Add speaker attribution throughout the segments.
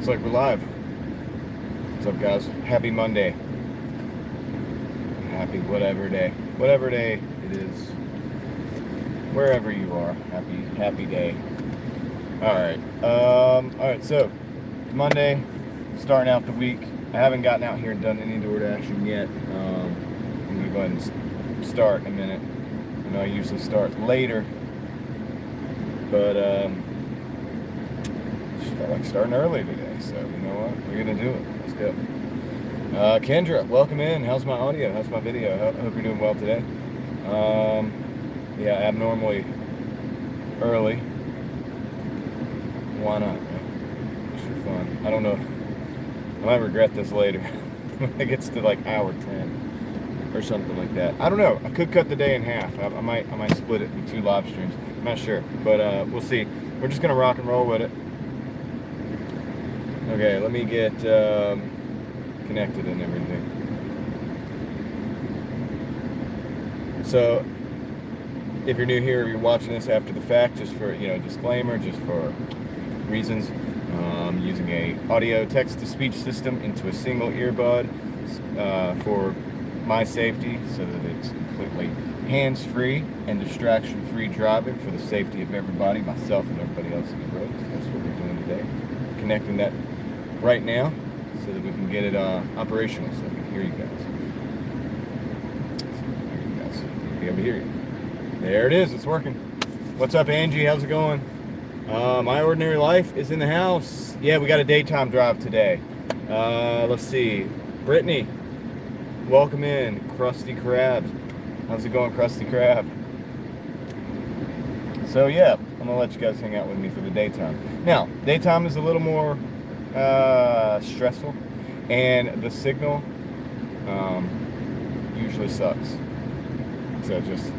Speaker 1: Looks like we're live. What's up, guys? Happy Monday. Happy whatever day it is. Wherever you are, happy day. All right. So Monday, starting out the week. I haven't gotten out here and done any Doordashing yet. I'm gonna go ahead and start in a minute. You know, I usually start later, but just felt like starting early today. So you know what? We're gonna do it. Let's go. Kendra, welcome in. How's my audio? How's my video? I hope you're doing well today. Yeah, abnormally early. Why not? Just for fun. I don't know. I might regret this later when it gets to like hour 10 or something like that. I don't know. I could cut the day in half. I might split it in 2 live streams. I'm not sure, but we'll see. We're just gonna rock and roll with it. Okay, let me get connected and everything. So, if you're new here or you're watching this after the fact, just for disclaimer, just for reasons, using a audio text-to-speech system into a single earbud for my safety, so that it's completely hands-free and distraction-free driving for the safety of everybody, myself and everybody else in the road. That's what we're doing today. Connecting that right now so that we can get it operational, so I can hear you guys. Be able to hear you. There it is. It's working. What's up, Angie? How's it going? My ordinary life is in the house. Yeah, we got a daytime drive today. Let's see. Brittany, welcome in. Krusty Krabs. How's it going, Krusty Krab? So yeah, I'm gonna let you guys hang out with me for the daytime. Now, daytime is a little more stressful, and the signal usually sucks. So just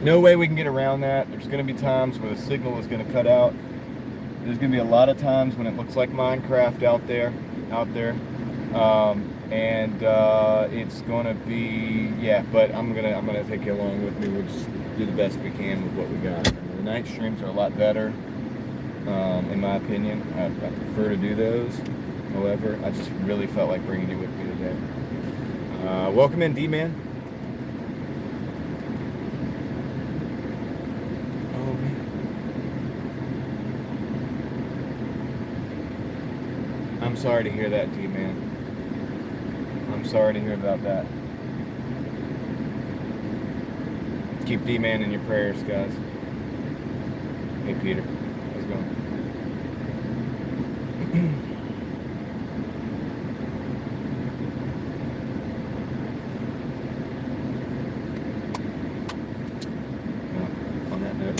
Speaker 1: no way we can get around that. There's going to be times where the signal is going to cut out. There's going to be a lot of times when it looks like Minecraft out there, and it's going to be But I'm gonna take you along with me. We'll just do the best we can with what we got. The night streams are a lot better, in my opinion. I prefer to do those. However, I just really felt like bringing you with me today. Welcome in, D-Man. Oh, man. I'm sorry to hear that, D-Man. I'm sorry to hear about that. Keep D-Man in your prayers, guys. Hey, Peter. How's it going?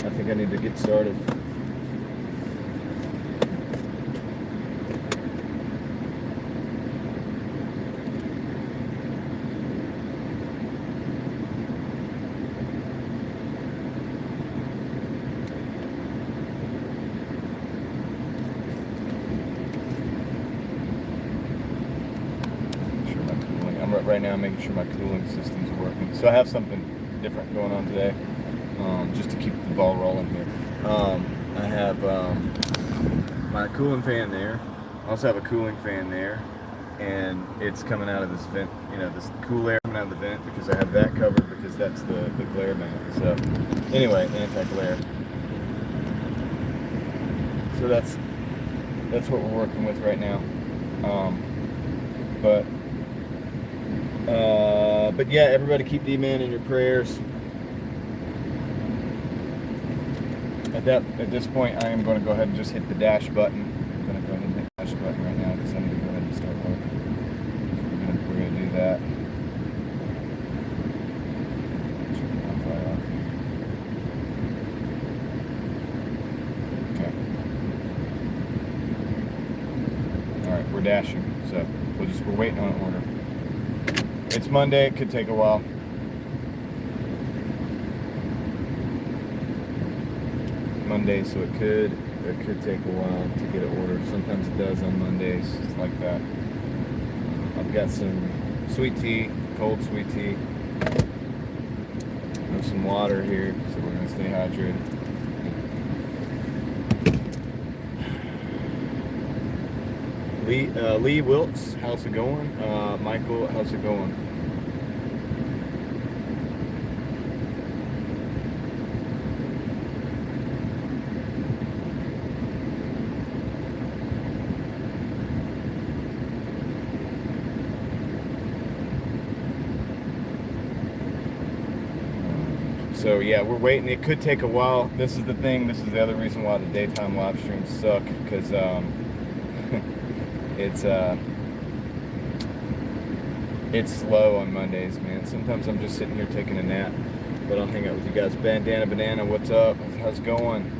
Speaker 1: I think I need to get started. Right now, I'm making sure my cooling system's working. So I have something different going on today. Just to keep the ball rolling here. I have my cooling fan there. I also have a cooling fan there, and it's coming out of this vent, this cool air coming out of the vent, because I have that covered because that's the glare mount. So anyway, anti-glare. So that's what we're working with right now. But yeah, everybody keep D-Man in your prayers. At this point, I am going to go ahead and just hit the dash button. I'm going to go ahead and hit the dash button right now because I'm going to go ahead and start working. So we're going to do that. Turn the Wi-Fi off. Okay. All right, we're dashing. So we're waiting on order. It's Monday. It could take a while. Monday, so it could take a while to get an order. Sometimes it does on Mondays. It's like that. I've got some sweet tea, cold sweet tea. I have some water here, so we're gonna stay hydrated. Lee Wiltz, how's it going? Michael, how's it going? So yeah, we're waiting. It could take a while. This is the thing. This is the other reason why the daytime live streams suck, because it's slow on Mondays, man. Sometimes I'm just sitting here taking a nap, but I'll hang out with you guys. Bandana Banana, what's up? How's it going?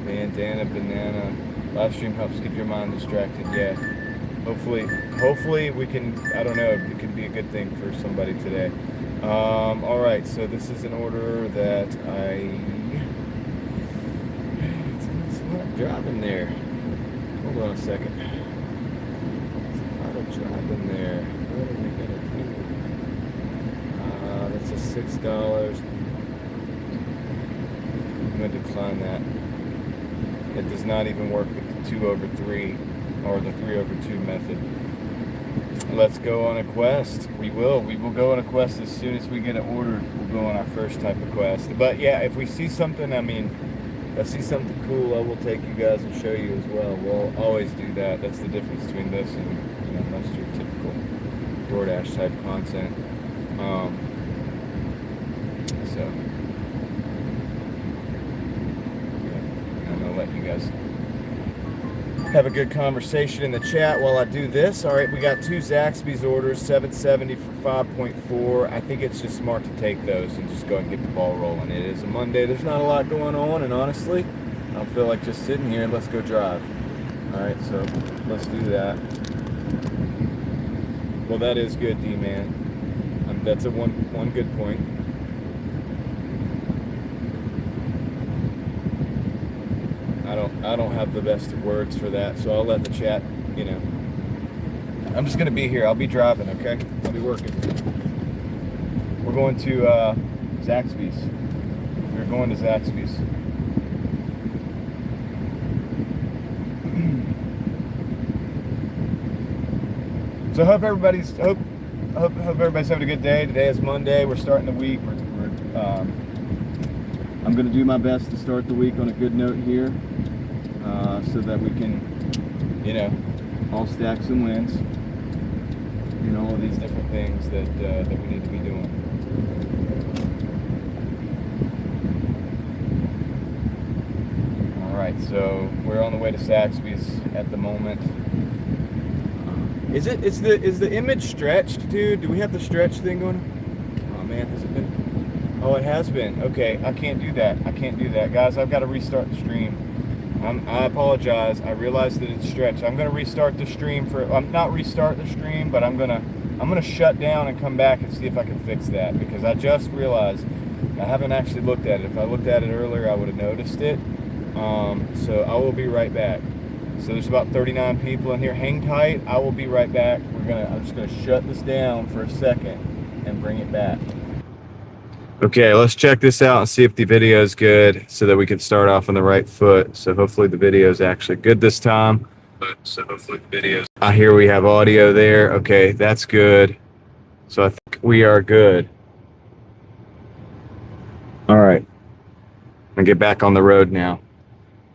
Speaker 1: Bandana Banana. Live stream helps keep your mind distracted. Yeah. Hopefully we can. I don't know. It could be a good thing for somebody today. All right, so this is an order that it's not driving there. Hold on a second. It's not a driving there. What are we gonna do? That's a $6. I'm gonna decline that. It does not even work with the 2/3 or the 3/2 method. Let's go on a quest. We will go on a quest as soon as we get it ordered. We'll go on our first type of quest. But yeah, if we see something, if I see something cool, I will take you guys and show you as well. We'll always do that. That's the difference between this and most of your typical Doordash type content. So yeah, I'm gonna let you guys have a good conversation in the chat while I do this. All right, we got 2 Zaxby's orders, $7.70 for 5.4. I think it's just smart to take those and just go ahead and get the ball rolling. It is a Monday. There's not a lot going on, and honestly, I don't feel like just sitting here. Let's go drive. All right, so let's do that. Well, that is good, D-Man. That's a one good point. I don't have the best of words for that, so I'll let the chat, I'm just going to be here. I'll be driving, okay? I'll be working. We're going to Zaxby's. We're going to Zaxby's. So I hope everybody's having a good day. Today is Monday. We're starting the week. I'm going to do my best to start the week on a good note here, so that we can, all stack some wins. All of these different things that we need to be doing. All right, so we're on the way to Zaxby's at the moment. Is the image stretched, dude? Do we have the stretch thing going? Oh man, has it been? Oh, it has been. Okay, I can't do that. Guys, I've got to restart the stream. I apologize. I realize that it's stretched. I'm going to restart the stream not restart the stream, but I'm going to shut down and come back and see if I can fix that, because I just realized I haven't actually looked at it. If I looked at it earlier, I would have noticed it. So I will be right back. So there's about 39 people in here. Hang tight. I will be right back. I'm just going to shut this down for a second and bring it back. Okay, let's check this out and see if the video is good so that we can start off on the right foot. So hopefully the video is actually good this time. I hear we have audio there. Okay, that's good. So I think we are good. All right. I'm going to get back on the road now.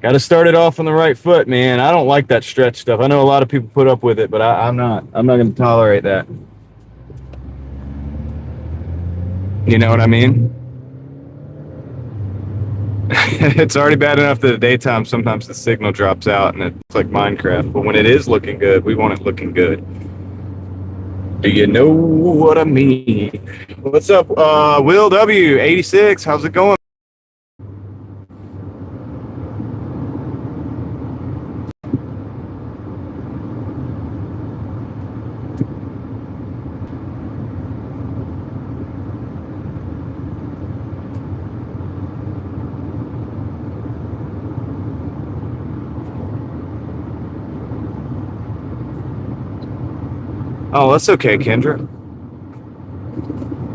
Speaker 1: Got to start it off on the right foot, man. I don't like that stretch stuff. I know a lot of people put up with it, but I'm not. I'm not going to tolerate that. You know what I mean? It's already bad enough that at daytime sometimes the signal drops out and it's like Minecraft. But when it is looking good, we want it looking good. Do you know what I mean? What's up, Will W 86? How's it going? Oh, that's okay, Kendra.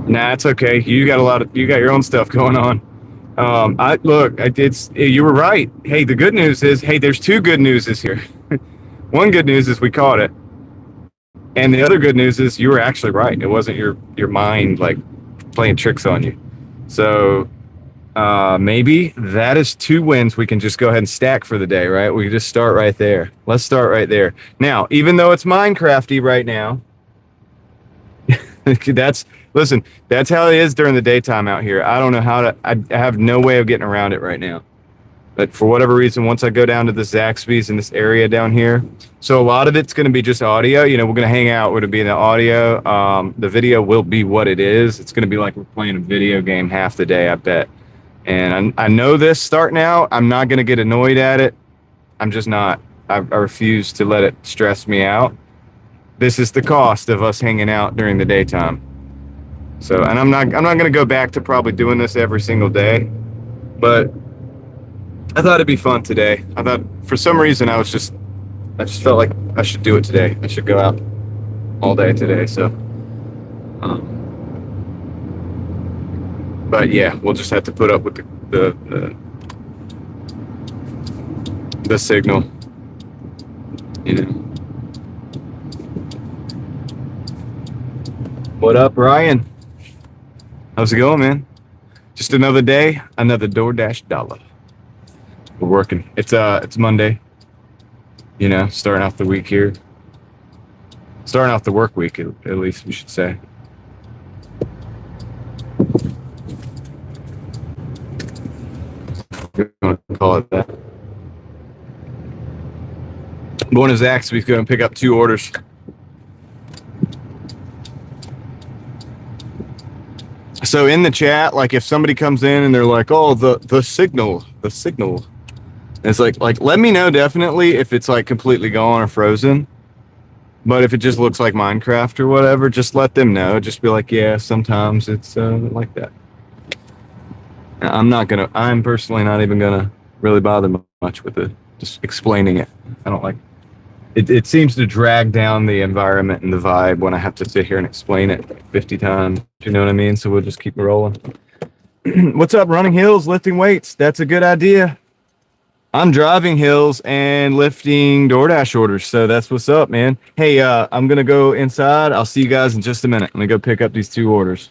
Speaker 1: Nah, it's okay. You got your own stuff going on. You were right. Hey, the good news is, there's 2 good newses here. One good news is we caught it. And the other good news is you were actually right. It wasn't your mind like playing tricks on you. So maybe that is 2 wins we can just go ahead and stack for the day, right? We can just start right there. Let's start right there. Now, even though it's Minecrafty right now, that's listen, that's how it is during the daytime out here. I don't know how to I have no way of getting around it right now. But for whatever reason, once I go down to the Zaxby's in this area down here, so a lot of it's going to be just audio. You know, we're going to hang out. Would it be the audio? The video will be what it is. It's going to be like we're playing a video game half the day, I bet. And I know this starting out. I'm not going to get annoyed at it. I'm just not. I refuse to let it stress me out. This is the cost of us hanging out during the daytime. So, and I'm not going to go back to probably doing this every single day, but I thought it'd be fun today. I thought for some reason I just felt like I should do it today. I should go out all day today. So, but yeah, we'll just have to put up with the signal. You know. What up, Ryan? How's it going, man? Just another day, another Doordash dollar. We're working. It's Monday. You know, starting off the week here. Starting off the work week, at least we should say. We're going to call it that. Going to Zaxby's, going to pick up 2 orders. So in the chat, like if somebody comes in and they're like, "Oh, the signal," it's like let me know definitely if it's like completely gone or frozen. But if it just looks like Minecraft or whatever, just let them know. Just be like, yeah, sometimes it's like that. I'm personally not even gonna really bother much with it. Just explaining it. I don't like it. It seems to drag down the environment and the vibe when I have to sit here and explain it 50 times. You know what I mean? So we'll just keep rolling. What's up, running hills, lifting weights? That's a good idea. I'm driving hills and lifting DoorDash orders, so that's what's up, man. Hey, I'm gonna go inside. I'll see you guys in just a minute. Let me go pick up these 2 orders.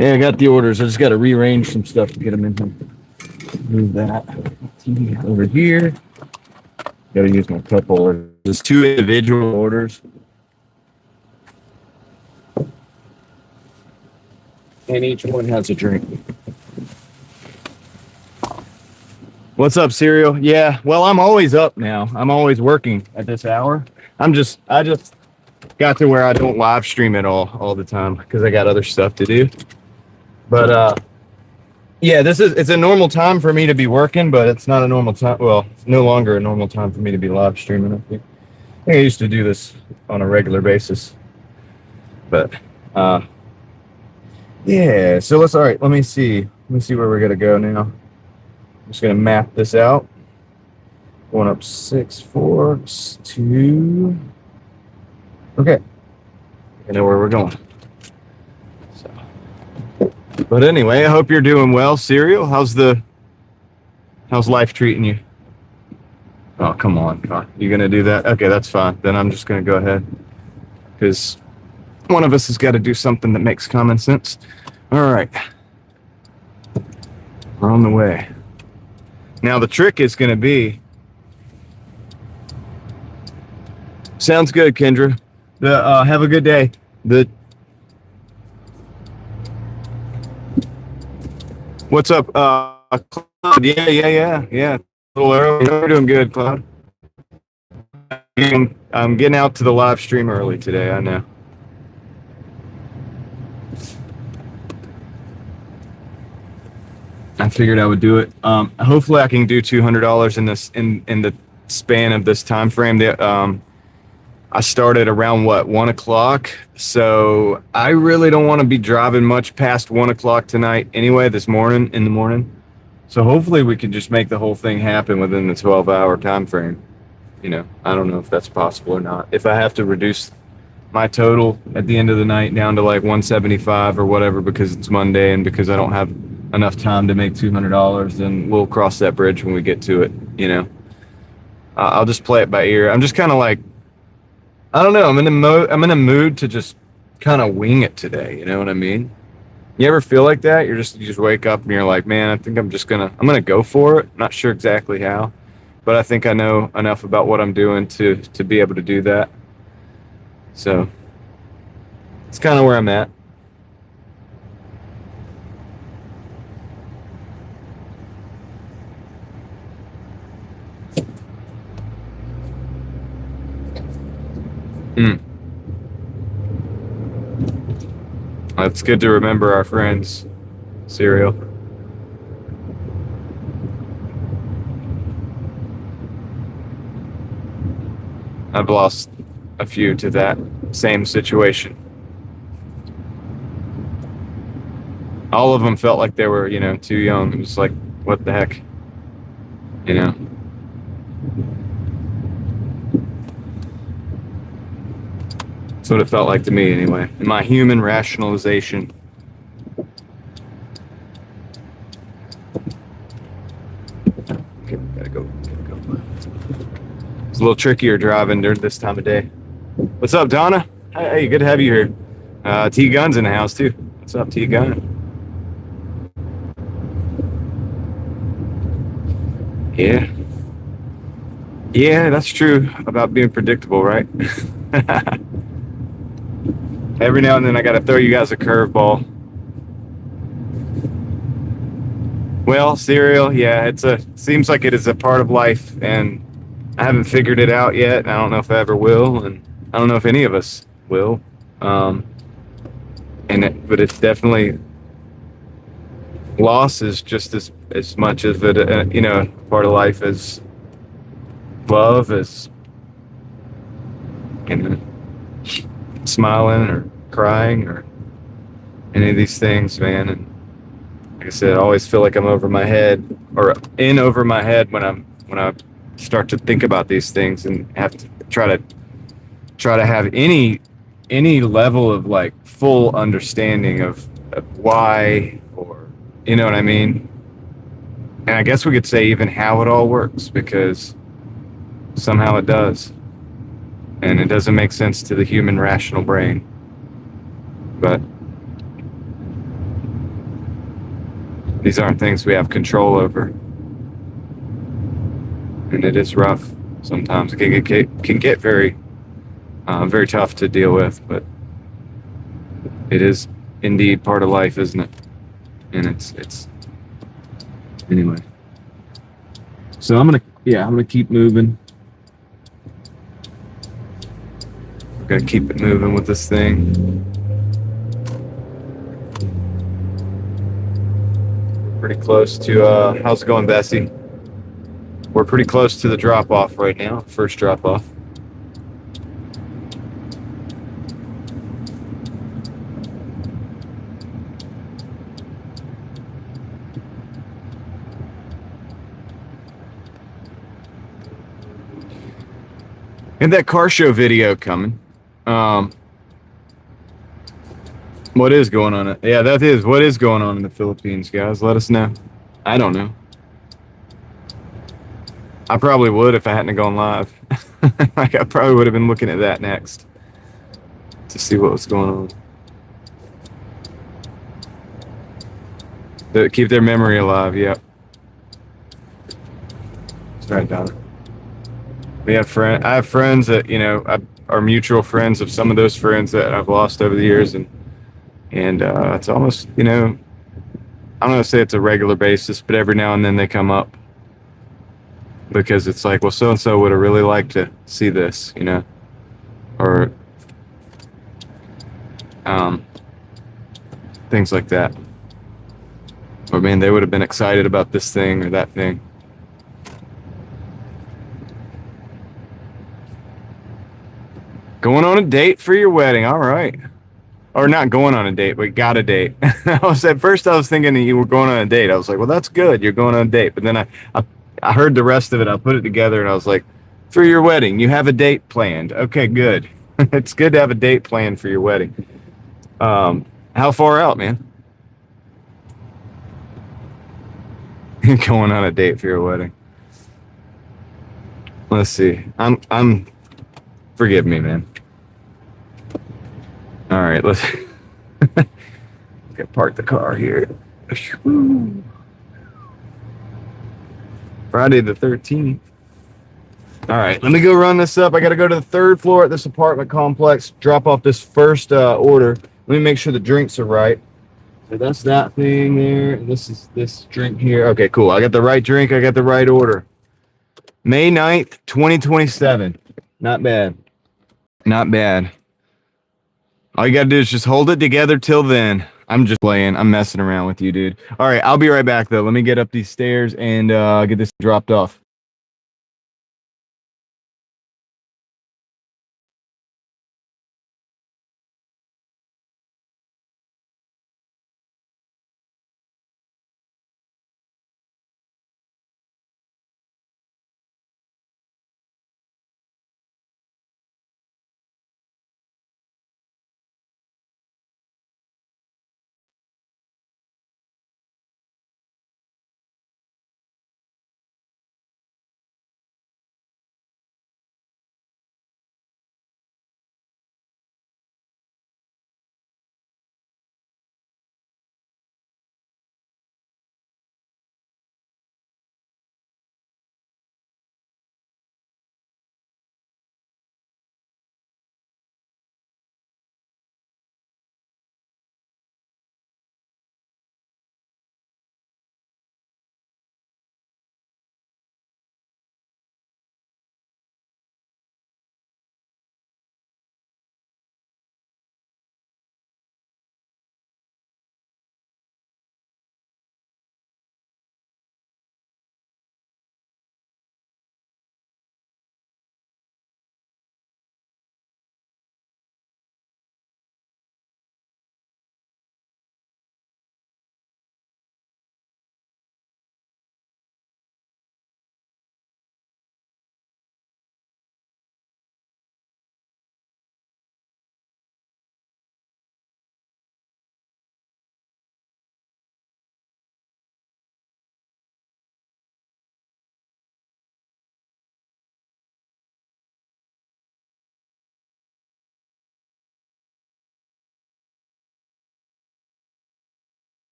Speaker 1: Yeah, I got the orders. I just got to rearrange some stuff to get them in here. Move that TV over here. Got to use my cup holder. There's 2 individual orders. And each one has a drink. What's up, Serial? Yeah, well, I'm always up now. I'm always working at this hour. I just got to where I don't live stream at all the time because I got other stuff to do. But yeah, it's a normal time for me to be working, but it's not a normal time. Well, it's no longer a normal time for me to be live streaming. I think I used to do this on a regular basis, but yeah. So all right. Let me see where we're gonna go now. I'm just gonna map this out. Going up 6 forks to. Okay. I know where we're going. So, but anyway, I hope you're doing well, Serial. How's life treating you? Oh, come on. You gonna do that? Okay, that's fine. Then I'm just gonna go ahead because one of us has got to do something that makes common sense. All right, we're on the way. Now the trick is gonna be. Sounds good, Kendra. Have a good day. What's up? Claude? Yeah. A little early. We're doing good, Claude. I'm getting out to the live stream early today. I know. I figured I would do it. Hopefully, I can do $200 in the span of this time frame. I started around 1 o'clock, so I really don't want to be driving much past 1 o'clock tonight anyway, in the morning. So hopefully we can just make the whole thing happen within the 12-hour time frame. I don't know if that's possible or not. If I have to reduce my total at the end of the night down to like 175 or whatever because it's Monday and because I don't have enough time to make $200, then we'll cross that bridge when we get to it. I'll just play it by ear. I'm just kind of like, I don't know. I'm in a mood to just kind of wing it today. You know what I mean? You ever feel like that? You just wake up and you're like, man, I think I'm gonna go for it. Not sure exactly how, but I think I know enough about what I'm doing to be able to do that. So it's kind of where I'm at. It's good to remember our friends, Serial. I've lost a few to that same situation. All of them felt like they were, too young. It was like, what the heck? That's what it felt like to me anyway. In my human rationalization. Okay, gotta go. It's a little trickier driving during this time of day. What's up, Donna? Hey, good to have you here. T Gun's in the house too. What's up, T Gun? Yeah, that's true about being predictable, right? Every now and then I gotta throw you guys a curveball. Well, Serial, yeah, seems like it is a part of life, and I haven't figured it out yet, and I don't know if I ever will, and I don't know if any of us will. But it's definitely, loss is just as much of it, part of life as love, as smiling or crying or any of these things, man. And like I said, I always feel like I'm over my head or over my head when I start to think about these things and have to try to have any level of like full understanding of why, or you know what I mean. And I guess we could say even how it all works, because somehow it does. And it doesn't make sense to the human rational brain. But These aren't things we have control over, and it is rough. Sometimes it can get very, very tough to deal with, but it is indeed part of life, isn't it? And it's anyway. So I'm gonna keep moving. We're gonna keep it moving with this thing. Pretty close to how's it going, Bessie? We're pretty close to the drop off right now. First drop off. And that car show video coming. What is going on? Yeah, that is what is going on in the Philippines, guys. Let us know. I don't know. I probably would if I hadn't gone live. Like I probably would have been looking at that next to see what was going on. To keep their memory alive. Yep. That's right, Donna. I have friends that are mutual friends of some of those friends that I've lost over the years, and it's almost I don't want to say it's a regular basis, but every now and then they come up because it's like, well, so and so would have really liked to see this, or things like that. Or man, they would have been excited about this thing or that thing. Going on a date for your wedding, all right. Or not going on a date, but got a date. At first I was thinking that you were going on a date. I was like, well, that's good. You're going on a date. But then I heard the rest of it. I put it together and I was like, for your wedding, you have a date planned. Okay, good. It's good to have a date planned for your wedding. How far out, man? Going on a date for your wedding. Let's see. Forgive me, man. All right, let's park the car here. Friday the 13th. All right, let me go run this up. I got to go to the third floor at this apartment complex, drop off this first order. Let me make sure the drinks are right. So that's that thing there. And this is this drink here. Okay, cool. I got the right drink. I got the right order. May 9th, 2027. Not bad. Not bad. All you got to do is just hold it together till then. I'm just playing. I'm messing around with you, dude. All right, I'll be right back, though. Let me get up these stairs and get this dropped off.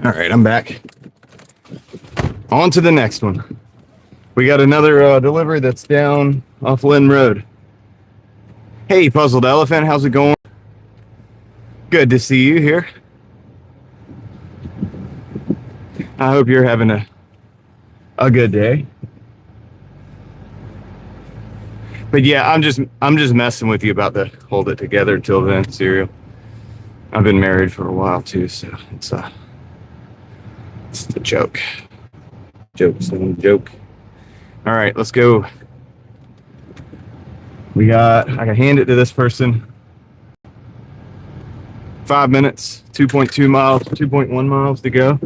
Speaker 1: All right, I'm back. On to the next one. We got another delivery that's down off Lynn Road. Hey, Puzzled Elephant, how's it going? Good to see you here. I hope you're having a good day. But yeah, I'm just messing with you about the hold it together until then cereal. I've been married for a while too, so it's a joke. Joke. All right, let's go. I can hand it to this person. 5 minutes, 2.2 miles, 2.1 miles to go.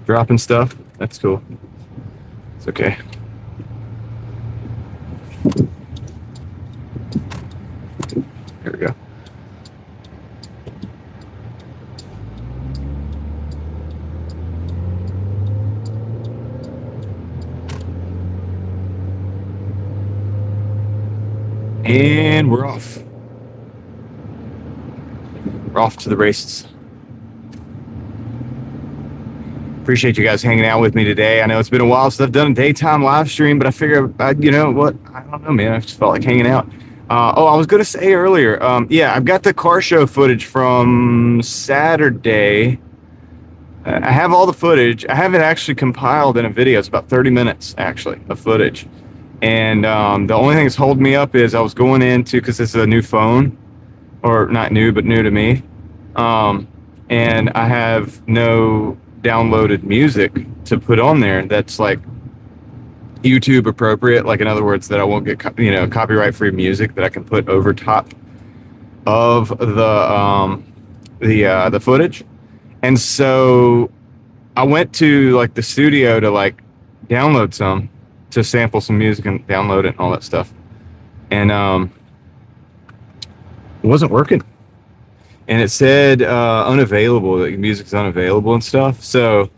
Speaker 1: Dropping stuff. That's cool. It's okay. Here we go. And we're off. We're off to the races. Appreciate you guys hanging out with me today. I know it's been a while since I've done a daytime live stream, but I figure, you know what? I don't know, man. I just felt like hanging out. I was going to say earlier, yeah, I've got the car show footage from Saturday. I have all the footage. I have it actually compiled in a video. It's about 30 minutes, actually, of footage. And the only thing that's holding me up is I was going into, because this is a new phone, or not new, but new to me. And I have no downloaded music to put on there that's like YouTube appropriate. Like, in other words, that I won't get, copyright free music that I can put over top of the footage. And so I went to like the studio to like download some, to sample some music and download it and all that stuff. And it wasn't working. And it said unavailable, that music's unavailable and stuff. So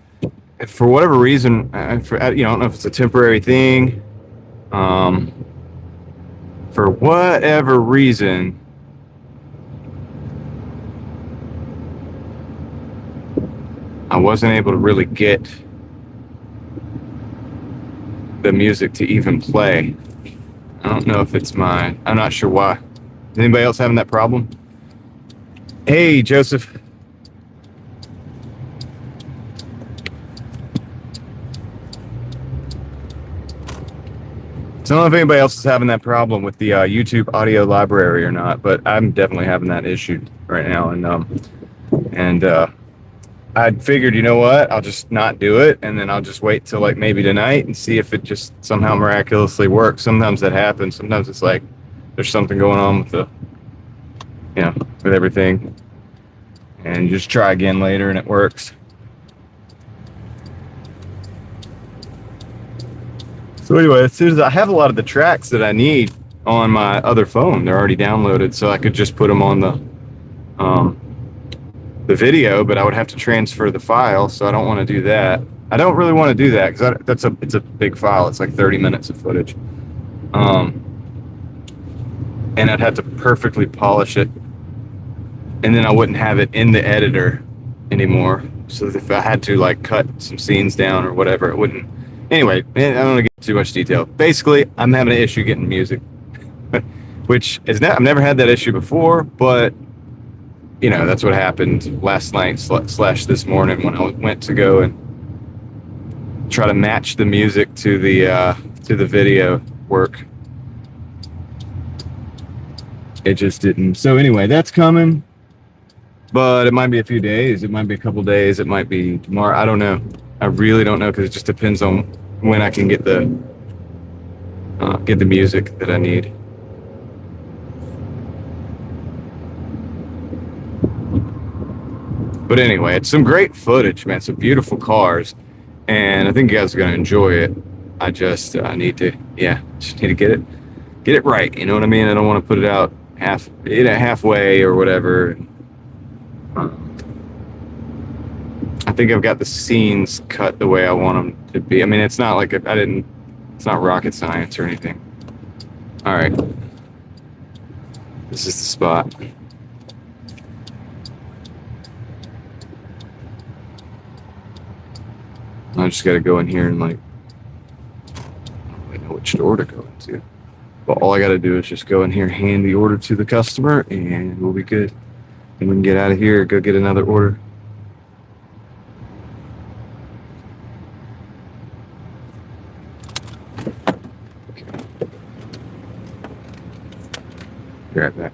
Speaker 1: for whatever reason, I don't know if it's a temporary thing. For whatever reason, I wasn't able to really get the music to even play. I don't know if it's mine. I'm not sure why. Is anybody else having that problem? Hey, Joseph. So I don't know if anybody else is having that problem with the YouTube audio library or not, but I'm definitely having that issue right now. And I figured, you know what, I'll just not do it, and then I'll just wait till like maybe tonight and see if it just somehow miraculously works. Sometimes that happens. Sometimes it's like there's something going on with with everything, and you just try again later and it works. So anyway, as soon as I have a lot of the tracks that I need on my other phone, they're already downloaded, so I could just put them on the video, but I would have to transfer the file, so I don't want to do that. I don't really want to do that because it's a big file. It's like 30 minutes of footage, and I'd have to perfectly polish it, and then I wouldn't have it in the editor anymore. So if I had to like cut some scenes down or whatever, it wouldn't. Anyway, I don't want to get too much detail. Basically, I'm having an issue getting music, which is I've never had that issue before, but that's what happened last night / this morning when I went to go and try to match the music to the video work. It just didn't. So anyway, that's coming, but it might be a few days. It might be a couple days. It might be tomorrow. I don't know. I really don't know, because it just depends on when I can get the music that I need. But anyway, it's some great footage, man. Some beautiful cars, and I think you guys are gonna enjoy it. I just need to get it right. You know what I mean? I don't want to put it out halfway or whatever. I think I've got the scenes cut the way I want them to be. I mean, it's not like it's not rocket science or anything. All right, this is the spot. I just got to go in here and like, I know which door to go into. But all I got to do is just go in here, hand the order to the customer, and we'll be good. And we can get out of here, go get another order. Okay. Be right back.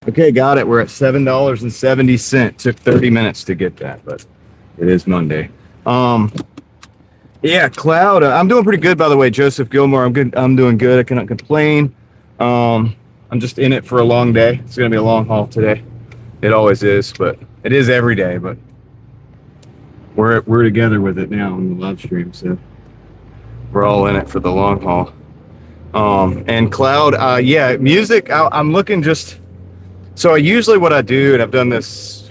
Speaker 1: Okay, got it. We're at $7.70. Took 30 minutes to get that, but it is Monday. Yeah, Cloud. I'm doing pretty good, by the way. Joseph Gilmore. I'm good. I'm doing good. I cannot complain. I'm just in it for a long day. It's gonna be a long haul today. It always is, but it is every day. But we're together with it now on the live stream, so we're all in it for the long haul. And Cloud. Yeah, music. I'm looking just. So usually what I do, and I've done this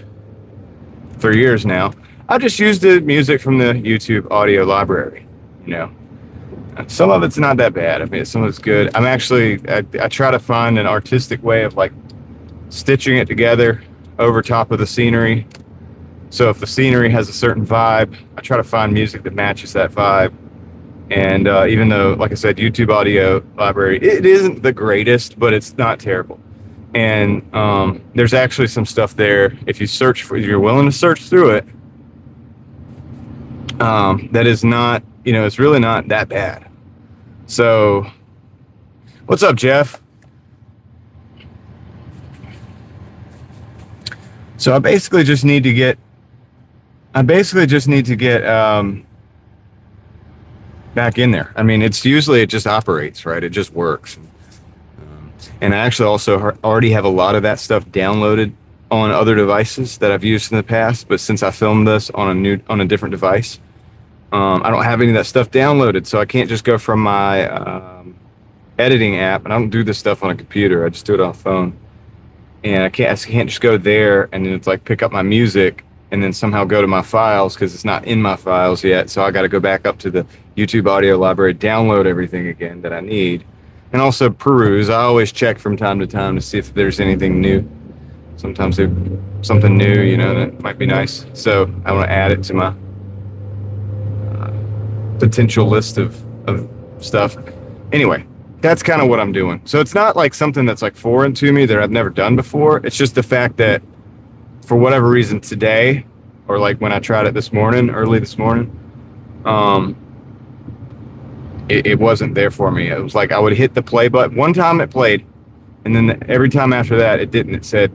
Speaker 1: for years now, I just use the music from the YouTube audio library, you know. Some of it's not that bad. I mean, some of it's good. I try to find an artistic way of like stitching it together over top of the scenery. So if the scenery has a certain vibe, I try to find music that matches that vibe. And even though, like I said, YouTube audio library, it isn't the greatest, but it's not terrible. And there's actually some stuff there. If you're willing to search through it, that is not, it's really not that bad. So, what's up, Jeff? So I basically just need to get back in there. I mean, it just operates, right? It just works. And I actually also already have a lot of that stuff downloaded on other devices that I've used in the past. But since I filmed this on a different device, I don't have any of that stuff downloaded. So I can't just go from my editing app, and I don't do this stuff on a computer. I just do it on a phone. And I can't just go there and then it's like pick up my music and then somehow go to my files because it's not in my files yet. So I got to go back up to the YouTube audio library, download everything again that I need. And also peruse. I always check from time to time to see if there's anything new. Sometimes there's something new, that might be nice. So I want to add it to my potential list of stuff. Anyway, that's kind of what I'm doing. So it's not like something that's like foreign to me that I've never done before. It's just the fact that for whatever reason today, or like when I tried it early this morning, it wasn't there for me. It was like I would hit the play button. One time it played, and then every time after that it didn't. It said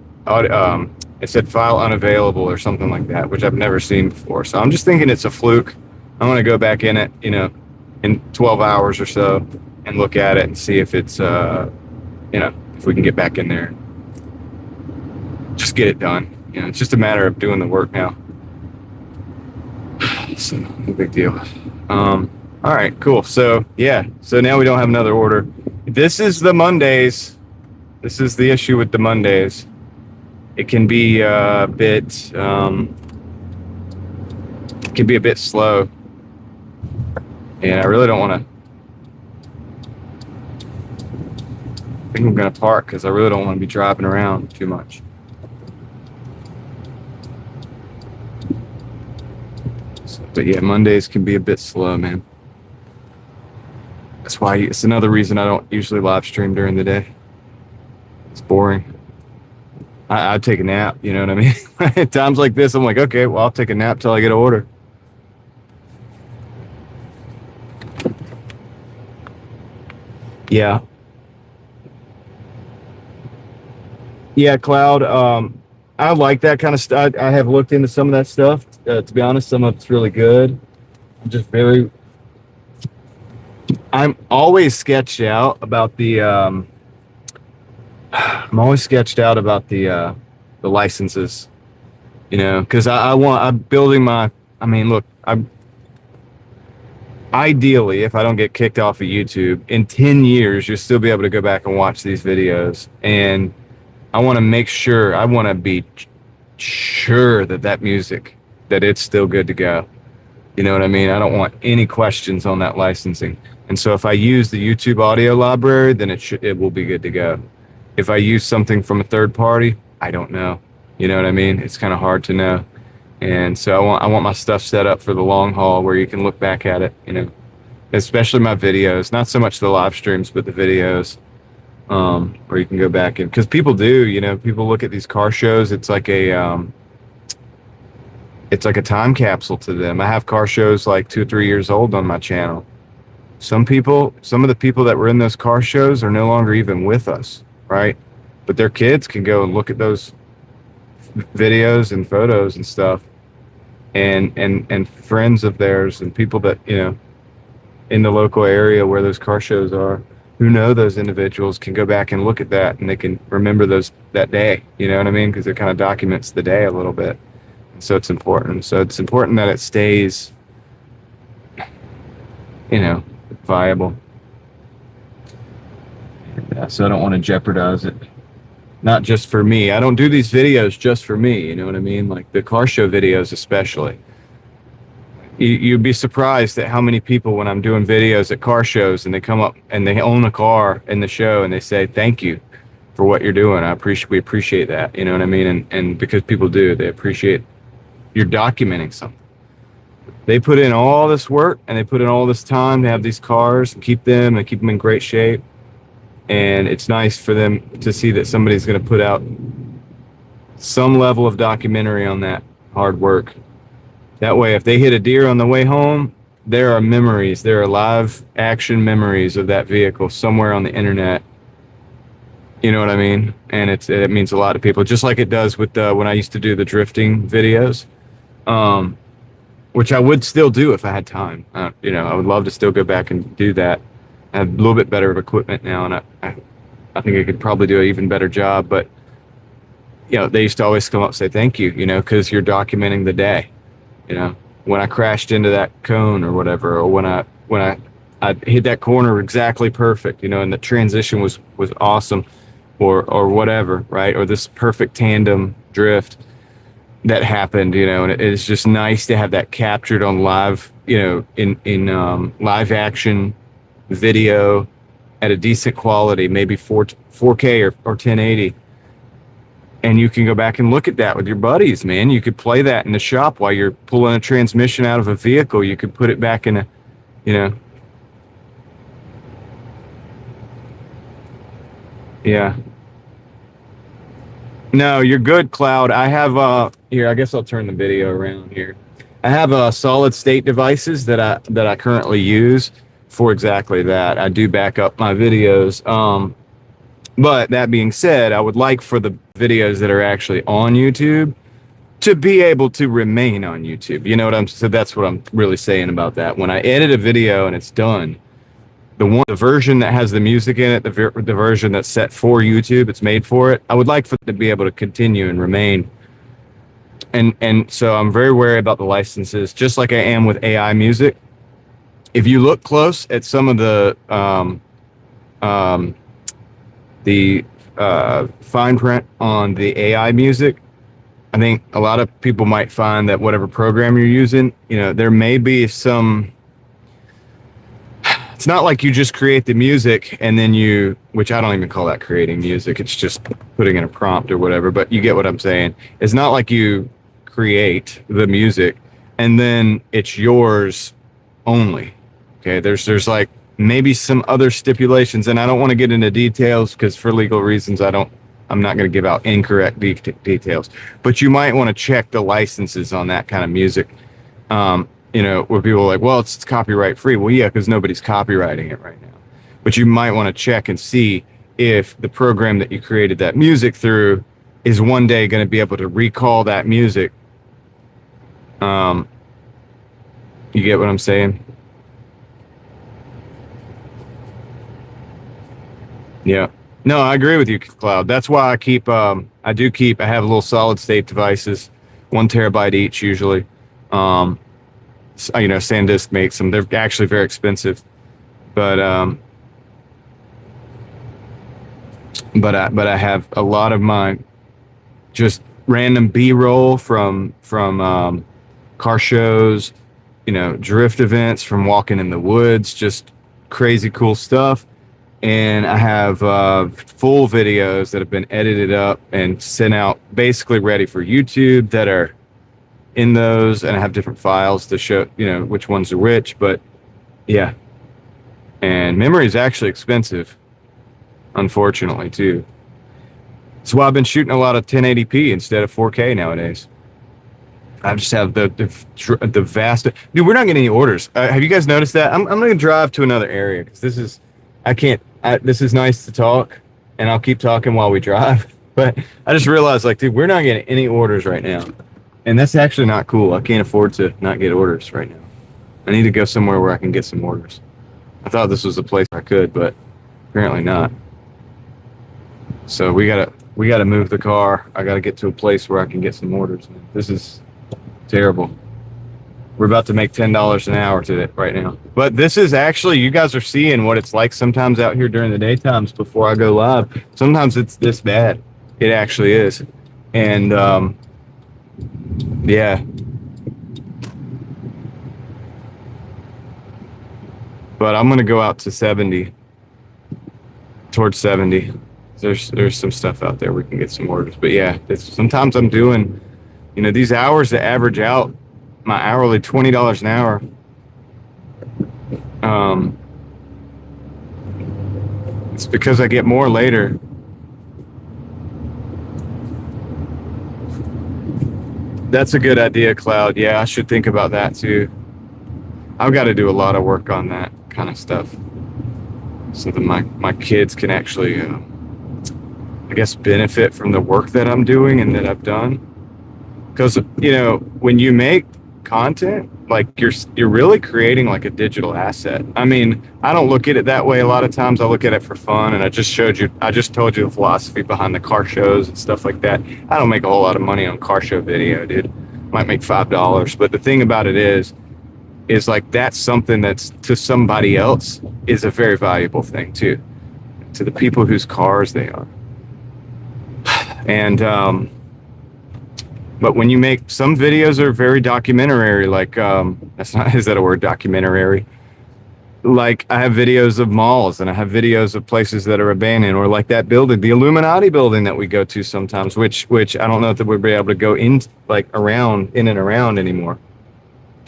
Speaker 1: file unavailable or something like that, which I've never seen before. So I'm just thinking it's a fluke. I'm gonna go back in it, in 12 hours or so, and look at it and see if it's if we can get back in there, just get it done. It's just a matter of doing the work now. So no big deal. All right, cool. So yeah, so now we don't have another order. This is the Mondays. This is the issue with the Mondays. It can be a bit slow, and I really don't want to. I think I'm gonna park because I really don't want to be driving around too much. But yeah, Mondays can be a bit slow, man. That's why it's another reason I don't usually live stream during the day. It's boring. I'd take a nap, you know what I mean? At times like this, I'm like, okay, well, I'll take a nap till I get an order. Yeah. Yeah, Cloud. I like that kind of stuff. I have looked into some of that stuff. To be honest, some of it's really good. I'm always sketched out about the licenses. You know, because I'm building my. I mean, look, I ideally, if I don't get kicked off of YouTube in 10 years, you'll still be able to go back and watch these videos. And I want to make sure, I want to be sure that that music, that it's still good to go. You know what I mean? I don't want any questions on that licensing. And so if I use the YouTube audio library, then it will be good to go. If I use something from a third party, I don't know. You know what I mean? It's kind of hard to know. And so I want my stuff set up for the long haul where you can look back at it, you know, especially my videos, not so much the live streams, but the videos, where you can go back and, because people do, you know, people look at these car shows. It's like a time capsule to them. I have car shows like 2 or 3 years old on my channel. Some of the people that were in those car shows are no longer even with us, right? But their kids can go and look at those videos and photos and stuff, and friends of theirs and people that, you know, in the local area where those car shows are, who know those individuals, can go back and look at that, and they can remember that day. You know what I mean? Because it kind of documents the day a little bit. So it's important. So it's important that it stays, you know, viable. Yeah, so I don't want to jeopardize it. Not just for me. I don't do these videos just for me. You know what I mean? Like the car show videos, especially. You'd be surprised at how many people, when I'm doing videos at car shows and they come up and they own a car in the show and they say, "Thank you for what you're doing. We appreciate that." You know what I mean? And because people do, they appreciate you're documenting something. They put in all this work and they put in all this time to have these cars and keep them in great shape. And it's nice for them to see that somebody's going to put out some level of documentary on that hard work. That way, if they hit a deer on the way home, there are memories. There are live action memories of that vehicle somewhere on the internet. You know what I mean? And it means a lot to people, just like it does with when I used to do the drifting videos, which I would still do if I had time. You know, I would love to still go back and do that. I have a little bit better of equipment now, and I think I could probably do an even better job. But, you know, they used to always come up and say thank you, you know, because you're documenting the day. You know, when I crashed into that cone or whatever, or when I hit that corner exactly perfect, you know, and the transition was awesome, or whatever, right? Or this perfect tandem drift that happened, you know, and it's just nice to have that captured on live, you know, in live action video at a decent quality, maybe 4K or 1080. And you can go back and look at that with your buddies, man. You could play that in the shop while you're pulling a transmission out of a vehicle. You could put it back in you know. Yeah. No, you're good, Cloud. I have here, I guess I'll turn the video around here. I have solid state devices that I currently use for exactly that. I do back up my videos. But that being said, I would like for the videos that are actually on YouTube to be able to remain on YouTube. You know what so that's what I'm really saying about that. When I edit a video and it's done, the version that has the music in it, the version that's set for YouTube, it's made for it, I would like for it to be able to continue and remain. And so I'm very wary about the licenses, just like I am with AI music. If you look close at some of the fine print on the AI music, I think a lot of people might find that whatever program you're using, you know, there may be some. It's not like you just create the music and then which I don't even call that creating music. It's just putting in a prompt or whatever, but you get what I'm saying. It's not like you create the music and then it's yours only. Okay, there's like maybe some other stipulations, and I don't want to get into details because for legal reasons I'm not going to give out incorrect details. But you might want to check the licenses on that kind of music. You know, where people are like, well, it's copyright free. Well, yeah, because nobody's copywriting it right now. But you might want to check and see if the program that you created that music through is one day going to be able to recall that music. You get what I'm saying? Yeah. No, I agree with you, Cloud. That's why I have little solid state devices 1 terabyte each usually. SanDisk makes them. They're actually very expensive, but I have a lot of my just random B-roll from car shows, drift events, from walking in the woods, just crazy cool stuff. And I have full videos that have been edited up and sent out, basically ready for YouTube, that are in those, and I have different files to show, which ones are which. But yeah, and memory is actually expensive, unfortunately, too. That's why I've been shooting a lot of 1080p instead of 4K nowadays. I just have the vast. Dude, we're not getting any orders. Have you guys noticed that? I'm going to drive to another area because this is nice to talk, and I'll keep talking while we drive. But I just realized, dude, we're not getting any orders right now. And that's actually not cool. I can't afford to not get orders right now. I need to go somewhere where I can get some orders. I thought this was a place I could, but apparently not. So we gotta move the car. I gotta get to a place where I can get some orders. This is terrible. We're about to make $10 an hour today, right now. But this is actually, you guys are seeing what it's like sometimes out here during the daytimes before I go live. Sometimes it's this bad. It actually is. And yeah. But I'm gonna go out to 70, towards 70. There's some stuff out there we can get some orders. But yeah, sometimes I'm doing, these hours that average out my hourly $20 an hour. It's because I get more later. That's a good idea, Cloud. Yeah, I should think about that too. I've got to do a lot of work on that kind of stuff so that my kids can actually, I guess, benefit from the work that I'm doing and that I've done. Because, when you make content, you're really creating a digital asset. I mean, I don't look at it that way. A lot of times I look at it for fun, and I just told you the philosophy behind the car shows and stuff like that. I don't make a whole lot of money on car show video, dude. Might make $5. But the thing about it is that's something that's, to somebody else, is a very valuable thing too, to the people whose cars they are. And but when you make, some videos are very documentary, is that a word, documentary? I have videos of malls, and I have videos of places that are abandoned, or that building, the Illuminati building that we go to sometimes, which I don't know that we'll be able to go in, in and around anymore.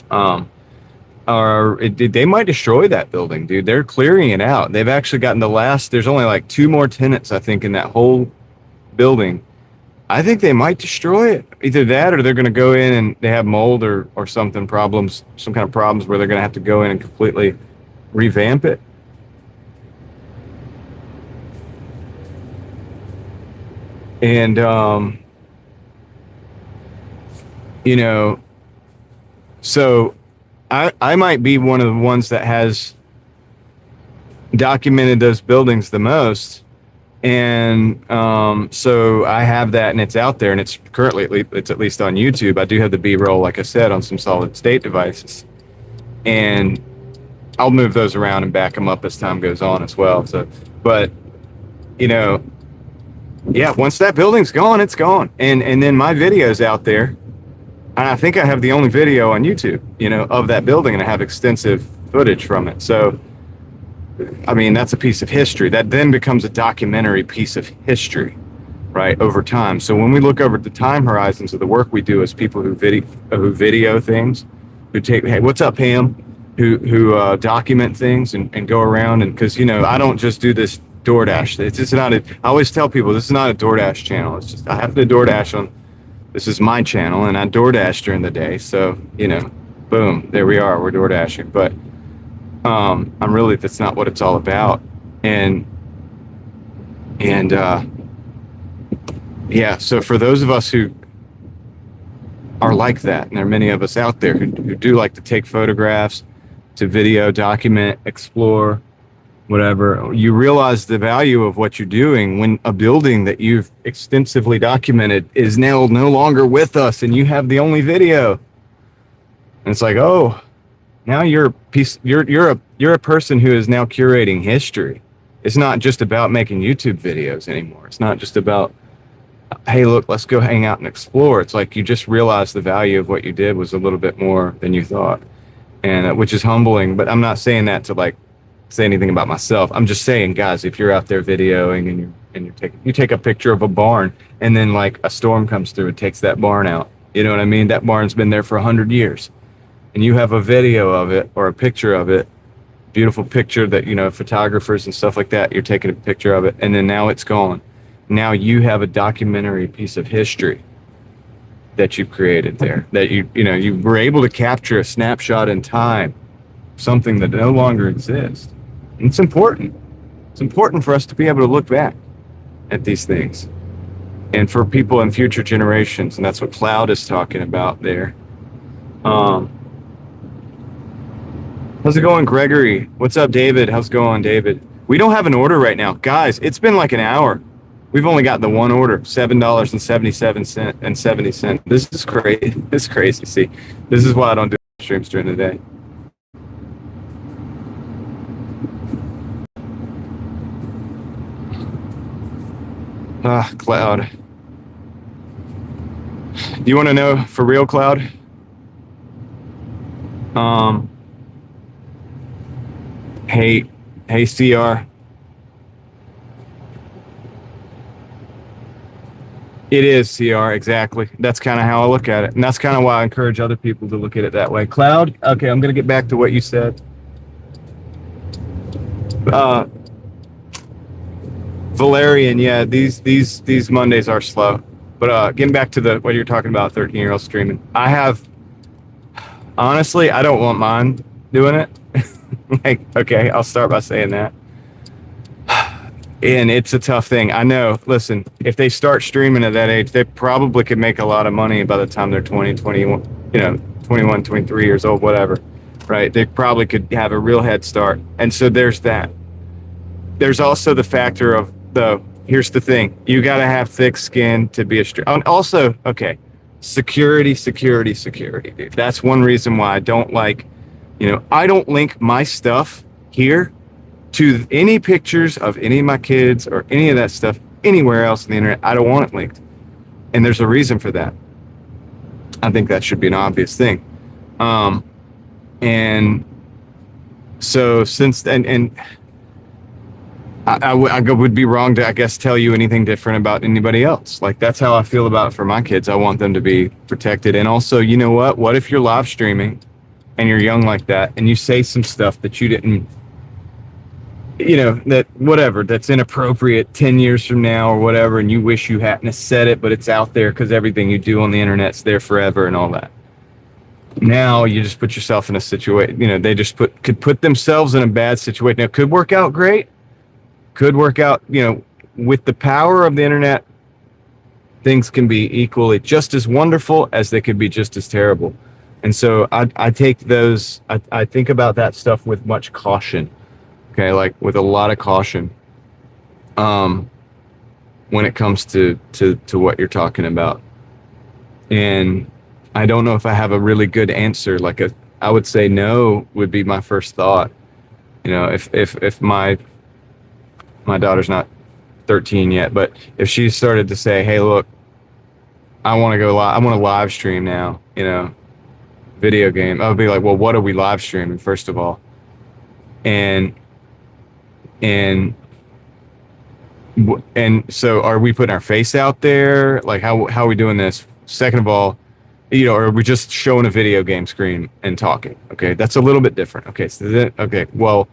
Speaker 1: They might destroy that building, dude. They're clearing it out. They've actually gotten there's only 2 more tenants, I think, in that whole building. I think they might destroy it. Either that, or they're going to go in and they have mold or something, some kind of problems where they're going to have to go in and completely revamp it. And, so I might be one of the ones that has documented those buildings the most. And so I have that, and it's out there, and it's currently, it's at least on YouTube. I do have the B-roll, like I said, on some solid state devices, and I'll move those around and back them up as time goes on as well. So, but yeah, once that building's gone, it's gone, and then my video's out there, and I think I have the only video on YouTube, of that building, and I have extensive footage from it. So, I mean, that's a piece of history that then becomes a documentary piece of history, right, over time. So when we look over at the time horizons of the work we do as people who video things, who take, hey, what's up, Pam, who document things and go around, and because, I don't just do this Doordash. It's just not I always tell people, this is not a Doordash channel. It's just, I have to Doordash on, this is my channel, and I Doordash during the day. So, boom, there we are, we're Doordashing. But I'm really, that's not what it's all about. And yeah, so for those of us who are like that, and there are many of us out there who do like to take photographs, to video, document, explore, whatever, you realize the value of what you're doing when a building that you've extensively documented is now no longer with us and you have the only video. And it's like, oh, now you're a person who is now curating history. It's not just about making YouTube videos anymore. It's not just about, hey, look, let's go hang out and explore. It's like you just realized the value of what you did was a little bit more than you thought, and which is humbling. But I'm not saying that to like say anything about myself. I'm just saying, guys, if you're out there videoing and you take a picture of a barn, and then like a storm comes through and takes that barn out. You know what I mean? That barn's been there for 100 years, and you have a video of it or a picture of it. Beautiful picture that, you know, photographers and stuff like that, you're taking a picture of it, and then now it's gone. Now you have a documentary piece of history that you've created there, that you were able to capture a snapshot in time, something that no longer exists. And it's important. It's important for us to be able to look back at these things, and for people in future generations. And that's what Cloud is talking about there. How's it going, Gregory? What's up, David? How's it going, David? We don't have an order right now. Guys, it's been like an hour. We've only got the one order, $7.77 and 70 cents. This is crazy. This is crazy. See, this is why I don't do streams during the day. Cloud. Do you want to know for real, Cloud? Hey, CR. It is, CR, exactly. That's kind of how I look at it. And that's kind of why I encourage other people to look at it that way. Cloud, okay, I'm going to get back to what you said. Valerian, yeah, these Mondays are slow. But getting back to what you're talking about, 13-year-old streaming. Honestly, I don't want mine doing it. Like, okay, I'll start by saying that. And it's a tough thing. I know. Listen, if they start streaming at that age, they probably could make a lot of money by the time they're 21, 23 years old, whatever, right? They probably could have a real head start. And so there's that. There's also the factor of, here's the thing. You got to have thick skin to be a streamer. And also, okay, security, dude. That's one reason why I don't like, I don't link my stuff here to any pictures of any of my kids or any of that stuff anywhere else on the internet. I don't want it linked. And there's a reason for that. I think that should be an obvious thing. And so I would be wrong to, I guess, tell you anything different about anybody else. Like, that's how I feel about it for my kids. I want them to be protected. And also, you know what? What if you're live streaming and you're young like that and you say some stuff that you didn't, that's inappropriate 10 years from now or whatever, and you wish you hadn't said it, but it's out there because everything you do on the internet's there forever and all that. Now you just put yourself in a situation, they just could put themselves in a bad situation. Now, it could work out great. Could work out, with the power of the internet, things can be equally just as wonderful as they could be just as terrible. And so I take those, I think about that stuff with much caution. Okay, like with a lot of caution, when it comes to what you're talking about. And I don't know if I have a really good answer. I would say no would be my first thought. If my daughter's not 13 yet, but if she started to say, hey, look, I want to go live, I want to live stream now, video game, I would be like, well, what are we live streaming, first of all? And so are we putting our face out there? Like, how are we doing this? Second of all, are we just showing a video game screen and talking? Okay, that's a little bit different. Okay, well,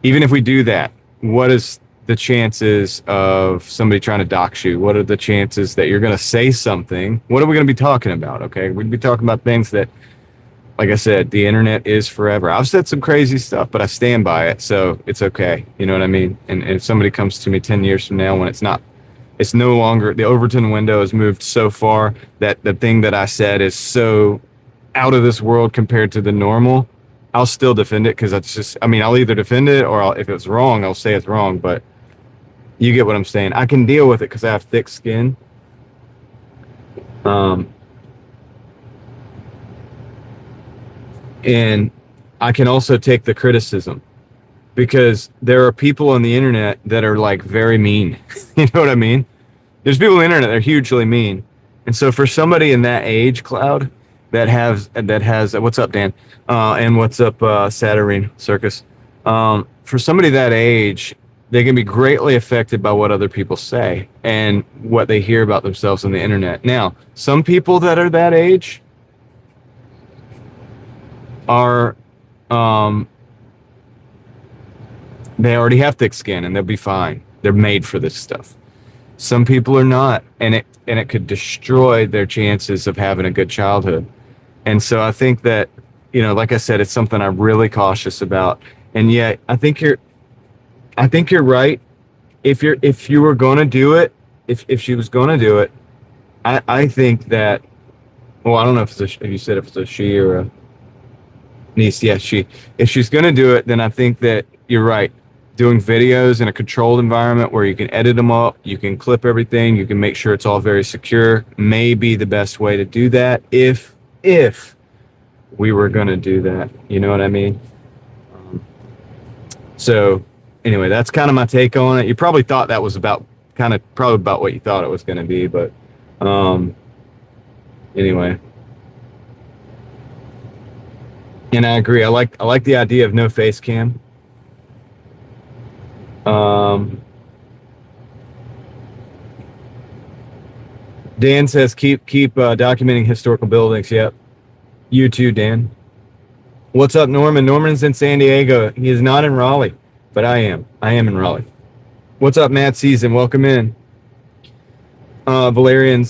Speaker 1: even if we do that, what is the chances of somebody trying to dox you? What are the chances that you're going to say something? What are we going to be talking about? Okay, we'd be talking about things that, like I said, the internet is forever. I've said some crazy stuff, but I stand by it, so it's okay. You know what I mean? And if somebody comes to me 10 years from now when it's no longer, the Overton window has moved so far that the thing that I said is so out of this world compared to the normal, I'll still defend it because that's just, I mean, I'll either defend it or if it's wrong, I'll say it's wrong. But you get what I'm saying. I can deal with it because I have thick skin. And I can also take the criticism because there are people on the internet that are like very mean. You know what I mean? There's people on the internet that are hugely mean. And so for somebody in that age cloud that has what's up, Dan? And what's up, Saturnine Circus? For somebody that age, they can be greatly affected by what other people say and what they hear about themselves on the internet. Now, some people that are that age are they already have thick skin and they'll be fine. They're made for this stuff. Some people are not, and it could destroy their chances of having a good childhood. And so I think that, you know, like I said, it's something I'm really cautious about. And yet I think you're right. If you were going to do it, if she was going to do it, I think that, well, I don't know if you said if it's a she or a niece. Yeah, she. If she's going to do it, then I think that you're right. Doing videos in a controlled environment where you can edit them up, you can clip everything, you can make sure it's all very secure, may be the best way to do that if we were going to do that. You know what I mean? So anyway, that's kind of my take on it. You probably thought that was probably about what you thought it was going to be, but anyway. And I agree. I like the idea of no face cam. Dan says keep documenting historical buildings. Yep. You too, Dan. What's up, Norman? Norman's in San Diego. He is not in Raleigh, but I am. I am in Raleigh. What's up, Mad Season? Welcome in. Valerian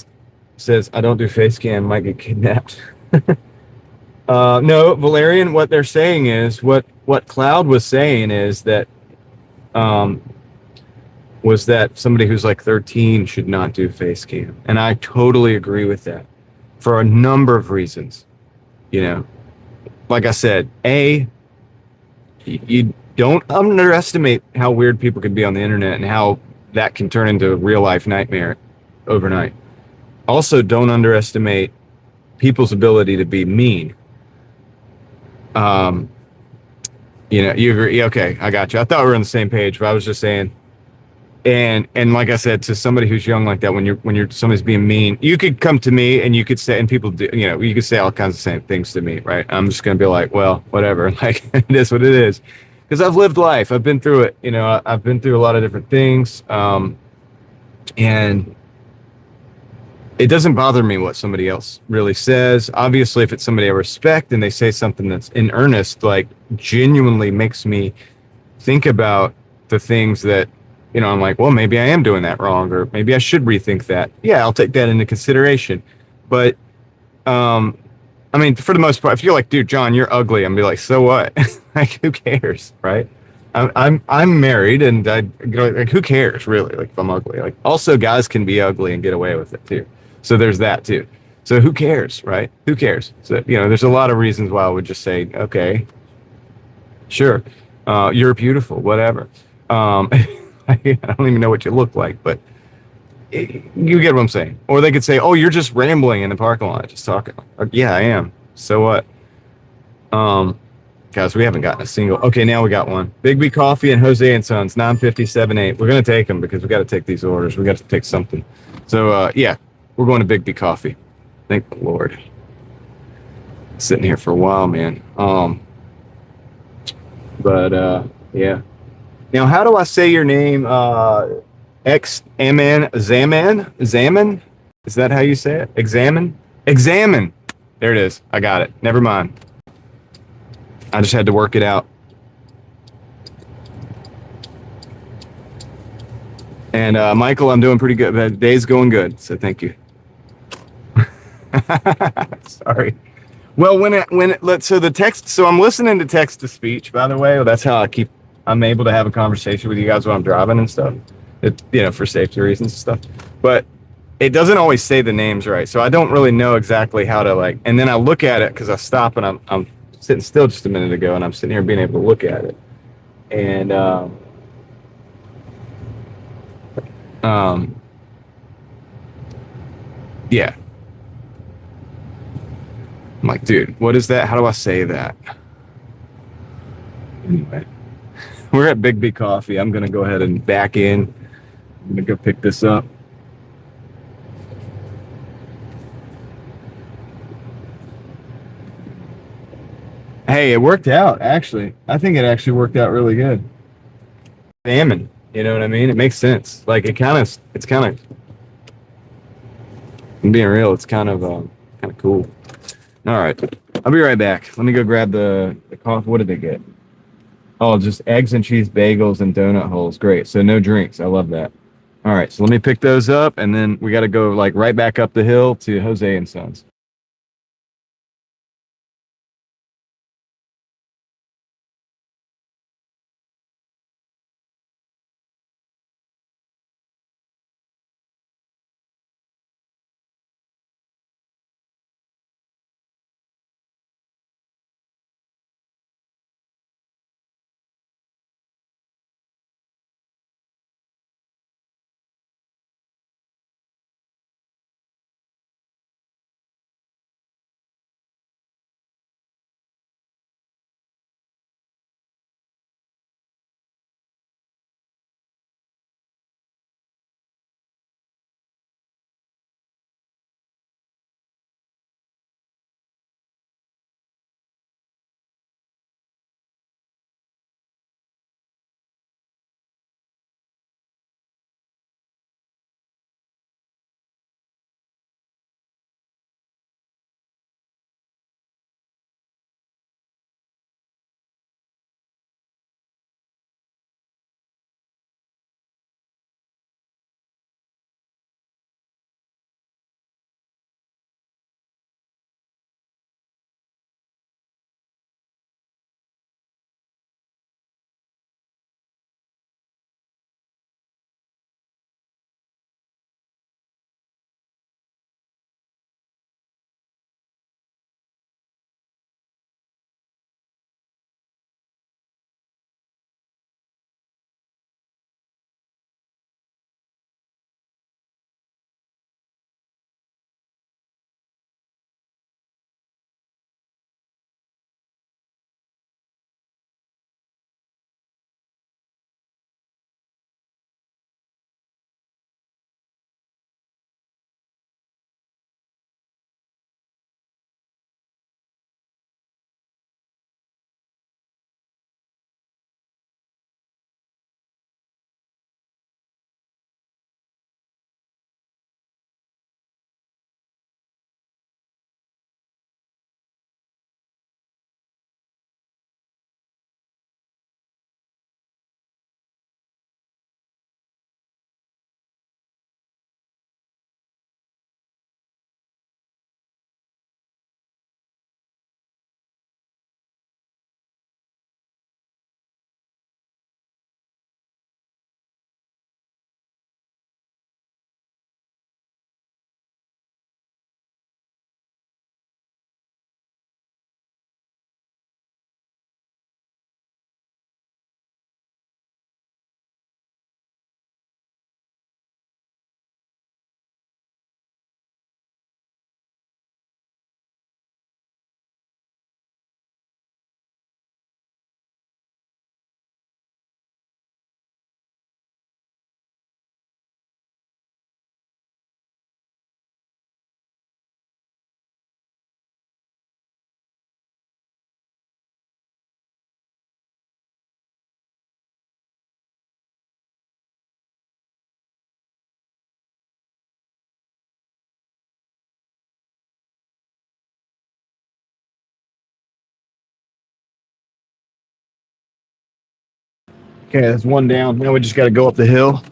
Speaker 1: says, I don't do face cam, might get kidnapped. No, Valerian, what they're saying is, what Cloud was saying is that was that somebody who's like 13 should not do face cam. And I totally agree with that for a number of reasons. You know, like I said, you don't underestimate how weird people can be on the internet and how that can turn into a real life nightmare overnight. Also, don't underestimate people's ability to be mean. You know, you agree? Okay, I got you. I thought we were on the same page, but I was just saying. And like I said, to somebody who's young like that, when somebody's being mean, you could come to me and you could say, and people do, you know, you could say all kinds of same things to me, right? I'm just gonna be like, well, whatever, like it is what it is, because I've lived life, I've been through it, you know, I've been through a lot of different things, and it doesn't bother me what somebody else really says. Obviously, if it's somebody I respect and they say something that's in earnest, like genuinely makes me think about the things that, you know, I'm like, well, maybe I am doing that wrong, or maybe I should rethink that. Yeah, I'll take that into consideration. But, I mean, for the most part, if you're like, dude, John, you're ugly, I'm be like, so what? Like, who cares, right? I'm married, and like, who cares, really? Like, if I'm ugly, like, also guys can be ugly and get away with it too. So there's that too. So who cares, right? Who cares? So, you know, there's a lot of reasons why I would just say, okay, sure, you're beautiful, whatever. I don't even know what you look like, but you get what I'm saying. Or they could say, oh, you're just rambling in the parking lot, just talking. Yeah, I am. So what? Guys, we haven't gotten a single. Okay, now we got one. Big B Coffee and Jose and Sons, 957.8. We're going to take them because we got to take these orders. We got to take something. So, yeah, we're going to Big B Coffee. Thank the Lord. Sitting here for a while, man. Yeah. Now, how do I say your name? Zaman? Is that how you say it? Examine? There it is. I got it. Never mind. I just had to work it out. And Michael, I'm doing pretty good. The day's going good, so thank you. Sorry. Well, so the text. So I'm listening to text to speech. By the way, that's how I'm able to have a conversation with you guys when I'm driving and stuff. You know, for safety reasons and stuff. But it doesn't always say the names right, so I don't really know exactly how to like. And then I look at it because I stop and I'm sitting still just a minute ago, and I'm sitting here being able to look at it. And yeah, I'm like, dude, what is that? How do I say that? Anyway, we're at Big B Coffee. I'm gonna go ahead and back in. I'm gonna go pick this up. Hey, it worked out, actually. I think it actually worked out really good. Salmon, you know what I mean? It makes sense. Like, it's kind of, I'm being real, it's kind of cool. All right, I'll be right back. Let me go grab the coffee. What did they get? Oh, just eggs and cheese bagels and donut holes. Great. So no drinks. I love that. All right, so let me pick those up, and then we got to go like right back up the hill to Jose and Sons. Okay, that's one down. Now we just got to go up the hill.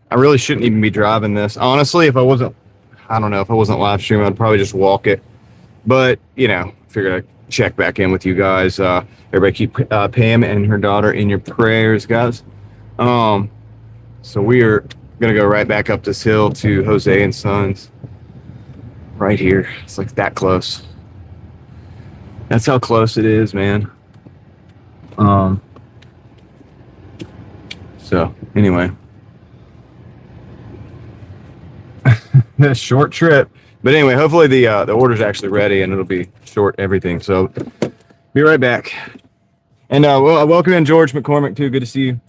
Speaker 1: I really shouldn't even be driving this. Honestly, if I wasn't, I don't know, if I wasn't live streaming, I'd probably just walk it. But, you know, figured I'd check back in with you guys. Everybody keep Pam and her daughter in your prayers, guys. So we are going to go right back up this hill to Jose and Sons. Right here. It's like that close. That's how close it is, man. Um, so anyway, a short trip. But anyway, hopefully the order's actually ready and it'll be short everything. So be right back. And well, welcome in George McCormick too. Good to see you.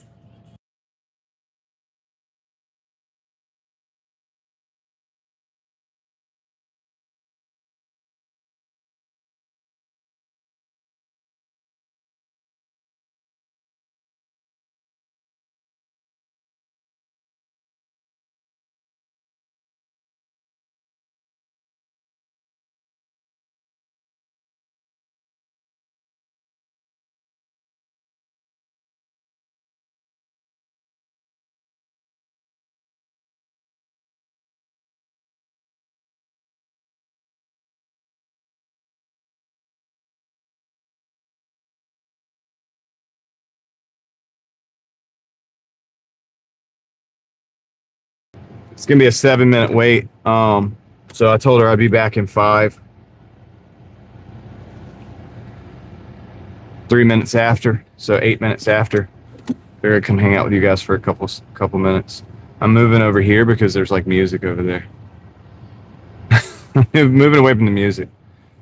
Speaker 1: It's gonna be a 7 minute wait. So I told her I'd be back in 5. 3 minutes after, so 8 minutes after. Figured I'd come hang out with you guys for a couple minutes. I'm moving over here because there's like music over there. Moving away from the music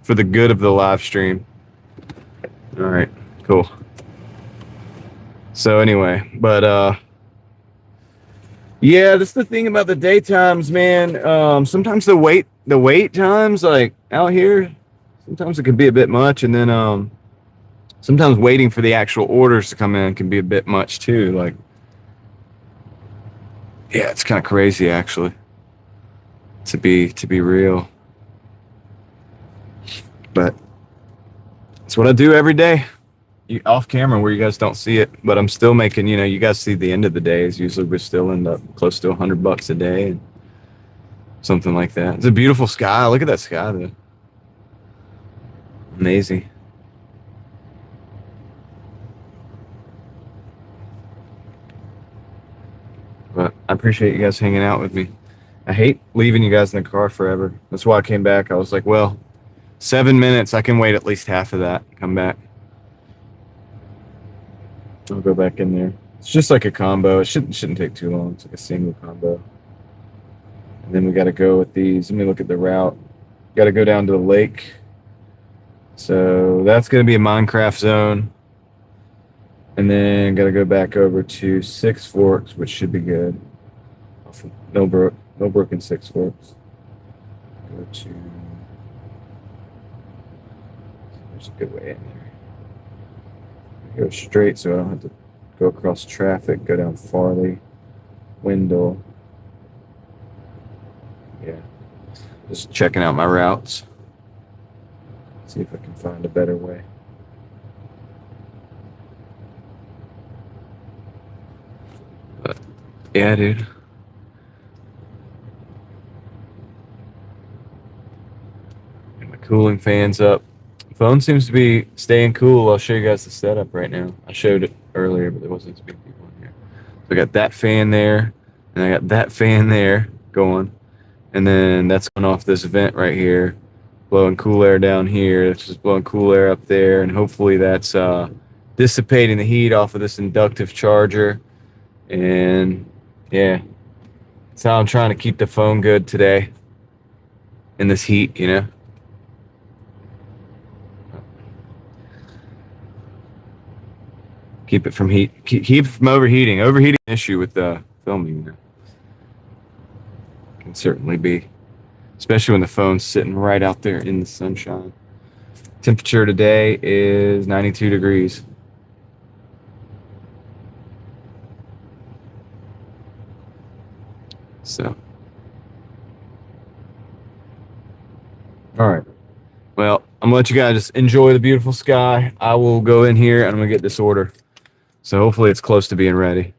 Speaker 1: for the good of the live stream. All right, cool. So anyway, but yeah, that's the thing about the daytimes, man. Sometimes the wait times like out here, sometimes it can be a bit much, and then sometimes waiting for the actual orders to come in can be a bit much too. Like, yeah, it's kind of crazy actually. To be real, but it's what I do every day. Off camera where you guys don't see it, but I'm still making. You guys see the end of the days. Usually we still end up close to $100 a day, and something like that. It's a beautiful sky. Look at that sky, though. Amazing. But I appreciate you guys hanging out with me. I hate leaving you guys in the car forever. That's why I came back. I was like, well, 7 minutes. I can wait at least half of that. Come back. I'll go back in there. It's just like a combo. It shouldn't take too long. It's like a single combo. And then we got to go with these. Let me look at the route. Got to go down to the lake. So that's going to be a Minecraft zone. And then got to go back over to Six Forks, which should be good. No broken Six Forks. Go to. There's a good way in there. Go straight so I don't have to go across traffic. Go down Farley, Wendell. Yeah. Just checking out my routes. See if I can find a better way. But yeah, dude. Get my cooling fans up. Phone seems to be staying cool. I'll show you guys the setup right now. I showed it earlier, but there wasn't as many people in here. So I got that fan there, and I got that fan there going, and then that's going off this vent right here, blowing cool air down here. It's just blowing cool air up there, and hopefully that's dissipating the heat off of this inductive charger. And yeah, that's how I'm trying to keep the phone good today in this heat. Keep it from heat. Keep it from overheating. Overheating an issue with filming. Can certainly be, especially when the phone's sitting right out there in the sunshine. Temperature today is 92 degrees. So, all right. Well, I'm gonna let you guys just enjoy the beautiful sky. I will go in here and I'm gonna get this order. So hopefully it's close to being ready.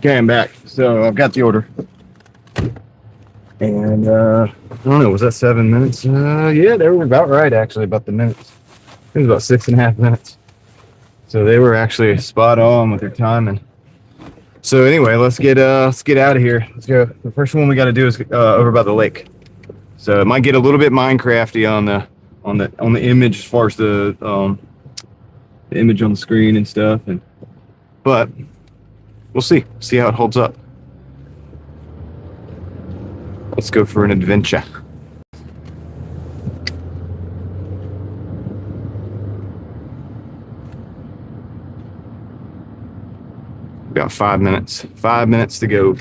Speaker 1: Okay, I'm back. So I've got the order. And I don't know, was that 7 minutes? Yeah, they were about right actually, about the minutes. It was about 6.5 minutes. So they were actually spot on with their timing. So anyway, let's get out of here. Let's go. The first one we got to do is over by the lake. So it might get a little bit Minecrafty on the image as far as the image on the screen and stuff, but we'll see how it holds up. Let's go for an adventure. We got 5 minutes. 5 minutes to go.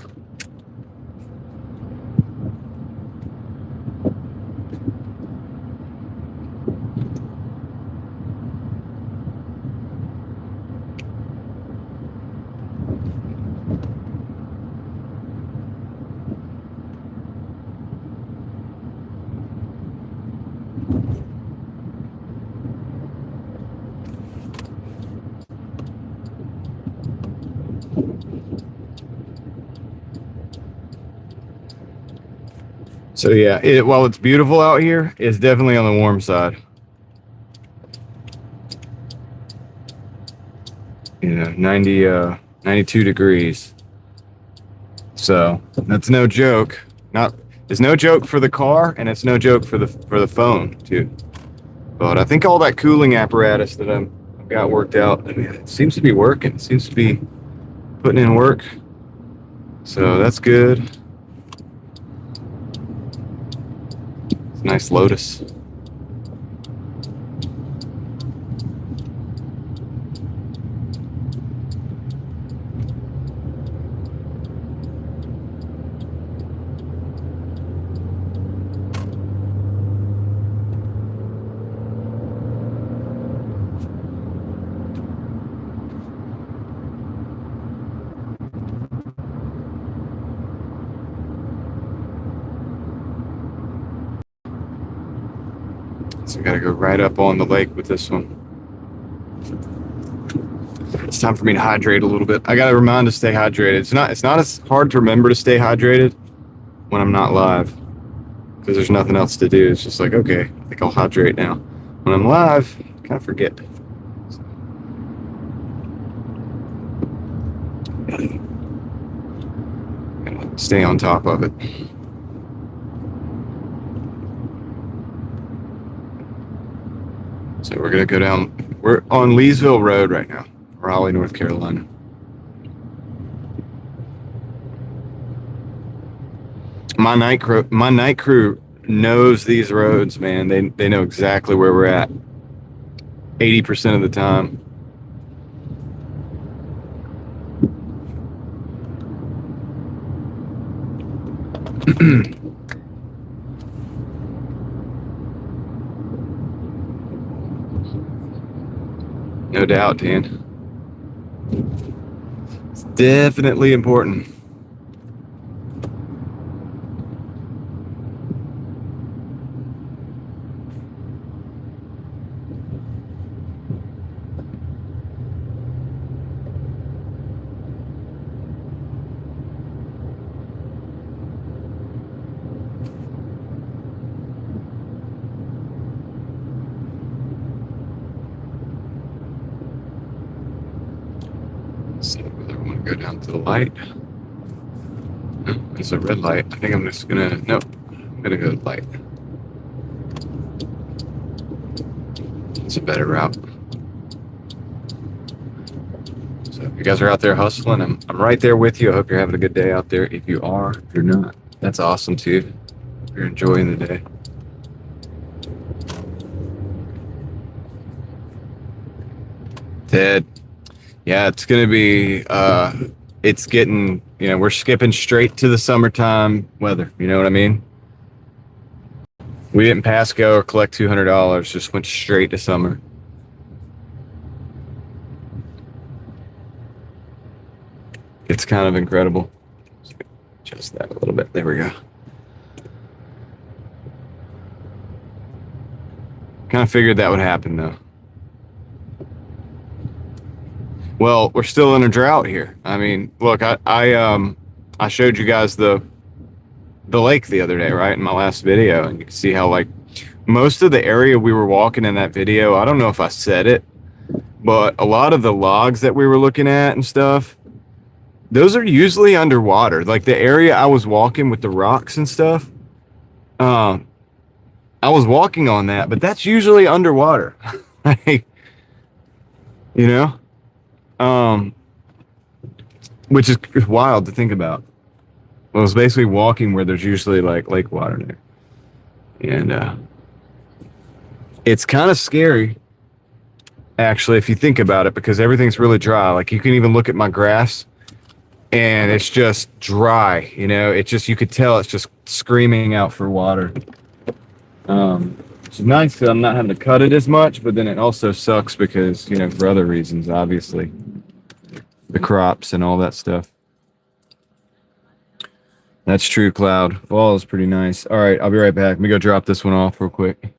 Speaker 1: So yeah, while it's beautiful out here, it's definitely on the warm side. You know, 92 degrees. So that's no joke. It's no joke for the car, and it's no joke for the phone too. But I think all that cooling apparatus that I've got worked out, I mean, it seems to be working. It seems to be putting in work. So that's good. It's a nice Lotus. So we gotta go right up on the lake with this one. It's time for me to hydrate a little bit. I gotta remind to stay hydrated. It's not as hard to remember to stay hydrated when I'm not live, because there's nothing else to do. It's just like, okay, I think I'll hydrate now. When I'm live, I kind of forget. Gotta stay on top of it. So we're gonna go down. We're on Leesville Road right now, Raleigh, North Carolina. My night crew knows these roads, man. They know exactly where we're at. 80% of the time. No doubt, Dan. It's definitely important. So whether I want to go down to the light. No, it's a red light. I think I'm just gonna, nope, I'm gonna go to the light. It's a better route. So if you guys are out there hustling, I'm right there with you. I hope you're having a good day out there. If you are, if you're not, that's awesome too. If you're enjoying the day. Ted. Yeah, it's gonna be it's getting, you know, we're skipping straight to the summertime weather, you know what I mean? We didn't pass go or collect $200, just went straight to summer. It's kind of incredible. Adjust that a little bit. There we go. Kind of figured that would happen though. Well, we're still in a drought here. I mean, look, I showed you guys the lake the other day, right, in my last video, and you can see how like most of the area we were walking in that video, I don't know if I said it, but a lot of the logs that we were looking at and stuff, those are usually underwater. Like the area I was walking with the rocks and stuff, um, I was walking on that, but that's usually underwater. Like, you know, um, which is wild to think about. I was basically walking where there's usually like lake water there, and it's kind of scary actually if you think about it, because everything's really dry. Like you can even look at my grass and it's just dry, you know. It's just, you could tell it's just screaming out for water. Which is nice because I'm not having to cut it as much, but then it also sucks because, you know, for other reasons, obviously, the crops and all that stuff. That's true, Cloud. Fall is pretty nice. All right, I'll be right back. Let me go drop this one off real quick.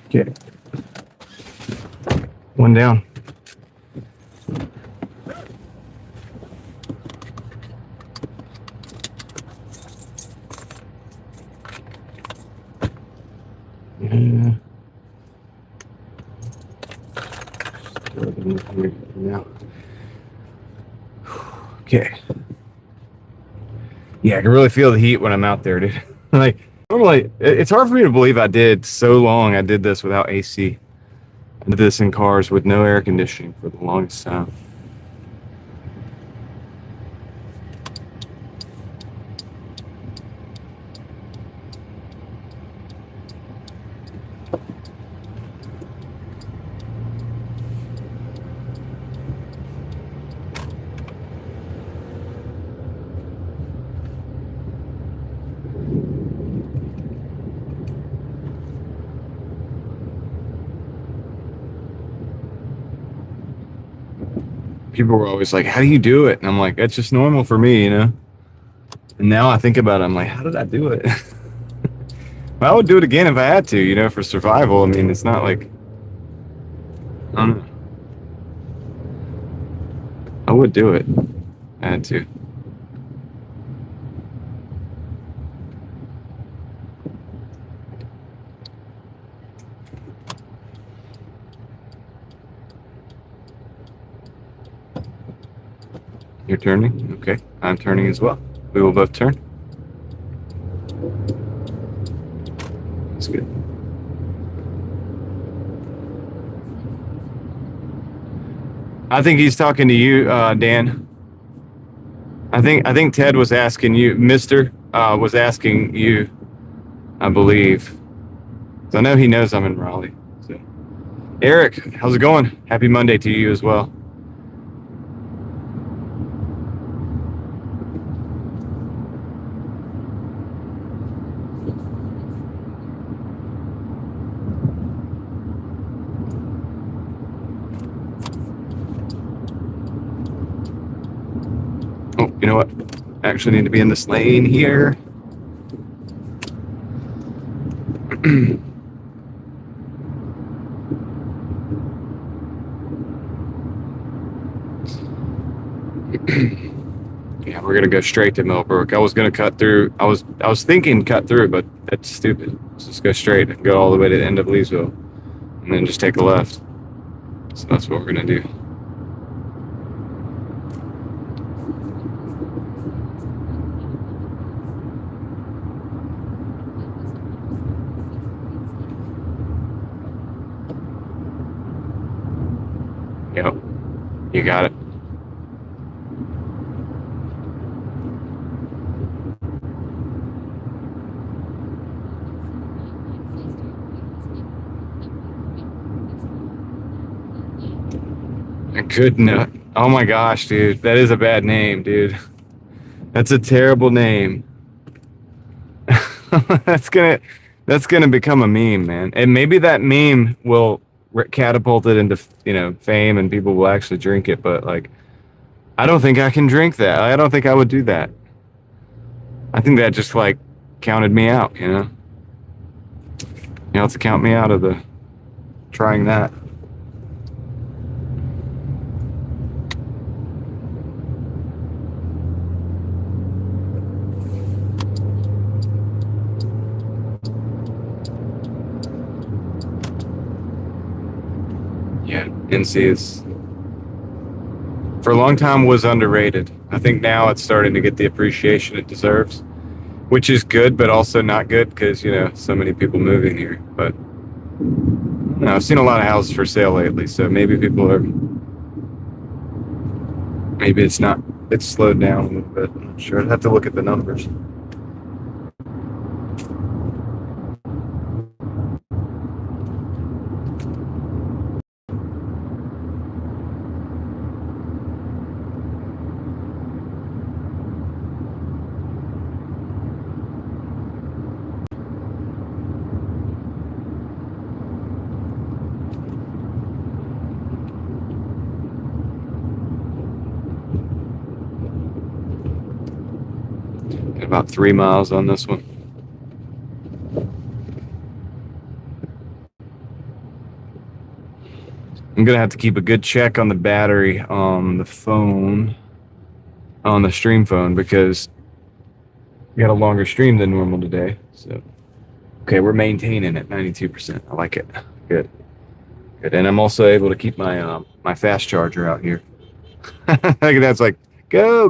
Speaker 1: Okay. One down. Yeah. Now. Okay. Yeah, I can really feel the heat when I'm out there, dude. Like, normally, it's hard for me to believe I did so long. I did this without AC. I did this in cars with no air conditioning for the longest time. People were always like, how do you do it? And I'm like, that's just normal for me, you know? And now I think about it, I'm like, how did I do it? Well, I would do it again if I had to, you know, for survival. I mean, it's not like, I don't know. I would do it. I had to. You're turning? Okay. I'm turning as well. We will both turn. That's good. I think he's talking to you, Dan. I think Ted was asking you, Mister, was asking you, I believe. So I know he knows I'm in Raleigh. So, Eric, how's it going? Happy Monday to you as well. Oh, you know what? I actually need to be in this lane here. Yeah, we're gonna go straight to Millbrook. I was gonna cut through. I was thinking cut through, but that's stupid. Let's just go straight and go all the way to the end of Leesville, and then just take a left. So that's what we're gonna do. Yep, you got it. Good nut. Oh my gosh, dude. That is a bad name, dude. That's a terrible name. that's gonna become a meme, man. And maybe that meme will catapult it into, fame and people will actually drink it, but like I don't think I can drink that. I don't think I would do that. I think that just like counted me out, You have to count me out of the trying that. Yeah, NC is for a long time was underrated. I think now it's starting to get the appreciation it deserves, which is good, but also not good because, so many people moving here. But I've seen a lot of houses for sale lately, so maybe maybe it's slowed down a little bit. I'm not sure. I'd have to look at the numbers. About 3 miles on this one. I'm gonna have to keep a good check on the battery on the phone, on the stream phone, because we got a longer stream than normal today. So, okay, we're maintaining it 92%. I like it. Good. And I'm also able to keep my my fast charger out here. That's like go.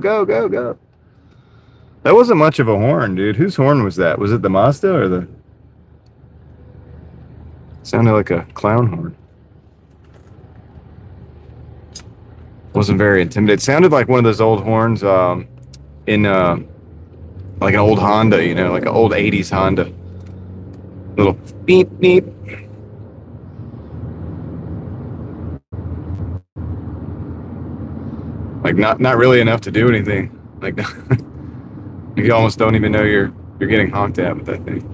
Speaker 1: That wasn't much of a horn, dude. Whose horn was that? Was it the Mazda or the? Sounded like a clown horn. Wasn't very intimidating. It sounded like one of those old horns in like an old Honda, like an old 80s Honda. Little beep beep. Like not really enough to do anything. Like you almost don't even know you're getting honked at with that thing.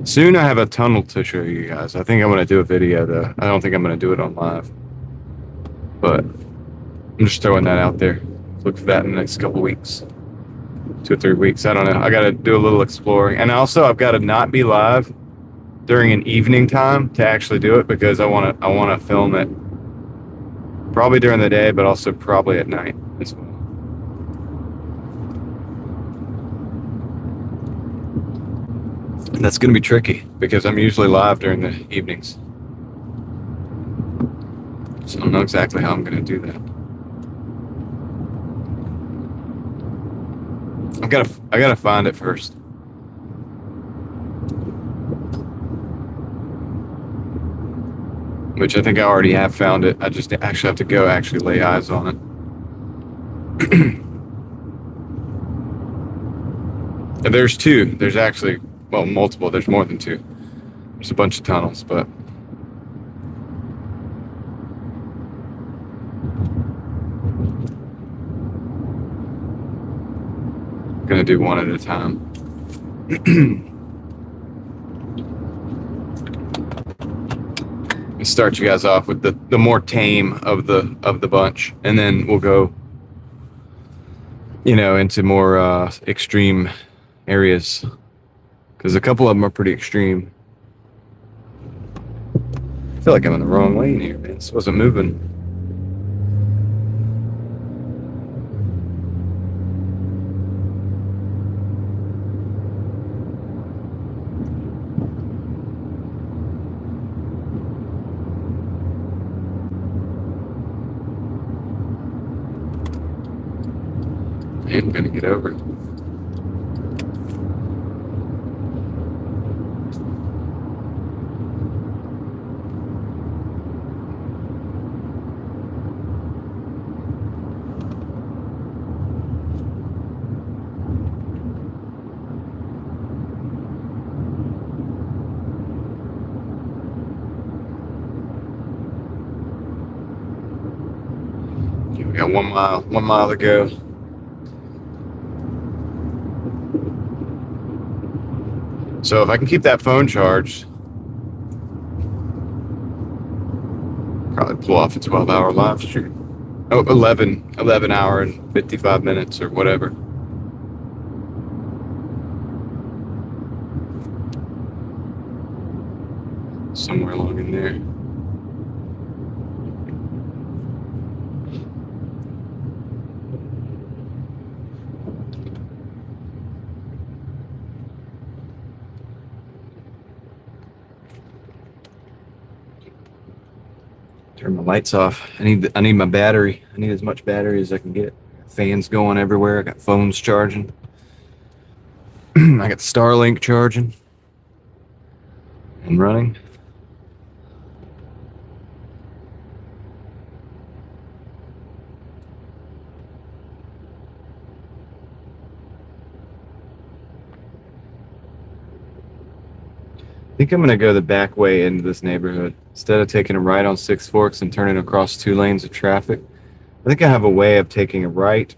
Speaker 1: Soon I have a tunnel to show you guys. I think I'm going to do a video, though. I don't think I'm going to do it on live. But I'm just throwing that out there. Look for that in the next couple weeks. 2 or 3 weeks. I don't know. I got to do a little exploring. And also, I've got to not be live during an evening time to actually do it because I want to film it probably during the day, but also probably at night as well. And that's going to be tricky because I'm usually live during the evenings. So I don't know exactly how I'm going to do that. I gotta find it first. Which I think I already have found it. I just actually have to go lay eyes on it. There's two. There's actually, well, multiple. There's more than two. There's a bunch of tunnels, but I'm gonna do one at a time. Start you guys off with the more tame of the bunch, and then we'll go, into more extreme areas, because a couple of them are pretty extreme. I feel like I'm in the wrong lane here, man. This wasn't moving. I'm gonna get over it. Okay, we got 1 mile to go. So if I can keep that phone charged, probably pull off a 12-hour live stream. Oh, 11 hour and 55 minutes or whatever. Somewhere along in there. Turn my lights off. I need my battery. I need as much battery as I can get. Fans going everywhere. I got phones charging. I got Starlink charging and running. I think I'm going to go the back way into this neighborhood. Instead of taking a right on Six Forks and turning across 2 lanes of traffic, I think I have a way of taking a right,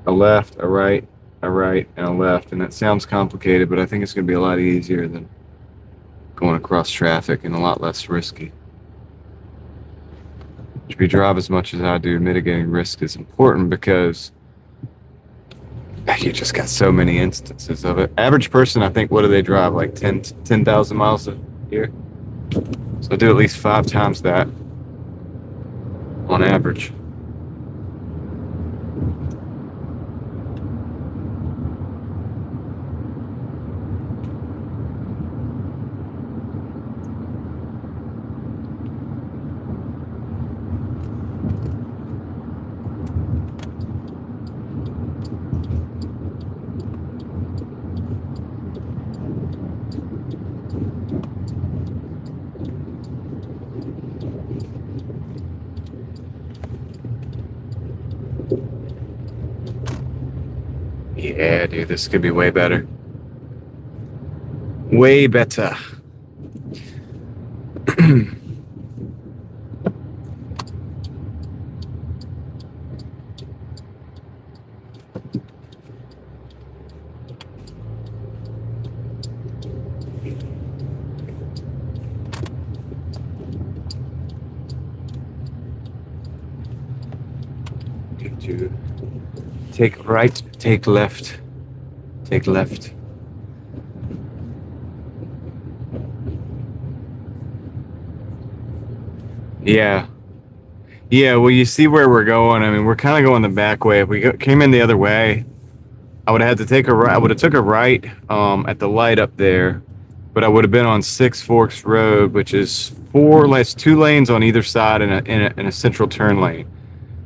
Speaker 1: a left, a right, and a left. And that sounds complicated, but I think it's going to be a lot easier than going across traffic and a lot less risky. If you drive as much as I do, mitigating risk is important because you just got so many instances of it. Average person, I think, what do they drive? Like 10,000 miles a year? So I do at least 5 times that on average. Yeah, dude, this could be way better. Way better. To take right, take left, take left. Yeah. Yeah, well, you see where we're going. I mean, we're kind of going the back way. If we came in the other way, I would have had to take a right. I would have took a right at the light up there, but I would have been on Six Forks Road, which is 4 lanes, 2 lanes on either side in a central turn lane,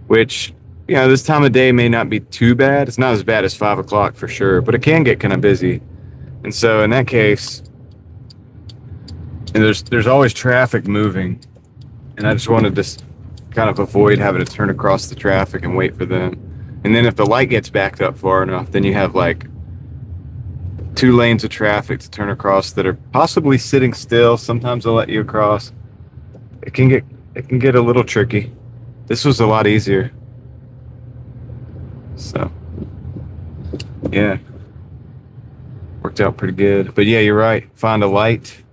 Speaker 1: which, this time of day may not be too bad. It's not as bad as 5 o'clock for sure, but it can get kind of busy. And so in that case, and there's always traffic moving, and I just wanted to kind of avoid having to turn across the traffic and wait for them. And then if the light gets backed up far enough, then you have like 2 lanes of traffic to turn across that are possibly sitting still. Sometimes they'll let you across. It can get a little tricky. This was a lot easier. So, yeah, worked out pretty good. But yeah, you're right. Find a light.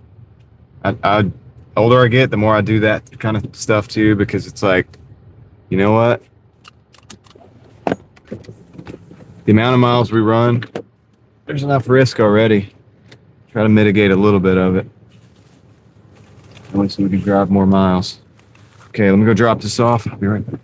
Speaker 1: I older I get, the more I do that kind of stuff too, because it's like, you know what? The amount of miles we run, there's enough risk already. Try to mitigate a little bit of it. At least we can drive more miles. Okay, let me go drop this off. I'll be right back.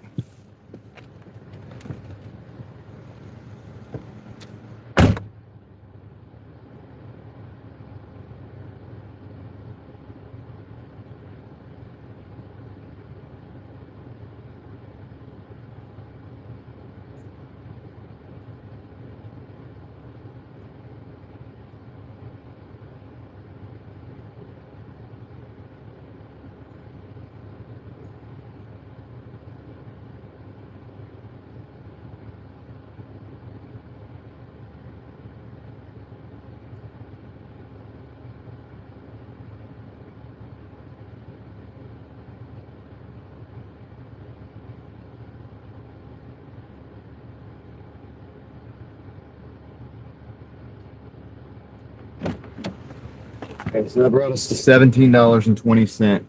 Speaker 1: Okay, so that brought us to $17.20.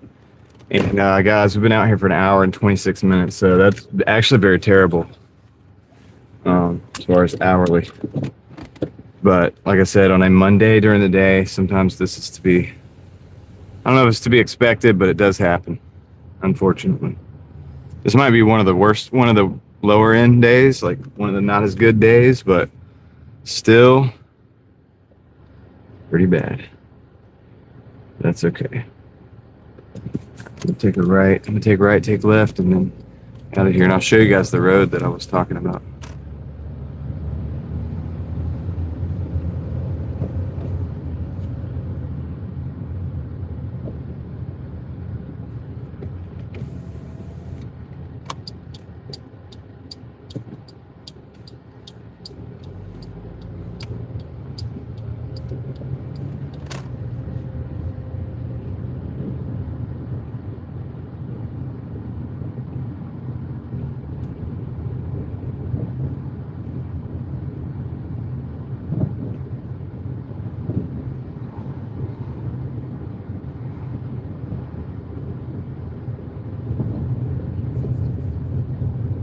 Speaker 1: And guys, we've been out here for an hour and 26 minutes, so that's actually very terrible as far as hourly. But like I said, on a Monday during the day, sometimes this is to be, I don't know if it's to be expected, but it does happen, unfortunately. This might be one of the worst, one of the lower end days, like one of the not as good days, but still pretty bad. That's okay. I'm gonna take a right, I'm gonna take right, take left, and then out of here, and I'll show you guys the road that I was talking about.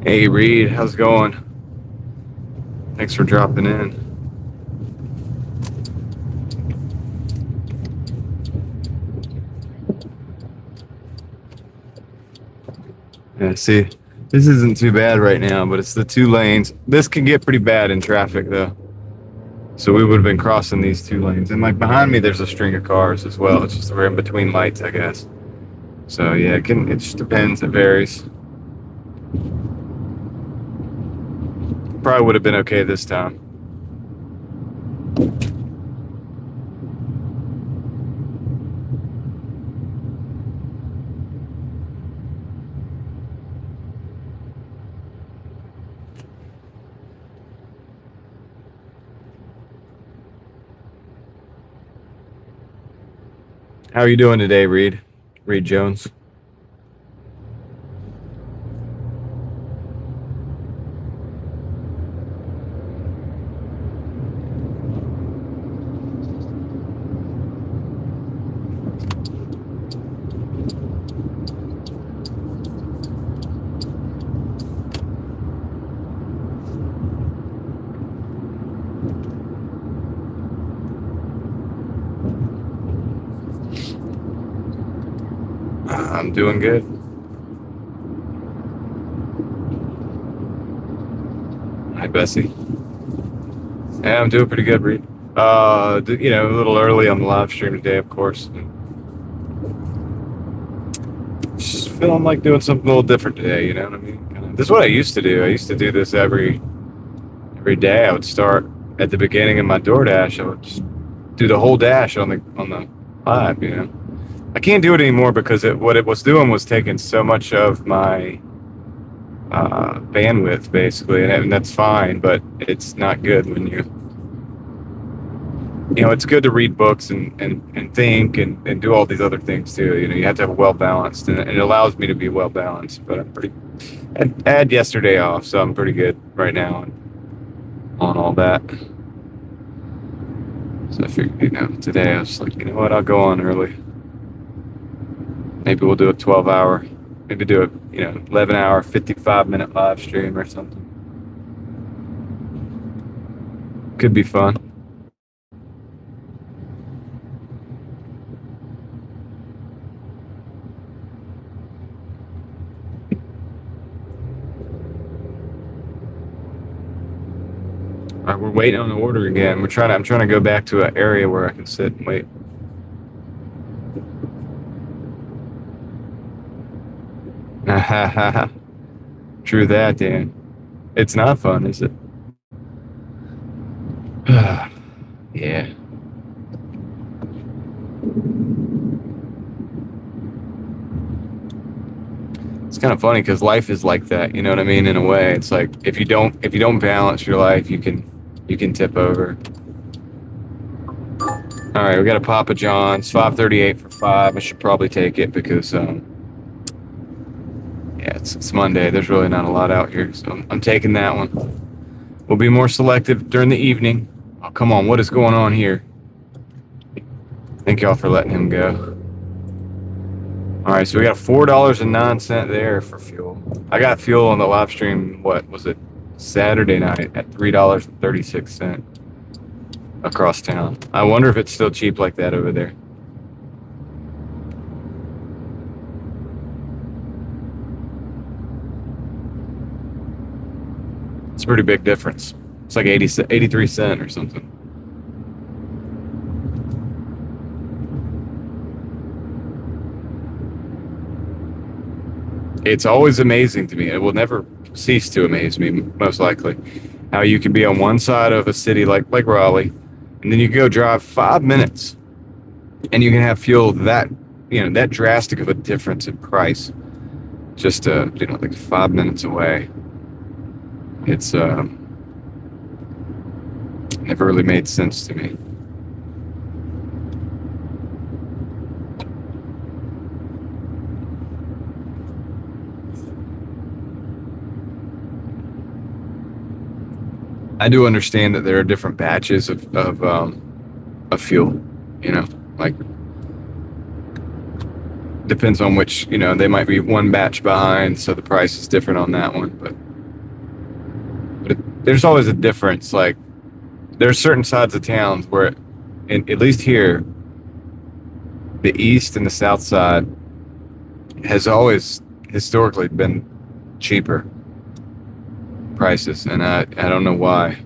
Speaker 1: Hey Reed, how's it going? Thanks for dropping in. Yeah, see, this isn't too bad right now, but it's the 2 lanes. This can get pretty bad in traffic though. So we would have been crossing these 2 lanes. And like behind me, there's a string of cars as well. It's just we're in between lights, I guess. So yeah, it just depends, it varies. Probably would have been okay this time. How are you doing today, Reed? Reed Jones. I'm doing good. Hi, Bessie. Yeah, I'm doing pretty good, Reed. You know, a little early on the live stream today, of course. Just feeling like doing something a little different today, you know what I mean? This is what I used to do. I used to do this every day. I would start at the beginning of my Doordash. I would just do the whole dash on the live, you know. I can't do it anymore because what it was doing was taking so much of my bandwidth, basically, and that's fine, but it's not good when you it's good to read books and think and do all these other things too. You have to have a well balanced, and it allows me to be well balanced. But I'm pretty. I had yesterday off, so I'm pretty good right now on all that. So I figured, today I was like, you know what, I'll go on early. Maybe we'll do a 12-hour, maybe do a 11-hour, 55-minute live stream or something. Could be fun. All right, we're waiting on the order again. I'm trying to go back to an area where I can sit and wait. True that, Dan. It's not fun, is it? Yeah. It's kind of funny because life is like that. You know what I mean? In a way, it's like if you don't balance your life, you can tip over. All right, we got a Papa John's, 5:38 for 5. I should probably take it because it's Monday. There's really not a lot out here, so I'm taking that one. We'll be more selective during the evening. Oh, come on, what is going on here? Thank y'all for letting him go. All right, so we got $4.09 there for fuel. I got fuel on the live stream, what was it, Saturday night at $3.36 across town. I wonder if it's still cheap like that over there. It's a pretty big difference. It's like 83 cents or something. It's always amazing to me. It will never cease to amaze me, most likely, how you can be on one side of a city like Raleigh, and then you can go drive 5 minutes, and you can have fuel that drastic of a difference in price, just like 5 minutes away. It's never really made sense to me. I do understand that there are different batches of fuel, like depends on which, they might be one batch behind, so the price is different on that one. But there's always a difference. Like there's certain sides of towns where, at least here, the east and the south side has always historically been cheaper prices, and I don't know why.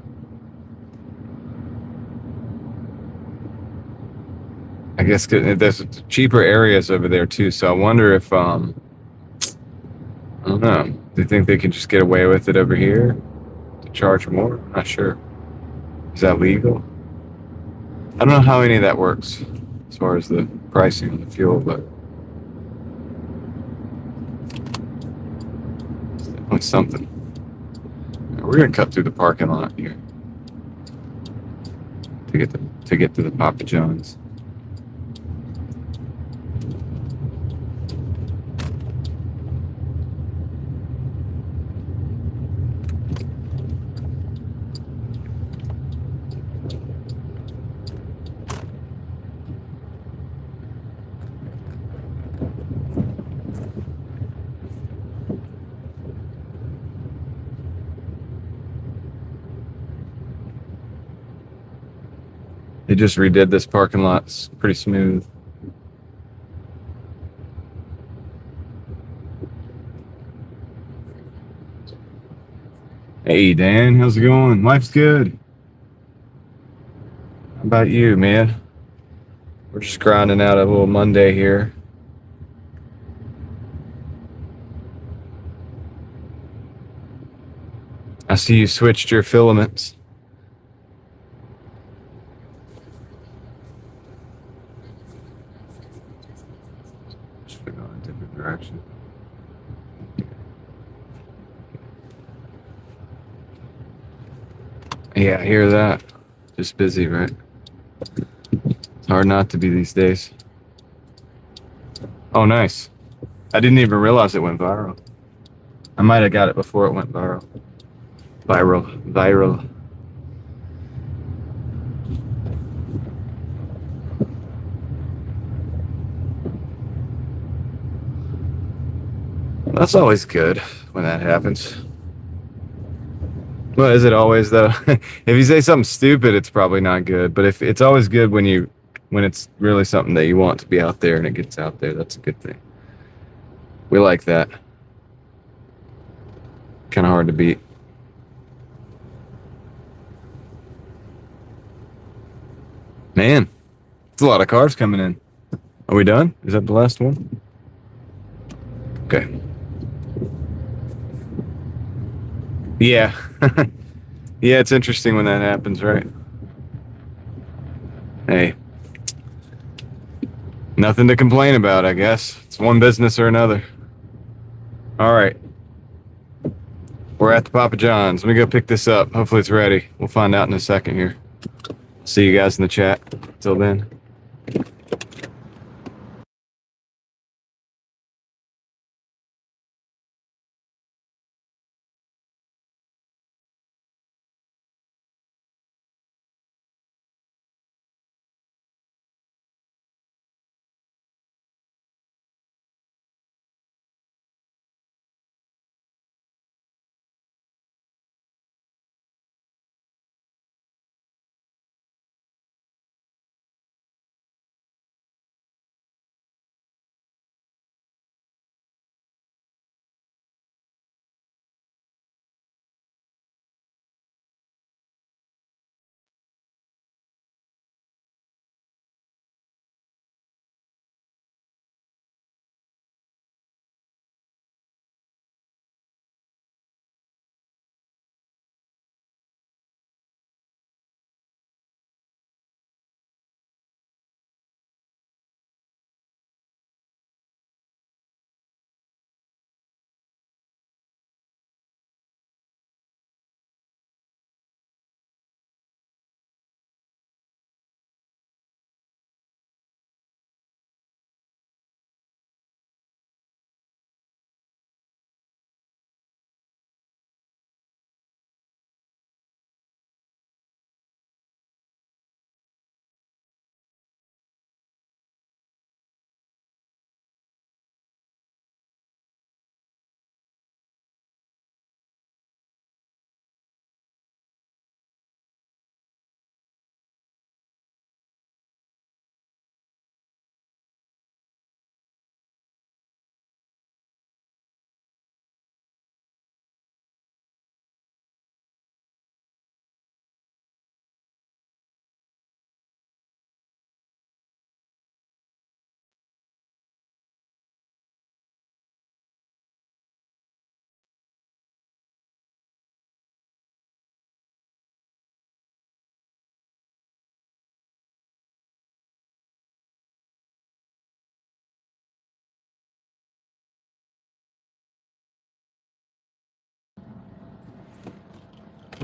Speaker 1: I guess there's cheaper areas over there too, so I wonder if I don't know. Do you think they can just get away with it over here to charge more? I'm not sure. Is that legal? I don't know how any of that works as far as the pricing on the fuel, but it's definitely something. We're gonna cut through the parking lot here to get to the Papa John's. They just redid this parking lot. It's pretty smooth. Hey, Dan, how's it going? Life's good. How about you, man? We're just grinding out a little Monday here. I see you switched your filaments. Should go in a different direction. Yeah, I hear that. Just busy, right? It's hard not to be these days. Oh, nice. I didn't even realize it went viral. I might have got it before it went viral. Viral. That's always good when that happens. Well, is it always though? If you say something stupid, it's probably not good. But if it's always good when it's really something that you want to be out there and it gets out there, that's a good thing. We like that. Kind of hard to beat. Man, it's a lot of cars coming in. Are we done? Is that the last one? Okay. Yeah. Yeah, it's interesting when that happens, right? Hey. Nothing to complain about, I guess. It's one business or another. All right. We're at the Papa John's. Let me go pick this up. Hopefully it's ready. We'll find out in a second here. See you guys in the chat. Till then.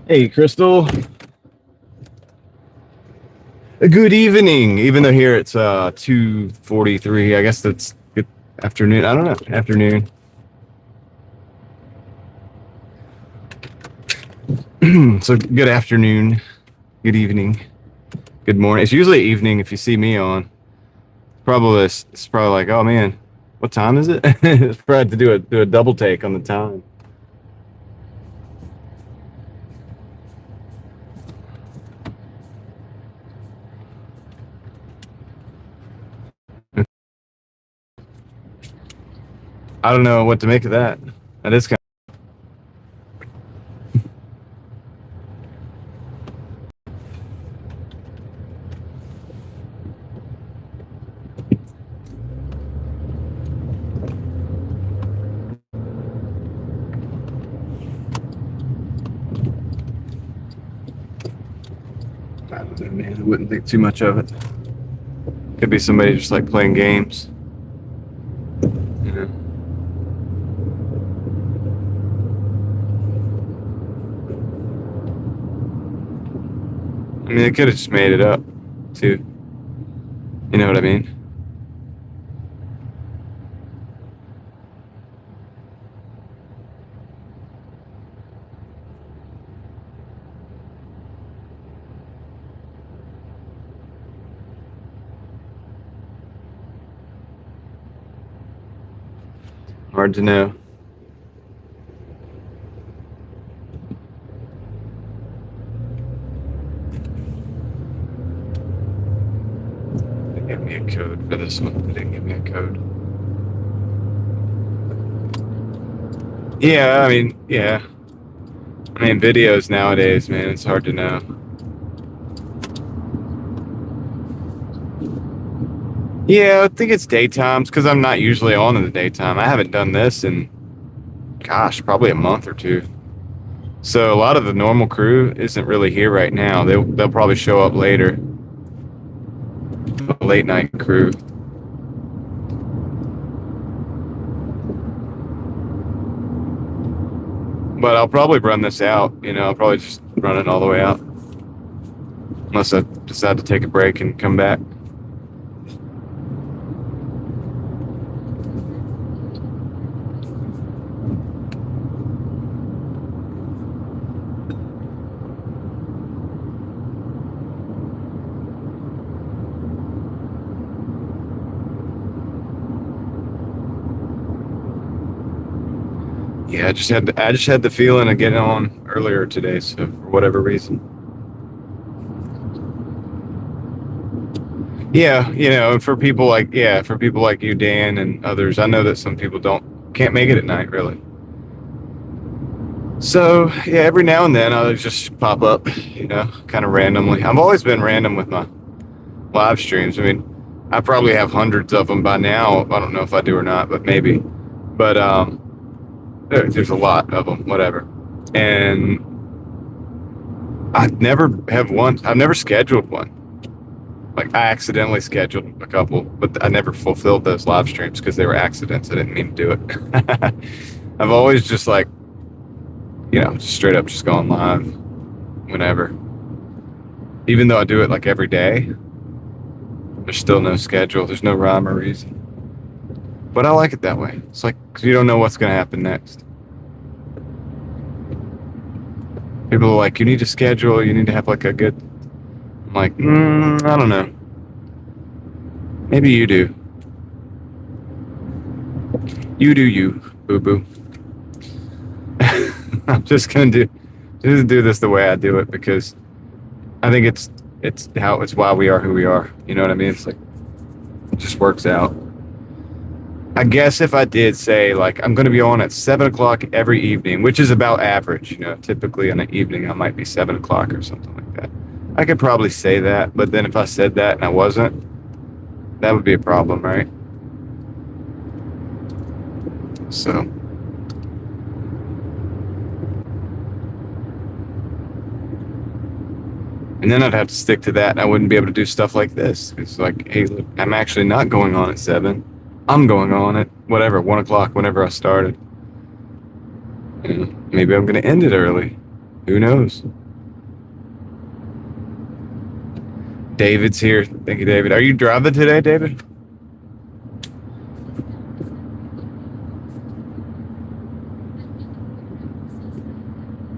Speaker 1: Hey, Crystal. Good evening. Even though here it's 2:43, I guess that's good afternoon. I don't know. Afternoon. So good afternoon. Good evening. Good morning. It's usually evening if you see me on. It's probably like, oh man, what time is it? It's probably to do a double take on the time. I don't know what to make of that. That is kind of, I don't know, man. I wouldn't think too much of it. Could be somebody just like playing games. You know. I mean, they could have just made it up. too. You know what I mean? Hard to know. They gave me a code for this one. They didn't give me a code. Yeah, I mean, yeah. I mean, videos nowadays, man, it's hard to know. Yeah, I think it's daytimes because I'm not usually on in the daytime. I haven't done this in, gosh, probably a month or two. So a lot of the normal crew isn't really here right now. They'll probably show up later. The late night crew. But I'll probably run this out. You know, I'll probably just run it all the way out. Unless I decide to take a break and come back. Yeah, I just had the feeling of getting on earlier today, so for whatever reason. Yeah, you know, for people like you, Dan, and others, I know that some people can't make it at night, really. So yeah, every now and then I'll just pop up, you know, kind of randomly. I've always been random with my live streams. I mean, I probably have hundreds of them by now. I don't know if I do or not, but maybe. But there's a lot of them, whatever. And I've never scheduled one. Like I accidentally scheduled a couple, but I never fulfilled those live streams because they were accidents. I didn't mean to do it. I've always just like, you know, just straight up just going live whenever. Even though I do it like every day, there's still no schedule. There's no rhyme or reason. But I like it that way. It's like, cause you don't know what's going to happen next. People are like, you need to schedule, you need to have like a good, I'm like, I don't know. Maybe you do. You do you, boo-boo. I'm just gonna do this the way I do it because I think it's why we are who we are. You know what I mean? It's like it just works out. I guess if I did say like I'm gonna be on at 7 o'clock every evening, which is about average, you know, typically in the evening I might be 7 o'clock or something like that. I could probably say that, but then if I said that and I wasn't, that would be a problem, right? So. And then I'd have to stick to that, and I wouldn't be able to do stuff like this. It's like, hey, look, I'm actually not going on at 7. I'm going on at whatever, 1 o'clock, whenever I started. And maybe I'm going to end it early. Who knows? David's here. Thank you, David. Are you driving today, David?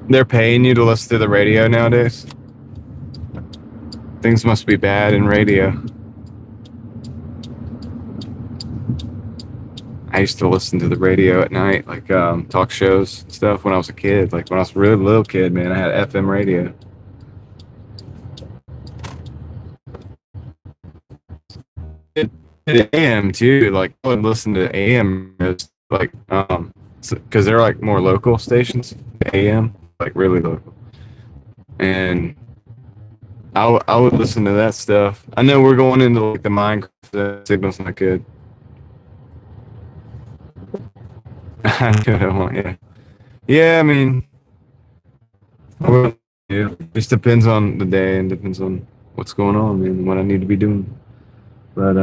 Speaker 1: They're paying you to listen to the radio nowadays? Things must be bad in radio. I used to listen to the radio at night, like talk shows and stuff when I was a kid. Like when I was a really little kid, man, I had FM radio. It AM too. Like I would listen to AM, like because they're like more local stations. AM, like really local, and I would listen to that stuff. I know we're going into like the Minecraft signal's not good. Yeah. Yeah, I mean, well, yeah, it just depends on the day and depends on what's going on and what I need to be doing. But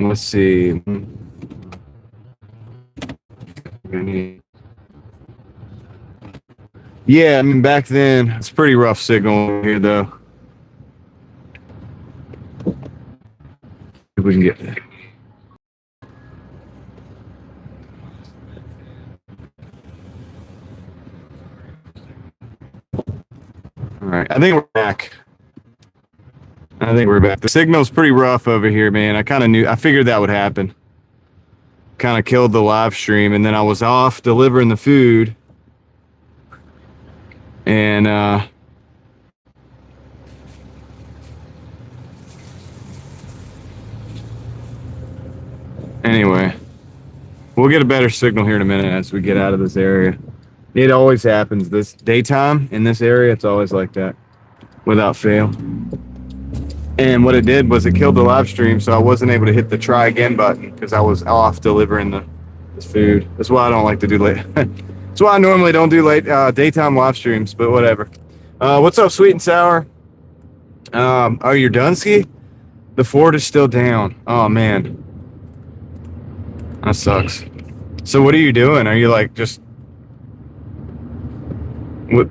Speaker 1: let's see. Yeah, I mean, back then, it's pretty rough signal here, though. If we can get there. All right, I think we're back. The signal's pretty rough over here, man. I figured that would happen. Kind of killed the live stream, and then I was off delivering the food. And, anyway, we'll get a better signal here in a minute as we get out of this area. It always happens. This daytime in this area, it's always like that, without fail. And what it did was it killed the live stream, so I wasn't able to hit the try again button because I was off delivering this food. That's why I don't like to do late. That's why I normally don't do late daytime live streams, but whatever. What's up, Sweet and Sour? Oh, you're done, Ski? The Ford is still down. Oh, man. That sucks. So what are you doing? Are you like just... What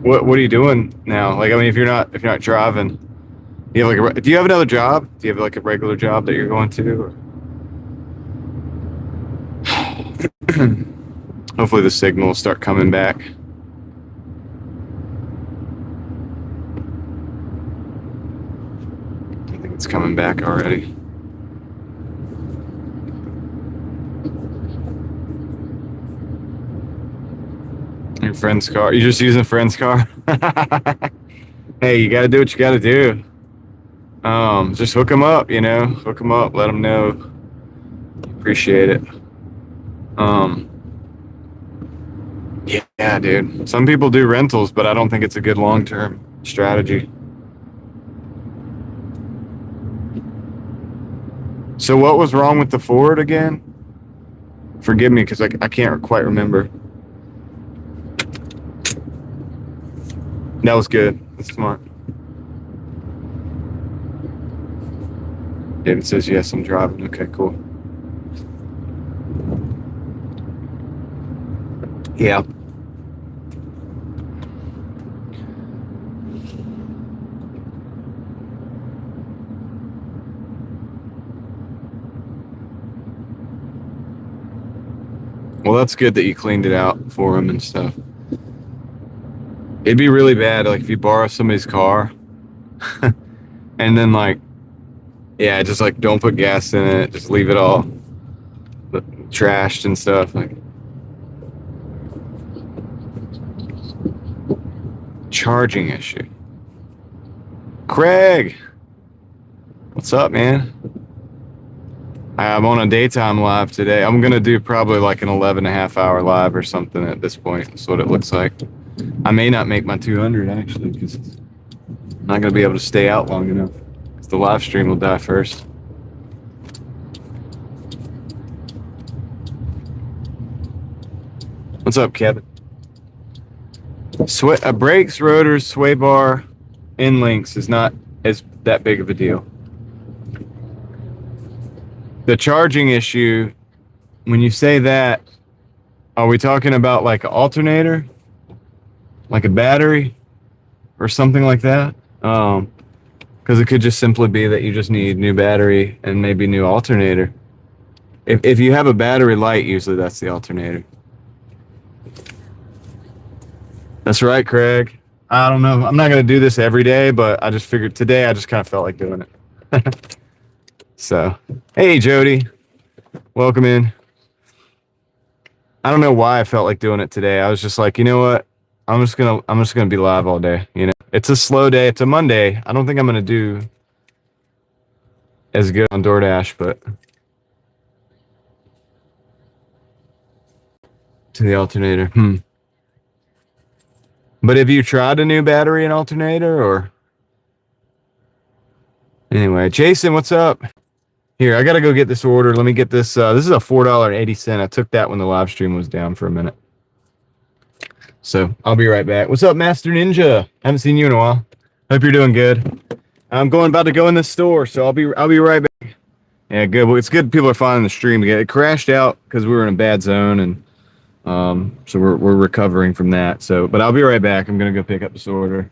Speaker 1: are you doing now? Like, I mean, if you're not driving, you have like do you have another job? Do you have like a regular job that you're going to? Or? Hopefully the signal will start coming back. I think it's coming back already. Your friend's car. You're just using a friend's car? Hey, you got to do what you got to do. Just hook them up, you know. Hook them up. Let them know. Appreciate it. Yeah, dude. Some people do rentals, but I don't think it's a good long-term strategy. So what was wrong with the Ford again? Forgive me, because I can't quite remember. That was good. That's smart. David says, yes, I'm driving. Okay, cool. Yeah. Well, that's good that you cleaned it out for him and stuff. It'd be really bad, like, if you borrow somebody's car and then, like, yeah, just, like, don't put gas in it. Just leave it all trashed and stuff. Like, charging issue. Craig! What's up, man? I'm on a daytime live today. I'm going to do probably, like, an 11.5-hour live or something at this point. That's what it looks like. I may not make my 200 actually because I'm not going to be able to stay out long enough because the live stream will die first. What's up, Kevin? Brakes, rotors, sway bar, end links is not as that big of a deal. The charging issue, when you say that, are we talking about like an alternator? Like a battery or something like that? Because it could just simply be that you just need new battery and maybe new alternator. If you have a battery light, usually that's the alternator. That's right, Craig. I don't know. I'm not going to do this every day, but I just figured today I just kind of felt like doing it. So, hey, Jody. Welcome in. I don't know why I felt like doing it today. I was just like, you know what? I'm just gonna be live all day. You know, it's a slow day. It's a Monday. I don't think I'm gonna do as good on Doordash, but to the alternator. But have you tried a new battery and alternator or? Anyway, Jason, what's up? Here, I gotta go get this order. Let me get this. This is a $4.80. I took that when the live stream was down for a minute. So I'll be right back. What's up, Master Ninja? Haven't seen you in a while. Hope you're doing good. I'm about to go in the store, so I'll be right back. Yeah, good. Well, it's good people are finding the stream again. It crashed out because we were in a bad zone, and So we're recovering from that. So, but I'll be right back. I'm gonna go pick up this order.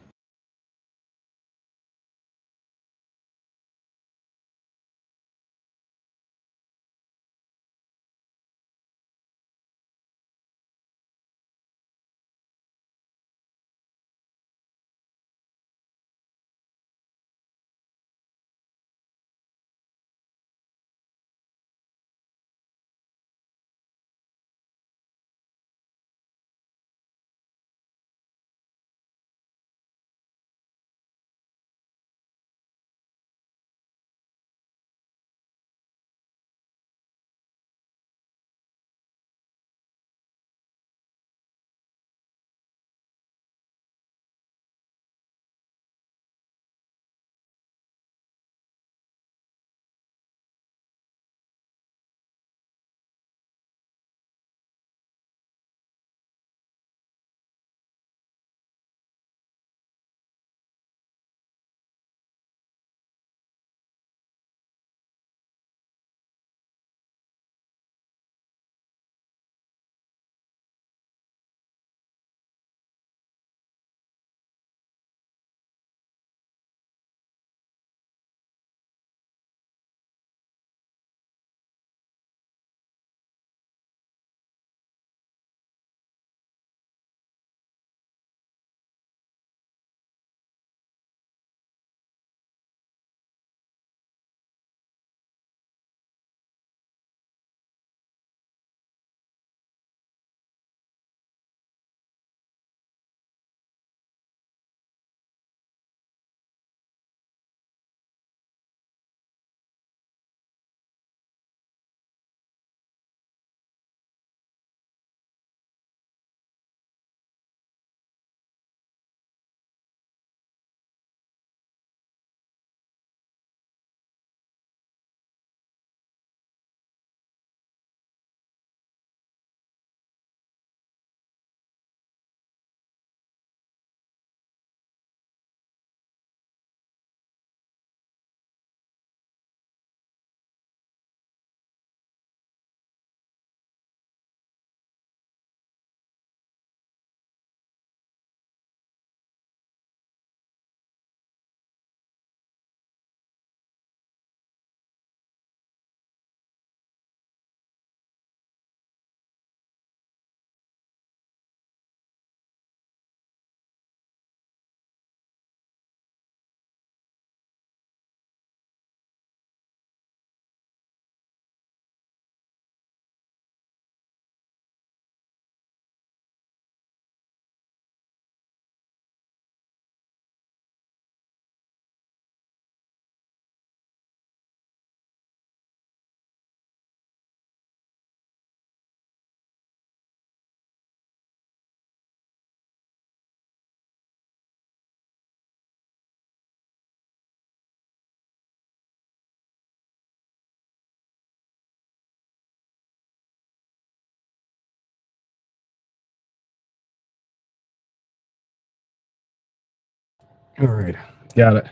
Speaker 1: All right, got it.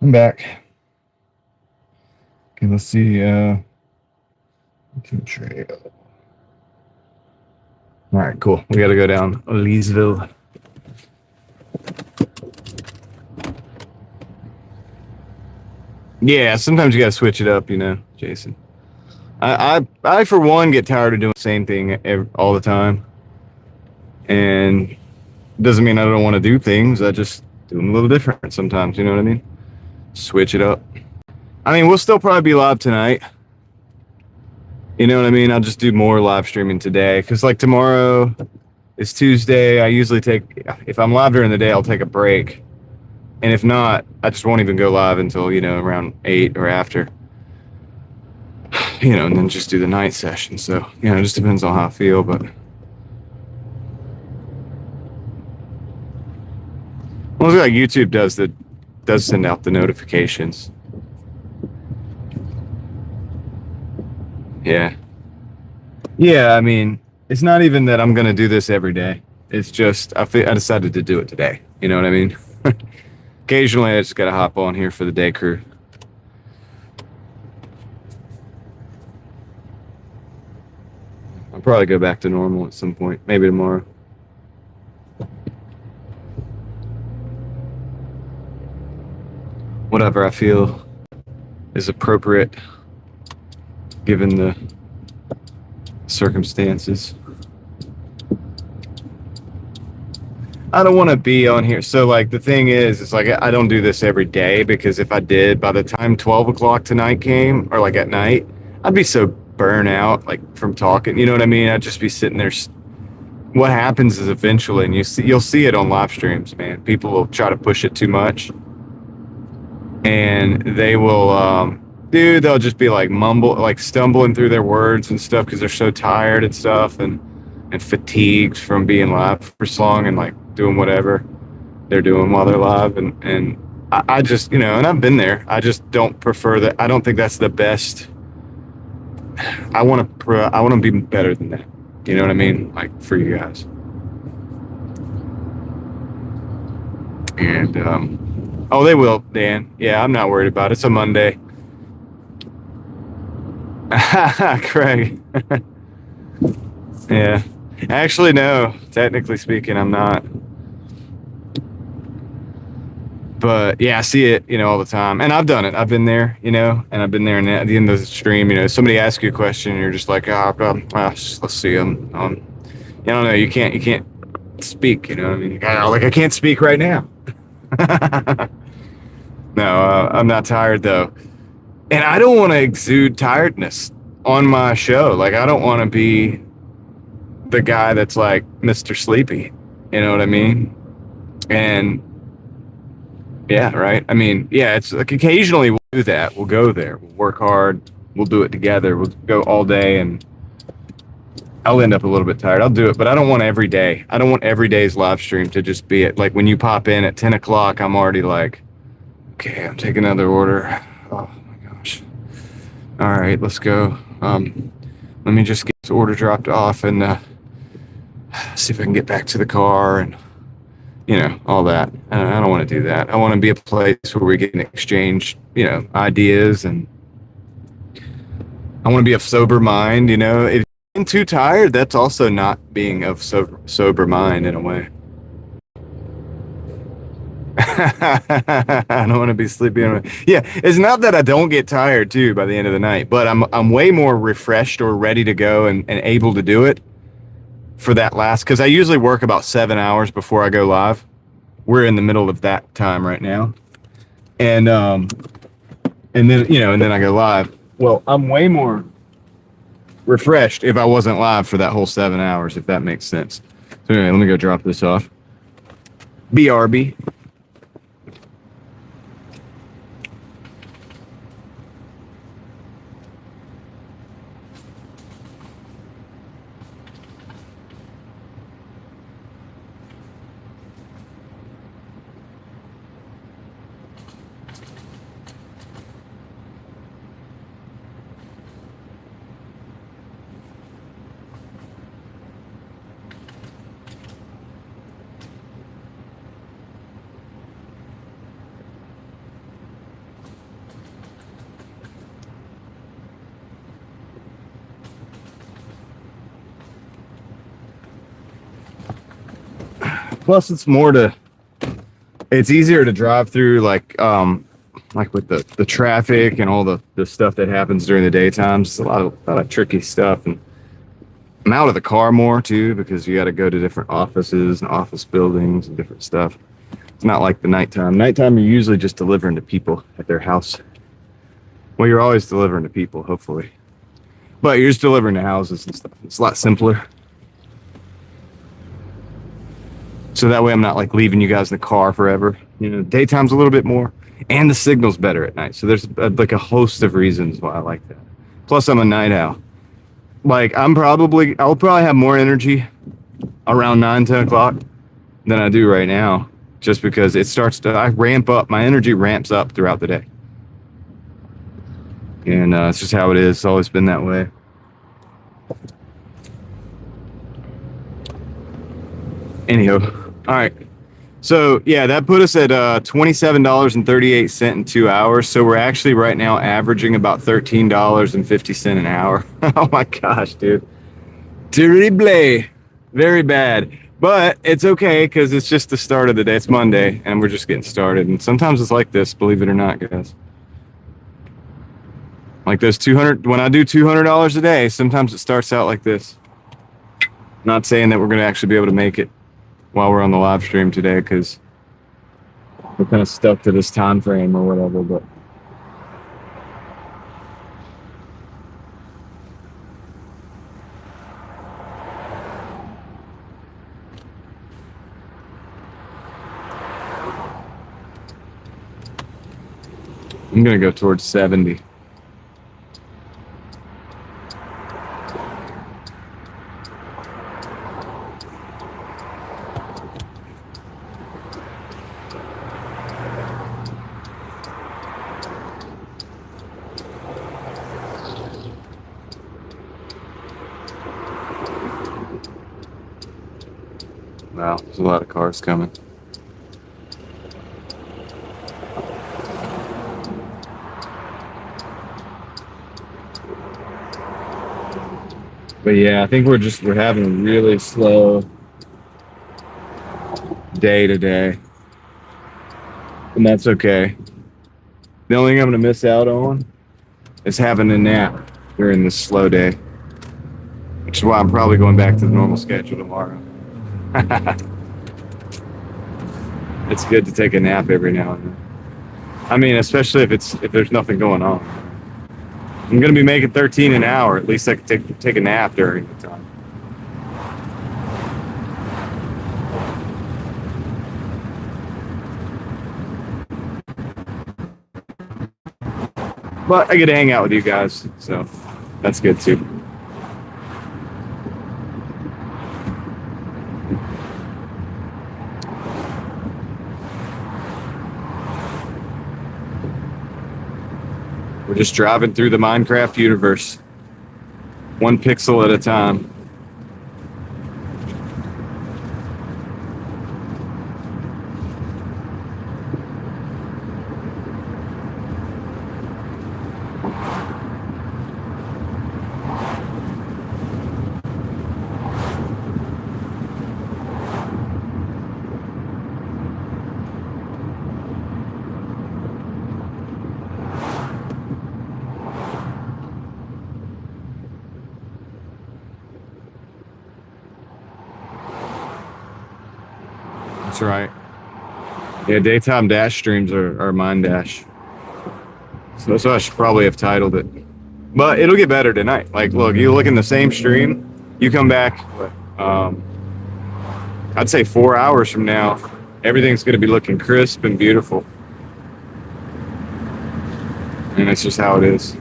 Speaker 1: I'm back. Okay, let's see. Trail. All right, cool. We got to go down Leesville. Yeah, sometimes you got to switch it up, Jason. I for one get tired of doing the same thing all the time, and doesn't mean I don't want to do things. I just do them a little different sometimes. You know what I mean? Switch it up. I mean, we'll still probably be live tonight. You know what I mean? I'll just do more live streaming today because, like, tomorrow is Tuesday. I usually if I'm live during the day, I'll take a break, and if not, I just won't even go live until around 8 or after. And then just do the night session. So it just depends on how I feel, but. Well, like YouTube does send out the notifications. Yeah. Yeah, I mean, it's not even that I'm gonna do this every day. It's just I decided to do it today. You know what I mean? Occasionally, I just gotta hop on here for the day crew. I'll probably go back to normal at some point, maybe tomorrow. Whatever I feel is appropriate given the circumstances. I don't want to be on here. So like the thing is, it's like I don't do this every day, because if I did, by the time 12 o'clock tonight came, or like at night, I'd be so burnt out, like from talking, you know what I mean? I'd just be sitting there. What happens is eventually, and you'll see it on live streams, man, people will try to push it too much, and they will, they'll just be like stumbling through their words and stuff because they're so tired and stuff, and fatigued from being live for so long and like doing whatever they're doing while they're live. And I just, and I've been there. I just don't prefer that. I don't think that's the best. I want to be better than that. You know what I mean? Like for you guys. And, oh, they will, Dan. Yeah, I'm not worried about it. It's a Monday. Craig. Yeah. Actually, no. Technically speaking, I'm not. But yeah, I see it, all the time. And I've done it. I've been there, and I've been there. And at the end of the stream, somebody asks you a question, and you're just like, let's see. I don't know. You can't speak. You know what I mean? Like I can't speak right now. No, I'm not tired though, and I don't want to exude tiredness on my show. Like I don't want to be the guy that's like Mr. Sleepy, you know what I mean? And yeah, right. I mean, yeah, it's like occasionally we'll do that. We'll go there. We'll work hard. We'll do it together. We'll go all day, and I'll end up a little bit tired. I'll do it, but I don't want every day. I don't want every day's live stream to just be it. Like when you pop in at 10 o'clock, I'm already like, okay, I'm taking another order. Oh my gosh. All right, let's go. Let me just get this order dropped off and see if I can get back to the car and, all that. I don't want to do that. I want to be a place where we can exchange, ideas, and I want to be of sober mind, If you're being too tired, that's also not being of sober mind in a way. I don't want to be sleepy. Yeah, it's not that I don't get tired too by the end of the night, but I'm way more refreshed or ready to go and able to do it for that last, because I usually work about 7 hours before I go live. We're in the middle of that time right now, and then and then I go live. Well, I'm way more refreshed if I wasn't live for that whole 7 hours, if that makes sense. So anyway, let me go drop this off. BRB. Plus, it's easier to drive through, like with the traffic and all the stuff that happens during the daytime. It's a lot of tricky stuff, and I'm out of the car more too, because you got to go to different offices and office buildings and different stuff. It's not like the nighttime. Nighttime, you're usually just delivering to people at their house. Well, you're always delivering to people, hopefully, but you're just delivering to houses and stuff. It's a lot simpler. So that way I'm not like leaving you guys in the car forever. Daytime's a little bit more, and the signal's better at night. So there's like a host of reasons why I like that. Plus I'm a night owl. Like I'll probably have more energy around 9-10 o'clock than I do right now, just because I ramp up. My energy ramps up throughout the day. And it's just how it is. It's always been that way. Anyhow. All right. So, yeah, that put us at $27.38 in 2 hours. So we're actually right now averaging about $13.50 an hour. Oh, my gosh, dude. Terrible. Very bad. But it's okay because it's just the start of the day. It's Monday and we're just getting started. And sometimes it's like this, believe it or not, guys. Like those 200, when I do $200 a day, sometimes it starts out like this. Not saying that we're going to actually be able to make it while we're on the live stream today because we're kind of stuck to this time frame or whatever, but I'm going to go towards 70. Wow, there's a lot of cars coming. But yeah, I think we're having a really slow day today. And that's okay. The only thing I'm going to miss out on is having a nap during this slow day. Which is why I'm probably going back to the normal schedule tomorrow. It's good to take a nap every now and then. I mean, especially if there's nothing going on. I'm going to be making 13 an hour. At least I can take a nap during the time. But I get to hang out with you guys, so that's good too. We're just driving through the Minecraft universe, one pixel at a time. That's right. Yeah, daytime dash streams are mine dash. So I should probably have titled it. But it'll get better tonight. Like, look, you look in the same stream, you come back, I'd say 4 hours from now, everything's going to be looking crisp and beautiful. And that's just how it is.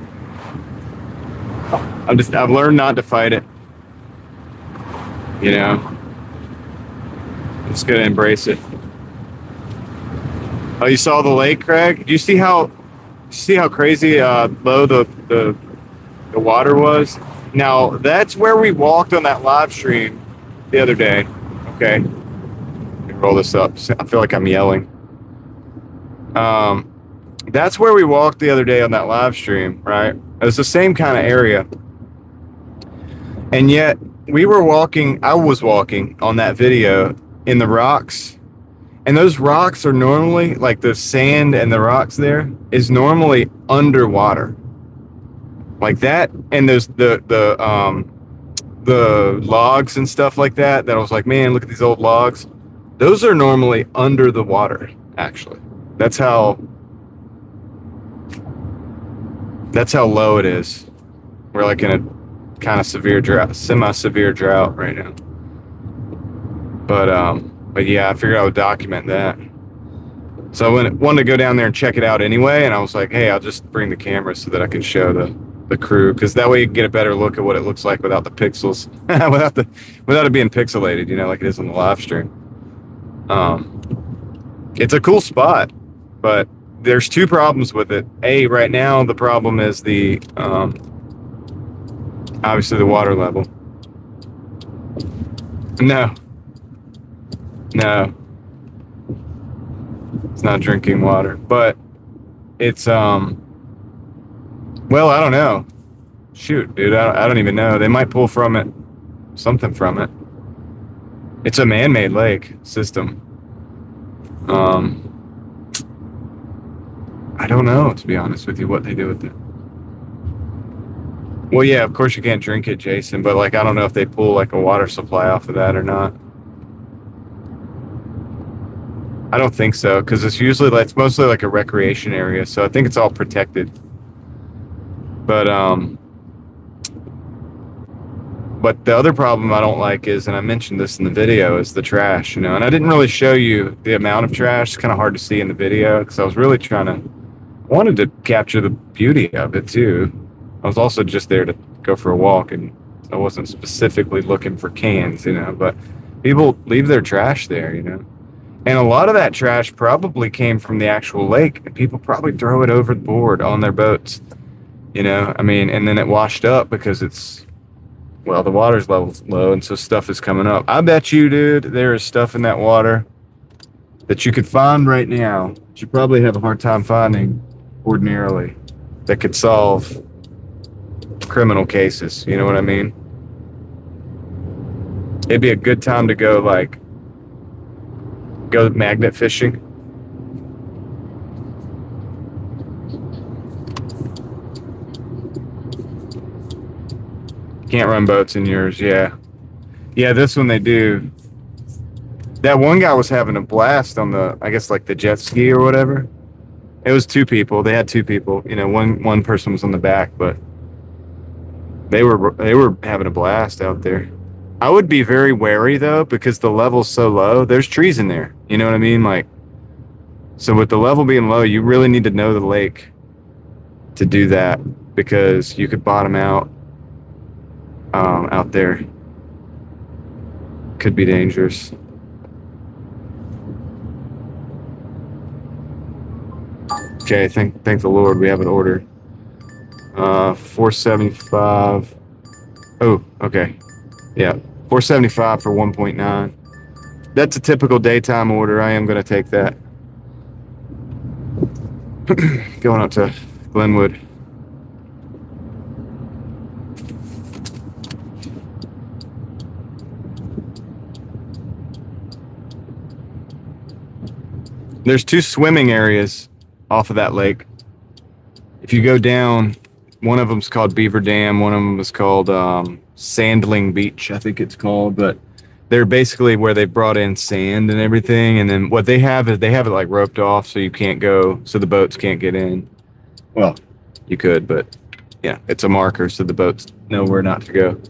Speaker 1: I've learned not to fight it. You know? I'm just going to embrace it. Oh, you saw the lake, Craig? Do you see how crazy low the water was? Now, that's where we walked on that live stream the other day. Okay. Let me roll this up. I feel like I'm yelling. That's where we walked the other day on that live stream, right? It was the same kind of area. And yet, I was walking on that video in the rocks. And those rocks are normally, like the sand and the rocks there, is normally underwater. Like that, and there's the logs and stuff like that I was like, man, look at these old logs. Those are normally under the water, actually. That's how low it is. We're like in a kind of severe drought, semi-severe drought right now. But yeah, I figured I would document that. So I wanted to go down there and check it out anyway, and I was like, hey, I'll just bring the camera so that I can show the crew, because that way you can get a better look at what it looks like without the pixels, without it being pixelated, you know, like it is on the live stream. It's a cool spot, but there's two problems with it. Right now the problem is the obviously the water level. No, it's not drinking water, but it's well, I don't know. Shoot, dude, I don't even know. They might pull from it something from it. It's a man-made lake system. Um, I don't know, to be honest with you, what they do with it. Well, yeah, of course you can't drink it, Jason, but like I don't know if they pull like a water supply off of that or not. I don't think so, because it's mostly like a recreation area, so I think it's all protected. But but the other problem I don't like is, and I mentioned this in the video, is the trash, you know. And I didn't really show you the amount of trash. It's kind of hard to see in the video because I was really wanted to capture the beauty of it too. I was also just there to go for a walk, and I wasn't specifically looking for cans, you know. But people leave their trash there, you know. And a lot of that trash probably came from the actual lake, and people probably throw it overboard on their boats, you know. I mean, and then it washed up because the water's level's low, and so stuff is coming up. I bet you, dude, there is stuff in that water that you could find right now that you probably have a hard time finding ordinarily that could solve criminal cases. You know what I mean? It'd be a good time to go magnet fishing. Can't run boats in yours, yeah. Yeah, this one they do. That one guy was having a blast on I guess like the jet ski or whatever. It was two people. They had two people. You know, one person was on the back, but they were having a blast out there. I would be very wary though because the level's so low. There's trees in there. You know what I mean? Like, so with the level being low, you really need to know the lake to do that because you could bottom out there. Could be dangerous. Okay, thank the Lord we have an order. 475. Oh, okay. Yeah, 475 for 1.9. That's a typical daytime order. I am going to take that. Going out to Glenwood. There's two swimming areas off of that lake. If you go down, one of them's called Beaver Dam. One of them is called Sandling Beach, I think it's called. But they're basically where they brought in sand and everything. And then what they have is they have it like roped off so you can't go, so the boats can't get in. Well, you could, but yeah, it's a marker so the boats know where not to go.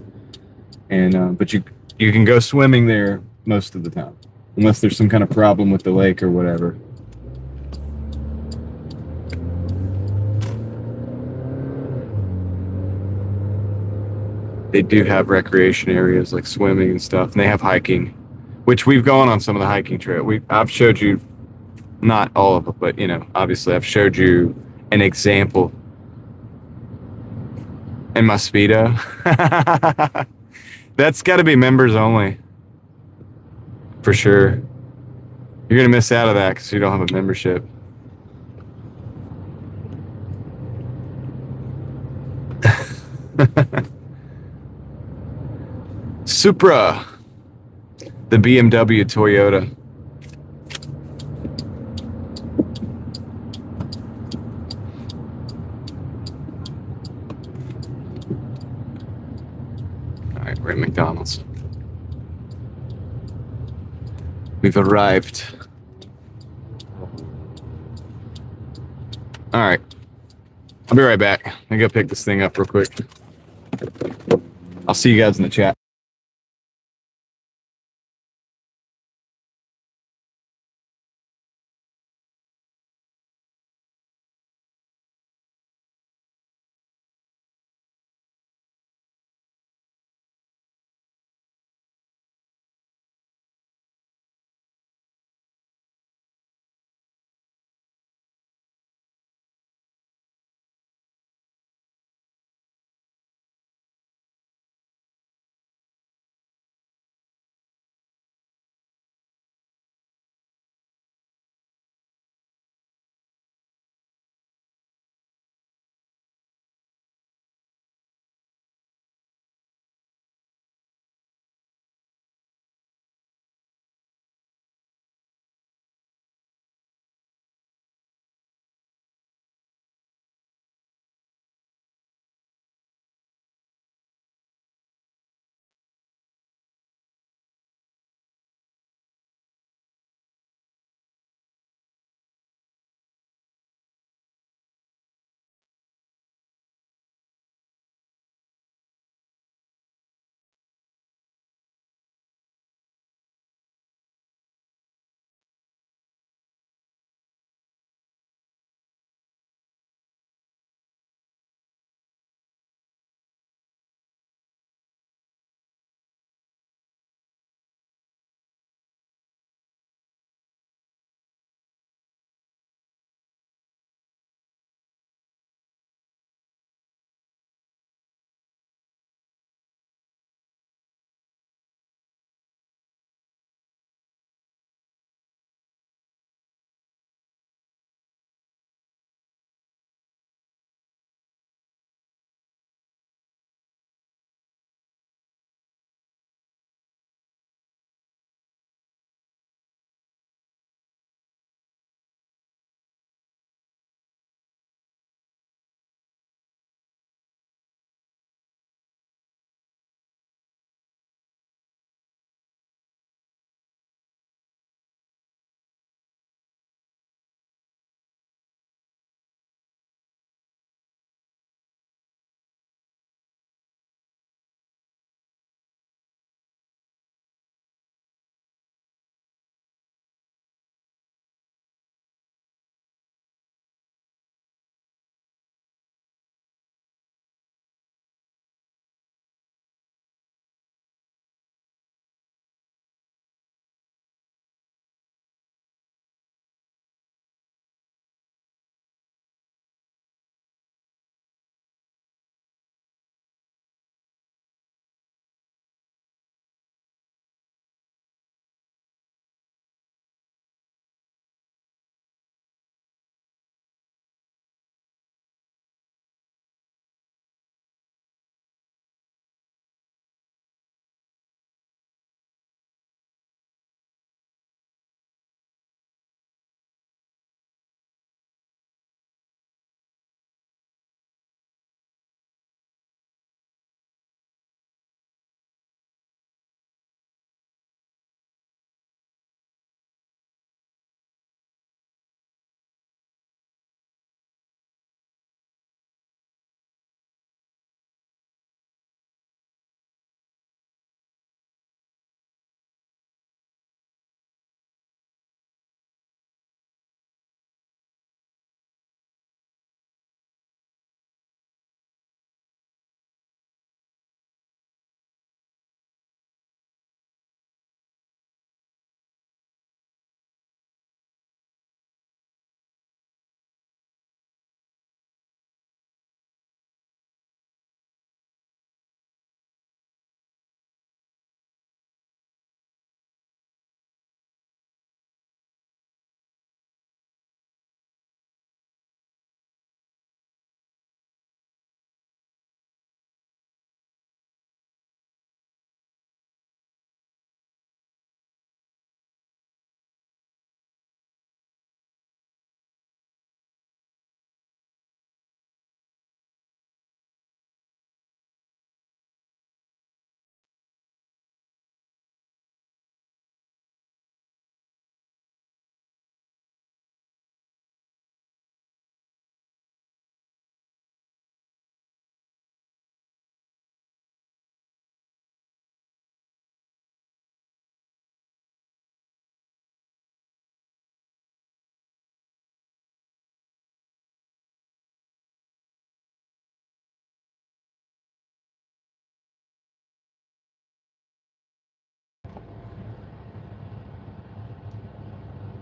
Speaker 1: And but you can go swimming there most of the time, unless there's some kind of problem with the lake or whatever. They do have recreation areas like swimming and stuff, and they have hiking, which we've gone on some of the hiking trail. I've showed you, not all of it, but you know, obviously I've showed you an example in my Speedo. That's got to be members only, for sure. You're gonna miss out on that because you don't have a membership. Supra, the BMW Toyota. All right, we're at McDonald's. We've arrived. All right, I'll be right back. I gotta pick this thing up real quick. I'll see you guys in the chat.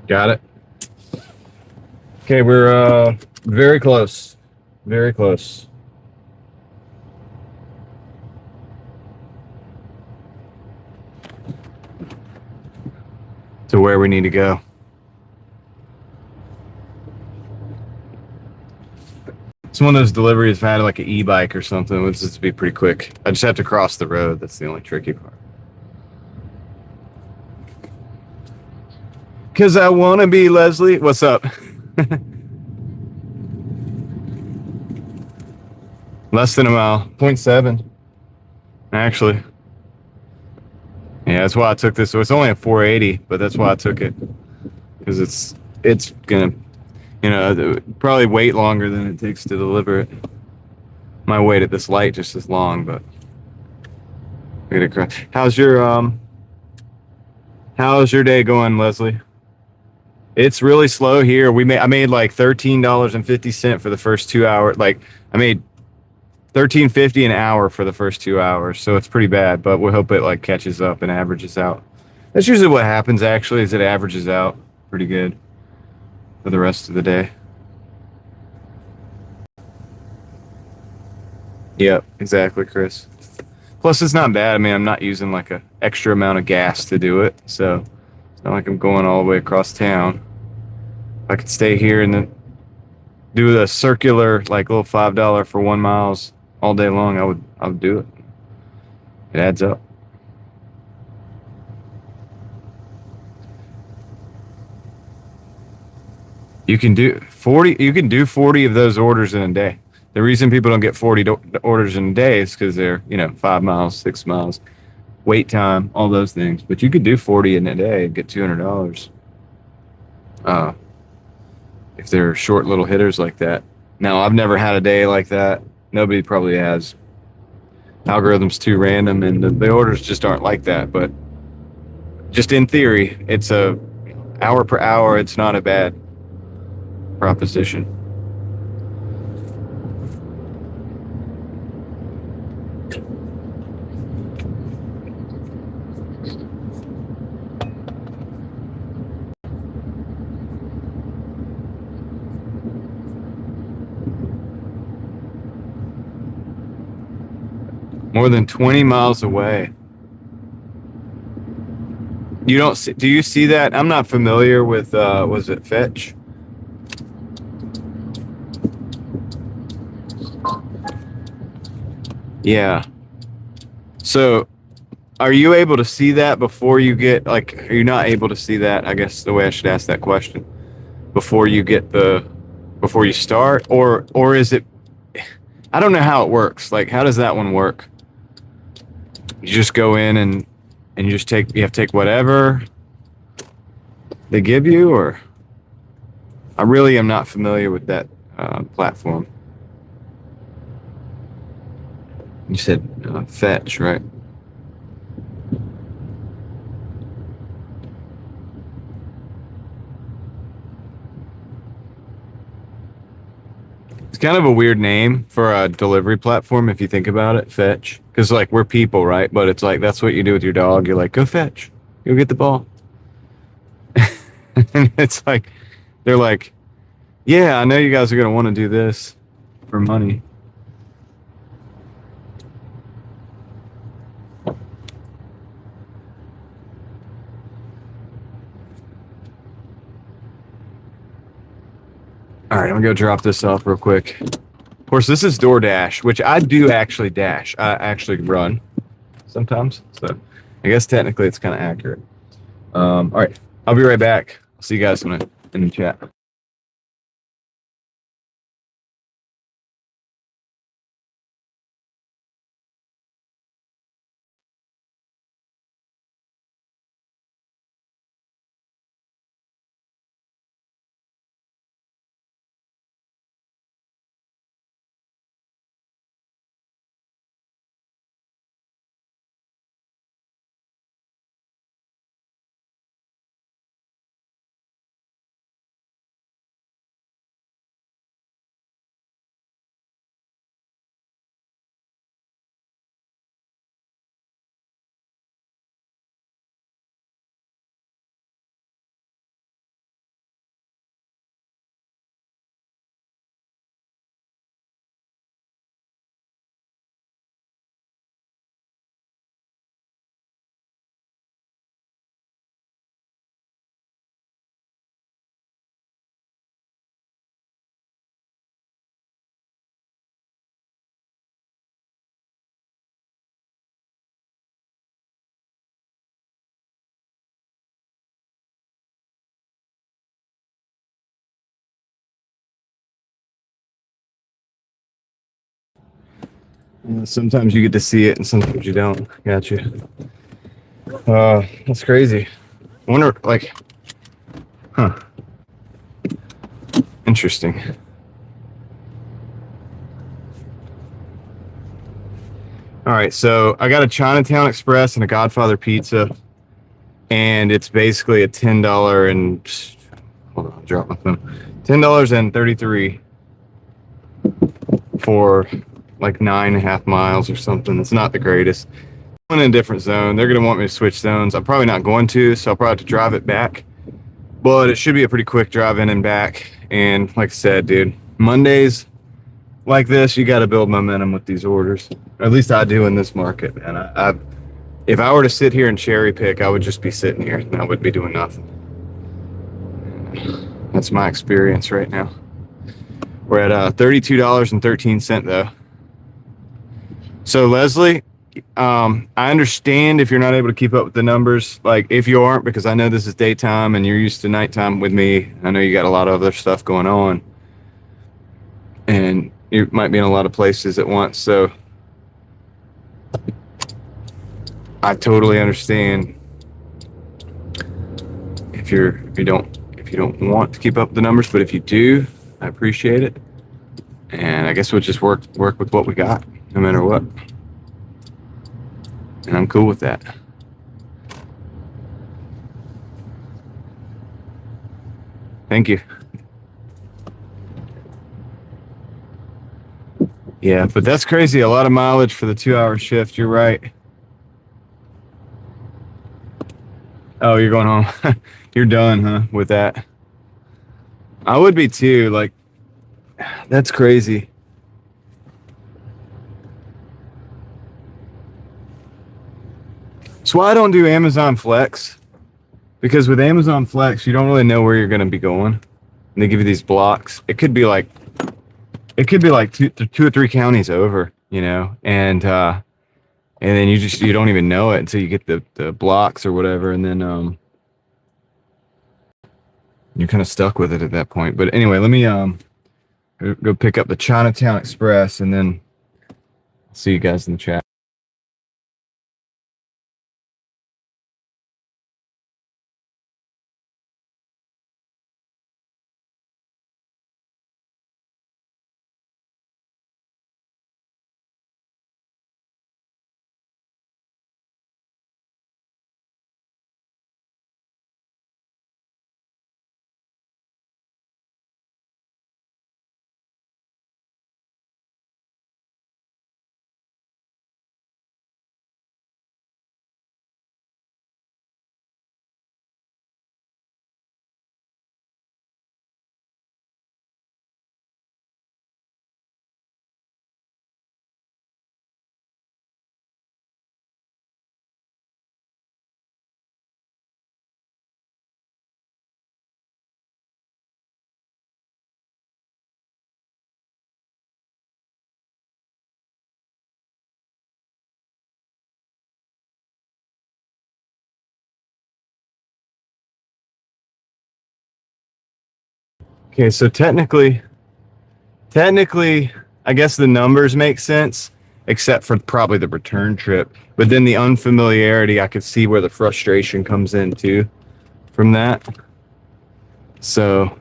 Speaker 1: Got it. Okay, we're very close. Very close. To where we need to go. It's one of those deliveries. If I had like an e-bike or something, this would be pretty quick. I just have to cross the road. That's the only tricky part. Because I want to be Leslie. What's up? Less than a mile. 0.7. Actually. Yeah, that's why I took this. So it's only a 480, but that's why I took it. Because it's going to, probably wait longer than it takes to deliver it. My wait at this light just as long, but I gotta cry. How's your day going, Leslie? It's really slow here. I made like $13.50 for the first 2 hours. Like I made $13.50 an hour for the first 2 hours, so it's pretty bad. But we hope it like catches up and averages out. That's usually what happens. Actually, is it averages out pretty good for the rest of the day. Yep, exactly, Chris. Plus, it's not bad. I mean, I'm not using like a extra amount of gas to do it, so it's not like I'm going all the way across town. I could stay here and then do the circular, like little $5 for 1 miles all day long. I would do it. It adds up. You can do 40. You can do 40 of those orders in a day. The reason people don't get 40 orders in a day is because they're 5 miles, 6 miles, wait time, all those things. But you could do 40 in a day and get $200. Uh, if they're short little hitters like that. Now, I've never had a day like that. Nobody probably has. Algorithm's too random, and the orders just aren't like that. But just in theory, it's a hour per hour. It's not a bad proposition. More than 20 miles away. You don't see, do you see that? I'm not familiar with was it Fetch? Yeah. So, are you able to see that before you get are you not able to see that? I guess the way I should ask that question. Before you get before you start, or is it, I don't know how it works. Like, how does that one work? You just go in and you just you have to take whatever they give you, or I really am not familiar with that platform. You said Fetch, right? It's kind of a weird name for a delivery platform if you think about it, Fetch. Because like we're people, right? But it's like that's what you do with your dog. You're like, go fetch, go get the ball. And it's like they're like, yeah, I know you guys are gonna want to do this for money. All right, I'm gonna go drop this off real quick. Of course, this is Doordash, which I do actually dash. I actually run sometimes, so I guess technically it's kind of accurate. All right, I'll be right back. I'll see you guys in the chat. Sometimes you get to see it and sometimes you don't. Gotcha. That's crazy. I wonder, like, huh. Interesting. All right, so I got a Chinatown Express and a Godfather Pizza, and it's basically a $10 and hold on, I'll drop my phone. $10.33 for like 9.5 miles or something. It's not the greatest. I'm in a different zone. They're gonna want me to switch zones. I'm probably not going to, so I'll probably have to drive it back. But it should be a pretty quick drive in and back. And like I said, dude, Mondays like this, you got to build momentum with these orders. Or at least I do in this market, man. If I were to sit here and cherry pick, I would just be sitting here and I would be doing nothing. That's my experience right now. We're at $32.13 though. So Leslie, I understand if you're not able to keep up with the numbers. Like if you aren't, because I know this is daytime and you're used to nighttime with me. I know you got a lot of other stuff going on, and you might be in a lot of places at once. So I totally understand if you don't want to keep up with the numbers, but if you do, I appreciate it. And I guess we'll just work with what we got, no matter what. And I'm cool with that. Thank you. Yeah, but that's crazy. A lot of mileage for the 2-hour shift. You're right. Oh, you're going home. You're done, huh, with that? I would be too. Like, that's crazy. That's why I don't do Amazon Flex, because with Amazon Flex, you don't really know where you're going to be going. And they give you these blocks. It could be like two or three counties over, you know, and then you don't even know it until you get the blocks or whatever, and then you're kind of stuck with it at that point. But anyway, let me go pick up the Chinatown Express, and then see you guys in the chat. Okay, so technically, I guess the numbers make sense, except for probably the return trip. But then the unfamiliarity, I could see where the frustration comes in too from that. So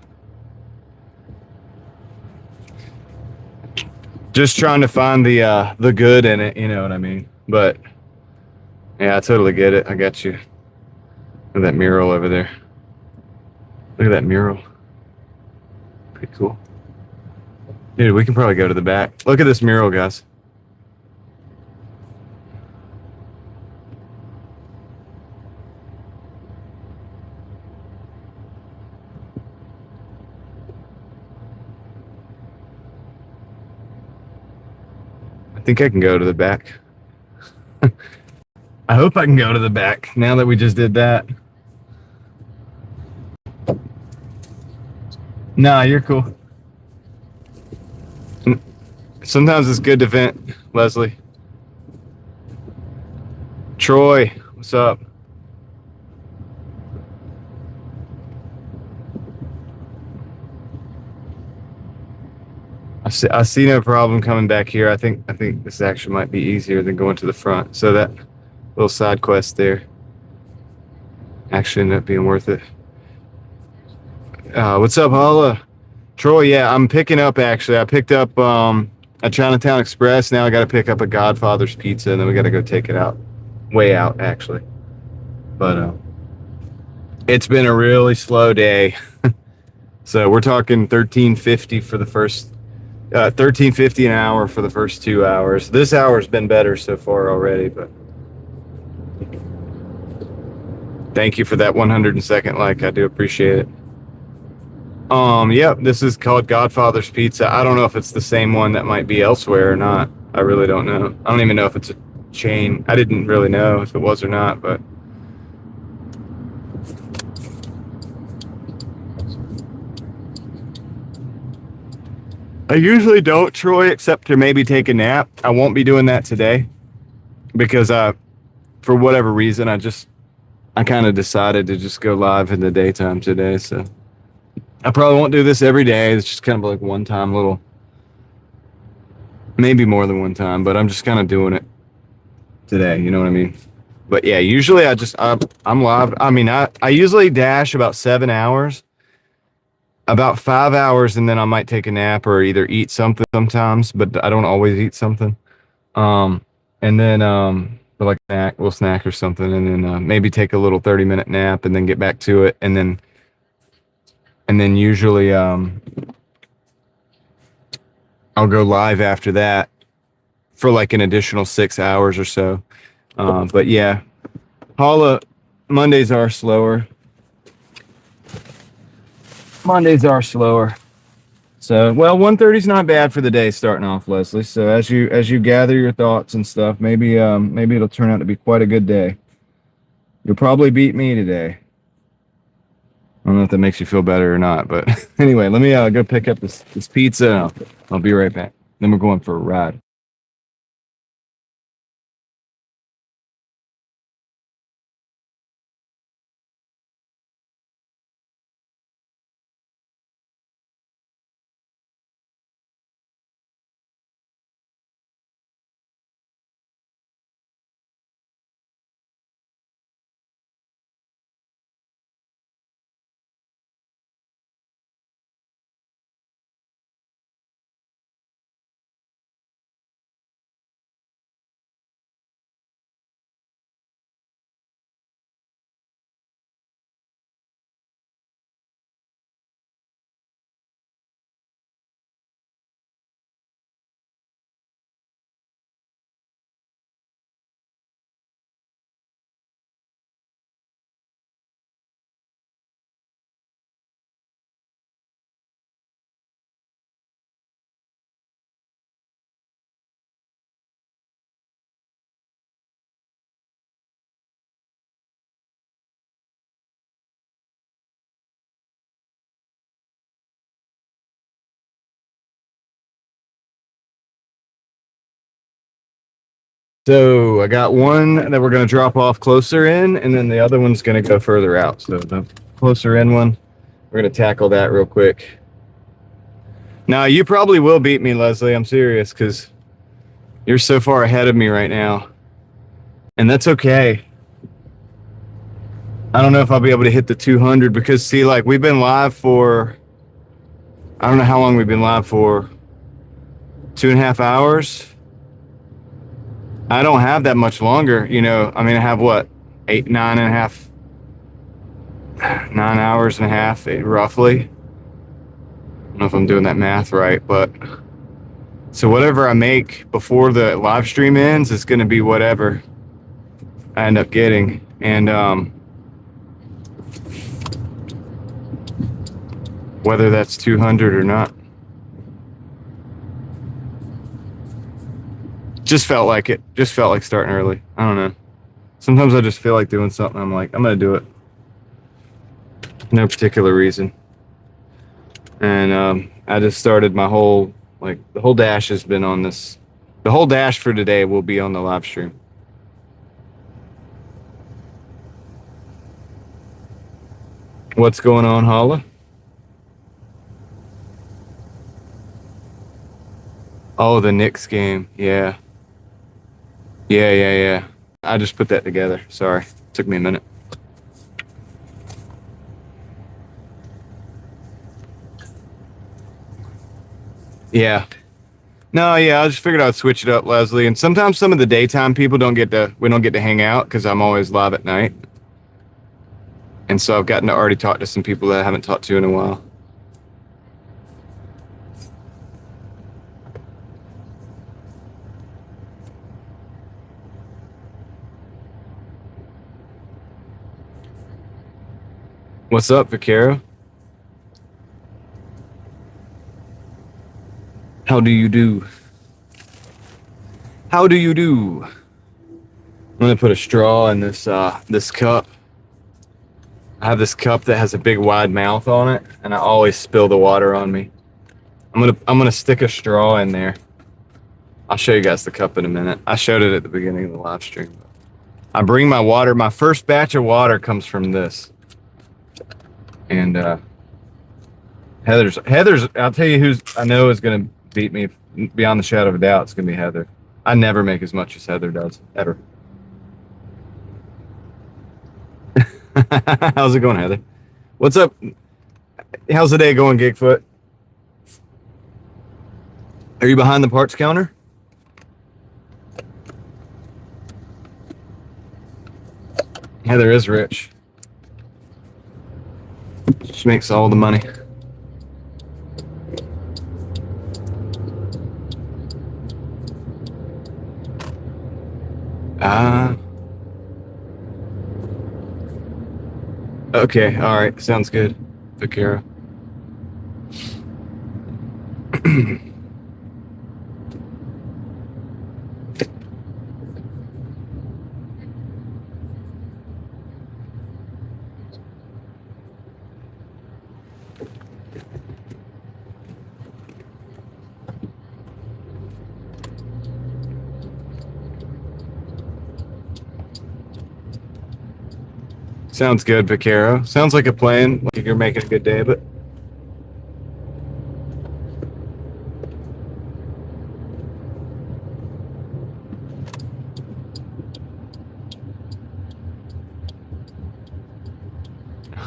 Speaker 1: just trying to find the good in it, you know what I mean? But yeah, I totally get it. I got you. Look at that mural over there. Look at that mural. Pretty cool. Dude, we can probably go to the back. Look at this mural, guys. I think I can go to the back. I hope I can go to the back now that we just did that. Nah, you're cool. Sometimes it's good to vent, Leslie. Troy, what's up? I see no problem coming back here. I think this actually might be easier than going to the front. So that little side quest there actually ended up being worth it. What's up, Holla? Troy, yeah, I'm picking up actually. I picked up a Chinatown Express. Now I got to pick up a Godfather's Pizza, and then we got to go take it out. Way out, actually. But it's been a really slow day. So we're talking $13.50 for the first $13.50 an hour for the first 2 hours. This hour's been better so far already, but thank you for that 102nd like. I do appreciate it. Yep, this is called Godfather's Pizza. I don't know if it's the same one that might be elsewhere or not. I really don't know. I don't even know if it's a chain. I didn't really know if it was or not, but I usually don't, Troy, except to maybe take a nap. I won't be doing that today because for whatever reason, I kind of decided to just go live in the daytime today. So I probably won't do this every day. It's just kind of like one time little, maybe more than one time, but I'm just kind of doing it today. You know what I mean? But yeah, usually I'm live. I mean, I usually dash about 7 hours. About 5 hours, and then I might take a nap or either eat something sometimes, but I don't always eat something. And then like we'll snack or something, and then maybe take a little 30-minute nap, and then get back to it, and then usually I'll go live after that for like an additional 6 hours or so. But yeah, Holla, Mondays are slower. So, well, 1:30 is not bad for the day starting off, Leslie. So as you gather your thoughts and stuff, maybe it'll turn out to be quite a good day. You'll probably beat me today. I don't know if that makes you feel better or not, but anyway, let me go pick up this pizza, and I'll be right back. Then we're going for a ride. So I got one that we're going to drop off closer in, and then the other one's going to go further out. So the closer in one, we're going to tackle that real quick. Now, you probably will beat me, Leslie. I'm serious, because you're so far ahead of me right now. And that's okay. I don't know if I'll be able to hit the 200 because, see, like, we've been live for, I don't know how long we've been live for, 2.5 hours. I don't have that much longer, you know. I mean, I have what, 9 hours and a half, roughly. I don't know if I'm doing that math right, but so whatever I make before the live stream ends is going to be whatever I end up getting. And whether that's 200 or not. Just felt like it. Just felt like starting early. I don't know. Sometimes I just feel like doing something. I'm like, I'm going to do it. No particular reason. And I just started my whole, like, the whole dash has been on this. The whole dash for today will be on the live stream. What's going on, Holla? Oh, the Knicks game. Yeah. Yeah, yeah, yeah. I just put that together. Sorry. Took me a minute. Yeah. No, yeah, I just figured I'd switch it up, Leslie. And sometimes some of the daytime people we don't get to hang out because I'm always live at night. And so I've gotten to already talk to some people that I haven't talked to in a while. What's up, Vaquero? How do you do? How do you do? I'm gonna put a straw in this cup. I have this cup that has a big wide mouth on it, and I always spill the water on me. I'm gonna stick a straw in there. I'll show you guys the cup in a minute. I showed it at the beginning of the live stream. I bring my water. My first batch of water comes from this, and Heather's. I'll tell you who's I know is gonna beat me beyond the shadow of a doubt. It's gonna be Heather. I never make as much as Heather does ever. How's it going, Heather? What's up? How's the day going, Gigfoot? Are you behind the parts counter? Heather is rich. She makes all the money. Ah. Okay. All right. Sounds good. Vaquero. Sounds good, Vaquero. Sounds like a plan. Like you're making a good day, but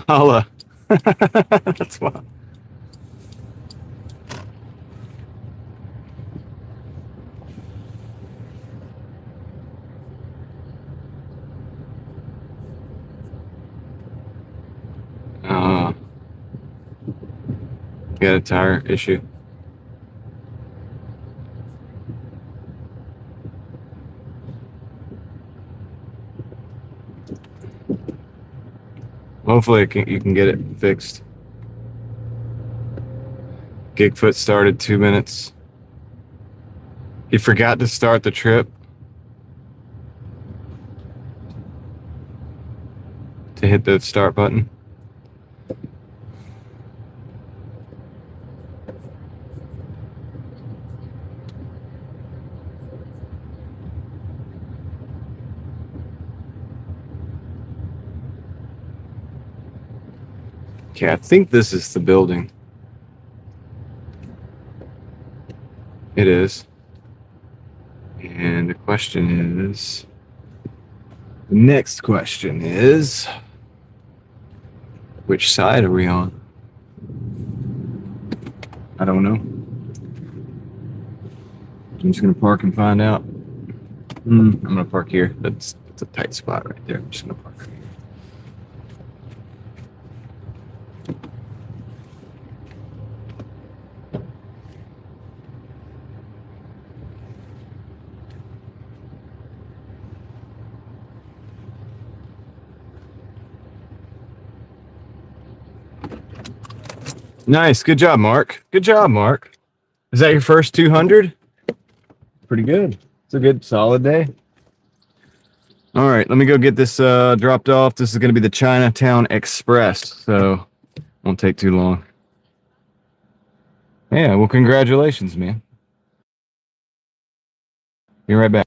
Speaker 1: holla. That's wild. Uh, got a tire issue. Hopefully you can get it fixed. Gigfoot started 2 minutes. He forgot to start the trip to hit the start button. Okay, I think this is the building. It is. And the question is, the next question is, which side are we on? I don't know. I'm just gonna park and find out. I'm gonna park here. That's a tight spot right there. I'm just gonna park right here. Nice. Good job, Mark. Good job, Mark. Is that your first 200? Pretty good. It's a good, solid day. All right, let me go get this dropped off. This is going to be the Chinatown Express, so won't take too long. Yeah, well, congratulations, man. Be right back.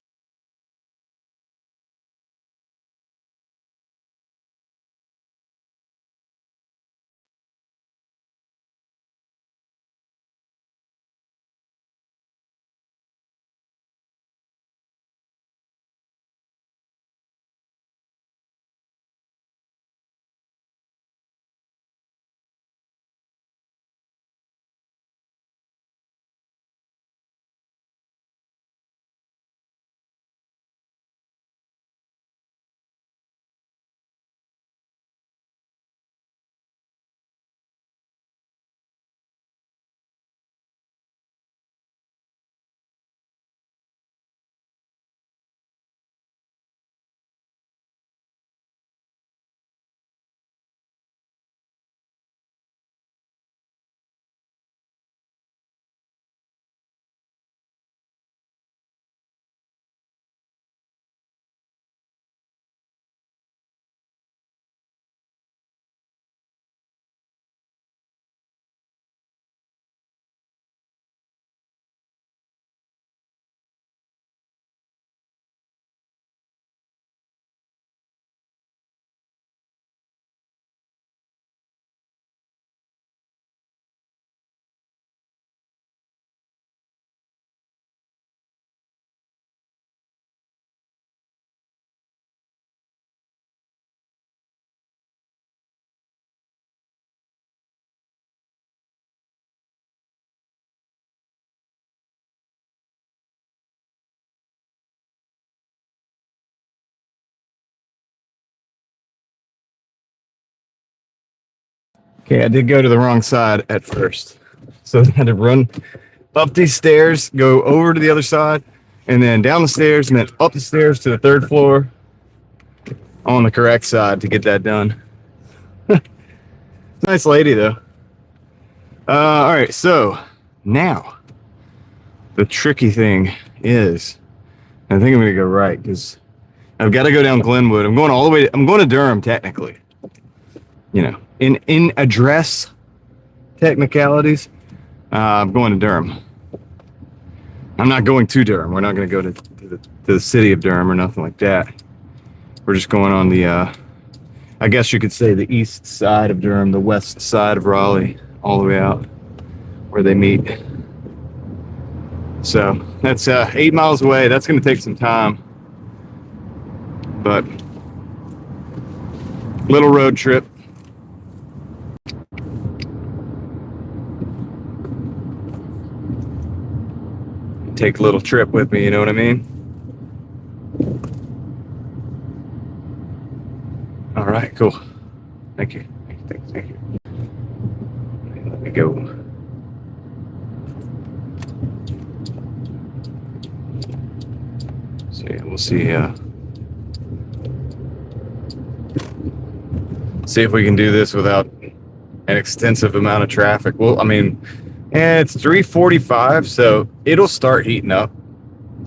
Speaker 1: Okay, I did go to the wrong side at first. So I had to run up these stairs, go over to the other side, and then down the stairs, and then up the stairs to the third floor on the correct side to get that done. Nice lady, though. All right, so now the tricky thing is, I think I'm going to go right because I've got to go down Glenwood. I'm going all the way. I'm going to Durham, technically. You know, in address technicalities, I'm going to Durham. I'm not going to Durham. We're not going to go to the city of Durham or nothing like that. We're just going on the, I guess you could say, the east side of Durham, the west side of Raleigh, all the way out where they meet. So that's 8 miles away. That's going to take some time, but little road trip. Take a little trip with me, you know what I mean? All right, cool. Thank you. Thank you. Let me go. So yeah, we'll see. See if we can do this without an extensive amount of traffic. Well, I mean, it's 3:45, so it'll start heating up.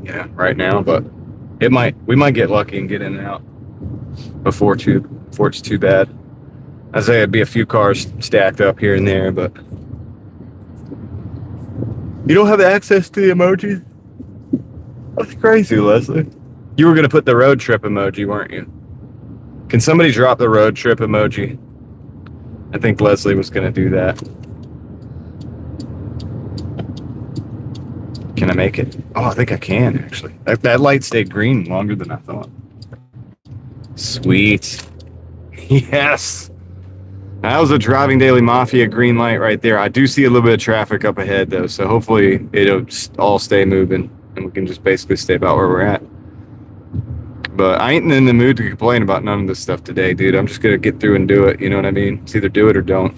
Speaker 1: Yeah, right now, but we might get lucky and get in and out before it's too bad. I'd say it'd be a few cars stacked up here and there, but you don't have access to the emojis? That's crazy, Leslie. You were gonna put the road trip emoji, weren't you? Can somebody drop the road trip emoji? I think Leslie was gonna do that. Can I make it? Oh, I think I can, actually. That light stayed green longer than I thought. Sweet. Yes. That was a Driving Daily Mafia green light right there. I do see a little bit of traffic up ahead, though, so hopefully it'll all stay moving, and we can just basically stay about where we're at. But I ain't in the mood to complain about none of this stuff today, dude. I'm just going to get through and do it, you know what I mean? It's either do it or don't.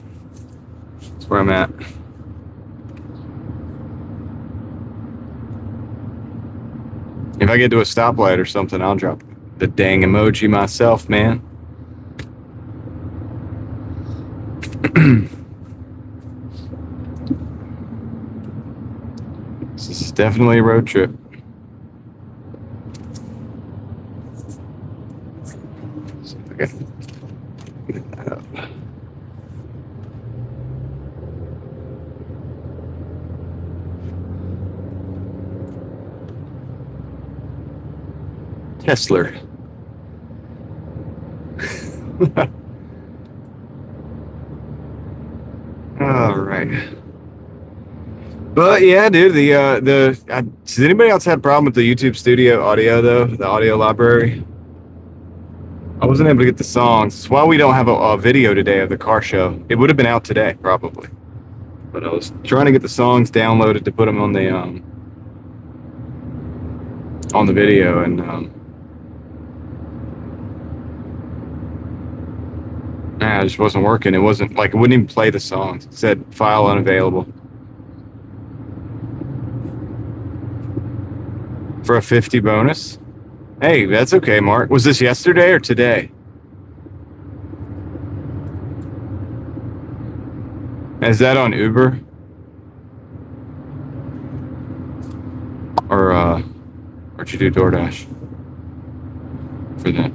Speaker 1: That's where I'm at. If I get to a stoplight or something, I'll drop the dang emoji myself, man. This is definitely a road trip. See if I can get that up. Tesla. All right. But yeah, dude, does anybody else have a problem with the YouTube Studio audio though? The audio library? I wasn't able to get the songs. It's why we don't have a video today of the car show. It would have been out today, probably. But I was trying to get the songs downloaded to put them on the video, and it just wasn't working. It wasn't like, it wouldn't even play the songs. It said file unavailable. For a 50 bonus? Hey, that's okay, Mark. Was this yesterday or today? Is that on Uber? Or did you do DoorDash for that?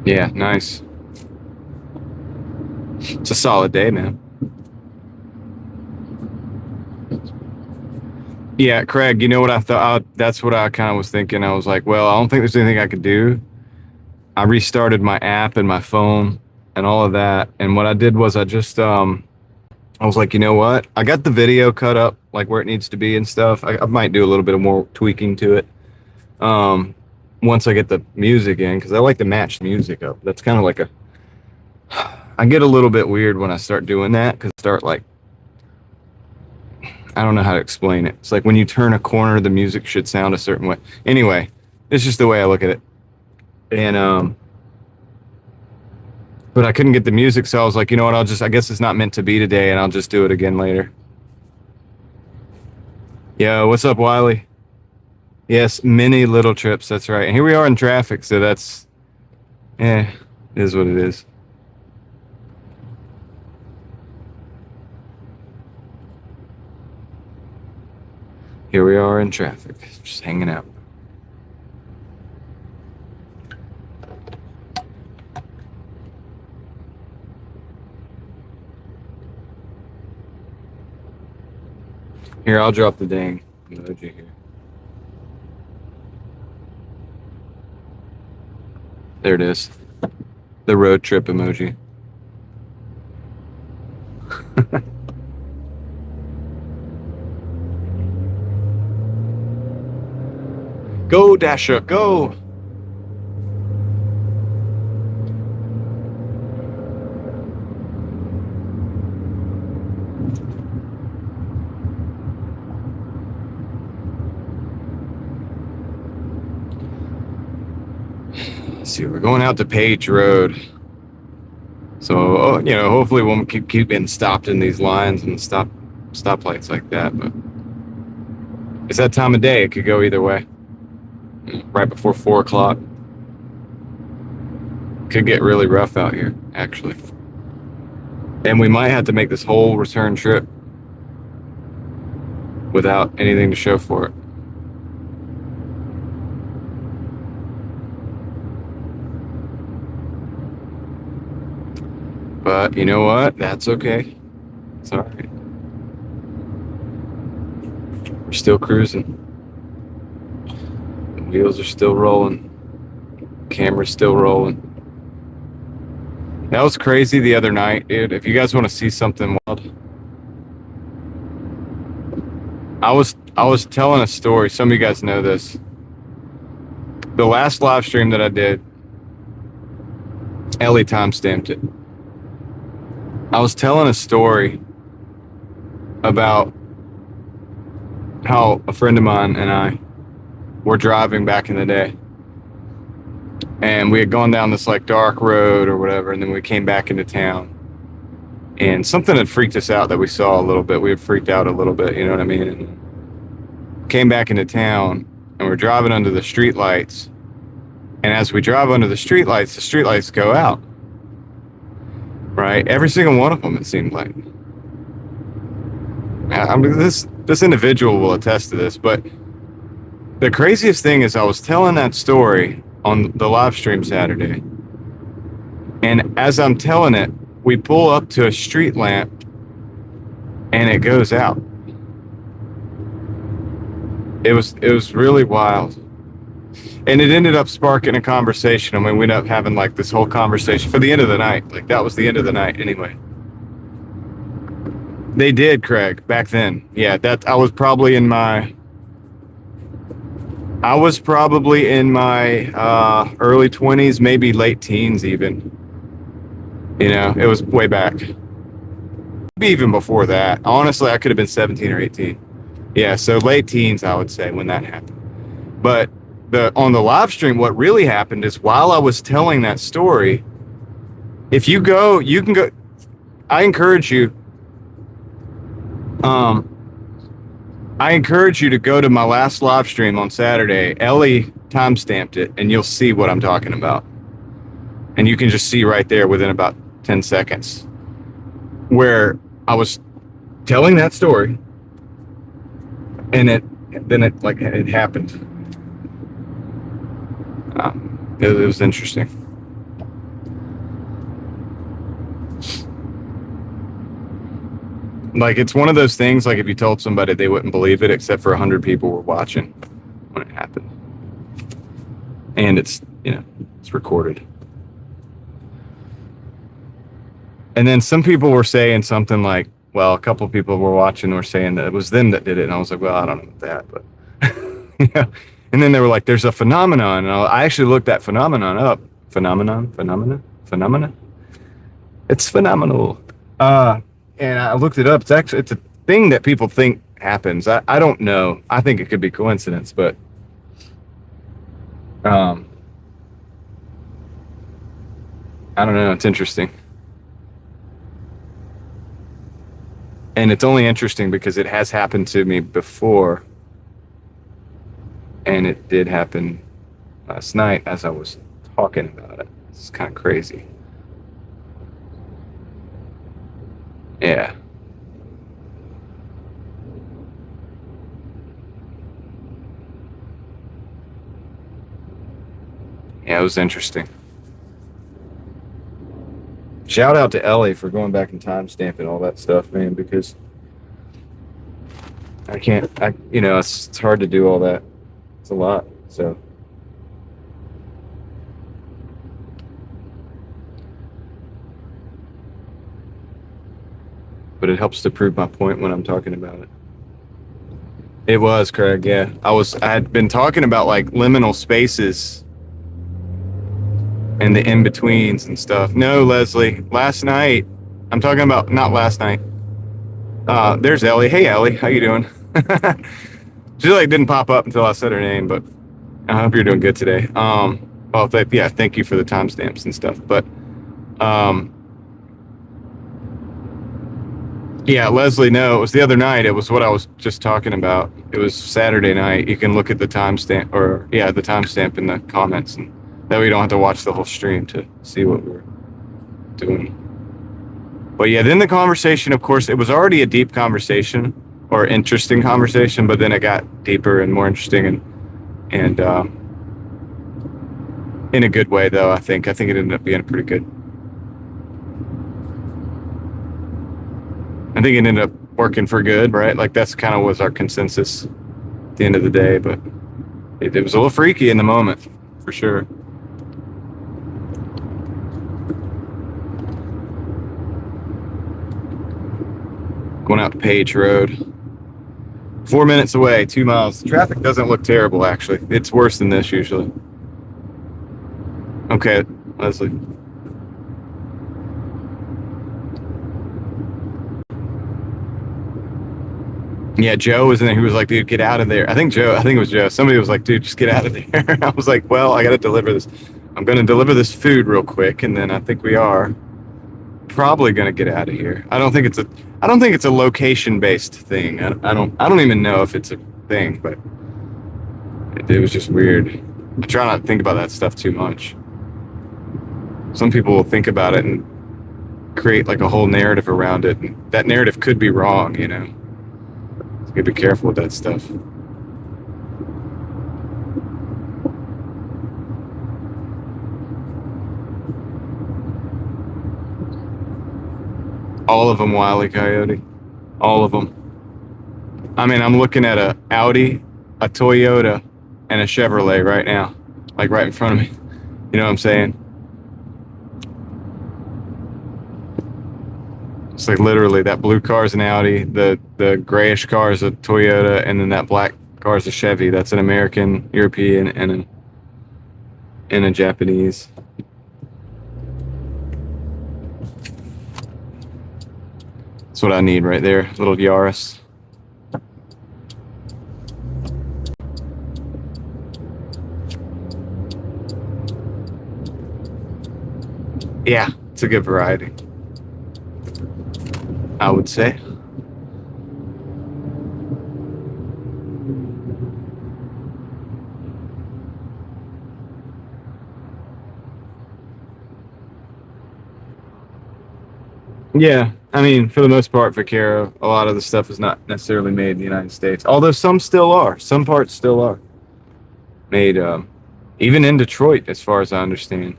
Speaker 1: Yeah, nice. It's a solid day, man. Yeah, Craig, you know what I thought? That's what I kind of was thinking. I was like, well, I don't think there's anything I could do. I restarted my app and my phone and all of that. And what I did was I just, I was like, you know what? I got the video cut up like where it needs to be and stuff. I might do a little bit of more tweaking to it. Once I get the music in, because I like to match the music up. That's kind of like I get a little bit weird when I start doing that, because I start like, I don't know how to explain it. It's like when you turn a corner, the music should sound a certain way. Anyway, it's just the way I look at it. And but I couldn't get the music, so I was like, you know what? I guess it's not meant to be today, and I'll just do it again later. Yo, what's up, Wiley? Yes, many little trips. That's right. And here we are in traffic, so that's, it is what it is. Here we are in traffic, just hanging out. Here, I'll drop the dang emoji here. There it is. The road trip emoji. Go, Dasher, go! Let's see, we're going out to Page Road. So, you know, hopefully we won't keep getting stopped in these lines and stoplights like that, but it's that time of day. It could go either way. Right before 4 o'clock. Could get really rough out here, actually. And we might have to make this whole return trip without anything to show for it. But you know what? That's okay. It's all right. We're still cruising. The wheels are still rolling. Camera's still rolling. That was crazy the other night, dude. If you guys want to see something wild, I was telling a story. Some of you guys know this. The last live stream that I did, Ellie timestamped it. I was telling a story about how a friend of mine and I were driving back in the day. And we had gone down this like dark road or whatever, and then we came back into town. And something had freaked us out that we saw a little bit. We had freaked out a little bit, you know what I mean? And came back into town, and we're driving under the streetlights. And as we drive under the streetlights go out. Right? Every single one of them, it seemed like. I mean, this individual will attest to this, but the craziest thing is I was telling that story on the live stream Saturday, and as I'm telling it, we pull up to a street lamp, and it goes out. It was really wild. And it ended up sparking a conversation. I mean, we ended up having like this whole conversation for the end of the night. Like that was the end of the night anyway. They did, Craig, back then. Yeah, I was probably in my early 20s, maybe late teens even. You know, it was way back. Maybe even before that. Honestly, I could have been 17 or 18. Yeah, so late teens, I would say, when that happened. But on the live stream, what really happened is while I was telling that story, if you go, you can go. I encourage you. I encourage you to go to my last live stream on Saturday. Ellie timestamped it, and you'll see what I'm talking about. And you can just see right there within about 10 seconds where I was telling that story, and it happened. It was interesting. Like, it's one of those things, like if you told somebody, they wouldn't believe it, except for 100 people were watching when it happened. And it's, you know, it's recorded. And then some people were saying something like, well, a couple of people were watching were saying that it was them that did it. And I was like, well, I don't know about that, but yeah. And then they were like, there's a phenomenon. And I actually looked that phenomenon up. Phenomenon? It's phenomenal. And I looked it up. It's a thing that people think happens. I don't know. I think it could be coincidence, but I don't know. It's interesting. And it's only interesting because it has happened to me before. And it did happen last night as I was talking about it. It's kind of crazy. Yeah. Yeah, it was interesting. Shout out to Ellie for going back and timestamping all that stuff, man, because it's hard to do all that. It's a lot, so. But it helps to prove my point when I'm talking about it. It was, Craig, yeah. I had been talking about like liminal spaces and the in-betweens and stuff. No, Leslie, last night, I'm talking about, not last night. There's Ellie. Hey, Ellie, how you doing? She like didn't pop up until I said her name, but I hope you're doing good today. Thank you for the timestamps and stuff. But, yeah, Leslie, no, it was the other night. It was what I was just talking about. It was Saturday night. You can look at the timestamp, the timestamp in the comments, and that way you don't have to watch the whole stream to see what we're doing. But yeah, then the conversation, of course, it was already a deep conversation or interesting conversation, but then it got deeper and more interesting and in a good way, though. I think it ended up being pretty good. I think it ended up working for good, right? Like that's kind of was our consensus at the end of the day, but it was a little freaky in the moment, for sure. Going out to Page Road. 4 minutes away, 2 miles. The traffic doesn't look terrible, actually. It's worse than this usually. Okay, Leslie. Yeah, Joe was in there. He was like, dude, get out of there. I think it was Joe. Somebody was like, dude, just get out of there. I was like, well, I got to deliver this. I'm going to deliver this food real quick. And then I think we are probably going to get out of here. I don't think it's a location based thing. I don't even know if it's a thing, but it was just weird. I try not to think about that stuff too much. Some people will think about it and create like a whole narrative around it. And that narrative could be wrong, you know? So you gotta be careful with that stuff. All of them, Wile E. Coyote. All of them. I mean, I'm looking at a Audi, a Toyota, and a Chevrolet right now. Like right in front of me. You know what I'm saying? It's like literally that blue car is an Audi, the grayish car is a Toyota, and then that black car is a Chevy. That's an American, European, and a Japanese. That's what I need right there, little Yaris. Yeah, it's a good variety, I would say. Yeah, I mean, for the most part, Vaquero, a lot of the stuff is not necessarily made in the United States, although some still are. Some parts still are made, even in Detroit, as far as I understand,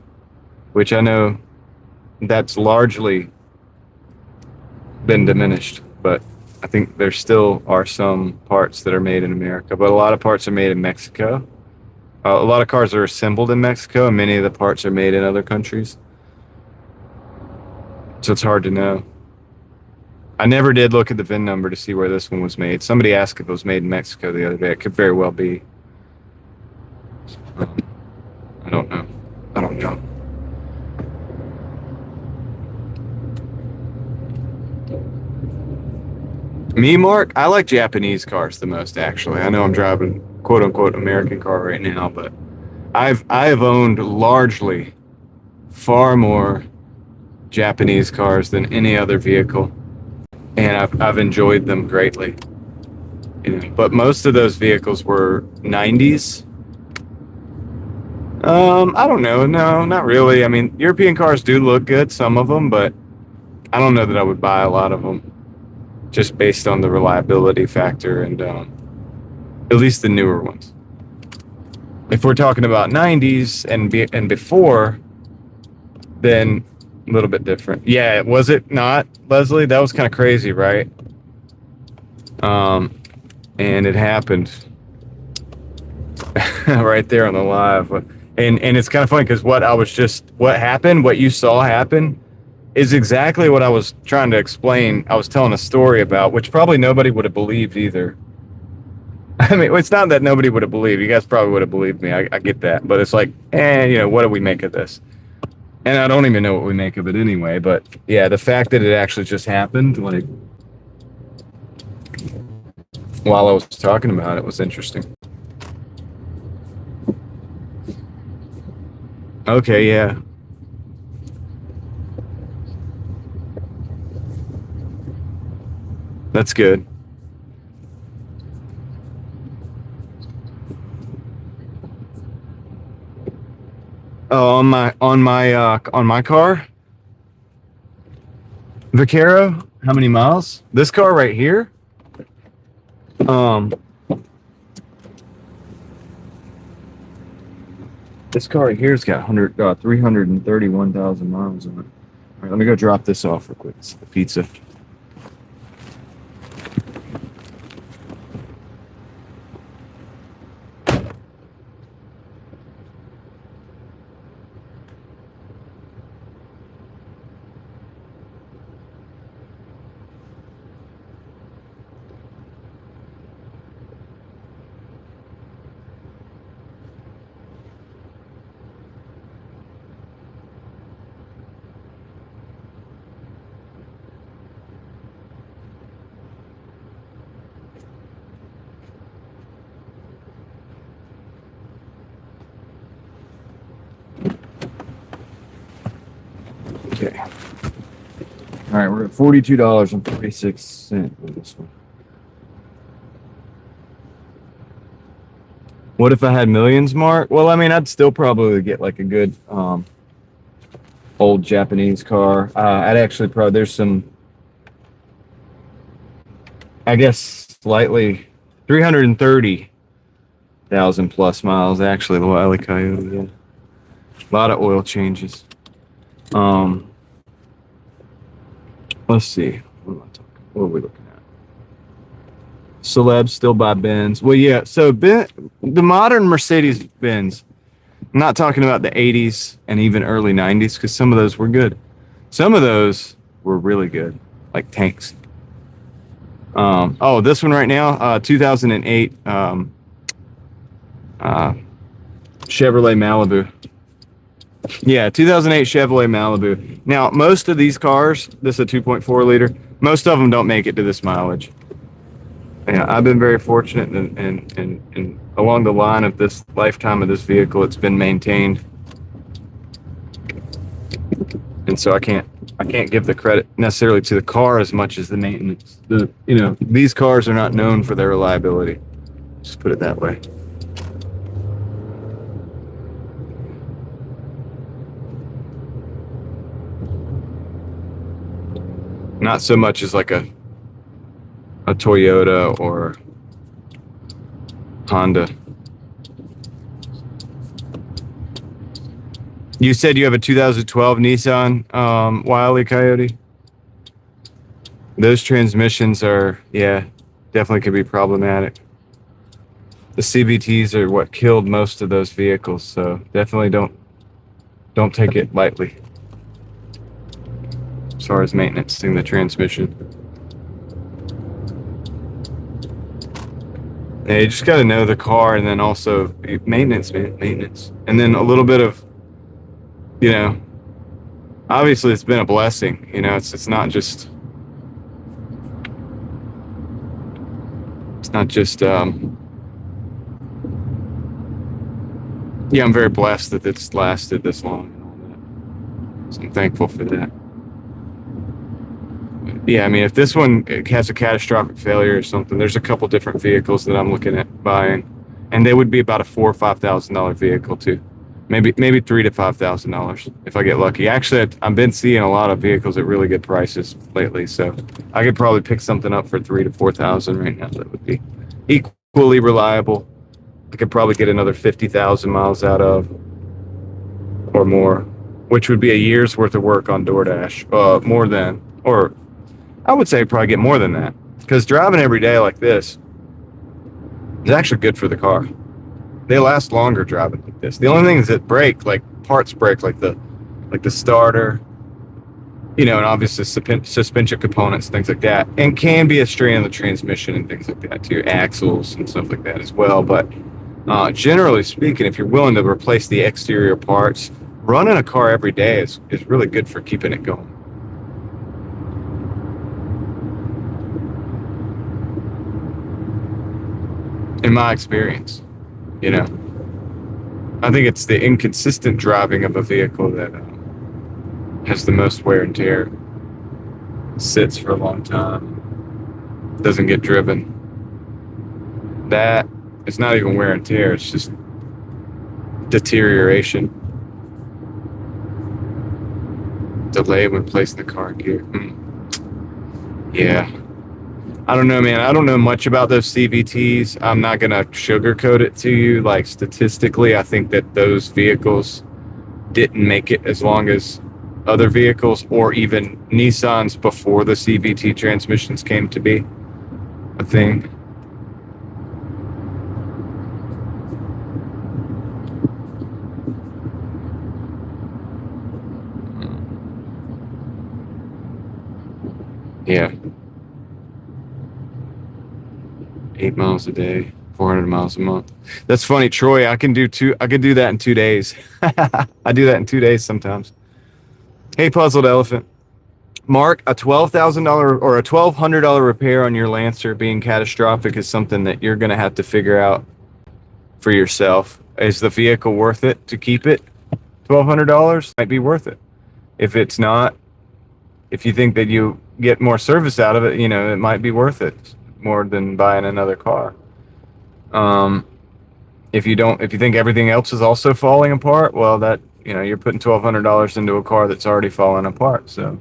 Speaker 1: which I know that's largely been diminished, but I think there still are some parts that are made in America, but a lot of parts are made in Mexico. A lot of cars are assembled in Mexico, and many of the parts are made in other countries. So it's hard to know. I never did look at the VIN number to see where this one was made. Somebody asked if it was made in Mexico the other day. It could very well be. I don't know. Me, Mark, I like Japanese cars the most, actually. I know I'm driving quote unquote American car right now, but I have owned largely far more Japanese cars than any other vehicle, and I've enjoyed them greatly. You know, but most of those vehicles were 90s. I don't know. No, not really. I mean, European cars do look good, some of them, but I don't know that I would buy a lot of them just based on the reliability factor and at least the newer ones. If we're talking about 90s and before, then a little bit different. Yeah, was it not, Leslie? That was kind of crazy, right? And it happened right there on the live. And it's kind of funny because what happened, what you saw happen, is exactly what I was trying to explain. I was telling a story about, which probably nobody would have believed either. I mean, it's not that nobody would have believed. You guys probably would have believed me. I get that. But it's like, what do we make of this? And I don't even know what we make of it anyway. But yeah, the fact that it actually just happened, like, while I was talking about it, was interesting. Okay, yeah. That's good. Oh, on my car, Vaquero. How many miles? This car right here. This car right here's got 331,000 miles on it. All right, let me go drop this off real quick. It's the pizza. Okay. All right, we're at $42.46 on this one. What if I had millions, Mark? Well, I mean, I'd still probably get like a good old Japanese car. I'd actually probably, there's some, I guess, slightly 330,000 plus miles, actually, the Wile E. Coyote, yeah. A lot of oil changes. Let's see. What am I talking? What are we looking at? Celebs still buy Benz. Well, yeah. So the modern Mercedes Benz. I'm not talking about the 80s and even early 90s because some of those were good. Some of those were really good, like tanks. Oh, this one right now, 2008 Chevrolet Malibu. Yeah, 2008 Chevrolet Malibu. Now, most of these cars, this is a 2.4 liter, most of them don't make it to this mileage. Yeah, I've been very fortunate, and along the line of this lifetime of this vehicle, it's been maintained. And so I can't give the credit necessarily to the car as much as the maintenance. These cars are not known for their reliability. Just put it that way. Not so much as like a Toyota or Honda. You said you have a 2012 Nissan Wile E. Coyote? Those transmissions are, yeah, definitely could be problematic. The CVTs are what killed most of those vehicles, so definitely don't take it lightly as far as maintaining the transmission. Yeah, you just got to know the car, and then also maintenance, and then a little bit of, obviously it's been a blessing. It's not just, not just yeah, I'm very blessed that it's lasted this long and all that. So I'm thankful for that. Yeah, I mean, if this one has a catastrophic failure or something, there's a couple different vehicles that I'm looking at buying, and they would be about a $4,000 or $5,000 vehicle too, maybe $3,000 to $5,000 if I get lucky. Actually, I've been seeing a lot of vehicles at really good prices lately, so I could probably pick something up for $3,000 to $4,000 right now that would be equally reliable. I could probably get another 50,000 miles out of, or more, which would be a year's worth of work on Doordash, more than, or I would say probably get more than that, because driving every day like this is actually good for the car. They last longer driving like this. The only things that break, like parts break, like the starter, and obviously suspension components, things like that, and can be a strain on the transmission and things like that too, axles and stuff like that as well. But generally speaking, if you're willing to replace the exterior parts, running a car every day is really good for keeping it going. In my experience, I think it's the inconsistent driving of a vehicle that has the most wear and tear, sits for a long time, doesn't get driven. That it's not even wear and tear, it's just deterioration. Delay when placing the car in gear. Yeah. I don't know, man. I don't know much about those CVTs. I'm not going to sugarcoat it to you. Like, statistically, I think that those vehicles didn't make it as long as other vehicles, or even Nissans before the CVT transmissions came to be a thing. Yeah. 8 miles a day, 400 miles a month. That's funny, Troy. I can do that in 2 days. I do that in 2 days sometimes. Hey, Puzzled Elephant. Mark, a $12,000 or a $1,200 repair on your Lancer being catastrophic is something that you're going to have to figure out for yourself. Is the vehicle worth it to keep it? $1,200 might be worth it. If it's not, if you think that you get more service out of it, it might be worth it more than buying another car. If you think everything else is also falling apart, well, that, you're putting $1,200 into a car that's already falling apart. So,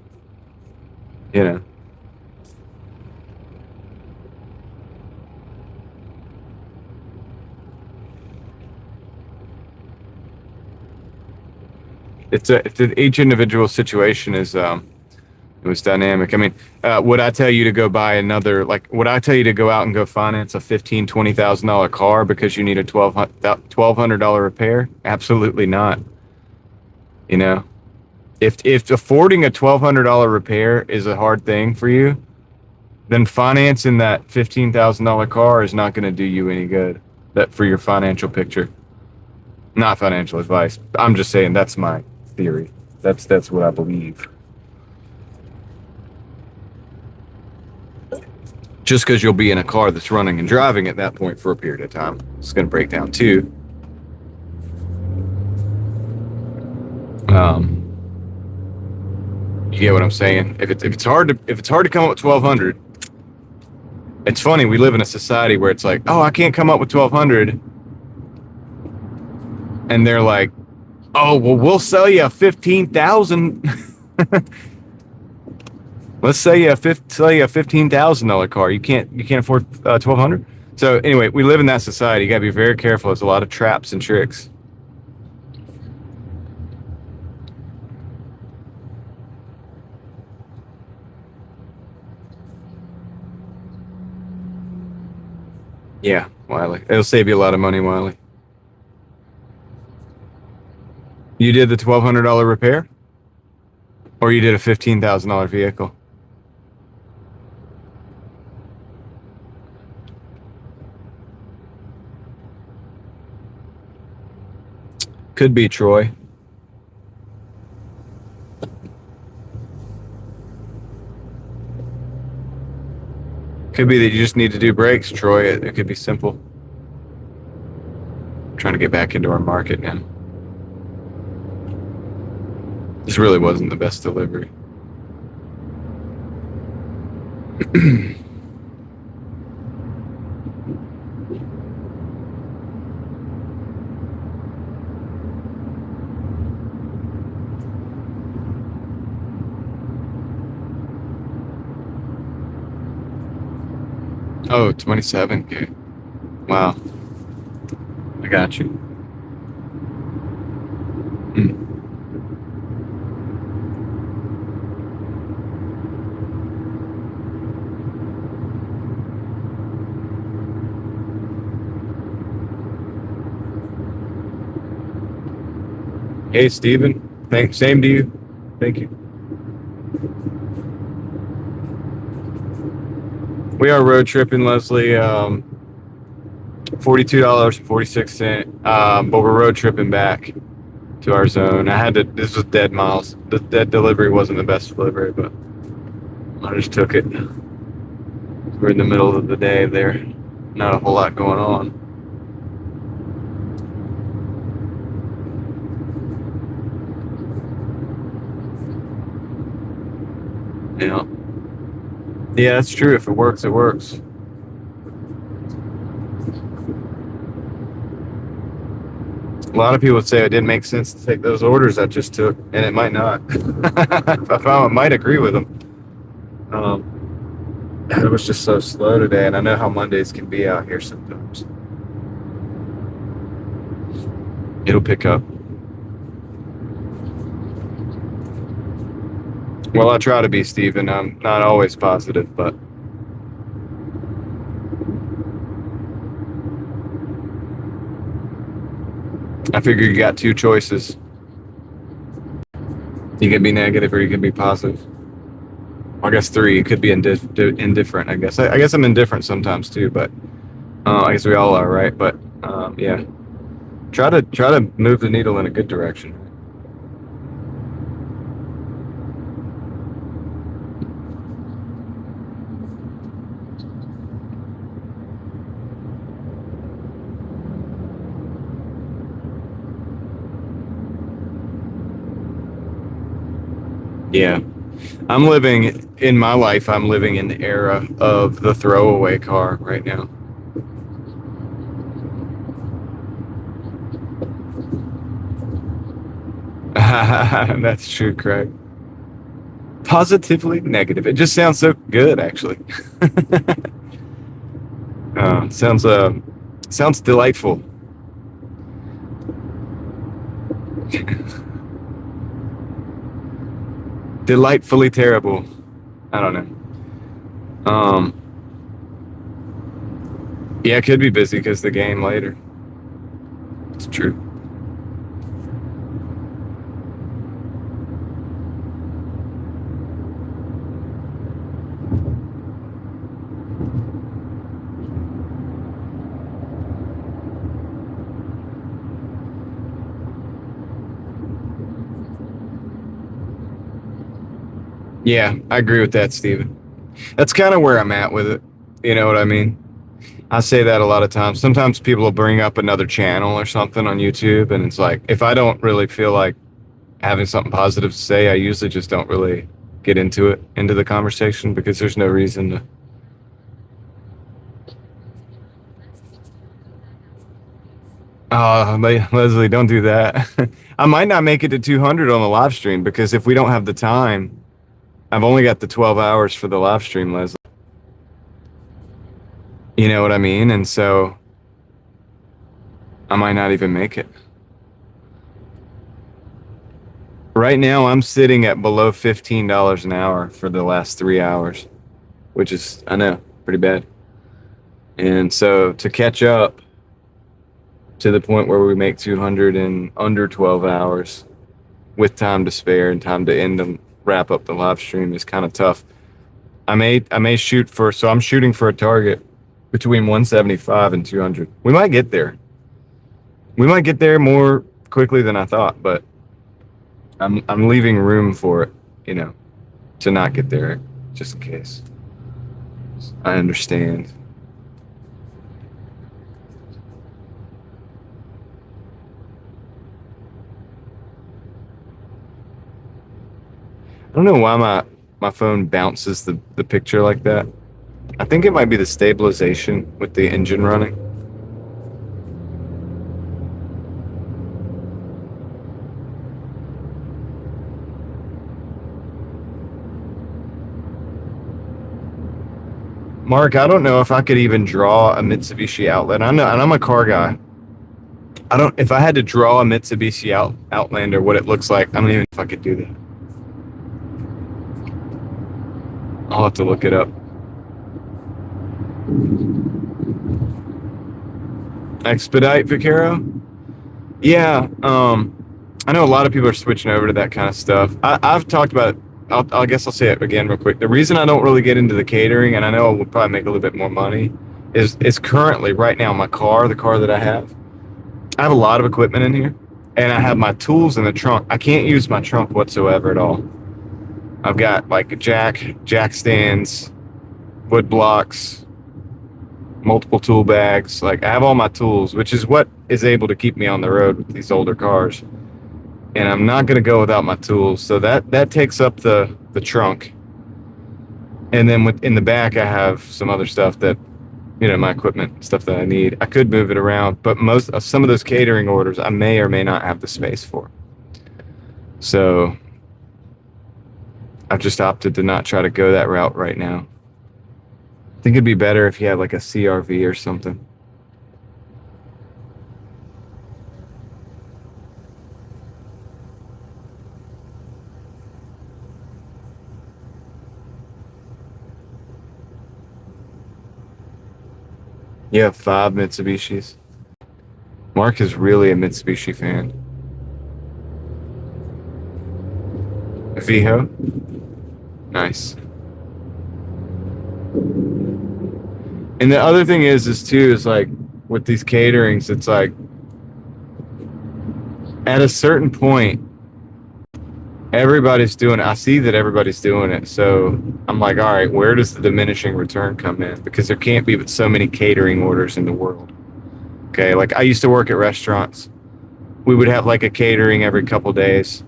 Speaker 1: each individual situation is, it was dynamic. I mean, would I tell you to go buy another, would I tell you to go out and go finance a $15,000, $20,000 car because you need a $1,200 repair? Absolutely not. If affording a $1,200 repair is a hard thing for you, then financing that $15,000 car is not going to do you any good. That for your financial picture. Not financial advice. I'm just saying that's my theory. That's what I believe. Just because you'll be in a car that's running and driving at that point for a period of time, it's going to break down too. You get what I'm saying? If it's hard to come up with 1,200, it's funny. We live in a society where it's like, oh, I can't come up with 1,200, and they're like, oh, well, we'll sell you a 15,000. Let's sell you a $15,000 car. You can't afford 1,200. So anyway, we live in that society. You gotta be very careful. There's a lot of traps and tricks. Yeah, Wiley. It'll save you a lot of money, Wiley. You did the $1,200 repair, or you did a $15,000 vehicle? Could be, Troy. Could be that you just need to do brakes, Troy. It could be simple. Trying to get back into our market now. This really wasn't the best delivery. Oh, 27K. Wow. I got you. Hey, Steven. Thanks. Same to you. Thank you. We are road tripping, Leslie. $42.46. But we're road tripping back to our zone. This was dead miles. The dead delivery wasn't the best delivery, but I just took it. We're in the middle of the day there. Not a whole lot going on. Yeah. Yeah, that's true. If it works, it works. A lot of people would say it didn't make sense to take those orders I just took, and it might not. I might agree with them. It was just so slow today, and I know how Mondays can be out here sometimes. It'll pick up. Well, I try to be, Steven. I'm not always positive, but I figure you got two choices. You can be negative or you can be positive. I guess three. You could be indifferent, I guess. I guess I'm indifferent sometimes too, but I guess we all are, right? But yeah. Try to move the needle in a good direction. Yeah. I'm living in my life, I'm living in the era of the throwaway car right now. That's true, Craig. Positively negative. It just sounds so good, actually. Sounds delightful. Delightfully terrible. I don't know. Yeah, it could be busy because the game later. It's true. Yeah, I agree with that, Steven. That's kind of where I'm at with it. You know what I mean? I say that a lot of times. Sometimes people will bring up another channel or something on YouTube, and it's like, if I don't really feel like having something positive to say, I usually just don't really get into the conversation, because there's no reason to. Oh, Leslie, don't do that. I might not make it to 200 on the live stream, because if we don't have the time, I've only got the 12 hours for the live stream, Leslie. You know what I mean? And so I might not even make it. Right now, I'm sitting at below $15 an hour for the last 3 hours, which is, I know, pretty bad. And so to catch up to the point where we make 200 in under 12 hours with time to spare and time to end and wrap up the live stream is kind of tough. I may shoot for, so I'm shooting for a target between 175 and 200. We might get there. We might get there more quickly than I thought, but I'm leaving room for it, to not get there just in case. I understand. I don't know why my phone bounces the picture like that. I think it might be the stabilization with the engine running. Mark, I don't know if I could even draw a Mitsubishi outlet. I know, and I'm a car guy. I don't. If I had to draw a Mitsubishi Outlander, what it looks like, I don't even know if I could do that. I'll have to look it up. Expedite Vaquero? Yeah. I know a lot of people are switching over to that kind of stuff. I've talked about it. I guess I'll say it again real quick. The reason I don't really get into the catering, and I know I would probably make a little bit more money, is currently right now the car that I have a lot of equipment in here, and I have my tools in the trunk. I can't use my trunk whatsoever at all. I've got like a jack stands, wood blocks, multiple tool bags. Like I have all my tools, which is what is able to keep me on the road with these older cars. And I'm not going to go without my tools. So that takes up the trunk. And then in the back, I have some other stuff that, my equipment, stuff that I need. I could move it around, but some of those catering orders, I may or may not have the space for. So I've just opted to not try to go that route right now. I think it'd be better if you had like a CRV or something. You have 5 Mitsubishis. Mark is really a Mitsubishi fan. Viho? Nice. And the other thing is like with these caterings, it's like at a certain point, everybody's doing it. I see that everybody's doing it. So I'm like, all right, where does the diminishing return come in? Because there can't be but so many catering orders in the world. Okay, like I used to work at restaurants. We would have like a catering every couple days.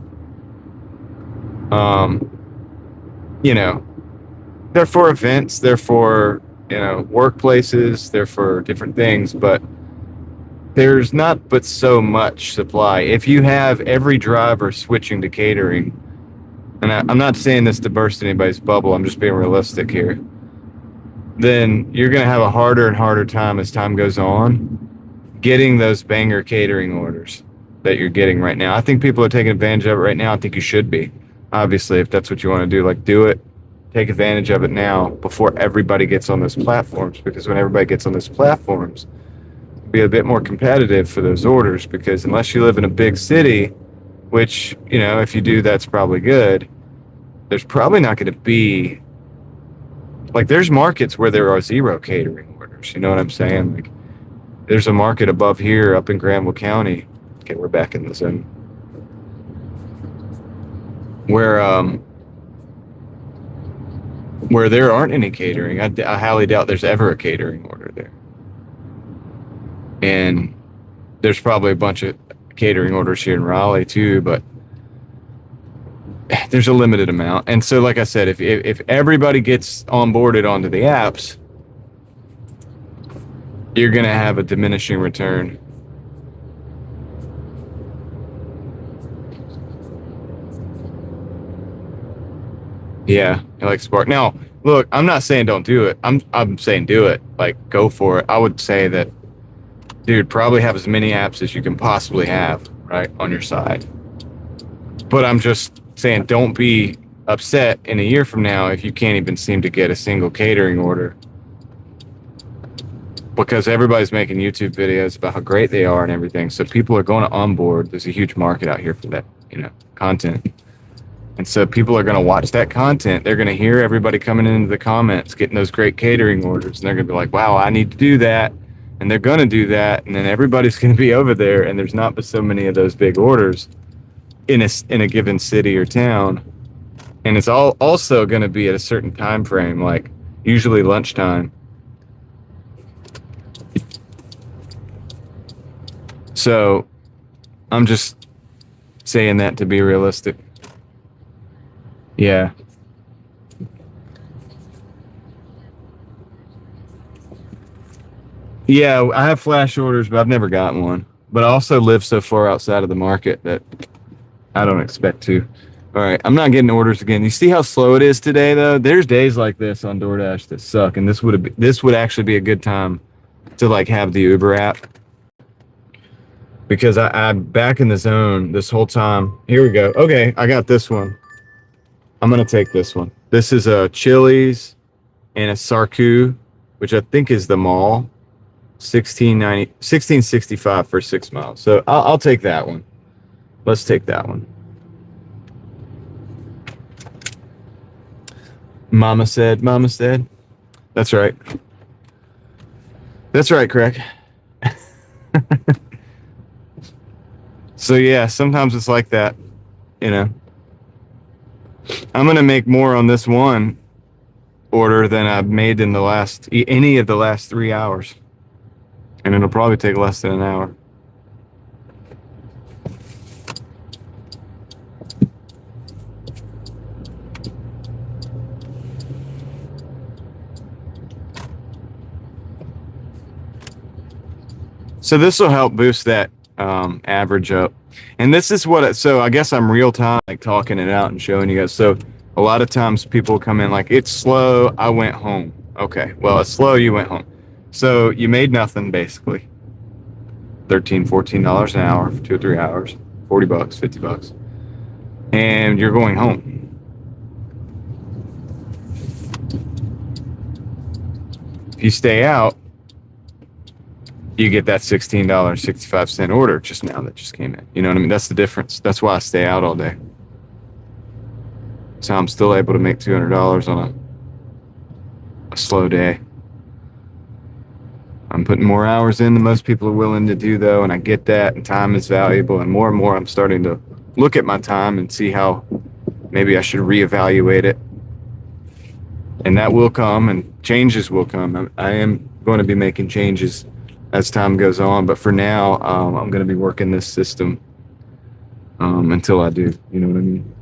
Speaker 1: They're for events, they're for, workplaces, they're for different things, but there's not but so much supply. If you have every driver switching to catering, and I'm not saying this to burst anybody's bubble, I'm just being realistic here, then you're going to have a harder and harder time as time goes on getting those banger catering orders that you're getting right now. I think people are taking advantage of it right now. I think you should be. Obviously, if that's what you want to do, like do it. Take advantage of it now before everybody gets on those platforms, because when everybody gets on those platforms, be a bit more competitive for those orders, because unless you live in a big city, which, if you do, that's probably good, there's probably not going to be, like, there's markets where there are 0 catering orders. You know what I'm saying? Like, there's a market above here up in Granville County. Okay, we're back in the zone. Where there aren't any catering. I highly doubt there's ever a catering order there. And there's probably a bunch of catering orders here in Raleigh too, but there's a limited amount. And so, like I said, if everybody gets onboarded onto the apps, you're going to have a diminishing return. Yeah, I like Spark. Now, look, I'm not saying don't do it. I'm saying do it. Like, go for it. I would say that, dude, probably have as many apps as you can possibly have, right, on your side. But I'm just saying, don't be upset in a year from now if you can't even seem to get a single catering order, because everybody's making YouTube videos about how great they are and everything. So people are going to onboard. There's a huge market out here for that, content. And so people are going to watch that content. They're going to hear everybody coming into the comments, getting those great catering orders. And they're going to be like, wow, I need to do that. And they're going to do that. And then everybody's going to be over there. And there's not but so many of those big orders in a given city or town. And it's all also going to be at a certain time frame. Like, usually lunchtime. So I'm just saying that to be realistic. Yeah. Yeah, I have flash orders, but I've never gotten one. But I also live so far outside of the market that I don't expect to. All right, I'm not getting orders again. You see how slow it is today, though? There's days like this on DoorDash that suck, and this would actually be a good time to like have the Uber app because I'm back in the zone this whole time. Here we go. Okay, I got this one. I'm gonna take this one. This is a Chili's and a Sarku, which I think is the mall. 1665 for 6 miles. So I'll take that one. Let's take that one. Mama said, Mama said. That's right. That's right, Craig. So yeah, sometimes it's like that, you know. I'm gonna make more on this one order than I've made in any of the last 3 hours, and it'll probably take less than an hour. So this will help boost that average up. And this is so I guess I'm real time, like talking it out and showing you guys. So a lot of times people come in like, it's slow, I went home. Okay, well, it's slow, you went home. So you made nothing basically. $13, $14 an hour for 2 or 3 hours, $40, $50. And you're going home. If you stay out, you get that $16.65 order just now that just came in. You know what I mean? That's the difference. That's why I stay out all day. So I'm still able to make $200 on a slow day. I'm putting more hours in than most people are willing to do, though, and I get that, and time is valuable. And more I'm starting to look at my time and see how maybe I should reevaluate it. And that will come, and changes will come. I am going to be making changes as time goes on, but for now, I'm going to be working this system until I do. You know what I mean?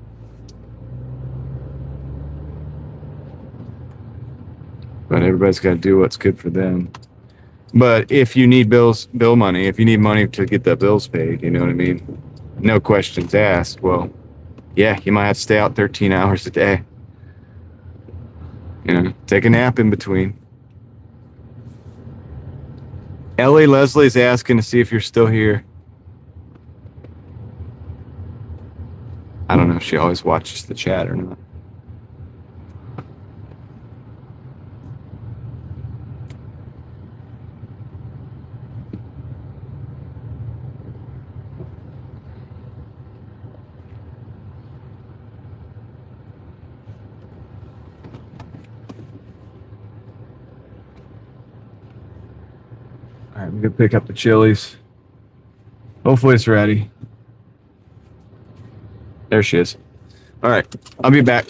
Speaker 1: But everybody's got to do what's good for them. But if you need bill money, if you need money to get the bills paid, you know what I mean? No questions asked. Well, yeah, you might have to stay out 13 hours a day. You know, take a nap in between. Ellie Leslie's asking to see if you're still here. I don't know if she always watches the chat or not. All right, I'm gonna pick up the Chili's. Hopefully it's ready. There she is. All right, I'll be back.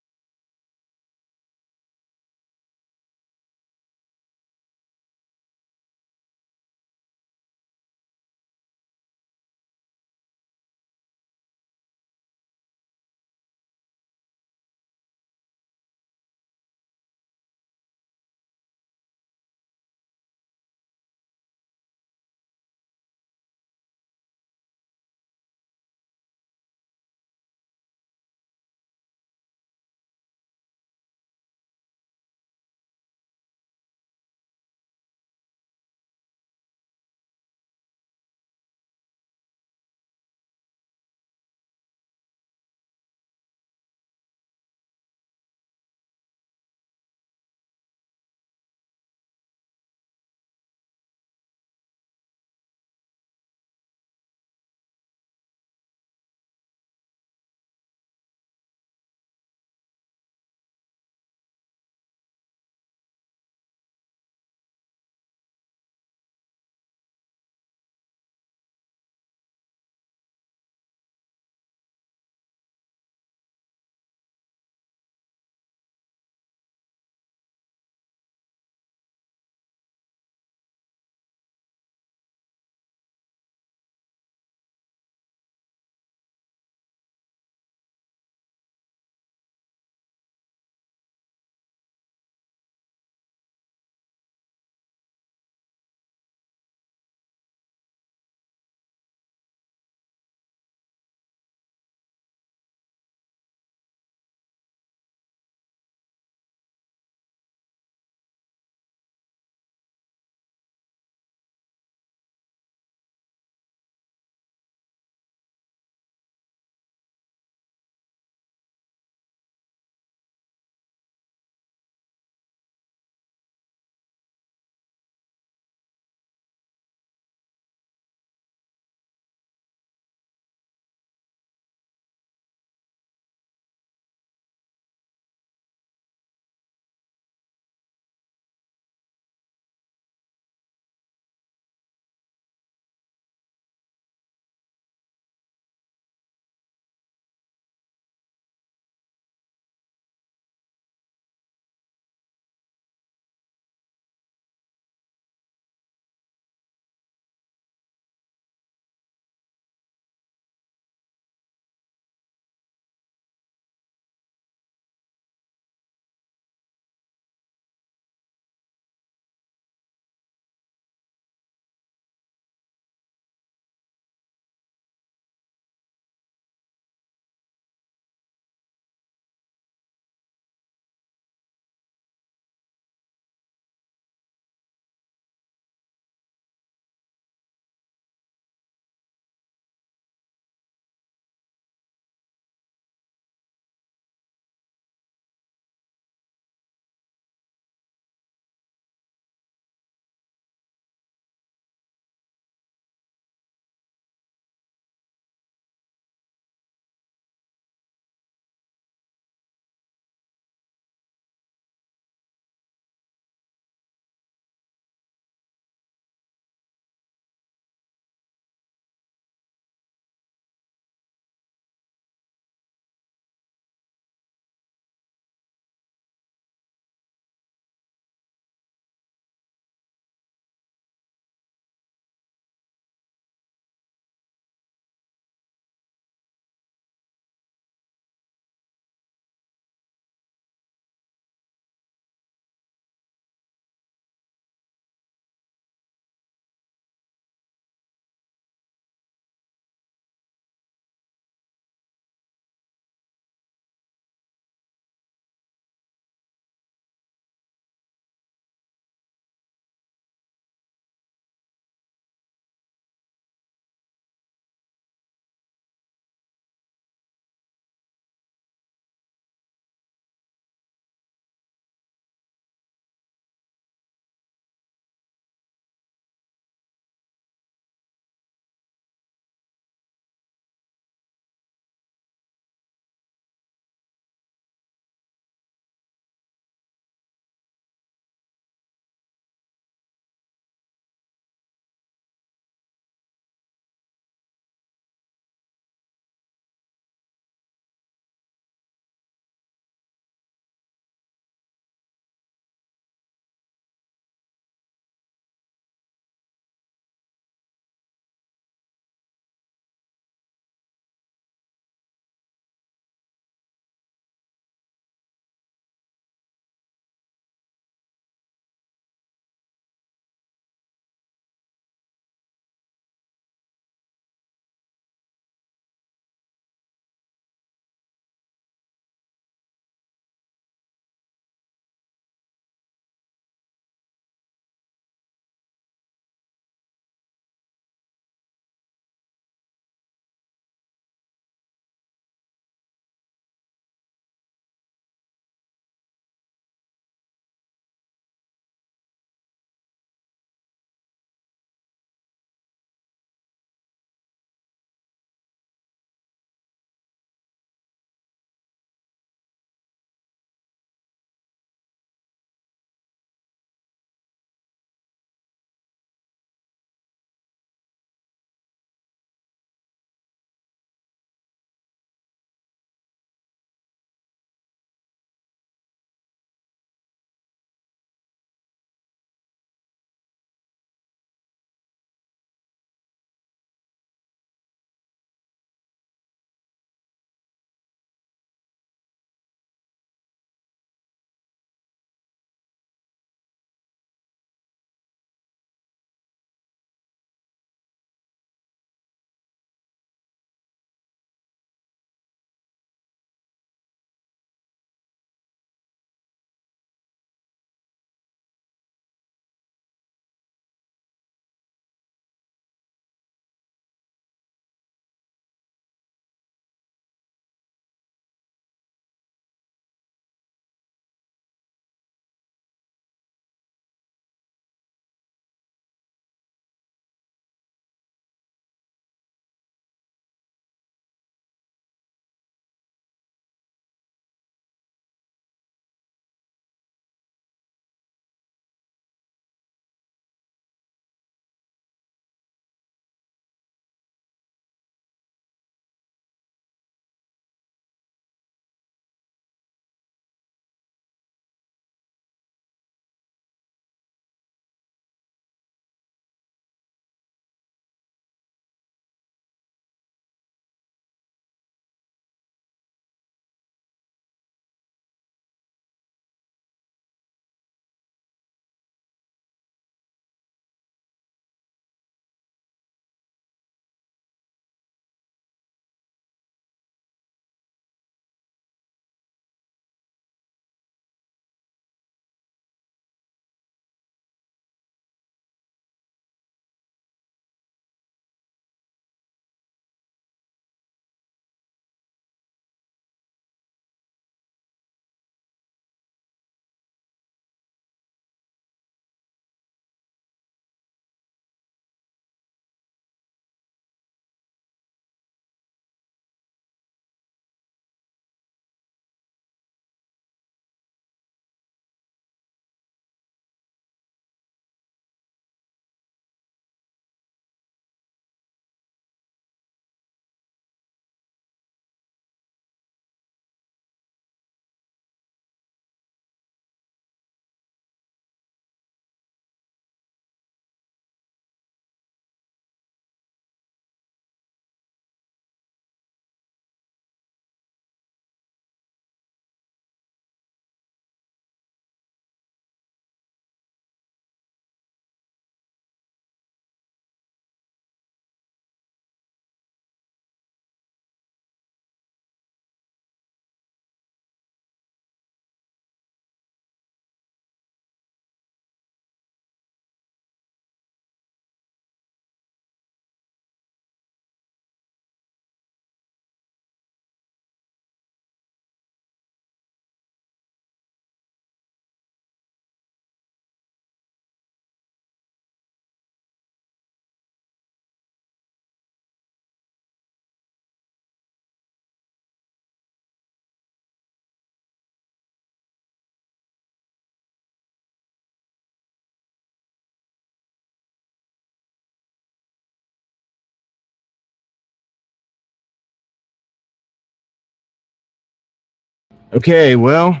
Speaker 1: Okay, well,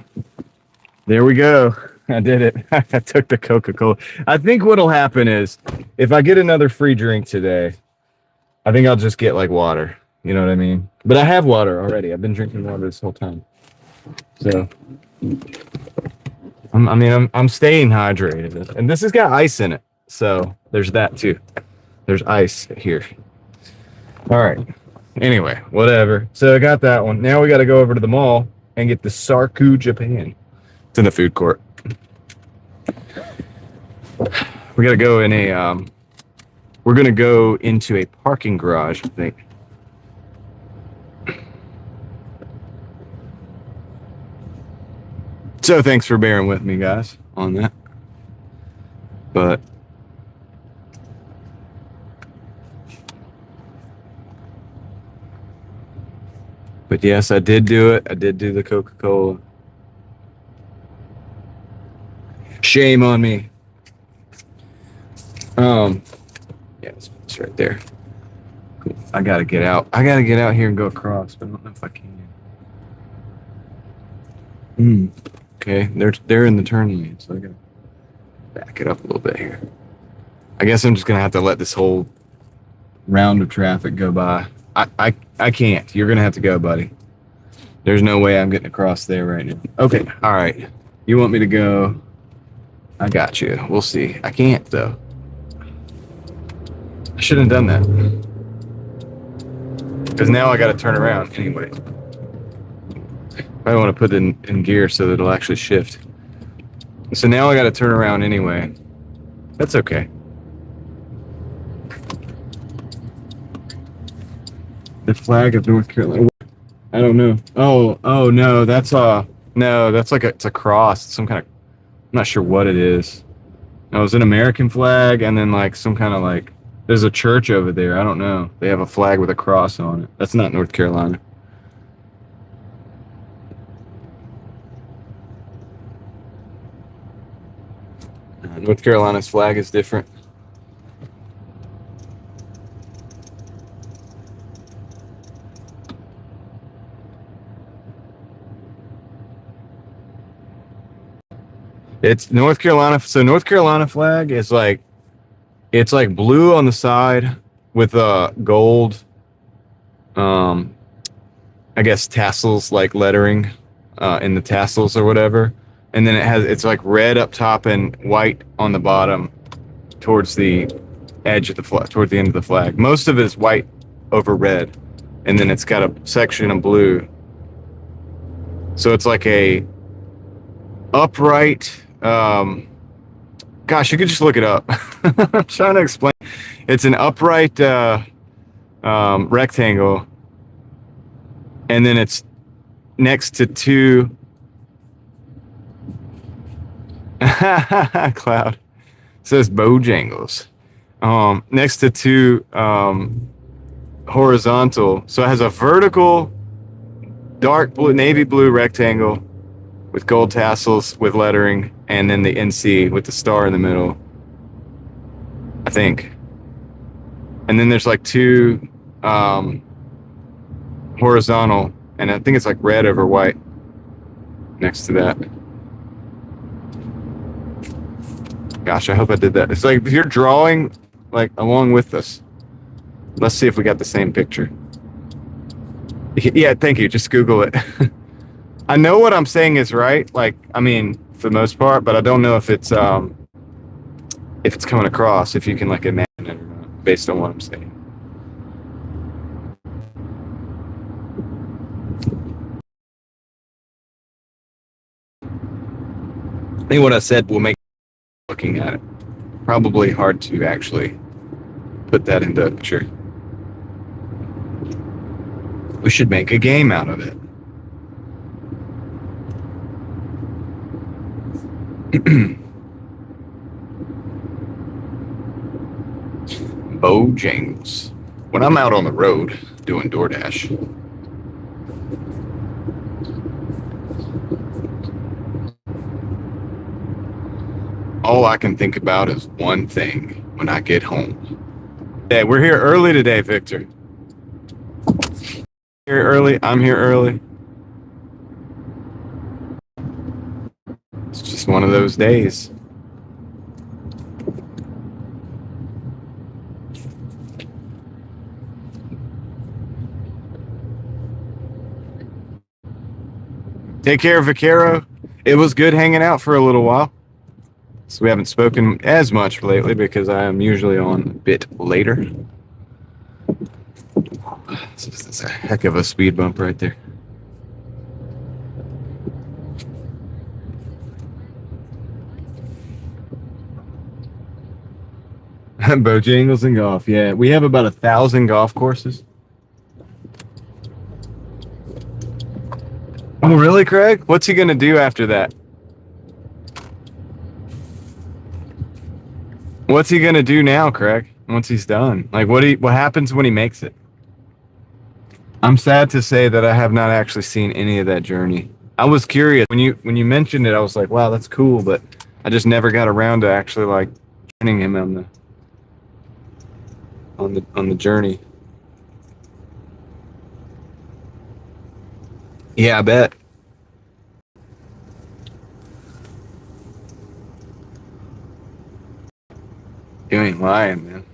Speaker 1: there we go. I did it. I took the Coca-Cola. I think what'll happen is if I get another free drink today, I think I'll just get like water. You know what I mean? But I have water already. I've been drinking water this whole time. So I'm staying hydrated. And this has got ice in it. So there's that too. There's ice here. All right. Anyway, whatever. So I got that one. Now we got to go over to the mall and get the Sarku Japan. It's in the food court. We got to go in a we're going to go into a parking garage, I think. So thanks for bearing with me, guys, on that. But yes, I did do it. I did do the Coca-Cola. Shame on me. Yeah, it's right there. Cool. I gotta get out. I gotta get out here and go across, but I don't know if I can. Okay, they're in the turn lane, so I gotta back it up a little bit here. I guess I'm just gonna have to let this whole round of traffic go by. I can't. You're gonna have to go, buddy. There's no way I'm getting across there right now. Okay, all right. You want me to go? I got you. We'll see. I can't though. I shouldn't have done that. Because now I got to turn around anyway. I want to put it in gear so that it'll actually shift. So now I got to turn around anyway. That's okay. The flag of North Carolina. I don't know. Oh no, that's like it's a cross. It's some kind of, I'm not sure what it is. No, it's an American flag and then like some kind of like, there's a church over there. I don't know. They have a flag with a cross on it. That's not North Carolina. North Carolina's flag is different. It's North Carolina. So North Carolina flag is like, it's like blue on the side with gold, I guess tassels, like lettering in the tassels or whatever. And then it's like red up top and white on the bottom towards the edge of the flag, toward the end of the flag. Most of it is white over red. And then it's got a section of blue. So it's like a upright, gosh, you could just look it up. I'm trying to explain. It's an upright rectangle, and then it's next to two cloud. It says Bojangles. Next to two horizontal. So it has a vertical, dark blue, navy blue rectangle with gold tassels with lettering, and then the NC with the star in the middle, I think. And then there's like two horizontal, and I think it's like red over white next to that. Gosh, I hope I did that. It's like if you're drawing like along with us. Let's see if we got the same picture. Yeah, thank you. Just Google it. I know what I'm saying is right. Like, I mean, for the most part, but I don't know if it's coming across, if you can like imagine it or not, based on what I'm saying. I think what I said will make looking at it probably hard to actually put that into a picture. We should make a game out of it. Bojangles. When I'm out on the road doing Doordash, all I can think about is one thing when I get home. Hey, we're here early today, Victor. Here early. I'm here early. It's just one of those days. Take care, Vaquero. It was good hanging out for a little while. So we haven't spoken as much lately because I am usually on a bit later. That's a heck of a speed bump right there. Bojangles and golf. Yeah, we have about 1,000 golf courses. Oh, really, Craig? What's he gonna do after that? What's he gonna do now, Craig? Once he's done, like what happens when he makes it? I'm sad to say that I have not actually seen any of that journey. I was curious when you mentioned it. I was like, wow, that's cool, but I just never got around to actually like joining him on the journey. Yeah, I bet. You ain't lying, man.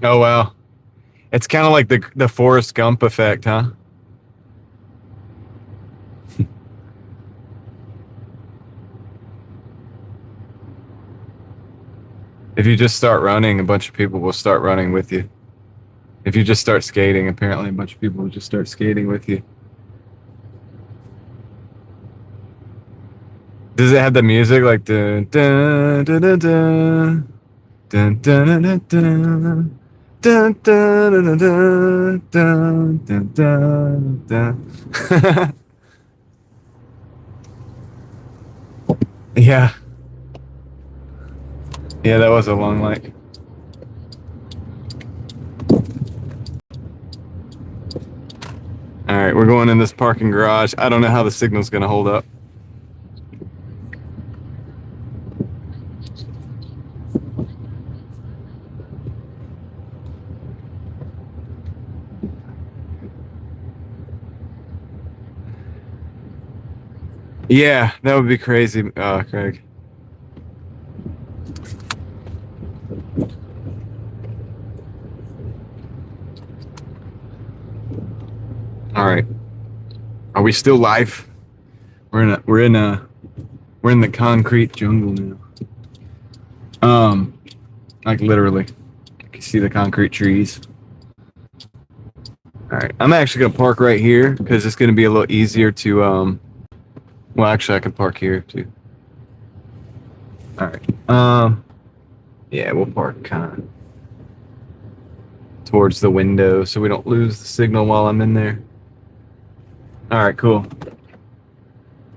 Speaker 1: Oh well, it's kind of like the Forrest Gump effect, huh? If you just start running, a bunch of people will start running with you. If you just start skating, apparently a bunch of people will just start skating with you. Does it have the music like dun dun dun dun dun dun dun dun dun dun dun dun dun dun dun dun? Yeah, yeah, that was a long like. All right, we're going in this parking garage. I don't know how the signal's gonna hold up. Yeah, that would be crazy, Craig. All right, are we still live? We're in the concrete jungle now. Like literally, you can see the concrete trees. All right, I'm actually gonna park right here because it's gonna be a little easier to Well, actually, I can park here too. All right. Yeah, we'll park kind of towards the window so we don't lose the signal while I'm in there. All right, cool.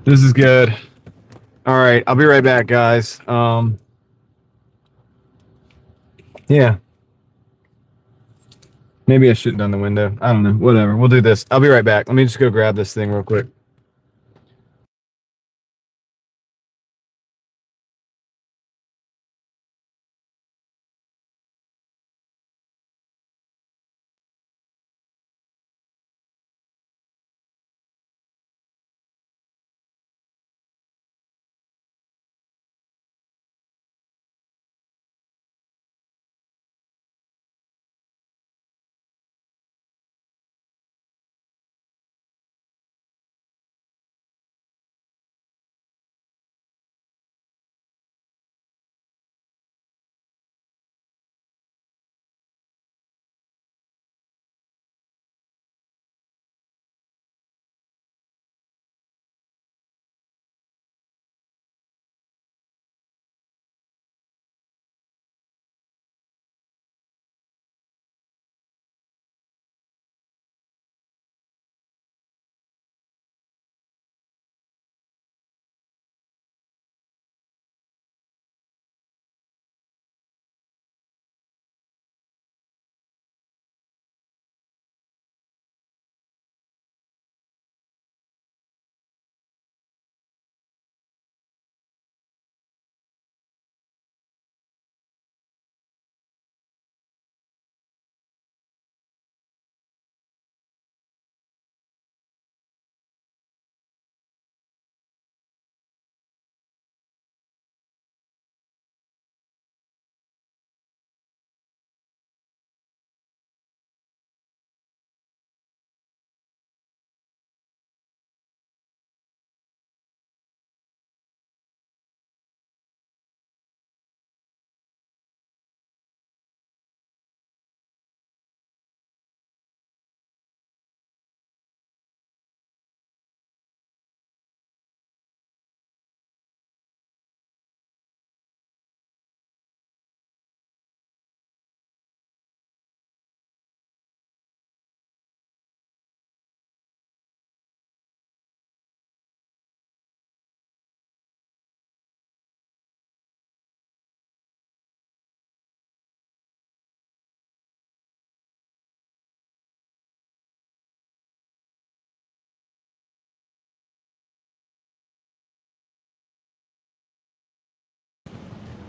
Speaker 1: This is good. All right, I'll be right back, guys. Yeah, maybe I shouldn't done the window. I don't know. Whatever. We'll do this. I'll be right back. Let me just go grab this thing real quick.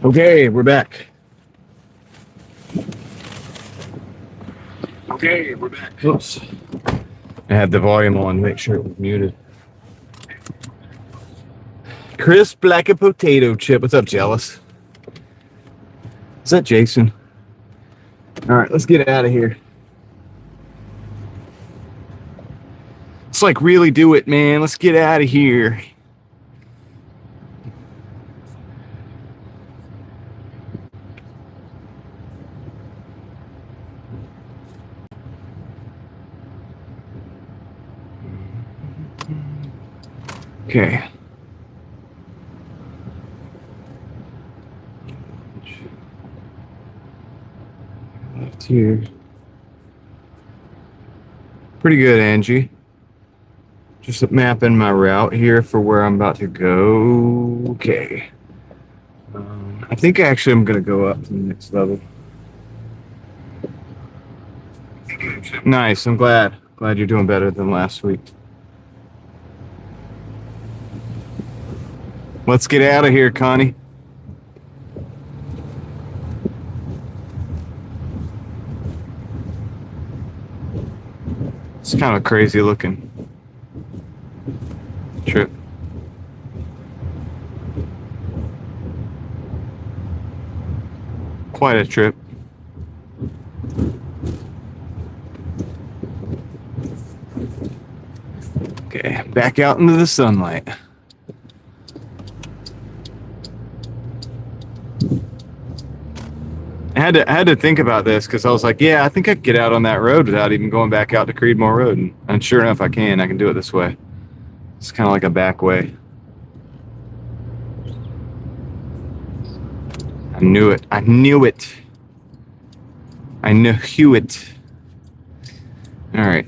Speaker 1: Okay, we're back. Oops. I had the volume on to make sure it was muted. Crisp like a potato chip. What's up, Jealous? Is that Jason? All right, let's get out of here. Let's like really do it, man. Let's get out of here. Okay. Left here. Pretty good, Angie. Just mapping my route here for where I'm about to go. Okay. I think actually I'm going to go up to the next level. Nice. I'm glad. Glad you're doing better than last week. Let's get out of here, Connie. It's kind of crazy looking trip. Quite a trip. Okay, back out into the sunlight. I had to think about this because I was like, yeah, I think I could get out on that road without even going back out to Creedmoor Road. And sure enough, I can do it this way. It's kind of like a back way. I knew it. I knew it. I knew it. All right.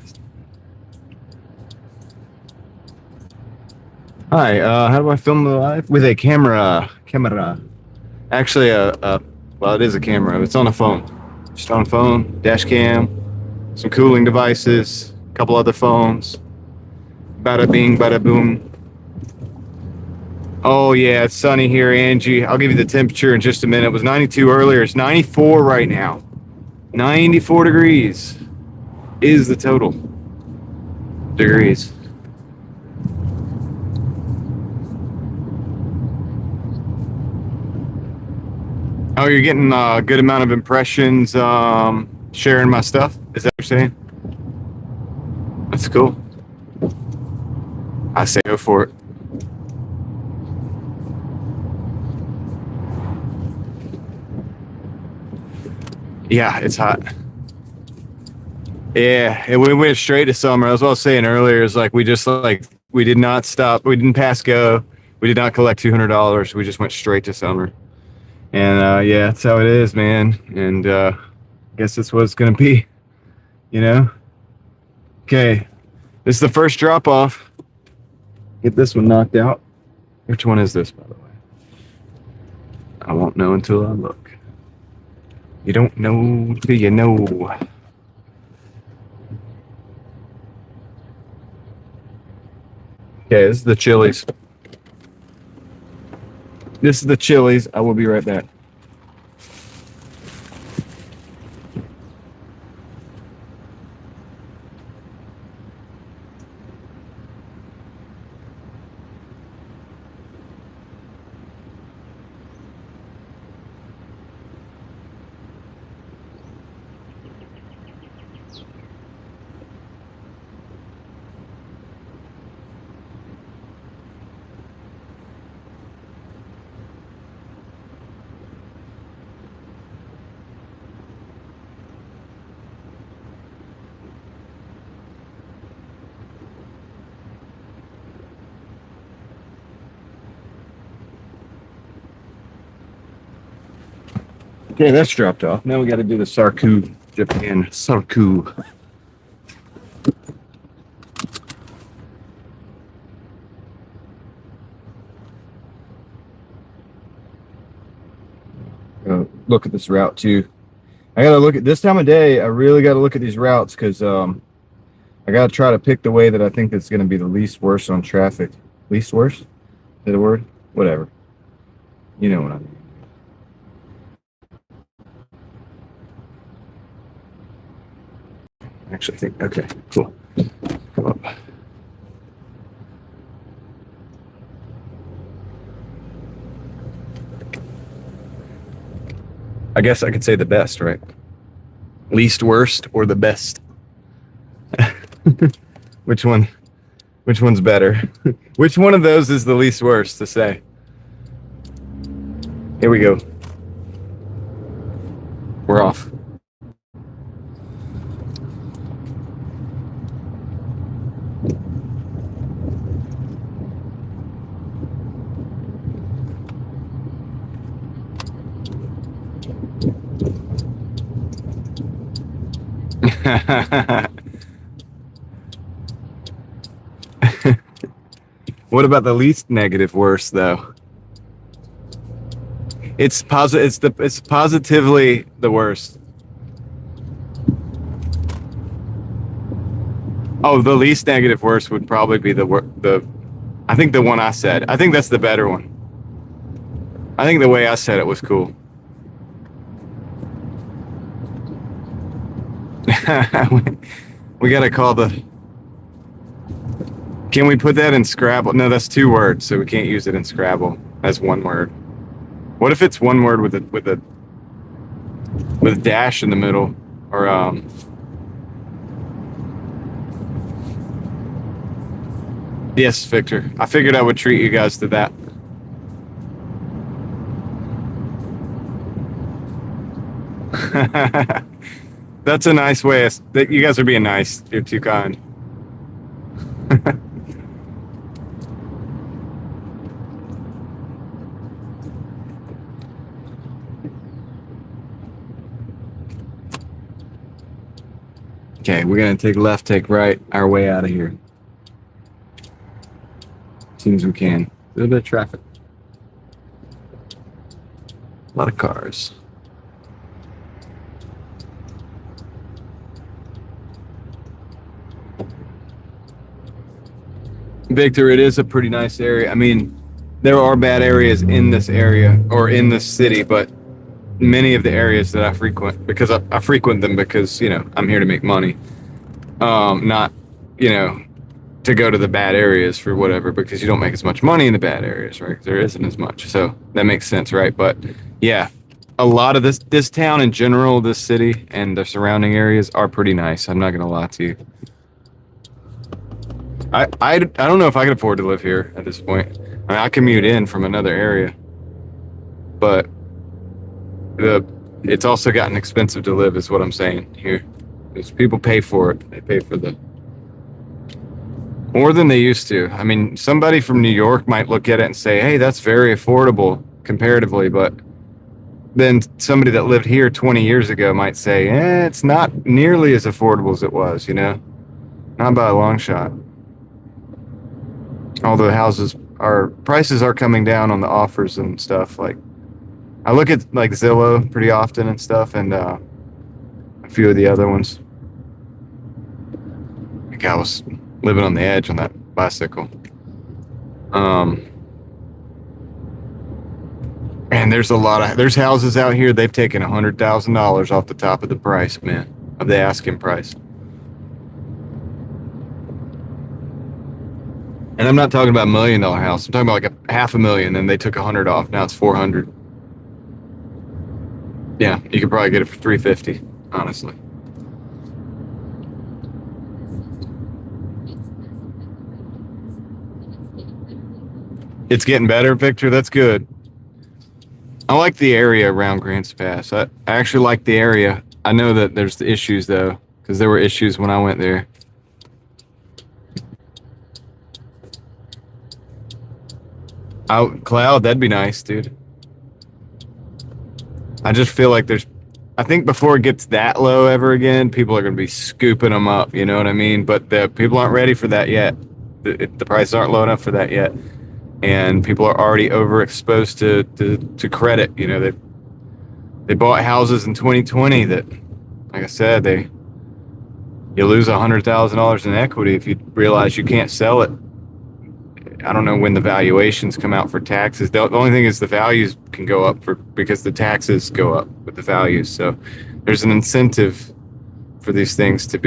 Speaker 1: Hi, how do I film live? With a camera. Actually, well, it is a camera. It's on a phone. Just on a phone, dash cam, some cooling devices, a couple other phones. Bada bing, bada boom. Oh, yeah, it's sunny here, Angie. I'll give you the temperature in just a minute. It was 92 earlier. It's 94 right now. 94 degrees is the total degrees. Oh, you're getting a good amount of impressions sharing my stuff? Is that what you're saying? That's cool. I say go for it. Yeah, it's hot. Yeah, and we went straight to summer. That's what I was saying earlier. Is like we did not stop. We didn't pass go. We did not collect $200. We just went straight to summer. And yeah, that's how it is, man. And I guess that's what it's gonna be, you know. Okay, this is the first drop off. Get this one knocked out. Which one is this, by the way? I won't know until I look. You don't know till you know. Okay, this is the Chili's. This is the Chili's. I will be right back. Okay, that's dropped off. Now we got to do the Sarku, Japan Sarku. Look at this route too. I gotta look at this time of day. I really got to look at these routes because I got to try to pick the way that I think that's going to be the least worst on traffic. Least worst? Is that a word? Whatever. You know what I mean. Actually, I think, okay, cool. Come up. I guess I could say the best, right? Least worst or the best? Which one? Which one's better? Which one of those is the least worst to say? Here we go. We're off. What about the least negative worst though? It's positively the worst. Oh, the least negative worst would probably be I think the one I said. I think that's the better one. I think the way I said it was cool. We gotta call the. Can we put that in Scrabble? No, that's 2 words, so we can't use it in Scrabble as 1 word. What if it's 1 word with a dash in the middle, or Yes, Victor. I figured I would treat you guys to that. That's a nice way. You guys are being nice. You're too kind. Okay, we're gonna take left, take right, our way out of here. As soon as we can. A little bit of traffic. A lot of cars. Victor, it is a pretty nice area. I mean, there are bad areas in this area or in this city, but many of the areas that I frequent, because I frequent them because, I'm here to make money. Not, to go to the bad areas for whatever, because you don't make as much money in the bad areas, right? There isn't as much. So that makes sense, right? But yeah, a lot of this town in general, this city and the surrounding areas are pretty nice. I'm not going to lie to you. I don't know if I can afford to live here at this point. I mean, I commute in from another area, but it's also gotten expensive to live, is what I'm saying here. Because people pay for it. They pay for more than they used to. I mean, somebody from New York might look at it and say, hey, that's very affordable comparatively, but then somebody that lived here 20 years ago might say, it's not nearly as affordable as it was, not by a long shot. Although prices are coming down on the offers and stuff. Like, I look at like Zillow pretty often and stuff, and a few of the other ones. Like, I was living on the edge on that bicycle. And there's houses out here, they've taken $100,000 off the top of the price, man, of the asking price. And I'm not talking about $1 million house. I'm talking about like $500,000, and they took 100 off. Now it's 400. Yeah, you could probably get it for 350, honestly. It's getting better, Victor. That's good. I like the area around Grants Pass. I actually like the area. I know that there's the issues though, because there were issues when I went there. Cloud, that'd be nice, dude. I just feel like I think before it gets that low ever again, people are going to be scooping them up, you know what I mean? But the people aren't ready for that yet. The prices aren't low enough for that yet. And people are already overexposed to credit. They bought houses in 2020 that, like I said, you lose $100,000 in equity if you realize you can't sell it. I don't know when the valuations come out for taxes. The only thing is the values can go up because the taxes go up with the values. So there's an incentive for these things to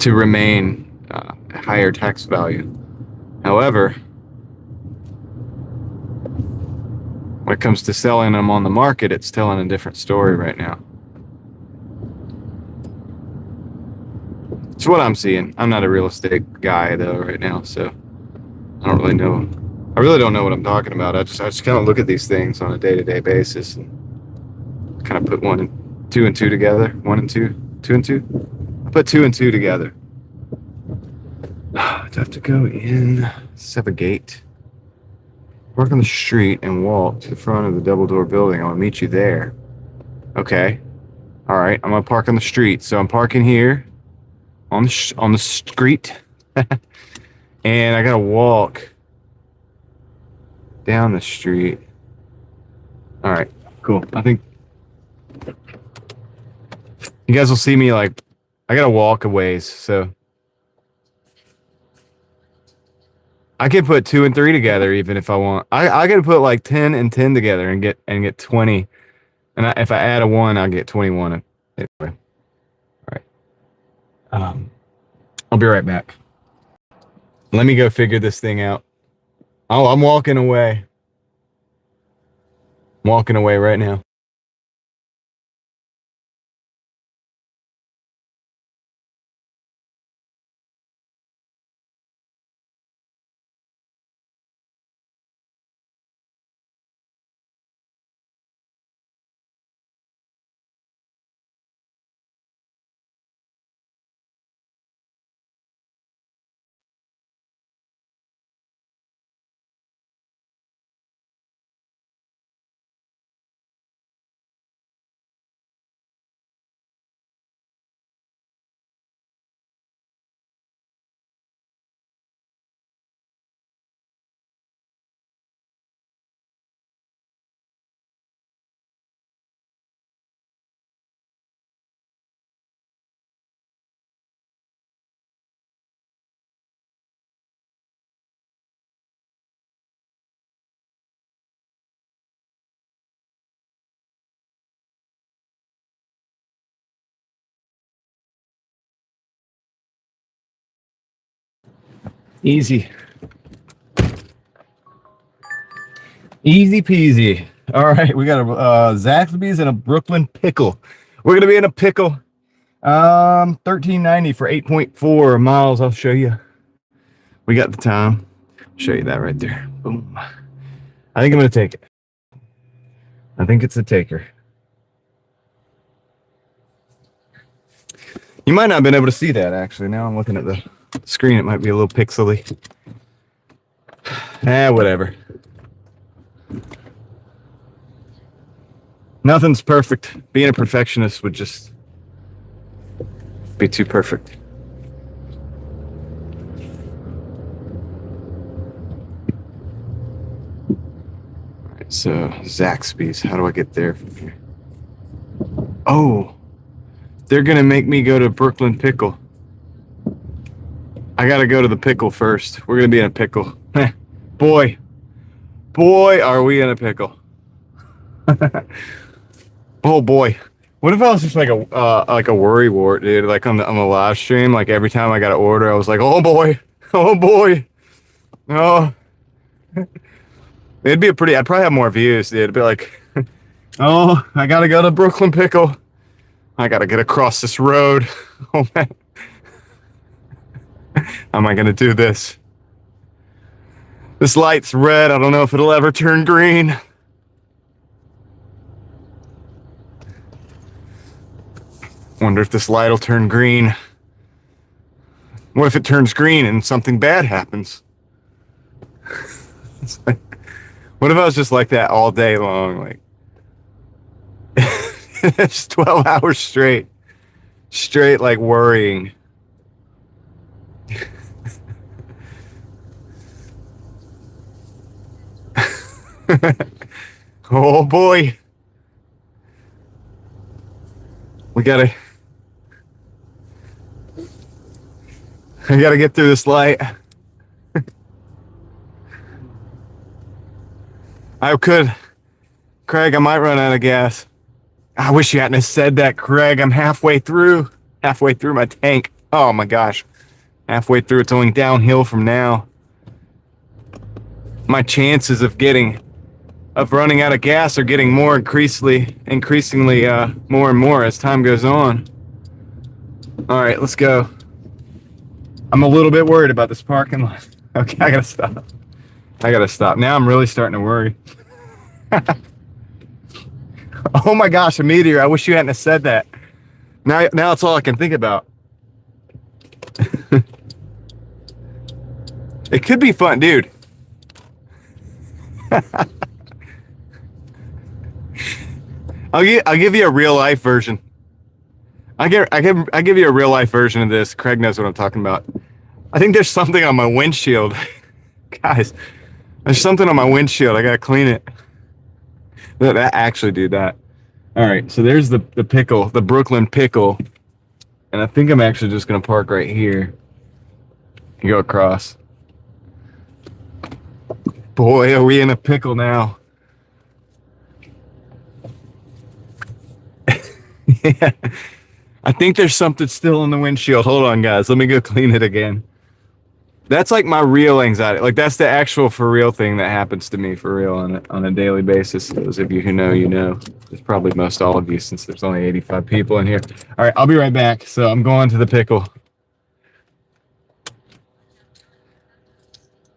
Speaker 1: remain a higher tax value. However, when it comes to selling them on the market, it's telling a different story right now. It's what I'm seeing. I'm not a real estate guy though right now, so I don't really know. I really don't know what I'm talking about. I just kind of look at these things on a day-to-day basis and kind of put two and two together. One and two, two and two. I put two and two together. I'd have to go in, set a gate, park on the street, and walk to the front of the double-door building. I'll meet you there. Okay. All right. I'm gonna park on the street. So I'm parking here on the street, and I gotta walk down the street. All right. Cool. I think you guys will see me like I gotta walk a ways, so I can put 2 and 3 together even if I want. I gotta put like 10 and 10 together and get 20. And if I add a 1, I'll get 21. Anyway. All right. I'll be right back. Let me go figure this thing out. Oh, I'm walking away. I'm walking away right now. Easy. Easy peasy. All right, we got a Zaxby's and a Brooklyn pickle. We're gonna be in a pickle. $13.90 for 8.4 miles. I'll show you. We got the time. I'll show you that right there. Boom. I think I'm gonna take it. I think it's a taker. You might not have been able to see that actually. Now I'm looking at the screen. It might be a little pixely. Whatever. Nothing's perfect. Being a perfectionist would just be too perfect. All right, so Zaxby's. How do I get there from here? Oh, they're gonna make me go to Brooklyn Pickle. I gotta go to the pickle first. We're gonna be in a pickle. Boy, are we in a pickle. Oh boy, what if I was just like a worry wart, dude? Like on the live stream, like every time I got an order, I was like, oh boy, oh. It'd be I'd probably have more views, dude. It'd be like, oh, I gotta go to Brooklyn Pickle. I gotta get across this road. Oh man, how am I gonna do this? This light's red. I don't know if it'll ever turn green. Wonder if this light will turn green. What if it turns green and something bad happens? Like, what if I was just like that all day long? Like, it's 12 hours straight like worrying. Oh boy. I gotta get through this light. Craig, I might run out of gas. I wish you hadn't have said that, Craig. I'm halfway through my tank. Oh my gosh. Halfway through. It's only downhill from now. My chances of running out of gas are getting more increasingly more and more as time goes on. All right, let's go. I'm a little bit worried about this parking lot. Okay, I gotta stop. Now I'm really starting to worry. Oh my gosh, a meteor. I wish you hadn't have said that. Now it's all I can think about. It could be fun, dude. I'll give you a real life version. I give you a real life version of this. Craig knows what I'm talking about. I think there's something on my windshield. Guys, there's something on my windshield. I gotta clean it. That actually, dude, that. All right, so there's the pickle, the Brooklyn pickle. And I think I'm actually just gonna park right here and go across. Boy, are we in a pickle now. Yeah. I think there's something still in the windshield. Hold on, guys. Let me go clean it again. That's like my real anxiety. Like, that's the actual for real thing that happens to me for real on a daily basis. Those of you who know, you know. There's probably most all of you since there's only 85 people in here. All right, I'll be right back. So I'm going to the pickle.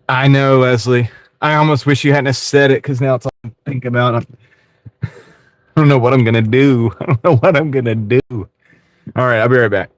Speaker 1: I know, Leslie. I almost wish you hadn't have said it because now it's all I think about. I don't know what I'm going to do. I don't know what I'm going to do. All right, I'll be right back.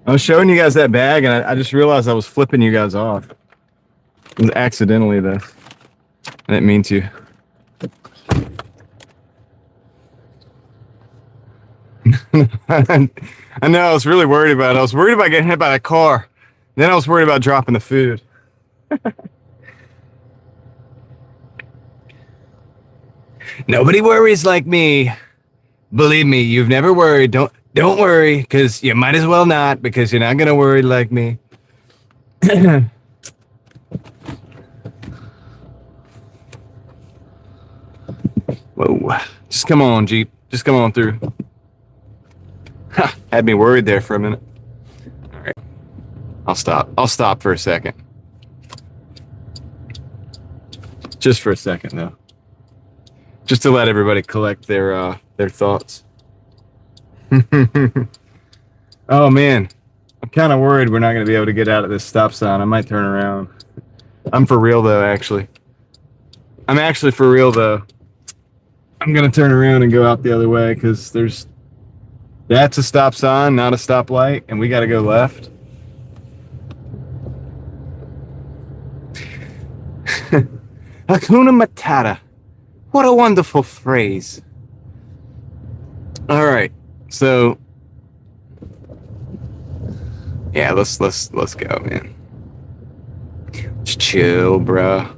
Speaker 1: I was showing you guys that bag, and I just realized I was flipping you guys off. It was accidentally, though. I didn't mean to. I know, I was really worried about it. I was worried about getting hit by a car. Then I was worried about dropping the food. Nobody worries like me. Believe me, you've never worried. Don't worry, because you might as well not, because you're not going to worry like me. Whoa. Just come on, Jeep. Just come on through. Ha, had me worried there for a minute. All right. I'll stop. I'll stop for a second. Just for a second, though. Just to let everybody collect their thoughts. Oh, man. I'm kind of worried we're not going to be able to get out of this stop sign. I might turn around. I'm for real, though, actually. I'm actually for real, though. I'm going to turn around and go out the other way because that's a stop sign, not a stoplight, and we got to go left. Hakuna Matata. What a wonderful phrase. All right. So yeah, let's go, man. Just chill, bruh.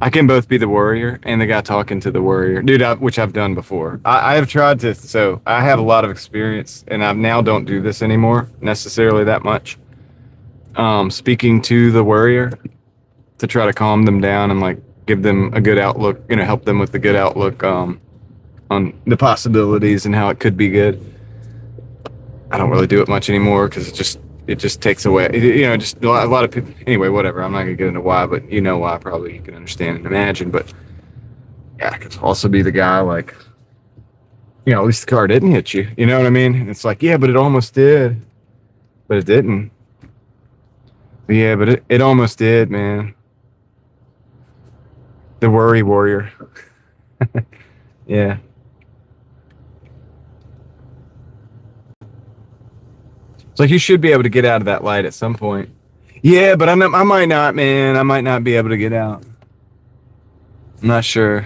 Speaker 1: I can both be the warrior and the guy talking to the warrior, dude. Which I've done before. I have tried to, so I have a lot of experience, and I now don't do this anymore necessarily that much. Speaking to the warrior to try to calm them down and like give them a good outlook, help them with the good outlook on the possibilities and how it could be good. I don't really do it much anymore because it just takes away, just a lot of people. Anyway, whatever. I'm not gonna get into why, but you know why. Probably you can understand and imagine. But yeah, I could also be the guy like, at least the car didn't hit you. You know what I mean? And it's like, yeah, but it almost did, but it didn't. Yeah, but it almost did, man. The worry warrior. Yeah. It's like you should be able to get out of that light at some point. Yeah, but I might not, man. I might not be able to get out. I'm not sure.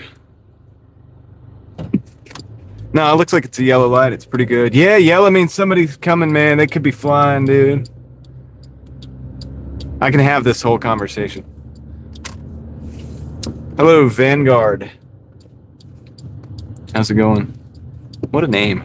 Speaker 1: No, it looks like it's a yellow light. It's pretty good. Yeah, yellow means somebody's coming, man. They could be flying, dude. I can have this whole conversation. Hello, Vanguard. How's it going? What a name.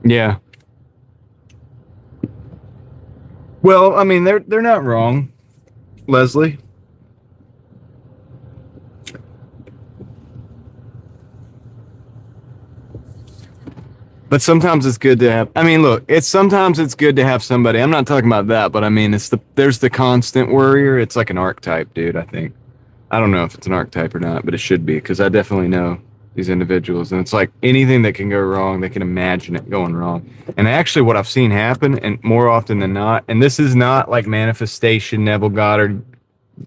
Speaker 1: Yeah. Well, I mean, they're not wrong, Leslie. But sometimes it's good to have. I mean, look, sometimes it's good to have somebody. I'm not talking about that, but I mean, there's the constant worrier. It's like an archetype, dude. I think. I don't know if it's an archetype or not, but it should be because I definitely know these individuals, and it's like anything that can go wrong, they can imagine it going wrong. And actually, what I've seen happen, and more often than not, and this is not like manifestation, Neville Goddard,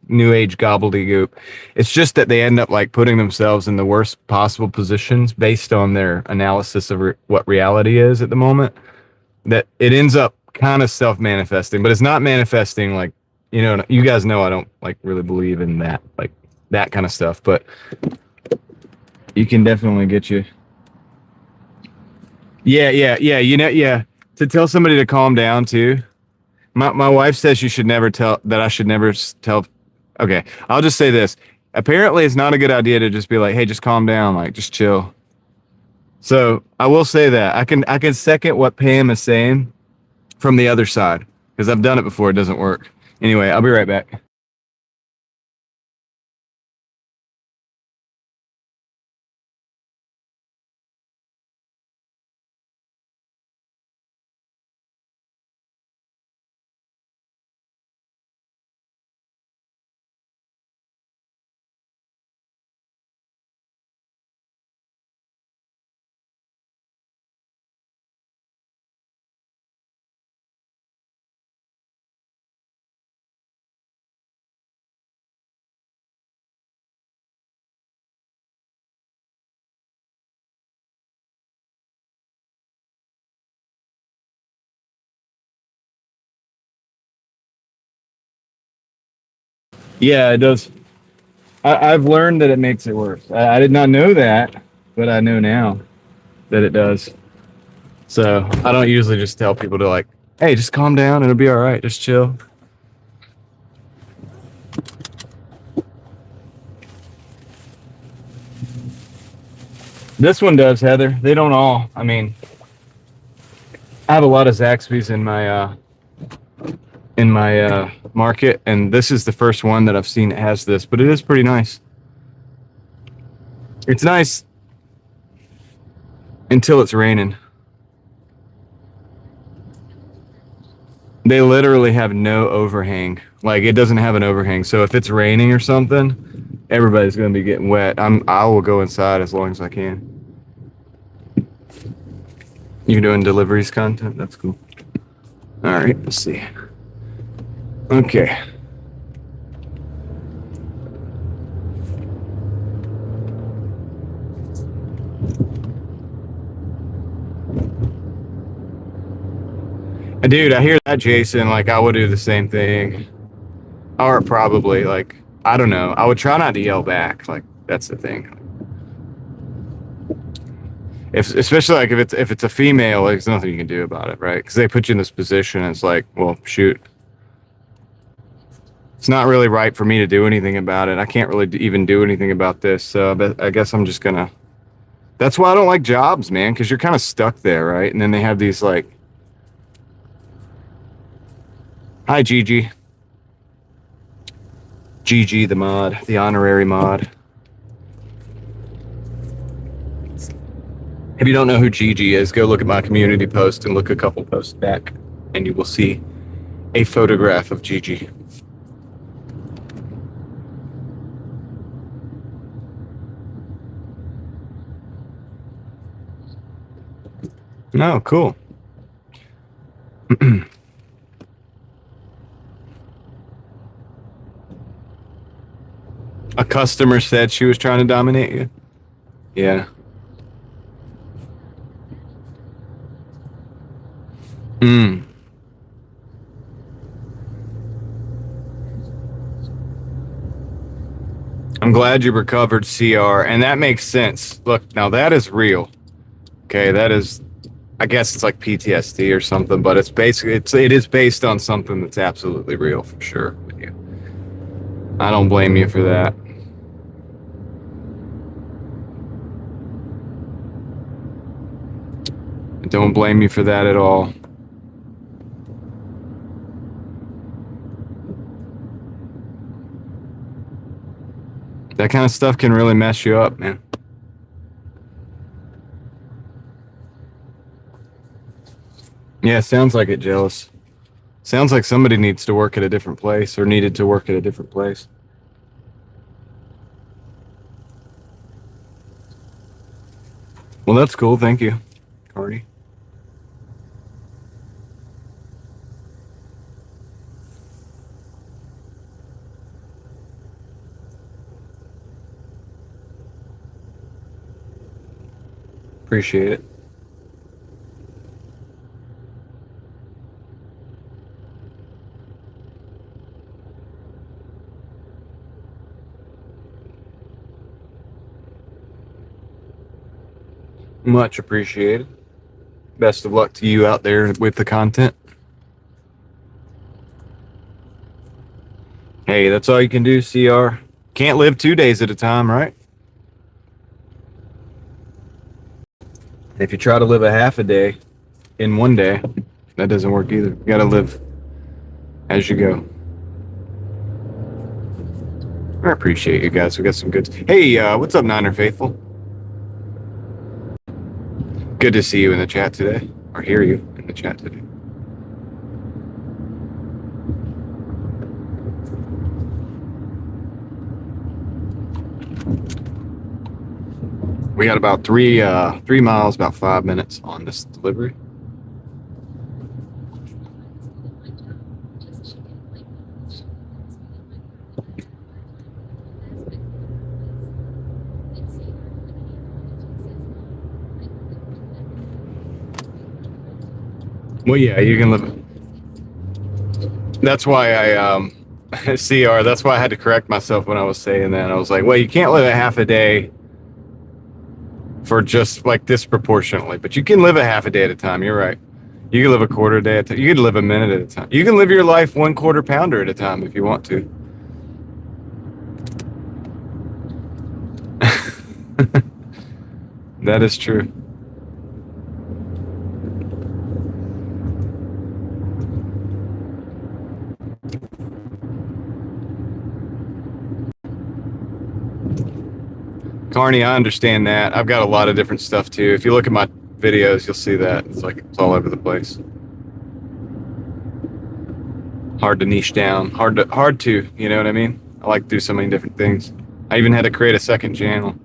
Speaker 1: New Age gobbledygook. It's just that they end up like putting themselves in the worst possible positions based on their analysis of what reality is at the moment. That it ends up kind of self-manifesting, but it's not manifesting like, you guys know I don't like really believe in that, like that kind of stuff, but you can definitely get you. Yeah. To tell somebody to calm down too. My wife says I should never tell. Okay, I'll just say this. Apparently, it's not a good idea to just be like, "Hey, just calm down, like just chill." So I will say that I can second what Pam is saying from the other side because I've done it before. It doesn't work. Anyway, I'll be right back. Yeah, it does. I've learned that it makes it worse. I did not know that, but I know now that it does. So I don't usually just tell people to like, hey, just calm down. It'll be all right. Just chill. This one does, Heather. They don't all. I mean, I have a lot of Zaxby's in my market, and this is the first one that I've seen that has this, but it is pretty nice. It's nice until it's raining. They literally have no overhang. Like it doesn't have an overhang. So if it's raining or something, everybody's going to be getting wet. I will go inside as long as I can. You're doing deliveries content? That's cool. All right, let's see. Okay. Dude, I hear that, Jason. Like, I would do the same thing. Or probably, like, I don't know. I would try not to yell back. Like, that's the thing. Especially like if it's a female, like, there's nothing you can do about it, right? Because they put you in this position, and it's like, well, shoot, it's not really right for me to do anything about it. I can't really even do anything about this. So I guess I'm just gonna. That's why I don't like jobs, man, because you're kind of stuck there, right? And then they have these like, hi, Gigi. Gigi, the mod, the honorary mod. If you don't know who Gigi is, go look at my community post and look a couple posts back, and you will see a photograph of Gigi. Oh, cool. A customer said she was trying to dominate you? Yeah. Mm. I'm glad you recovered CR, and that makes sense. Look, now that is real. Okay, that is, I guess it's like PTSD or something, but it's basically it is based on something that's absolutely real for sure with you. I don't blame you for that. I don't blame you for that at all. That kind of stuff can really mess you up, man. Yeah, sounds like it, jealous. Sounds like somebody needs to work at a different place or needed to work at a different place. Well, that's cool. Thank you, Cardi. Appreciate it. Much appreciated. Best of luck to you out there with the content. Hey, that's all you can do, CR. Can't live 2 days at a time, right? If you try to live a half a day in 1 day, that doesn't work either. You gotta live as you go. I appreciate you guys. We got some good. Hey, what's up, Niner Faithful? Good to see you in the chat today, or hear you in the chat today. We got about 3 miles, about 5 minutes on this delivery. Well, yeah, you can live. That's why I CR. That's why I had to correct myself when I was saying that. I was like, well, you can't live a half a day for just like disproportionately, but you can live a half a day at a time. You're right. You can live a quarter day at a time. You can live a minute at a time. You can live your life 1/4 pounder at a time if you want to. That is true. Carney, I understand that. I've got a lot of different stuff too. If you look at my videos, you'll see that. It's like it's all over the place. Hard to niche down. Hard to, you know what I mean? I like to do so many different things. I even had to create a second channel.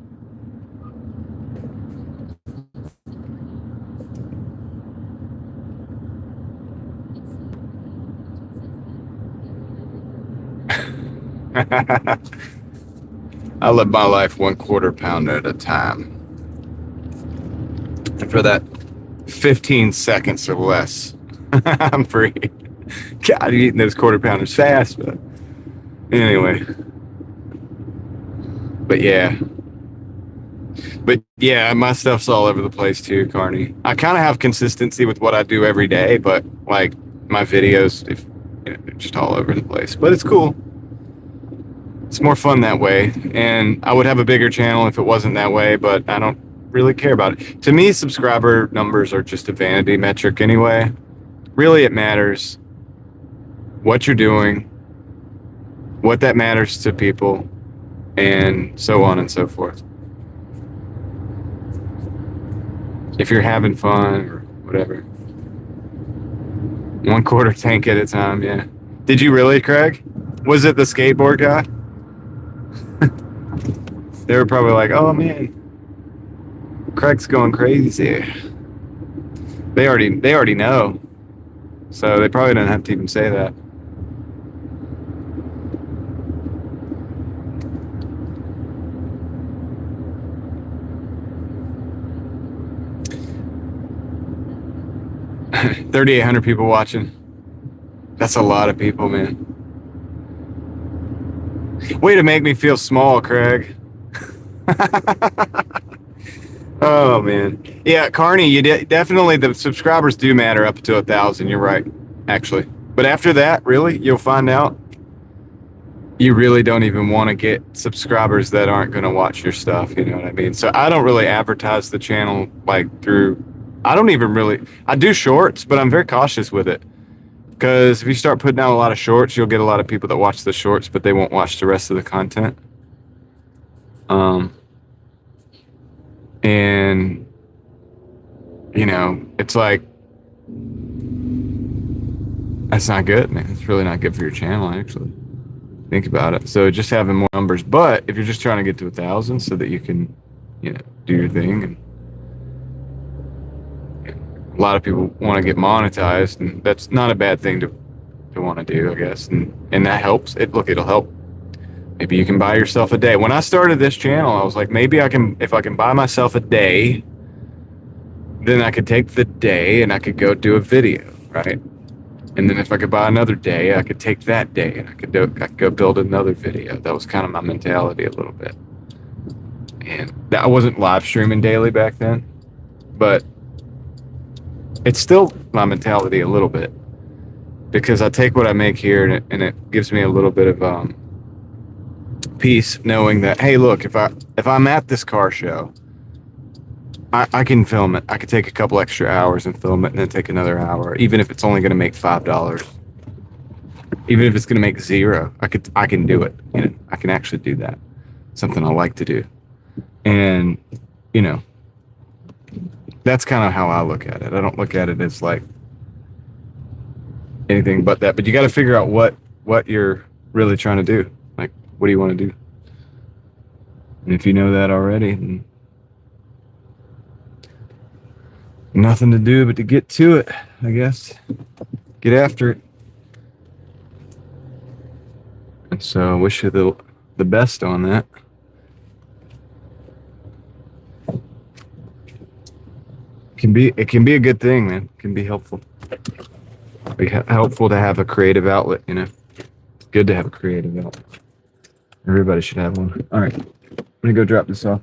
Speaker 1: I live my life 1/4 pounder at a time. And for that 15 seconds or less, I'm free. God, you're eating those quarter pounders fast, but anyway. But yeah. But yeah, my stuff's all over the place too, Carney. I kind of have consistency with what I do every day, but like my videos, if they're just all over the place. But it's cool. It's more fun that way. And I would have a bigger channel if it wasn't that way, but I don't really care about it. To me, subscriber numbers are just a vanity metric anyway. Really, it matters what you're doing, what that matters to people, and so on and so forth. If you're having fun or whatever. One quarter tank at a time, yeah. Did you really, Craig? Was it the skateboard guy? They were probably like, oh man, Craig's going crazy. They already know. So they probably don't have to even say that. $3,800 people watching. That's a lot of people, man. Way to make me feel small, Craig. Oh man, yeah, Carney, definitely the subscribers do matter up to 1,000. You're right, actually. But after that, really, you'll find out you really don't even want to get subscribers that aren't going to watch your stuff. You know what I mean? So I don't really advertise the channel like through. I don't even really. I do shorts, but I'm very cautious with it because if you start putting out a lot of shorts, you'll get a lot of people that watch the shorts, but they won't watch the rest of the content. And it's like that's not good, man. It's really not good for your channel, actually. Think about it. So just having more numbers, but if you're just trying to get to 1,000 so that you can, do your thing, and a lot of people want to get monetized, and that's not a bad thing to want to do, I guess, and that helps. It'll help. Maybe you can buy yourself a day. When I started this channel, I was like, maybe if I can buy myself a day, then I could take the day and I could go do a video, right? And then if I could buy another day, I could take that day and I could go build another video. That was kind of my mentality a little bit. And I wasn't live streaming daily back then, but it's still my mentality a little bit because I take what I make here and it gives me a little bit of peace knowing that, hey, look, if I'm at this car show, I can film it. I could take a couple extra hours and film it and then take another hour, even if it's only going to make $5. Even if it's going to make zero, I can do it. I can actually do that. Something I like to do. And, that's kind of how I look at it. I don't look at it as like anything but that. But you got to figure out what you're really trying to do. Like, what do you want to do? And if you know that already, then nothing to do but to get to it, I guess. Get after it. And so I wish you the best on that. It can be a good thing, man. It can be helpful. Helpful to have a creative outlet, It's good to have a creative outlet. Everybody should have one. All right. I'm gonna go drop this off.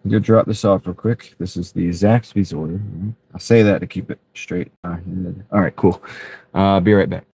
Speaker 1: Go drop this off real quick. This is the Zaxby's order. I say that to keep it straight. All right, cool. Be right back.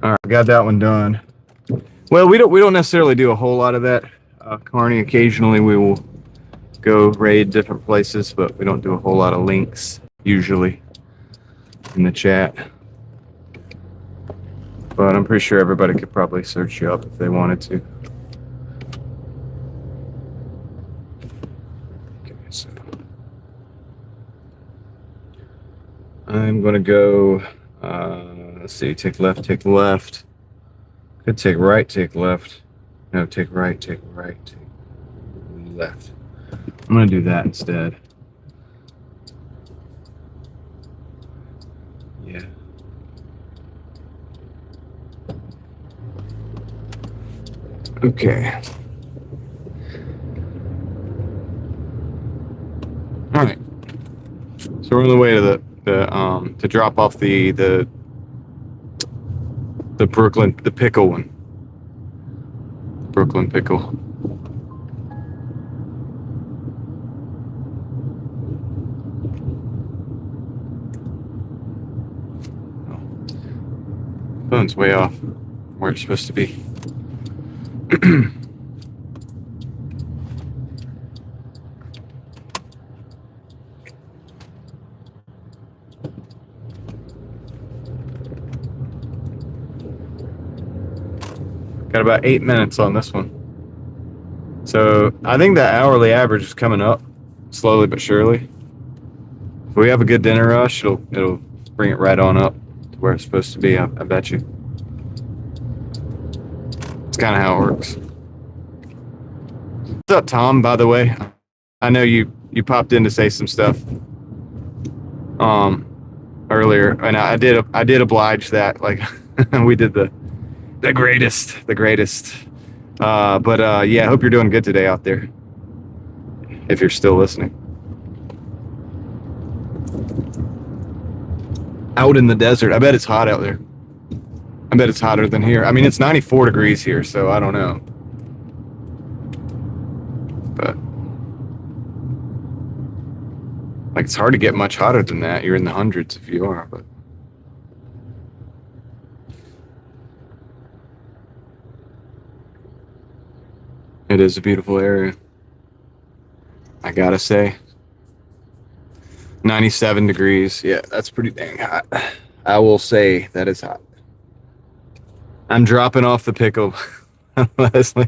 Speaker 1: All right, got that one done. Well, we don't necessarily do a whole lot of that, Carney. Occasionally we will go raid different places, but we don't do a whole lot of links usually in the chat. But I'm pretty sure everybody could probably search you up if they wanted to. Okay, so I'm gonna go. Let's see. Take left. Take left. Could take right. Take left. No, take right. Take right. Take left. I'm gonna do that instead. Yeah. Okay. All right. So we're on the way to to drop off the Brooklyn, the pickle one. Brooklyn pickle. Phone's way off where it's supposed to be. Got about 8 minutes on this one. So I think the hourly average is coming up slowly but surely. If we have a good dinner rush, it'll bring it right on up to where it's supposed to be. I bet you. It's kind of how it works. What's up, Tom? By the way, I know you popped in to say some stuff earlier, and I did oblige that. Like we did the greatest. But yeah, I hope you're doing good today out there. If you're still listening. Out in the desert. I bet it's hot out there. I bet it's hotter than here. I mean, it's 94 degrees here, so I don't know. But like, it's hard to get much hotter than that. You're in the hundreds if you are, but it is a beautiful area, I gotta say. 97 degrees. Yeah, that's pretty dang hot. I will say that is hot. I'm dropping off the pickle, Leslie.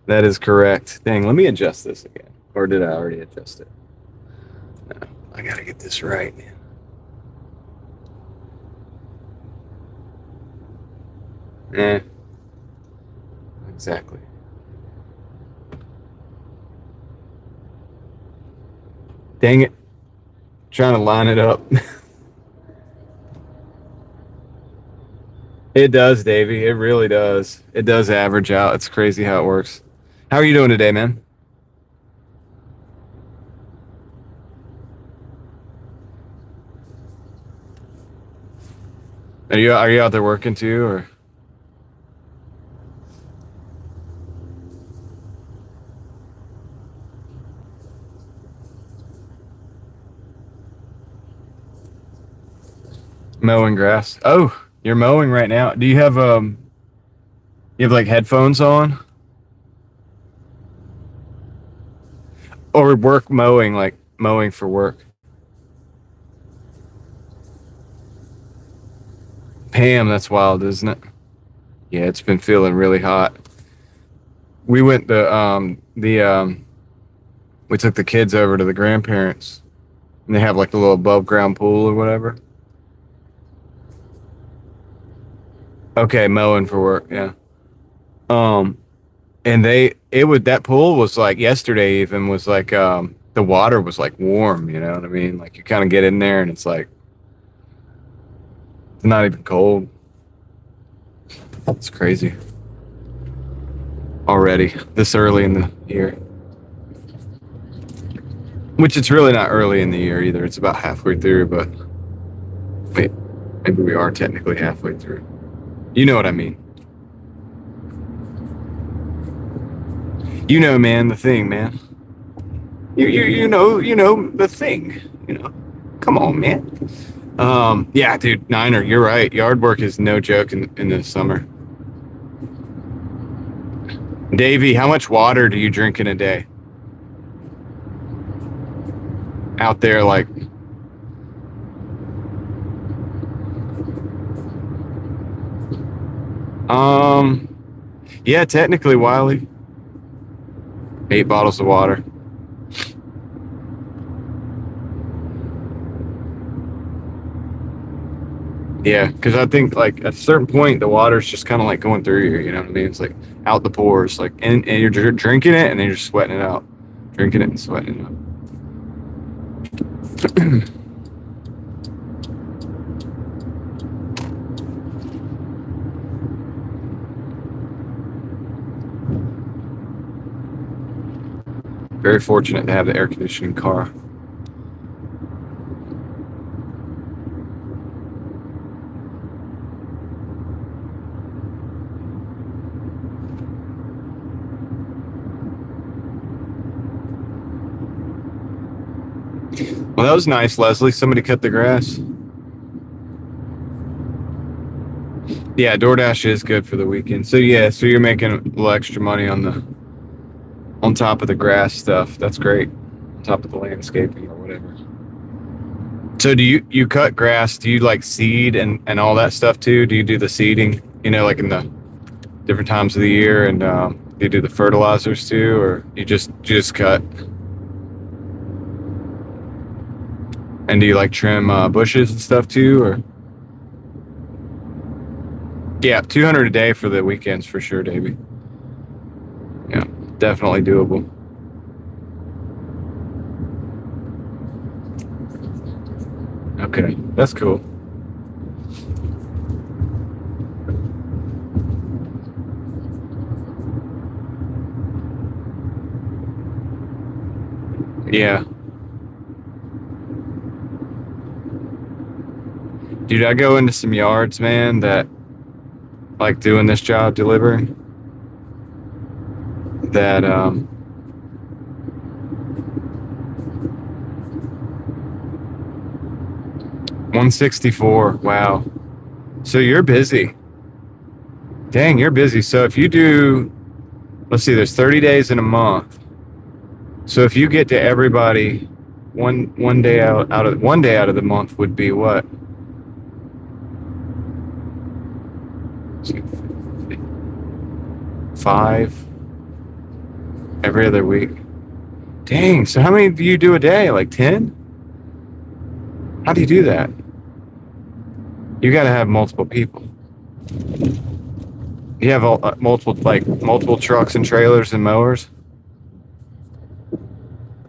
Speaker 1: That is correct. Dang, let me adjust this again. Or did I already adjust it? No, I gotta get this right. Exactly. Dang it. Trying to line it up. It does, Davey. It really does. It does average out. It's crazy how it works. How are you doing today, man? Are you out there working too, or? Mowing grass. Oh, you're mowing right now. Do you have like headphones on? Or work mowing, like mowing for work? Pam, that's wild, isn't it? Yeah, it's been feeling really hot. We went we took the kids over to the grandparents, and they have like a little above ground pool or whatever. Okay, mowing for work, yeah. And that pool was like yesterday even was like the water was like warm, you know what I mean? Like you kind of get in there and it's like it's not even cold. It's crazy. Already this early in the year. Which it's really not early in the year either. It's about halfway through, but wait, maybe we are technically halfway through. You know what I mean. You know, man, the thing, man. You know the thing, you know. Come on, man. Yeah, dude, Niner, you're right. Yard work is no joke in the summer. Davey, how much water do you drink in a day? Out there, like, um, yeah, technically, Wiley, 8 bottles of water. Yeah, because I think like at a certain point the water's just kind of like going through you. You know what I mean? It's like out the pores, like and you're drinking it and then you're sweating it out, drinking it and sweating it out. Very fortunate to have the air conditioning car. Well, that was nice, Leslie. Somebody cut the grass. Yeah, Doordash is good for the weekend. So yeah, so you're making a little extra money on top of the grass stuff. That's great. On top of the landscaping or whatever. So do you cut grass? Do you like seed and all that stuff too? Do you do the seeding? You know, like in the different times of the year, and do you do the fertilizers too, or you just cut? And do you like trim bushes and stuff too, or? Yeah, 200 a day for the weekends for sure, Davey. Yeah, definitely doable. Okay, that's cool. Yeah. Dude, I go into some yards, man, that like doing this job delivering that 164. Wow. So you're busy. Dang, you're busy. So if you do, let's see, there's 30 days in a month. So if you get to everybody one day out of 1 day out of the month would be what? Five every other week. Dang. So how many do you do a day? Like 10? How do you do that? You got to have multiple people. You have multiple trucks and trailers and mowers.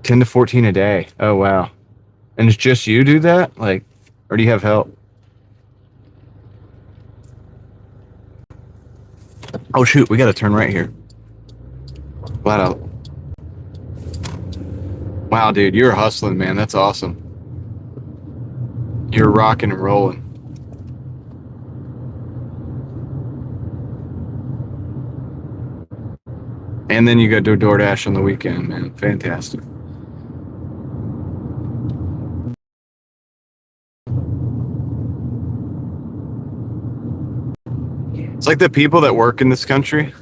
Speaker 1: 10 to 14 a day. Oh wow. And it's just you do that? Like, or do you have help? Oh shoot, we got to turn right here. Flat out. Wow, dude, you're hustling, man. That's awesome. You're rocking and rolling. And then you go do Doordash on the weekend, man. Fantastic. It's like the people that work in this country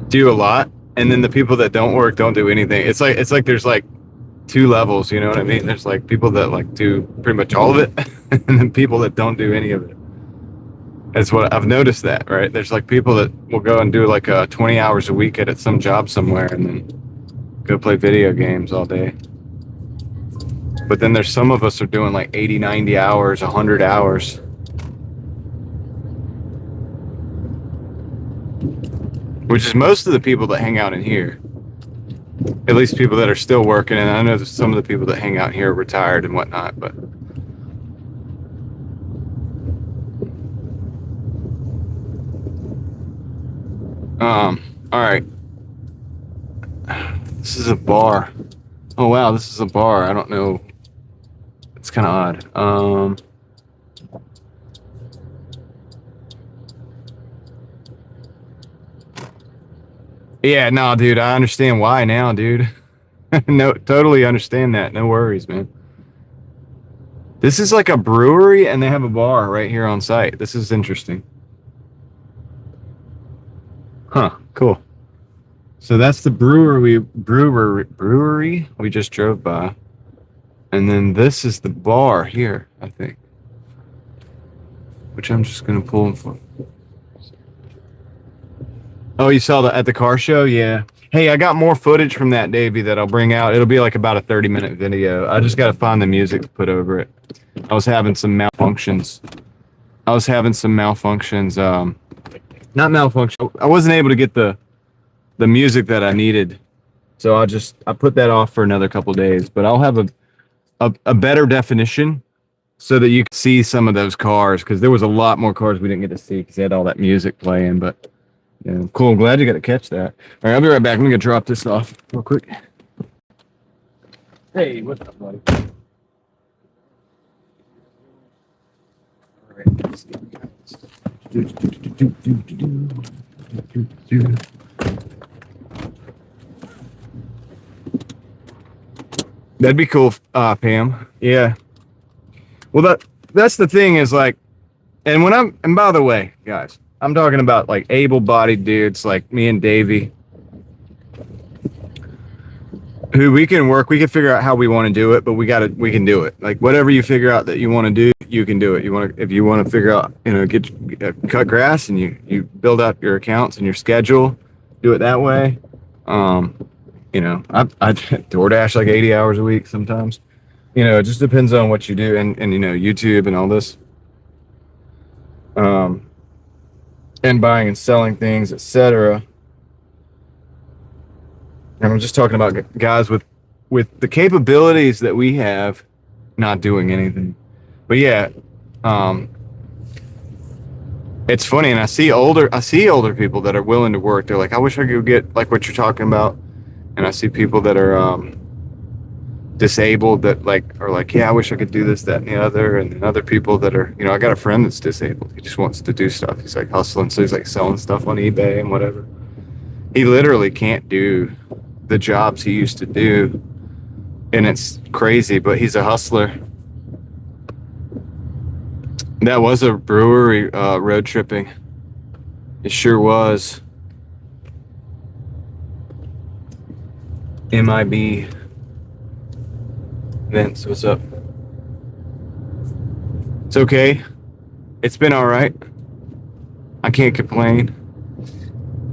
Speaker 1: do a lot, and then the people that don't work don't do anything. It's like there's like two levels, you know what I mean? There's like people that like do pretty much all of it, and then people that don't do any of it. That's what I've noticed that, right? There's like people that will go and do like 20 hours a week at some job somewhere and then go play video games all day. But then there's some of us are doing like 80, 90 hours, 100 hours. Which is most of the people that hang out in here. At least people that are still working, and I know that some of the people that hang out here are retired and whatnot, but all right. This is a bar. Oh wow, this is a bar. I don't know. It's kind of odd. Yeah, no, dude, I understand why now, dude. No, totally understand that. No worries, man. This is like a brewery, and they have a bar right here on site. This is interesting. Huh, cool. So that's the brewery we just drove by. And then this is the bar here, I think. Which I'm just gonna pull in for. Oh, you saw that at the car show? Yeah. Hey, I got more footage from that, Davey, that I'll bring out. It'll be like about a 30-minute video. I just gotta find the music to put over it. I was having some malfunctions. Not malfunction. I wasn't able to get the music that I needed. So I put that off for another couple days, but I'll have a better definition so that you can see some of those cars, because there was a lot more cars we didn't get to see because they had all that music playing. But yeah, cool. I'm glad you got to catch that. All right, I'll be right back. I'm gonna drop this off real quick. Hey, what's up, buddy? All right, let's see. That'd be cool, Pam. Yeah. Well, that's the thing is like, and by the way, guys, I'm talking about like able-bodied dudes like me and Davey, who we can figure out how we want to do it, but we can do it. Like whatever you figure out that you want to do, you can do it. If you want to figure out, cut grass and you build out your accounts and your schedule, do it that way. I Doordash like 80 hours a week sometimes. It just depends on what you do and YouTube and all this. And buying and selling things, etc. And I'm just talking about guys with the capabilities that we have, not doing anything. But yeah, it's funny, and I see older people that are willing to work. They're like, I wish I could get like what you're talking about. And I see people that are disabled that are like, yeah, I wish I could do this, that, and the other. And then other people that are, I got a friend that's disabled. He just wants to do stuff. He's like hustling, so he's like selling stuff on eBay and whatever. He literally can't do the jobs he used to do, and it's crazy, but he's a hustler. That was a brewery road tripping. It sure was. MIB. Vince, what's up? It's okay. It's been all right. I can't complain.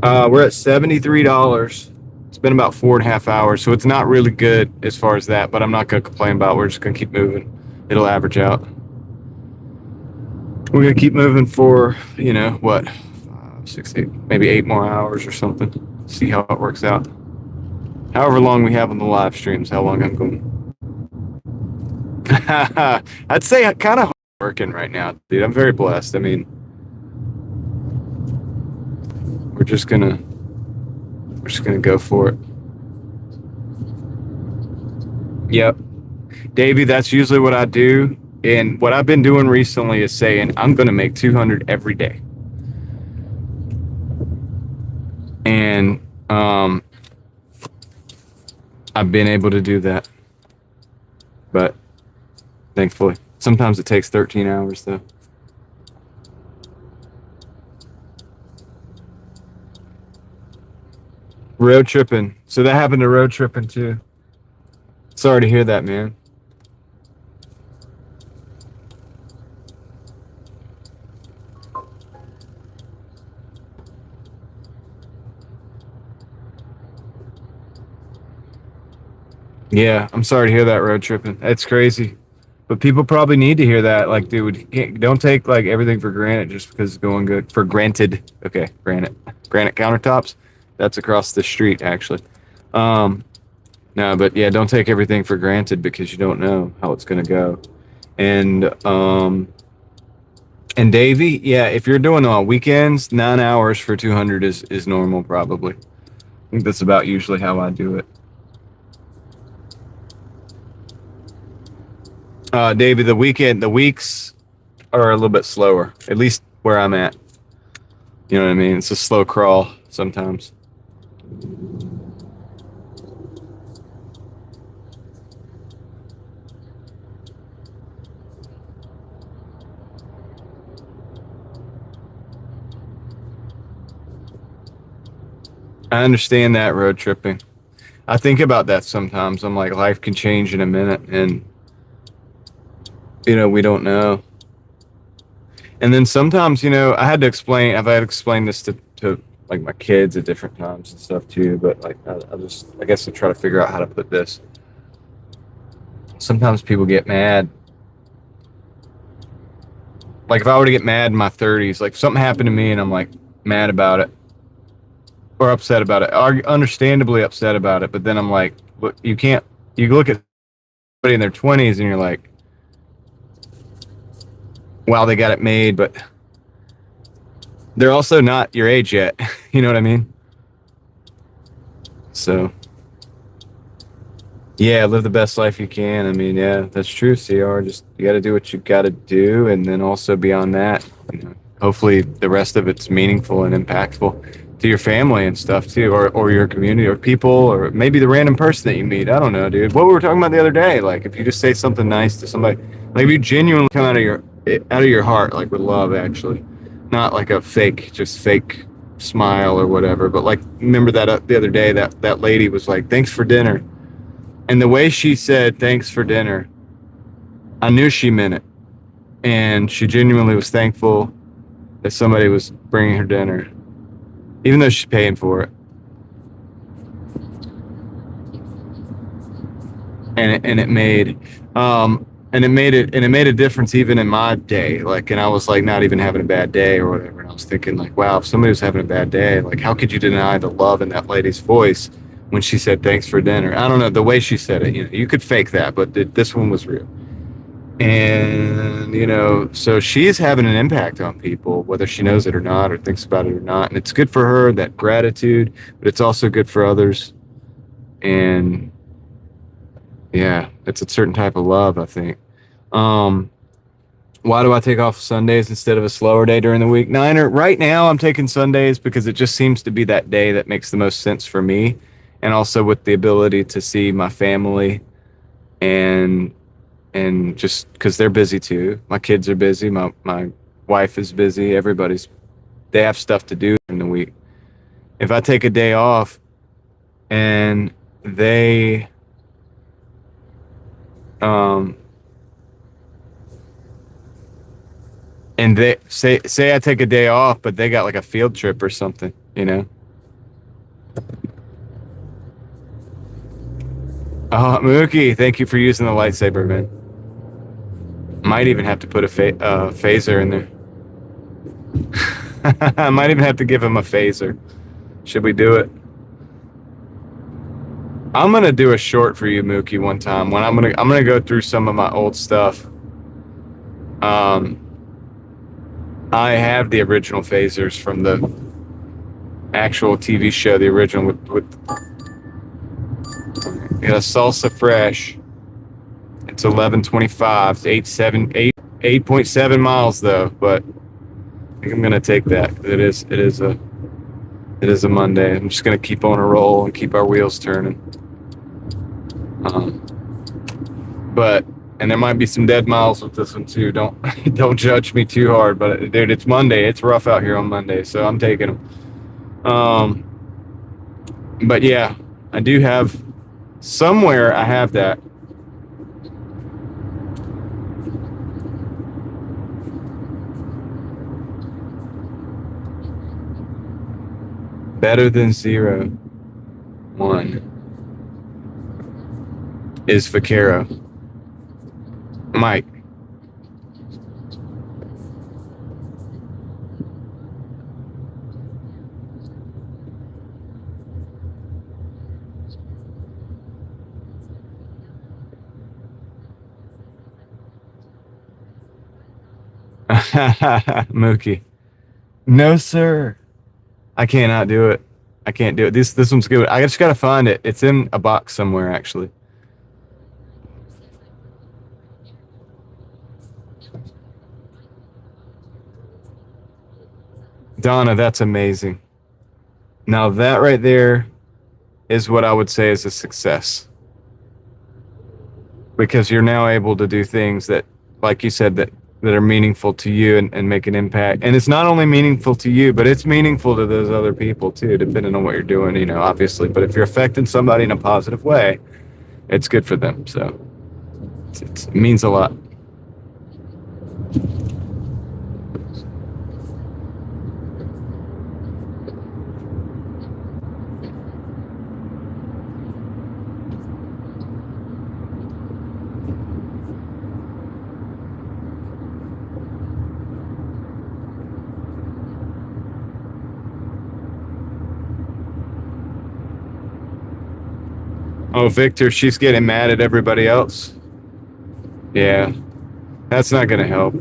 Speaker 1: We're at $73. It's been about 4.5 hours, so it's not really good as far as that, but I'm not going to complain about it. We're just going to keep moving. It'll average out. We're going to keep moving for, 5, 6, 8, maybe 8 more hours or something. See how it works out. However long we have on the live streams, how long I'm going. I'd say kind of working right now, dude. I'm very blessed. I mean, we're just gonna go for it. Yep. Davey, that's usually what I do. And what I've been doing recently is saying, I'm gonna make 200 every day. And I've been able to do that. But thankfully, sometimes it takes 13 hours though. Road tripping. So that happened to road tripping too. Sorry to hear that, man. Yeah, I'm sorry to hear that, road tripping. It's crazy. But people probably need to hear that. Like, dude, don't take like everything for granted just because it's going good. For granted. Okay, granite countertops. That's across the street, actually. No, but yeah, don't take everything for granted because you don't know how it's gonna go. And Davey, yeah, if you're doing on weekends, 9 hours for 200 is normal probably. I think that's about usually how I do it. Davey, the weeks are a little bit slower, at least where I'm at. You know what I mean? It's a slow crawl sometimes. I understand that road tripping. I think about that sometimes. I'm like, life can change in a minute, and we don't know. And then sometimes, I had to explain. I've had to explain this to like my kids at different times and stuff too. But like, I guess I try to figure out how to put this. Sometimes people get mad. Like if I were to get mad in my 30s, like if something happened to me and I'm like mad about it or upset about it, understandably upset about it. But then I'm like, look, you can't. You look at somebody in their 20s and you're like, wow, they got it made, but they're also not your age yet. You know what I mean? So, yeah, live the best life you can. I mean, yeah, that's true, CR. Just you got to do what you got to do, and then also beyond that, hopefully the rest of it's meaningful and impactful to your family and stuff too, or your community, or people, or maybe the random person that you meet. I don't know, dude. What we were talking about the other day, like if you just say something nice to somebody, like if you genuinely come out of your heart, like with love, actually, not like a fake, just fake smile or whatever. But like, remember that the other day that lady was like, "Thanks for dinner." And the way she said thanks for dinner, I knew she meant it. And she genuinely was thankful that somebody was bringing her dinner, even though she's paying for it. And it made a difference even in my day. Like, and I was like not even having a bad day or whatever. And I was thinking like, wow, if somebody was having a bad day, like how could you deny the love in that lady's voice when she said thanks for dinner? I don't know, the way she said it, you could fake that, but this one was real. And so she's having an impact on people, whether she knows it or not, or thinks about it or not. And it's good for her, that gratitude, but it's also good for others. And yeah, it's a certain type of love, I think. um why do I take off Sundays instead of a slower day during the week? Niner, right now I'm taking Sundays because it just seems to be that day that makes the most sense for me, and also with the ability to see my family, and just because they're busy too. My kids are busy. My wife is busy. They have stuff to do in the week. If I take a day off and they, um, say I take a day off, but they got like a field trip or something. Oh, Mookie, thank you for using the lightsaber, man. Might even have to put a phaser in there. I might even have to give him a phaser. Should we do it? I'm gonna do a short for you, Mookie, one time. When I'm gonna go through some of my old stuff. Um, I have the original phasers from the actual TV show, the original with got a salsa fresh. It's 11:25. It's 8.7 miles though, but I think I'm gonna take that. It is a Monday. I'm just gonna keep on a roll and keep our wheels turning. But and there might be some dead miles with this one too. Don't don't judge me too hard, but dude, it's Monday. It's rough out here on Monday, so I'm taking them. But yeah, I do have somewhere. I have that. Better than 0. 1 is Vaquero. Mike. Mookie. No, sir. I cannot do it. I can't do it. This one's good. I just gotta find it. It's in a box somewhere, actually. Donna, that's amazing. Now that right there is what I would say is a success. Because you're now able to do things that, like you said, that that are meaningful to you and make an impact. And it's not only meaningful to you, but it's meaningful to those other people too, depending on what you're doing, obviously. But if you're affecting somebody in a positive way, it's good for them. So it means a lot. Oh, Victor, she's getting mad at everybody else. Yeah, that's not going to help.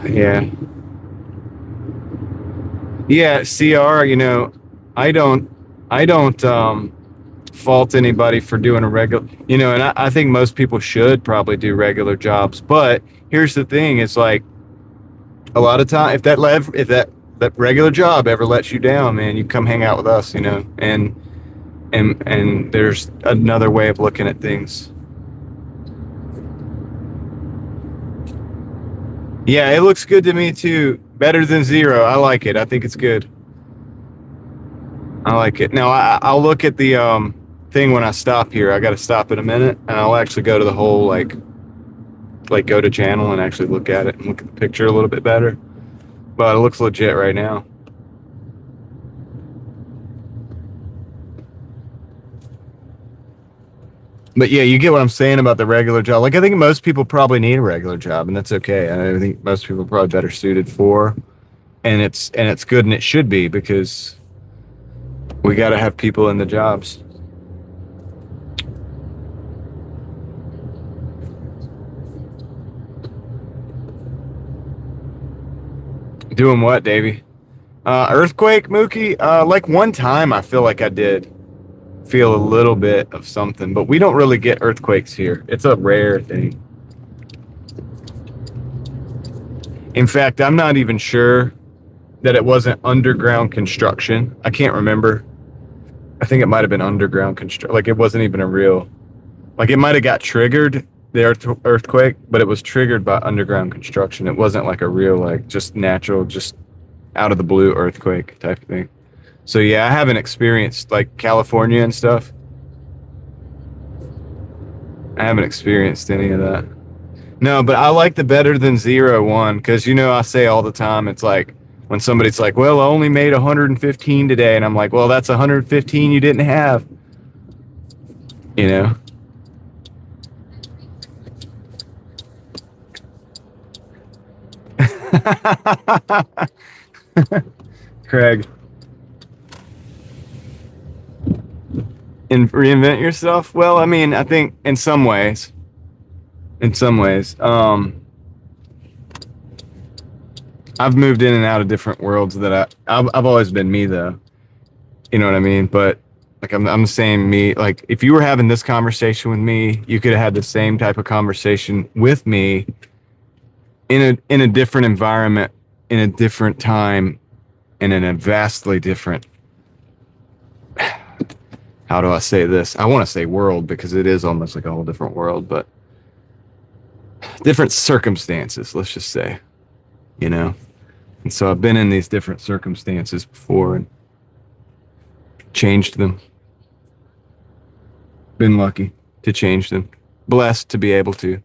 Speaker 1: Yeah. Yeah, CR, I don't fault anybody for doing a regular, and I think most people should probably do regular jobs. But here's the thing, it's like a lot of time if that regular job ever lets you down, man, you come hang out with us, and there's another way of looking at things. Yeah, it looks good to me too. Better than zero. I like it. I think it's good. I like it. Now I'll look at the thing when I stop here. I got to stop in a minute, and I'll actually go to the whole go to channel and actually look at it and look at the picture a little bit better. But it looks legit right now. But yeah, you get what I'm saying about the regular job. Like I think most people probably need a regular job, and that's okay. I think most people are probably better suited for, and it's good and it should be because we got to have people in the jobs. Doing what, Davey? Earthquake, Mookie? Like one time I feel like I did feel a little bit of something, but we don't really get earthquakes here. It's a rare thing. In fact, I'm not even sure that it wasn't underground construction. I can't remember. I think it might have been underground construction. Like it wasn't even a real, like it might have got triggered, the earthquake, but it was triggered by underground construction. It wasn't like a real, like just natural, just out of the blue earthquake type of thing. So yeah, I haven't experienced like California and stuff. I haven't experienced any of that. No, but I like the better than zero one because I say all the time it's like when somebody's like, "Well, I only made 115 today," and I'm like, "Well, that's 115 you didn't have," you know. Craig, and reinvent yourself. Well, I mean, I think in some ways, I've moved in and out of different worlds that I've always been me though. You know what I mean? But like I'm saying me, like if you were having this conversation with me, you could have had the same type of conversation with me in a different environment, in a different time, and in a vastly different, how do I say this? I want to say world because it is almost like a whole different world, but different circumstances, let's just say, you know? And so I've been in these different circumstances before and changed them. Been lucky to change them. Blessed to be able to.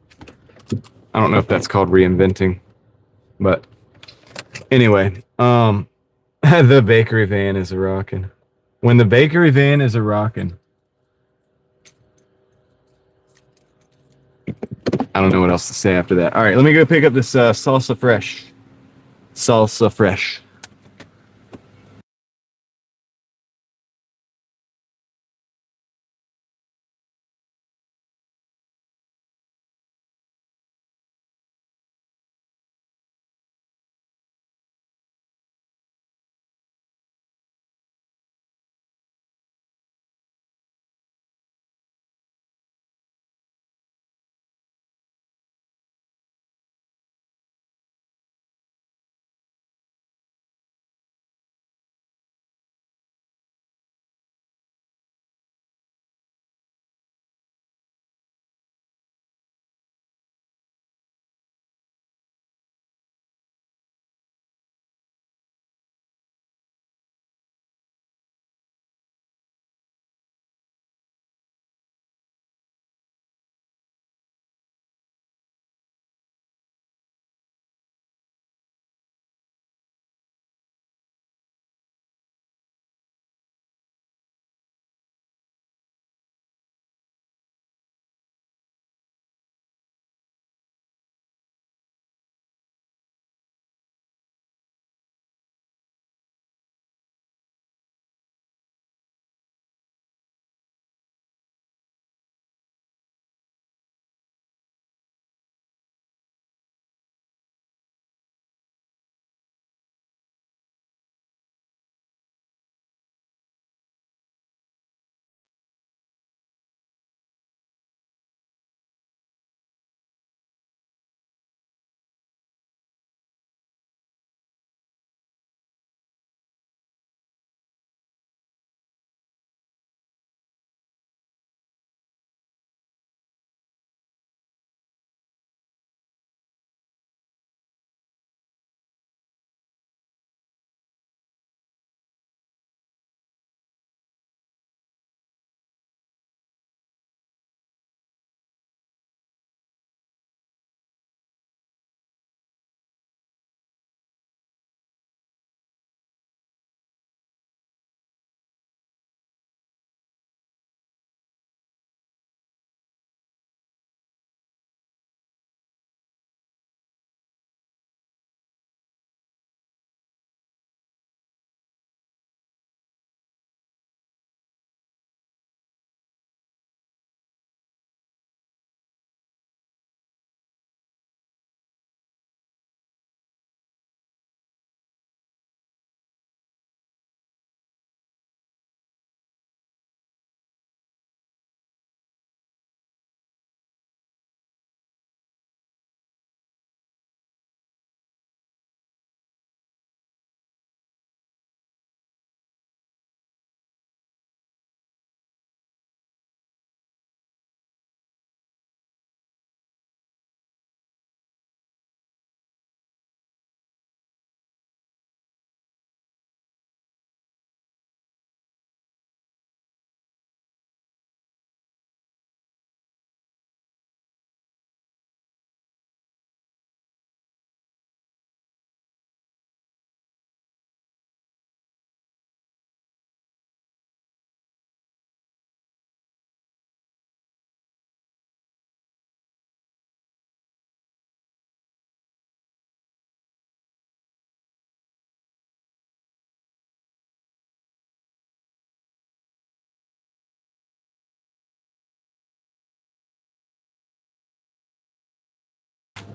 Speaker 1: I don't know if that's called reinventing, but anyway, the bakery van is a rockin'. When the bakery van is a rockin', I don't know what else to say after that. All right, let me go pick up this salsa fresh. Salsa fresh.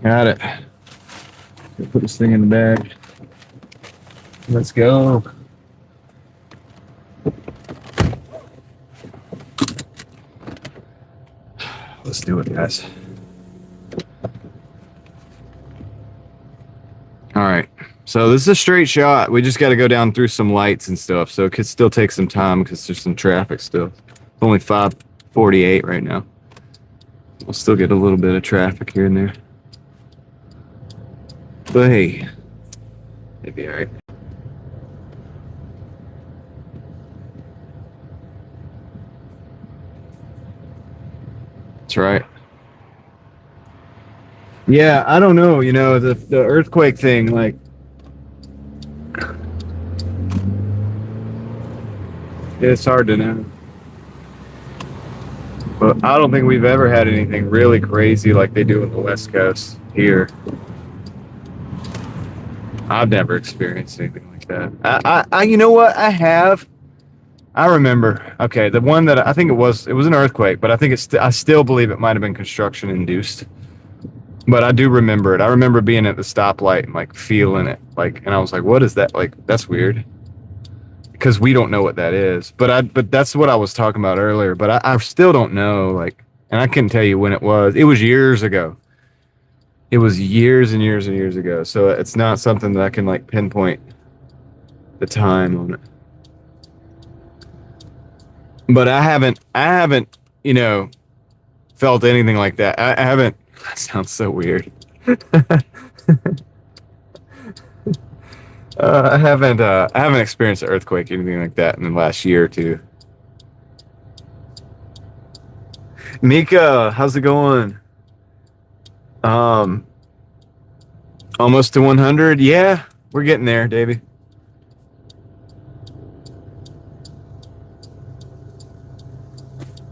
Speaker 1: Got it. Put this thing in the bag. Let's go. Let's do it, guys. All right. So this is a straight shot. We just got to go down through some lights and stuff. So it could still take some time because there's some traffic still. It's only 5:48 right now. We'll still get a little bit of traffic here and there. But hey, it'd be all right. That's right. Yeah, I don't know. You know, the earthquake thing, like, it's hard to know. But I don't think we've ever had anything really crazy like they do on the West Coast here. I've never experienced anything like that. I you know what? I remember. Okay, the one that I think it was an earthquake, but I think I still believe it might have been construction induced. But I do remember it. I remember being at the stoplight and like feeling it, like, and I was like, "What is that? Like, that's weird." Because we don't know what that is. But that's what I was talking about earlier. But I still don't know, like, and I couldn't tell you when it was. It was years ago. It was years and years and years ago. So it's not something that I can like pinpoint the time on it. But I haven't, you know, felt anything like that. I haven't. That sounds so weird. I haven't experienced an earthquake or anything like that in the last year or two. Mika, how's it going? Almost to 100. Yeah, we're getting there, Davey.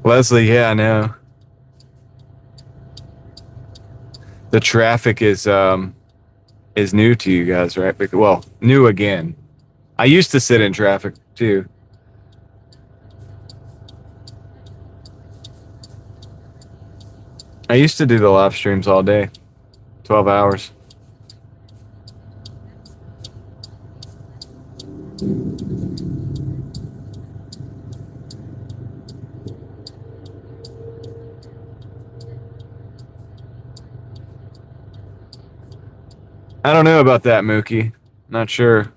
Speaker 1: Leslie, yeah, I know. The traffic is new to you guys, right? Well, new again. I used to sit in traffic too. I used to do the live streams all day, 12 hours. I don't know about that, Mookie. Not sure.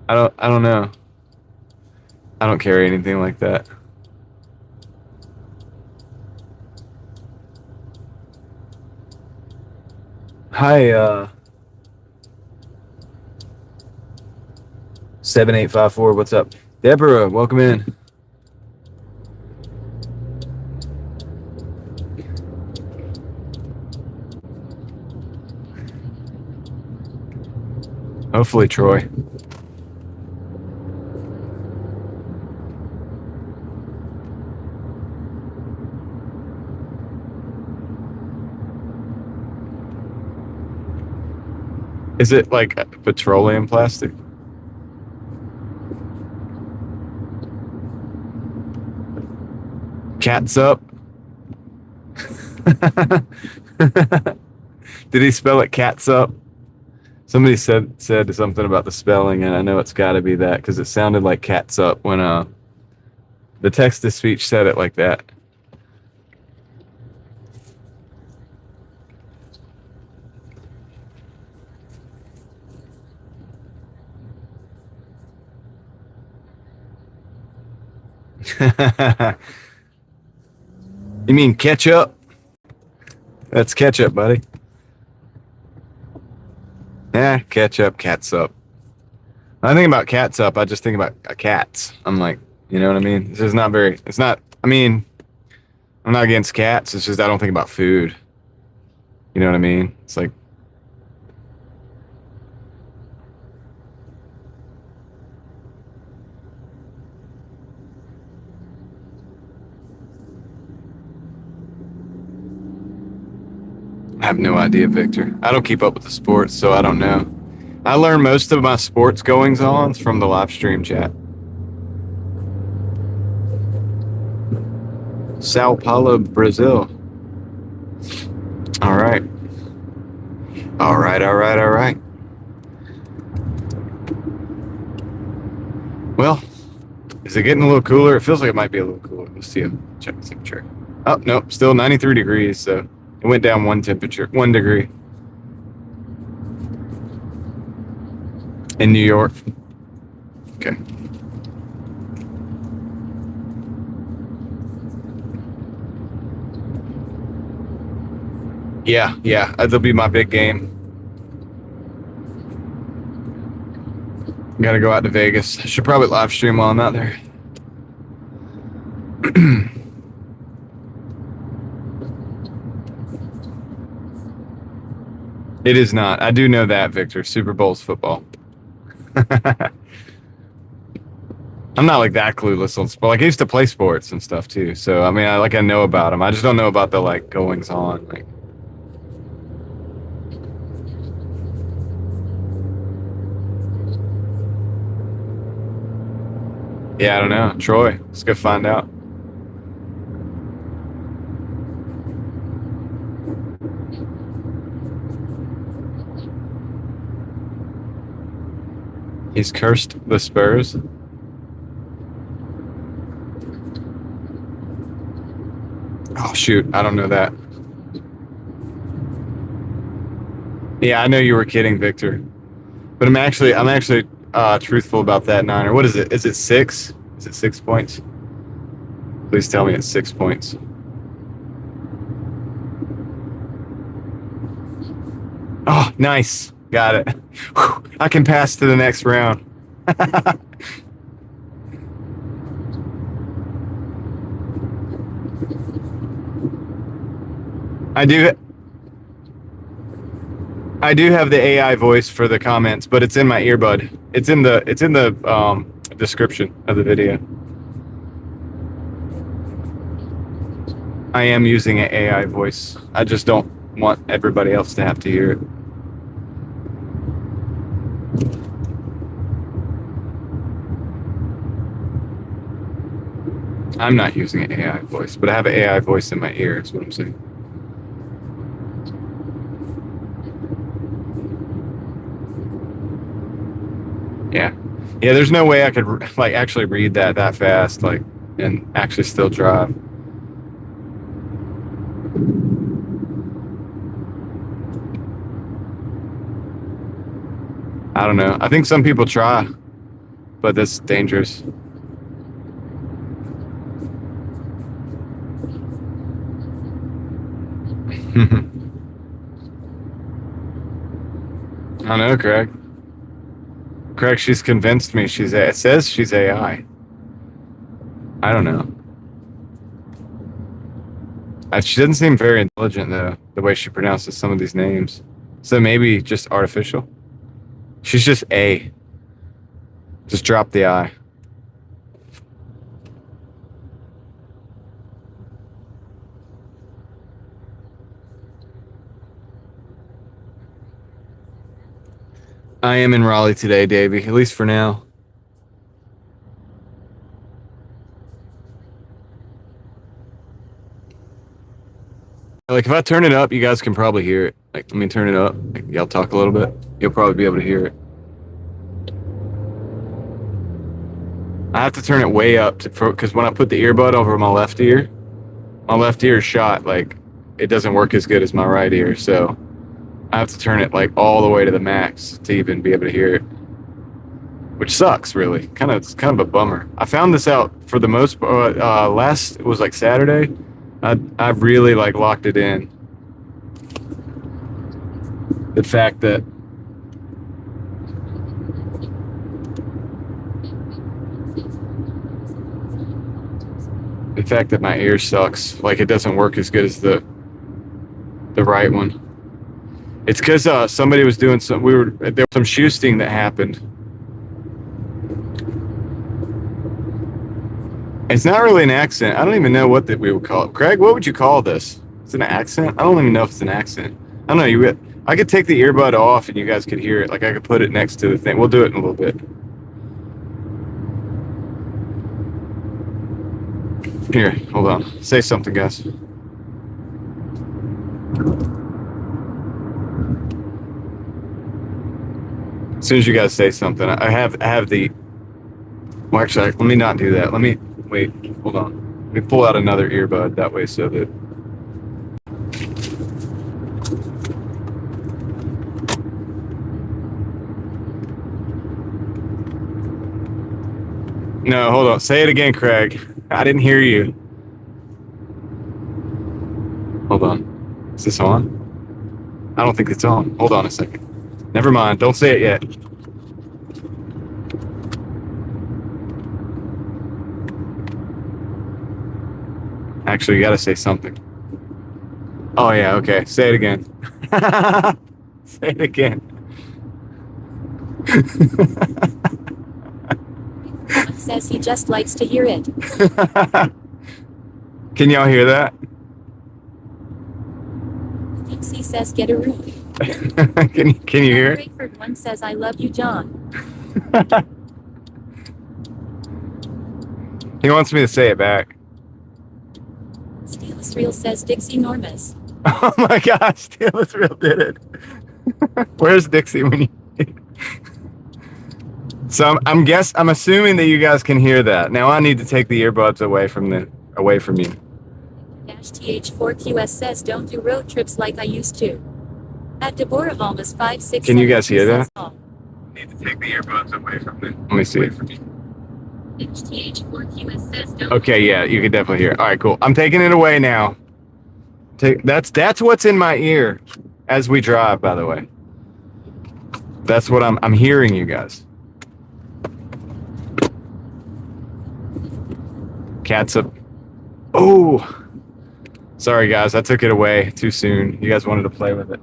Speaker 1: I don't know. I don't carry anything like that. Hi, 7854, what's up? Deborah, welcome in. Hopefully, Troy. Is it like petroleum plastic? Cat's up. Did he spell it cat's up? Somebody said something about the spelling, and I know it's got to be that because it sounded like cat's up when the text-to-speech said it like that. You mean ketchup? That's ketchup, buddy. Yeah, ketchup, catsup. When I think about catsup, I just think about cats. I'm like, you know what I mean? This is not very, it's not, I mean, I'm not against cats. It's just I don't think about food. You know what I mean? It's like, I have no idea, Victor. I don't keep up with the sports, so I don't know. I learn most of my sports goings-ons from the live stream chat. Sao Paulo, Brazil. All right. All right, all right, all right. Well, is it getting a little cooler? It feels like it might be a little cooler. Let's see. Check the temperature. Oh, no, still 93 degrees, so it went down 1 degree. In New York. Okay. Yeah, that'll be my big game. Gotta go out to Vegas. Should probably live stream while I'm out there. It is not. I do know that, Victor. Super Bowl's football. I'm not like that clueless on sport. Like I used to play sports and stuff too. So I mean, I know about them. I just don't know about the like goings on. Like, yeah, I don't know. Troy, let's go find out. He's cursed the Spurs. Oh shoot, I don't know that. Yeah, I know you were kidding, Victor. But I'm actually truthful about that Niner. What is it? Is it 6? Is it 6 points? Please tell me it's 6 points. Oh, nice. Got it. Whew, I can pass to the next round. I do have the AI voice for the comments, but it's in my earbud. It's in the description of the video. I am using an AI voice. I just don't want everybody else to have to hear it. I'm not using an AI voice, but I have an AI voice in my ear, is what I'm saying. Yeah. Yeah, there's no way I could like actually read that fast, like, and actually still drive. I don't know. I think some people try, but that's dangerous. I don't know, Craig. Craig, she's convinced me it says she's AI. I don't know. She doesn't seem very intelligent, though, the way she pronounces some of these names. So maybe just artificial. She's just A. Just drop the I. I am in Raleigh today, Davey, at least for now. Like, if I turn it up, you guys can probably hear it. Like, let me turn it up. Like, y'all talk a little bit. You'll probably be able to hear it. I have to turn it way up because when I put the earbud over my left ear is shot. Like, it doesn't work as good as my right ear, so I have to turn it like all the way to the max to even be able to hear it, which sucks, really. It's kind of a bummer. I found this out for the most part. It was like Saturday. I really like locked it in. The fact that my ear sucks. Like, it doesn't work as good as the right one. It's because somebody was doing there was some shoosting that happened. It's not really an accent. I don't even know what we would call it. Craig, what would you call this? It's an accent? I don't even know if it's an accent. I don't know. I could take the earbud off and you guys could hear it. Like, I could put it next to the thing. We'll do it in a little bit. Here, hold on. Say something, guys. As soon as you guys say something, I have the. Well, actually, let me not do that. Let me wait. Hold on. Let me pull out another earbud that way so that. No, hold on. Say it again, Craig. I didn't hear you. Hold on. Is this on? I don't think it's on. Hold on a second. Never mind. Don't say it yet. Actually, you gotta say something. Oh, yeah, okay. Say it again. Say it again.
Speaker 2: One says he just likes to hear it.
Speaker 1: Can y'all hear that?
Speaker 2: Dixie says get a room.
Speaker 1: Can you hear it?
Speaker 2: Rayford one says I love you, John.
Speaker 1: He wants me to say it back.
Speaker 2: Steel Real says Dixie Normus.
Speaker 1: Oh my gosh, Steel Real did it. Where's Dixie when you? So I'm assuming that you guys can hear that. Now I need to take the earbuds away from you.
Speaker 2: -TH4QS says don't do road trips like I used to. At Deborah Almas 567.
Speaker 1: Can you guys hear that? Need to take the earbuds away from me. Let me see.
Speaker 2: TH4QS says don't.
Speaker 1: Okay, yeah, you can definitely hear it. All right, cool. I'm taking it away now. That's what's in my ear as we drive, by the way. That's what I'm hearing, you guys. Cat's up. Oh, sorry guys, I took it away too soon. You guys wanted to play with it.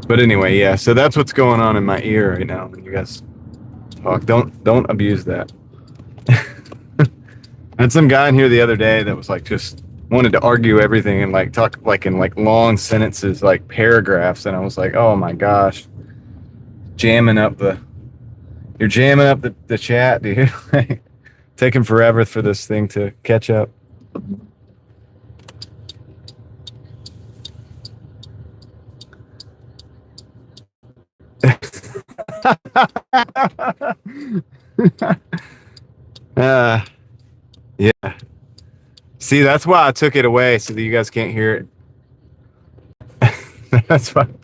Speaker 1: But anyway, yeah. So that's what's going on in my ear right now when you guys talk. Don't abuse that. I had some guy in here the other day that was like just wanted to argue everything and like talk like in like long sentences, like paragraphs, and I was like, oh my gosh, you're jamming up the chat, dude. Taking forever for this thing to catch up. Yeah. See, that's why I took it away so that you guys can't hear it. That's fine.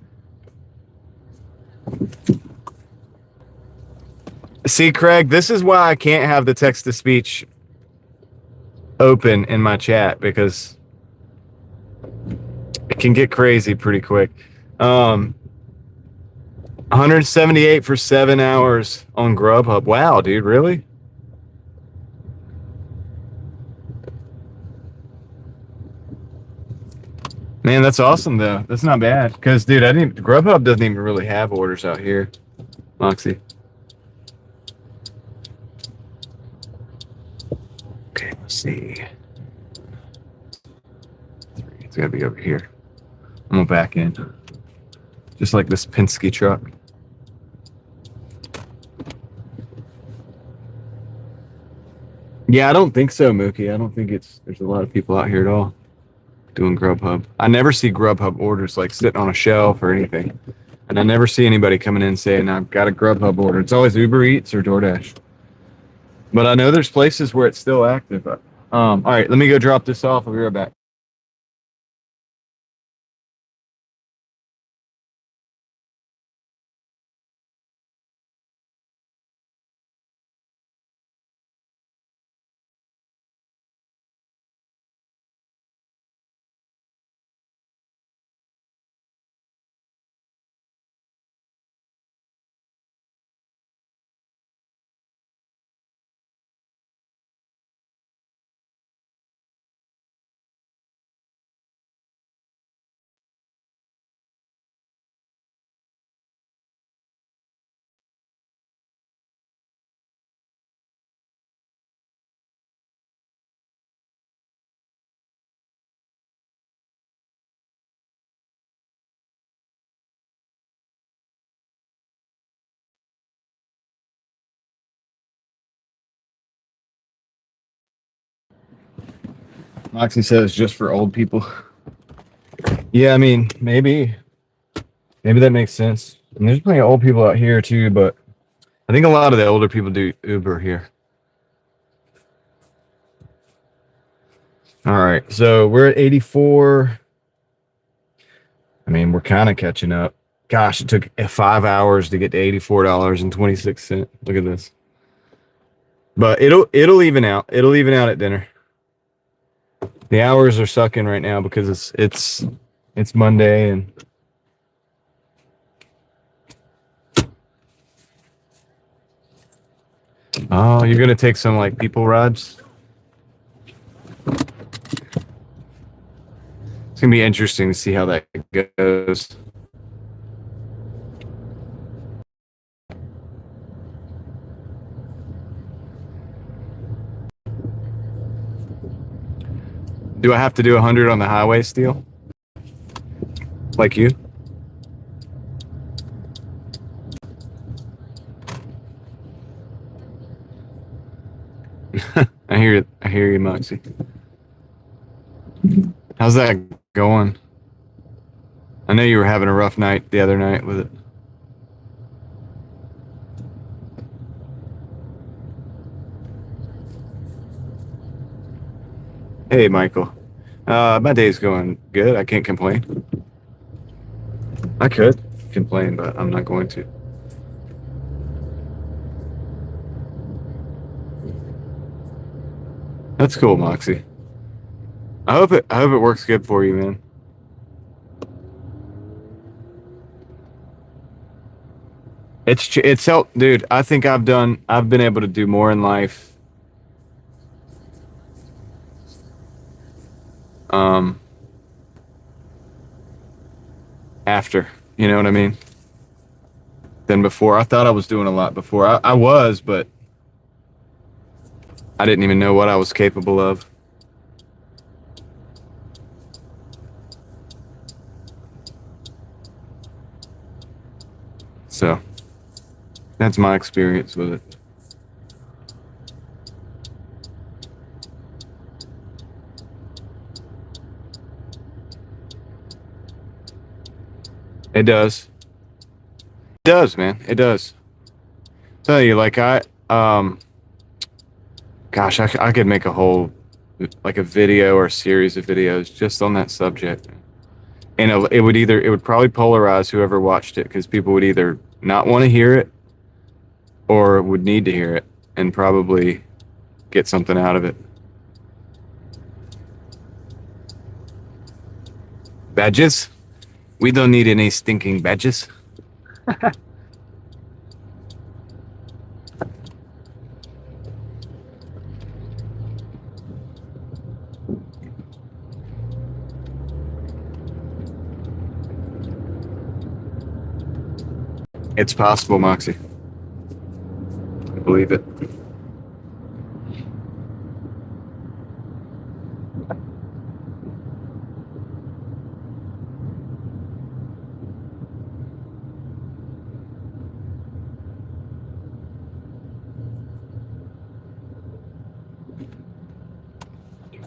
Speaker 1: See, Craig, this is why I can't have the text to speech open in my chat because it can get crazy pretty quick. 178 for 7 hours on Grubhub. Wow, dude, really? Man, that's awesome though. That's not bad. Because, dude, Grubhub doesn't even really have orders out here. Moxie. Okay, let's see. It's gotta be over here. I'm gonna back in. Just like this Penske truck. Yeah, I don't think so, Mookie. I don't think there's a lot of people out here at all doing Grubhub. I never see Grubhub orders like sitting on a shelf or anything. And I never see anybody coming in saying, I've got a Grubhub order. It's always Uber Eats or Doordash. But I know there's places where it's still active. All right, let me go drop this off. I'll be right back. Moxie says just for old people. Yeah, I mean, maybe that makes sense. And there's plenty of old people out here too, but I think a lot of the older people do Uber here. All right, so we're at 84. I mean, we're kind of catching up. Gosh, it took 5 hours to get to $84.26. Look at this. But it'll even out. It'll even out at dinner. The hours are sucking right now because it's Monday and oh, you're gonna take some like people rides? It's gonna be interesting to see how that goes. Do I have to do 100 on the highway still? Like you? I hear you, Moxie. How's that going? I know you were having a rough night the other night with it. Hey, Michael. My day's going good. I can't complain. I could complain, but I'm not going to. That's cool, Moxie. I hope it works good for you, man. It's helped, dude. I think I've been able to do more in life. After, you know what I mean? Than before. I thought I was doing a lot before. I was, but I didn't even know what I was capable of. So, that's my experience with it. It does. It does, man. It does. Tell you, like gosh, I could make a whole, like a video or a series of videos just on that subject. And it would probably polarize whoever watched it because people would either not want to hear it or would need to hear it and probably get something out of it. Badges? We don't need any stinking badges. It's possible, Moxie. I believe it.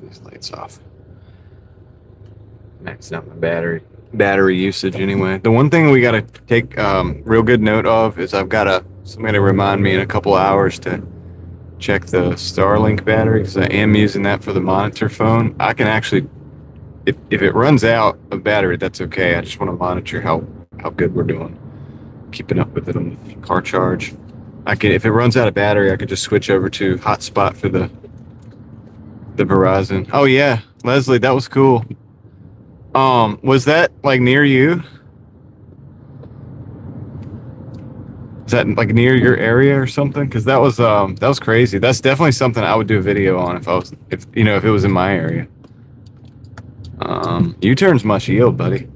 Speaker 1: These lights off. Maxing out my battery usage anyway. The one thing we got to take real good note of is somebody to remind me in a couple hours to check the Starlink battery because I am using that for the monitor phone. I can actually, if it runs out of battery, that's okay. I just want to monitor how good we're doing, keeping up with it on the car charge. If it runs out of battery, I could just switch over to hotspot for the Verizon. Oh yeah, Leslie, that was cool. Was that like near you? Is that like near your area or something? Because that was crazy. That's definitely something I would do a video on if it was in my area. U-turns must yield, buddy.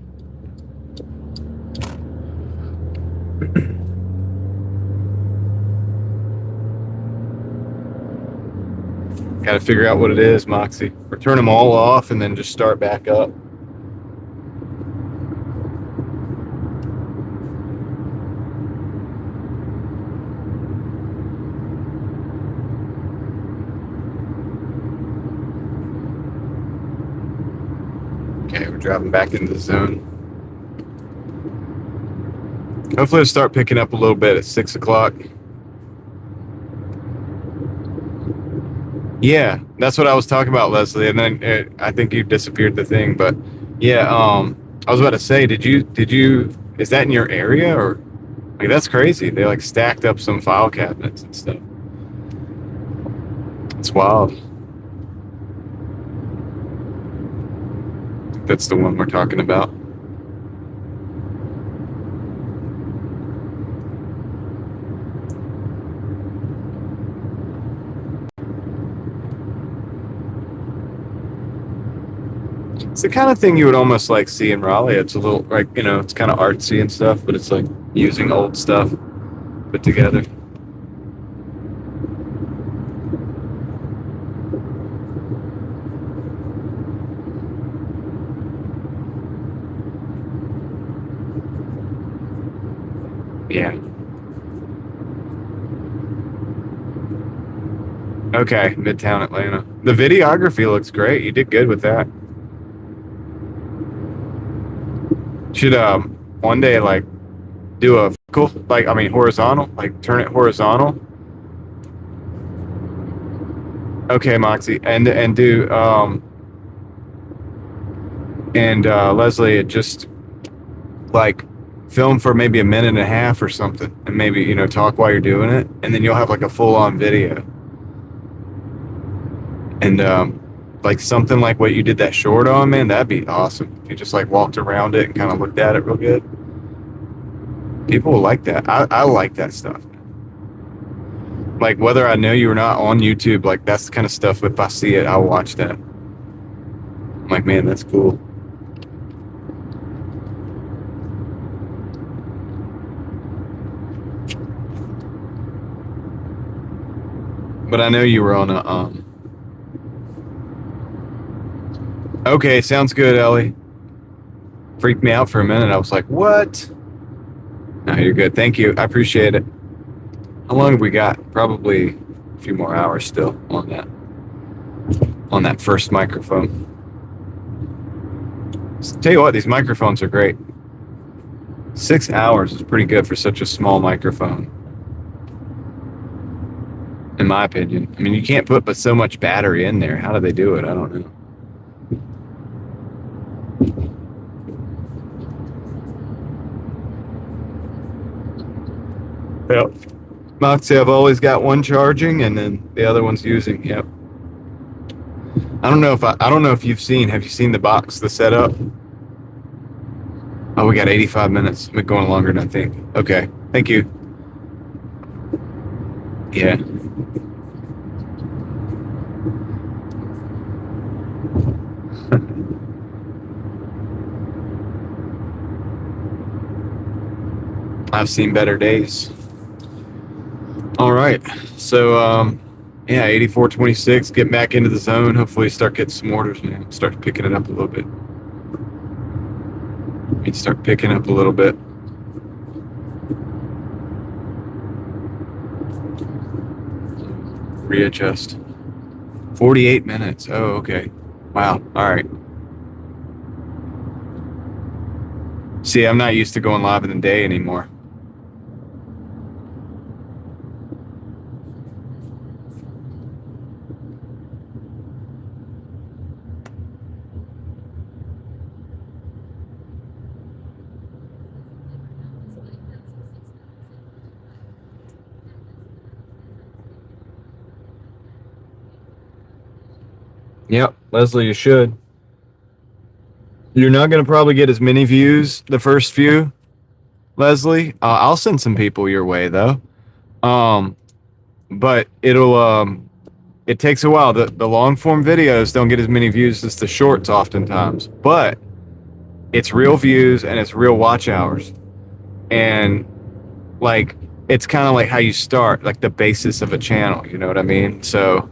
Speaker 1: Got to figure out what it is, Moxie. Or turn them all off and then just start back up. driving back into the zone. Hopefully it'll start picking up a little bit at 6 o'clock. Yeah, that's what I was talking about, Leslie. And then I think you disappeared the thing, but yeah, I was about to say, did you, is that in your area or like, that's crazy. They like stacked up some file cabinets and stuff. It's wild. That's the one we're talking about. It's the kind of thing you would almost like see in Raleigh. It's a little like, you know, it's kind of artsy and stuff, but it's like using old stuff put together. Yeah. Okay, Midtown Atlanta. The videography looks great. You did good with that. Should one day like do a vertical, like I mean horizontal, like turn it horizontal. Okay, Moxie, and do Leslie, just like film for maybe a minute and a half or something, and maybe, you know, talk while you're doing it, and then you'll have like a full-on video. And like something like what you did that short on, man, that'd be awesome. You just like walked around it and kind of looked at it real good. People will like that. I like that stuff. Like whether I know you or not on YouTube, like that's the kind of stuff, if I see it, I'll watch that. I'm like, man, that's cool. But I know you were on a Okay, sounds good, Ellie. Freaked me out for a minute. I was like, what? No, you're good. Thank you. I appreciate it. How long have we got? Probably a few more hours still on that first microphone. So, tell you what, these microphones are great. 6 hours is pretty good for such a small microphone, in my opinion. I mean, you can't put but so much battery in there. How do they do it? I don't know. Yep. Moxie, I've always got one charging and then the other one's using. Yep. I don't know if you've seen. Have you seen the box, the setup? Oh, we got 85 minutes. We're going longer than I think. Okay. Thank you. Yeah. I've seen better days. All right. So, yeah, 84.26, get back into the zone. Hopefully start getting some orders, man. Start picking it up a little bit. Start picking up a little bit. Readjust. 48 minutes. Oh, okay. Wow. All right. See, I'm not used to going live in the day anymore. Yep, Leslie, you should. You're not going to probably get as many views the first few, Leslie. I'll send some people your way though. But it takes a while. The long form videos don't get as many views as the shorts oftentimes, but it's real views and it's real watch hours. And like, it's kind of like how you start, like the basis of a channel, you know what I mean? So,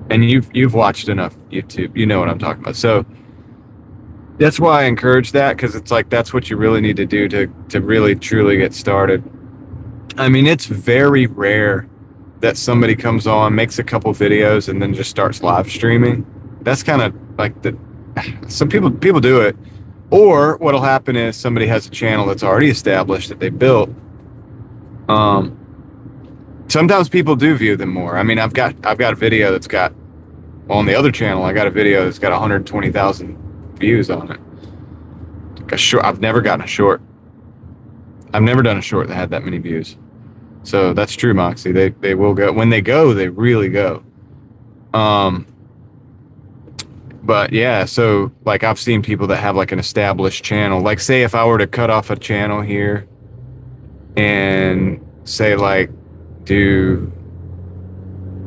Speaker 1: and you've watched enough YouTube, you know what I'm talking about. So that's why I encourage that, because it's like that's what you really need to do to really truly get started. I mean, it's very rare that somebody comes on, makes a couple videos, and then just starts live streaming. That's kind of like the some people do it, or what'll happen is somebody has a channel that's already established that they built. Sometimes people do view them more. I mean, I've got a video that's got, well, on the other channel, I got a video that's got 120,000 views on it. Like a short, I've never gotten a short. I've never done a short that had that many views. So that's true, Moxie. They will go. When they go, they really go. But yeah, so like I've seen people that have like an established channel. Like say if I were to cut off a channel here and say like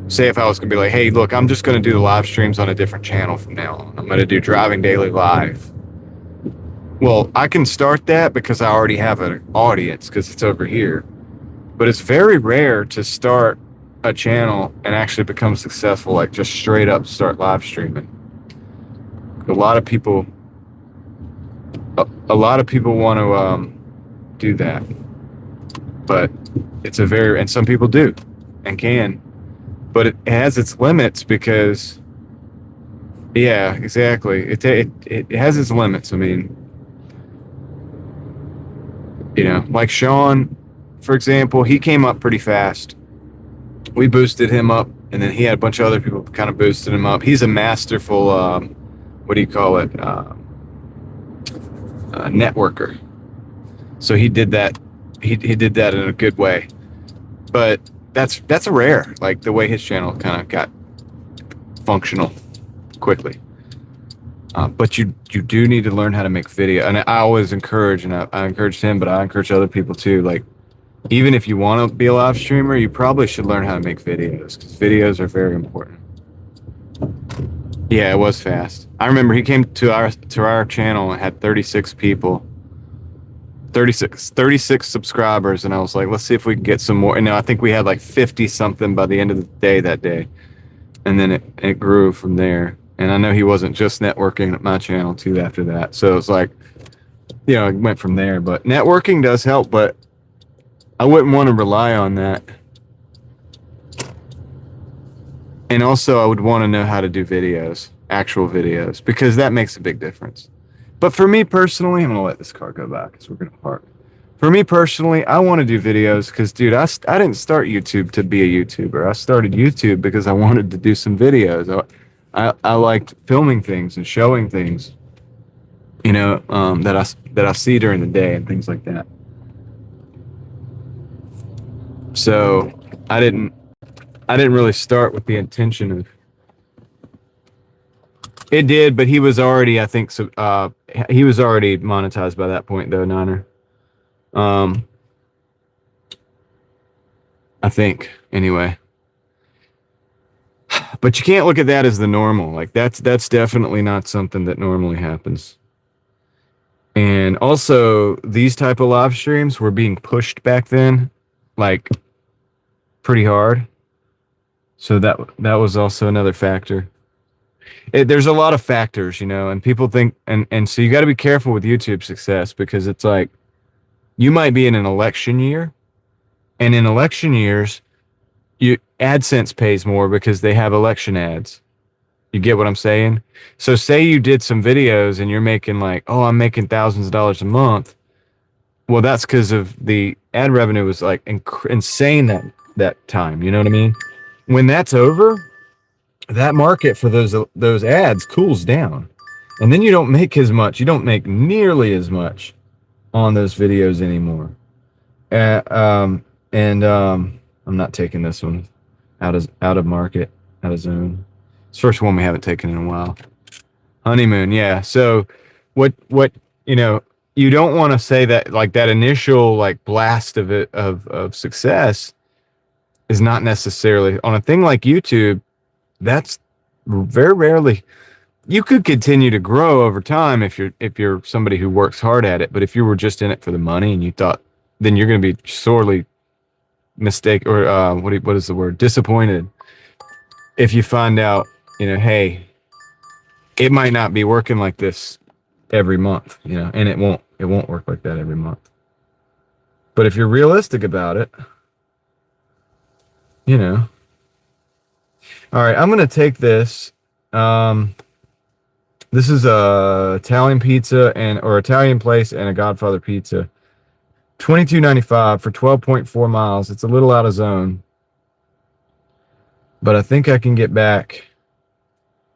Speaker 1: say if I was gonna be like, hey, look, I'm just gonna do the live streams on a different channel from now on. I'm gonna do Driving Daily Live. Well, I can start that because I already have an audience because it's over here. But it's very rare to start a channel and actually become successful, like just straight up start live streaming. A lot of people want to do that, but it's and some people do and can, but it has its limits because, yeah, exactly. It has its limits. I mean, you know, like Sean, for example, he came up pretty fast. We boosted him up, and then he had a bunch of other people kind of boosted him up. He's a masterful, what do you call it? Networker. So he did that. He did that in a good way. But that's a rare, like the way his channel kind of got functional quickly. But you do need to learn how to make video. And I always encourage, and I encouraged him, but I encourage other people too. Like, even if you want to be a live streamer, you probably should learn how to make videos because videos are very important. Yeah, it was fast. I remember he came to our channel and had 36 people, 36 subscribers, and I was like, let's see if we can get some more. And I think we had like 50 something by the end of the day that day, and then it grew from there. And I know he wasn't just networking at my channel too after that, so it's like, you know, it went from there. But networking does help, but I wouldn't want to rely on that. And also I would want to know how to do videos, actual videos, because that makes a big difference. But for me personally, I'm going to let this car go by because we're going to park. For me personally, I want to do videos because, dude, I didn't start YouTube to be a YouTuber. I started YouTube because I wanted to do some videos. I liked filming things and showing things, you know, that I see during the day and things like that. So I didn't really start with the intention of. It did, but he was already, I think, so. He was already monetized by that point, though, Niner. I think, anyway. But you can't look at that as the normal. Like that's definitely not something that normally happens. And also, these type of live streams were being pushed back then, like pretty hard. So that was also another factor. There's a lot of factors, you know, and people think, and so you got to be careful with YouTube success because it's like you might be in an election year, and in election years, AdSense pays more because they have election ads. You get what I'm saying? So say you did some videos and you're making like, oh, I'm making thousands of dollars a month. Well, that's because of the ad revenue was like insane that time. You know what I mean? When that's over, that market for those ads cools down, and then you don't make as much. You don't make nearly as much on those videos anymore. I'm not taking this one out of market, out of zone. It's the first one we haven't taken in a while. Honeymoon, yeah. So what you know, you don't want to say that like that initial like blast of it of success is not necessarily on a thing like YouTube. That's very rarely. You could continue to grow over time if you're somebody who works hard at it. But if you were just in it for the money and you thought, then you're going to be sorely what is the word? Disappointed if you find out, you know, hey, it might not be working like this every month, you know, and it won't work like that every month. But if you're realistic about it, you know. All right, I'm going to take this. This is a Italian pizza or Italian place and a Godfather pizza. $22.95 for 12.4 miles. It's a little out of zone, but I think I can get back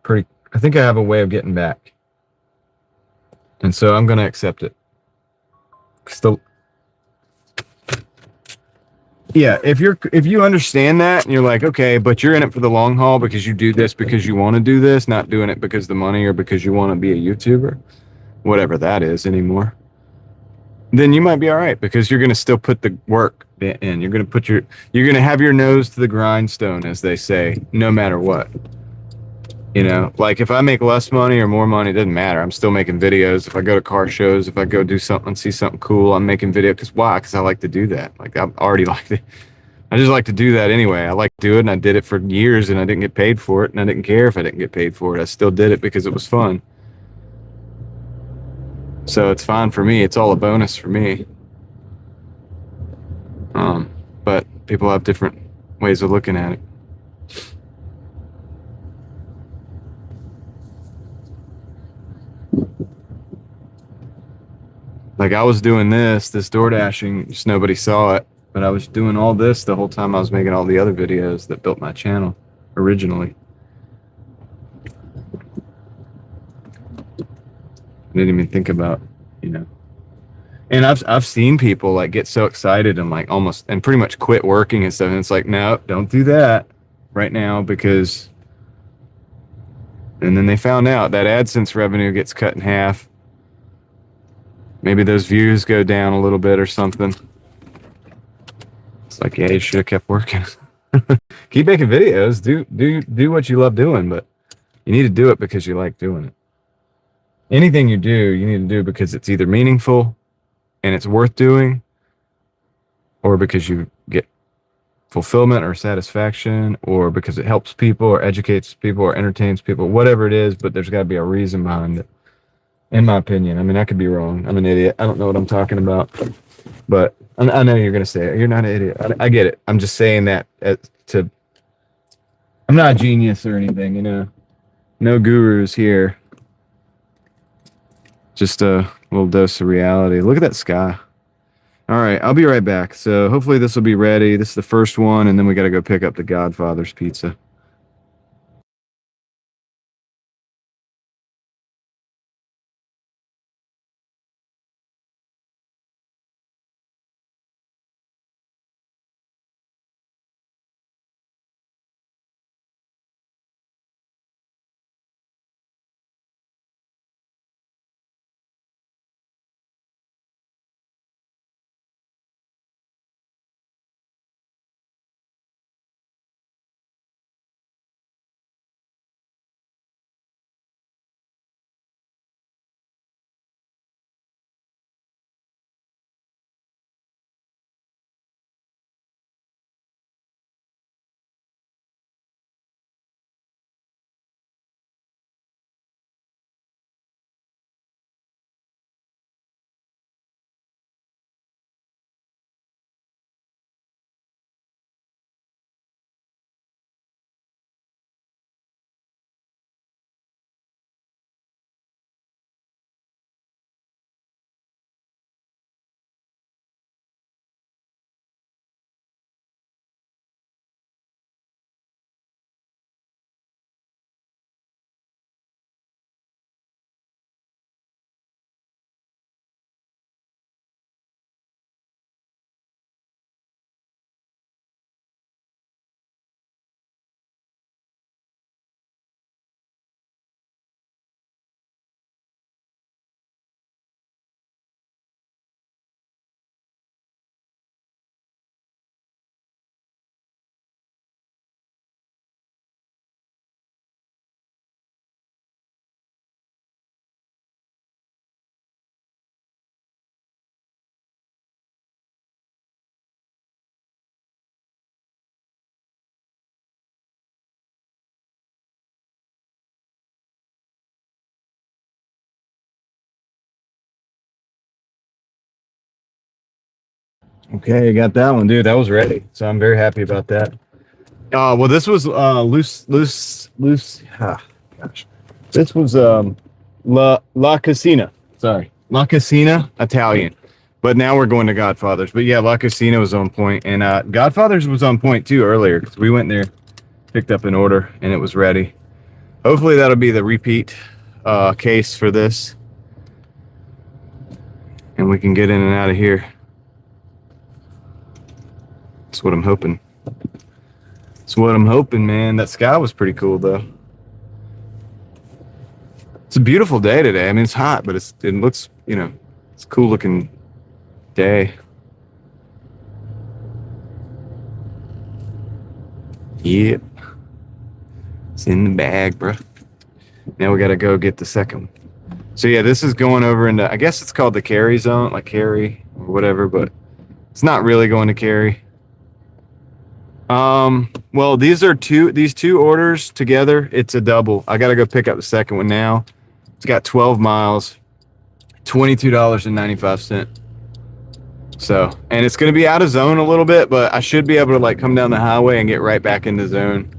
Speaker 1: I think I have a way of getting back. And so I'm going to accept it. Yeah, if you understand that and you're like, okay, but you're in it for the long haul because you do this because you want to do this, not doing it because of the money or because you want to be a YouTuber, whatever that is anymore, then you might be all right because you're going to still put the work in. You're going to have your nose to the grindstone, as they say, no matter what. You know, like if I make less money or more money, it doesn't matter. I'm still making videos. If I go to car shows, if I go do something, see something cool, I'm making video. Why? Because I like to do that. Like I already like it. I just like to do that anyway. I like to do it, and I did it for years, and I didn't get paid for it, and I didn't care if I didn't get paid for it. I still did it because it was fun. So it's fine for me. It's all a bonus for me. But people have different ways of looking at it. Like I was doing this Doordashing, just nobody saw it, but I was doing all this the whole time I was making all the other videos that built my channel originally. I didn't even think about, you know. And I've seen people like get so excited and like almost and pretty much quit working and stuff, and it's like, no, don't do that right now because. And then they found out that AdSense revenue gets cut in half. Maybe those views go down a little bit or something. It's like, yeah, you should have kept working. Keep making videos. Do what you love doing, but you need to do it because you like doing it. Anything you do, you need to do because it's either meaningful and it's worth doing, or because you get fulfillment or satisfaction, or because it helps people or educates people or entertains people, whatever it is, but there's got to be a reason behind it. In my opinion. I mean, I could be wrong. I'm an idiot. I don't know what I'm talking about. But I know you're going to say it. You're not an idiot. I get it. I'm just saying that I'm not a genius or anything, you know. No gurus here. Just a little dose of reality. Look at that sky. All right, I'll be right back. So hopefully this will be ready. This is the first one, and then we got to go pick up the Godfather's pizza. Okay, got that one, dude. That was ready. So I'm very happy about that. Well, this was loose. Gosh, this was La Casina. Sorry, La Casina Italian. But now we're going to Godfather's. But yeah, La Casina was on point, and Godfather's was on point too earlier because we went there, picked up an order, and it was ready. Hopefully that'll be the repeat case for this, and we can get in and out of here. That's what I'm hoping. That's what I'm hoping, man. That sky was pretty cool though. It's a beautiful day today. I mean, it's hot, but it looks, it's a cool looking day. Yep. It's in the bag, bro. Now we got to go get the second one. So yeah, this is going over into, I guess it's called the carry zone, like carry or whatever, but it's not really going to carry. Well, these two orders together, it's a double. I got to go pick up the second one now. It's got 12 miles, $22.95. So, and it's going to be out of zone a little bit, but I should be able to like come down the highway and get right back into zone.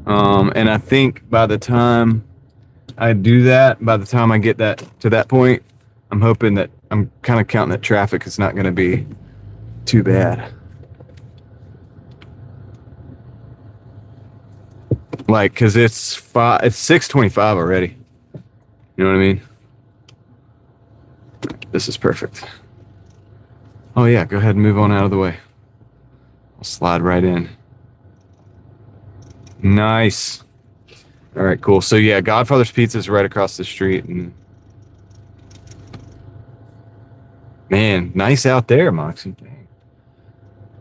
Speaker 1: And I think by the time I do that, by the time I get that to that point, I'm hoping that I'm kind of counting that traffic is not going to be too bad. Like, cause it's 6:25 already. You know what I mean? This is perfect. Oh yeah, go ahead and move on out of the way. I'll slide right in. Nice. All right, cool. So yeah, Godfather's Pizza is right across the street, and man, nice out there, Moxie.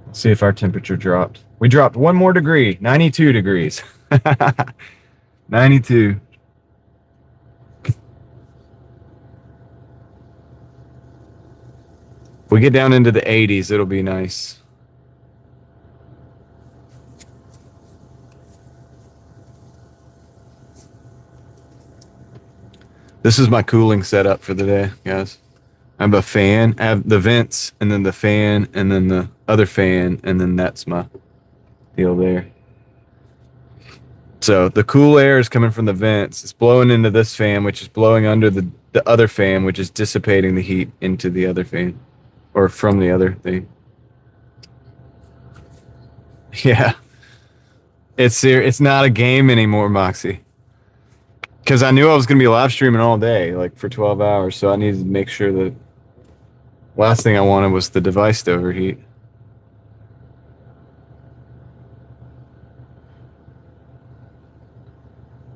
Speaker 1: Let's see if our temperature dropped. We dropped one more degree, 92 degrees. 92. If we get down into the 80s, it'll be nice. This is my cooling setup for the day, guys. I have a fan, I have the vents, and then the fan, and then the other fan, and then that's my deal there. So the cool air is coming from the vents. It's blowing into this fan, which is blowing under the other fan, which is dissipating the heat into the other fan, or from the other thing. Yeah. It's not a game anymore, Moxie. Because I knew I was going to be live streaming all day, like for 12 hours, so I needed to make sure that last thing I wanted was the device to overheat.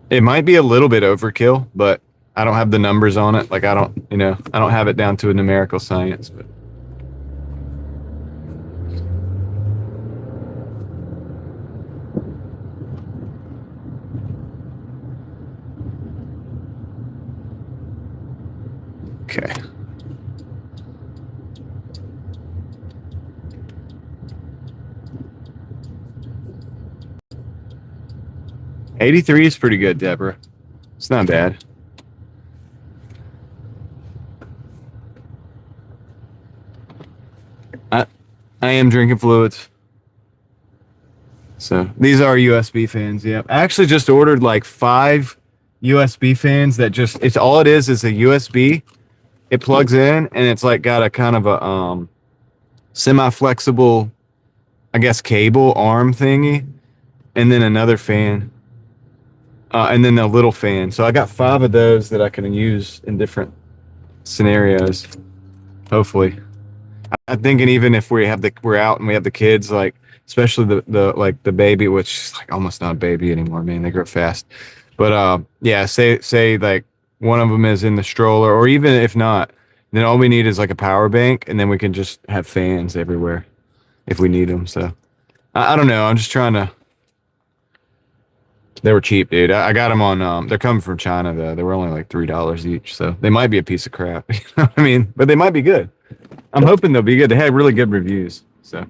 Speaker 1: It might be a little bit overkill, but I don't have the numbers on it. Like I don't have it down to a numerical science, but okay. $83 is pretty good, Deborah. It's not bad. I am drinking fluids. So these are USB fans. Yep. I actually just ordered like 5 USB fans that it's all it is a USB. It plugs in and it's like got a kind of a semi-flexible, I guess, cable arm thingy, and then another fan, and then a little fan. So I got 5 of those that I can use in different scenarios. Hopefully, I'm thinking even if we're out and we have the kids, like especially the baby, which is like almost not a baby anymore, man. They grow fast. But yeah, say like one of them is in the stroller, or even if not, then all we need is like a power bank, and then we can just have fans everywhere if we need them. So I don't know. I'm just trying to. They were cheap, dude. I got them on. They're coming from China though. They were only like $3 each, so they might be a piece of crap. You know what I mean? But they might be good. I'm hoping they'll be good. They had really good reviews. So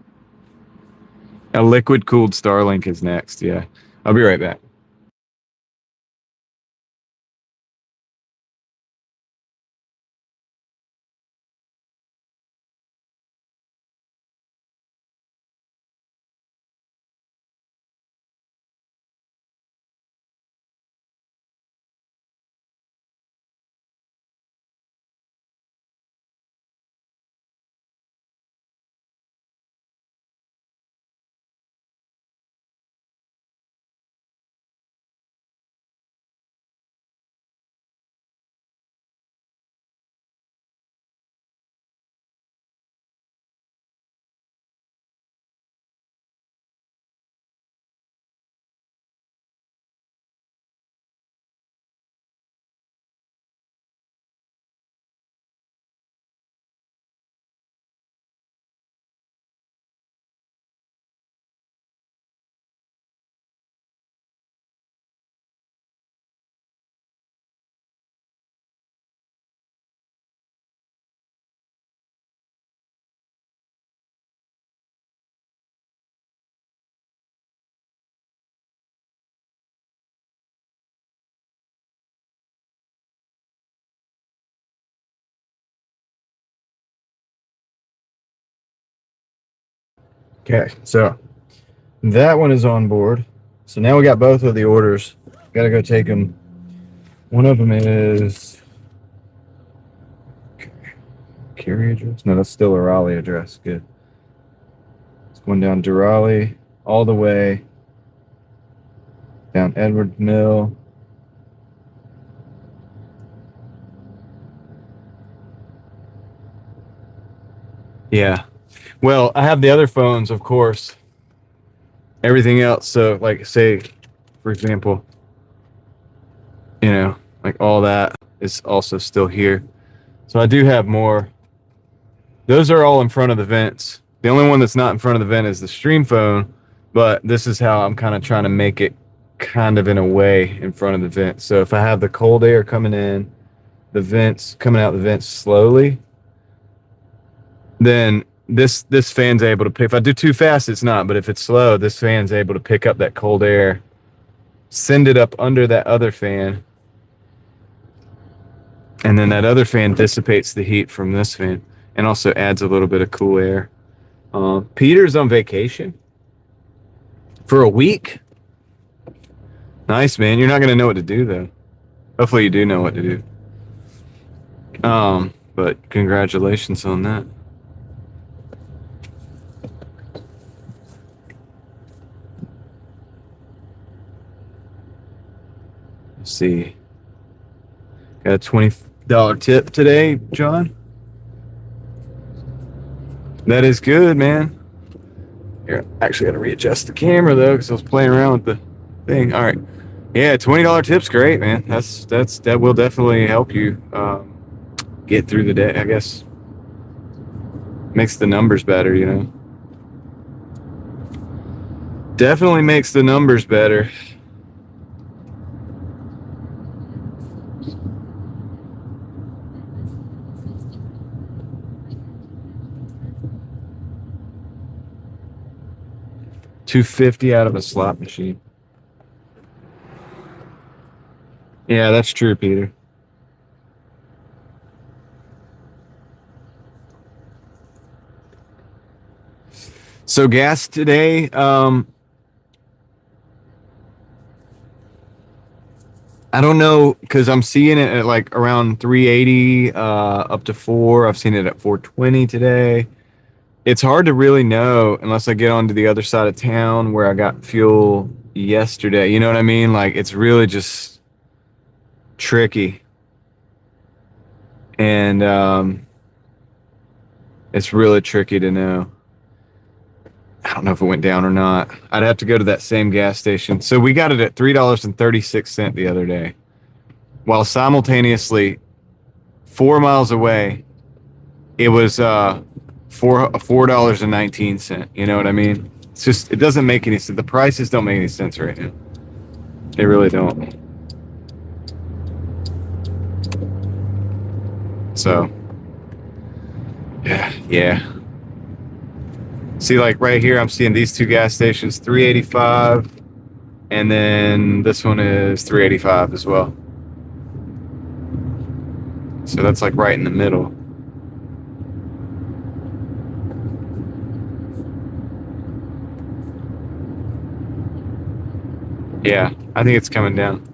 Speaker 1: a liquid cooled Starlink is next. Yeah, I'll be right back. Okay, so that one is on board. So now we got both of the orders. Got to go take them. One of them is carry address. No, that's still a Raleigh address. Good. It's going down to Raleigh all the way down Edward Mill. Yeah. Well, I have the other phones, of course. Everything else. So, like, say, for example, you know, like all that is also still here. So I do have more. Those are all in front of the vents. The only one that's not in front of the vent is the stream phone, but this is how I'm kind of trying to make it kind of in a way in front of the vent. So if I have the cold air coming in, the vents coming out the vents slowly, then this fan's able to pick. If I do too fast, it's not, but if it's slow, this fan's able to pick up that cold air, send it up under that other fan, and then that other fan dissipates the heat from this fan and also adds a little bit of cool air. Peter's on vacation for a week. Nice, man. You're not going to know what to do, though. Hopefully you do know what to do. But congratulations on that. Let's see. Got a $20 tip today, John. That is good, man. Here, actually got to readjust the camera though, because I was playing around with the thing. All right, yeah, $20 tip's great, man. That will definitely help you get through the day. I guess makes the numbers better, you know. Definitely makes the numbers better. $250 out of a slot machine. Yeah, that's true, Peter. So gas today, I don't know, because I'm seeing it at like around 380 up to 4. I've seen it at 420 today. It's hard to really know unless I get onto the other side of town where I got fuel yesterday. You know what I mean? Like, it's really just tricky. And it's really tricky to know. I don't know if it went down or not. I'd have to go to that same gas station. So we got it at $3.36 the other day, while simultaneously 4 miles away, it was $4.19. You know what I mean? It's just, it doesn't make any sense. The prices don't make any sense right now. They really don't. So, yeah. See, like right here, I'm seeing these two gas stations, 385, and then this one is 385 as well. So that's like right in the middle. Yeah, I think it's coming down.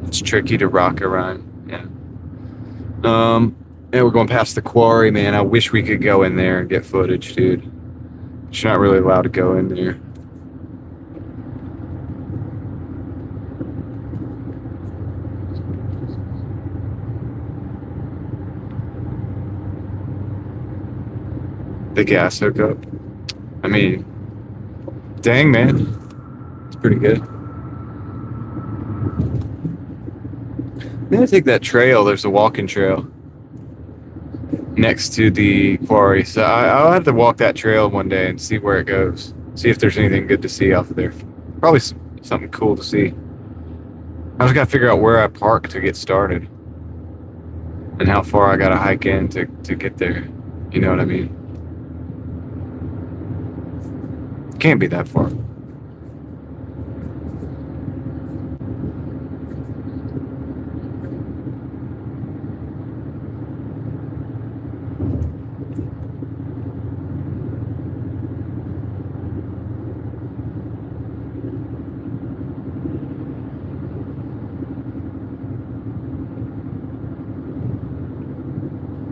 Speaker 1: It's tricky to rock around. Yeah. And we're going past the quarry, man. I wish we could go in there and get footage, dude. But you're not really allowed to go in there. The gas hookup. I mean, dang, man. It's pretty good. I'm gonna take that trail. There's a walking trail next to the quarry. So I'll have to walk that trail one day and see where it goes. See if there's anything good to see off of there. Probably something cool to see. I just gotta figure out where I park to get started. and how far I gotta hike in to get there. You know what I mean? Can't be that far.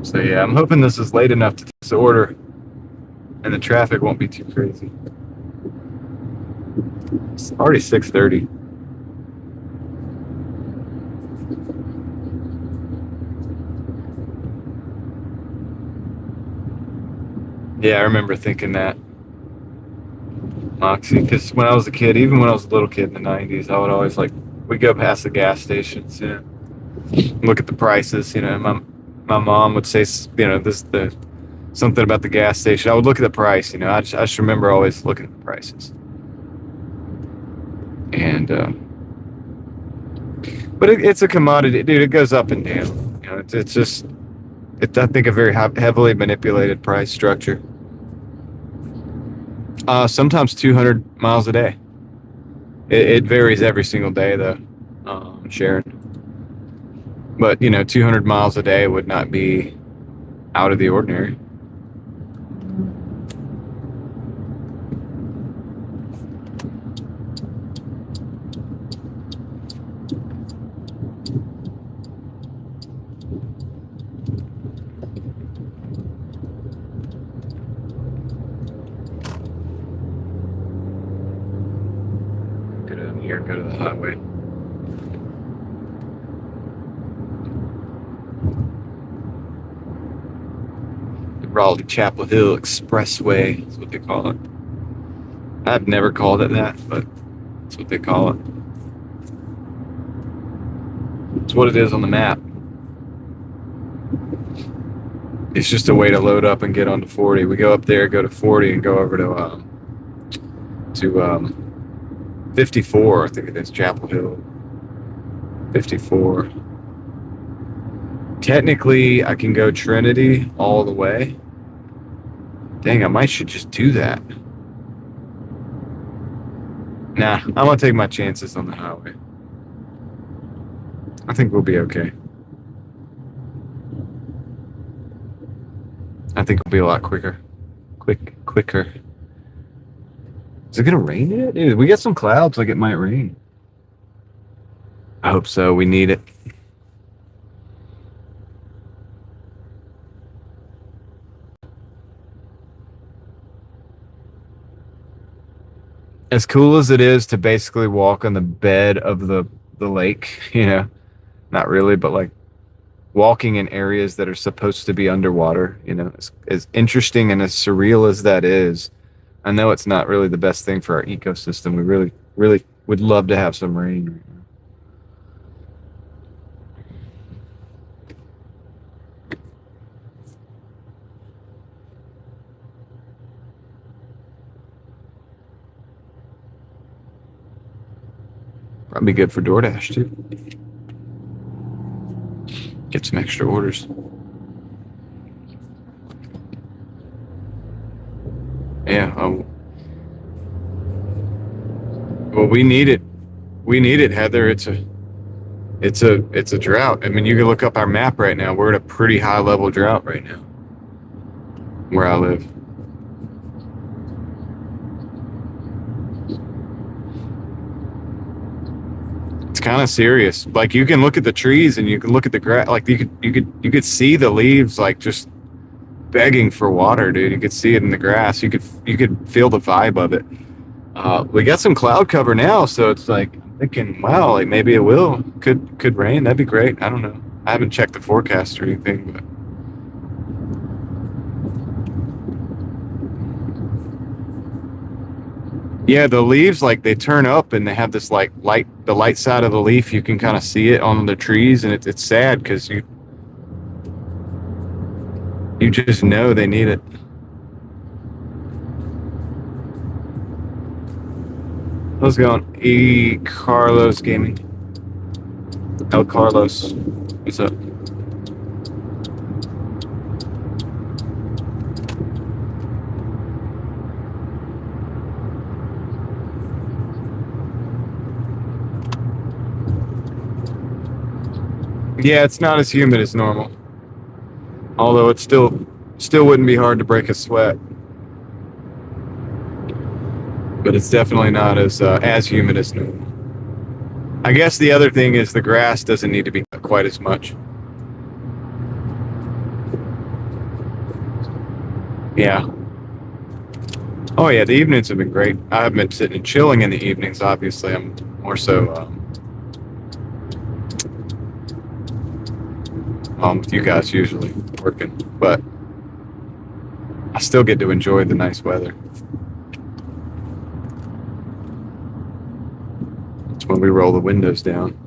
Speaker 1: So yeah, I'm hoping this is late enough to take this order and the traffic won't be too crazy. It's already 6:30. Yeah, I remember thinking that, Moxie, because when I was a kid, even when I was a little kid in the 90s, I would always we'd go past the gas stations, look at the prices, my mom would say, something about the gas station. I would look at the price, I just remember always looking at the prices. And, but it's a commodity, dude. It goes up and down. It's I think, a very heavily manipulated price structure. Sometimes 200 miles a day. It varies every single day, though, Sharon. But 200 miles a day would not be out of the ordinary. Go to the highway. The Raleigh-Chapel Hill Expressway is what they call it. I've never called it that, but that's what they call it. It's what it is on the map. It's just a way to load up and get onto 40. We go up there, go to 40, and go over to 54, I think it is, Chapel Hill. 54. Technically, I can go Trinity all the way. Dang, I should just do that. Nah, I'm gonna take my chances on the highway. I think we'll be okay. I think we'll be a lot quicker. Quicker. Is it gonna rain yet? Dude, we got some clouds, it might rain. I hope so. We need it. As cool as it is to basically walk on the bed of the lake, not really, but walking in areas that are supposed to be underwater, as interesting and as surreal as that is, I know it's not really the best thing for our ecosystem. We really, really would love to have some rain right now. Probably good for Doordash too. Get some extra orders. Yeah. Well, we need it. We need it, Heather. It's a drought. I mean, you can look up our map right now. We're at a pretty high level drought right now, where I live. It's kind of serious. You can look at the trees and you can look at the grass. You could see the leaves just begging for water, dude. You could see it in the grass. You could feel the vibe of it. We got some cloud cover now, so it's I'm thinking, wow, maybe it could rain. That'd be great. I don't know. I haven't checked the forecast or anything, but yeah, the leaves they turn up and they have this light. The light side of the leaf, you can kind of see it on the trees, and it's sad because you just know they need it. How's it going? E. Carlos Gaming. El Carlos. What's up? Yeah, it's not as humid as normal. Although it still wouldn't be hard to break a sweat. But it's definitely not as humid as normal. I guess the other thing is the grass doesn't need to be cut quite as much. Yeah. Oh yeah, the evenings have been great. I've been sitting and chilling in the evenings. Obviously, I'm more so with you guys usually working, but I still get to enjoy the nice weather. It's when we roll the windows down.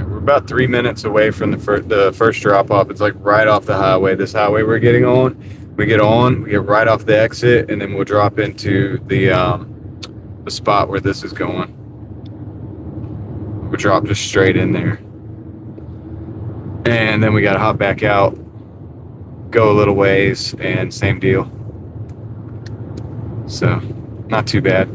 Speaker 1: We're about 3 minutes away from the first drop off. It's like right off the highway. This highway we're getting on, we get right off the exit, and then we'll drop into the spot where this is going. We'll drop just straight in there, and then we got to hop back out, go a little ways, and same deal. So, not too bad.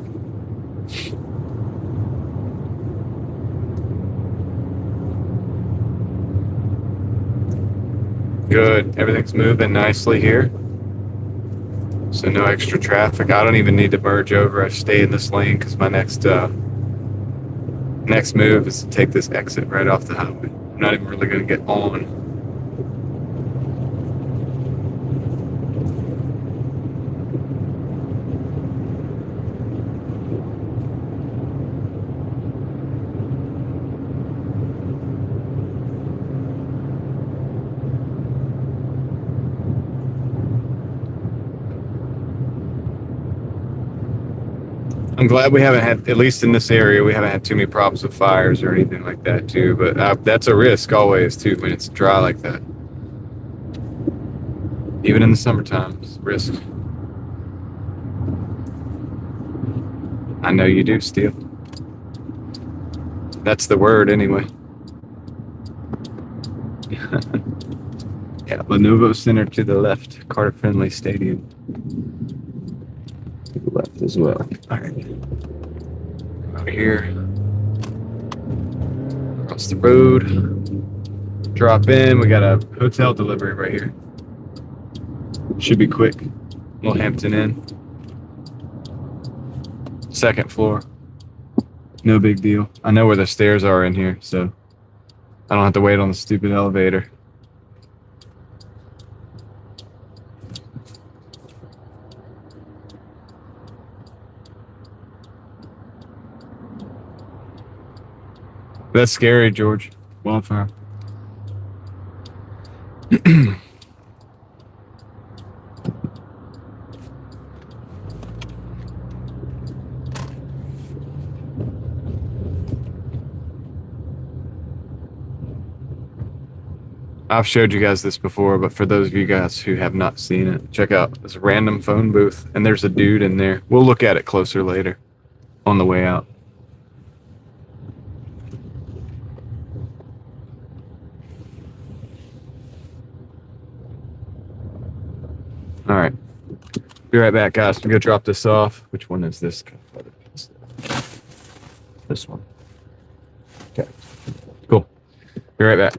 Speaker 1: Good. Everything's moving nicely here. So no extra traffic. I don't even need to merge over. I stay in this lane because my next move is to take this exit right off the highway. I'm not even really going to get on. I'm glad we haven't had, at least in this area, we haven't had too many problems with fires or anything like that too. But that's a risk always too when it's dry like that. Even in the summertime, it's a risk. I know you do, Steel. That's the word anyway. Yeah, Lenovo Center to the left, Carter Finley Stadium to the left as well. All right. Out here, across the road, drop in. We got a hotel delivery right here. Should be quick. Little Hampton Inn. Second floor. No big deal. I know where the stairs are in here, so I don't have to wait on the stupid elevator. That's scary, George. Wildfire. I've showed you guys this before, but for those of you guys who have not seen it, check out this random phone booth, and there's a dude in there. We'll look at it closer later on the way out. All right. Be right back, guys. I'm going to drop this off. Which one is this? This one. Okay. Cool. Be right back.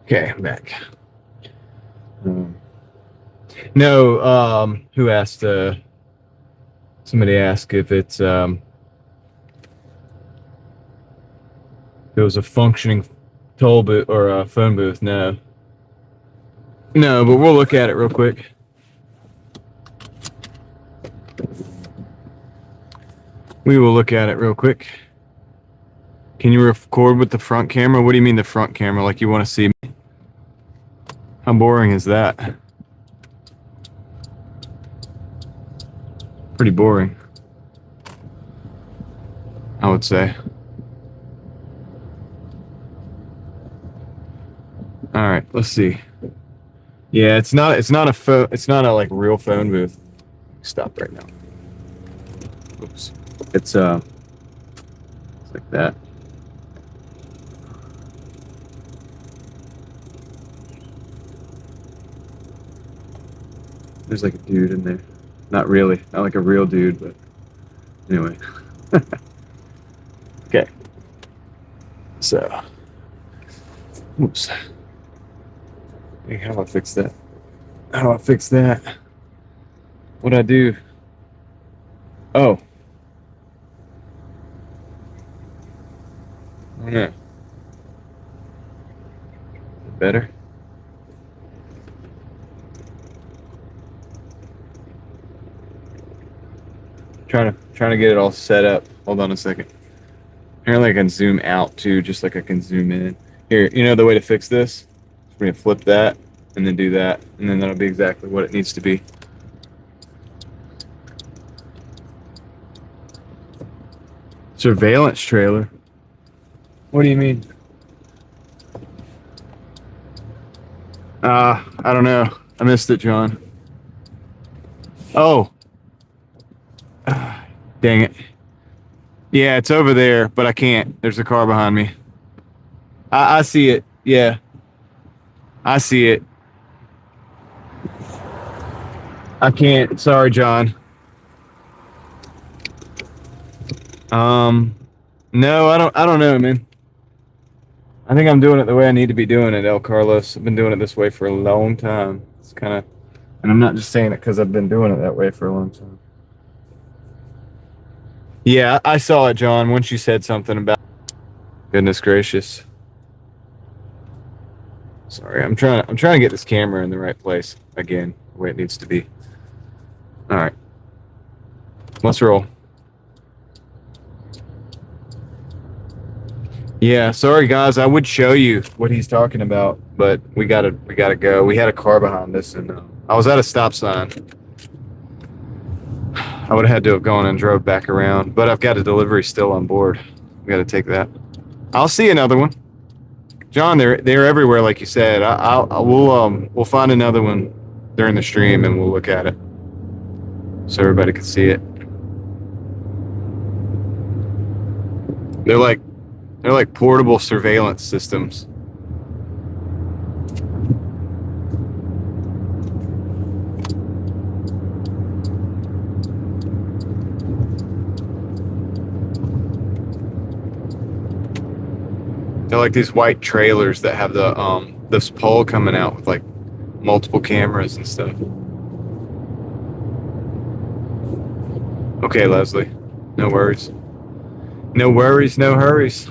Speaker 1: Okay, I'm back. No, who asked? Somebody asked if it's it was a functioning toll booth or a phone booth. No, but we'll look at it real quick. We will look at it real quick. Can you record with the front camera? What do you mean the front camera? Like you want to see me? How boring is that? Pretty boring, I would say. All right, let's see. Yeah, it's not a like real phone booth. Stop right now. Oops. It's like that. There's like a dude in there. Not really. Not like a real dude, but anyway. Okay. So. Oops. Hey, how do I fix that? How do I fix that? What'd I do? Oh. I don't know. Better? Trying to get it all set up. Hold on a second. Apparently I can zoom out too, just like I can zoom in. Here, you know the way to fix this? We're gonna flip that and then do that, and then that'll be exactly what it needs to be. Surveillance trailer? What do you mean? I don't know. I missed it, John. Oh. Dang it. Yeah, it's over there, but I can't. There's a car behind me. I see it. Yeah. I see it. I can't. Sorry, John. No, I don't know, man. I think I'm doing it the way I need to be doing it, El Carlos. I've been doing it this way for a long time. It's kind of, and I'm not just saying it because I've been doing it that way for a long time. Yeah, I saw it, John, once you said something about. Goodness gracious. Sorry, I'm trying to get this camera in the right place again, the way it needs to be. All right, let's roll. Yeah, sorry guys, I would show you what he's talking about, but we gotta go. We had a car behind us, and I was at a stop sign. I would have had to have gone and drove back around, but I've got a delivery still on board. We got to take that. I'll see another one, John. They're everywhere, like you said. We'll find another one during the stream, and we'll look at it so everybody can see it. They're like portable surveillance systems. They're like these white trailers that have the this pole coming out with like multiple cameras and stuff. Okay, Leslie. No worries. No worries, no hurries.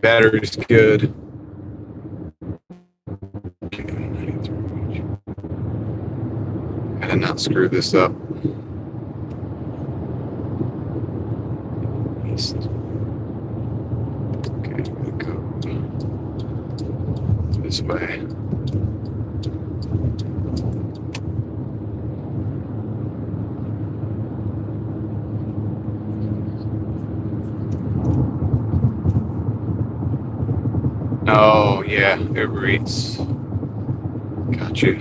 Speaker 1: Battery's good. Gotta not screw this up. Okay, we'll go this way. Yeah, it reads. Gotcha.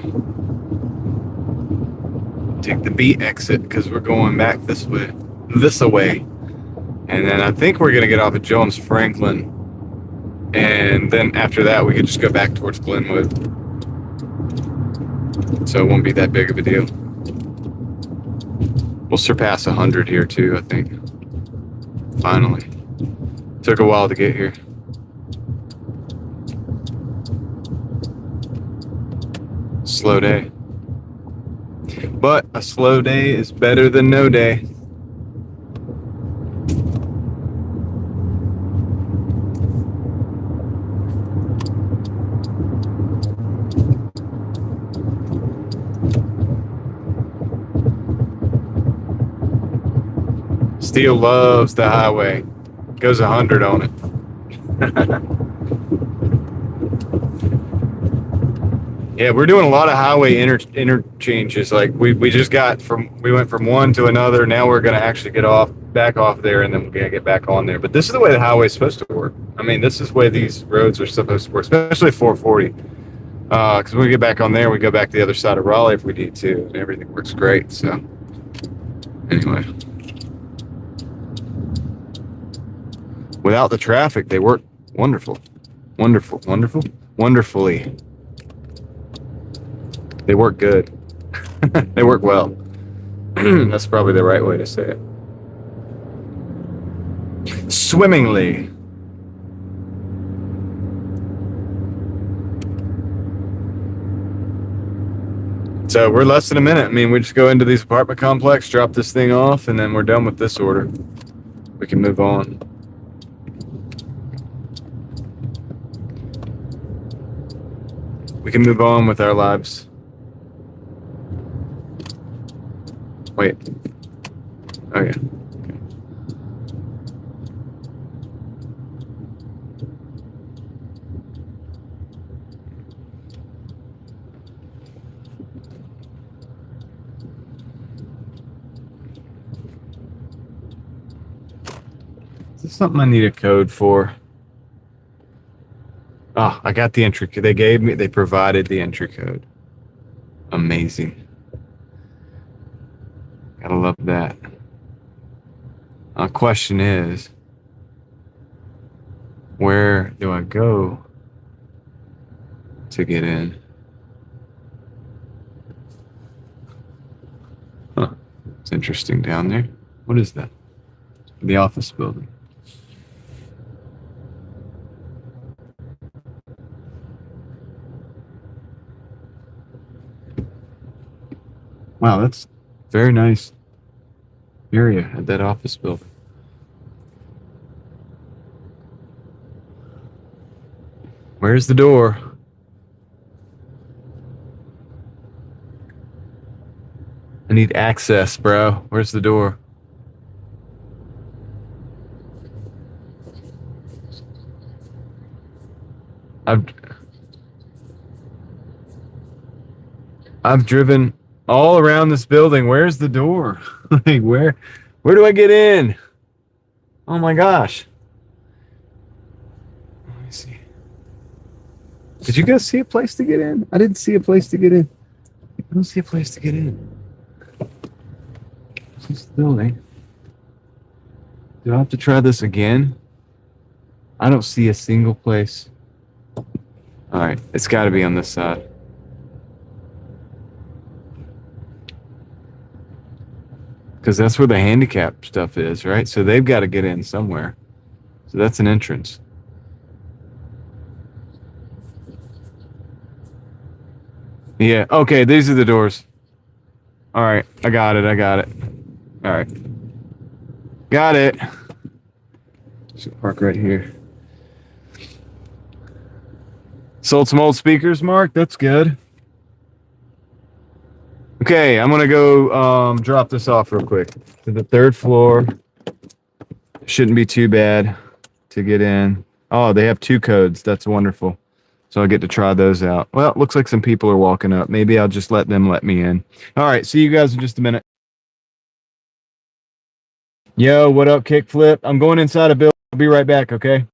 Speaker 1: Take the B exit because we're going back this way. And then I think we're going to get off at Jones Franklin. And then after that, we could just go back towards Glenwood. So it won't be that big of a deal. We'll surpass 100 here too, I think. Finally. Took a while to get here. Slow day. But a slow day is better than no day. Steele loves the highway. Goes 100 on it. Yeah, we're doing a lot of highway interchanges. Like we went from one to another. Now we're gonna actually back off there, and then we're gonna get back on there. But this is the way the highway's supposed to work. I mean, this is the way these roads are supposed to work, especially 440. Because when we get back on there, we go back to the other side of Raleigh if we need to, and everything works great. So anyway, without the traffic, they work wonderfully. They work good. They work well. That's probably the right way to say it. Swimmingly. So we're less than a minute. I mean, we just go into these apartment complex, drop this thing off, and then we're done with this order. We can move on. We can move on with our lives. Wait. Oh, yeah. Okay. Is this something I need a code for? Oh, I got the entry code. They provided the entry code. Amazing. Gotta love that. Question is, where do I go to get in? Huh. It's interesting down there. What is that? The office building. Wow, that's very nice area at that office building. Where's the door? I need access, bro. Where's the door? I've driven all around this building. Where's the door? Like where do I get in? Oh my gosh. Let me see. Did you guys see a place to get in? I didn't see a place to get in. I don't see a place to get in. This is the building. Do I have to try this again? I don't see a single place. All right, it's got to be on this side. Because that's where the handicap stuff is, right? So they've got to get in somewhere. So that's an entrance. Yeah, okay, these are the doors. All right, I got it. All right. Got it. So park right here. Sold some old speakers, Mark. That's good. Okay, I'm gonna go drop this off real quick to the 3rd floor. Shouldn't be too bad to get in. Oh, they have 2 codes. That's wonderful. So I'll get to try those out. Well, it looks like some people are walking up. Maybe I'll just let them let me in. All right, see you guys in just a minute. Yo, what up, Kickflip? I'm going inside a building. I'll be right back, okay?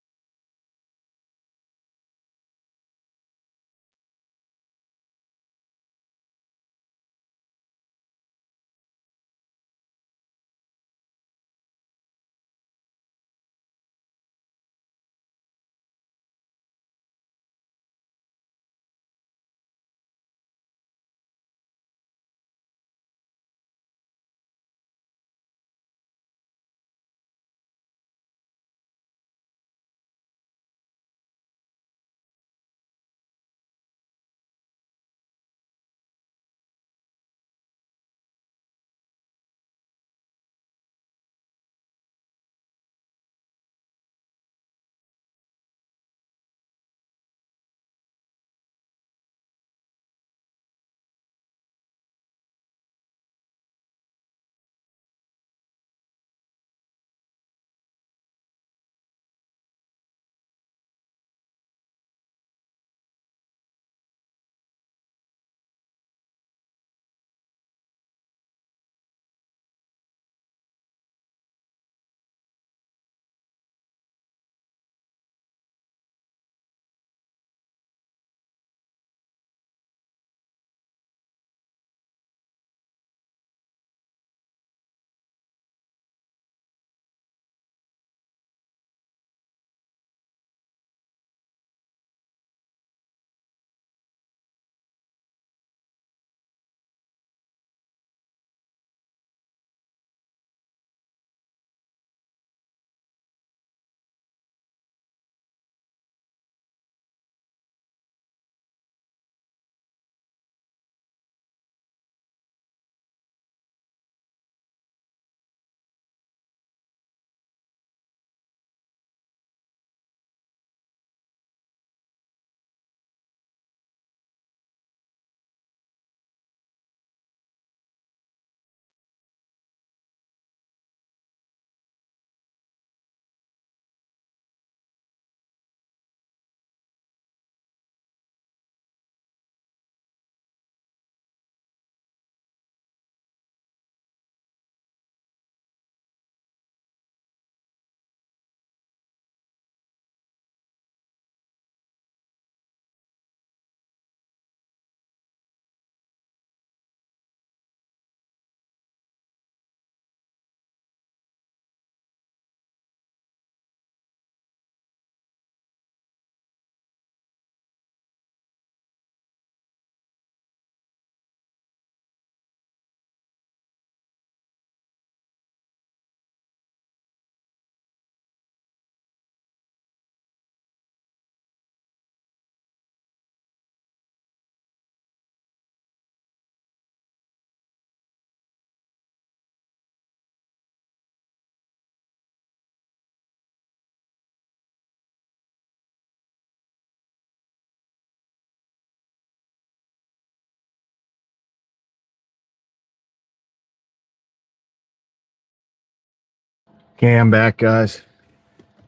Speaker 1: Okay, I'm back, guys.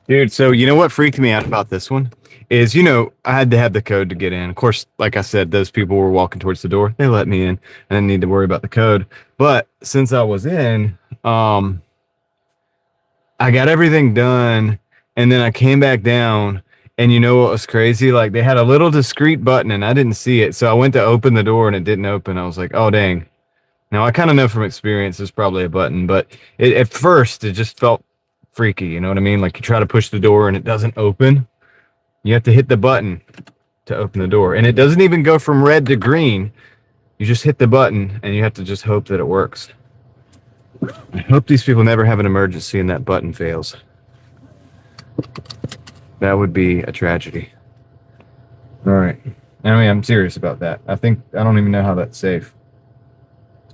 Speaker 1: Dude, so you know what freaked me out about this one is, I had to have the code to get in. Of course, like I said, those people were walking towards the door. They let me in. I didn't need to worry about the code. But since I was in, I got everything done, and then I came back down, and you know what was crazy? Like, they had a little discreet button, and I didn't see it. So I went to open the door, and it didn't open. I was like, oh, dang. Now, I kind of know from experience there's probably a button, but at first, it just felt freaky. You know what I mean? Like, you try to push the door, and it doesn't open. You have to hit the button to open the door. And it doesn't even go from red to green. You just hit the button, and you have to just hope that it works. I hope these people never have an emergency and that button fails. That would be a tragedy. All right. I mean, I'm serious about that. I don't even know how that's safe.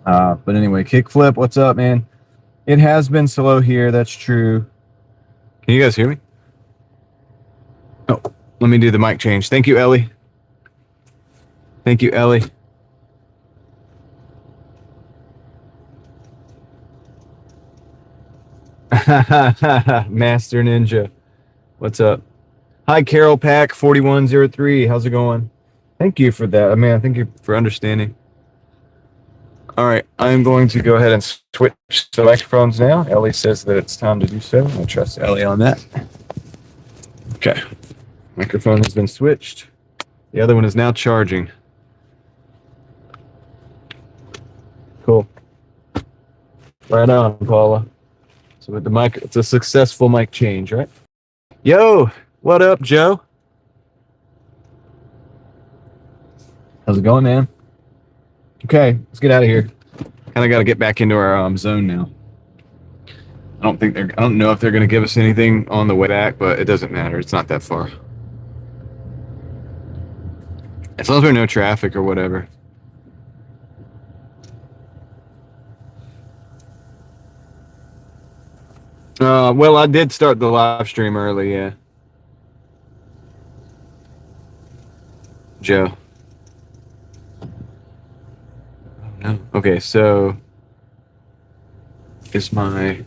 Speaker 1: But anyway, Kickflip, what's up, man? It has been slow here. That's true. Can you guys hear me? Oh, let me do the mic change. Thank you, Ellie. Thank you, Ellie. Master Ninja. What's up? Hi, Carol Pack 4103. How's it going? Thank you for that. I mean, thank you for understanding. All right, I'm going to go ahead and switch the microphones now. Ellie says that it's time to do so. I trust Ellie on that. Okay. Microphone has been switched. The other one is now charging. Cool. Right on, Paula. So with the mic, it's a successful mic change, right? Yo, what up, Joe? How's it going, man? Okay, let's get out of here. Kind of got to get back into our zone now. I don't know if they're going to give us anything on the way back, but it doesn't matter. It's not that far. As long as there's no traffic or whatever. Well, I did start the live stream early, yeah. Joe. Oh, no. Okay, so is my...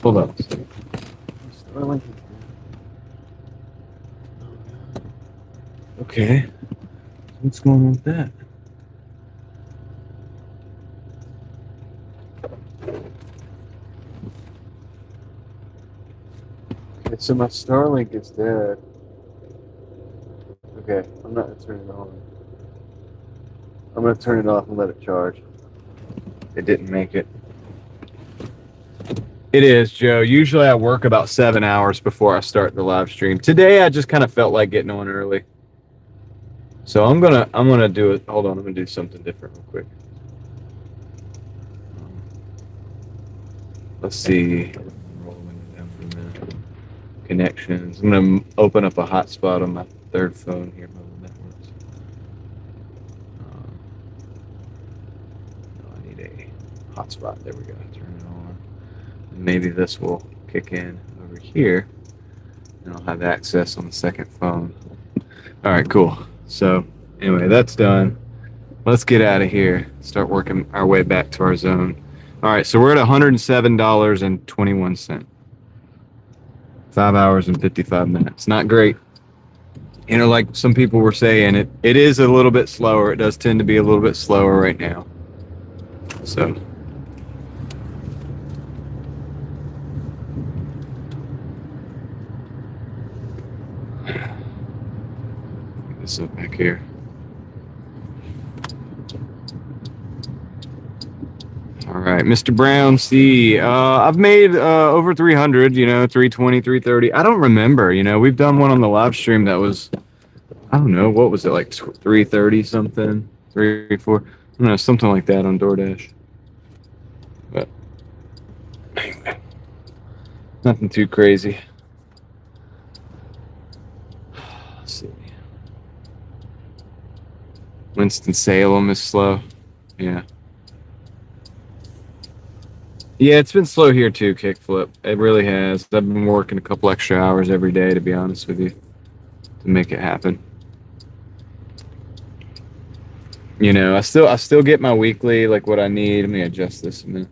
Speaker 1: Hold up. Okay. What's going on with that? Okay, so my Starlink is dead. Okay, I'm not going to turn it on. I'm going to turn it off and let it charge. It didn't make it. It is, Joe. Usually I work about 7 hours before I start the live stream. Today I just kind of felt like getting on early. So I'm gonna do it. Hold on, I'm gonna do something different real quick. Let's see. Connections. I'm gonna open up a hotspot on my third phone here. Mobile networks. I need a hotspot. There we go. Turn it on. And maybe this will kick in over here, and I'll have access on the second phone. All right, cool. So anyway, that's done. Let's get out of here. Start working our way back to our zone. All right, so we're at $107.21. 5 hours and 55 minutes. Not great. Like some people were saying, it is a little bit slower. It does tend to be a little bit slower right now. So this up back here. All right, Mr. Brown C. I've made over 300, 320, 330. I don't remember, we've done one on the live stream that was, I don't know, what was it, like 330 something, 340, I don't know, something like that on Doordash. But anyway, nothing too crazy. Let's see. Winston-Salem is slow. Yeah. Yeah, it's been slow here too, Kickflip. It really has. I've been working a couple extra hours every day, to be honest with you, to make it happen. I still get my weekly, like what I need. Let me adjust this a minute.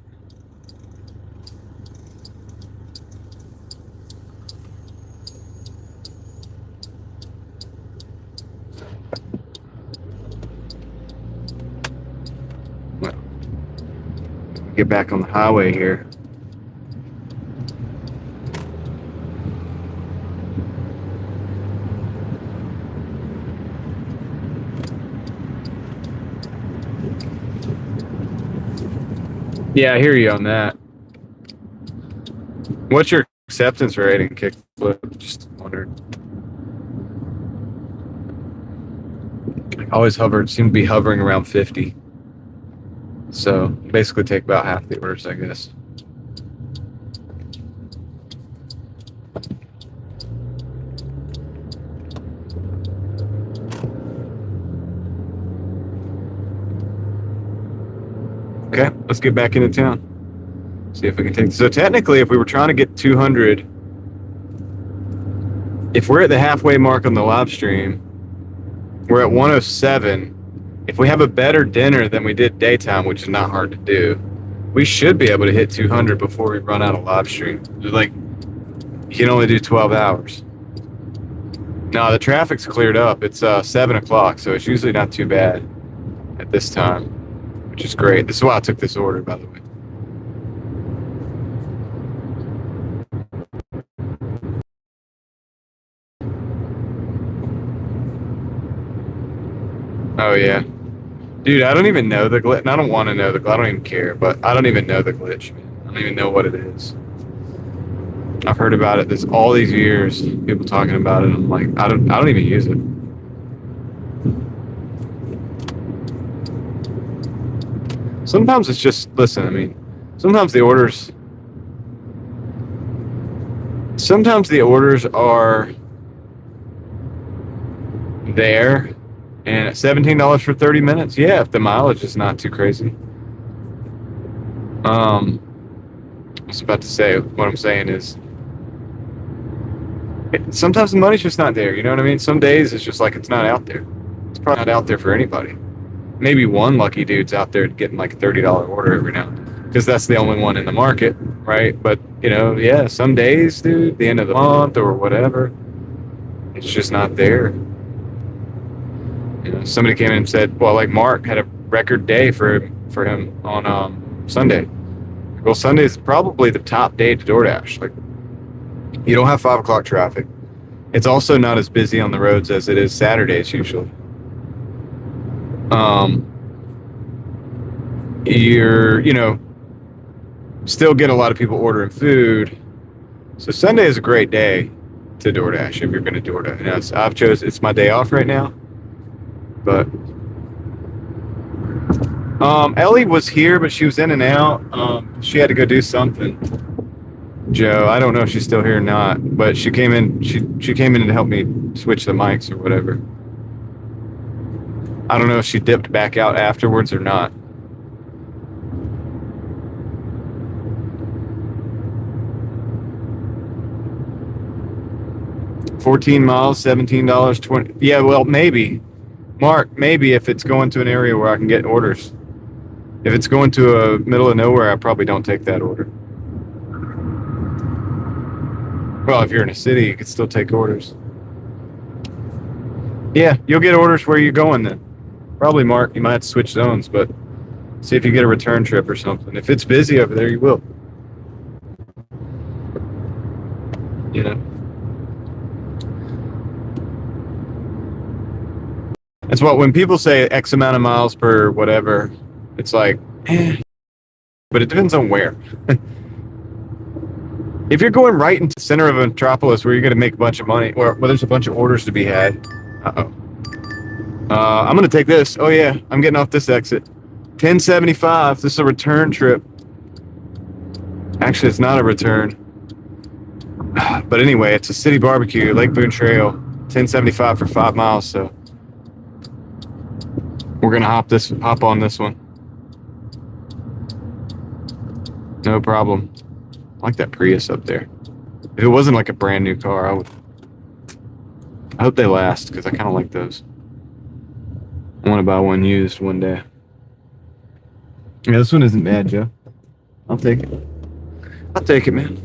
Speaker 1: get back on the highway here. Yeah, I hear you on that. What's your acceptance rate in kickflip? Just wondered. I always seem to be hovering around 50. So basically take about half the orders, I guess. Okay, let's get back into town. See if we can take. So technically, if we were trying to get 200, if we're at the halfway mark on the live stream, we're at 107. If we have a better dinner than we did daytime, which is not hard to do, we should be able to hit 200 before we run out of live stream. Like, you can only do 12 hours. No, the traffic's cleared up. It's 7 o'clock, so it's usually not too bad at this time, which is great. This is why I took this order, by the way. Oh, yeah. Dude, I don't even know the glitch. I don't want to know the glitch. I don't even care, but I don't even know the glitch, man. I don't even know what it is. I've heard about it this all these years, people talking about it. I'm like, I don't even use it. Sometimes it's just, listen, I mean, sometimes the orders are there. And at $17 for 30 minutes, yeah, if the mileage is not too crazy. I was about to say, what I'm saying is, sometimes the money's just not there, you know what I mean? Some days it's just like it's not out there. It's probably not out there for anybody. Maybe one lucky dude's out there getting like a $30 order every now and then, because that's the only one in the market, right? But, you know, yeah, some days, dude, the end of the month or whatever, it's just not there. You know, somebody came in and said, well, like Mark had a record day for him on Sunday. Well, Sunday is probably the top day to DoorDash. Like, you don't have 5 o'clock traffic. It's also not as busy on the roads as it is Saturdays usually. You're, you know, still get a lot of people ordering food. So Sunday is a great day to DoorDash if you're going to DoorDash. You know, it's my day off right now. But Ellie was here, but she was in and out. She had to go do something. Joe, I don't know if she's still here or not, but she came in. She came in to help me switch the mics or whatever. I don't know if she dipped back out afterwards or not. $14 miles, $17, 20. Yeah, well, maybe. Mark, maybe if it's going to an area where I can get orders. If it's going to a middle of nowhere, I probably don't take that order. Well, if you're in a city, you can still take orders. Yeah, you'll get orders where you're going then. Probably, Mark, you might have to switch zones, but see if you get a return trip or something. If it's busy over there, you will. You know? That's what, when people say X amount of miles per whatever, it's like, but it depends on where. If you're going right into the center of a metropolis where you're going to make a bunch of money, or where there's a bunch of orders to be had, I'm going to take this. Oh yeah, I'm getting off this exit. 1075. This is a return trip. Actually, it's not a return. But anyway, it's a city barbecue, Lake Boone Trail, 1075 for 5 miles. So we're gonna hop on this one. No problem. I like that Prius up there. If it wasn't like a brand new car, I hope they last, because I kind of like those. I want to buy one used one day. Yeah, this one isn't bad, Joe. I'll take it. I'll take it, man.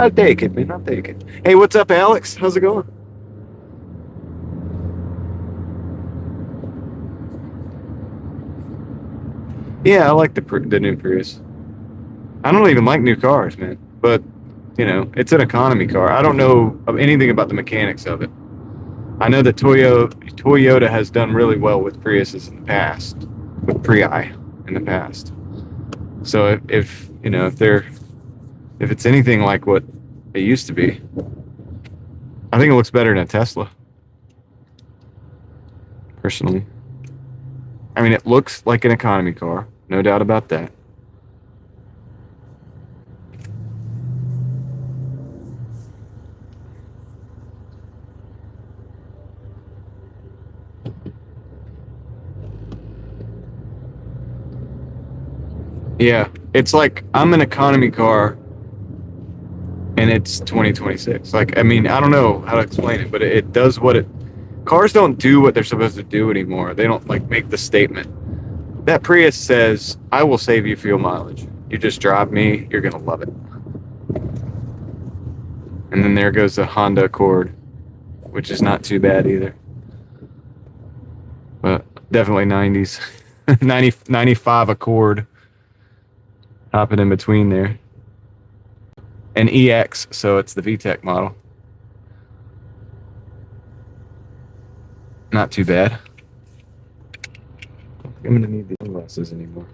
Speaker 1: I'll take it, man. I'll take it. Hey, what's up, Alex? How's it going? Yeah, I like the new Prius. I don't even like new cars, man. But you know, it's an economy car. I don't know of anything about the mechanics of it. I know that Toyota has done really well with Priuses in the past, with Prii in the past. So if you know if it's anything like what it used to be, I think it looks better than a Tesla. Personally, I mean, it looks like an economy car, no doubt about that. Yeah, it's like I'm an economy car and it's 2026. Like, I mean, I don't know how to explain it, but it does what it. Cars don't do what they're supposed to do anymore. They don't like make the statement. That Prius says, "I will save you fuel mileage. You just drive me. You're gonna love it." And then there goes the Honda Accord, which is not too bad either. But definitely 90s, 90, 95 Accord, hopping in between there. An EX, so it's the VTEC model. Not too bad. I'm gonna need the sunglasses anymore.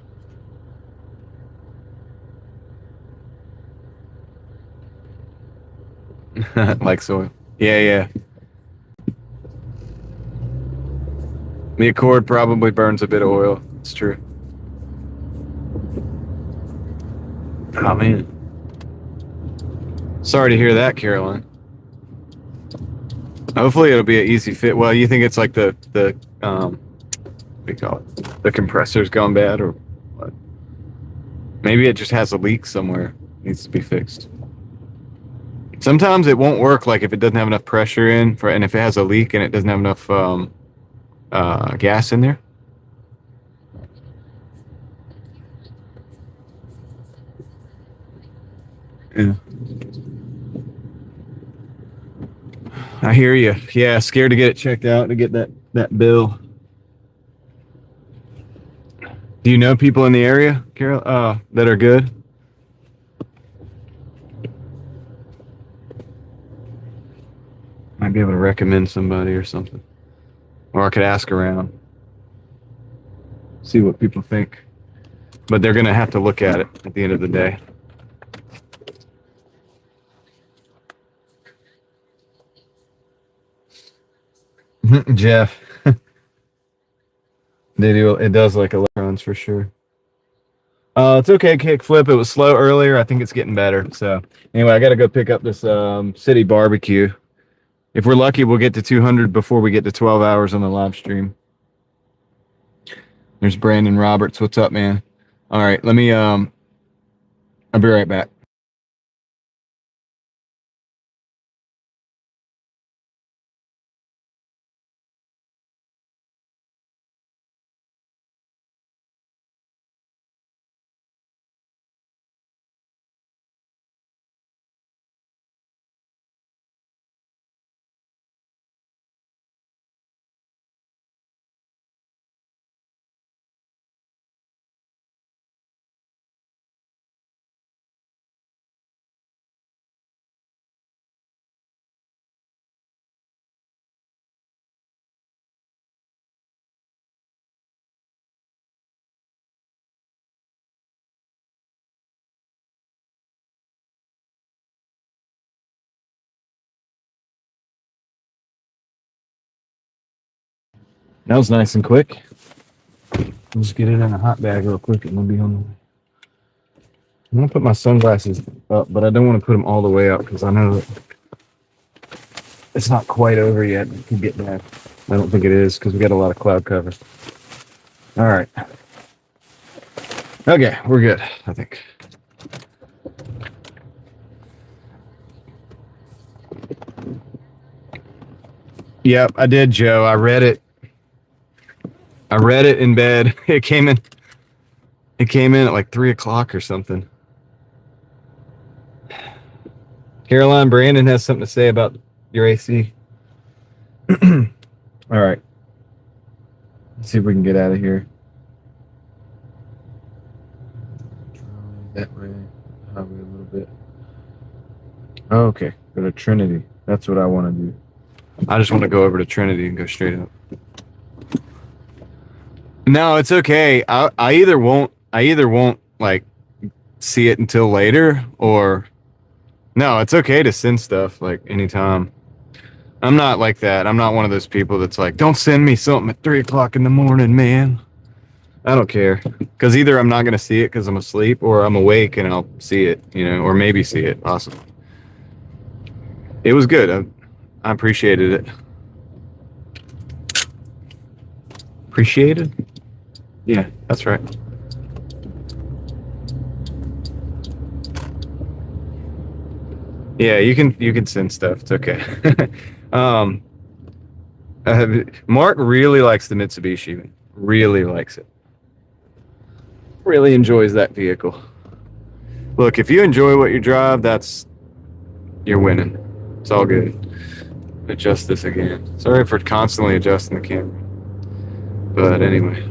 Speaker 1: Like soil. Yeah, yeah. The Accord probably burns a bit of oil. It's true. Oh man. Sorry to hear that, Caroline. Hopefully it'll be an easy fit. Well, you think it's like the what do you call it? The compressor's gone bad or what? Maybe it just has a leak somewhere. Needs to be fixed. Sometimes it won't work, like if it doesn't have enough pressure in for, and if it has a leak and it doesn't have enough gas in there. Yeah. I hear you. Yeah, scared to get it checked out to get that bill. Do you know people in the area, Carol, that are good? Might be able to recommend somebody or something, or I could ask around, see what people think. But they're gonna have to look at it at the end of the day. Jeff, it does like electrons for sure. It's okay, kickflip. It was slow earlier. I think it's getting better. So anyway, I got to go pick up this city barbecue. If we're lucky, we'll get to 200 before we get to 12 hours on the live stream. There's Brandon Roberts. What's up, man? All right, let me. I'll be right back. That was nice and quick. I'll just get it in a hot bag real quick and we'll be on the way. I'm gonna put my sunglasses up, but I don't want to put them all the way up because I know that it's not quite over yet. It could get bad. I don't think it is because we got a lot of cloud cover. All right. Okay, we're good, I think. Yep, I did, Joe. I read it. I read it in bed. It came in. It came in at like 3 o'clock or something. Caroline, Brandon has something to say about your AC. All right. Let's see if we can get out of here. Oh, okay. Go to Trinity. That's what I want to do. I just want to go over to Trinity and go straight up. No, it's okay. I either won't like see it until later, or no, it's okay to send stuff like anytime. I'm not like that. I'm not one of those people that's like, don't send me something at 3:00 in the morning, man. I don't care, because either I'm not gonna see it because I'm asleep, or I'm awake and I'll see it, or maybe see it. Awesome. It was good. I appreciated it. Appreciated? Yeah, that's right. Yeah, you can send stuff. It's okay. um, Mark really likes the Mitsubishi. Really likes it. Really enjoys that vehicle. Look, if you enjoy what you drive, you're winning. It's all good. Adjust this again. Sorry for constantly adjusting the camera. But anyway.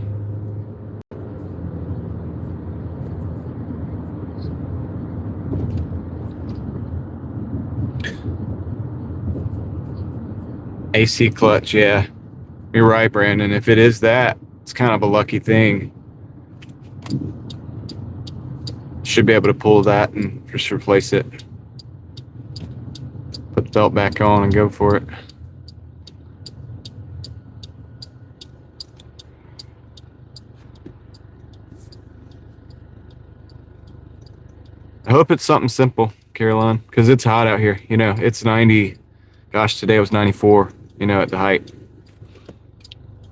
Speaker 1: AC clutch, yeah. You're right, Brandon. If it is that, it's kind of a lucky thing. Should be able to pull that and just replace it. Put the belt back on and go for it. I hope it's something simple, Caroline, because it's hot out here. It's 90. Gosh, today was 94, at the height.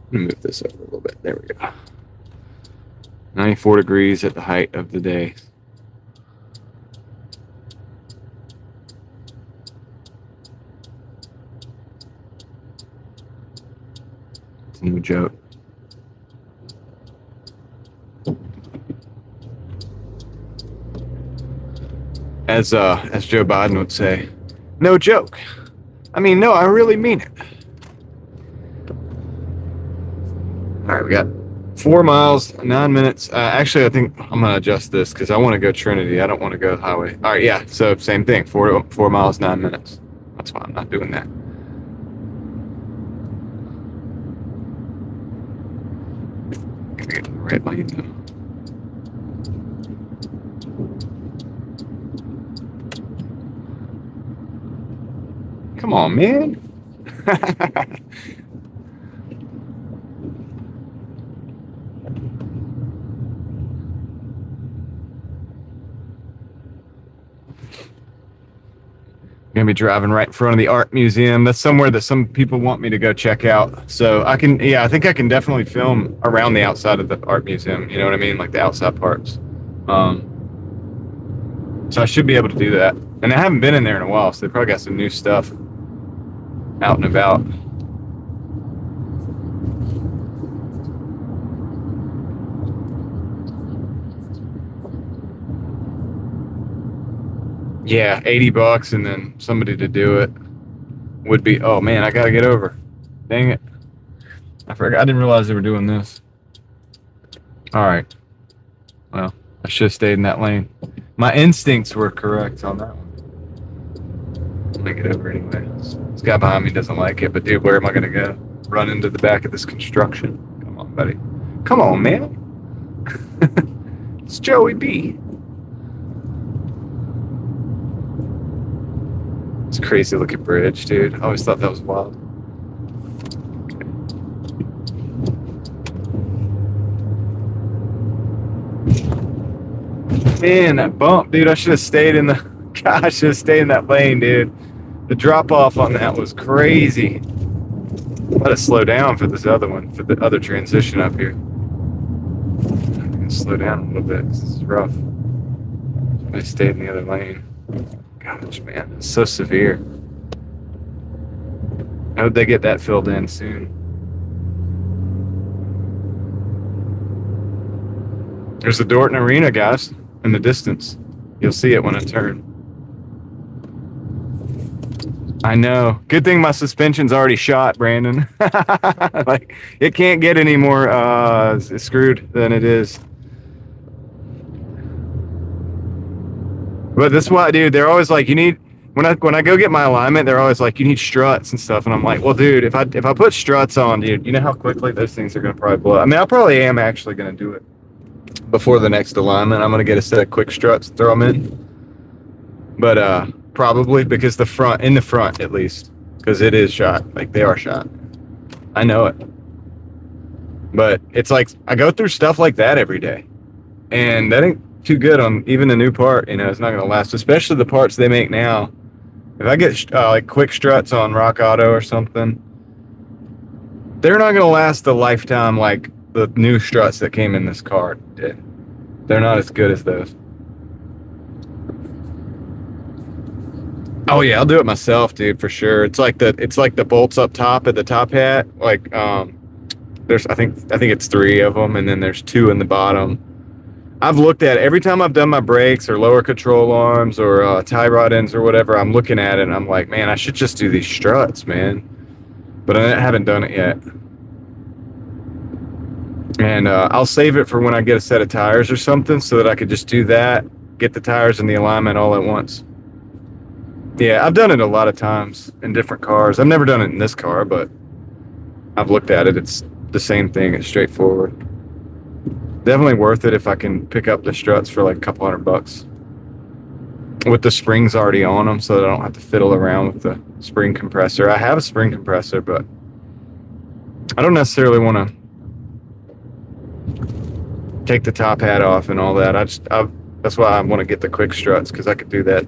Speaker 1: Let me move this over a little bit. There we go. 94 degrees at the height of the day. It's no joke. As Joe Biden would say, no joke. I mean, no, I really mean it. All right, we got 4 miles, 9 minutes. Actually, I think I'm gonna adjust this because I want to go Trinity. I don't want to go highway. All right, yeah. So same thing. 4 miles, 9 minutes. That's why I'm not doing that. Gotta get in the right lane though. Come on, man. Gonna be driving right in front of the art museum. That's somewhere that some people want me to go check out. So I think I can definitely film around the outside of the art museum. You know what I mean? Like the outside parts. So I should be able to do that. And I haven't been in there in a while, so they probably got some new stuff out and about. Yeah, $80 and then somebody to do it would be, oh man, I gotta get over. Dang it. I forgot. I didn't realize they were doing this. All right. Well, I should have stayed in that lane. My instincts were correct on that one. Let me get over anyway. This guy behind me doesn't like it, but dude, where am I gonna go? Run into the back of this construction? Come on, buddy. Come on, man. It's Joey B. It's a crazy looking bridge, dude. I always thought that was wild. Man, that bump, dude. I should have stayed in that lane, dude. The drop off on that was crazy. Let it slow down for this other one, for the other transition up here. I'm gonna slow down a little bit. This is rough. I stayed in the other lane. Gosh, man, it's so severe. I hope they get that filled in soon. There's the Dorton Arena, guys, in the distance. You'll see it when I turn. I know. Good thing my suspension's already shot, Brandon. Like, it can't get any more screwed than it is. But that's why, dude, they're always like, you need when I go get my alignment, they're always like, you need struts and stuff, and I'm like, well, dude, if I put struts on, dude, you know how quickly those things are gonna probably blow. I mean, I probably am actually gonna do it before the next alignment. I'm gonna get a set of quick struts, throw them in, but probably because in the front at least, because it is shot, like they are shot. I know it, but it's like I go through stuff like that every day, and that ain't too good on even a new part. You know, it's not gonna last, especially the parts they make now. If I get like quick struts on Rock Auto or something, they're not going to last a lifetime like the new struts that came in this car did. They're not as good as those. Oh yeah, I'll do it myself, dude, for sure. It's like the bolts up top at the top hat. Like there's I think it's 3 of them, and then there's 2 in the bottom. I've looked at it every time I've done my brakes or lower control arms or tie rod ends or whatever. I'm looking at it and I'm like, man, I should just do these struts, man. But I haven't done it yet. And I'll save it for when I get a set of tires or something, so that I could just do that, get the tires and the alignment all at once. Yeah, I've done it a lot of times in different cars. I've never done it in this car, but I've looked at it. It's the same thing. It's straightforward. Definitely worth it if I can pick up the struts for like a couple $100 with the springs already on them, so that I don't have to fiddle around with the spring compressor. I have a spring compressor, but I don't necessarily want to take the top hat off and all that. That's why I want to get the quick struts, because I could do that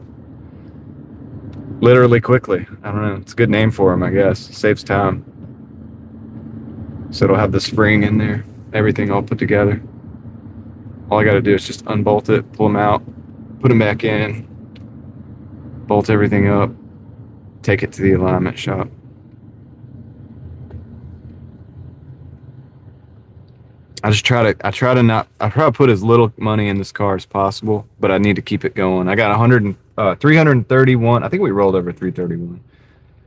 Speaker 1: literally quickly. I don't know. It's a good name for them, I guess. It saves time. So it'll have the spring in there, everything all put together. All I got to do is just unbolt it, pull them out, put them back in, bolt everything up, take it to the alignment shop. I try to put as little money in this car as possible, but I need to keep it going. I got 331. I think we rolled over 331.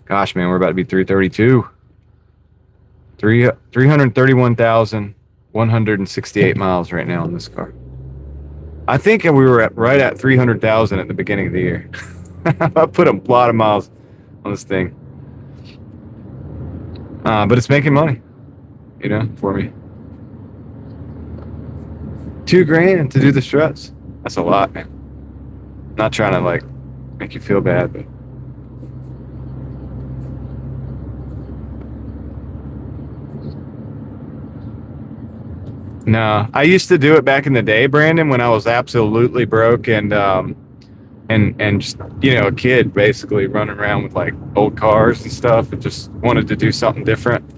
Speaker 1: Gosh, man, we're about to be 332. 331,168 miles right now in this car. I think we were right at 300,000 at the beginning of the year. I put a lot of miles on this thing. But it's making money, you know, for me. $2,000 to do the struts. That's a lot, man. Not trying to like make you feel bad, but no, I used to do it back in the day, Brandon, when I was absolutely broke and just, you know, a kid basically running around with like old cars and stuff, and just wanted to do something different.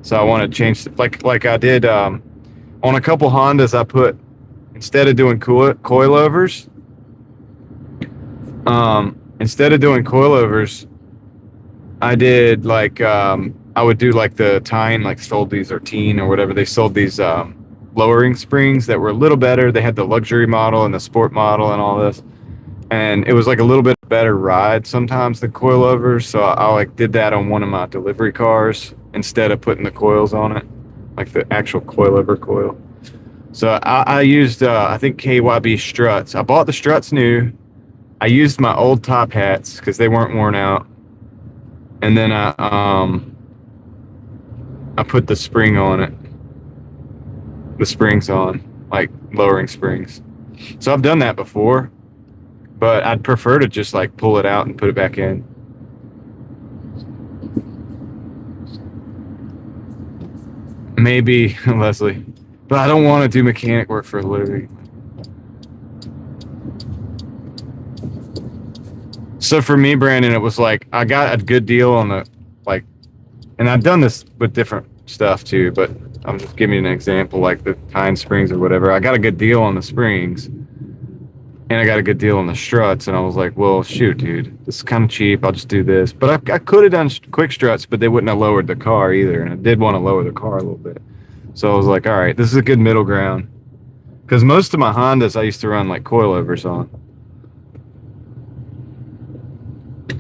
Speaker 1: So I wanted to change, like I did on a couple Hondas. I put, instead of doing coilovers, I did like I would do like the Tyne, like sold these, or Teen or whatever. They sold these lowering springs that were a little better. They had the luxury model and the sport model and all this, and it was like a little bit better ride sometimes than coilovers. So I like did that on one of my delivery cars instead of putting the coils on it, like the actual coilover coil. So I used I think KYB struts. I bought the struts new. I used my old top hats because they weren't worn out, and then I put the spring on it. The springs on, like lowering springs. So I've done that before, but I'd prefer to just like pull it out and put it back in. Maybe, Leslie, but I don't want to do mechanic work for a living. So for me, Brandon, it was like I got a good deal on the, like, and I've done this with different stuff too, but I'm just giving you an example, like the Tyne springs or whatever. I got a good deal on the springs, and I got a good deal on the struts, and I was like, well, shoot, dude, this is kind of cheap. I'll just do this. But I could have done quick struts, but they wouldn't have lowered the car either, and I did want to lower the car a little bit. So I was like, all right, this is a good middle ground. Because most of my Hondas I used to run like coilovers on.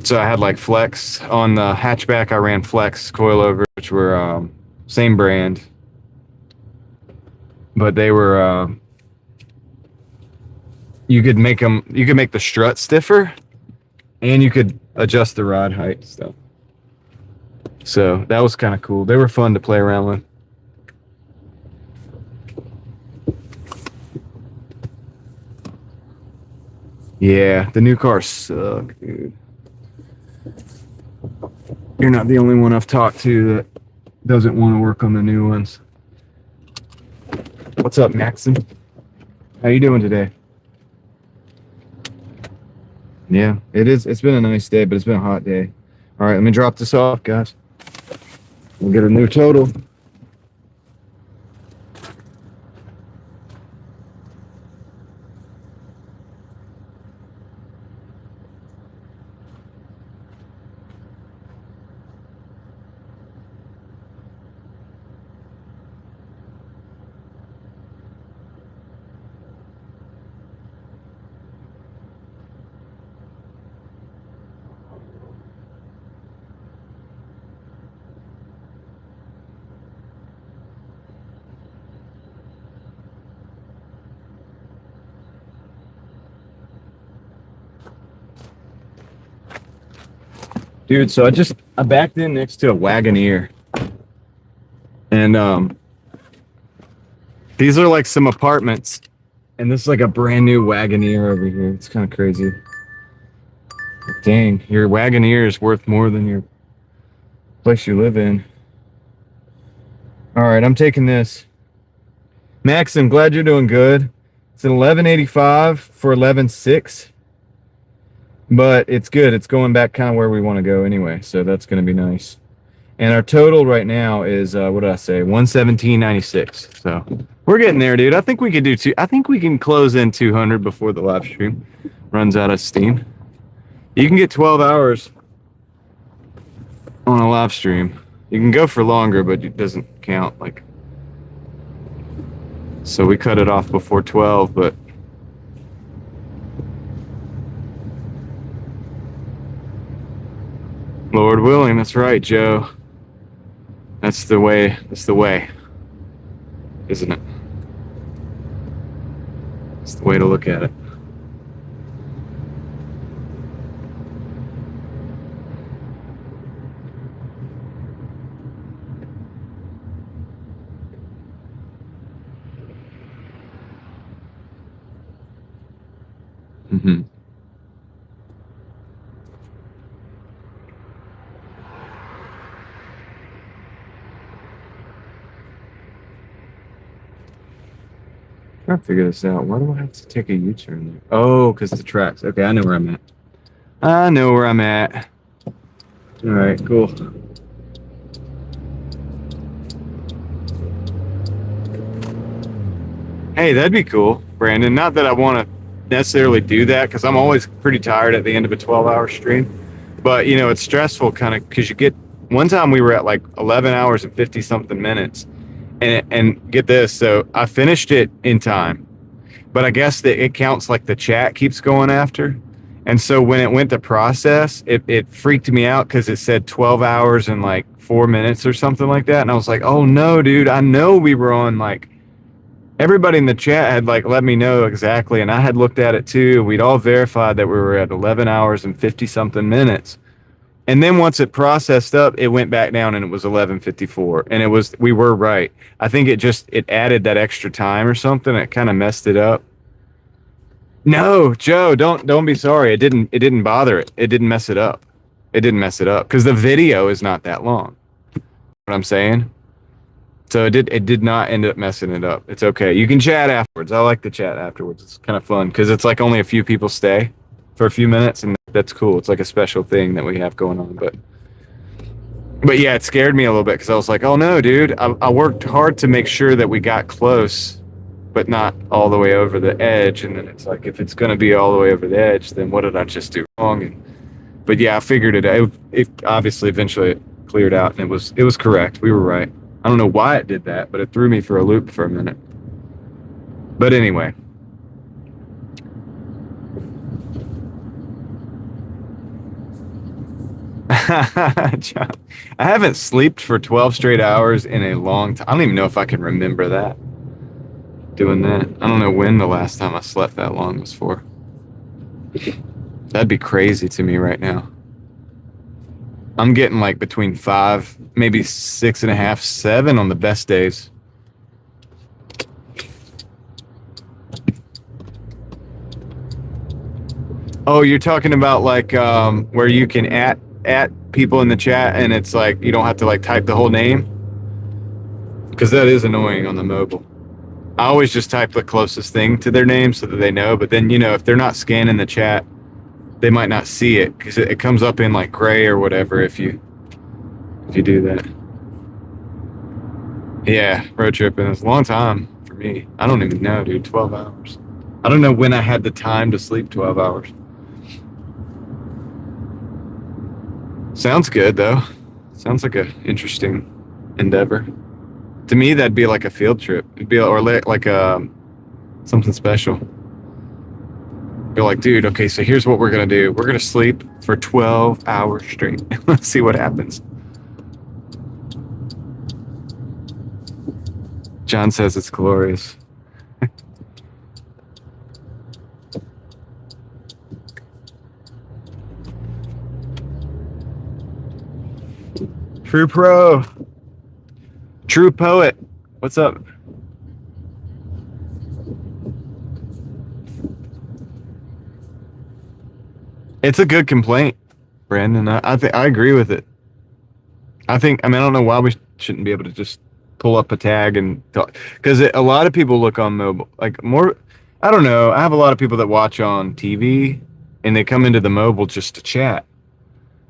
Speaker 1: So I had like Flex. On the hatchback, I ran Flex coilovers, which were same brand. But they were, you could make the strut stiffer, and you could adjust the rod height and stuff. So that was kind of cool. They were fun to play around with. Yeah, the new cars suck, dude. You're not the only one I've talked to that doesn't want to work on the new ones. What's up, Maxim? How you doing today? Yeah, it is. It's been a nice day, but it's been a hot day. All right, let me drop this off, guys. We'll get a new total. Dude, so I backed in next to a Wagoneer. And these are like some apartments. And this is like a brand new Wagoneer over here. It's kind of crazy. Dang, your Wagoneer is worth more than your place you live in. All right, I'm taking this. Max, I'm glad you're doing good. It's an 1185 for 11.6. But it's good. It's going back kind of where we want to go anyway. So that's going to be nice. And our total right now is, what did I say? 117.96. So we're getting there, dude. I think we could do I think we can close in 200 before the live stream runs out of steam. You can get 12 hours on a live stream. You can go for longer, but it doesn't count. Like, so we cut it off before 12, but Lord willing, that's right, Joe. That's the way, isn't it? It's the way to look at it. Mm-hmm. Trying to figure this out. Why do I have to take a U-turn there? Oh, because the tracks. Okay, I know where I'm at. I know where I'm at. All right, cool. Hey, that'd be cool, Brandon. Not that I want to necessarily do that because I'm always pretty tired at the end of a 12-hour stream. But, you know, it's stressful kind of because you get... One time we were at like 11 hours and 50-something minutes. And get this, so I finished it in time, but I guess that it counts like the chat keeps going after. And so when it went to process, it freaked me out because it said 12 hours and like 4 minutes or something like that. And I was like, oh no, dude, I know we were on like, everybody in the chat had like let me know exactly. And I had looked at it too. We'd all verified that we were at 11 hours and 50-something minutes. And then once it processed up, it went back down and it was 11:54. And we were right. I think it added that extra time or something. It kind of messed it up. No, Joe, don't be sorry. It didn't bother it. It didn't mess it up. It didn't mess it up because the video is not that long. What I'm saying? So it did not end up messing it up. It's okay. You can chat afterwards. I like the chat afterwards. It's kind of fun because it's like only a few people stay for a few minutes and that's cool. It's like a special thing that we have going on. But yeah, it scared me a little bit because I was like, oh no, dude, I worked hard to make sure that we got close, but not all the way over the edge. And then it's like, if it's going to be all the way over the edge, then what did I just do wrong? But yeah, I figured it out. It obviously eventually it cleared out and it was correct. We were right. I don't know why it did that, but it threw me for a loop for a minute. But anyway. I haven't slept for 12 straight hours in a long time. I don't even know if I can remember that. Doing that. I don't know when the last time I slept that long was for. That'd be crazy to me right now. I'm getting like between 5, maybe 6.5, 7 on the best days. Oh, you're talking about like where you can at people in the chat and it's like you don't have to like type the whole name? Because that is annoying on the mobile. I always just type the closest thing to their name so that they know. But then, if they're not scanning the chat, they might not see it because it comes up in like gray or whatever if you do that. Yeah, road tripping is a long time for me. I don't even know, dude. 12 hours. I don't know when I had the time to sleep 12 hours. Sounds good though. Sounds like a interesting endeavor. To me, that'd be like a field trip. It'd be or like something special. Be like, dude, okay, so here's what we're gonna do. We're gonna sleep for 12 hours straight. Let's see what happens. John says it's glorious. True pro. True poet. What's up? It's a good complaint, Brandon. I think I agree with it. I don't know why we shouldn't be able to just pull up a tag and talk. Because a lot of people look on mobile, like more, I don't know. I have a lot of people that watch on TV and they come into the mobile just to chat.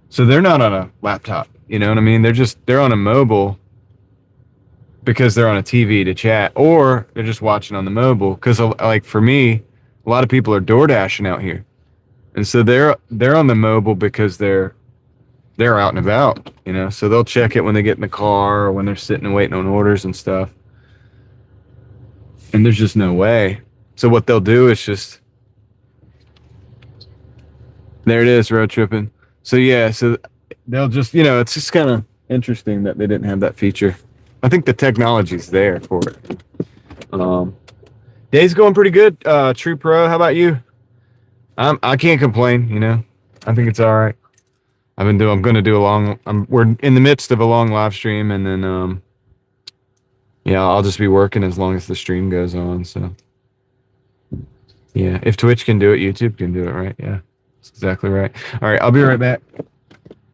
Speaker 1: So they're not on a laptop. You know what I mean? They're on a mobile because they're on a TV to chat, or they're just watching on the mobile. Because like for me, a lot of people are Doordashing out here, and so they're on the mobile because they're out and about, So they'll check it when they get in the car or when they're sitting and waiting on orders and stuff. And there's just no way. So what they'll do is just there it is, road tripping. So yeah, so they'll just it's just kind of interesting that they didn't have that feature. I think the technology's there for it. Um, Day's going pretty good. True Pro, how about you? I can't complain. I think it's all right. I'm going to do a long. We're in the midst of a long live stream, and then yeah, I'll just be working as long as the stream goes on. So yeah, if Twitch can do it, YouTube can do it, right? Yeah, that's exactly right. All right, I'll be right back.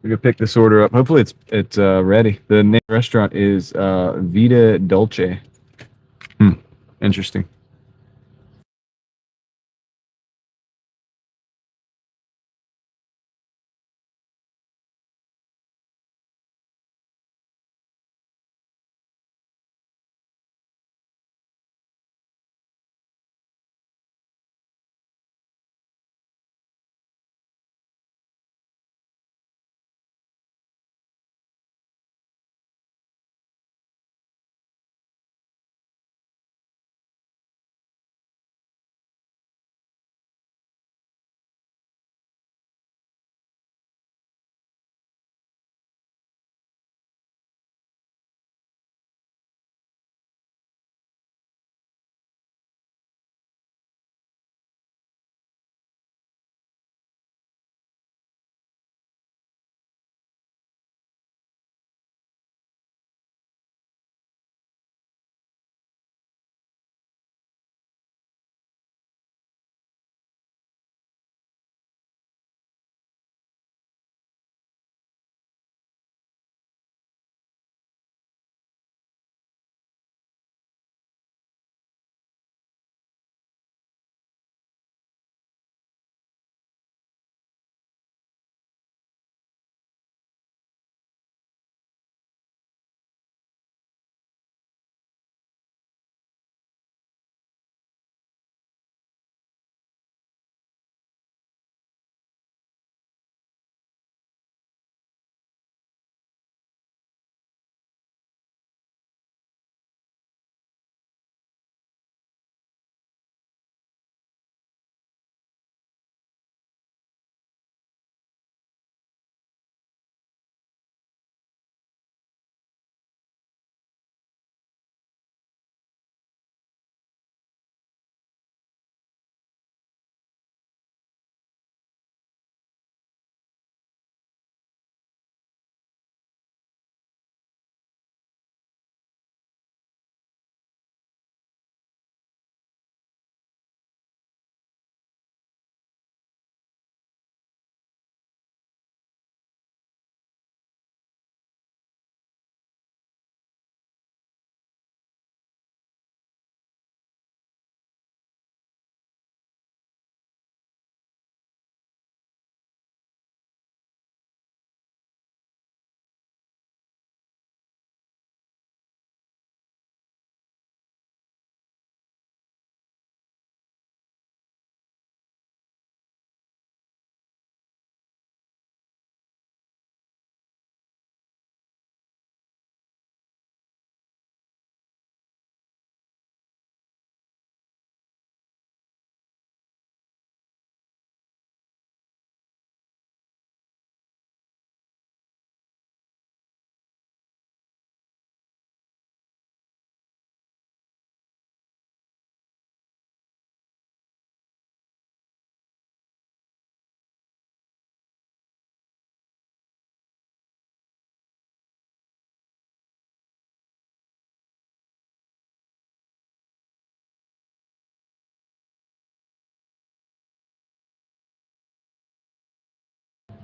Speaker 1: We're gonna pick this order up. Hopefully it's ready. The name of the restaurant is Vita Dolce. Interesting.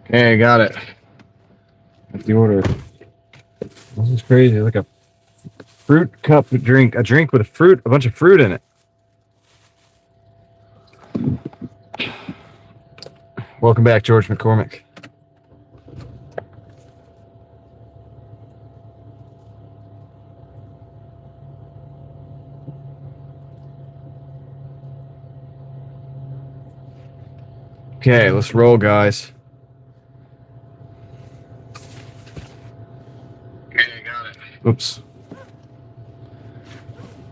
Speaker 1: Okay, got it. That's the order. This is crazy. Like a fruit cup drink. A drink with a bunch of fruit in it. Welcome back, George McCormick. Okay, let's roll, guys. Okay, got it. Oops.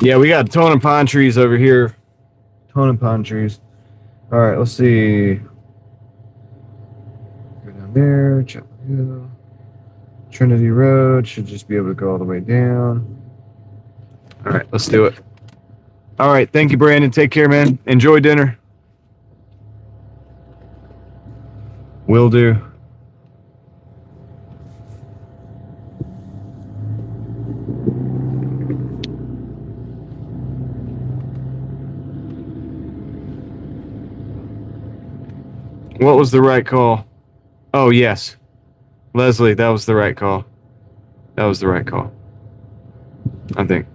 Speaker 1: Yeah, we got a ton of pine trees over here. Ton of pine trees. All right, let's see. Go down there. Chapel Hill. Trinity Road should just be able to go all the way down. All right, let's do it. All right, thank you, Brandon. Take care, man. Enjoy dinner. Will do. What was the right call? Oh, yes. Leslie, that was the right call. That was the right call. I think.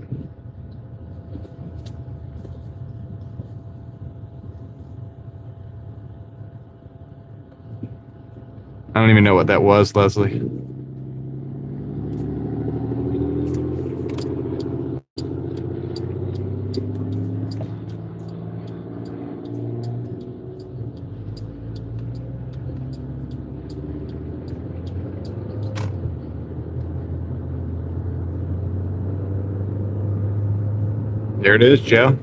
Speaker 1: I don't even know what that was, Leslie. There it is, Joe.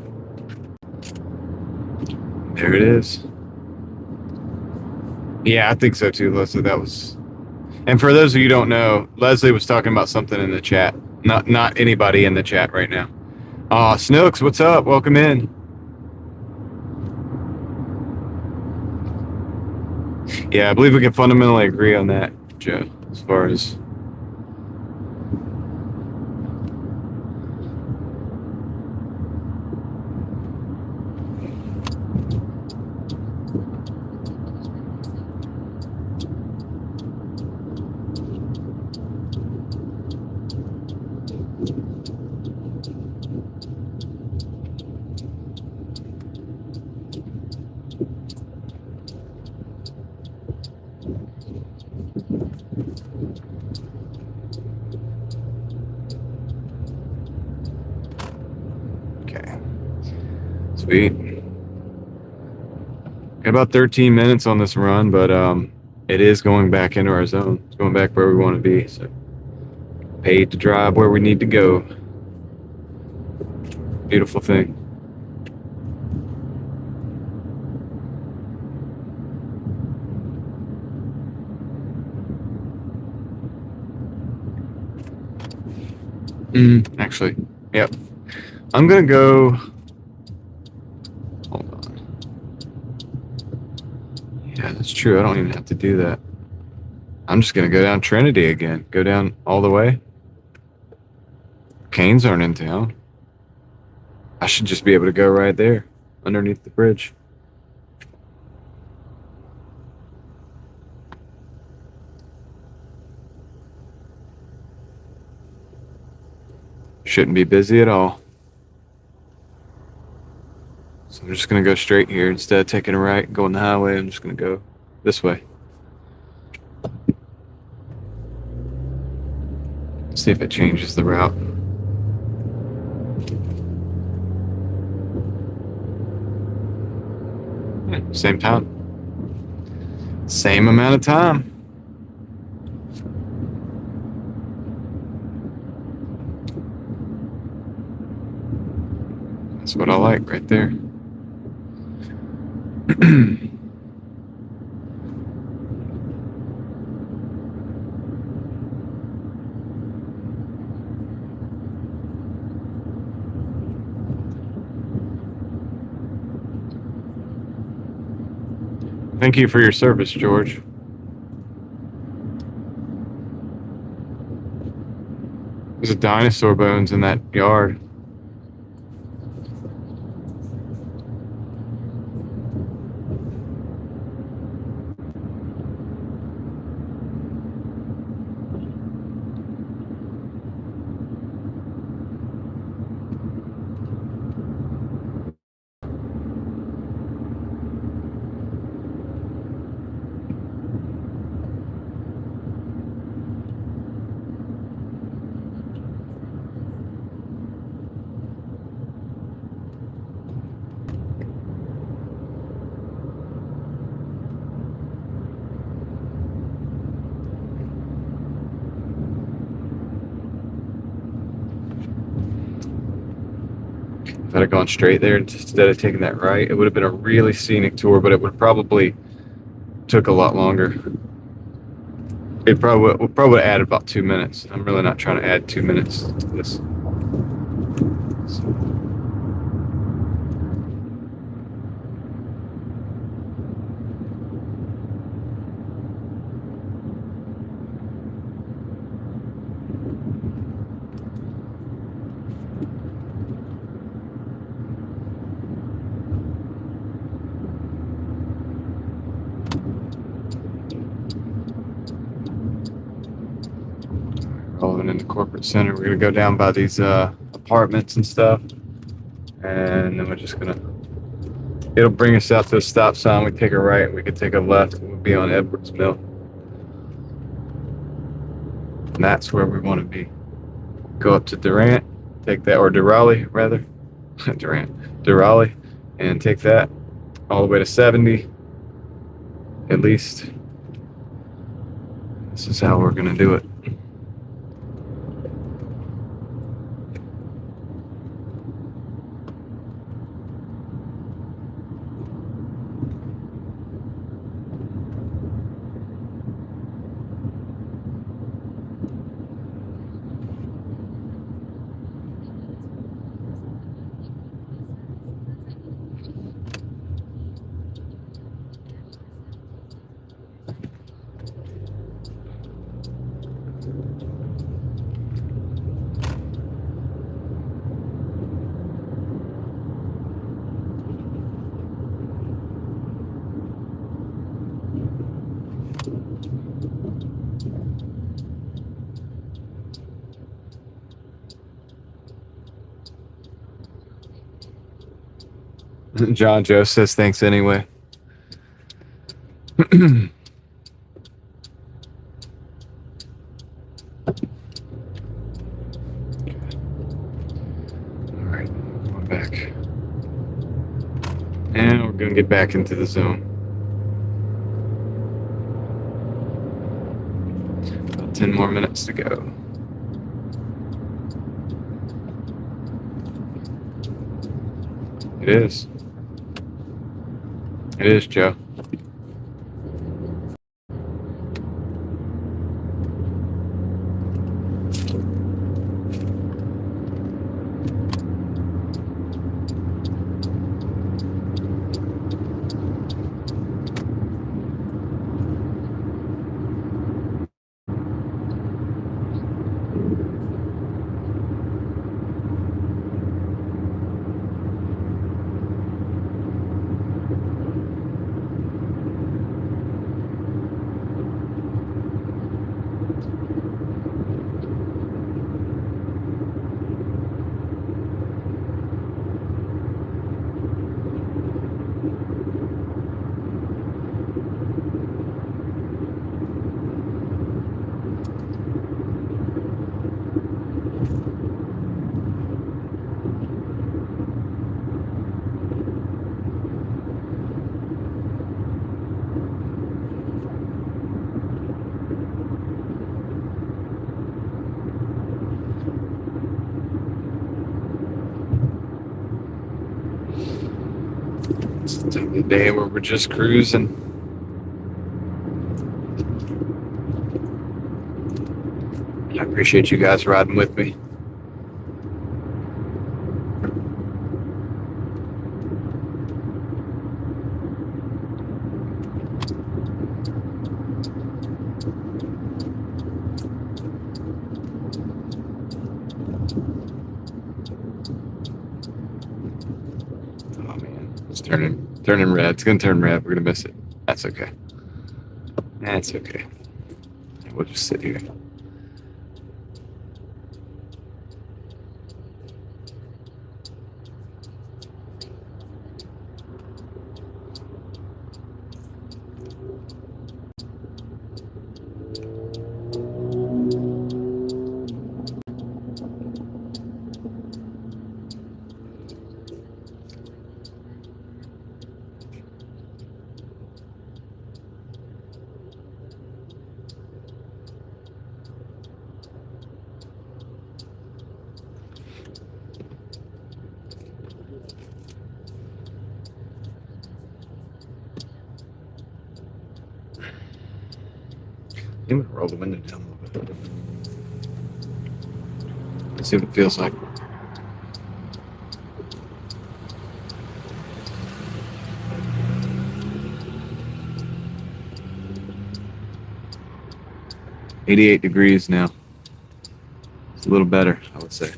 Speaker 1: There it is. Yeah, I think so too, Leslie. That was. And for those of you who don't know, Leslie was talking about something in the chat. Not anybody in the chat right now. Snooks, what's up? Welcome in. Yeah, I believe we can fundamentally agree on that, Joe, as far as. Okay. Sweet. Got about 13 minutes on this run, but it is going back into our zone. It's going back where we want to be. So paid to drive where we need to go. Beautiful thing. Actually, yep. I'm gonna go. Hold on. Yeah, that's true. I don't even have to do that. I'm just gonna go down Trinity again. Go down all the way. Canes aren't in town. I should just be able to go right there, underneath the bridge. Shouldn't be busy at all. So I'm just gonna go straight here instead of taking a right and going the highway. I'm just gonna go this way. See if it changes the route. Yeah, same time. Same amount of time. That's what I like right there. Thank you for your service, George. There's a dinosaur bones in that yard. I'd have gone straight there instead of taking that right. It would have been a really scenic tour, but it would probably took a lot longer. It probably added about 2 minutes. I'm really not trying to add 2 minutes to this. So. Rolling in the corporate center. We're gonna go down by these apartments and stuff, and then we're just gonna. It'll bring us out to a stop sign. We take a right. We could take a left. And we'll be on Edwards Mill. And that's where we want to be. Go up to Durant, take that, or Durrally rather, Durrally, and take that all the way to 70. At least. This is how we're gonna do it. John Joe says thanks anyway. All right, going back. And we're going to get back into the zone. About 10 more minutes to go. It is. It is, Joe. It's the time of the day where we're just cruising. I appreciate you guys riding with me. Oh man, it's turning red. It's gonna turn red. We're gonna miss it. That's okay. That's okay. We'll just sit here. I'm gonna roll the window down a little bit. Let's see what it feels like. $88 now. It's a little better, I would say.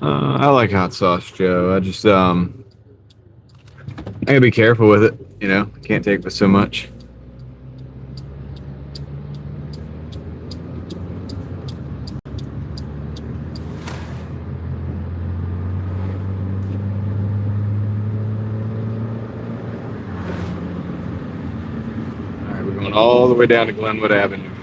Speaker 1: I like hot sauce, Joe. I just I gotta be careful with it. You know, can't take with so much. All right, we're going all the way down to Glenwood Avenue here.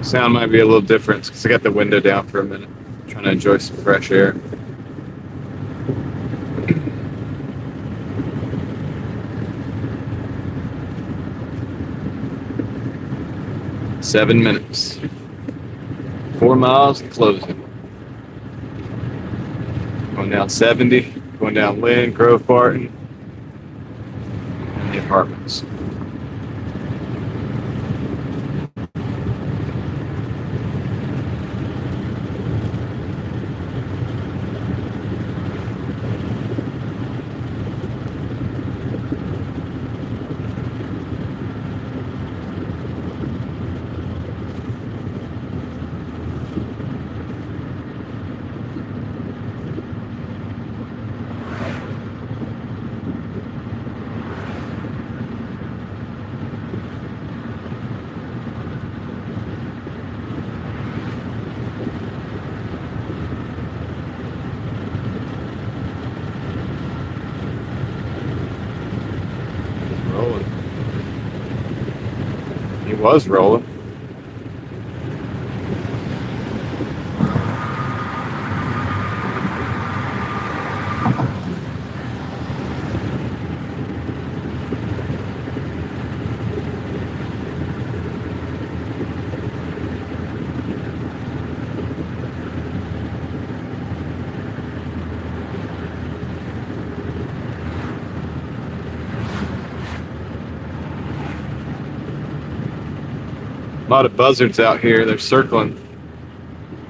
Speaker 1: Sound might be a little different because I got the window down for a minute, trying to enjoy some fresh air. Seven minutes. 4 miles and closing. Going down 70, going down Lynn, Grove Barton, and the apartments. Rolling. He was rolling. A lot of buzzards out here. They're circling.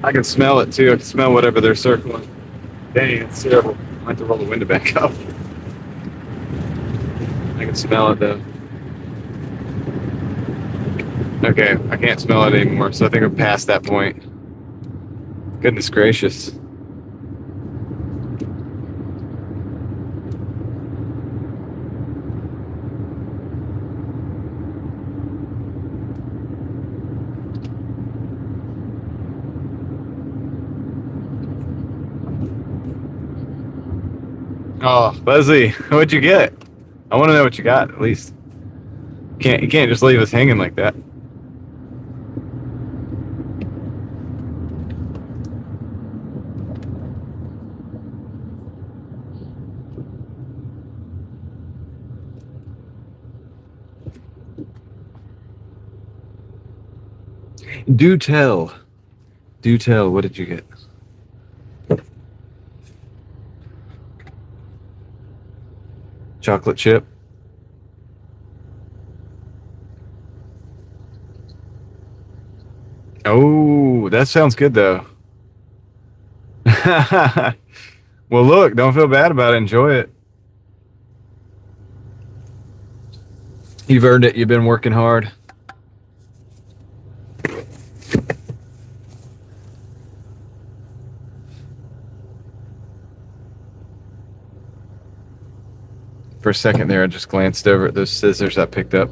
Speaker 1: I can smell it too. I can smell whatever they're circling. Dang, it's terrible. I have to roll the window back up. I can smell it though. Okay, I can't smell it anymore, so I think we're past that point. Goodness gracious. Oh, Leslie, what'd you get? I want to know what you got, at least. You can't just leave us hanging like that. Do tell. Do tell, what did you get? Chocolate chip. Oh, that sounds good though. Well, look, don't feel bad about it. Enjoy it. You've earned it. You've been working hard. For a second there, I just glanced over at those scissors I picked up.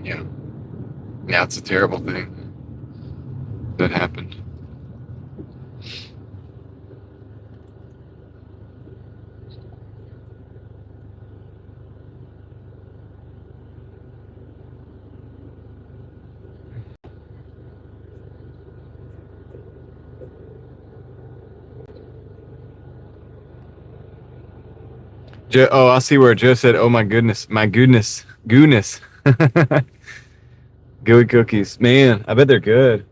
Speaker 1: Yeah. Yeah, it's a terrible thing that happened. Joe, oh, I see where Joe said, "Oh my goodness, goodness." Gooey cookies, man. I bet they're good.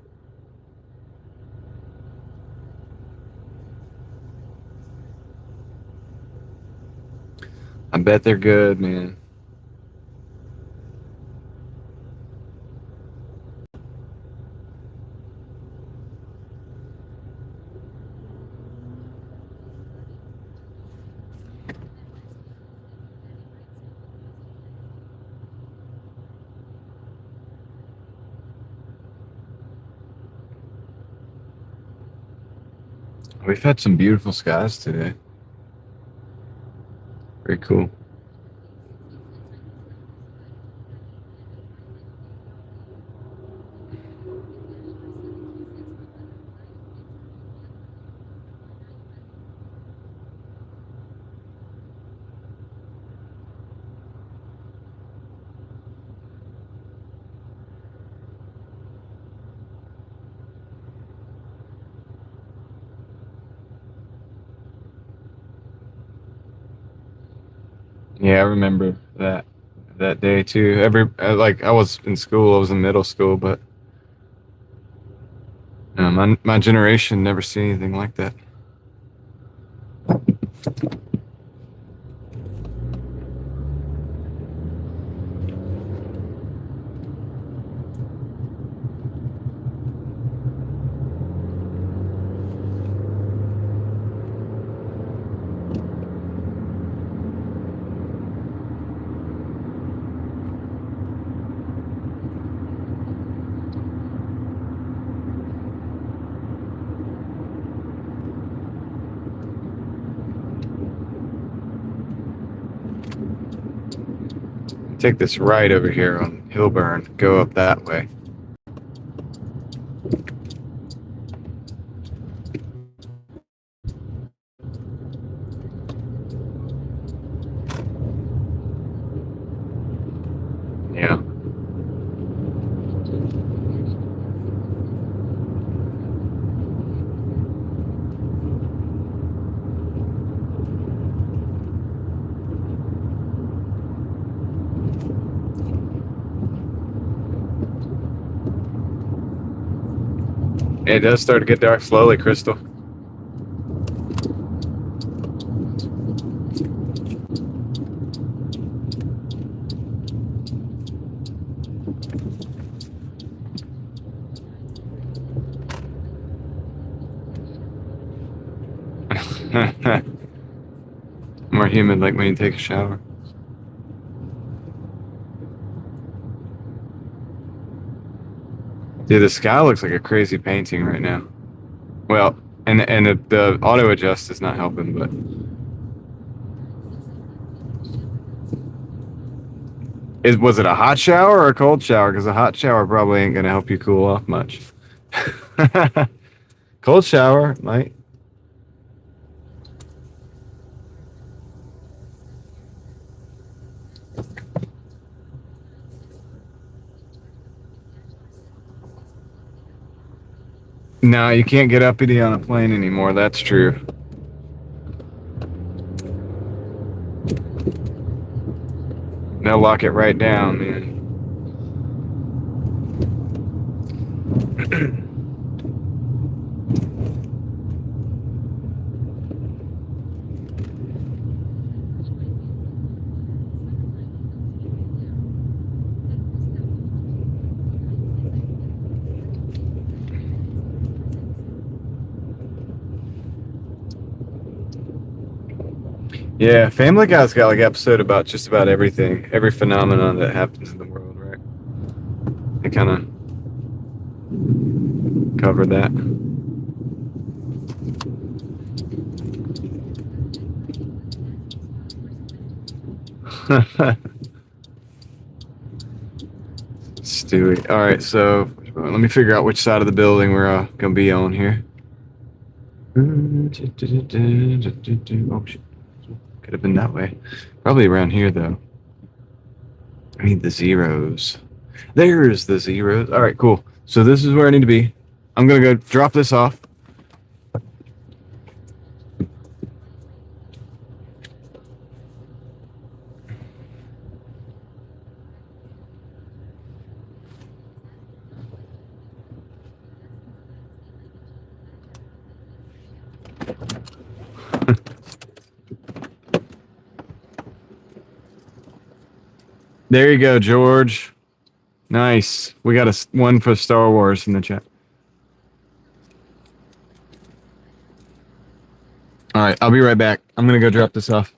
Speaker 1: I bet they're good, man. We've had some beautiful skies today. Very cool. Yeah, I remember that day too. Like I was in school, I was in middle school, but my generation never seen anything like that. Take this right over here on Hillburn, go up that way. Yeah. It does start to get dark slowly, Crystal. More humid, like when you take a shower. Dude, the sky looks like a crazy painting right now. Well, and the auto adjust is not helping, but was it a hot shower or a cold shower? Because a hot shower probably ain't gonna help you cool off much. Cold shower might. No, you can't get uppity on a plane anymore. That's true. They'll lock it right down, man. Yeah, Family Guy's got like episode about just about everything, every phenomenon that happens in the world, right? They kind of covered that. Stewie. All right, so let me figure out which side of the building we're gonna be on here. Oh shit! Could have been that way. Probably around here though. I need the zeros. There's the zeros. All right, cool. So this is where I need to be. I'm gonna go drop this off. There you go, George. Nice. We got one for Star Wars in the chat. All right, I'll be right back. I'm gonna go drop this off.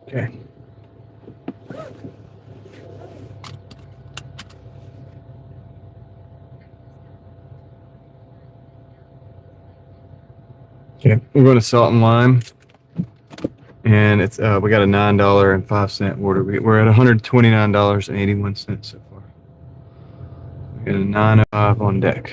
Speaker 1: Okay. Okay, we're going to Salt and Lime, and it's we got a $9.05 order. We're at $129.81 so far. We got a 9.05 on deck.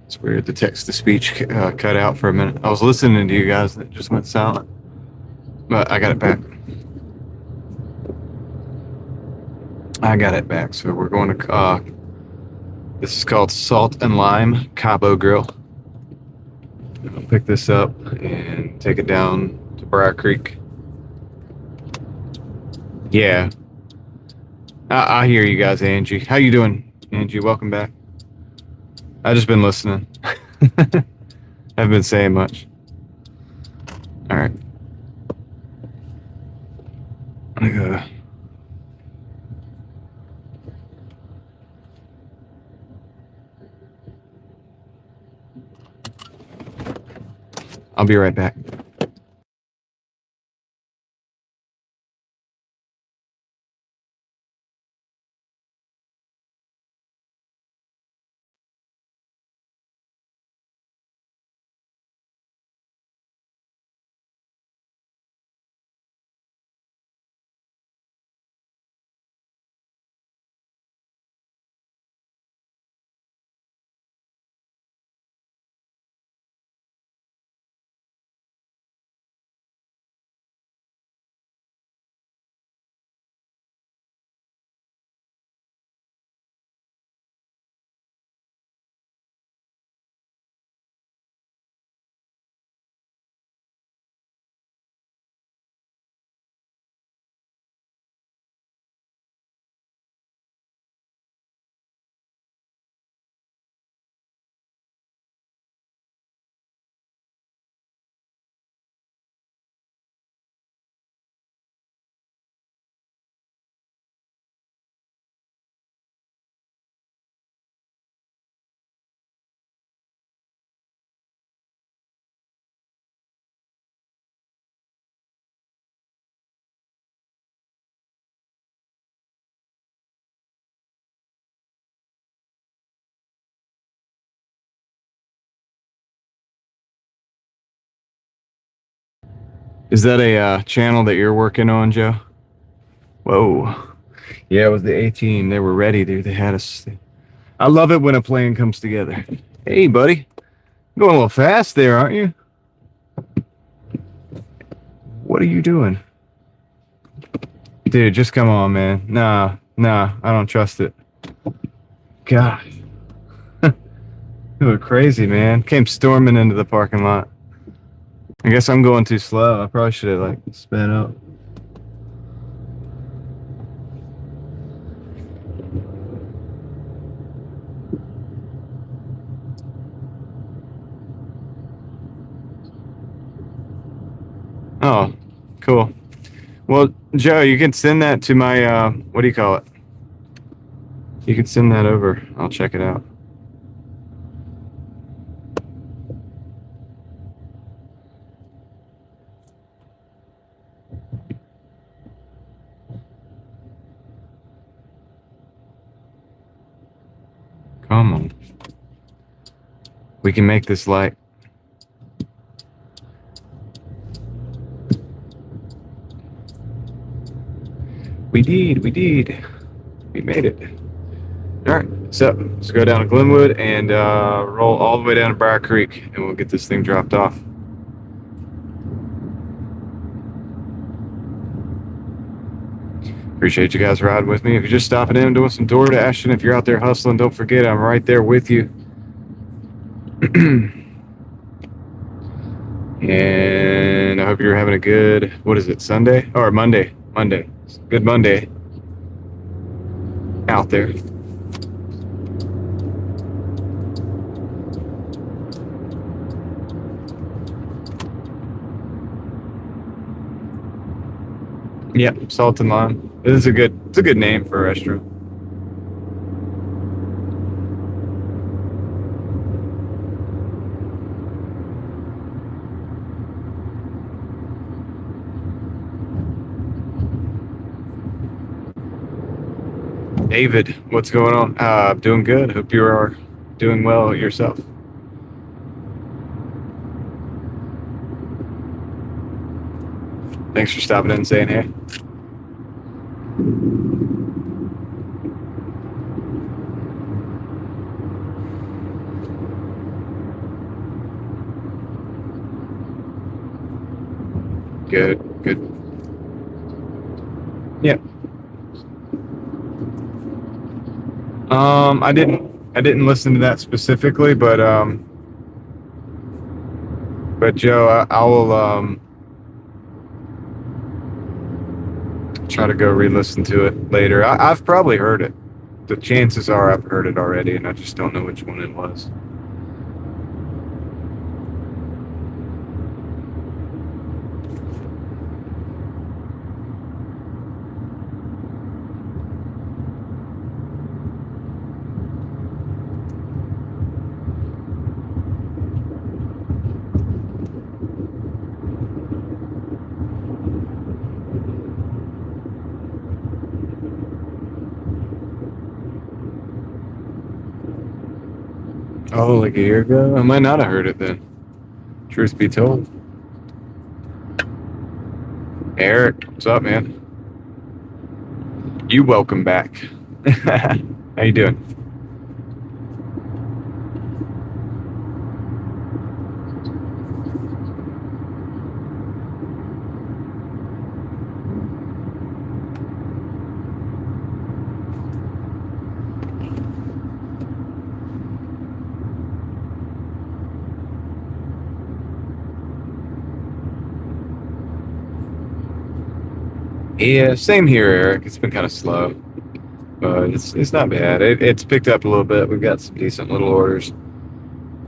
Speaker 1: It's weird. The text to speech cut out for a minute. I was listening to you guys and it just went silent. But I got it back. So we're going to, this is called Salt and Lime Cabo Grill. I'll pick this up and take it down to Briar Creek. Yeah. I hear you guys, Angie. How you doing, Angie? Welcome back. I've just been listening. Haven't been saying much. All right. I'll be right back. Is that a channel that you're working on, Joe? Whoa. Yeah, it was the A-Team. They were ready, dude. They had us. I love it when a plan comes together. Hey, buddy. Going a little fast there, aren't you? What are you doing? Dude, just come on, man. Nah, I don't trust it. God. You were crazy, man. Came storming into the parking lot. I guess I'm going too slow. I probably should have, like, sped up. Oh, cool. Well, Joe, you can send that to my, what do you call it? You can send that over. I'll check it out. Come on. We can make this light. We did. We made it. All right, so let's go down to Glenwood and roll all the way down to Briar Creek, and we'll get this thing dropped off. Appreciate you guys riding with me. If you're just stopping in, doing some Doordashing, if you're out there hustling, don't forget I'm right there with you. And I hope you're having a good, what is it, Sunday? Or Monday. Good Monday out there. Yep, Salt and Lime. It's a good name for a restaurant. David, what's going on? Doing good. Hope you are doing well yourself. Thanks for stopping in and saying hey. Good. Yeah. I didn't listen to that specifically, but Joe, I will try to go re-listen to it later. I've probably heard it. The chances are I've heard it already, and I just don't know which one it was. Oh, like a year ago? I might not have heard it then. Truth be told. Eric, what's up, man? You welcome back. How you doing? Yeah, same here, Eric. It's been kind of slow, but it's not bad. It's picked up a little bit. We've got some decent little orders.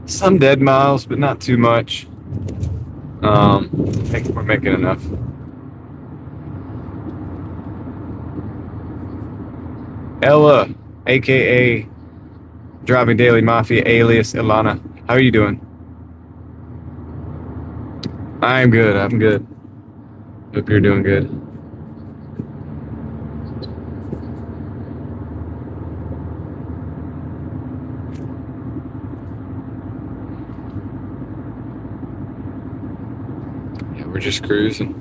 Speaker 1: Some dead miles, but not too much. I think we're making enough. Ella, aka Driving Daily Mafia, alias Ilana. How are you doing? I'm good. Hope you're doing good. We're just cruising.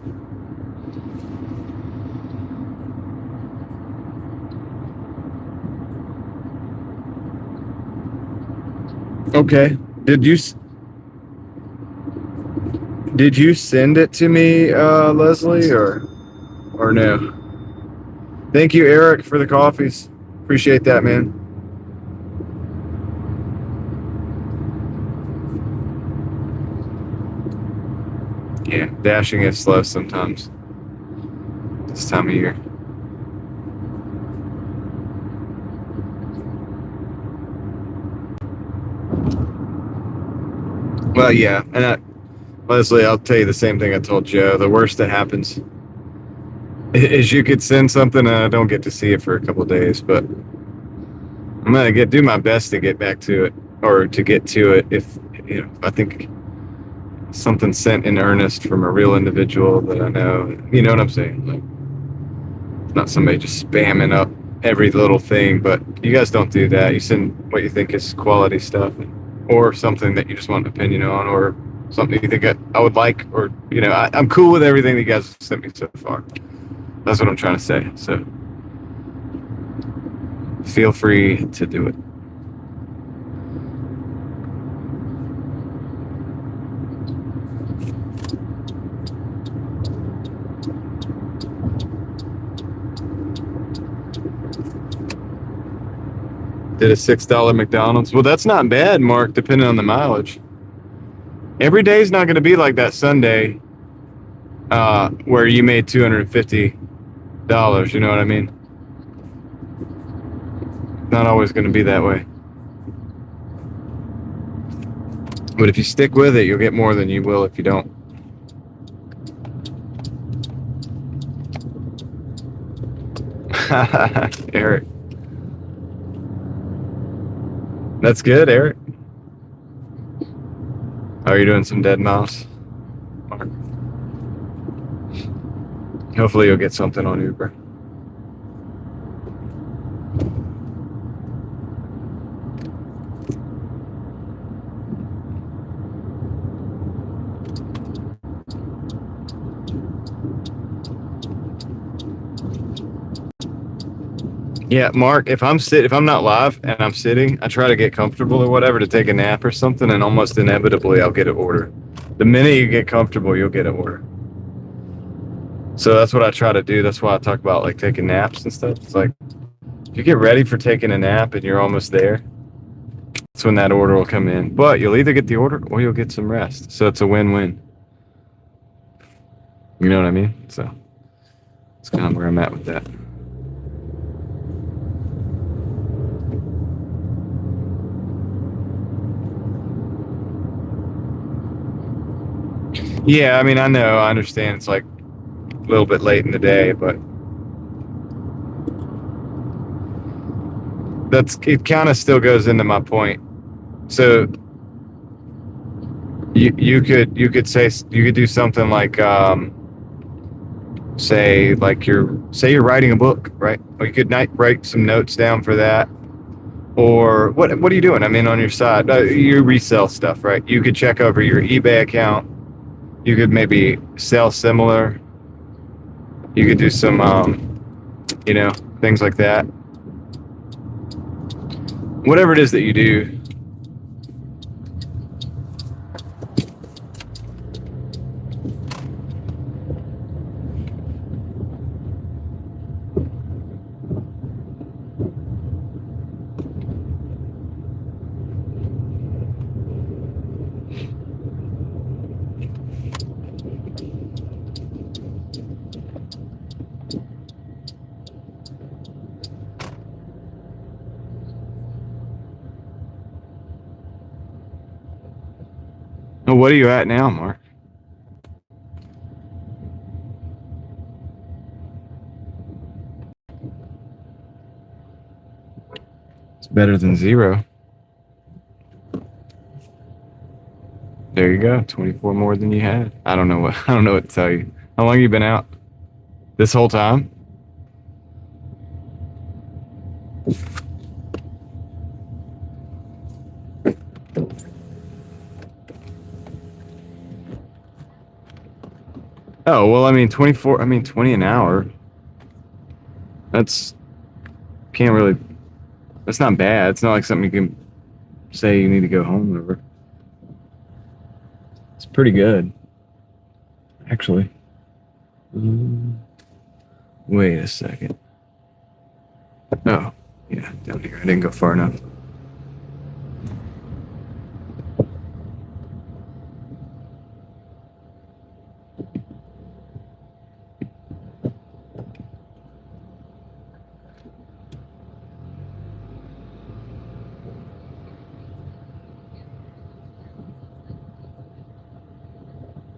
Speaker 1: Okay. Did you send it to me, Leslie, or no? Thank you, Eric, for the coffees. Appreciate that, man. Yeah, dashing is slow sometimes. This time of year. Well, yeah, and Leslie, I'll tell you the same thing I told Joe. The worst that happens is you could send something and I don't get to see it for a couple of days, but I'm gonna do my best to get back to it, or to get to it. If I think something sent in earnest from a real individual that I know. You know what I'm saying? Like, not somebody just spamming up every little thing. But you guys don't do that. You send what you think is quality stuff, or something that you just want an opinion on, or something you think I would like, or I'm cool with everything that you guys have sent me so far. That's what I'm trying to say. So feel free to do it. Did a $6 McDonald's. Well, that's not bad, Mark, depending on the mileage. Every day is not going to be like that Sunday where you made $250. You know what I mean? Not always going to be that way. But if you stick with it, you'll get more than you will if you don't. Eric. That's good, Eric. Are you doing some dead mouse? Mark. Hopefully you'll get something on Uber. Yeah, Mark, if I'm not live and I'm sitting, I try to get comfortable or whatever to take a nap or something, and almost inevitably I'll get an order. The minute you get comfortable, you'll get an order. So that's what I try to do. That's why I talk about like taking naps and stuff. It's like if you get ready for taking a nap and you're almost there, that's when that order will come in. But you'll either get the order or you'll get some rest. So it's a win-win. You know what I mean? So that's kind of where I'm at with that. Yeah, I mean, I know, I understand it's like a little bit late in the day, but it kind of still goes into my point. So you could do something like say you're writing a book, right? Or you could write some notes down for that. Or what are you doing? I mean, on your side, you resell stuff, right? You could check over your eBay account. You could maybe sell similar. You could do some, things like that. Whatever it is that you do. Well, what are you at now, Mark? It's better than 0. There you go. 24 more than you had. I don't know what to tell you. How long have you been out? This whole time? Oh, well, I mean, 20 an hour. That's not bad. It's not like something you can say you need to go home over. It's pretty good, actually. Wait a second. Oh, yeah, down here. I didn't go far enough.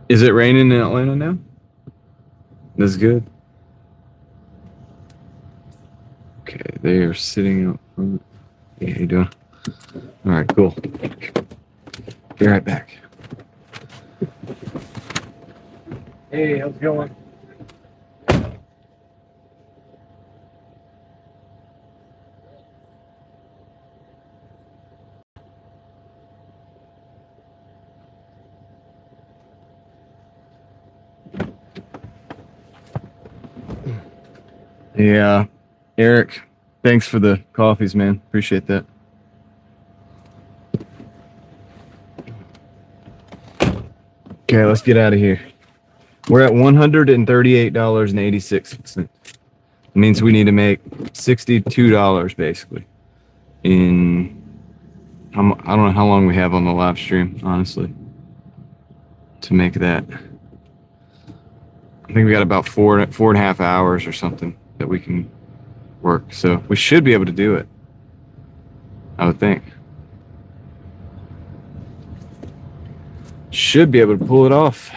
Speaker 1: Is it raining in Atlanta now? That's good. Okay, they are sitting out front. Yeah, you doing? All right, cool. Be right back. Hey, how's it going? Yeah, Eric, thanks for the coffees, man. Appreciate that. Okay, let's get out of here. We're at $138.86. It means we need to make $62 basically. I don't know how long we have on the live stream, honestly, to make that. I think we got about four and a half hours or something that we can work. So we should be able to do it, I would think. Should be able to pull it off.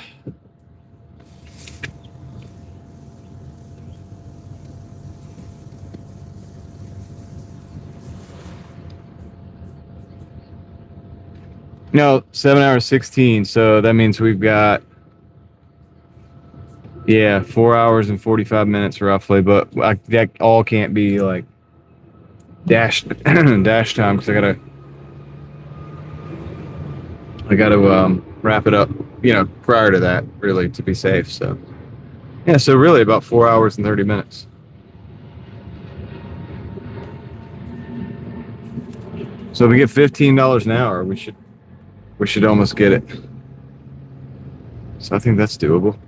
Speaker 1: No, 7 hours 16. So that means we've got 4 hours and 45 minutes roughly. But that all can't be like dash time because I gotta wrap it up, prior to that, really, to be safe. So yeah, so really about 4 hours and 30 minutes. So if we get $15 an hour, we should almost get it. So I think that's doable.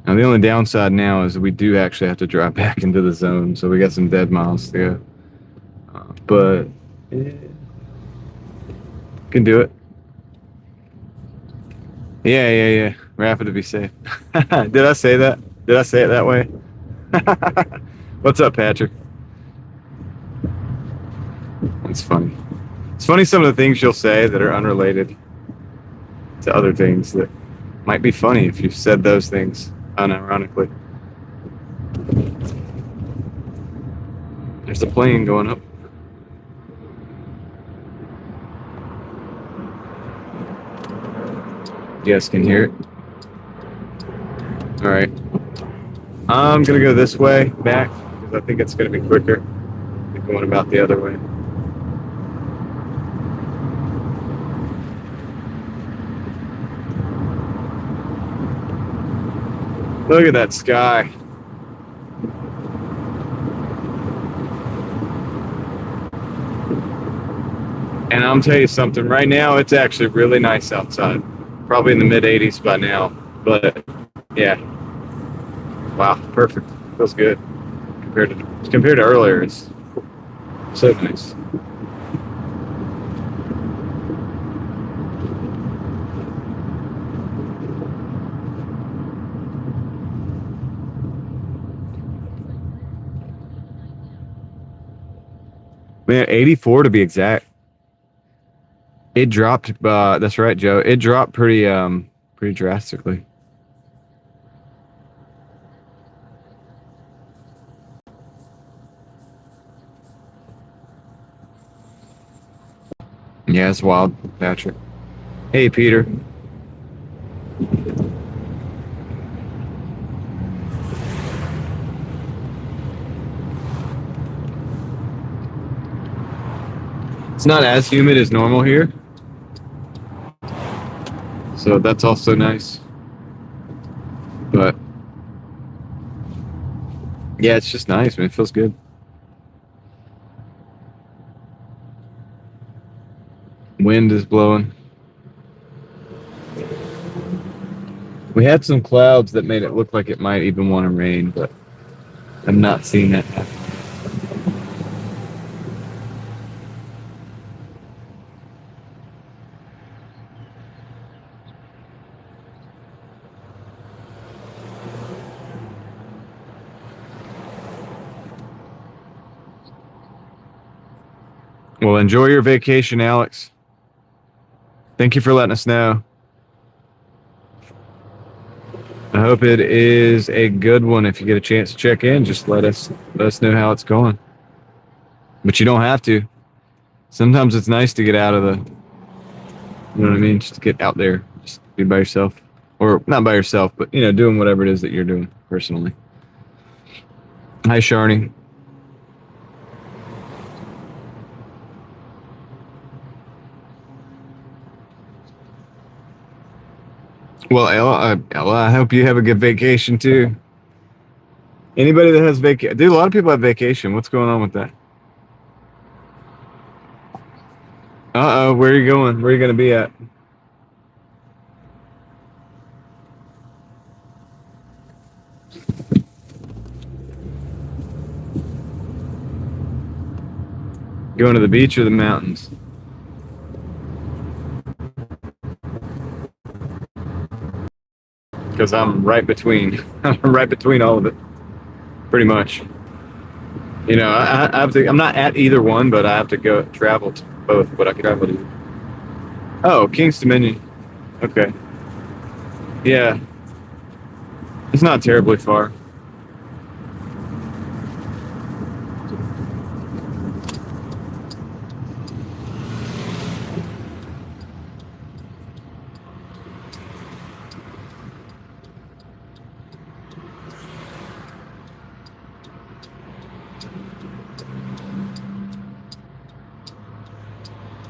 Speaker 1: Now the only downside now is we do actually have to drive back into the zone, so we got some dead miles to go. But can do it. Yeah. Wrap it to be safe. Did I say that? Did I say it that way? What's up, Patrick? It's funny. It's funny some of the things you'll say that are unrelated to other things that might be funny if you said those things unironically. There's a plane going up. You guys can hear it. All right. I'm going to go this way back because I think it's going to be quicker than going about the other way. Look at that sky. And I'll tell you something, right now it's actually really nice outside. Probably in the mid 80s by now. But yeah. Wow, perfect. Feels good. Compared to earlier, it's so nice. Man, 84 to be exact. It dropped. That's right, Joe. It dropped pretty drastically. Yeah, it's wild, Patrick. Hey, Peter. It's not as humid as normal here, so that's also nice. But yeah, it's just nice, man. It feels good. Wind is blowing. We had some clouds that made it look like it might even want to rain, but I'm not seeing that happen. Well, enjoy your vacation, Alex. Thank you for letting us know. I hope it is a good one. If you get a chance to check in, just let us know how it's going. But you don't have to. Sometimes it's nice to get out of the, you know what I mean? Just to get out there, just be by yourself. Or not by yourself, but, you know, doing whatever it is that you're doing personally. Hi, Sharni. Well, Ella, I hope you have a good vacation too. Anybody that has vacation, dude, a lot of people have vacation. What's going on with that? Uh-oh, where are you going? Where are you going to be at? Going to the beach or the mountains? Because I'm right between. I'm right between all of it, pretty much. You know, I have to. I'm not at either one, but I have to go travel to both. But I can travel to. Oh, King's Dominion. Okay. Yeah, it's not terribly far.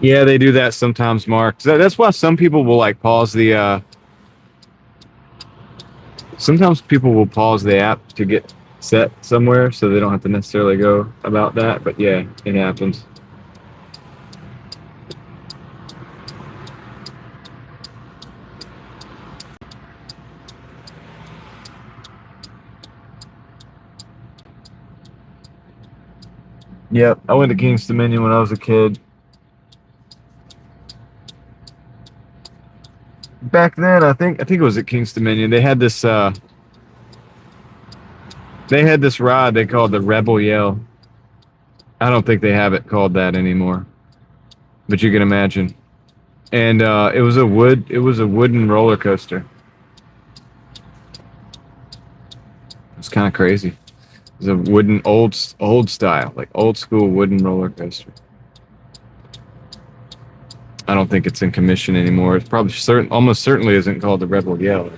Speaker 1: Yeah, they do that sometimes, Mark. So that's why some people will like pause the. Sometimes people will pause the app to get set somewhere, so they don't have to necessarily go about that. But yeah, it happens. Yep, I went to King's Dominion when I was a kid. Back then, I think it was at King's Dominion. They had this ride they called the Rebel Yell. I don't think they have it called that anymore, but you can imagine. And it was a wooden roller coaster. It's kind of crazy. It's a wooden old style, like old school wooden roller coaster. I don't think it's in commission anymore. It's probably almost certainly isn't called the Rebel Yell.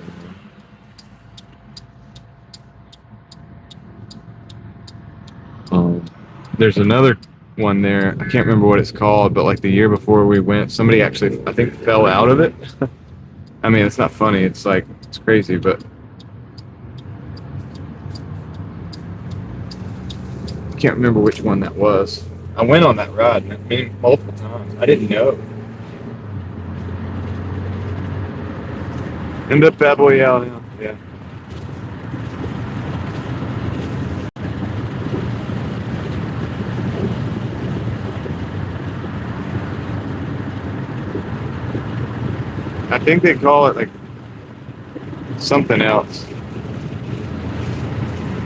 Speaker 1: There's another one there. I can't remember what it's called, but like the year before we went, somebody actually, I think, fell out of it. I mean, it's not funny. It's like, it's crazy, but I can't remember which one that was. I went on that ride multiple times. I didn't know. End up that boy out. Yeah. I think they call it like something else.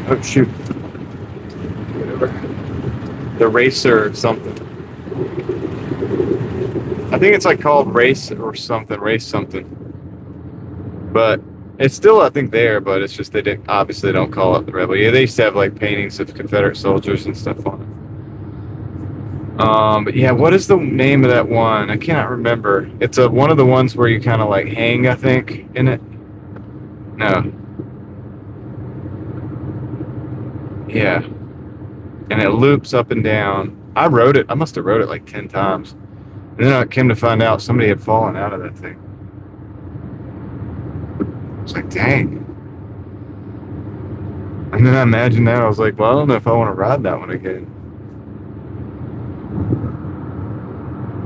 Speaker 1: Oh shoot. Whatever. The Racer or something. I think it's like called Race or something, Race something. But it's still, I think, there, but it's just they obviously don't call it the Rebel. Yeah, they used to have like paintings of Confederate soldiers and stuff on it. But yeah, what is the name of that one? I cannot remember. It's one of the ones where you kind of like hang, I think, in it. No. Yeah. And it loops up and down. I rode it. I must have rode it like 10 times. And then I came to find out somebody had fallen out of that thing. It's like, dang. And then I imagined that. I was like, well, I don't know if I want to ride that one again.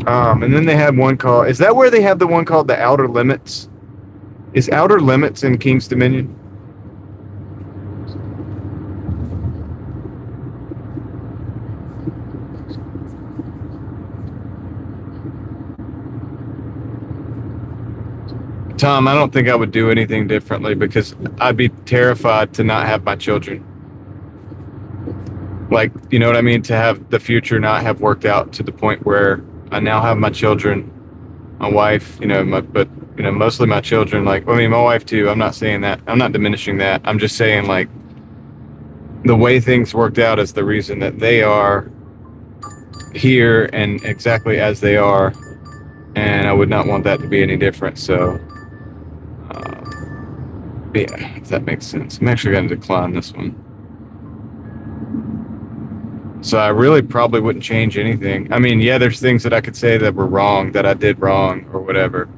Speaker 1: And then they have one called, is that where they have the one called the Outer Limits? Is Outer Limits in King's Dominion? Tom, I don't think I would do anything differently because I'd be terrified to not have my children. Like, you know what I mean? To have the future not have worked out to the point where I now have my children, my wife, but mostly my children. Like, I mean, my wife too. I'm not saying that. I'm not diminishing that. I'm just saying, like, the way things worked out is the reason that they are here and exactly as they are, and I would not want that to be any different. So, yeah, if that makes sense. I'm actually going to decline this one. So I really probably wouldn't change anything. I mean, yeah, there's things that I could say that were wrong, that I did wrong, or whatever,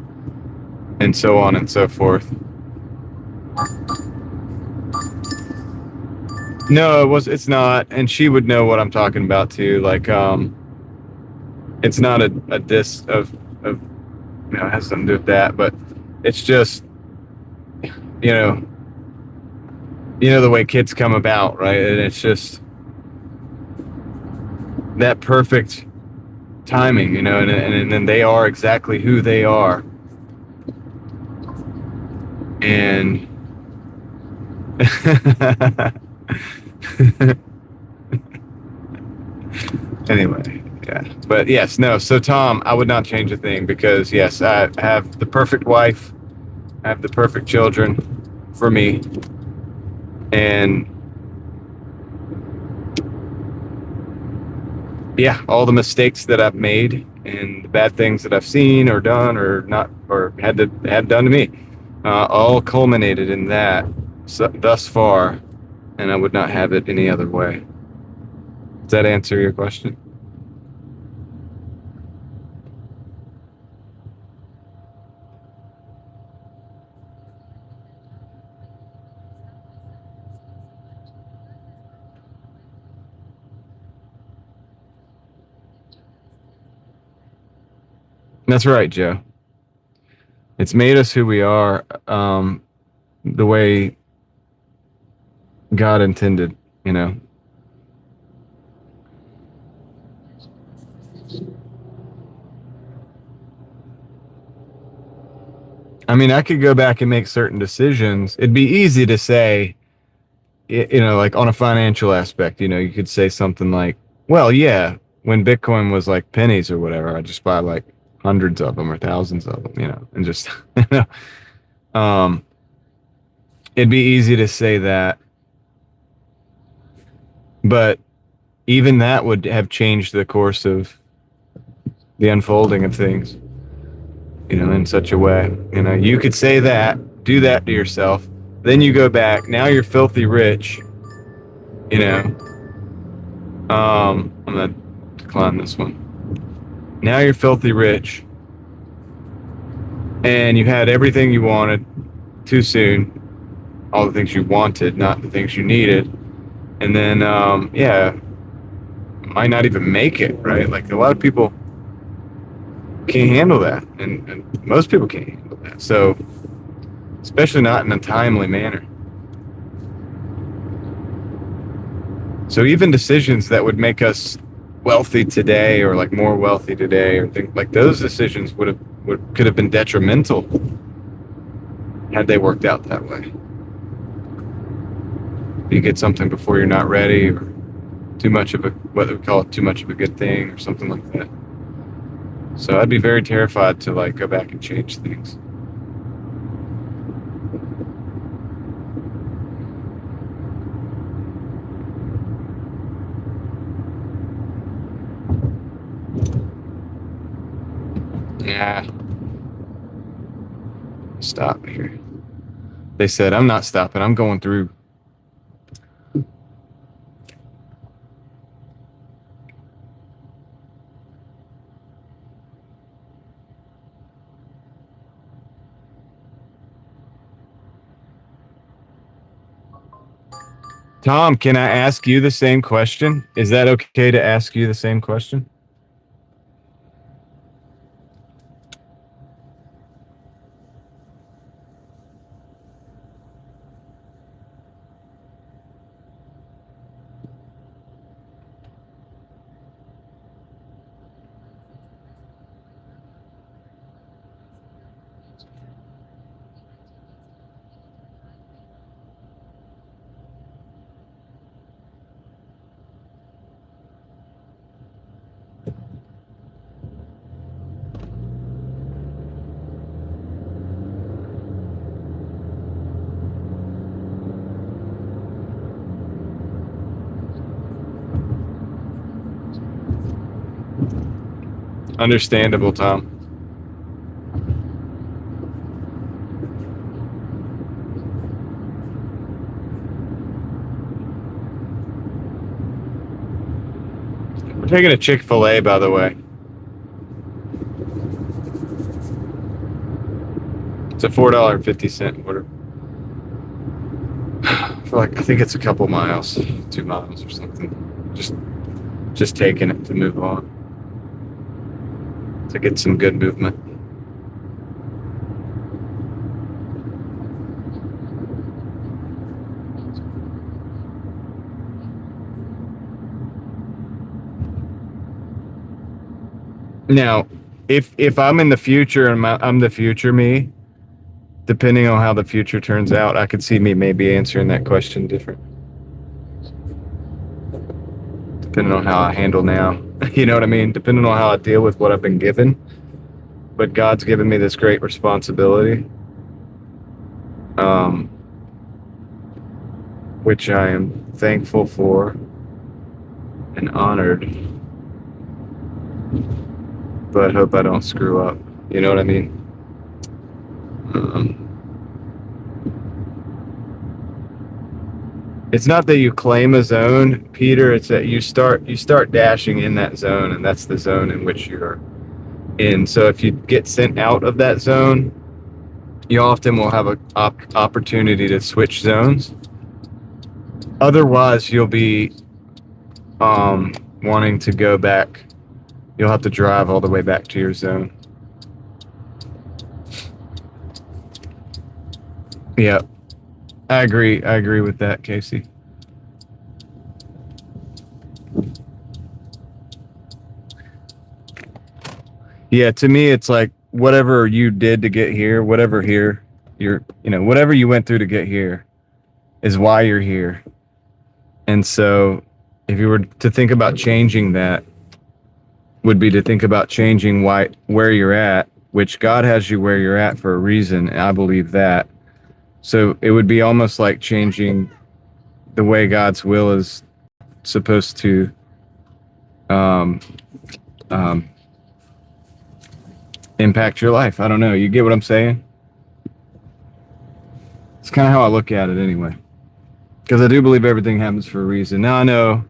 Speaker 1: and so on and so forth. No, it's not, and she would know what I'm talking about too. Like, it's not a diss of it has something to do with that, but it's just you know the way kids come about, right? And it's just that perfect timing, and then they are exactly who they are, and anyway, yeah. But yes, no. So Tom, I would not change a thing because yes, I have the perfect wife, I have the perfect children for me, and yeah, all the mistakes that I've made and the bad things that I've seen or done or not or had done to me, all culminated in that thus far, and I would not have it any other way. Does that answer your question? That's right, Joe. It's made us who we are, the way God intended, you know. I mean, I could go back and make certain decisions. It'd be easy to say, like on a financial aspect, you could say something like, well, yeah, when Bitcoin was like pennies or whatever, I just buy like hundreds of them or thousands of them, and just, um, it'd be easy to say that, but even that would have changed the course of the unfolding of things, in such a way. You could say that, do that to yourself, then you go back, now you're filthy rich, you know. I'm gonna decline this one. Now you're filthy rich, and you had everything you wanted too soon, all the things you wanted, not the things you needed, and then, yeah, might not even make it, right? Like a lot of people can't handle that, and most people can't handle that. So, especially not in a timely manner. So even decisions that would make us wealthy today, or like more wealthy today, or things like those decisions could have been detrimental had they worked out that way. You get something before you're not ready, or too much of whether we call it too much of a good thing, or something like that. So I'd be very terrified to like go back and change things. Yeah. Stop here. They said, I'm not stopping. I'm going through. Tom, can I ask you the same question? Is that okay to ask you the same question? Understandable, Tom. We're taking a Chick-fil-A, by the way. It's a $4.50 order. I think it's a couple miles, 2 miles or something. Just taking it to move on. To get some good movement. Now, if I'm in the future and I'm the future me, depending on how the future turns out, I could see me maybe answering that question different. Depending on how I handle now. You know what I mean? Depending on how I deal with what I've been given. But God's given me this great responsibility, which I am thankful for and honored, but hope I don't screw up. You know what I mean? It's not that you claim a zone, Peter. It's that you start dashing in that zone, and that's the zone in which you're in. So if you get sent out of that zone, you often will have an opportunity to switch zones. Otherwise, you'll be wanting to go back. You'll have to drive all the way back to your zone. Yeah, I agree. I agree with that, Casey. Yeah, to me, it's like whatever you did to get here, whatever you went through to get here is why you're here. And so if you were to think about changing that, would be to think about changing where you're at, which God has you where you're at for a reason. And I believe that. So it would be almost like changing the way God's will is supposed to um, um, impact your life. I don't know. You get what I'm saying? It's kind of how I look at it anyway. Because I do believe everything happens for a reason. Now I know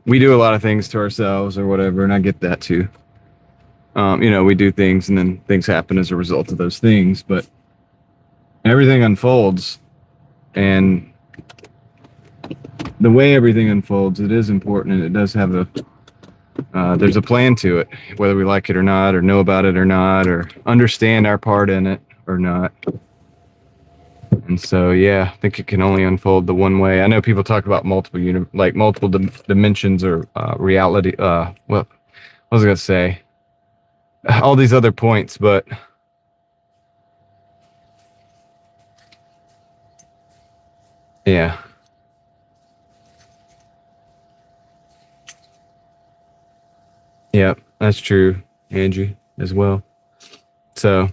Speaker 1: we do a lot of things to ourselves or whatever, and I get that too. We do things and then things happen as a result of those things, but everything unfolds, and the way everything unfolds, it is important, and it does have there's a plan to it, whether we like it or not, or know about it or not, or understand our part in it or not. And so, yeah, I think it can only unfold the one way. I know people talk about multiple dimensions or reality. What was I gonna say? All these other points, but yeah, yeah, that's true, Angie, as well. So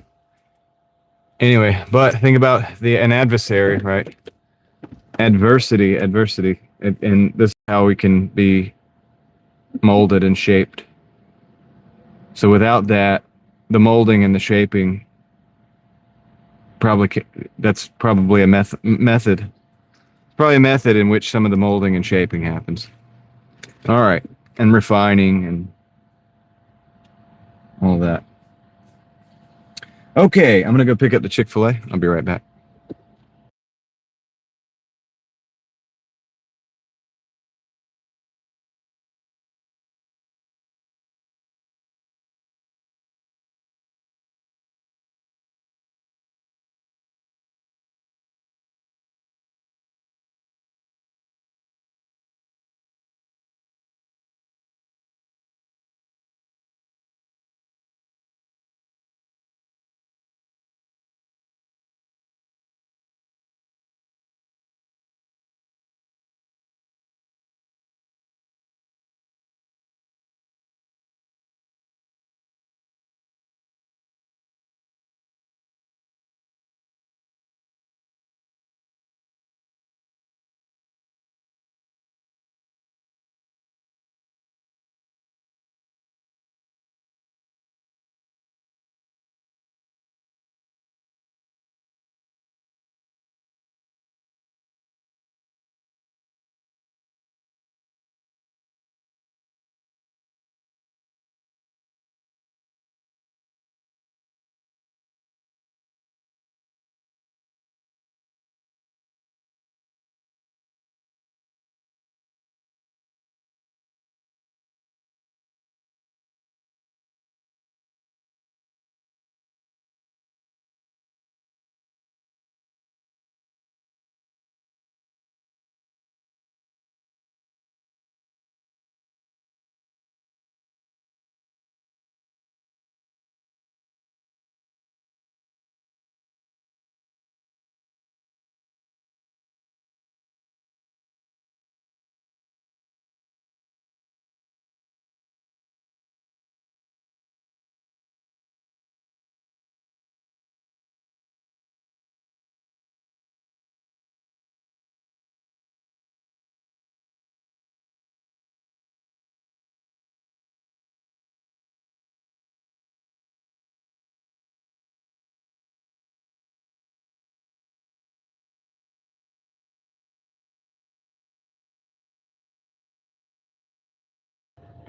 Speaker 1: anyway, but think about an adversary, right? Adversity, and this is how we can be molded and shaped. So without that, the molding and the shaping that's probably a method. Probably a method in which some of the molding and shaping happens. All right, and refining and all that. Okay, I'm gonna go pick up the Chick-fil-A. I'll be right back.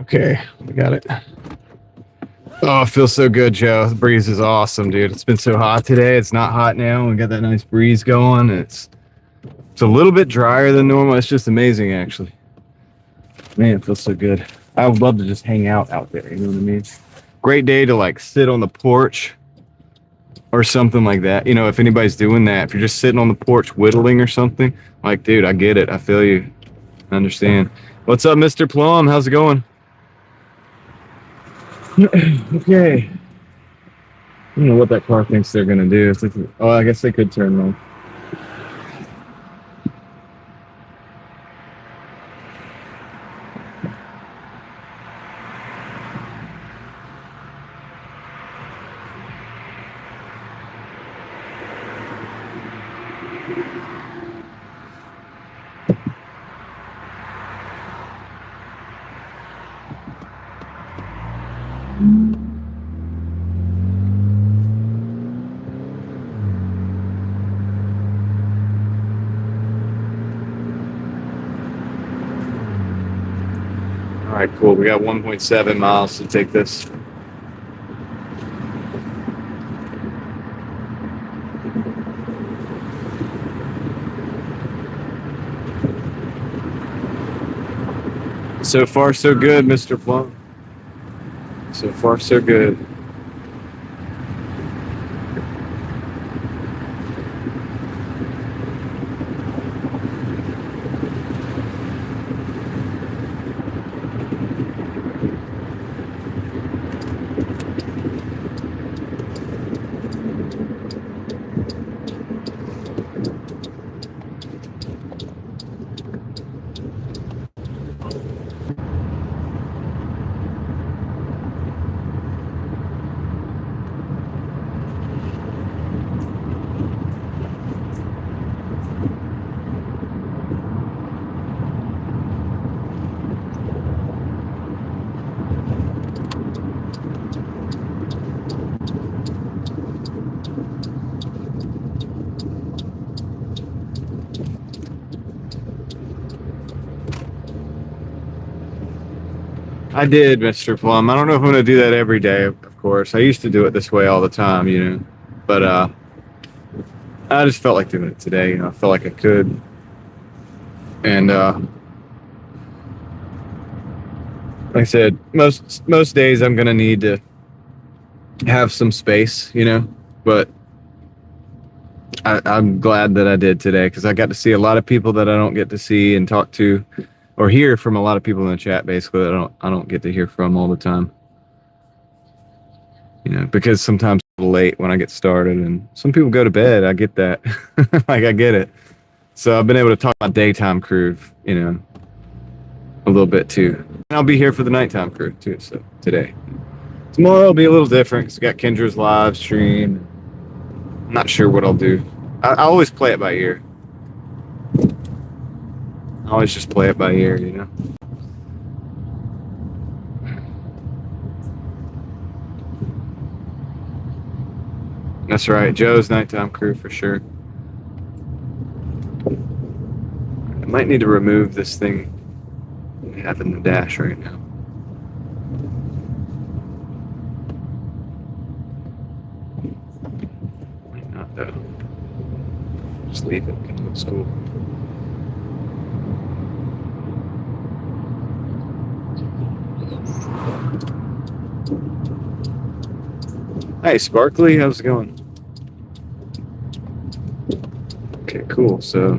Speaker 1: Okay, we got it. Oh, it feels so good, Joe. The breeze is awesome, dude. It's been so hot today. It's not hot now. We got that nice breeze going. It's a little bit drier than normal. It's just amazing, actually. Man, it feels so good. I would love to just hang out there. You know what I mean? Great day to like sit on the porch or something like that. You know, if anybody's doing that, if you're just sitting on the porch whittling or something, like, dude, I get it. I feel you. I understand. What's up, Mr. Plum? How's it going? Okay. I don't know what that car thinks they're gonna do. Oh, I guess they could turn off. All right, cool. We got 1.7 miles to take this. So far, so good, Mr. Plum. So far, so good. I did, Mr. Plum. I don't know if I'm going to do that every day, of course. I used to do it this way all the time, you know. But I just felt like doing it today. You know, I felt like I could. And like I said, most days I'm going to need to have some space, you know. But I'm glad that I did today because I got to see a lot of people that I don't get to see and talk to or hear from a lot of people in the chat, basically, that I don't get to hear from all the time. You know, because sometimes it's late when I get started and some people go to bed. I get that. Like, I get it. So I've been able to talk about daytime crew, you know, a little bit too. And I'll be here for the nighttime crew too, so today. Tomorrow will be a little different because I got Kendra's live stream. I'm not sure what I'll do. I always play it by ear. I always just play it by ear, you know. That's right, Joe's nighttime crew for sure. I might need to remove this thing we have in the dash right now. Might not though. Just leave it. It looks cool. Hey, Sparkly, how's it going? Okay, cool. So,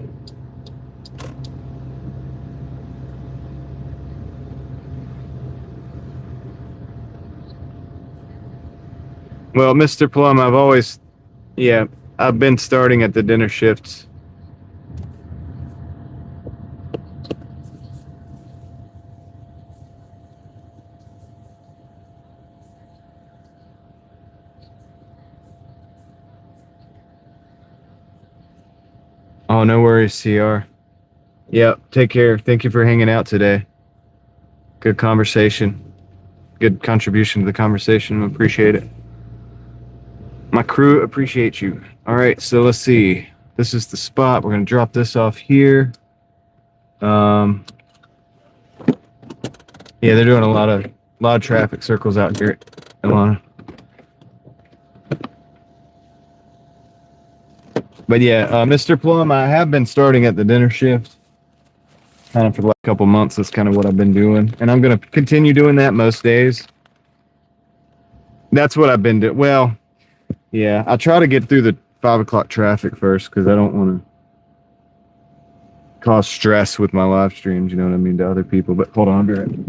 Speaker 1: well, Mr. Plum, I've been starting at the dinner shifts. Oh, no worries, CR. Yep, take care. Thank you for hanging out today. Good conversation. Good contribution to the conversation. Appreciate it. My crew appreciate you. All right, so let's see. This is the spot. We're going to drop this off here. And Yeah, they're doing a lot of traffic circles out here at Atlanta. But yeah, Mr. Plum, I have been starting at the dinner shift. Kind of for the last couple months, that's kind of what I've been doing. And I'm going to continue doing that most days. That's what I've been doing. Well, yeah, I try to get through the 5 o'clock traffic first because I don't want to cause stress with my live streams, you know what I mean, to other people. But hold on, I'll be right back.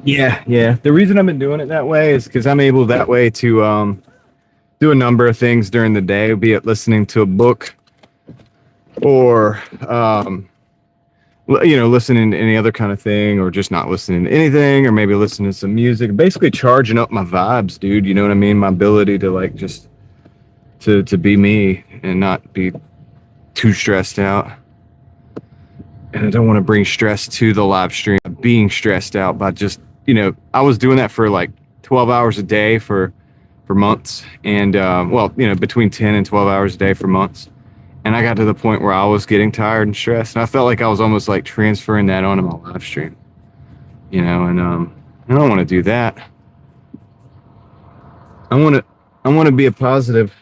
Speaker 1: Yeah. The reason I've been doing it that way is because I'm able that way to do a number of things during the day, be it listening to a book or listening to any other kind of thing, or just not listening to anything, or maybe listening to some music. Basically, charging up my vibes, dude. You know what I mean? My ability to like just to be me and not be too stressed out. And I don't want to bring stress to the live stream. Being stressed out by just, I was doing that for like 12 hours a day for months. And, between 10 and 12 hours a day for months. And I got to the point where I was getting tired and stressed. And I felt like I was almost like transferring that onto my live stream, and I don't want to do that. I want to be a positive.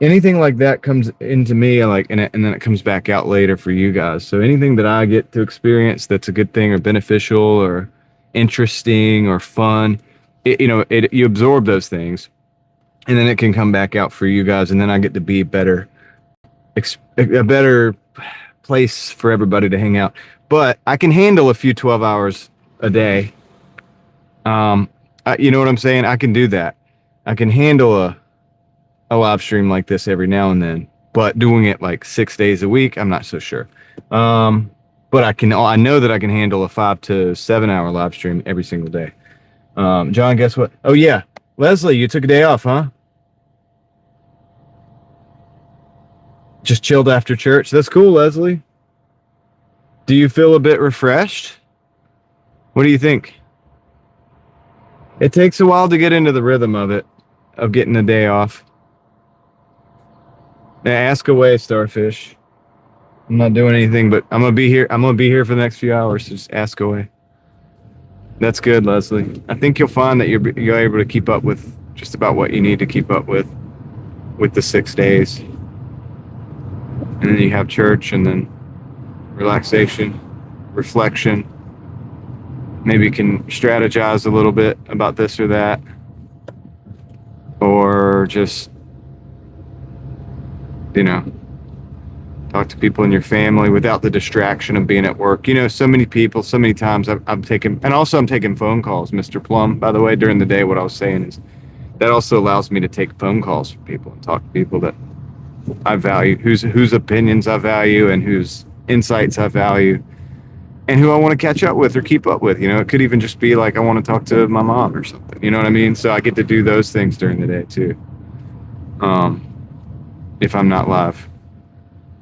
Speaker 1: Anything like that comes into me, and then it comes back out later for you guys. So anything that I get to experience that's a good thing or beneficial or interesting or fun, you absorb those things, and then it can come back out for you guys, and then I get to be a better place for everybody to hang out. But I can handle a few 12 hours a day. You know what I'm saying? I can do that. I can handle a live stream like this every now and then, but doing it like 6 days a week, I'm not so sure. But I know that I can handle a 5 to 7 hour live stream every single day. John, guess what? Oh yeah, Leslie, you took a day off, huh? Just chilled after church. That's cool, Leslie. Do you feel a bit refreshed? What do you think? It takes a while to get into the rhythm of getting a day off. Now ask away, Starfish. I'm not doing anything, but I'm gonna be here. I'm gonna be here for the next few hours. So just ask away. That's good, Leslie. I think you'll find that you're able to keep up with just about what you need to keep up with the 6 days, and then you have church, and then relaxation, reflection. Maybe you can strategize a little bit about this or that, or just talk to people in your family without the distraction of being at work. So many people, so many times I'm taking phone calls, Mr. Plum, by the way, during the day. What I was saying is that also allows me to take phone calls from people and talk to people that I value, whose opinions I value and whose insights I value, and who I want to catch up with or keep up with. It could even just be like I want to talk to my mom or something. You know what I mean? So I get to do those things during the day too. If I'm not live.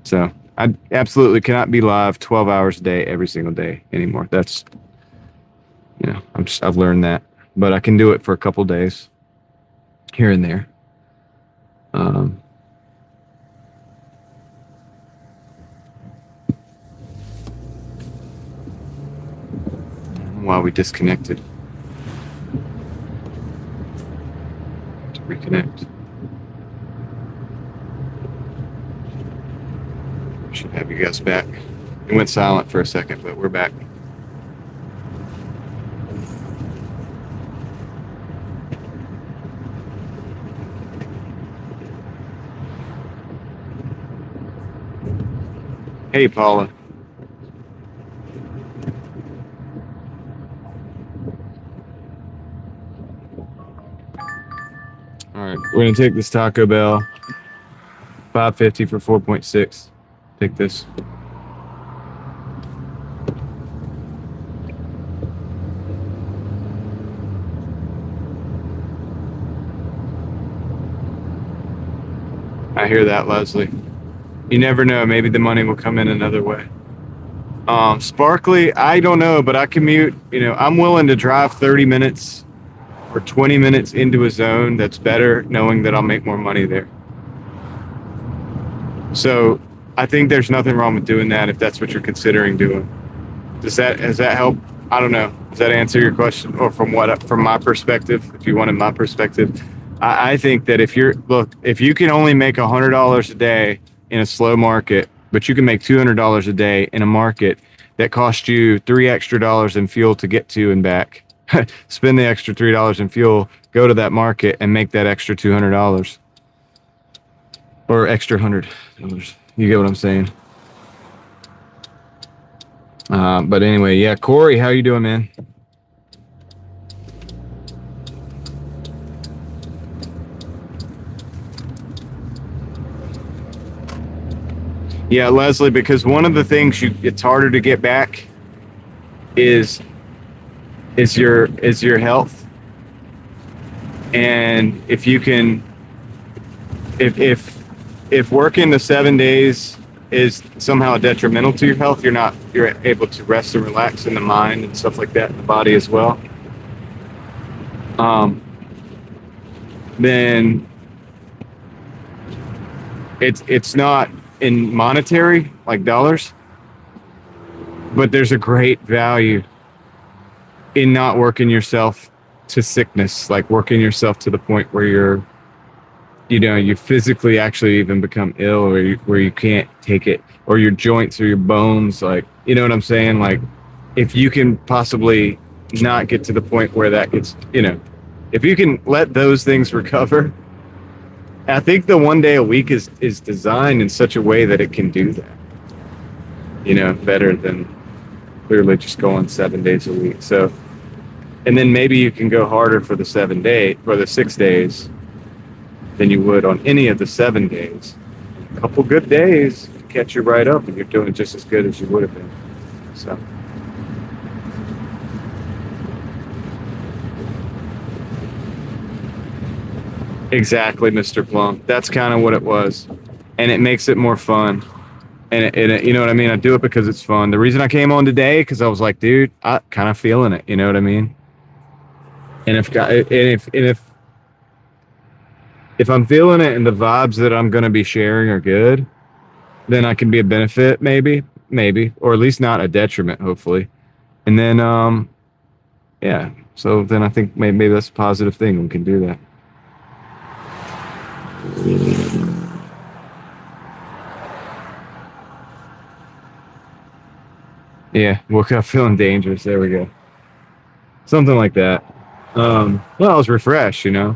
Speaker 1: So I absolutely cannot be live 12 hours a day every single day anymore. That's, I've learned that, but I can do it for a couple days here and there. While we disconnected to reconnect. Should have you guys back. It went silent for a second, but we're back. Hey, Paula. All right, we're gonna take this Taco Bell, $5.50 for 4.6. Take this. I hear that, Leslie. You never know. Maybe the money will come in another way. Sparkly, I don't know, but I commute. I'm willing to drive 30 minutes or 20 minutes into a zone that's better, knowing that I'll make more money there. So I think there's nothing wrong with doing that if that's what you're considering doing. Does that help? I don't know. Does that answer your question? Or from my perspective, if you wanted my perspective, I think that if you can only make $100 a day in a slow market, but you can make $200 a day in a market that costs you $3 extra in fuel to get to and back, spend the extra $3 in fuel, go to that market and make that extra $200 or extra $100. You get what I'm saying? But anyway, yeah, Corey, how you doing, man? Yeah, Leslie, because one of the things it's harder to get back is your health. And if you can, if working the 7 days is somehow detrimental to your health, you're able to rest and relax in the mind and stuff like that in the body as well. Then it's not in monetary, like dollars, but there's a great value in not working yourself to sickness, like working yourself to the point where you physically actually even become ill, or where you can't take it, or your joints or your bones, like, you know what I'm saying? Like, if you can possibly not get to the point where that gets, if you can let those things recover, I think the 1 day a week is designed in such a way that it can do that, better than clearly just going 7 days a week. So, and then maybe you can go harder for the 6 days than you would on any of the 7 days. A couple good days catch you right up and you're doing just as good as you would have been. So. Exactly, Mr. Plum. That's kind of what it was. And it makes it more fun. And it, you know what I mean? I do it because it's fun. The reason I came on today, because I was like, dude, I kind of feeling it. You know what I mean? And if I'm feeling it and the vibes that I'm going to be sharing are good, then I can be a benefit, maybe, or at least not a detriment, hopefully. And then, yeah. So then I think maybe that's a positive thing. We can do that. Yeah, woke up feeling dangerous. There we go. Something like that. Well, I was refreshed, because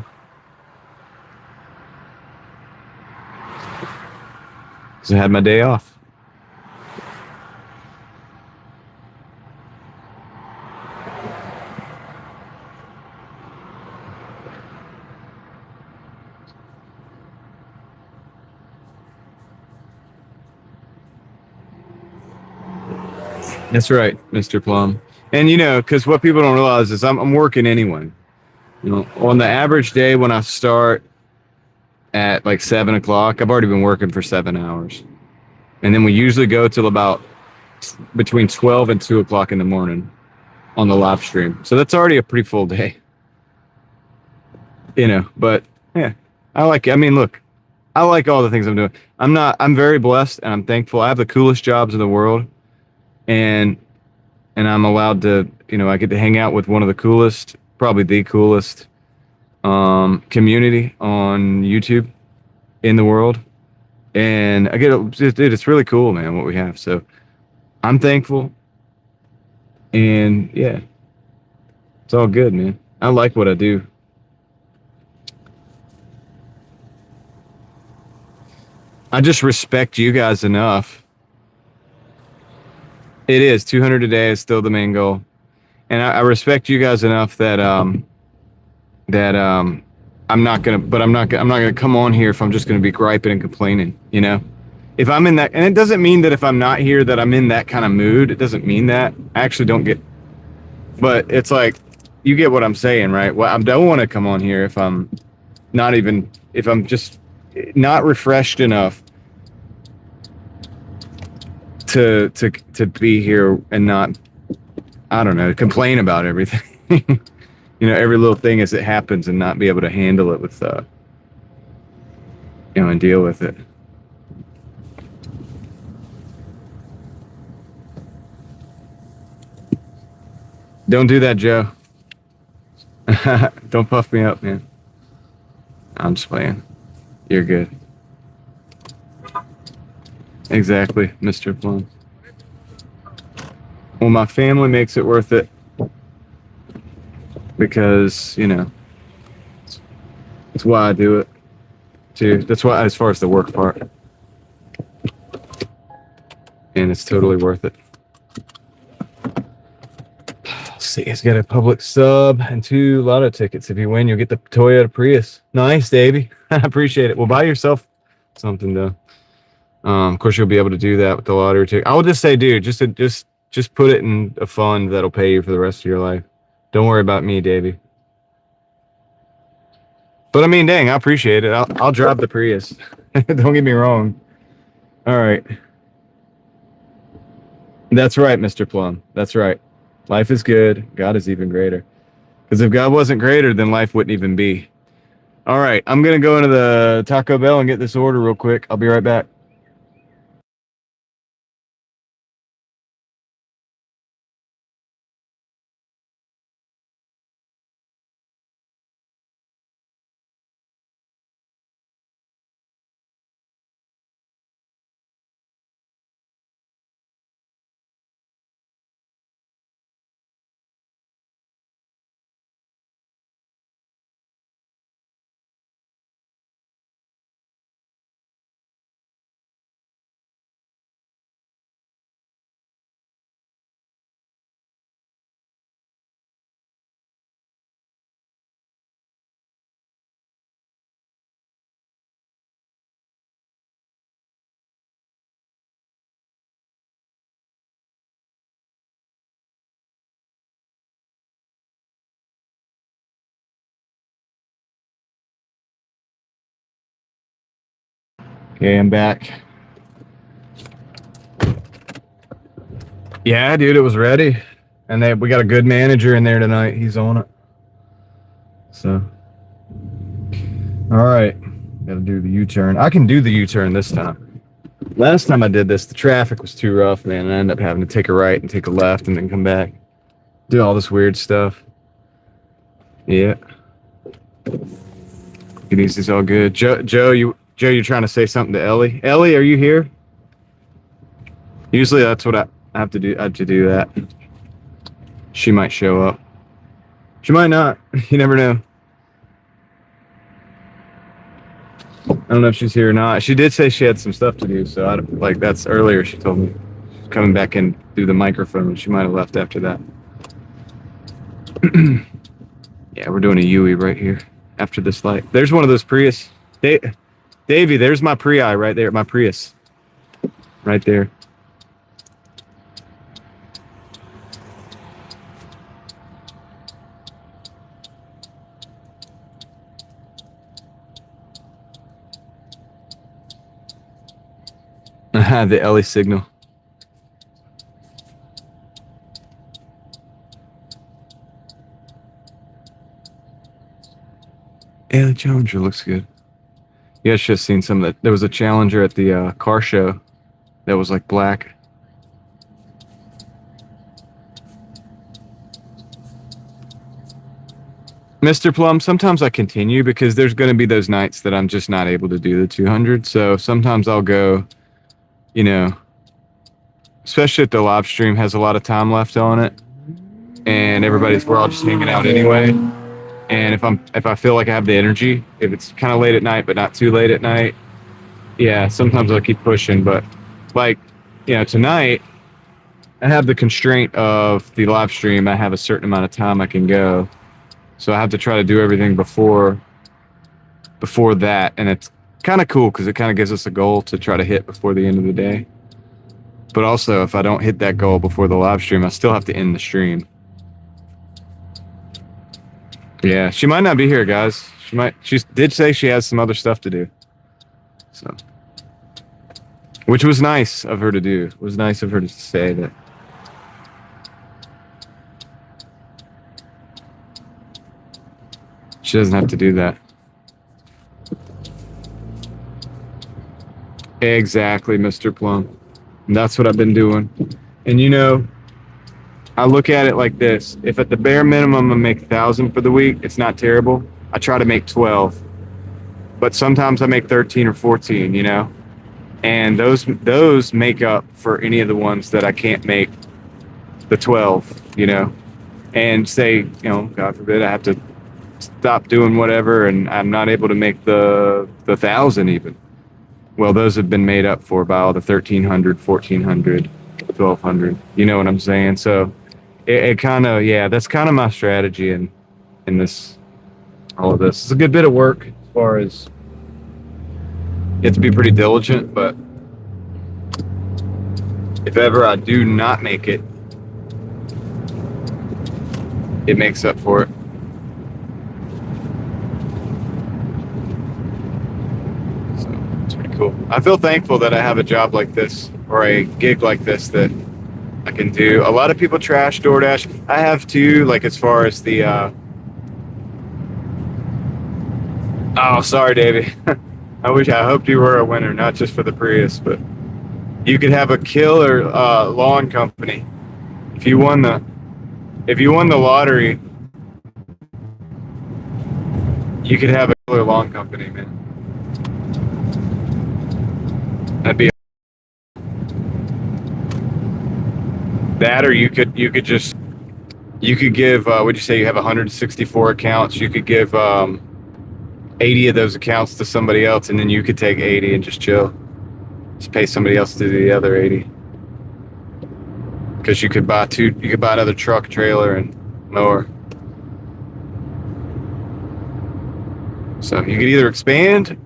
Speaker 1: I had my day off. That's right, Mr. Plum. And because what people don't realize is I'm working anyway. On the average day when I start at like 7 o'clock, I've already been working for 7 hours. And then we usually go till about between 12 and 2 o'clock in the morning on the live stream. So that's already a pretty full day. But yeah, I like it. I mean, look, I like all the things I'm doing. I'm very blessed and I'm thankful. I have the coolest jobs in the world. And I'm allowed to, I get to hang out with one of the coolest, probably the coolest community on YouTube in the world. And I it's really cool, man, what we have. So I'm thankful. And yeah, it's all good, man. I like what I do. I just respect you guys enough. It is 200 a day is still the main goal, and I respect you guys enough that I'm not gonna come on here if I'm just gonna be griping and complaining. If I'm in that, and it doesn't mean that if I'm not here that I'm in that kind of mood. It doesn't mean that. I actually don't get, but it's like you get what I'm saying, right? Well, I don't want to come on here if I'm just not refreshed enough to be here and not, I don't know, complain about everything. You know, every little thing as it happens and not be able to handle it with, you know, and deal with it. Don't do that, Joe. Don't puff me up, man. I'm just playing. You're good. Exactly, Mr. Plum. Well, my family makes it worth it because, you know, that's why I do it too. That's why, as far as the work part, and it's totally worth it. See, he's got a public sub and 2 lotto tickets. If you win, you'll get the Toyota Prius. Nice, Davey. I appreciate it. Well, buy yourself something though. Of course, you'll be able to do that with the lottery ticket. I will just say, dude, just put it in a fund that'll pay you for the rest of your life. Don't worry about me, Davey. But I mean, dang, I appreciate it. I'll drive the Prius. Don't get me wrong. All right. That's right, Mr. Plum. That's right. Life is good. God is even greater. Because if God wasn't greater, then life wouldn't even be. All right. I'm going to go into the Taco Bell and get this order real quick. I'll be right back. Okay, I'm back. Yeah, dude, it was ready. And we got a good manager in there tonight. He's on it. So, all right. Got to do the U-turn. I can do the U-turn this time. Last time I did this, the traffic was too rough, man. I ended up having to take a right and take a left and then come back. Do all this weird stuff. Yeah. It is all good. Joe, you're trying to say something to Ellie? Ellie, are you here? Usually that's what I have to do. I have to do that. She might show up. She might not. You never know. I don't know if she's here or not. She did say she had some stuff to do, so like that's earlier. She told me she's coming back in through the microphone. She might have left after that. Yeah, we're doing a Yui right here after this light. There's one of those Prius. Davey, there's my Prii right there. My Prius. Right there. The Ellie signal. Ellie Challenger looks good. You guys should have seen some of that. There was a Challenger at the car show that was like black. Mr. Plum, sometimes I continue because there's going to be those nights that I'm just not able to do the 200. So sometimes I'll go, you know, especially if the live stream has a lot of time left on it and we're all just hanging out anyway. And if I feel like I have the energy, if it's kind of late at night, but not too late at night, yeah, sometimes I'll keep pushing. But like, you know, tonight I have the constraint of the live stream. I have a certain amount of time I can go. So I have to try to do everything before that. And it's kind of cool because it kind of gives us a goal to try to hit before the end of the day. But also, if I don't hit that goal before the live stream, I still have to end the stream. Yeah, she might not be here, guys. She did say she has some other stuff to do. So, which was nice of her to do. It was nice of her to say that. She doesn't have to do that. Exactly, Mr. Plum. And that's what I've been doing. And you know, I look at it like this. If at the bare minimum I make 1,000 for the week, it's not terrible. I try to make 12. But sometimes I make 13 or 14, you know? And those make up for any of the ones that I can't make the 12, you know? And say, you know, God forbid, I have to stop doing whatever and I'm not able to make the 1,000 even. Well, those have been made up for by all the 1,300, 1,400, 1,200. You know what I'm saying? So it kind of, yeah, that's kind of my strategy in this, all of this. It's a good bit of work as far as you have to be pretty diligent, but if ever I do not make it, it makes up for it. Cool. I feel thankful that I have a job like this or a gig like this that I can do. A lot of people trash DoorDash. I have too, like as far as the oh, sorry, Davey. I hoped you were a winner, not just for the Prius, but you could have a killer lawn company. If you won the lottery, you could have a killer lawn company, man. That'd be that, or you could give. Would you say you have 164 accounts? You could give 80 of those accounts to somebody else, and then you could take 80 and just chill. Just pay somebody else to do the other 80. Because you could buy another truck, trailer, and mower. So you could either expand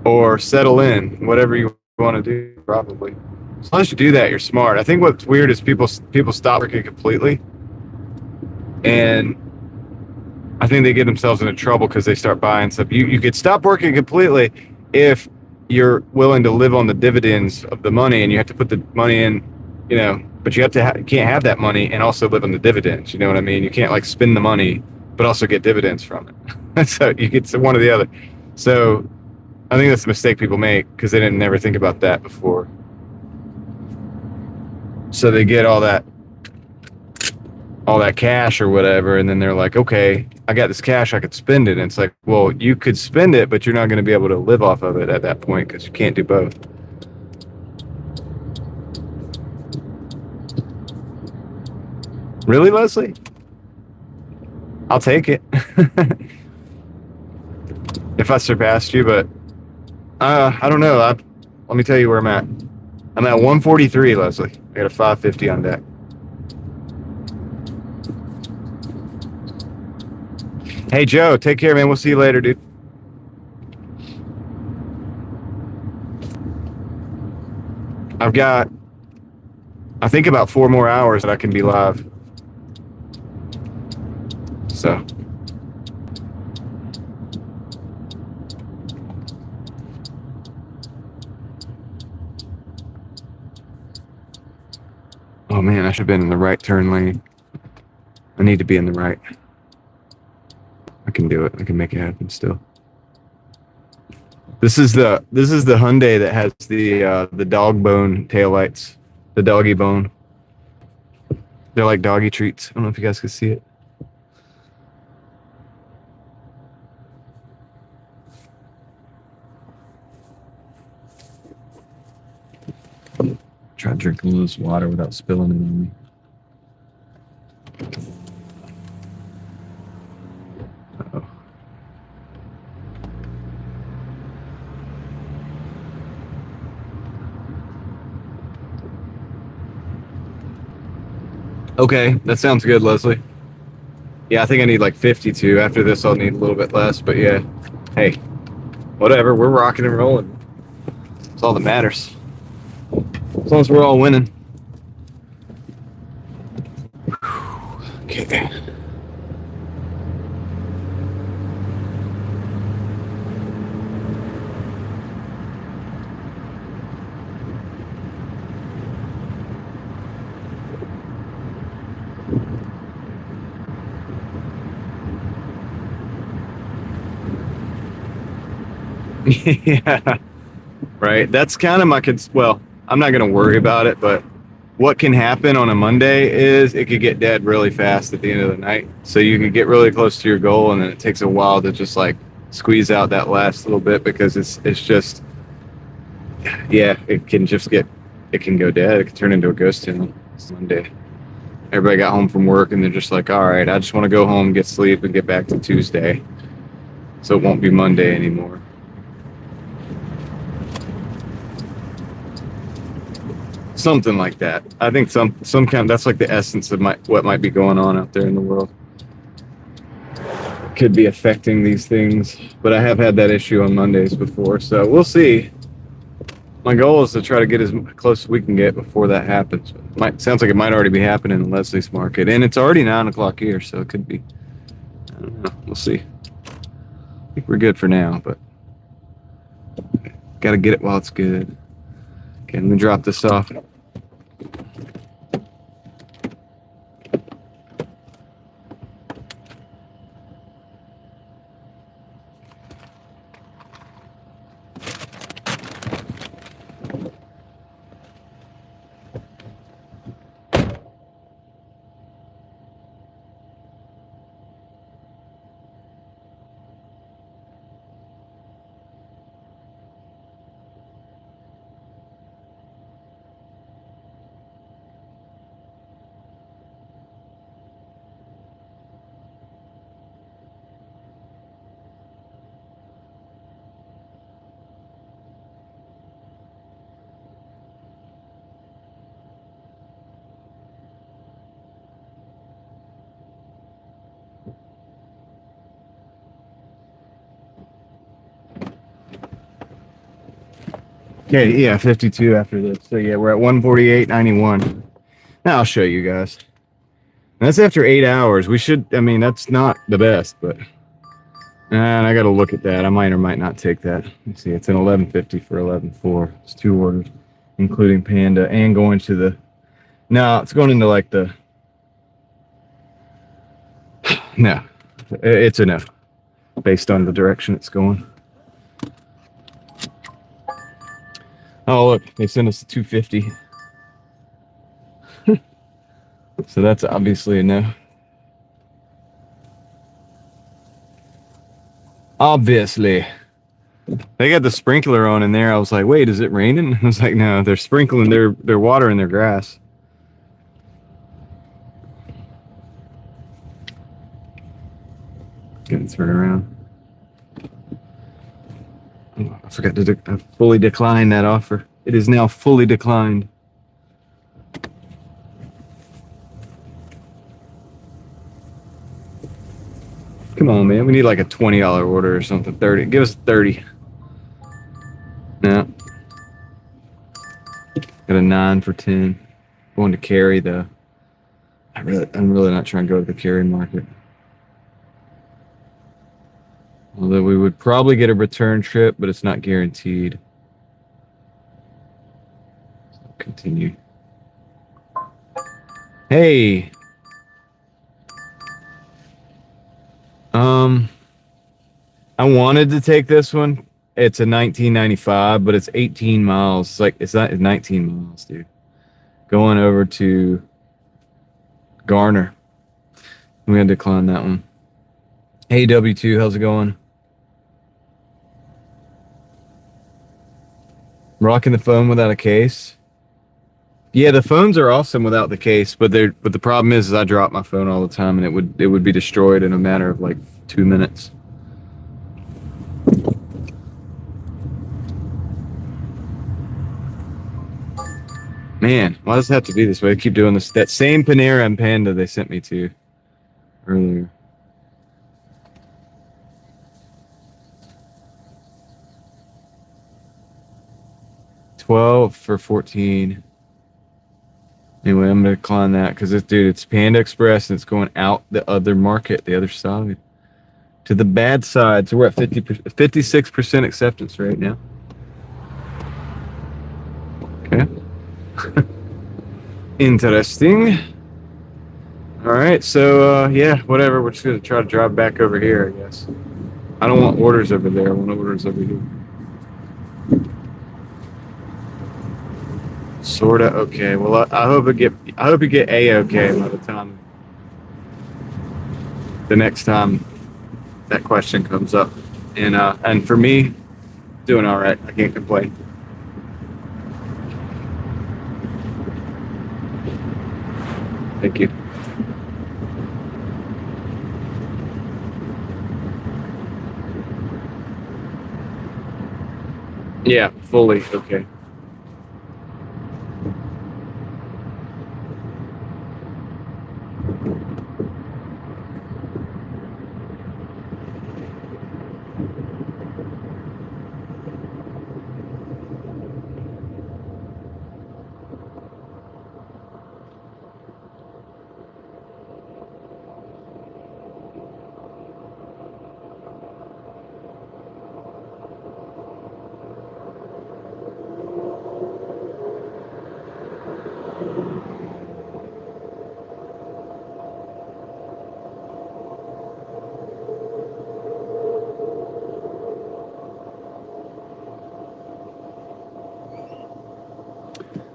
Speaker 1: or settle in, whatever you want to do, probably. As long as you do that, you're smart. I think what's weird is people stop working completely, and I think they get themselves into trouble because they start buying stuff. You could stop working completely if you're willing to live on the dividends of the money, and you have to put the money in, you know, but you can't have that money and also live on the dividends. You know what I mean? You can't like spend the money but also get dividends from it. So you get one or the other. So I think that's a mistake people make because they didn't never think about that before. So they get all that cash or whatever, and then they're like, okay, I got this cash, I could spend it. And it's like, well, you could spend it, but you're not going to be able to live off of it at that point because you can't do both. Really, Leslie? I'll take it. If I surpassed you, but I don't know. Let me tell you where I'm at. I'm at 143, Leslie. I got a 550 on deck. Hey, Joe, take care, man. We'll see you later, dude. I've got, I think, about 4 more hours that I can be live. So. Oh man, I should have been in the right turn lane. I need to be in the right. I can do it. I can make it happen still. This is the Hyundai that has the dog bone taillights, the doggy bone. They're like doggy treats. I don't know if you guys can see it. Try to drink a little of this water without spilling it on me. Uh-oh. Okay, that sounds good, Leslie. Yeah, I think I need like 52. After this, I'll need a little bit less, but yeah. Hey, whatever. We're rocking and rolling. That's all that matters. As long as we're all winning. Okay. Yeah, right. That's kind of my well, I'm not going to worry about it, but what can happen on a Monday is it could get dead really fast at the end of the night. So you could get really close to your goal, and then it takes a while to just like squeeze out that last little bit because it's just, yeah, it can go dead. It can turn into a ghost town. It's Monday. Everybody got home from work and they're just like, all right, I just want to go home, get sleep, and get back to Tuesday. So it won't be Monday anymore. Something like that. I think some kind that's like the essence of what might be going on out there in the world. Could be affecting these things, but I have had that issue on Mondays before, so we'll see. My goal is to try to get as close as we can get before that happens. Sounds like it might already be happening in Leslie's Market, and it's already 9 o'clock here, so it could be. I don't know. We'll see. I think we're good for now, but got to get it while it's good. Okay, let me drop this off. Okay, yeah, 52 after this. So yeah, we're at 148.91. Now I'll show you guys. That's after 8 hours. We should, I mean, that's not the best, but and I got to look at that. I might or might not take that. Let's see, it's an 11.50 for 11.4. It's 2 orders, including Panda and going to the. No, it's going into like the. No, it's enough based on the direction it's going. Oh, look, they sent us a 250. So that's obviously a no. Obviously. They got the sprinkler on in there. I was like, wait, is it raining? I was like, no, they're sprinkling their water in their grass. Gonna turn around. I forgot to fully decline that offer. It is now fully declined. Come on, man. We need like a $20 order or something. 30. Give us 30. No. Got a 9 for 10. Going to carry though. I'm really not trying to go to the carry market. Although we would probably get a return trip, but it's not guaranteed. So continue. Hey. I wanted to take this one. It's a 1995, but it's 18 miles. It's not 19 miles, dude. Going over to Garner. I'm gonna decline that one. Hey W2, how's it going? Rocking the phone without a case. Yeah, the phones are awesome without the case, but the problem is I drop my phone all the time, and it would be destroyed in a matter of like 2 minutes. Man, why does it have to be this way? I keep doing this. That same Panera and Panda they sent me to earlier. $12 for 14. Anyway, I'm gonna decline that because it's Panda Express and it's going out the other market, the other side, to the bad side. So we're at 56% acceptance rate now. Okay. Interesting. All right, so yeah, whatever. We're just gonna try to drive back over here, I guess. I don't want orders over there. I want orders over here. Sorta okay. Well, I hope you get a-okay by the time the next time that question comes up. And for me, doing all right. I can't complain. Thank you. Yeah, fully okay.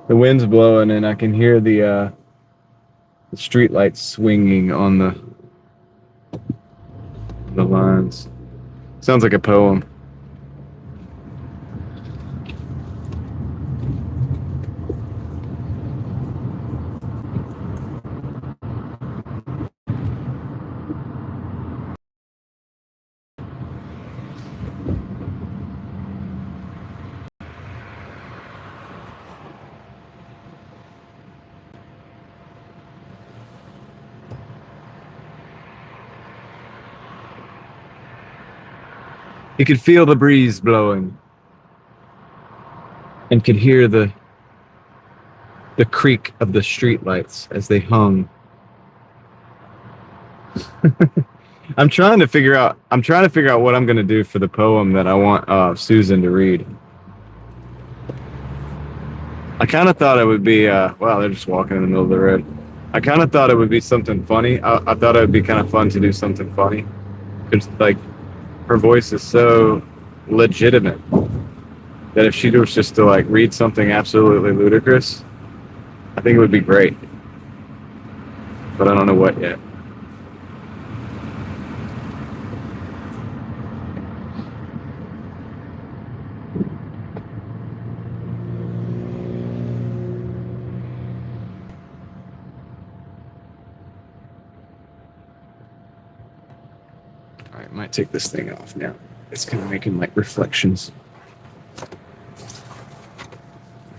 Speaker 1: The wind's blowing, and I can hear the street lights swinging on the lines. Sounds like a poem. You could feel the breeze blowing, and could hear the creak of the streetlights as they hung. I'm trying to figure out what I'm gonna do for the poem that I want Susan to read. I kind of thought it would be wow, they're just walking in the middle of the road. I kind of thought it would be something funny. I thought it would be kind of fun to do something funny. Because like her voice is so legitimate that if she was just to like read something absolutely ludicrous, I think it would be great. But I don't know what yet. All right, might take this thing off now. It's kind of making like reflections.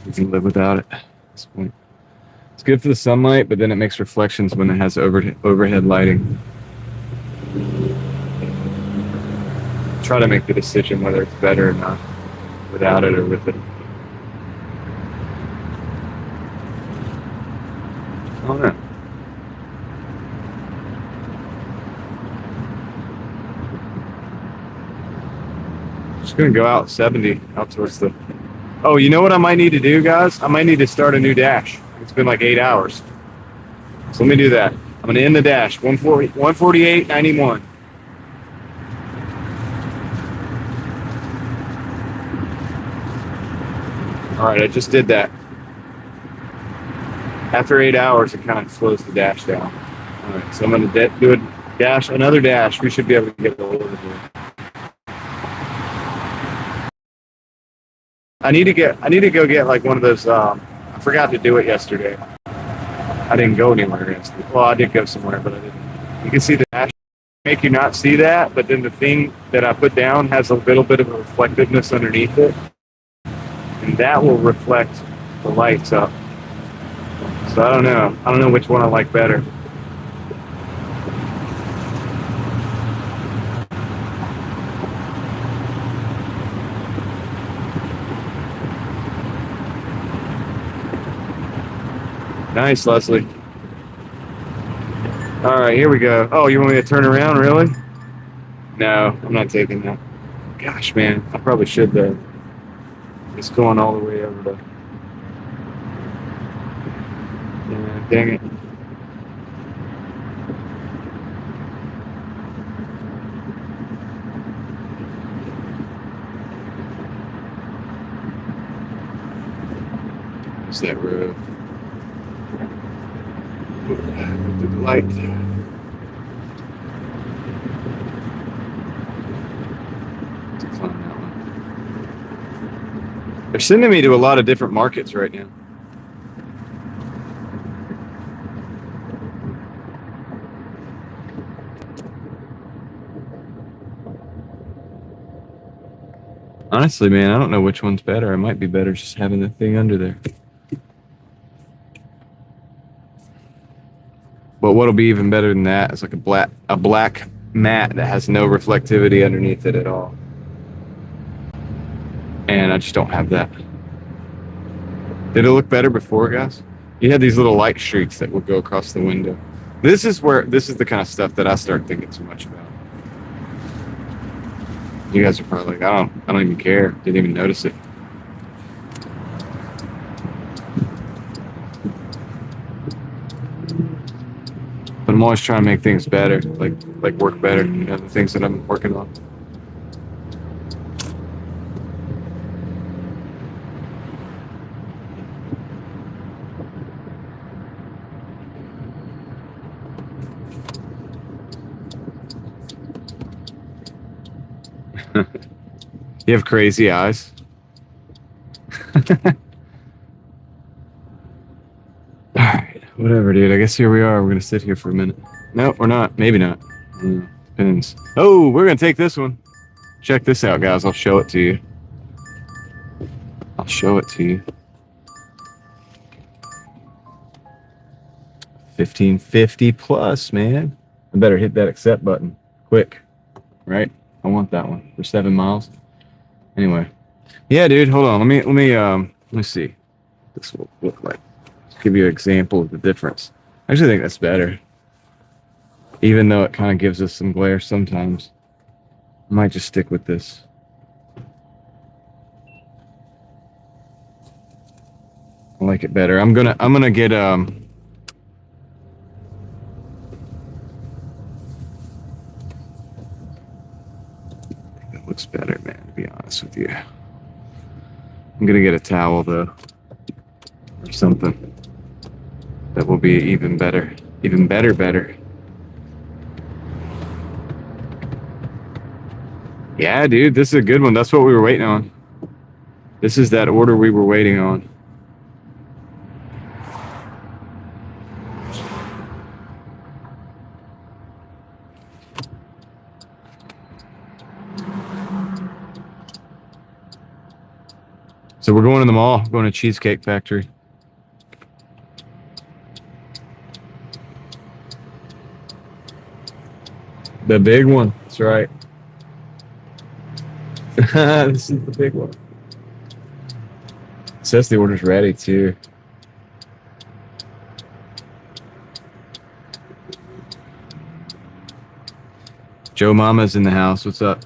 Speaker 1: You can live without it at this point. It's good for the sunlight, but then it makes reflections when it has overhead lighting. Try to make the decision whether it's better or not without it or with it. I don't know. Just gonna go out 70 out towards the. Oh, you know what I might need to do, guys? I might need to start a new dash. It's been like 8 hours. So let me do that. I'm going to end the dash. 148.91. All right, I just did that. After 8 hours, it kind of slows the dash down. All right, so I'm going to do a dash, another dash. We should be able to get a little bit here. I need to go get like one of those. I forgot to do it yesterday. I didn't go anywhere yesterday. Well, I did go somewhere, but I didn't. You can see the dash make you not see that, but then the thing that I put down has a little bit of a reflectiveness underneath it, and that will reflect the lights up. So I don't know which one I like better. Nice, Leslie. All right, here we go. Oh, you want me to turn around, really? No, I'm not taking that. Gosh, man, I probably should, though. It's going all the way over to... Yeah, dang it. What's that road? The light. To climb that one. They're sending me to a lot of different markets right now. Honestly, man, I don't know which one's better. It might be better just having the thing under there. But what'll be even better than that is like a black mat that has no reflectivity underneath it at all. And I just don't have that. Did it look better before, guys? You had these little light streaks that would go across the window. This is the kind of stuff that I start thinking too much about. You guys are probably like, I don't even care. Didn't even notice it. But I'm always trying to make things better, like work better, you know, the things that I'm working on. You have crazy eyes. Alright, whatever, dude. I guess here we are. We're gonna sit here for a minute. Nope, we're not. Maybe not. Depends. Oh, we're gonna take this one. Check this out, guys. I'll show it to you. 1550 plus, man. I better hit that accept button quick, right? I want that one for 7 miles. Anyway, yeah, dude. Hold on. Let me see what this will look like. Just give you an example of the difference. I actually think that's better, even though it kind of gives us some glare sometimes. I might just stick with this. I like it better. I'm gonna get looks better, man, to be honest with you. I'm gonna get a towel though, or something that will be even better. Yeah, dude, this is a good one. That's what we were waiting on. This is that order we were waiting on. So we're going to the mall, going to Cheesecake Factory. The big one, that's right. This is the big one. It says the order's ready too. Joe Mama's in the house. What's up?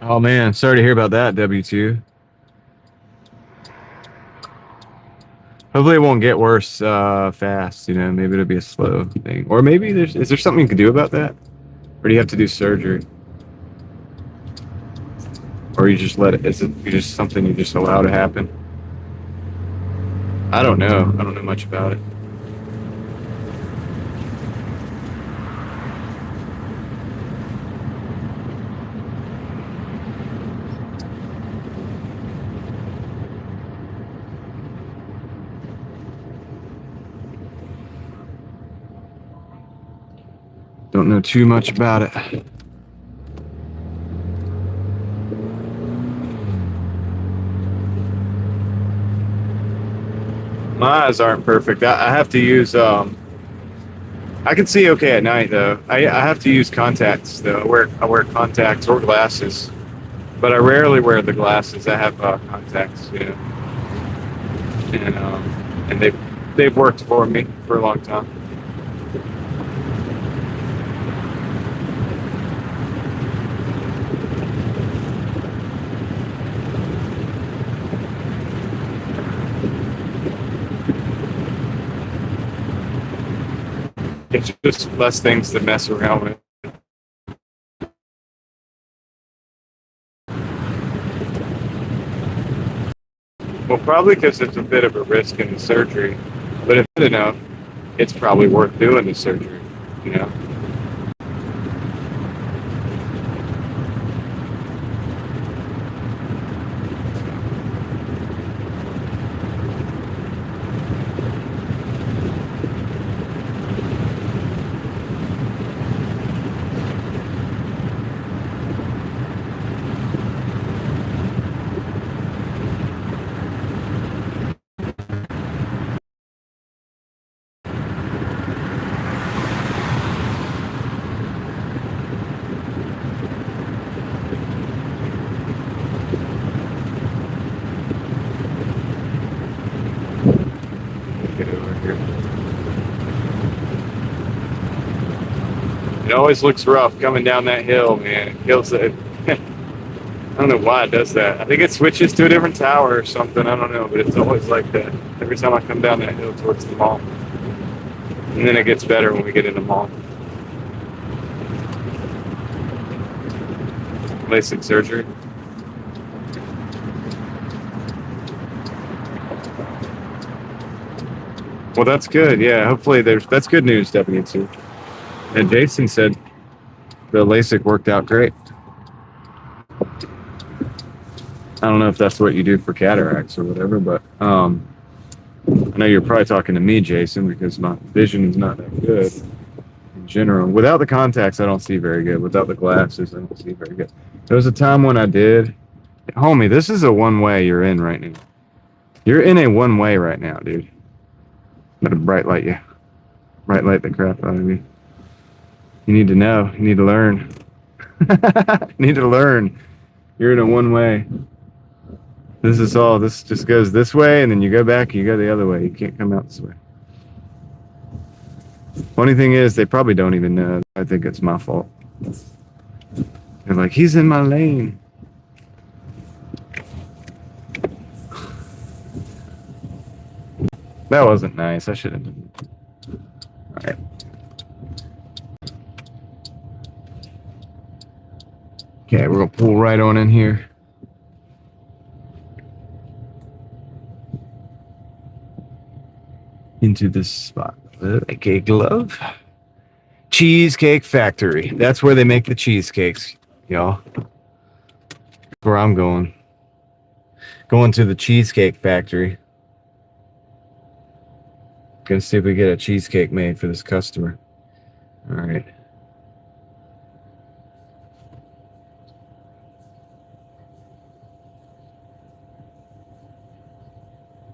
Speaker 1: Oh man, sorry to hear about that, W2. Hopefully it won't get worse fast, you know, maybe it'll be a slow thing. Or maybe is there something you can do about that? Or do you have to do surgery? Or you just let it, is it just something you just allow to happen? I don't know much about it. Don't know too much about it. My eyes aren't perfect. I have to use. I can see okay at night though. I have to use contacts though. I wear contacts or glasses, but I rarely wear the glasses. I have contacts, you know, and they've worked for me for a long time. It's just less things to mess around with. Well, probably because it's a bit of a risk in the surgery, but if good enough, it's probably worth doing the surgery, you know. Get over here. It always looks rough coming down that hill, man. It kills it. I don't know why it does that. I think it switches to a different tower or something. I don't know, but it's always like that every time I come down that hill towards the mall. And then it gets better when we get in the mall. LASIK surgery. Well, that's good. Yeah, hopefully that's good news, W2. And Jason said the LASIK worked out great. I don't know if that's what you do for cataracts or whatever, but I know you're probably talking to me, Jason, because my vision is not that good in general. Without the contacts, I don't see very good. Without the glasses, I don't see very good. There was a time when I did. Homie, this is a one-way you're in right now. You're in a one-way right now, dude. I'm gonna bright light you. Bright light the crap out of me. You need to know. You need to learn. You need to learn. You're in a one-way. This just goes this way, and then you go back, you go the other way. You can't come out this way. Funny thing is, they probably don't even know. I think it's my fault. They're like, he's in my lane. That wasn't nice. I should have done it. All right. Okay, we're going to pull right on in here. Into this spot. Like a glove. Cheesecake Factory. That's where they make the cheesecakes, y'all. That's where I'm going. Going to the Cheesecake Factory. Gonna see if we get a cheesecake made for this customer. All right.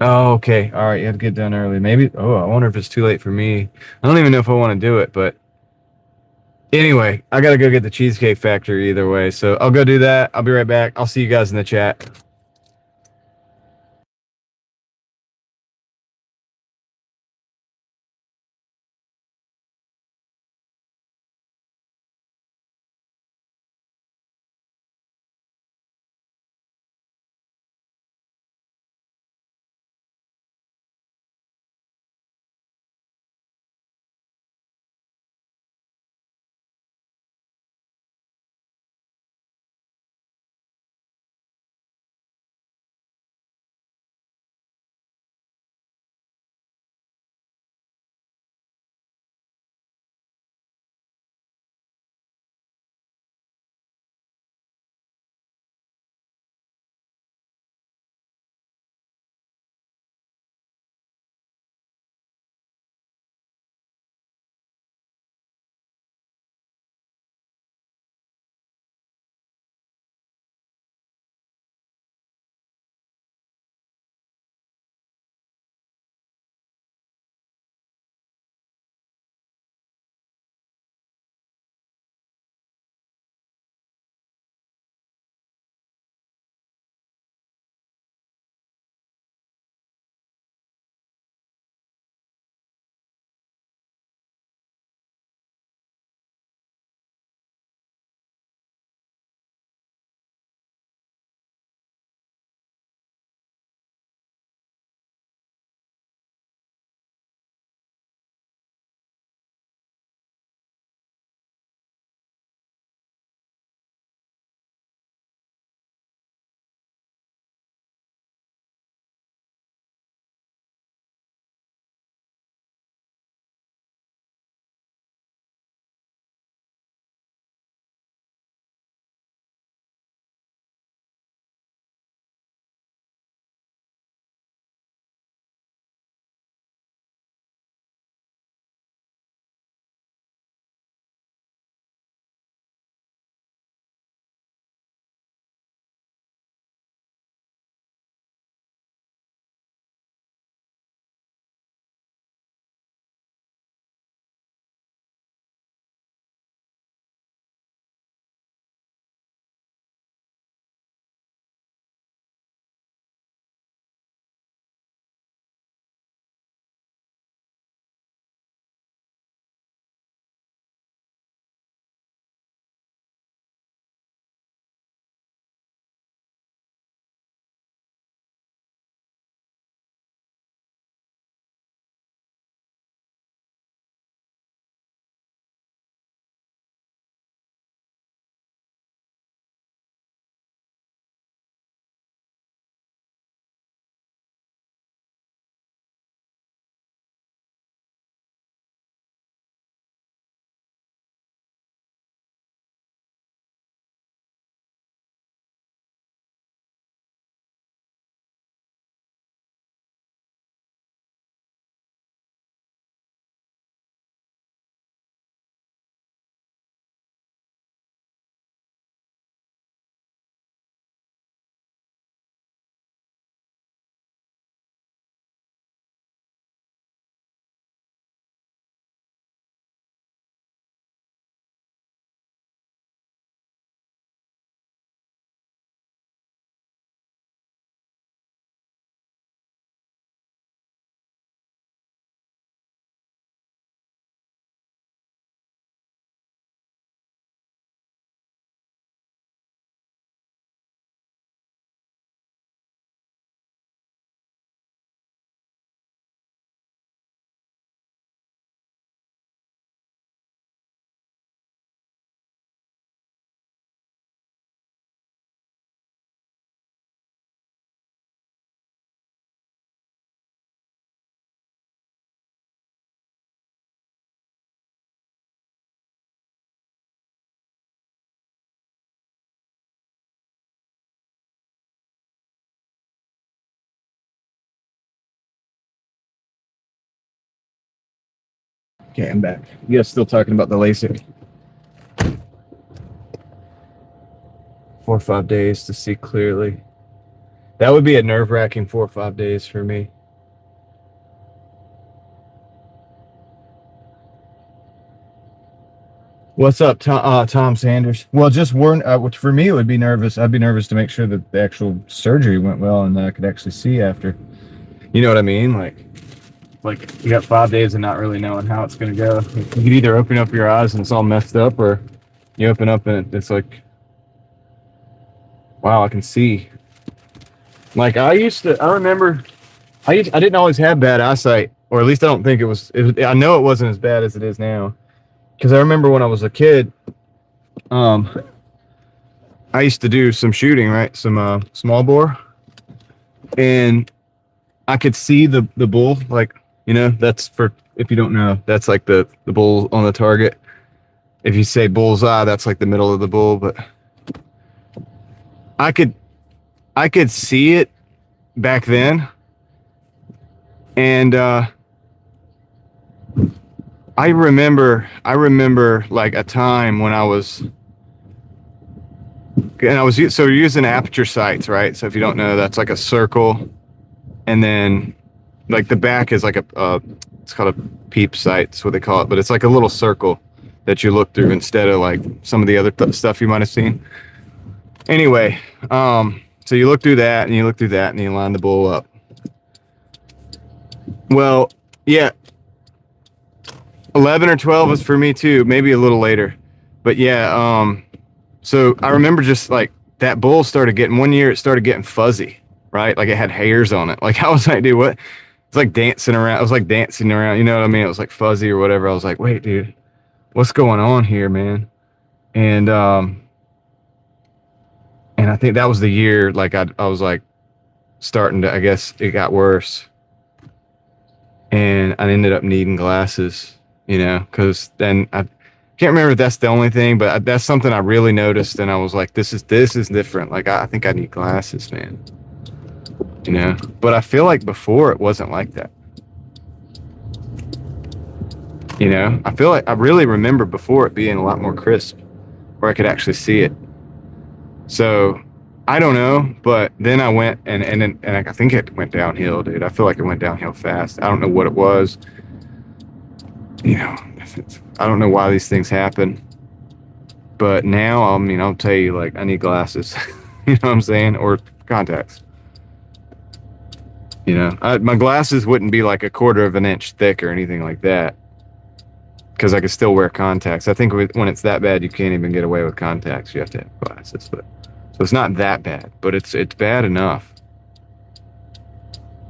Speaker 1: Oh, okay. All right. You had to get done early. Maybe. Oh, I wonder if it's too late for me. I don't even know if I want to do it, but anyway, I got to go get the Cheesecake Factory either way. So I'll go do that. I'll be right back. I'll see you guys in the chat. Okay, I'm back. You guys still talking about the LASIK? 4 or 5 days to see clearly. That would be a nerve-wracking 4 or 5 days for me. What's up, Tom Sanders? Well, just warn. For me, it would be nervous. I'd be nervous to make sure that the actual surgery went well and that I could actually see after. You know what I mean? Like you got 5 days of not really knowing how it's gonna go. You could either open up your eyes and it's all messed up, or you open up and it's like, wow, I can see. Like I remember, I didn't always have bad eyesight, or at least I don't think it was. I know it wasn't as bad as it is now, because I remember when I was a kid, I used to do some shooting, right? Some small bore, and I could see the bull, like, that's for, if you don't know, that's like the bull on the target. If you say bullseye, that's like the middle of the bull, but I could see it back then. And I remember like a time when so you're using aperture sights, right? So if you don't know, that's like a circle, and then like the back is like it's called a peep sight, that's what they call it, but it's like a little circle that you look through instead of like some of the other stuff you might have seen. Anyway, so you look through that and you look through that and you line the bull up. Well, yeah, 11 or 12 was for me too, maybe a little later, but yeah. So I remember just like that bull started getting, one year it started getting fuzzy, right? Like it had hairs on it. Like I was like, dude, what? It's like dancing around. I was like dancing around, you know what I mean? It was like fuzzy or whatever. I was like, wait, dude, what's going on here, man? And I think that was the year, like I was like starting to, I guess it got worse. And I ended up needing glasses, because then I can't remember if that's the only thing, but that's something I really noticed. And I was like, this is different. Like, I think I need glasses, man. But I feel like before it wasn't like that. I feel like I really remember before it being a lot more crisp where I could actually see it. So I don't know, but then I went and I think it went downhill, dude. I feel like it went downhill fast. I don't know what it was. I don't know why these things happen. But now, I'll tell you, like, I need glasses. You know what I'm saying? Or contacts. My glasses wouldn't be like a 1/4 of an inch thick or anything like that, because I could still wear contacts. I think when it's that bad, you can't even get away with contacts. You have to have glasses, but so it's not that bad, but it's bad enough.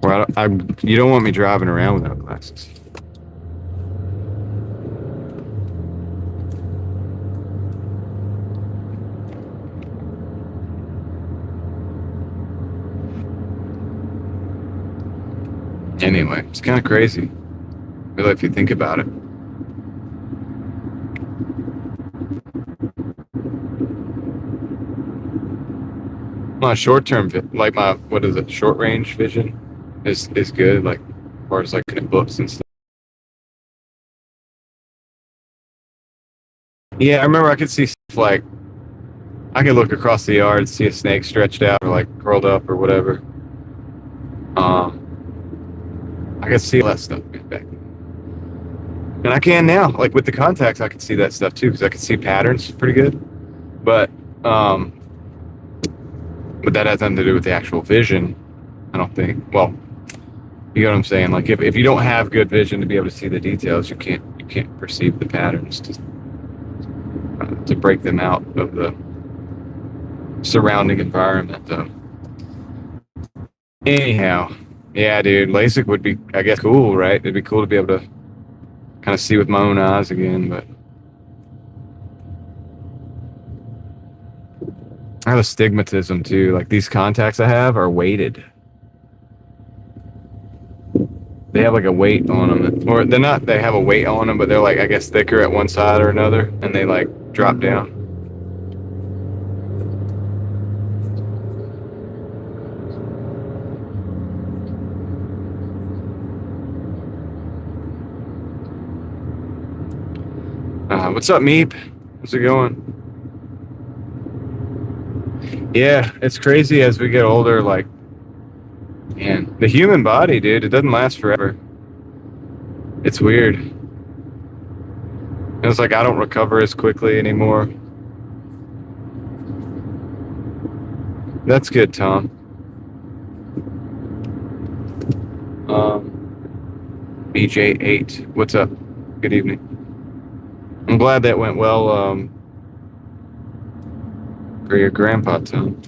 Speaker 1: Where you don't want me driving around without glasses. Anyway, it's kind of crazy, really, if you think about it. My short-term, like short range vision is good, like as far as like books and stuff. Yeah, I remember I could see stuff like, I could look across the yard, see a snake stretched out or like curled up or whatever. I could see all that stuff back. And I can now, like with the contacts, I can see that stuff too, because I can see patterns pretty good. But that has nothing to do with the actual vision, I don't think. Well, you know what I'm saying? Like if you don't have good vision to be able to see the details, you can't perceive the patterns to break them out of the surrounding environment, though. Anyhow, yeah, dude, LASIK would be, I guess, cool, right? It'd be cool to be able to kind of see with my own eyes again, but I have astigmatism too. Like these contacts I have are weighted. They have like a weight on them, or they're not. They have a weight on them, but they're like, I guess, thicker at one side or another, and they like drop down. What's up, Meep? How's it going? Yeah, it's crazy as we get older. Like, man, the human body, dude, it doesn't last forever. It's weird. It's like I don't recover as quickly anymore. That's good, Tom. BJ8, what's up? Good evening. I'm glad that went well for your grandpa, Tom.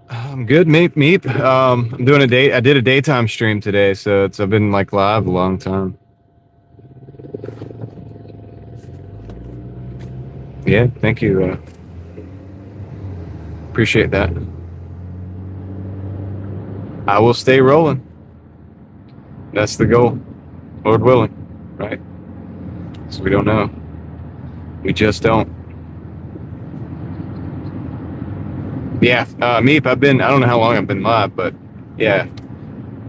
Speaker 1: I'm good, Meep. I'm doing I did a daytime stream today, so I've been like live a long time. Yeah, thank you. Appreciate that. I will stay rolling. That's the goal, Lord willing, right? So we don't know. We just don't. Yeah, Meep, I don't know how long I've been live, but yeah.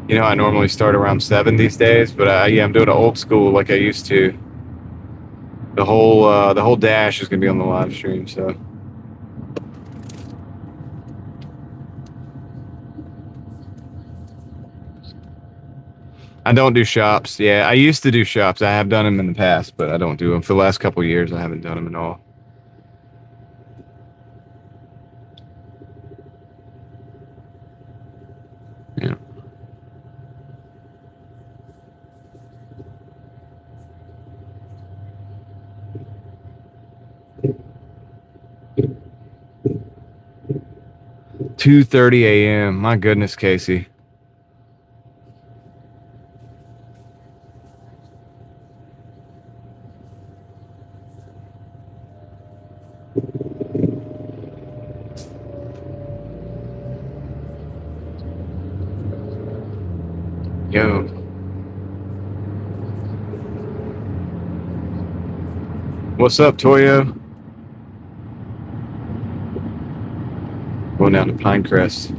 Speaker 1: You know, I normally start around 7 these days, but yeah, I'm doing it old school like I used to. The whole dash is gonna be on the live stream, so. I don't do shops. Yeah, I used to do shops. I have done them in the past, but I don't do them. For the last couple of years, I haven't done them at all. Yeah. $2:30 a.m. My goodness, Casey. Yo. What's up, Toyo? Going down to Pinecrest.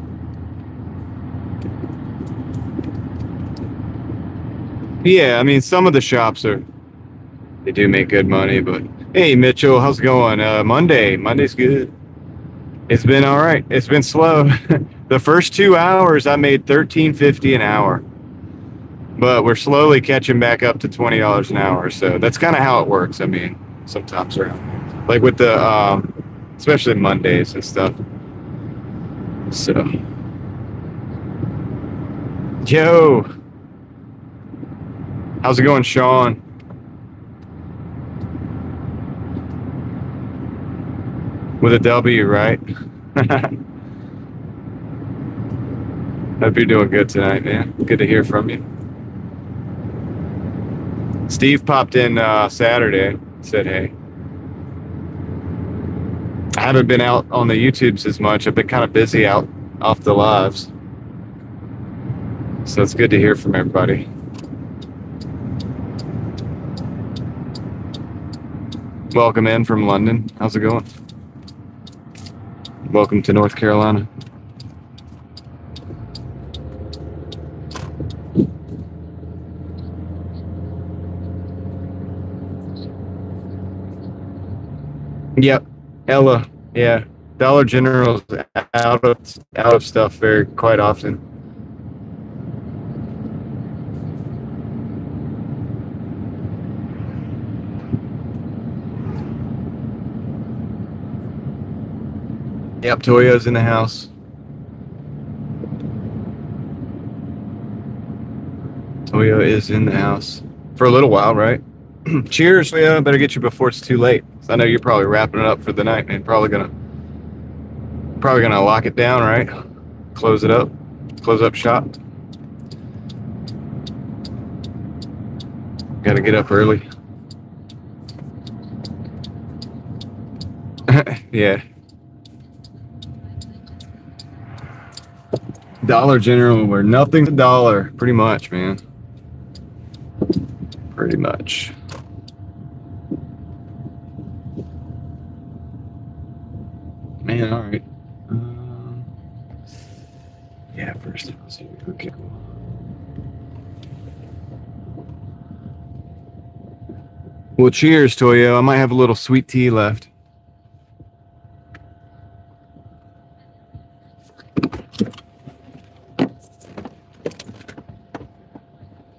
Speaker 1: Yeah, I mean, some of the shops they do make good money, but hey, Mitchell, how's it going? Monday's good. It's been all right. It's been slow. The first 2 hours, I made $13.50 an hour, but we're slowly catching back up to $20 an hour. So that's kind of how it works. I mean, sometimes around, like with the, especially Mondays and stuff. So, yo, how's it going, Sean? With a W, right? Hope you're doing good tonight, man. Good to hear from you. Steve popped in Saturday, said hey. I haven't been out on the YouTubes as much. I've been kind of busy out off the lives. So it's good to hear from everybody. Welcome in from London. How's it going? Welcome to North Carolina. Yep, Ella. Yeah, Dollar General's out of stuff quite often. Yep, Toyo's in the house. Toyo is in the house for a little while, right? Cheers, Toyo. Better get you before it's too late. I know you're probably wrapping it up for the night, man. Probably gonna lock it down, right? Close it up. Close up shop. Got to get up early. Yeah. Dollar General, where nothing's a dollar, pretty much, man. Pretty much. Yeah, first. Okay, cool. Well, cheers, Toyo. I might have a little sweet tea left.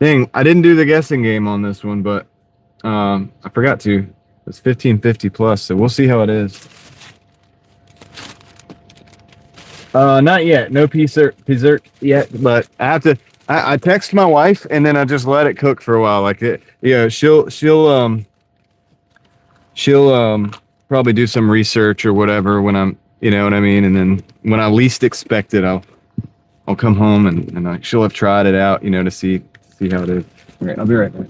Speaker 1: Dang, I didn't do the guessing game on this one, but I forgot to. It's 1550 plus, so we'll see how it is. Not yet. No dessert yet, but I have to. I text my wife and then I just let it cook for a while. Like it, she'll probably do some research or whatever when I'm, you know what I mean. And then when I least expect it, I'll come home and she'll have tried it out, to see how it is. All right, I'll be right back.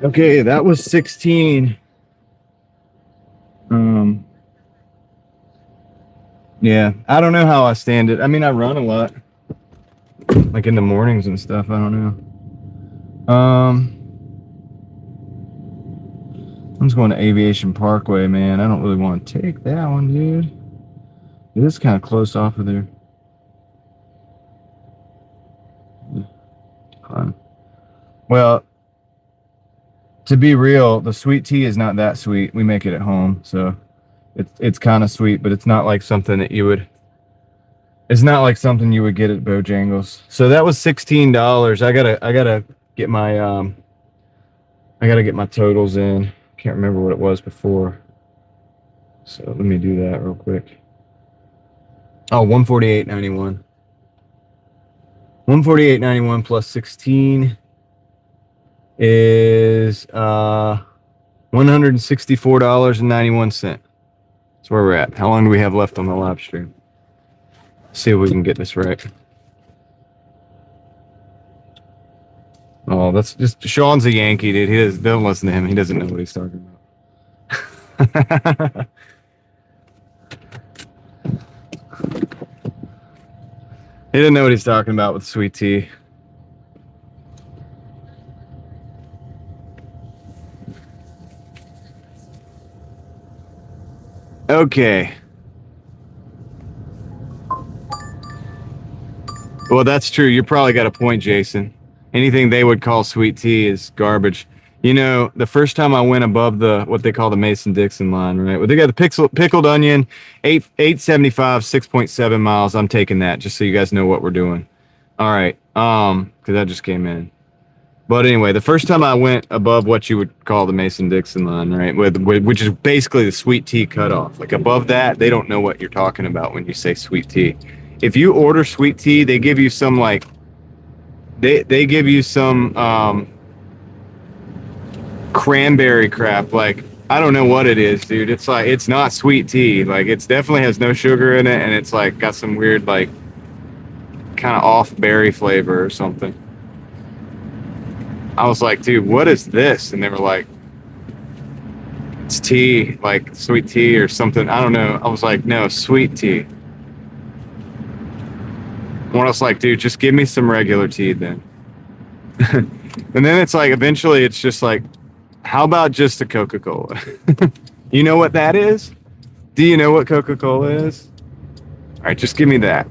Speaker 1: Okay, that was 16. Yeah, I don't know how I stand it. I mean, I run a lot, like in the mornings and stuff. I don't know. I'm just going to Aviation Parkway, man. I don't really want to take that one, dude. It is kind of close off of there. Well, to be real, the sweet tea is not that sweet. We make it at home, so it's kind of sweet, but it's not like something that you would. It's not like something you would get at Bojangles. So that was $16. I gotta get my totals in. Can't remember what it was before. So let me do that real quick. Oh, 148.91. 148.91 plus 16 is $164.91. That's where we're at. How long do we have left on the live stream? See if we can get this right. Oh, that's just Sean's a Yankee, dude. Don't listen to him. He doesn't know what he's talking about. He didn't know what he's talking about with sweet tea. Okay. Well, that's true. You probably got a point, Jason. Anything they would call sweet tea is garbage. The first time I went above what they call the Mason-Dixon line, right? Well, they got the pickled onion, 875, 6.7 miles. I'm taking that just so you guys know what we're doing. All right. Because that just came in. But anyway, the first time I went above what you would call the Mason-Dixon line, right? Which is basically the sweet tea cutoff. Like above that, they don't know what you're talking about when you say sweet tea. If you order sweet tea, they give you some they give you some cranberry crap. Like, I don't know what it is, dude. It's like, it's not sweet tea. Like, it's definitely has no sugar in it, and it's like got some weird, like, kind of off berry flavor or something. I was like, dude, what is this? And they were like, it's tea, like sweet tea or something. I don't know. I was like, no, sweet tea. One I was like, dude, just give me some regular tea then. And then it's like, eventually it's just like, how about just a Coca-Cola? You know what that is? Do you know what Coca-Cola is? All right, just give me that.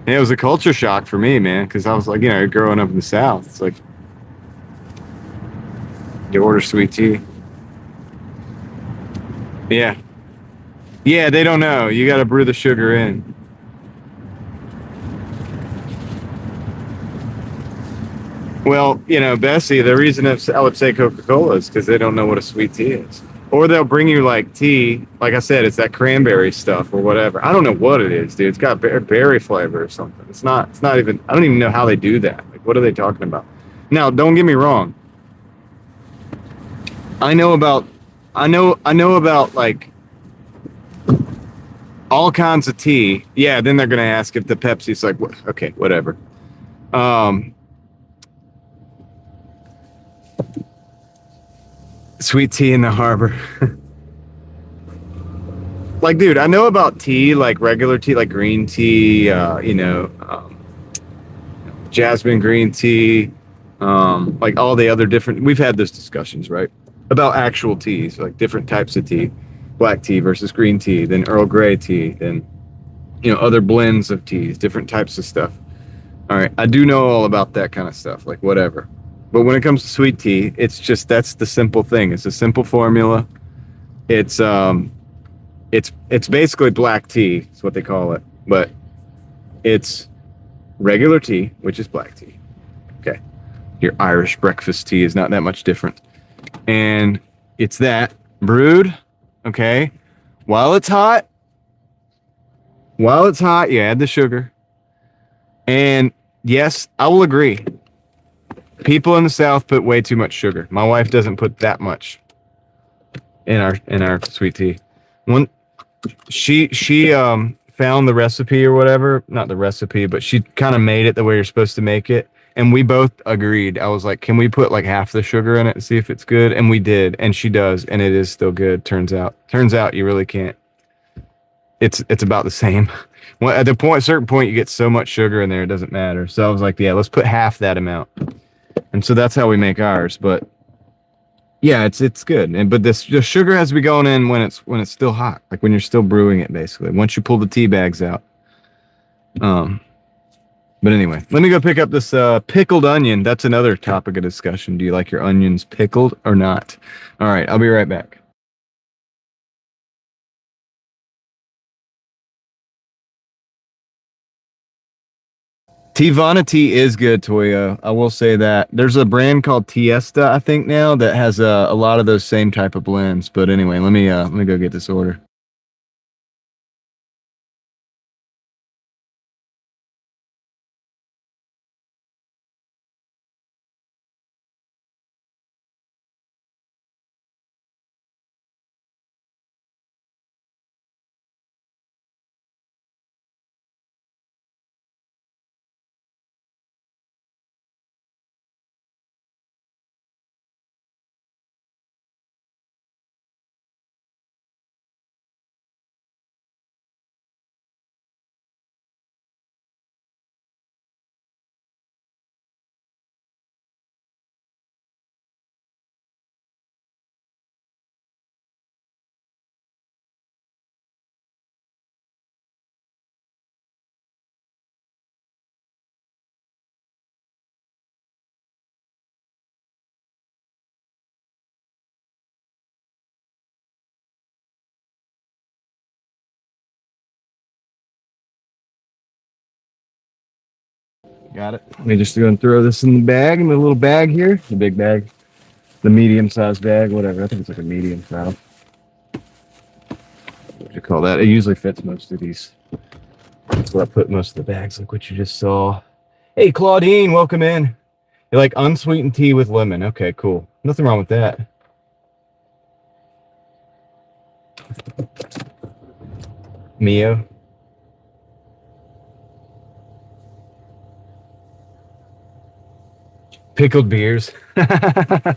Speaker 1: It was a culture shock for me, man, because I was like, growing up in the South, it's like, You order sweet tea. Yeah. Yeah, they don't know. You got to brew the sugar in. Well, you know, Bessie, the reason I would say Coca-Cola is because they don't know what a sweet tea is. Or they'll bring you like tea. Like I said, it's that cranberry stuff or whatever. I don't know what it is, dude. It's got berry flavor or something. It's not even, I don't even know how they do that. Like, what are they talking about? Now, don't get me wrong. I know about like all kinds of tea. Yeah, then they're going to ask if the Pepsi's like, okay, whatever. Sweet tea in the harbor. Like, dude, I know about tea, like regular tea, like green tea, jasmine green tea, like all the other different, we've had those discussions, right? About actual teas, like different types of tea, black tea versus green tea, then Earl Grey tea, then, other blends of teas, different types of stuff. All right, I do know all about that kind of stuff, like whatever. But when it comes to sweet tea, it's just, that's the simple thing. It's a simple formula. It's basically black tea, is what they call it. But it's regular tea, which is black tea. Okay. Your Irish breakfast tea is not that much different. And it's that brewed, okay? While it's hot, you add the sugar. And yes, I will agree. People in the South put way too much sugar. My wife doesn't put that much in our sweet tea. She found the recipe or whatever, not the recipe, but she kind of made it the way you're supposed to make it. And we both agreed. I was like, can we put like half the sugar in it and see if it's good? And we did. And she does. And it is still good. Turns out you really can't. It's about the same. Well, at a certain point, you get so much sugar in there, it doesn't matter. So I was like, yeah, let's put half that amount. And so that's how we make ours. But yeah, it's good. But the sugar has to be going in when it's still hot, like when you're still brewing it, basically. Once you pull the tea bags out. But anyway, let me go pick up this pickled onion. That's another topic of discussion. Do you like your onions pickled or not? All right, I'll be right back. Tivana tea is good, Toyo. I will say that. There's a brand called Tiesta, I think now, that has a lot of those same type of blends. But anyway, let me go get this order. Got it. Let me just go and throw this in the bag, in the little bag here. The big bag. The medium-sized bag, whatever. I think it's like a medium size. What do you call that? It usually fits most of these. That's where I put most of the bags, like what you just saw. Hey, Claudine, welcome in. You like unsweetened tea with lemon. Okay, cool. Nothing wrong with that. Mio. Pickled beers. Pickled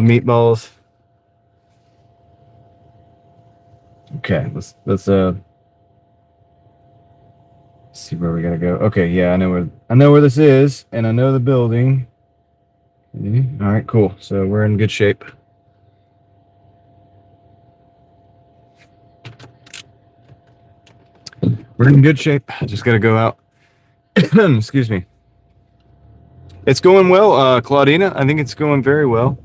Speaker 1: meatballs. Okay, let's see where we gotta go. Okay, yeah, I know where this is, and I know the building. All right, cool. So we're in good shape. We're in good shape. Just gotta go out. Excuse me. It's going well, Claudina. I think it's going very well.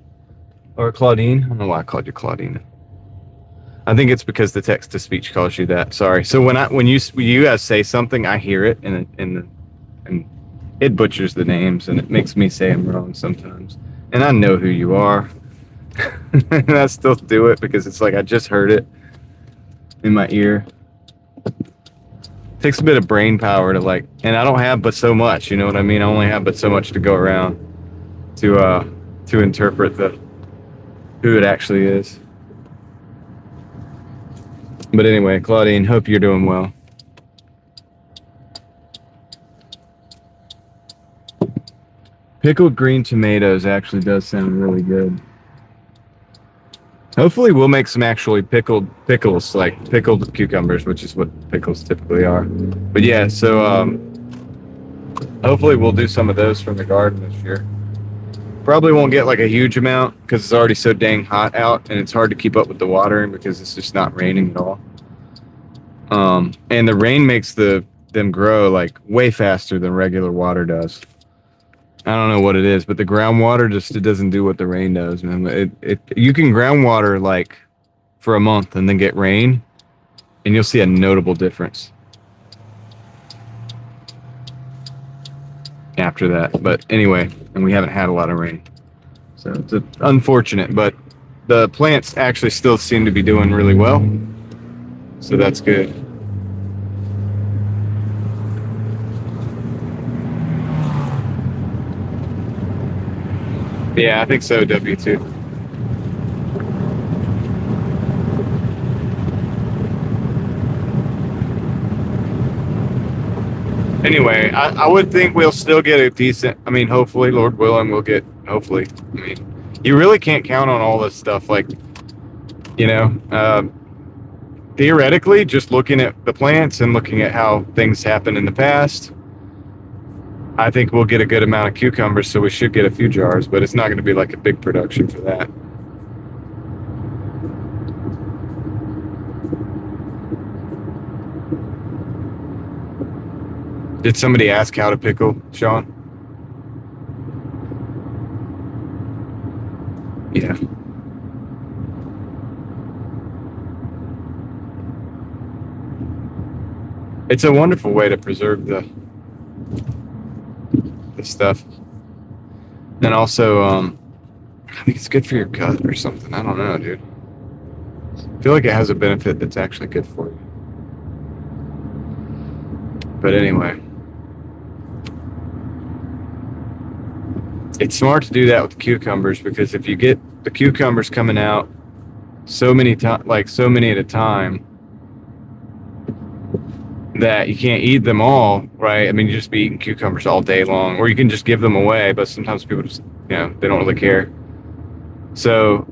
Speaker 1: Or Claudine. I don't know why I called you Claudina. I think it's because the text to speech calls you that. Sorry. So when you guys say something, I hear it and it butchers the names and it makes me say them wrong sometimes. And I know who you are. And I still do it because it's like I just heard it in my ear. Takes a bit of brain power to like, and I don't have but so much, you know what I mean? I only have but so much to go around to interpret who it actually is. But anyway, Claudine, hope you're doing well. Pickled green tomatoes actually does sound really good. Hopefully we'll make some actually pickles, like pickled cucumbers, which is what pickles typically are. But yeah, so hopefully we'll do some of those from the garden this year. Probably won't get like a huge amount because it's already so dang hot out and it's hard to keep up with the watering because it's just not raining at all. And the rain makes them grow like way faster than regular water does. I don't know what it is, but the groundwater it doesn't do what the rain does, man. You can groundwater like for a month and then get rain, and you'll see a notable difference after that. But anyway, and we haven't had a lot of rain, so it's unfortunate. But the plants actually still seem to be doing really well, so that's good. Yeah, I think so, W2. Anyway, I would think we'll still get a decent, I mean, hopefully, Lord willing, hopefully. I mean, you really can't count on all this stuff. Like, you know, theoretically, just looking at the plants and looking at how things happened in the past, I think we'll get a good amount of cucumbers, so we should get a few jars, but it's not going to be like a big production for that. Did somebody ask how to pickle, Sean? Yeah. It's a wonderful way to preserve the stuff. And also, I think it's good for your gut or something. I don't know, dude. I feel like it has a benefit that's actually good for you. But anyway, it's smart to do that with the cucumbers because if you get the cucumbers coming out so many at a time, that you can't eat them all, right? I mean, you just be eating cucumbers all day long, or you can just give them away, but sometimes people just, you know, they don't really care. So,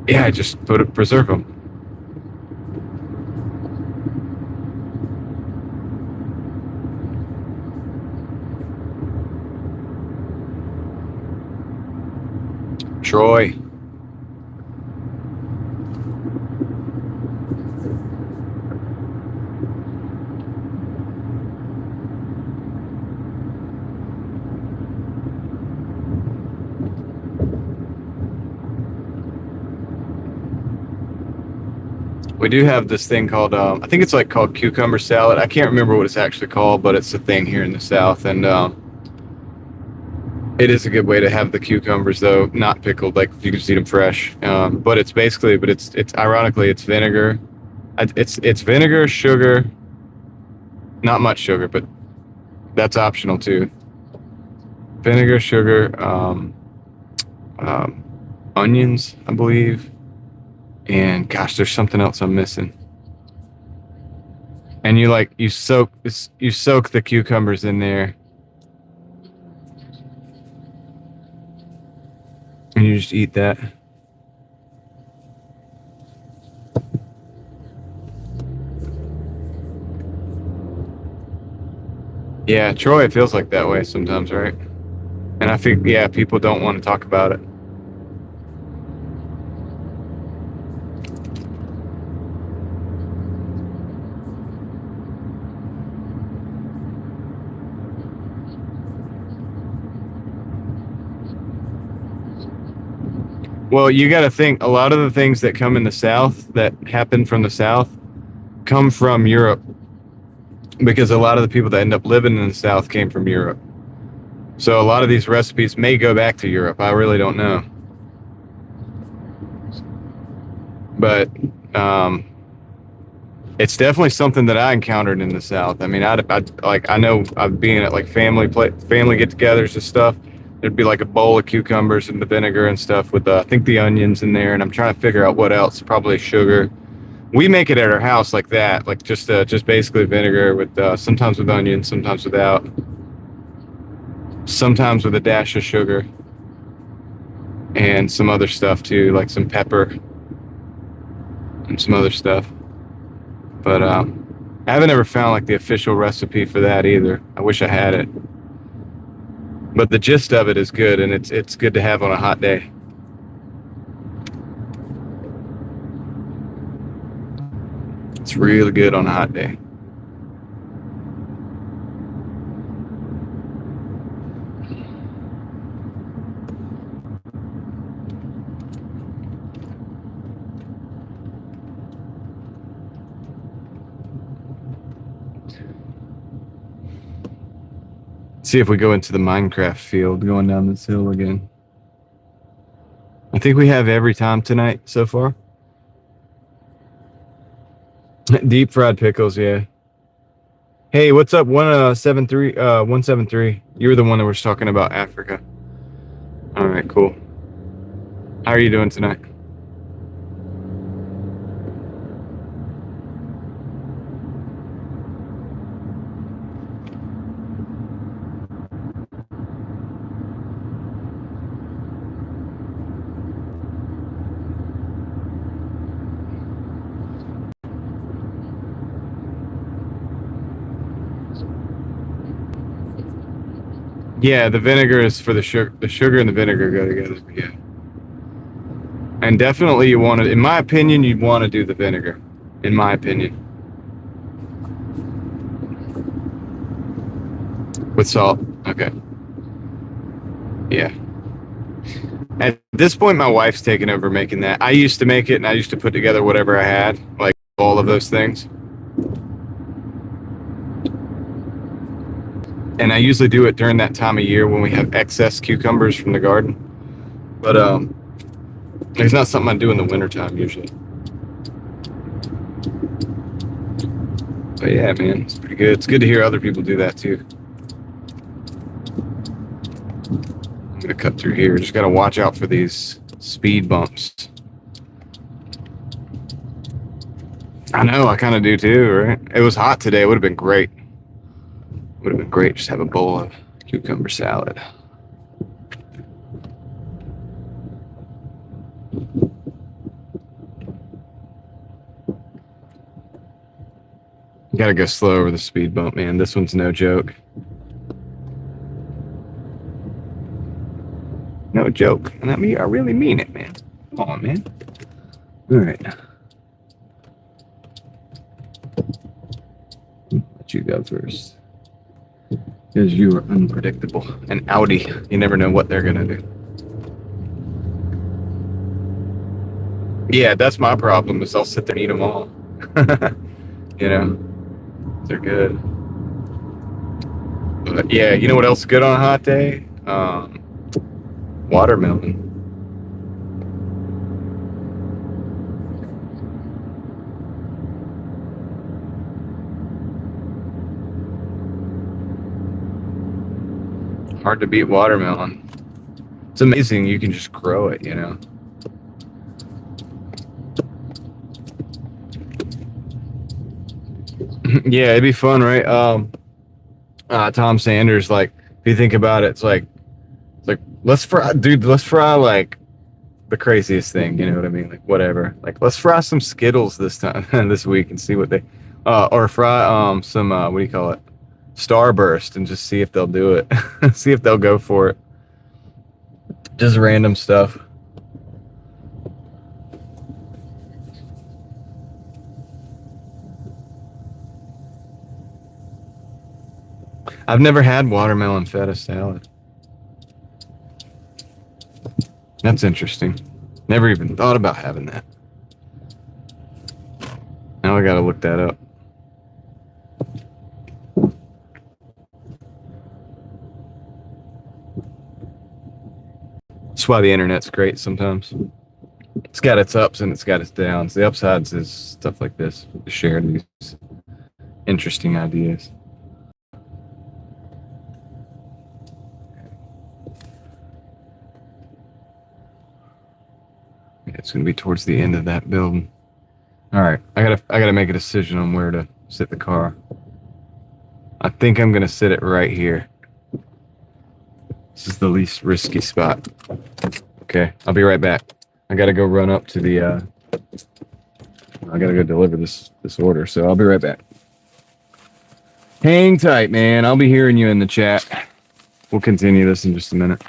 Speaker 1: yeah, just preserve them. Troy. We do have this thing called, I think it's like called cucumber salad. I can't remember what it's actually called, but it's a thing here in the South. And it is a good way to have the cucumbers, though, not pickled. Like, you can just eat them fresh. But it's ironically, it's vinegar. It's vinegar, sugar, not much sugar, but that's optional too. Vinegar, sugar, onions, I believe. And gosh, there's something else I'm missing. And you soak the cucumbers in there, and you just eat that. Yeah, Troy, it feels like that way sometimes, right? And I think, yeah, people don't want to talk about it. Well, you got to think a lot of the things that come in the South that happen from the South come from Europe because a lot of the people that end up living in the South came from Europe. So a lot of these recipes may go back to Europe. I really don't know. But it's definitely something that I encountered in the South. I mean, I know I've been at like family get-togethers and stuff. There'd be like a bowl of cucumbers and the vinegar and stuff with I think the onions in there, and I'm trying to figure out what else. Probably sugar. We make it at our house like that, like just basically vinegar with sometimes with onions, sometimes without, sometimes with a dash of sugar, and some other stuff too, like some pepper and some other stuff. But I haven't ever found like the official recipe for that either. I wish I had it. But the gist of it is good, and it's good to have on a hot day. It's really good on a hot day. See if we go into the Minecraft field going down this hill again. I think we have every time tonight so far. Deep fried pickles, yeah. Hey, what's up? 173. You were the one that was talking about Africa. All right, cool. How are you doing tonight? Yeah, the vinegar is for the sugar. The sugar and the vinegar go together. Yeah. And definitely you want to, in my opinion, you'd want to do the vinegar. In my opinion. With salt. Okay. Yeah. At this point, my wife's taken over making that. I used to make it, and I used to put together whatever I had, like all of those things. And I usually do it during that time of year when we have excess cucumbers from the garden. But it's not something I do in the wintertime usually. But yeah, man, it's pretty good. It's good to hear other people do that too. I'm gonna cut through here. Just gotta watch out for these speed bumps. I know, I kind of do too, right? It was hot today. It would have been great. Would have been great just have a bowl of cucumber salad. Gotta go slow over the speed bump, man. This one's no joke. No joke. And I really mean it, man. Come on, man. All right. Let you go first. Because you are unpredictable. And Audi, you never know what they're gonna do. Yeah, that's my problem, is I'll sit there and eat them all. You know, they're good. But yeah, you know what else is good on a hot day? Watermelon. Hard to beat watermelon. It's amazing you can just grow it, you know. Yeah, it'd be fun, right? Tom Sanders, like, if you think about it, it's like let's fry like the craziest thing, you know what I mean? Like whatever. Like let's fry some Skittles this time this week and see what they or fry some what do you call it? Starburst, and just see if they'll do it. See if they'll go for it. Just random stuff. I've never had watermelon feta salad. That's interesting. Never even thought about having that. Now I gotta look that up. That's why the internet's great sometimes. It's got its ups and it's got its downs. The upsides is stuff like this, to share these interesting ideas. It's gonna be towards the end of that building. All right, I gotta make a decision on where to sit the car. I think I'm gonna sit it right here. This is the least risky spot. Okay, I'll be right back. I gotta go run up to the. I gotta go deliver this order, so I'll be right back. Hang tight, man. I'll be hearing you in the chat. We'll continue this in just a minute.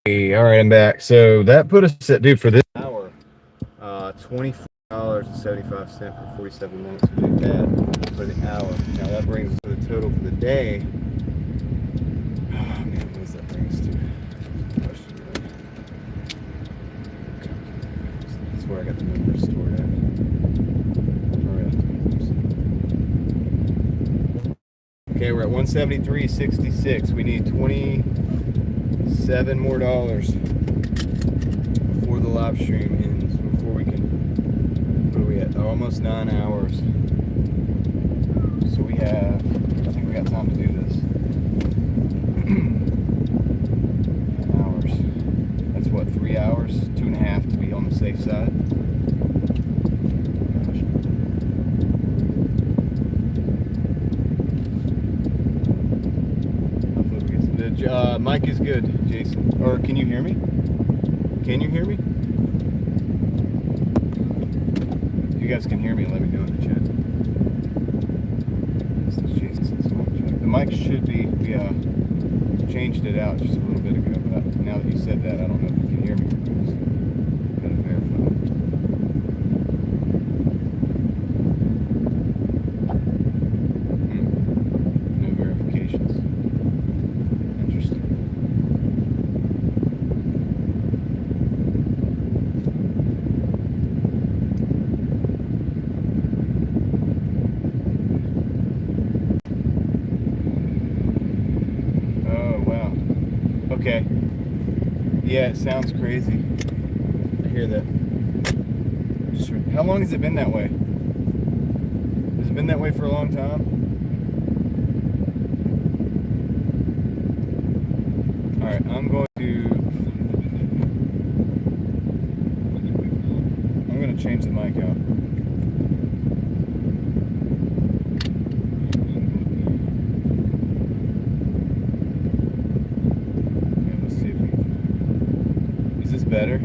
Speaker 1: Hey, all right, I'm back. So that put us at, dude, for this hour, $24.75 for 47 minutes. We did that for the hour. Now that brings us to the total for the day. Oh man, what does that bring us to? That's where I got the numbers stored at. Okay, we're at 173.66. We need 27 more dollars before the live stream ends. Before we can, what are we at? Oh, almost 9 hours. So we have, I think we got time to do this. 9 hours. That's what, 3 hours? 2.5 to be on the safe side. Mic is good, Jason. Or can you hear me? Can you hear me? If you guys can hear me, let me know in the chat. This is Jason's mic check. The mic should be, we changed it out just a little bit ago, but now that you said that, I don't know if you can hear me. Gotta verify. No verifications. Interesting. Oh, wow. Okay. Yeah, it sounds crazy. I hear that. How long has it been that way? Has it been that way for a long time? Alright, I'm going to change the mic out. Yeah, let's see if we can. Is this better?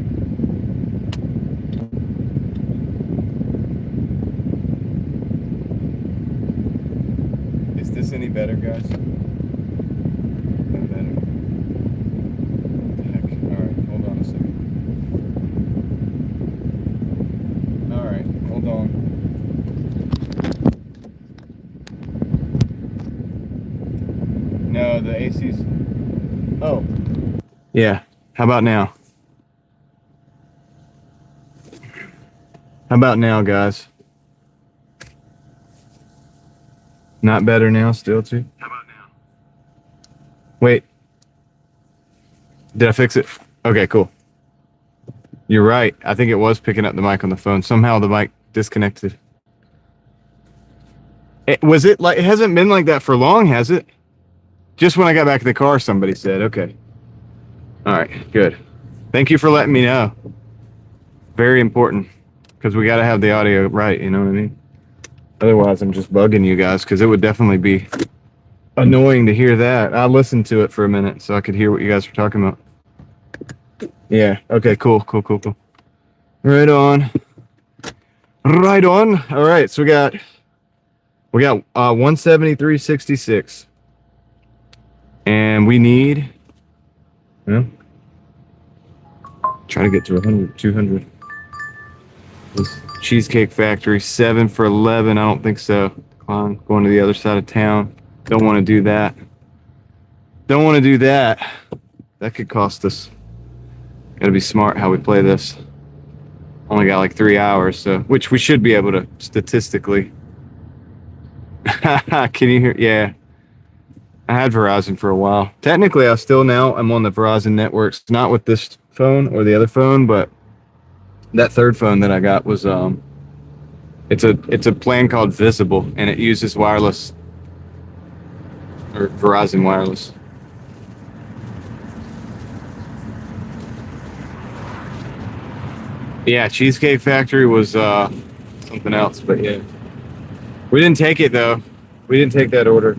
Speaker 1: Is this any better, guys? No better. What the heck? Alright, hold on a second. Alright, hold on. No, the AC's... Oh. Yeah, how about now? How about now, guys? Not better now, still too? How about now? Wait. Did I fix it? Okay, cool. You're right. I think it was picking up the mic on the phone. Somehow the mic disconnected. It hasn't been like that for long, has it? Just when I got back in the car, somebody said, okay. All right, good. Thank you for letting me know. Very important, because we got to have the audio right, you know what I mean? Otherwise, I'm just bugging you guys, because it would definitely be annoying to hear that. I listened to it for a minute so I could hear what you guys were talking about. Yeah, okay, cool. Right on. All right, so we got 173.66. And we need, try to get to 100, 200. This Cheesecake Factory, 7 for 11. I don't think so. Decline. Going to the other side of town. Don't want to do that. That could cost us. Gotta be smart how we play this. Only got like 3 hours, so which we should be able to statistically. Can you hear? Yeah. I had Verizon for a while. Technically, I'm on the Verizon networks, not with this phone or the other phone, but that third phone that I got was it's a plan called Visible, and it uses wireless or Verizon wireless. Yeah, Cheesecake Factory was something else, but yeah, we didn't take it though. We didn't take that order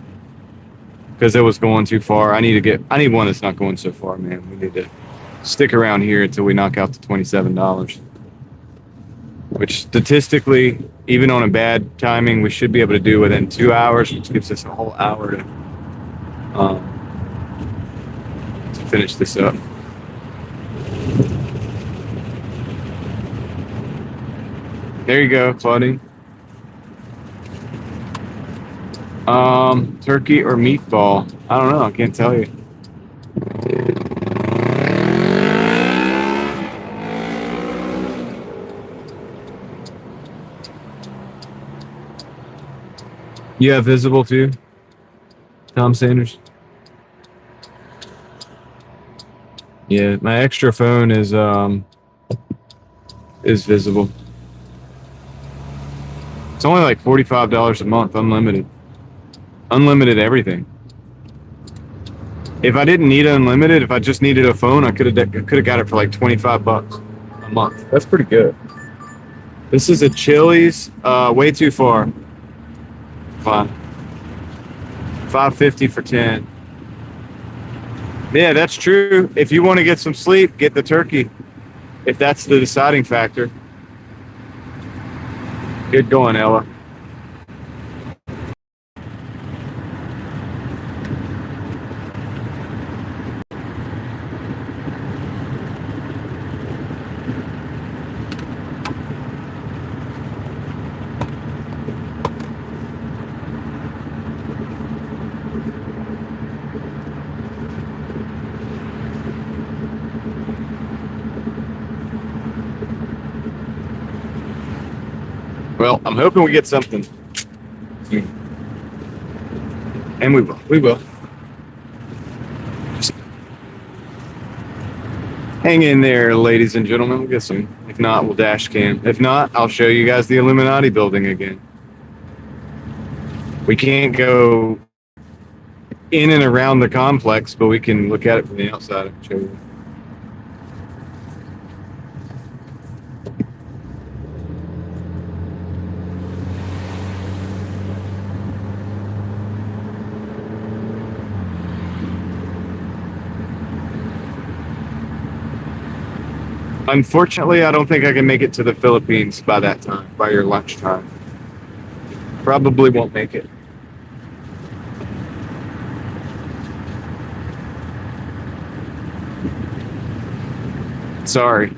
Speaker 1: because it was going too far. I need one that's not going so far, man. We need to stick around here until we knock out the $27, which statistically, even on a bad timing, we should be able to do within 2 hours, which gives us a whole hour to finish this up. There you go, Claudine. Turkey or meatball? I don't know. I can't tell you. You have Visible too, Tom Sanders? Yeah, my extra phone is Visible. It's only like $45 a month, unlimited. Unlimited everything. If I didn't need unlimited, if I just needed a phone, I could have got it for like $25 a month. That's pretty good. This is a Chili's, way too far. Fine. $5.50 for 10. Yeah, that's true. If you want to get some sleep, get the turkey. If that's the deciding factor. Good going, Ella. Well, I'm hoping we get something. And we will. We will. Just hang in there, ladies and gentlemen. We'll get some. If not, we'll dash cam. If not, I'll show you guys the Illuminati building again. We can't go in and around the complex, but we can look at it from the outside and show you. Unfortunately, I don't think I can make it to the Philippines by that time, by your lunchtime. Probably won't make it. Sorry.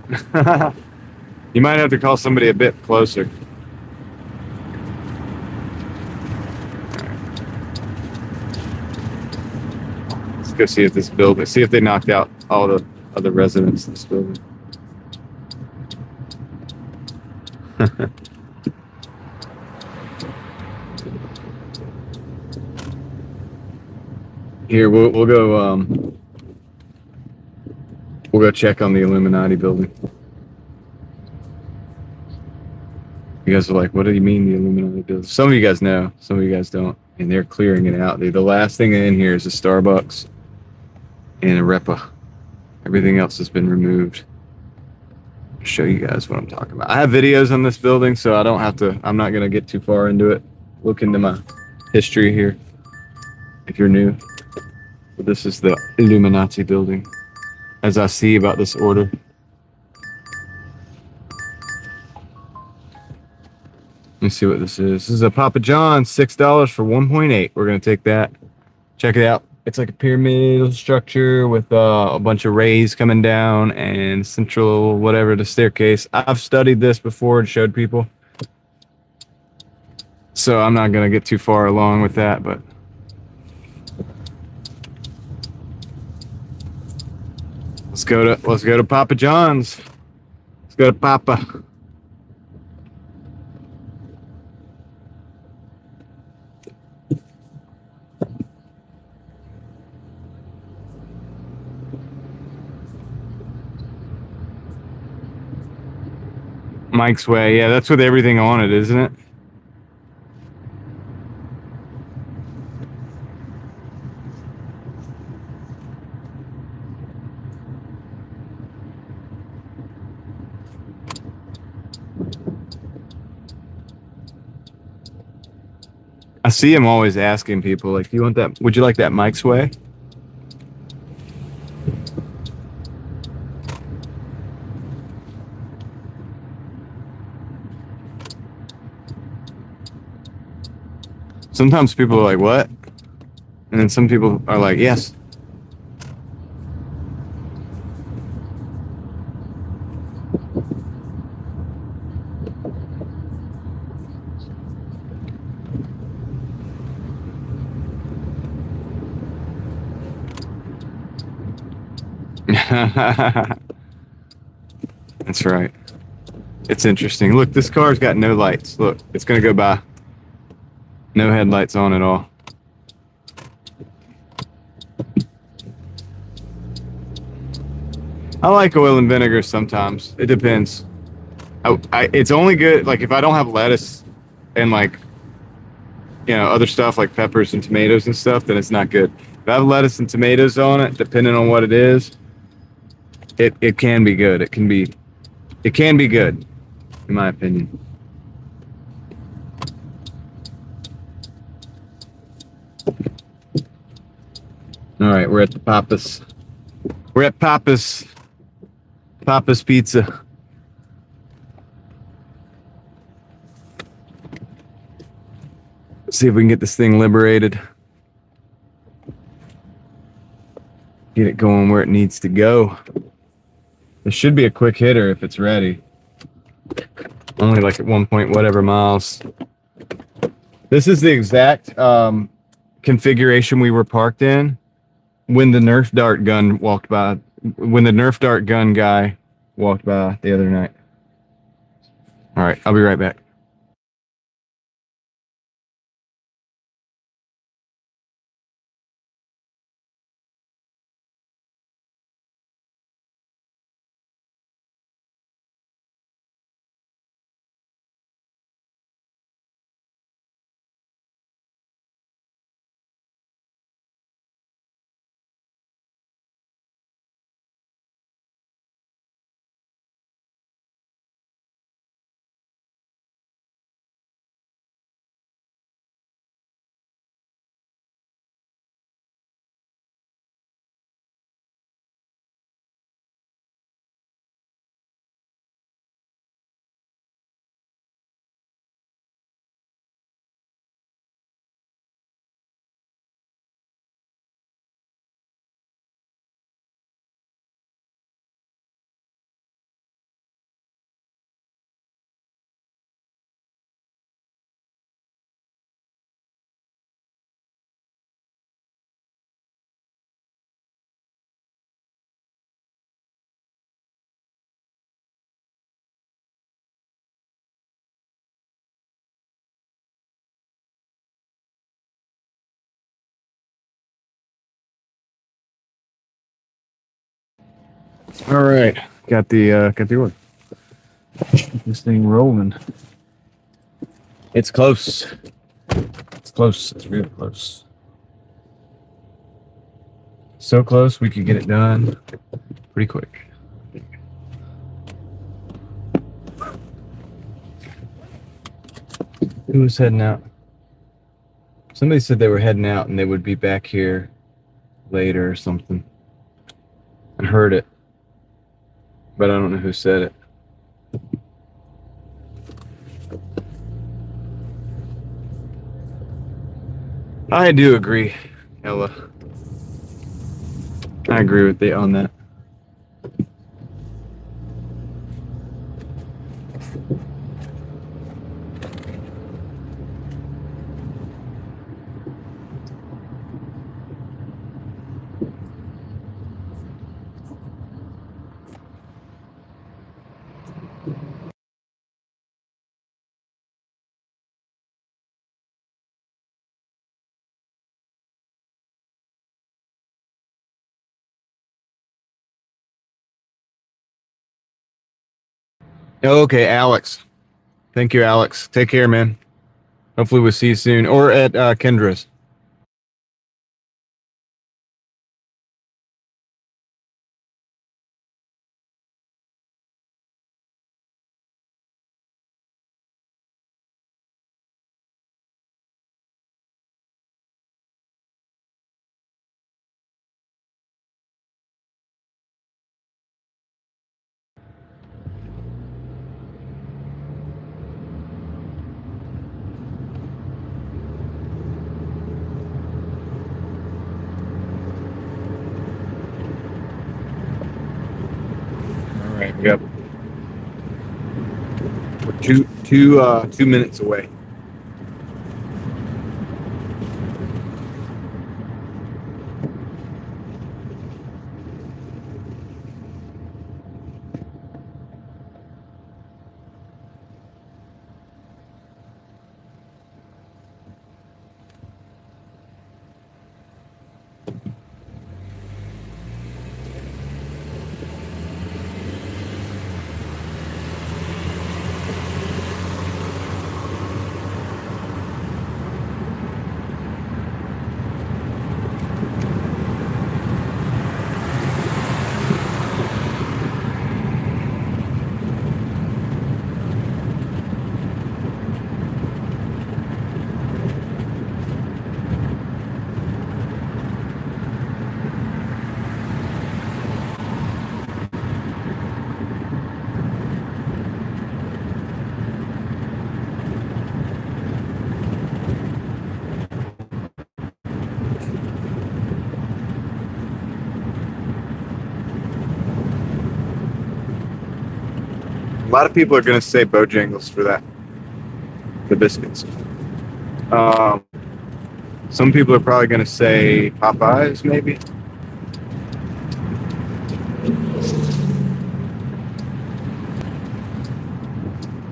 Speaker 1: You might have to call somebody a bit closer. Let's go see if this building, see if they knocked out all the other residents in this building. Here, we'll go. We'll go check on the Illuminati building. You guys are like, what do you mean the Illuminati building? Some of you guys know, some of you guys don't, and they're clearing it out. The last thing in here is a Starbucks and a Repa. Everything else has been removed. I'll show you guys what I'm talking about. I have videos on this building, so I don't have to. I'm not gonna get too far into it. Look into my history here if you're new. But this is the Illuminati building, as I see about this order. Let me see what this is. This is a Papa John's, $6 for 1.8. We're gonna take that. Check it out. It's like a pyramidal structure with a bunch of rays coming down and central whatever the staircase. I've studied this before and showed people, so I'm not gonna get too far along with that. But let's go to Papa John's. Let's go to Papa. Mike's Way. Yeah, that's with everything on it, isn't it? I see him always asking people, like, "Do you want that? Would you like that Mike's Way?" Sometimes people are like, "What?" And then some people are like, "Yes." That's right. It's interesting. Look, this car's got no lights. Look, it's gonna go by. No headlights on at all. I like oil and vinegar sometimes. It depends. It's only good, like, if I don't have lettuce and, like, other stuff like peppers and tomatoes and stuff, then it's not good. If I have lettuce and tomatoes on it, depending on what it is, it can be good. It can be good, in my opinion. All right, we're at the Papa's. We're at Papa's Pizza. Let's see if we can get this thing liberated. Get it going where it needs to go. It should be a quick hitter if it's ready. Only like at 1 point whatever miles. This is the exact configuration we were parked in when the Nerf dart gun walked by. When the Nerf dart gun guy walked by the other night. All right, I'll be right back. All right, got the order. This thing rolling. It's close. It's close. It's really close. So close we could get it done pretty quick. Who was heading out? Somebody said they were heading out and they would be back here later or something. I heard it, but I don't know who said it. I do agree, Ella. I agree with you on that. Okay, Alex. Thank you, Alex. Take care, man. Hopefully we'll see you soon. Or at Kendra's. All right, yep. We're 2 minutes away. A lot of people are going to say Bojangles for that. The biscuits. Some people are probably going to say Popeyes, maybe.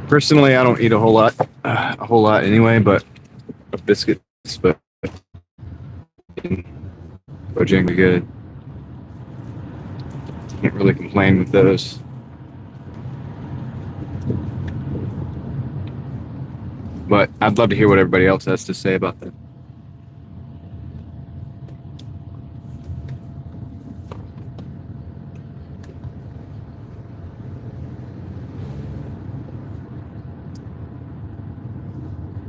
Speaker 1: Personally, I don't eat a whole lot anyway, but of biscuits. But Bojangles are good. Can't really complain with those. But I'd love to hear what everybody else has to say about that.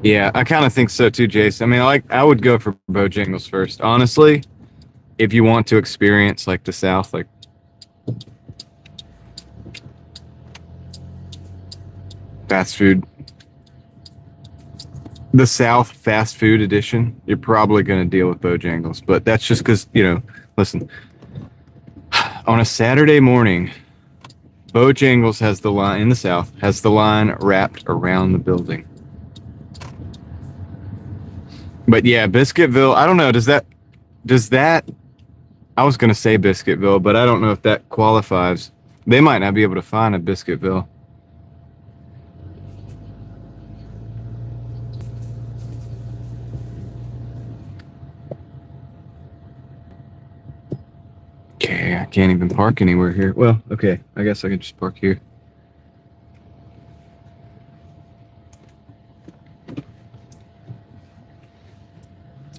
Speaker 1: Yeah, I kind of think so too, Jason. I mean, I would go for Bojangles first, honestly. If you want to experience like the South, like fast food, the South fast food edition, you're probably going to deal with Bojangles. But that's just because, listen, on a Saturday morning, Bojangles has the line in the South, has the line wrapped around the building. But yeah, Biscuitville, I don't know. Does that, I was going to say Biscuitville, but I don't know if that qualifies. They might not be able to find a Biscuitville. Okay, Can't even park anywhere here. Well, okay. I guess I can just park here.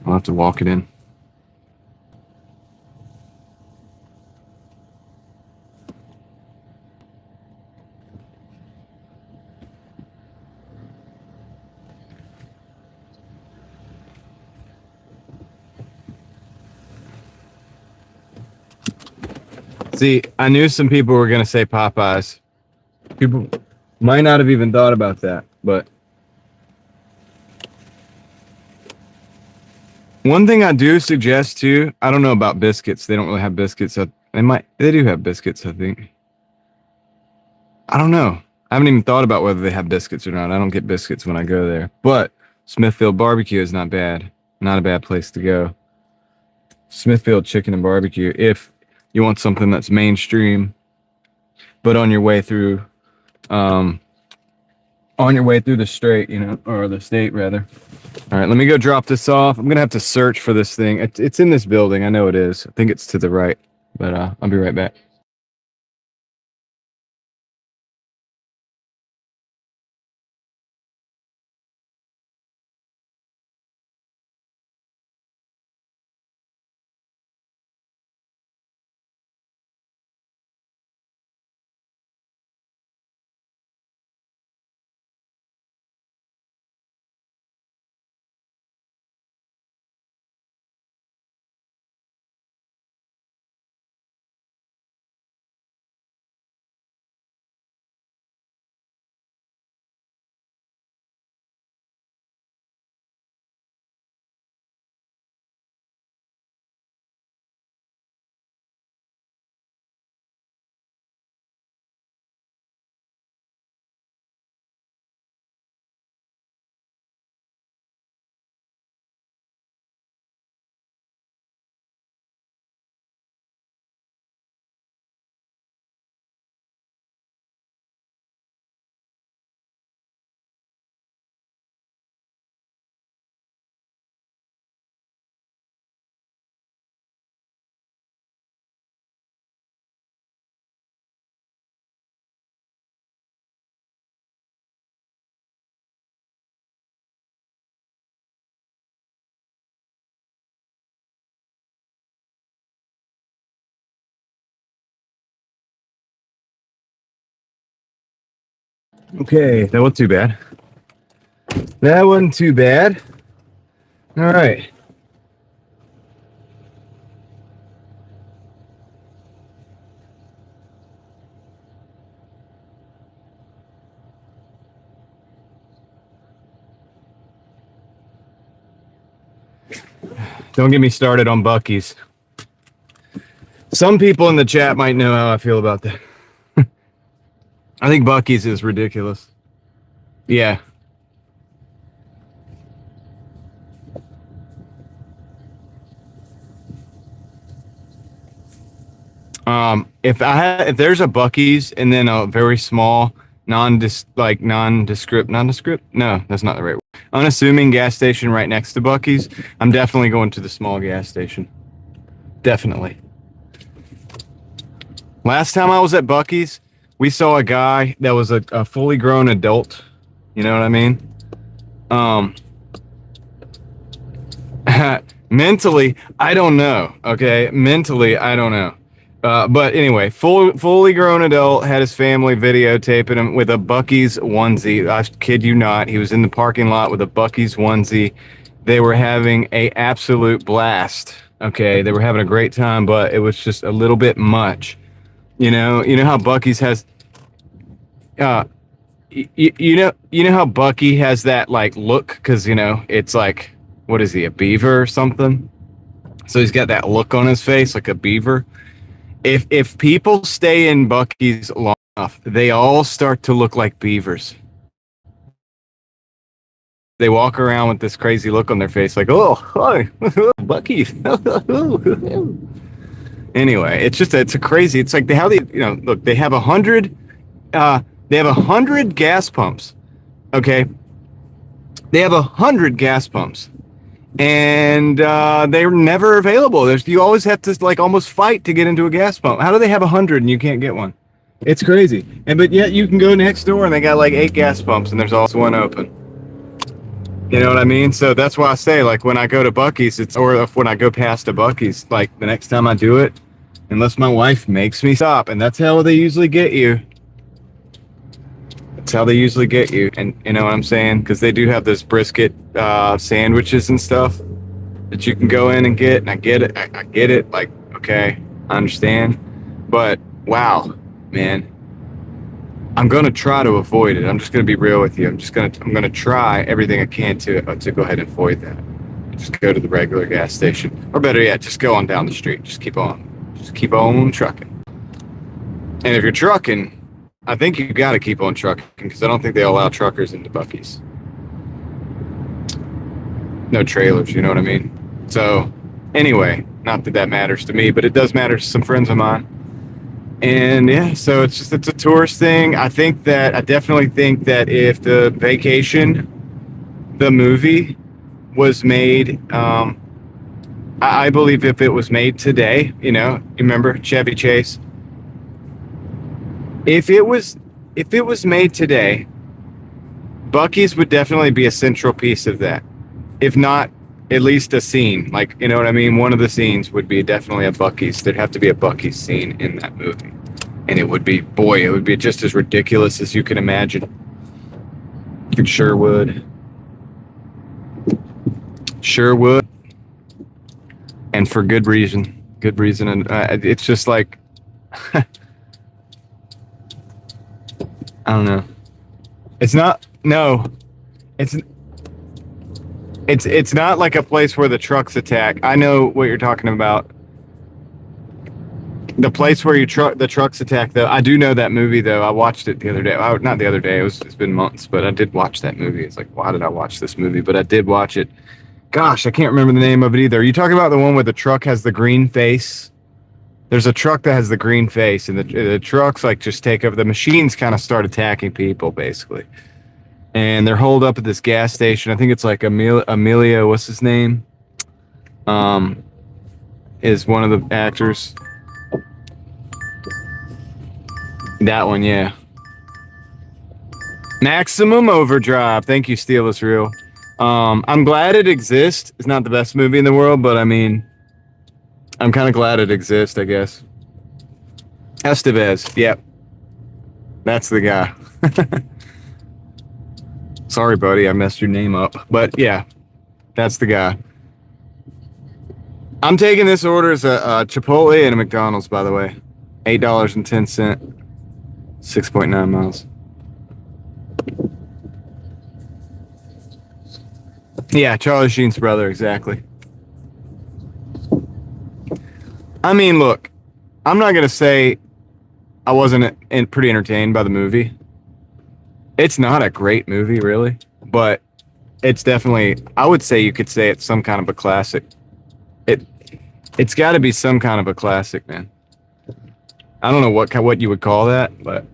Speaker 1: I'll have to walk it in. See, I knew some people were going to say Popeyes. People might not have even thought about that, but one thing I do suggest too, I don't know about biscuits. They don't really have biscuits. They do have biscuits, I think. I don't know. I haven't even thought about whether they have biscuits or not. I don't get biscuits when I go there. But Smithfield Barbecue is not bad. Not a bad place to go. Smithfield Chicken and Barbecue, if you want something that's mainstream, but on your way through the strait, or the state rather. All right, let me go drop this off. I'm gonna have to search for this thing. It's in this building. I know it is. I think it's to the right, but I'll be right back. Okay, that wasn't too bad. That wasn't too bad. All right. Don't get me started on Buc-ee's. Some people in the chat might know how I feel about that. I think Buc-ee's is ridiculous. Yeah. If there's a Buc-ee's and then a very small nondescript, no, that's not the right word. Unassuming gas station right next to Buc-ee's, I'm definitely going to the small gas station. Definitely. Last time I was at Buc-ee's, we saw a guy that was a fully grown adult. You know what I mean? Mentally, I don't know. Okay, mentally, I don't know. But anyway, fully grown adult had his family videotaping him with a Buc-ee's onesie. I kid you not, he was in the parking lot with a Buc-ee's onesie. They were having a absolute blast. Okay, they were having a great time, but it was just a little bit much. You know how Buc-ee's has. You know how Buc-ee has that like look, because it's like, what is he, a beaver or something? So he's got that look on his face like a beaver. If people stay in Buc-ee's long enough, they all start to look like beavers. They walk around with this crazy look on their face, like, oh, hi, Buc-ee's. Anyway, it's a crazy. It's like look, they have 100. They have 100 gas pumps. Okay, they have 100 gas pumps, and they're never available. You always have to like almost fight to get into a gas pump. How do they have 100 and you can't get one? It's crazy. And but yet you can go next door and they got like 8 gas pumps and there's also one open. You know what I mean? So that's why I say, like, when I go to Buc-ee's, or if when I go past a Buc-ee's, like the next time I do it, unless my wife makes me stop, and that's how they usually get you. That's how they usually get you, and you know what I'm saying? Because they do have those brisket sandwiches and stuff that you can go in and get, and I get it. I get it. Like, okay, I understand, but wow, man. I'm gonna try to avoid it. I'm just gonna be real with you. I'm gonna try everything I can to go ahead and avoid that. Just go to the regular gas station, or better yet, just go on down the street. Just keep on trucking. And if you're trucking, I think you got to keep on trucking because I don't think they allow truckers into Buc-ee's. No trailers, you know what I mean? So, anyway, not that that matters to me, but it does matter to some friends of mine. And yeah, so it's a tourist thing. I definitely think that if the Vacation, the movie, was made, I believe if it was made today, you remember Chevy Chase? If it was made today, Buc-ee's would definitely be a central piece of that. If not, at least a scene. Like, you know what I mean? One of the scenes would be definitely a Buc-ee's. There'd have to be a Buc-ee's scene in that movie. And it would be just as ridiculous as you can imagine. It sure would. Sure would. And for good reason. Good reason. And it's just like, I don't know. It's not, no. It's not like a place where the trucks attack. I know what you're talking about. The place where the trucks attack, though. I do know that movie, though. I watched it the other day. Not the other day. It's been months, but I did watch that movie. It's like, why did I watch this movie? But I did watch it. Gosh, I can't remember the name of it either. Are you talking about the one where the truck has the green face? There's a truck that has the green face, and the trucks like just take over. The machines kind of start attacking people, basically. And they're holed up at this gas station. I think it's like Emilio, what's his name? Is one of the actors. That one, yeah. Maximum Overdrive. Thank you, Steel is Real. I'm glad it exists. It's not the best movie in the world, but I mean, I'm kind of glad it exists, I guess. Estevez. Yep. That's the guy. Sorry, buddy. I messed your name up. But yeah, that's the guy. I'm taking this order as a Chipotle and a McDonald's, by the way. $8.10. 6.9 miles. Yeah, Charlie Sheen's brother, exactly. I mean, look, I'm not going to say I wasn't pretty entertained by the movie. It's not a great movie, really, but it's definitely, I would say you could say it's some kind of a classic. It's got to be some kind of a classic, man. I don't know what you would call that, but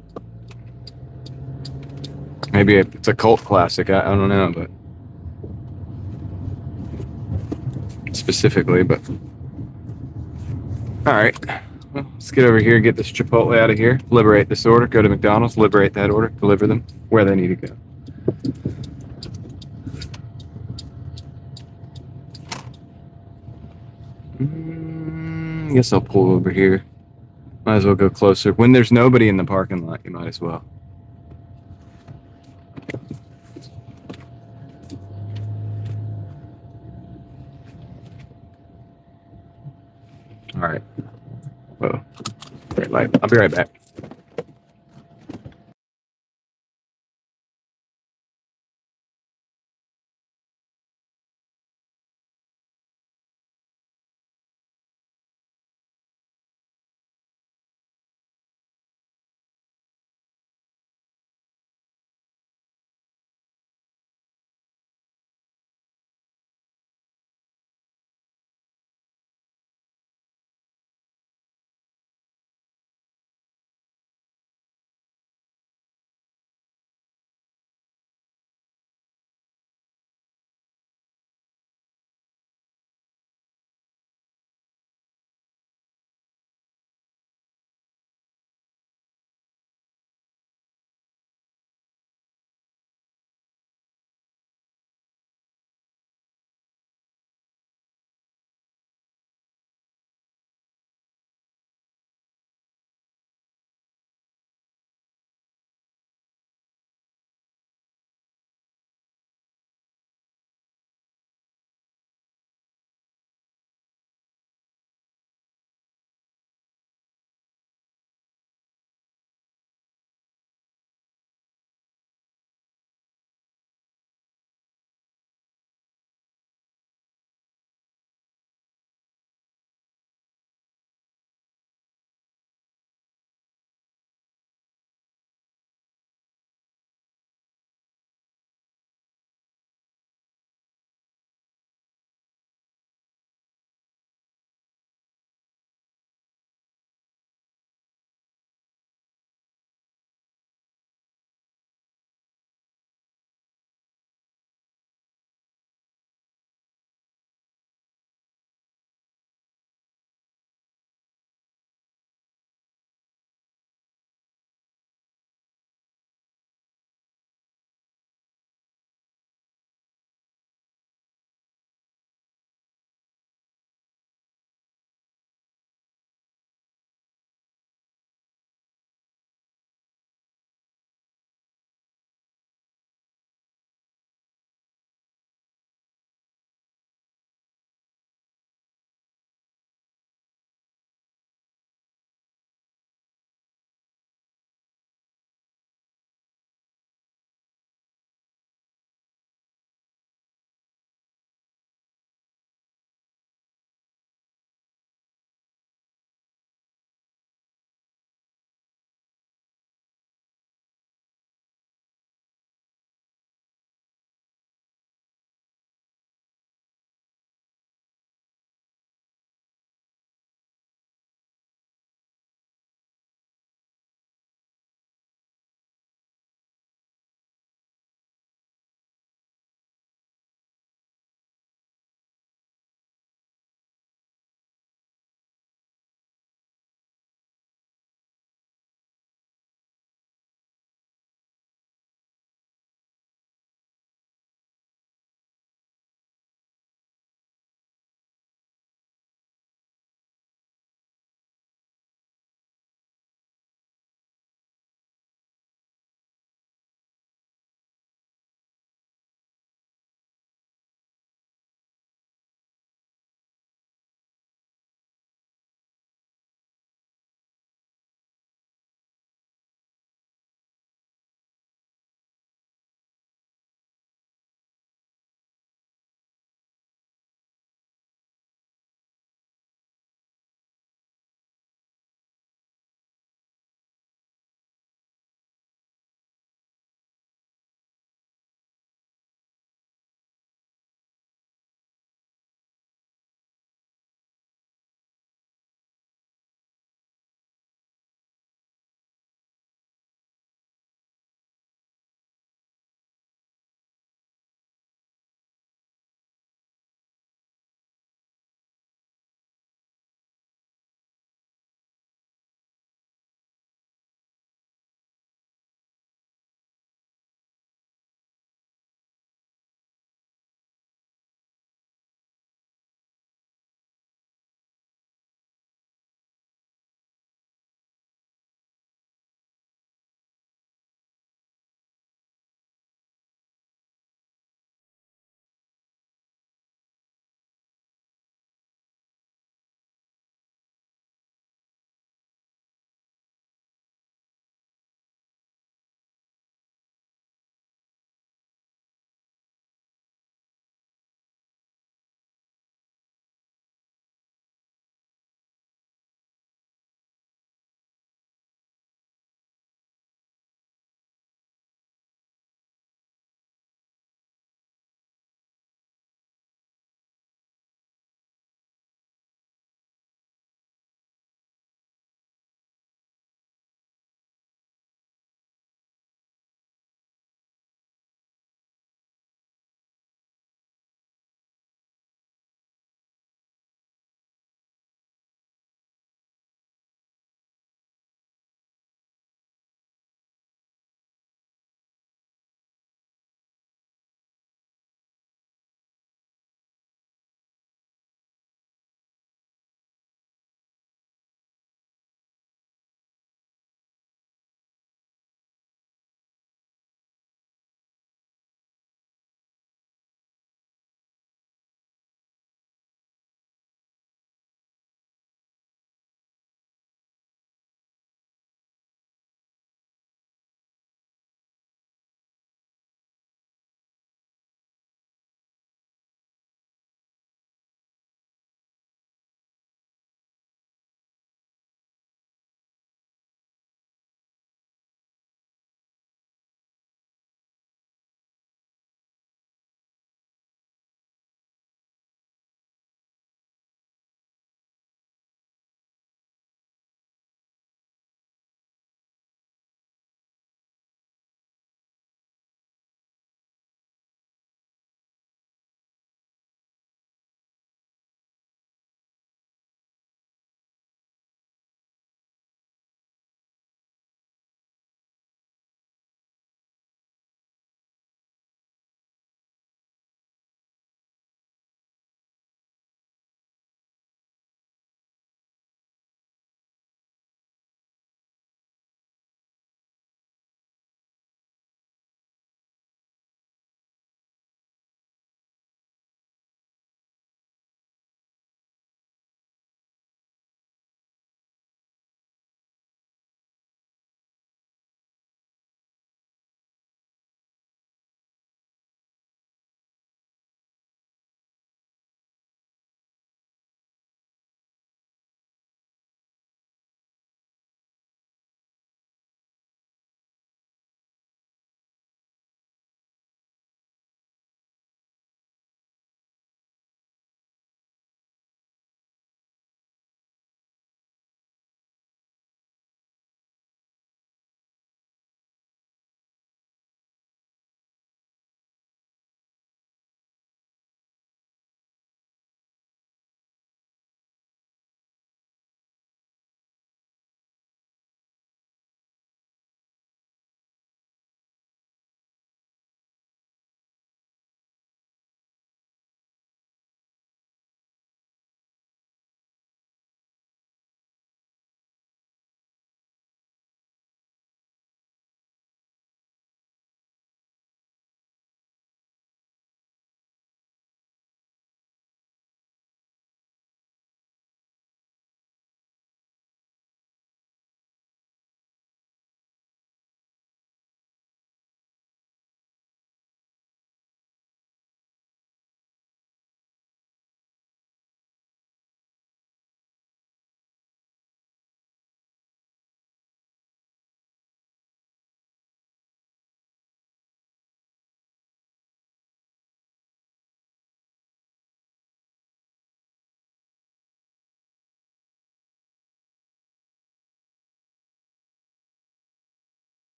Speaker 1: maybe it's a cult classic. I don't know, but specifically, but all right. Well, let's get over here, get this Chipotle out of here, liberate this order, go to McDonald's, liberate that order, deliver them where they need to go. I guess I'll pull over here. Might as well go closer. When there's nobody in the parking lot, you might as well. All right. Whoa. Red light. I'll be right back.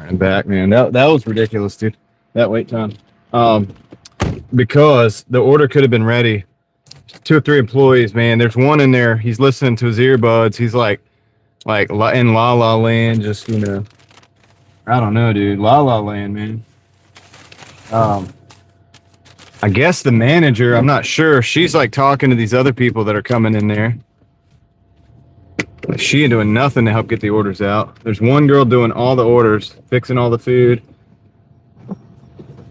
Speaker 1: I'm back, man. That was ridiculous, dude. That wait time. Because the order could have been ready. 2 or 3 employees, man. There's one in there. He's listening to his earbuds. He's like in La La Land, just I don't know, dude. La La Land, man. I guess the manager, I'm not sure. She's like talking to these other people that are coming in there. She ain't doing nothing to help get the orders out. There's one girl doing all the orders, fixing all the food.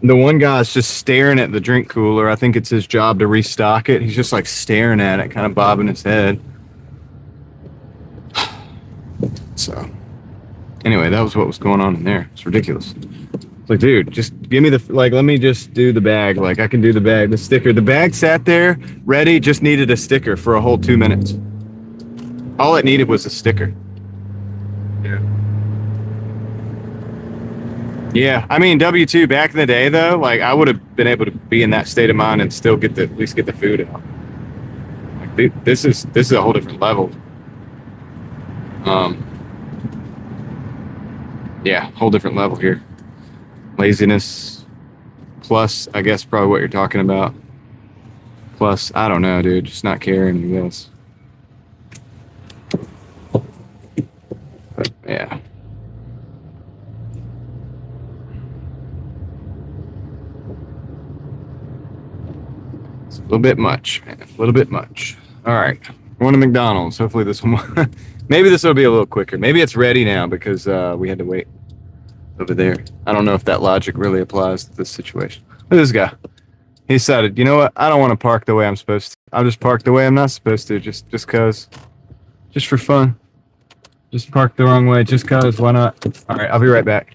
Speaker 1: The one guy's just staring at the drink cooler. I think it's his job to restock it. He's just like staring at it, kind of bobbing his head. So, anyway, that was what was going on in there. It's ridiculous. It's like, dude, just give me let me just do the bag. Like, I can do the bag, the sticker. The bag sat there, ready, just needed a sticker for a whole 2 minutes. All it needed was a sticker. Yeah. Yeah, I mean, W-2 back in the day, though, like, I would have been able to be in that state of mind and still at least get the food out. Like, dude, this is a whole different level. Yeah, whole different level here. Laziness, plus, I guess, probably what you're talking about. Plus, I don't know, dude, just not caring, I guess. But, yeah. It's a little bit much, man. A little bit much. All right. We're going to McDonald's. Hopefully this one... Maybe this will be a little quicker. Maybe it's ready now because we had to wait over there. I don't know if that logic really applies to this situation. Look at this guy. He decided, you know what? I don't want to park the way I'm supposed to. I'll just park the way I'm not supposed to, just cause. Just for fun. Just park the wrong way, just cause. Why not? All right, I'll be right back.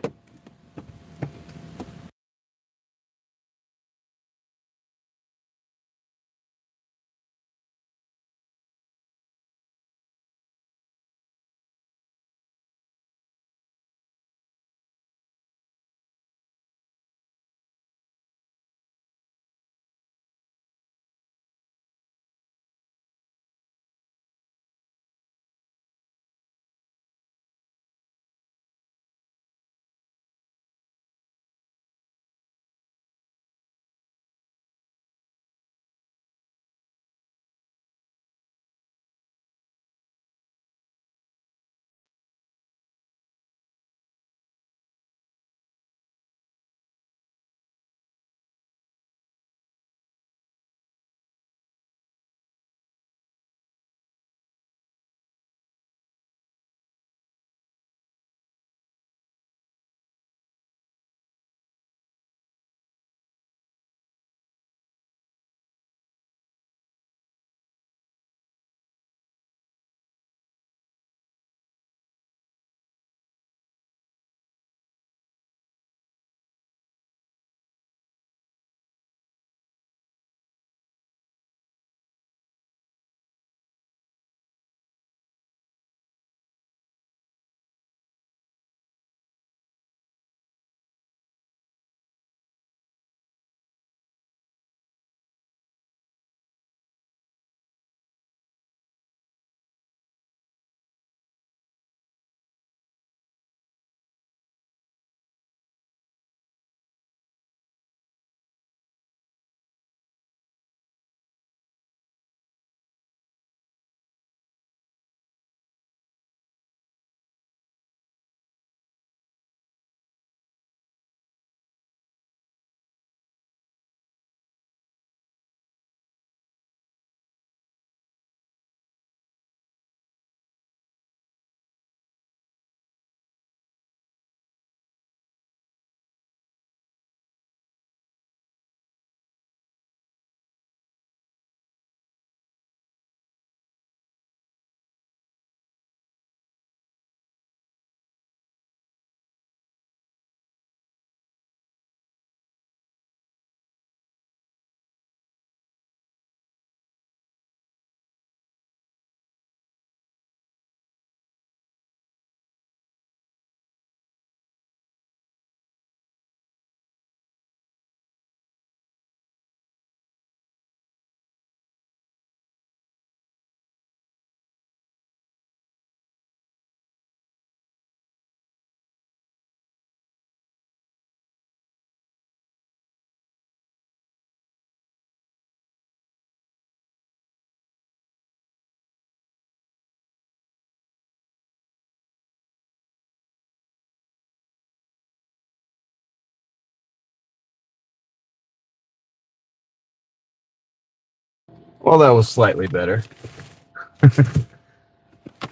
Speaker 1: Well, that was slightly better.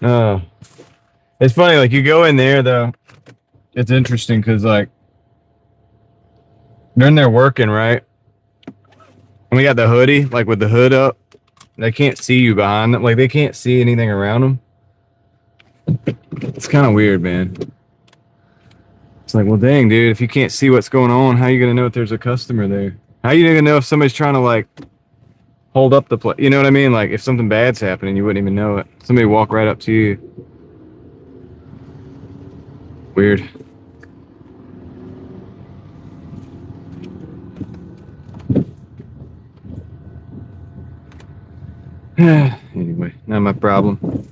Speaker 1: Oh, it's funny. Like you go in there though, it's interesting because like they're in there working, right? And we got the hoodie, like with the hood up. They can't see you behind them. Like they can't see anything around them. It's kind of weird, man. It's like, well, dang, dude, if you can't see what's going on, how are you going to know if there's a customer there? How are you going to know if somebody's trying to, like, hold up the place? You know what I mean? Like, if something bad's happening, you wouldn't even know it. Somebody walk right up to you. Weird. Anyway, not my problem.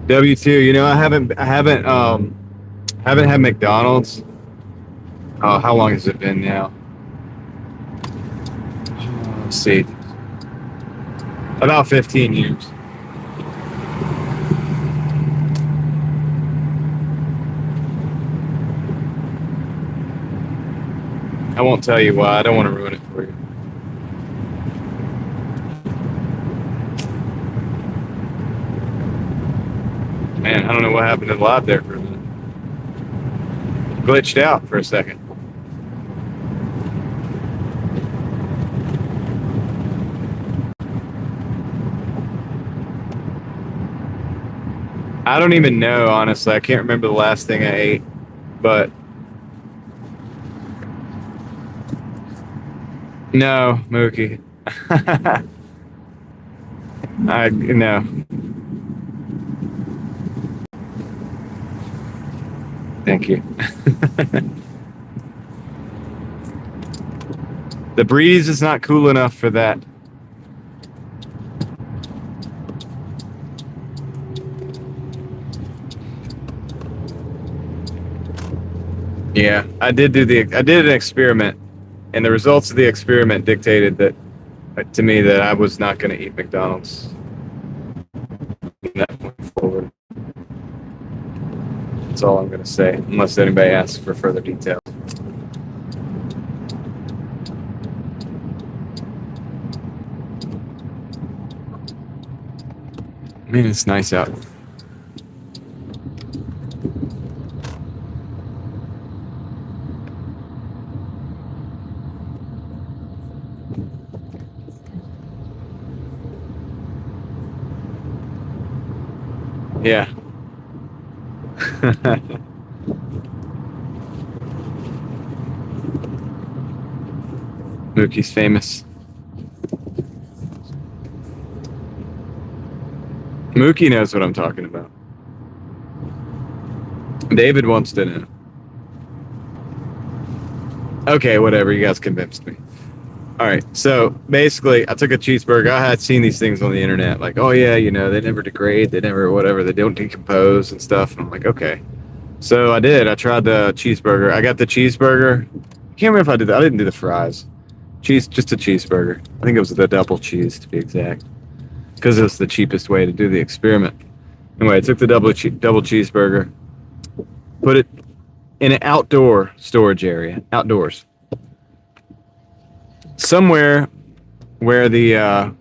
Speaker 1: W2, you know, I haven't had McDonald's. Oh, how long has it been now? Let's see. About 15 years. I won't tell you why. I don't want to ruin it for you. Man, I don't know what happened to the live there for a minute. Glitched out for a second. I don't even know, honestly. I can't remember the last thing I ate, but no, Mookie. No. Thank you. The breeze is not cool enough for that. Yeah, I did an experiment, and the results of the experiment dictated that to me that I was not going to eat McDonald's from that point forward. That's all I'm going to say, unless anybody asks for further details. Man, it's nice out. Yeah. Mookie's famous. Mookie knows what I'm talking about. David wants to know. Okay, whatever. You guys convinced me. All right. So basically, I took a cheeseburger. I had seen these things on the internet, like, oh yeah, you know, they never degrade, they never whatever, they don't decompose and stuff. And I'm like, okay. So I did. I tried the cheeseburger. I got the cheeseburger. I can't remember if I did that. I didn't do the fries. Just a cheeseburger. I think it was the double cheese to be exact, because it was the cheapest way to do the experiment. Anyway, I took the double cheeseburger, put it in an outdoor storage area, outdoors, somewhere where the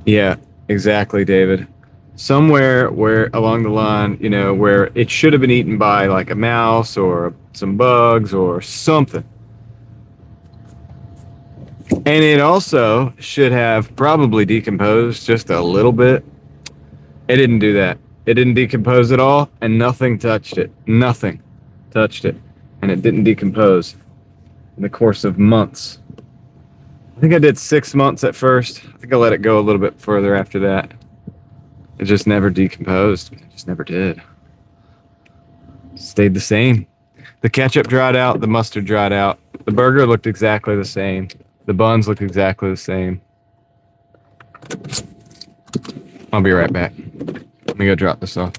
Speaker 1: yeah, exactly, David. Somewhere where along the line, you know, where it should have been eaten by like a mouse or some bugs or something. And it also should have probably decomposed just a little bit. It didn't do that. It didn't decompose at all, and nothing touched it. Nothing touched it. And it didn't decompose in the course of months. I think I did 6 months at first. I think I let it go a little bit further after that. It just never decomposed. It just never did. Stayed the same. The ketchup dried out. The mustard dried out. The burger looked exactly the same. The buns looked exactly the same. I'll be right back. Let me go drop this off.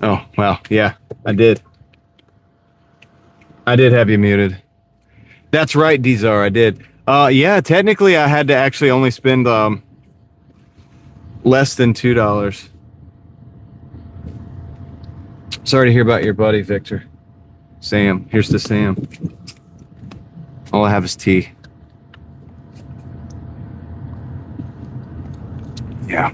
Speaker 1: Oh, well, yeah, I did. I did have you muted. That's right, Dizar, I did. Yeah, technically I had to actually only spend less than $2. Sorry to hear about your buddy, Victor. Sam. Here's to Sam. All I have is tea. Yeah.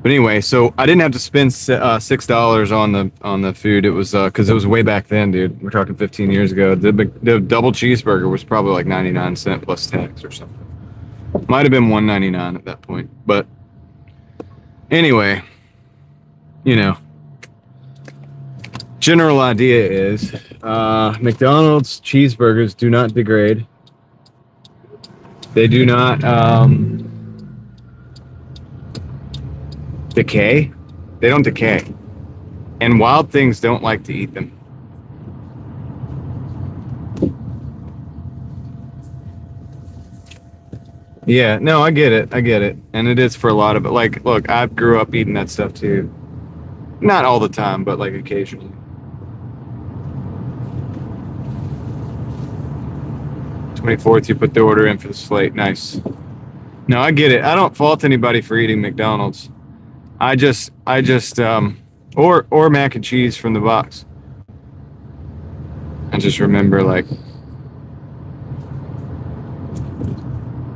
Speaker 1: But anyway, so I didn't have to spend $6 on the food. It was because it was way back then, dude. We're talking 15 years ago. The double cheeseburger was probably like 99 cents plus tax or something. Might have been $1.99 at that point. But anyway, you know, general idea is McDonald's cheeseburgers do not degrade. They do not decay. They don't decay. And wild things don't like to eat them. Yeah, no, I get it. I get it. And it is for a lot of it. Like, look, I grew up eating that stuff too. Not all the time, but like occasionally. 24th, you put the order in for the slate. Nice. No, I get it. I don't fault anybody for eating McDonald's. I just or mac and cheese from the box. I just remember like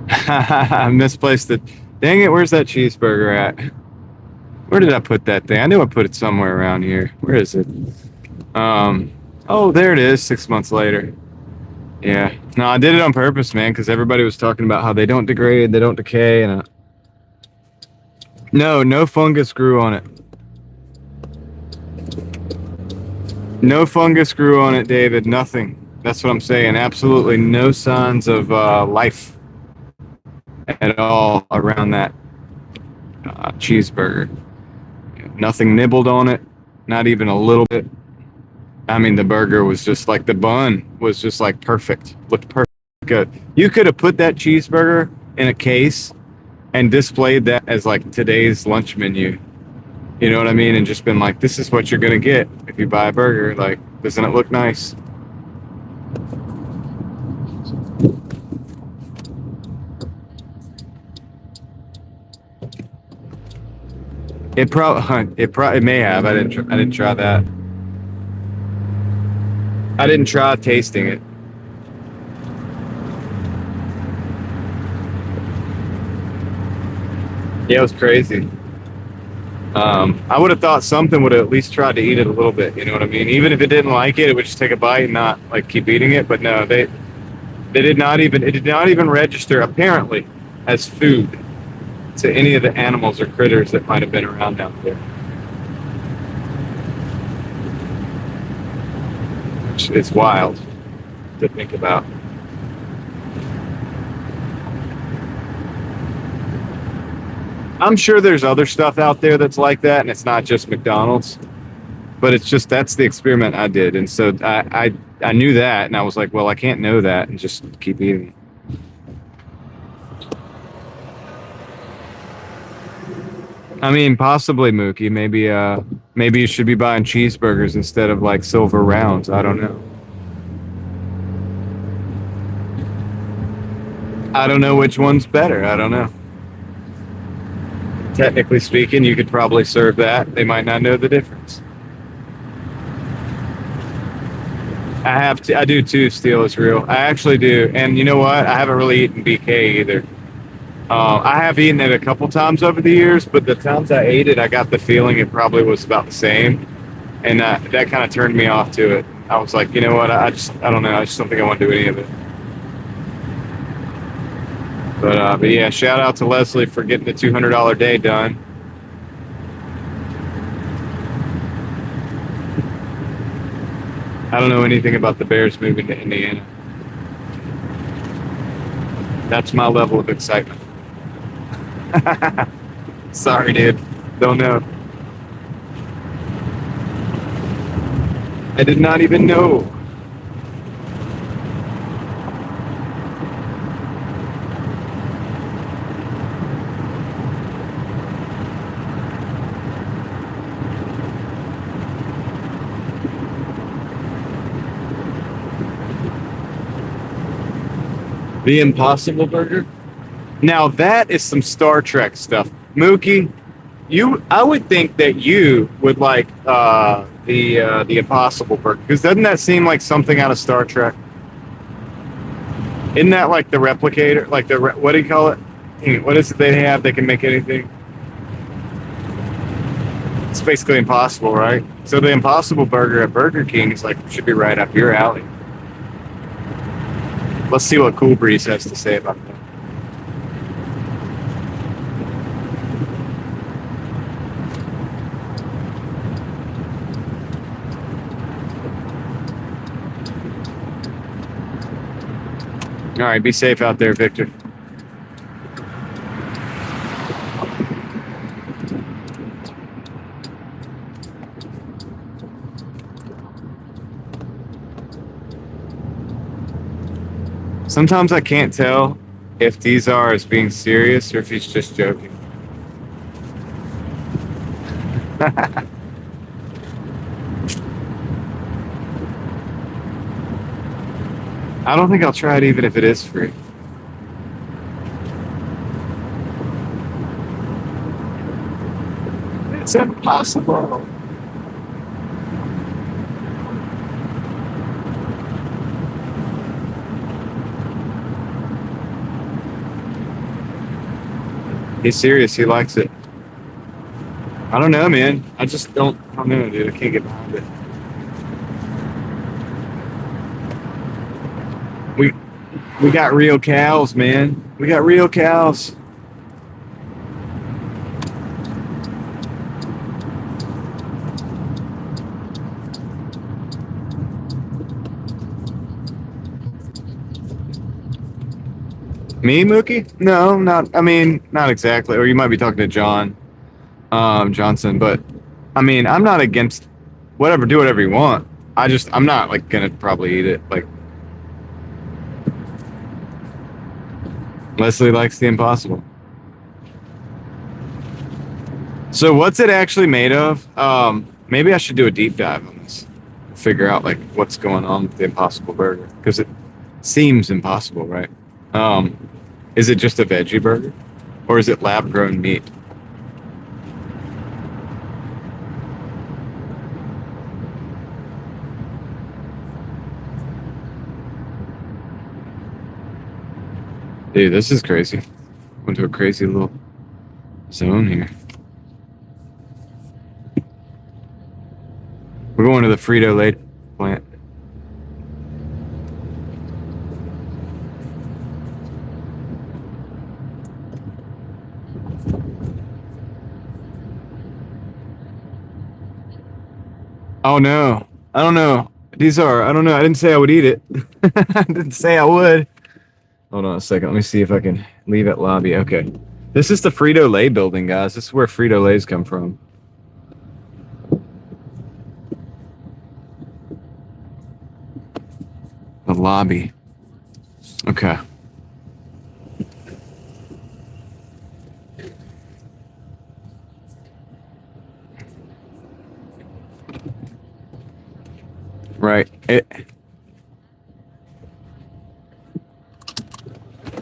Speaker 1: I misplaced it. Dang it, where's that cheeseburger at? Where did I put that thing? I knew I put it somewhere around here. Where is it? Oh, there it is, 6 months later. Yeah. No, I did it on purpose, man, because everybody was talking about how they don't degrade, they don't decay, and no fungus grew on it. No fungus grew on it, David. Nothing. That's what I'm saying. Absolutely no signs of life at all around that cheeseburger. Nothing nibbled on it. Not even a little bit. I mean, the burger was just like, the bun was just like perfect. Looked perfect good. You could have put that cheeseburger in a case and displayed that as like today's lunch menu. You know what I mean? And just been like, this is what you're going to get if you buy a burger. Like, doesn't it look nice? It may have. I didn't try that. I didn't try tasting it. Yeah, it was crazy. I would have thought something would have at least tried to eat it a little bit. You know what I mean? Even if it didn't like it, it would just take a bite and not like keep eating it. But no, they did not even. It did not even register apparently as food to any of the animals or critters that might have been around down there. It's wild to think about. I'm sure there's other stuff out there that's like that, and it's not just McDonald's. But it's just that's the experiment I did, and so I knew that, and I was like, well, I can't know that and just keep eating. I mean, possibly Mookie. Maybe you should be buying cheeseburgers instead of like silver rounds. I don't know. I don't know which one's better. I don't know. Technically speaking, you could probably serve that. They might not know the difference. I do too. Steel is real. I actually do. And you know what? I haven't really eaten BK either. I have eaten it a couple times over the years, but the times I ate it, I got the feeling it probably was about the same, and that kind of turned me off to it. I was like, you know what? I don't know. I just don't think I want to do any of it. But yeah, shout out to Leslie for getting the $200 day done. I don't know anything about the Bears moving to Indiana. That's my level of excitement. Sorry, dude. Don't know. I did not even know. The Impossible Burger? Now that is some Star Trek stuff. Mookie, I would think that you would like the Impossible Burger, because doesn't that seem like something out of Star Trek? Isn't that like the replicator? Like what do you call it? What is it they have? They can make anything. It's basically impossible, right? So the Impossible Burger at Burger King is like should be right up your alley. Let's see what Cool Breeze has to say about that. All right, be safe out there, Victor. Sometimes I can't tell if Dizar is being serious or if he's just joking. I don't think I'll try it even if it is free. It's impossible. He's serious. He likes it. I don't know, man. I don't know, dude. I can't get behind it. We got real cows, man. We got real cows. Me, Mookie? No, not. I mean, not exactly. Or you might be talking to John Johnson. But I mean, I'm not against whatever. Do whatever you want. I'm not like gonna probably eat it. Like Leslie likes the Impossible. So what's it actually made of? Maybe I should do a deep dive on this. Figure out like what's going on with the Impossible Burger, because it seems impossible, right? Is it just a veggie burger, or is it lab-grown meat? Dude, this is crazy. Went to a crazy little zone here. We're going to the Frito-Lay plant. Oh no. I don't know. These are, I don't know. I didn't say I would eat it. I didn't say I would. Hold on a second. Let me see if I can leave at lobby. Okay. This is the Frito-Lay building, guys. This is where Frito-Lays come from. The lobby. Okay. Right.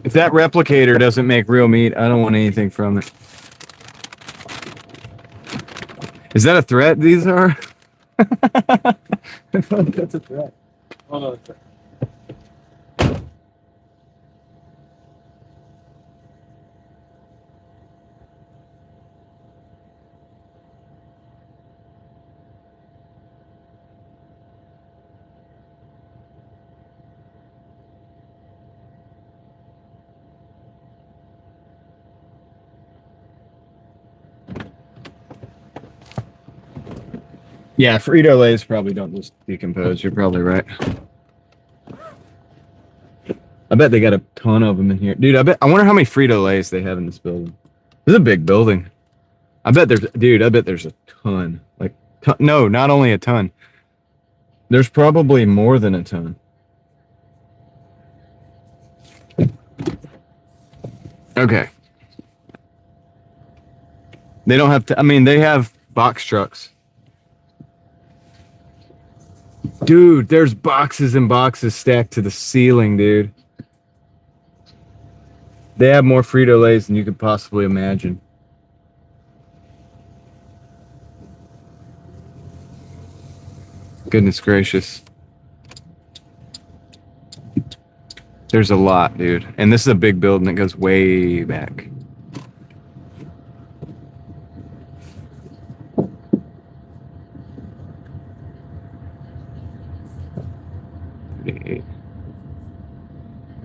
Speaker 1: If that replicator doesn't make real meat, I don't want anything from it. Is that a threat, these are? I thought that's a threat. Hold on a second. Yeah, Frito-Lays probably don't just decompose. You're probably right. I bet they got a ton of them in here. Dude, I wonder how many Frito-Lays they have in this building. This is a big building. I bet there's a ton. Like, no, not only a ton. There's probably more than a ton. Okay. They don't have to, I mean, they have box trucks. Dude, there's boxes and boxes stacked to the ceiling, dude. They have more Frito-Lays than you could possibly imagine. Goodness gracious. There's a lot, dude. And this is a big building that goes way back.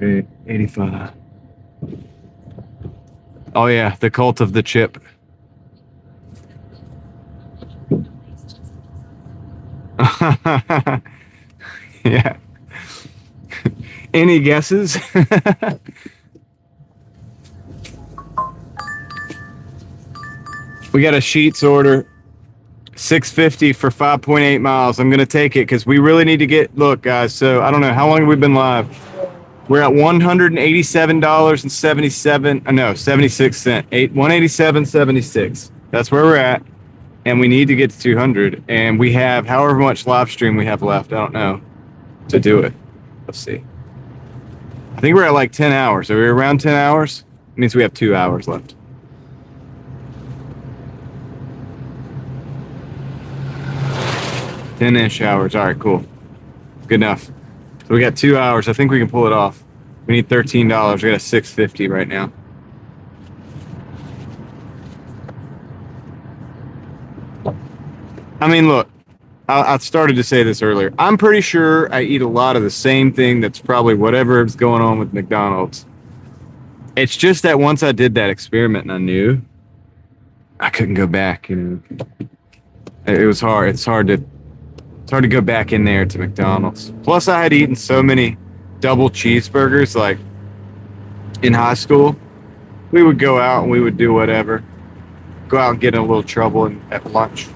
Speaker 1: $88. 85. Oh yeah, the cult of the chip. Yeah. Any guesses? We got a Sheets order. $6.50 for 5.8 miles. I'm gonna take it because we really need to get. Look, guys. So I don't know how long have we been live. We're at $187.77. No, 76 cents. 187.76. That's where we're at, and we need to get to 200. And we have however much live stream we have left. I don't know to do it. Let's see. I think we're at like 10 hours. Are we around 10 hours? It means we have 2 hours left. 10-ish hours. All right, cool. Good enough. So we got 2 hours. I think we can pull it off. We need $13. We got a $6.50 right now. I mean, look, I started to say this earlier. I'm pretty sure I eat a lot of the same thing that's probably whatever is going on with McDonald's. It's just that once I did that experiment and I knew, I couldn't go back. You know, it was hard. It's hard to go back in there to McDonald's. Plus, I had eaten so many double cheeseburgers, like in high school. We would go out and we would do whatever. Go out and get in a little trouble at lunch.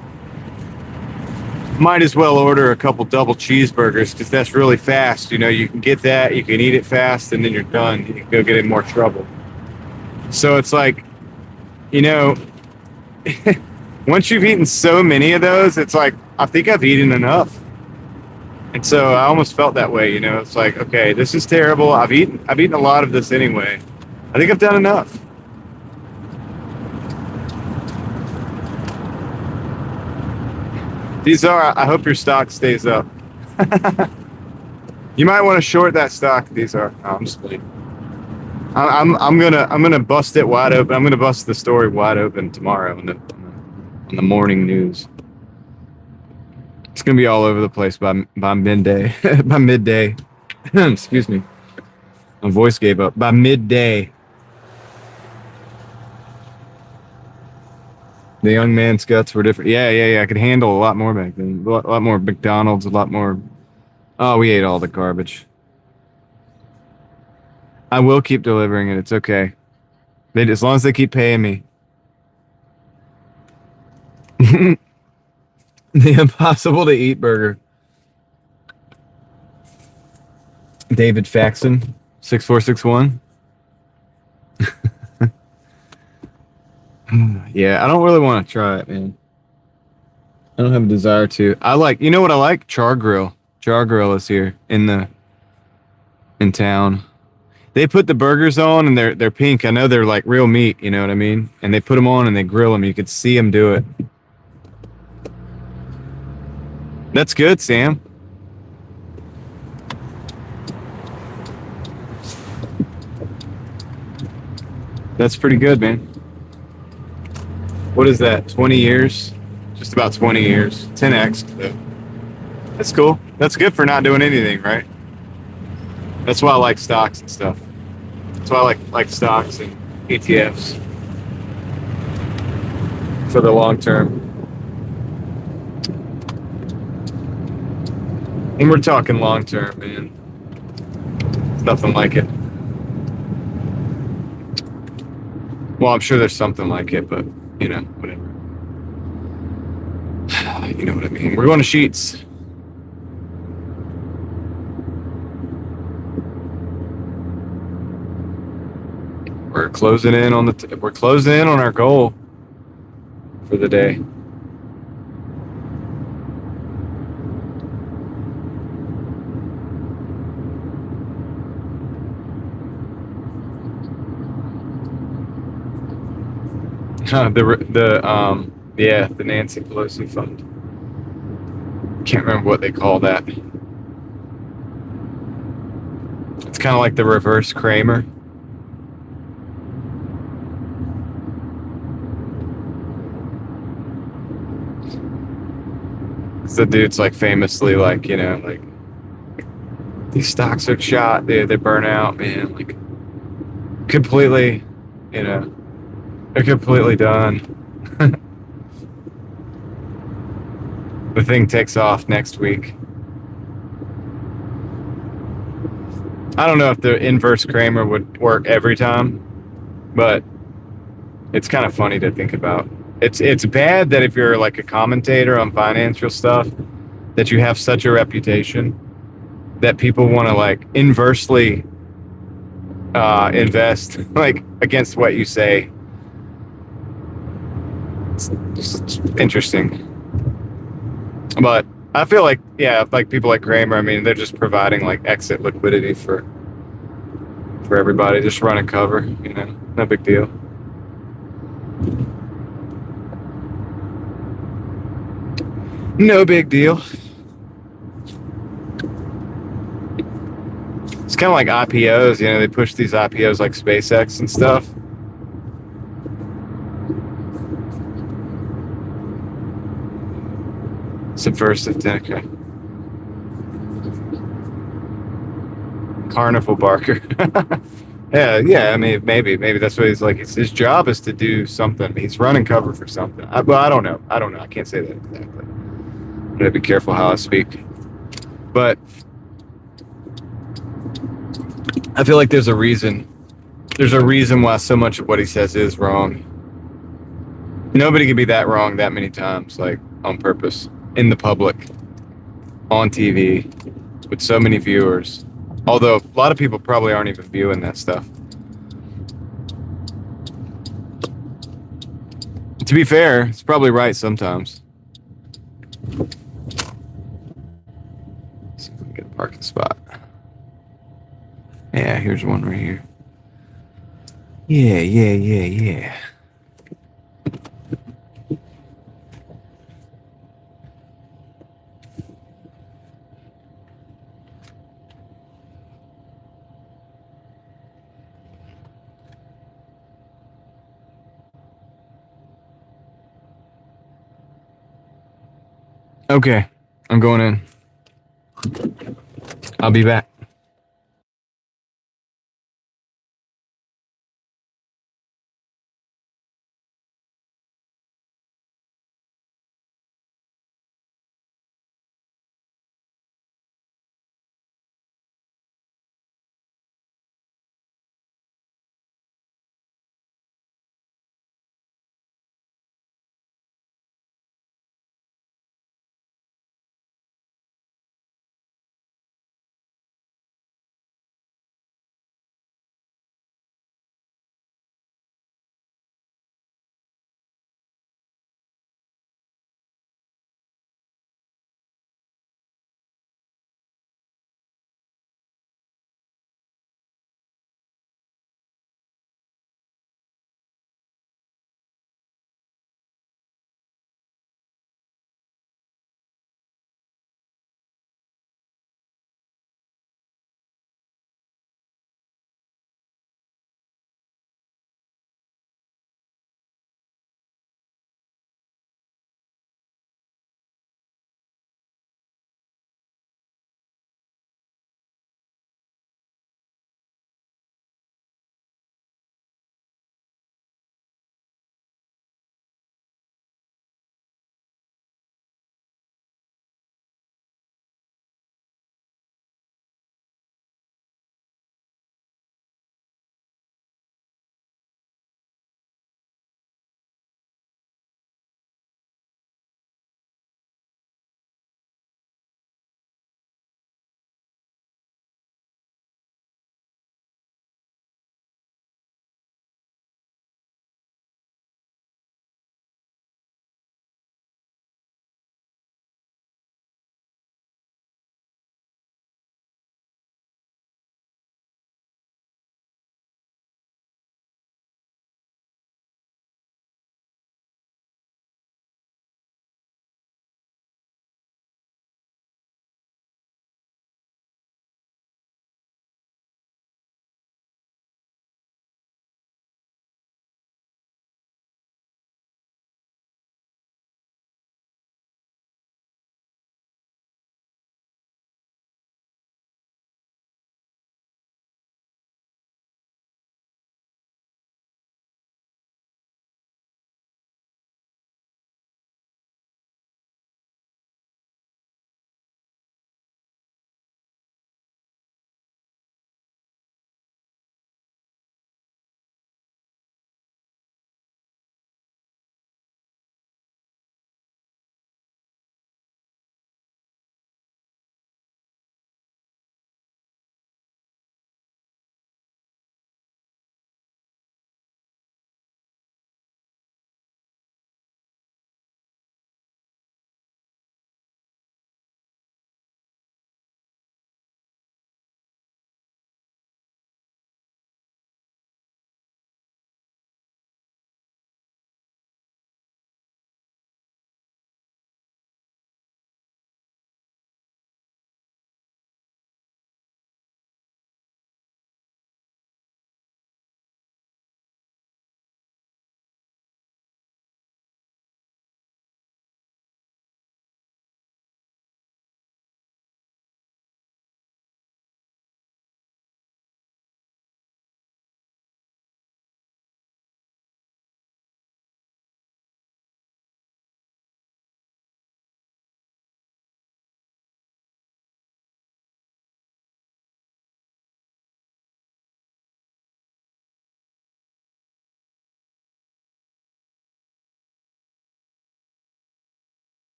Speaker 1: Might as well order a couple double cheeseburgers because that's really fast. You know, you can get that, you can eat it fast, and then you're done. You can go get in more trouble. So it's like, you know, once you've eaten so many of those, it's like, I think I've eaten enough. And so I almost felt that way, you know. It's like, okay, this is terrible. I've eaten a lot of this anyway. I think I've done enough. These are, I hope your stock stays up. You might want to short that stock. These are, no, I'm just kidding. I'm gonna bust it wide open. I'm gonna bust the story wide open tomorrow on the morning news. It's gonna be all over the place by midday. By midday, excuse me, my voice gave up. By midday, the young man's guts were different. Yeah. I could handle a lot more back then. A lot more McDonald's. A lot more. Oh, we ate all the garbage. I will keep delivering it. It's okay. As long as they keep paying me. The impossible to eat burger. David Faxon, 6461. Yeah, I don't really want to try it, man. I don't have a desire to. You know what I like? Char Grill. Char Grill is here in town. They put the burgers on and they're pink. I know they're like real meat, you know what I mean? And they put them on and they grill them. You could see them do it. That's good, Sam. That's pretty good, man. What is that? 20 years? Just about 20 years. 10x. So. That's cool. That's good for not doing anything, right? That's why I like stocks and stuff. That's why I like stocks and ETFs for the long term. And we're talking long term, man. It's nothing like it. Well, I'm sure there's something like it, but you know, whatever. You know what I mean. We're going to Sheets. We're closing in on our goal for the day. The Nancy Pelosi fund. Can't remember what they call that. It's kind of like the reverse Kramer. The dude's like famously like, you know, like these stocks are shot, they burn out, man, like completely, you know, they're completely done. The thing takes off next week. I don't know if the inverse Kramer would work every time, but it's kind of funny to think about. It's bad that if you're like a commentator on financial stuff, that you have such a reputation that people want to like inversely invest like against what you say. It's interesting. But I feel like, yeah, like people like Kramer, I mean, they're just providing like exit liquidity for everybody. Just run and cover, you know, no big deal. No big deal. It's kind of like IPOs, you know, they push these IPOs like SpaceX and stuff. Subversive tech. Okay. Carnival Barker. Yeah. I mean, maybe that's what he's like. His job is to do something. He's running cover for something. I don't know. I can't say that exactly. I'm gonna be careful how I speak. But I feel like there's a reason. There's a reason why so much of what he says is wrong. Nobody can be that wrong that many times, like on purpose, in the public, on TV, with so many viewers. Although a lot of people probably aren't even viewing that stuff. To be fair, it's probably right sometimes. Let's see if we can get a parking spot. Yeah, here's one right here. Yeah. Okay, I'm going in. I'll be back.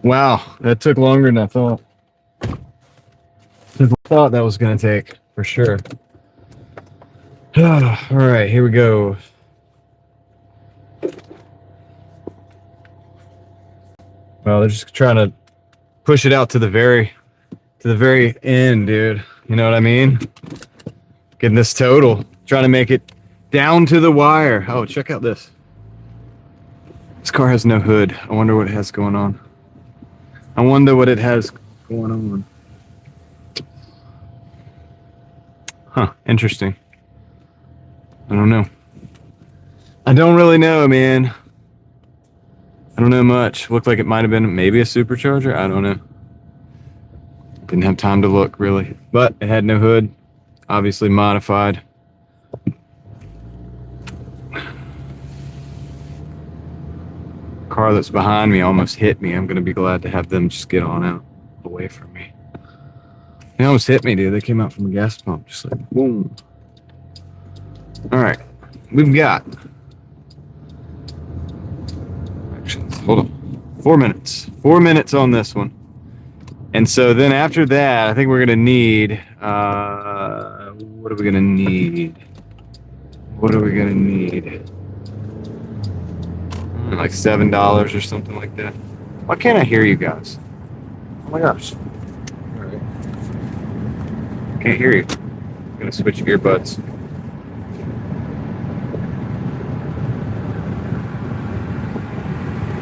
Speaker 1: Wow, that took longer than I thought. I thought that was going to take, for sure. All right, here we go. Well, they're just trying to push it out to the very end, dude. You know what I mean? Getting this total, trying to make it down to the wire. Oh, check out this. This car has no hood. I wonder what it has going on. I wonder what it has going on. Huh, interesting. I don't know. I don't really know, man. I don't know much. Looked like it might have been maybe a supercharger. I don't know. Didn't have time to look, really. But it had no hood. Obviously modified. Car that's behind me almost hit me. I'm going to be glad to have them just get on out away from me. They almost hit me, dude. They came out from a gas pump. Just like, boom. All right. We've got... Hold on. 4 minutes. 4 minutes on this one. And so then after that, I think we're going to need... what are we going to need? What are we going to need? Like $7 or something like that. Why can't I hear you guys? Oh my gosh. All right. Can't hear you. I'm going to switch earbuds.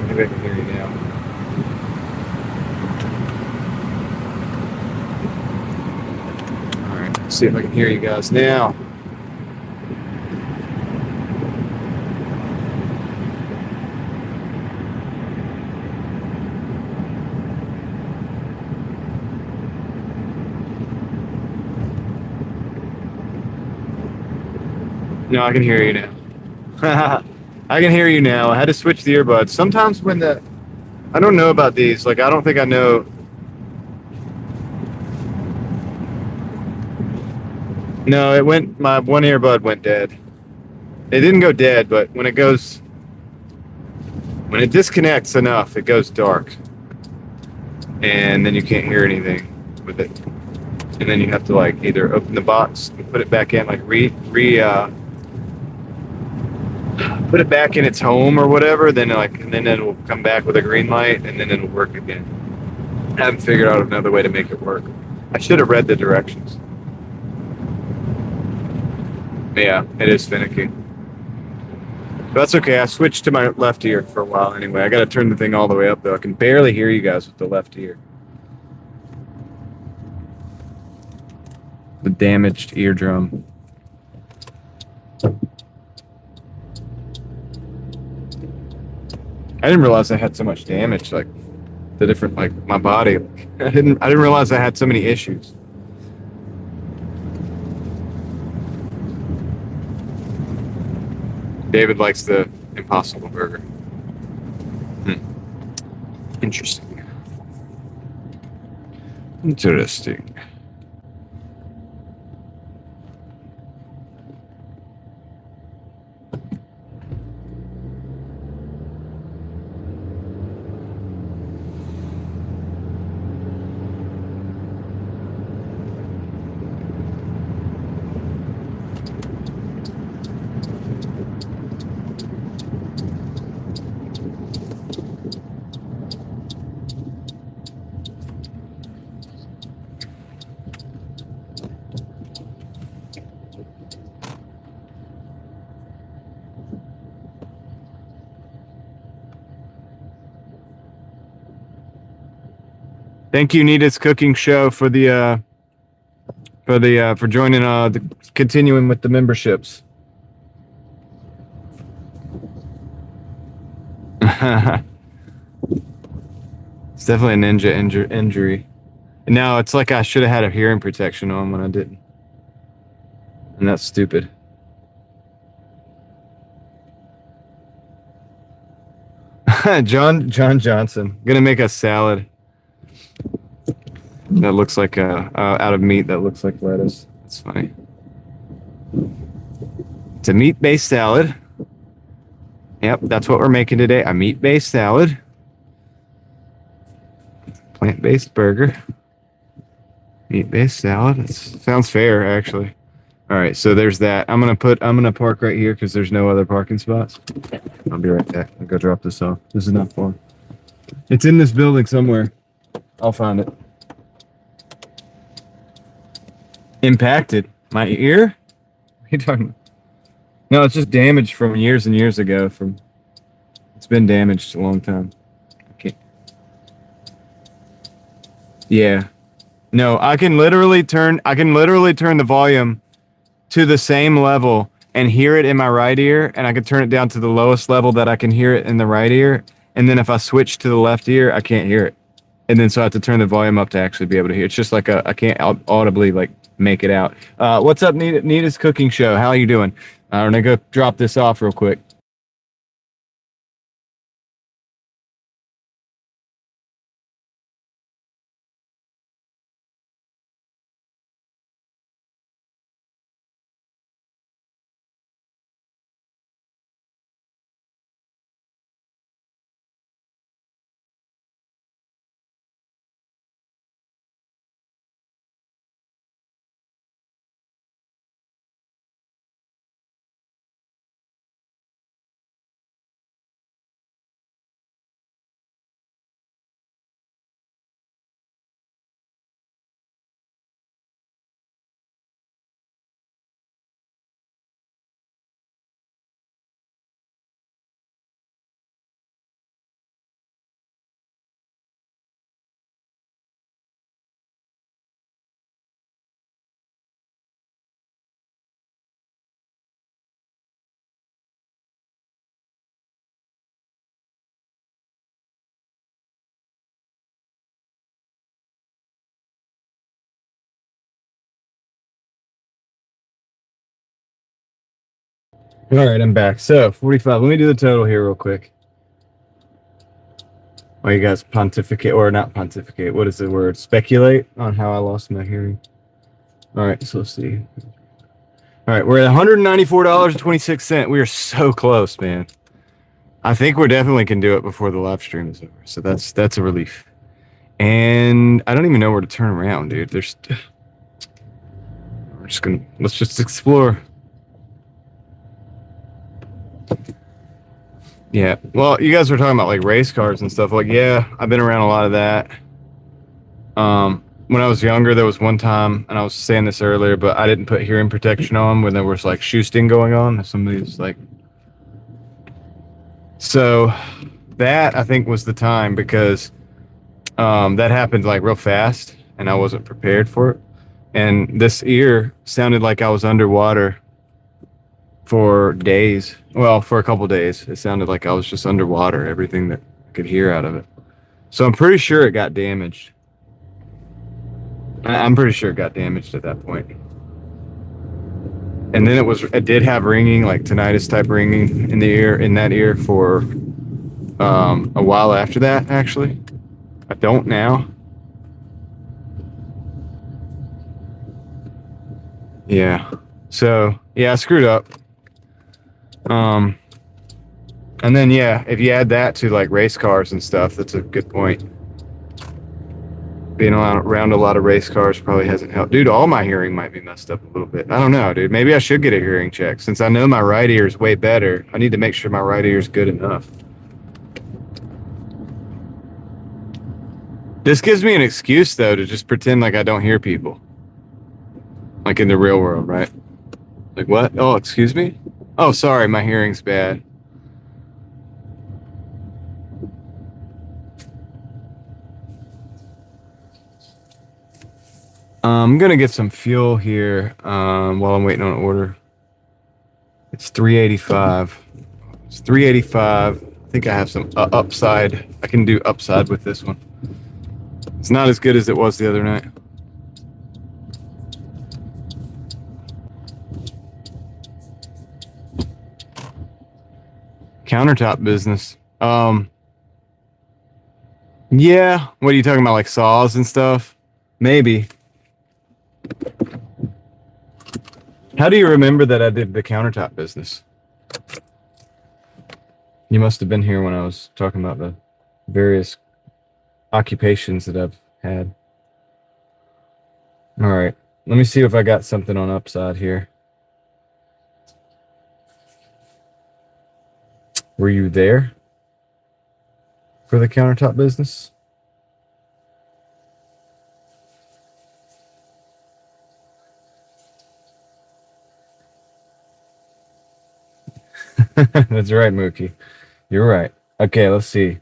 Speaker 1: Maybe I can hear you now. All right, let's see if I can hear you guys now. No, I can hear you now. I can hear you now. I had to switch the earbuds. Sometimes when I don't know about these. Like, I don't think I know. No, my one earbud went dead. It didn't go dead, but when it disconnects enough, it goes dark. And then you can't hear anything with it. And then you have to like either open the box and put it back in, like put it back in its home or whatever, then it'll come back with a green light and then it'll work again. I haven't figured out another way to make it work. I should have read the directions. Yeah, it is finicky. But that's okay. I switched to my left ear for a while anyway. I got to turn the thing all the way up though. I can barely hear you guys with the left ear. The damaged eardrum. I didn't realize I had so much damage, like the different, like my body. I didn't realize I had so many issues. David likes the Impossible Burger. Interesting. Interesting. Thank you, Nita's Cooking Show, for joining continuing with the memberships. It's definitely a ninja injury. And now it's like I should have had a hearing protection on when I didn't. And that's stupid. John Johnson. Gonna make a salad that looks like out of meat that looks like lettuce. That's funny. It's a meat-based salad. Yep, that's what we're making today. A meat-based salad. Plant-based burger. Meat-based salad. That sounds fair, actually. All right, so there's that. I'm gonna park right here because there's no other parking spots. I'll be right back. I'll go drop this off. This is not far. It's in this building somewhere. I'll find it. Impacted. My ear? What are you talking about? No, it's just damaged from years and years ago. It's been damaged a long time. Okay. Yeah. No, I can literally turn the volume to the same level and hear it in my right ear, and I can turn it down to the lowest level that I can hear it in the right ear. And then if I switch to the left ear, I can't hear it. And then so I have to turn the volume up to actually be able to hear. It's just like I can't audibly like make it out. What's up, Nita's Cooking Show? How are you doing? I'm gonna go drop this off real quick. All right, I'm back. So 45. Let me do the total here real quick. While you guys pontificate, or not pontificate, what is the word? Speculate on how I lost my hearing. All right, so let's see. All right, we're at $194.26. We are so close, man. I think we definitely can do it before the live stream is over. So that's a relief. And I don't even know where to turn around, dude. Let's just explore. Yeah. Well, you guys were talking about like race cars and stuff. Like, yeah, I've been around a lot of that. When I was younger, there was one time, and I was saying this earlier, but I didn't put hearing protection on when there was like shoosting going on. Somebody was like, so that I think was the time because that happened like real fast, and I wasn't prepared for it. And this ear sounded like I was underwater for days. Well, for a couple days, it sounded like I was just underwater, everything that I could hear out of it. So I'm pretty sure it got damaged. I'm pretty sure it got damaged at that point. And then it did have ringing, like tinnitus type ringing in that ear for a while after that, actually. I don't now. Yeah. So, yeah, I screwed up. And then, yeah, if you add that to like race cars and stuff, that's a good point. Being around a lot of race cars probably hasn't helped. Dude, all my hearing might be messed up a little bit. I don't know, dude. Maybe I should get a hearing check. Since I know my right ear is way better, I need to make sure my right ear is good enough. This gives me an excuse, though, to just pretend like I don't hear people. Like in the real world, right? Like what? Oh, excuse me? Oh, sorry, my hearing's bad. I'm gonna get some fuel here while I'm waiting on an order. It's $3.85. It's $3.85. I think I have some upside. I can do upside with this one. It's not as good as it was the other night. Countertop business. Yeah. What are you talking about? Like saws and stuff? Maybe. How do you remember that I did the countertop business? You must have been here when I was talking about the various occupations that I've had. All right, let me see if I got something on Upside here. Were you there for the countertop business? That's right, Mookie. You're right. Okay, let's see.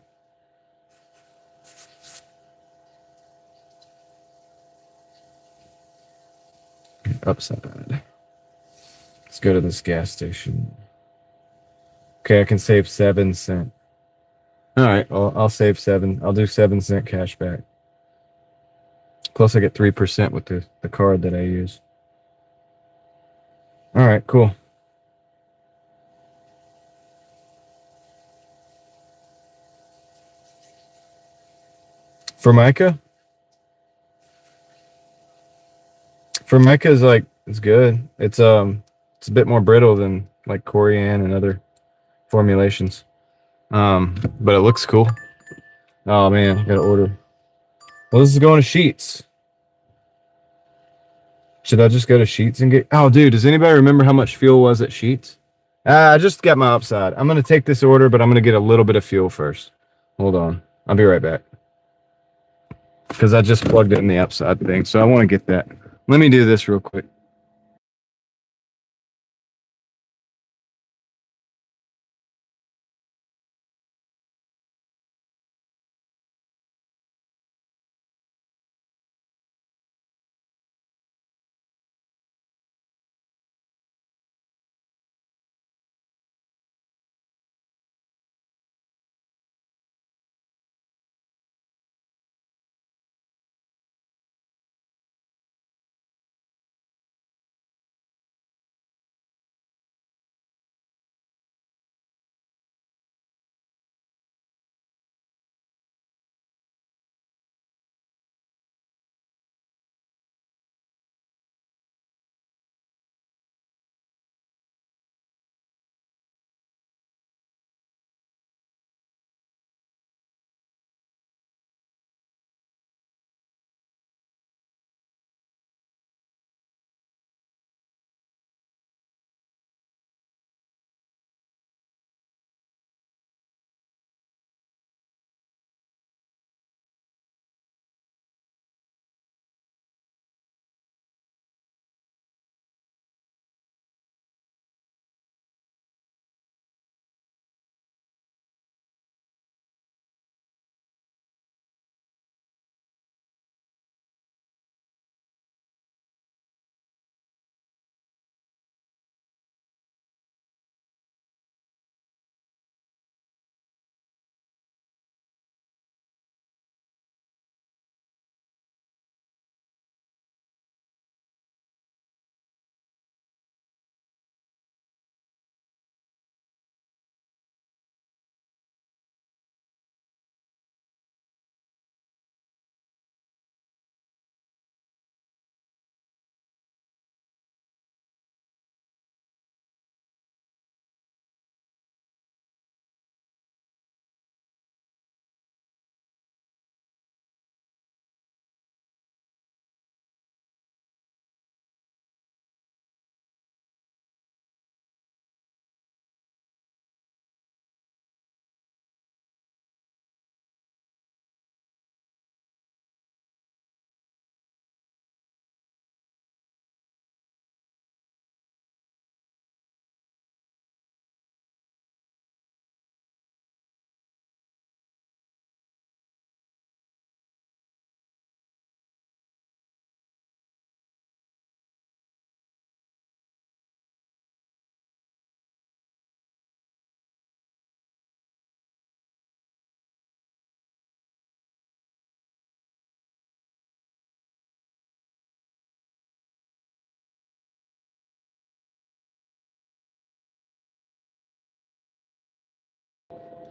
Speaker 1: Upside. Let's go to this gas station. Okay, I can save 7 cents. All right, well, I'll save 7. I'll do 7 cent cash back. Plus, I get 3% with the card that I use. All right, cool. Formica? Formica is like, it's good. It's a bit more brittle than like corian and other formulations. But it looks cool. Oh man, I gotta order. Well, this is going to Sheets. Should I just go to Sheets and get? Oh, dude, does anybody remember how much fuel was at Sheets? I just got my Upside. I'm gonna take this order, but I'm gonna get a little bit of fuel first. Hold on, I'll be right back. Because I just plugged in the Upside thing, so I want to get that. Let me do this real quick.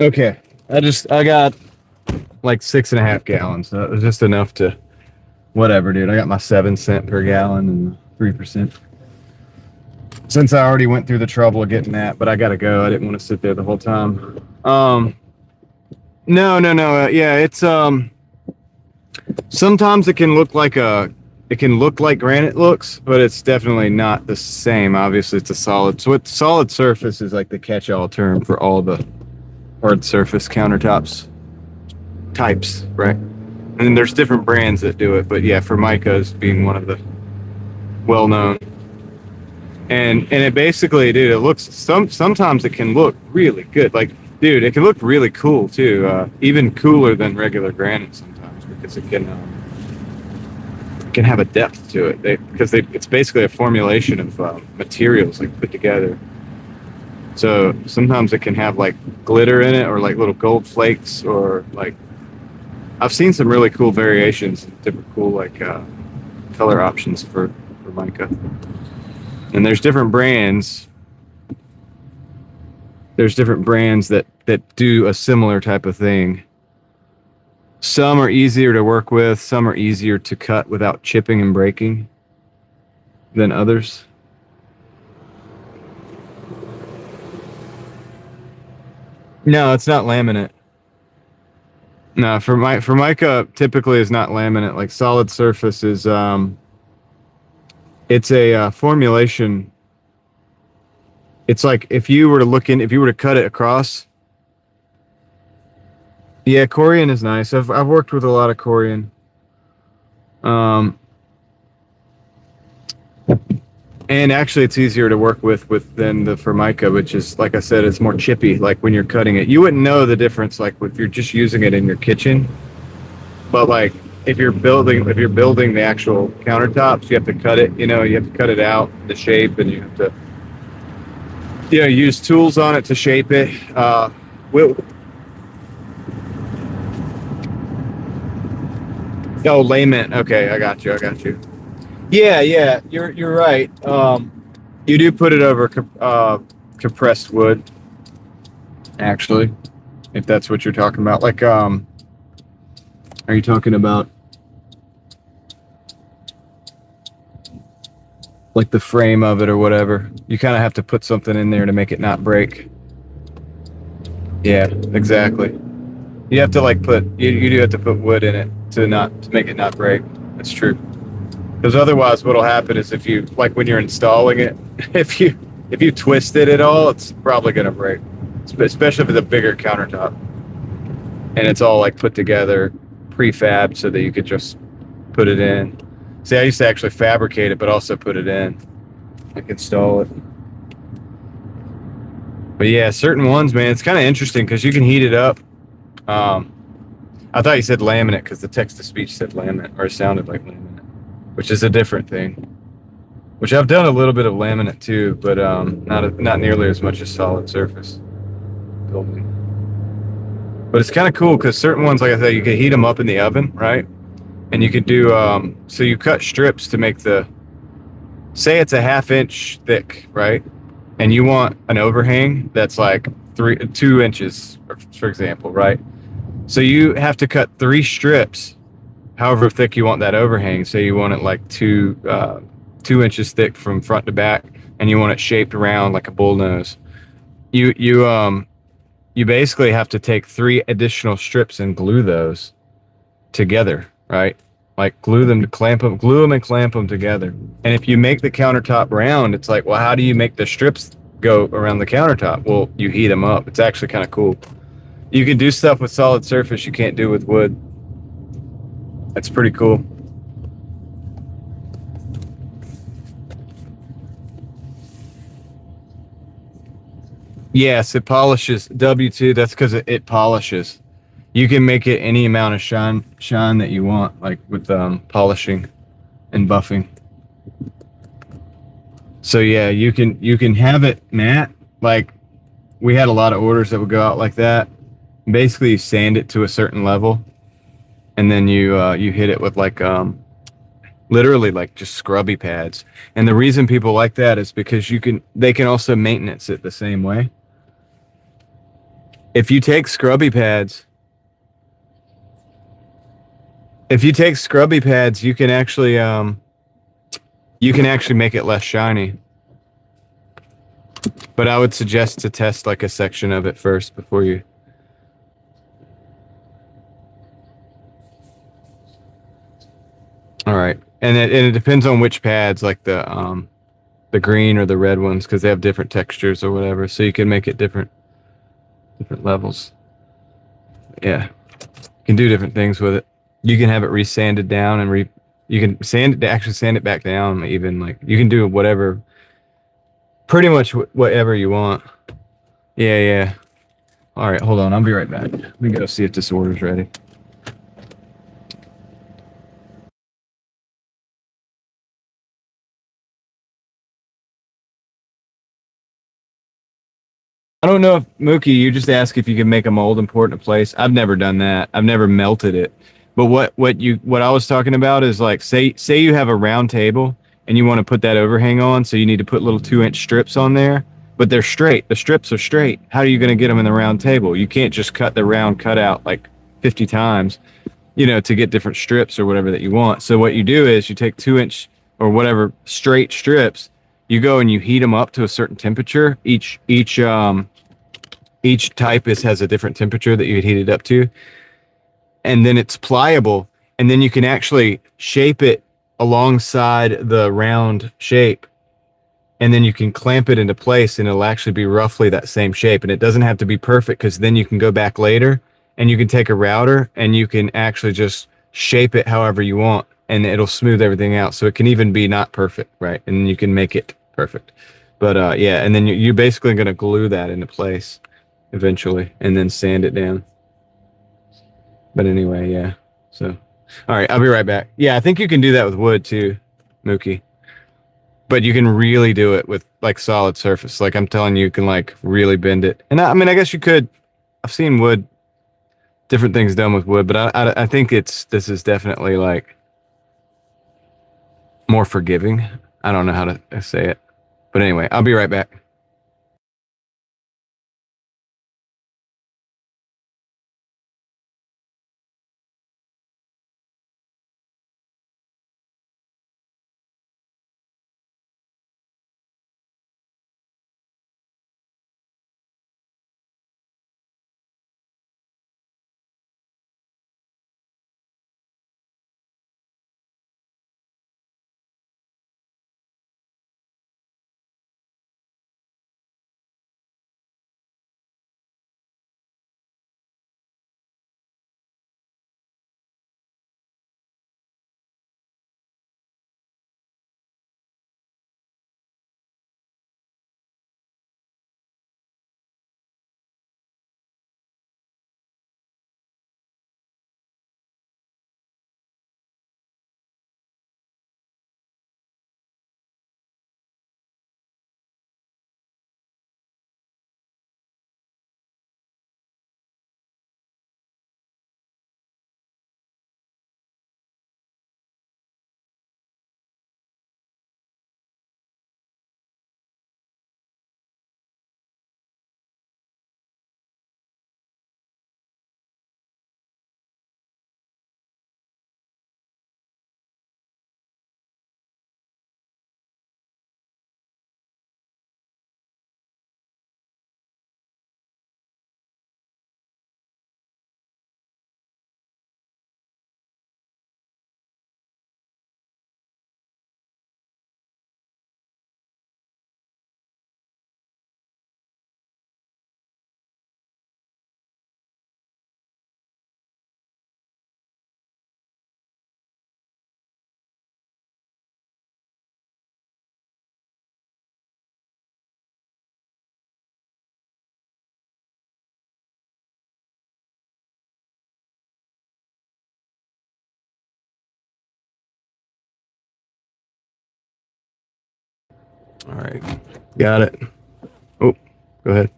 Speaker 1: Okay, I got like 6.5 gallons. So it was just enough to whatever, dude. I got my 7 cent per gallon and 3%. Since I already went through the trouble of getting that, but I gotta go. I didn't want to sit there the whole time. No. Yeah, it's Sometimes it can look like granite looks, but it's definitely not the same. Obviously, it's a solid. So solid surface is like the catch-all term for all the hard surface countertops types, right? And then there's different brands that do it, but yeah, Formica's being one of the well-known. And it basically, dude, it looks sometimes it can look really good. Like, dude, it can look really cool too. Even cooler than regular granite sometimes because it can have a depth to it. It's basically a formulation of materials like put together. So sometimes it can have like glitter in it or like little gold flakes or like I've seen some really cool variations, different cool like color options for mica. And there's different brands. There's different brands that do a similar type of thing. Some are easier to work with, some are easier to cut without chipping and breaking than others. No, it's not laminate. No, Formica typically is not laminate. Like solid surface is it's a formulation. It's like if you were to cut it across. Yeah, Corian is nice. I've worked with a lot of Corian. And actually it's easier to work with than the Formica, which is, like I said, it's more chippy. Like when you're cutting it, you wouldn't know the difference like if you're just using it in your kitchen. But like if you're building the actual countertops, you have to cut it, you have to cut it out, the shape, and you have to use tools on it to shape it. Oh, layment. Okay, I got you. Yeah, you're right. You do put it over compressed wood, actually, if that's what you're talking about. Like, are you talking about like the frame of it or whatever? You kind of have to put something in there to make it not break. Yeah, exactly. You have to like you do have to put wood in it to make it not break. That's true. Because otherwise, what'll happen is if you like when you're installing it, if you twist it at all, it's probably gonna break. Especially if it's a bigger countertop, and it's all like put together, prefab, so that you could just put it in. See, I used to actually fabricate it, but also put it in, like install it. But yeah, certain ones, man, it's kind of interesting because you can heat it up. I thought you said laminate because the text-to-speech said laminate, or it sounded like laminate, which is a different thing. Which I've done a little bit of laminate too, but not nearly as much as solid surface building. But it's kind of cool because certain ones, like I said, you can heat them up in the oven, right? And you could do so you cut strips to make say it's a 1/2 inch thick, right? And you want an overhang that's like 2 inches, for example, right? So you have to cut 3 strips, however thick you want that overhang. Say you want it like 2 inches thick from front to back, and you want it shaped around like a bullnose. You basically have to take 3 additional strips and glue those together, right? Like glue them and clamp them together. And if you make the countertop round, it's like, well, how do you make the strips go around the countertop? Well, you heat them up. It's actually kind of cool. You can do stuff with solid surface you can't do with wood. That's pretty cool. Yes, it polishes. W2, that's because it polishes. You can make it any amount of shine that you want, like with polishing and buffing. So yeah, you can have it matte. Like we had a lot of orders that would go out like that. Basically, you sand it to a certain level, and then you hit it with like literally like just scrubby pads. And the reason people like that is because they can also maintenance it the same way. If you take scrubby pads, you can actually make it less shiny. But I would suggest to test like a section of it first before you. All right, and it depends on which pads, like the green or the red ones, because they have different textures or whatever. So you can make it different levels. Yeah, you can do different things with it. You can have it resanded down and you can actually sand it back down. Even like you can do whatever, pretty much whatever you want. Yeah, yeah. All right, hold on. I'll be right back. Let me go see if this order's ready. I don't know if Mookie, you just asked if you can make a mold and pour it in place. I've never done that. I've never melted it. But what I was talking about is like say you have a round table and you want to put that overhang on, so you need to put little 2-inch strips on there, but they're straight. The strips are straight. How are you going to get them in the round table? You can't just cut the round cutout like 50 times, to get different strips or whatever that you want. So what you do is you take 2-inch or whatever straight strips, you go and you heat them up to a certain temperature. Each type has a different temperature that you would heat it up to, and then it's pliable, and then you can actually shape it alongside the round shape, and then you can clamp it into place, and it'll actually be roughly that same shape. And it doesn't have to be perfect, because then you can go back later and you can take a router and you can actually just shape it however you want, and it'll smooth everything out. So it can even be not perfect, right? And you can make it perfect. But yeah, and then you're basically going to glue that into place eventually, and then sand it down. But anyway, yeah. So, all right, I'll be right back. Yeah, I think you can do that with wood too, Mookie. But you can really do it with like solid surface. Like I'm telling you, you can like really bend it. And I mean, I guess you could. I've seen wood, different things done with wood, but I think this is definitely like more forgiving. I don't know how to say it, but anyway, I'll be right back. All right, got it. Oh, go ahead.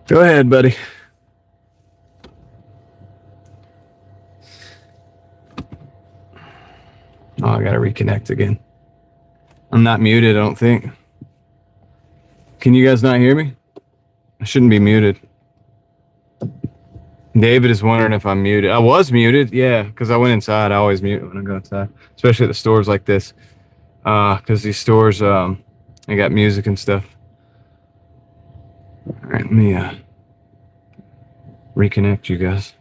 Speaker 1: Go ahead, buddy. Oh, I gotta reconnect again. I'm not muted, I don't think. Can you guys not hear me? I shouldn't be muted. David is wondering if I'm muted. I was muted, yeah, because I went inside. I always mute when I go inside, especially at the stores like this, because these stores, they got music and stuff. All right, let me reconnect you guys.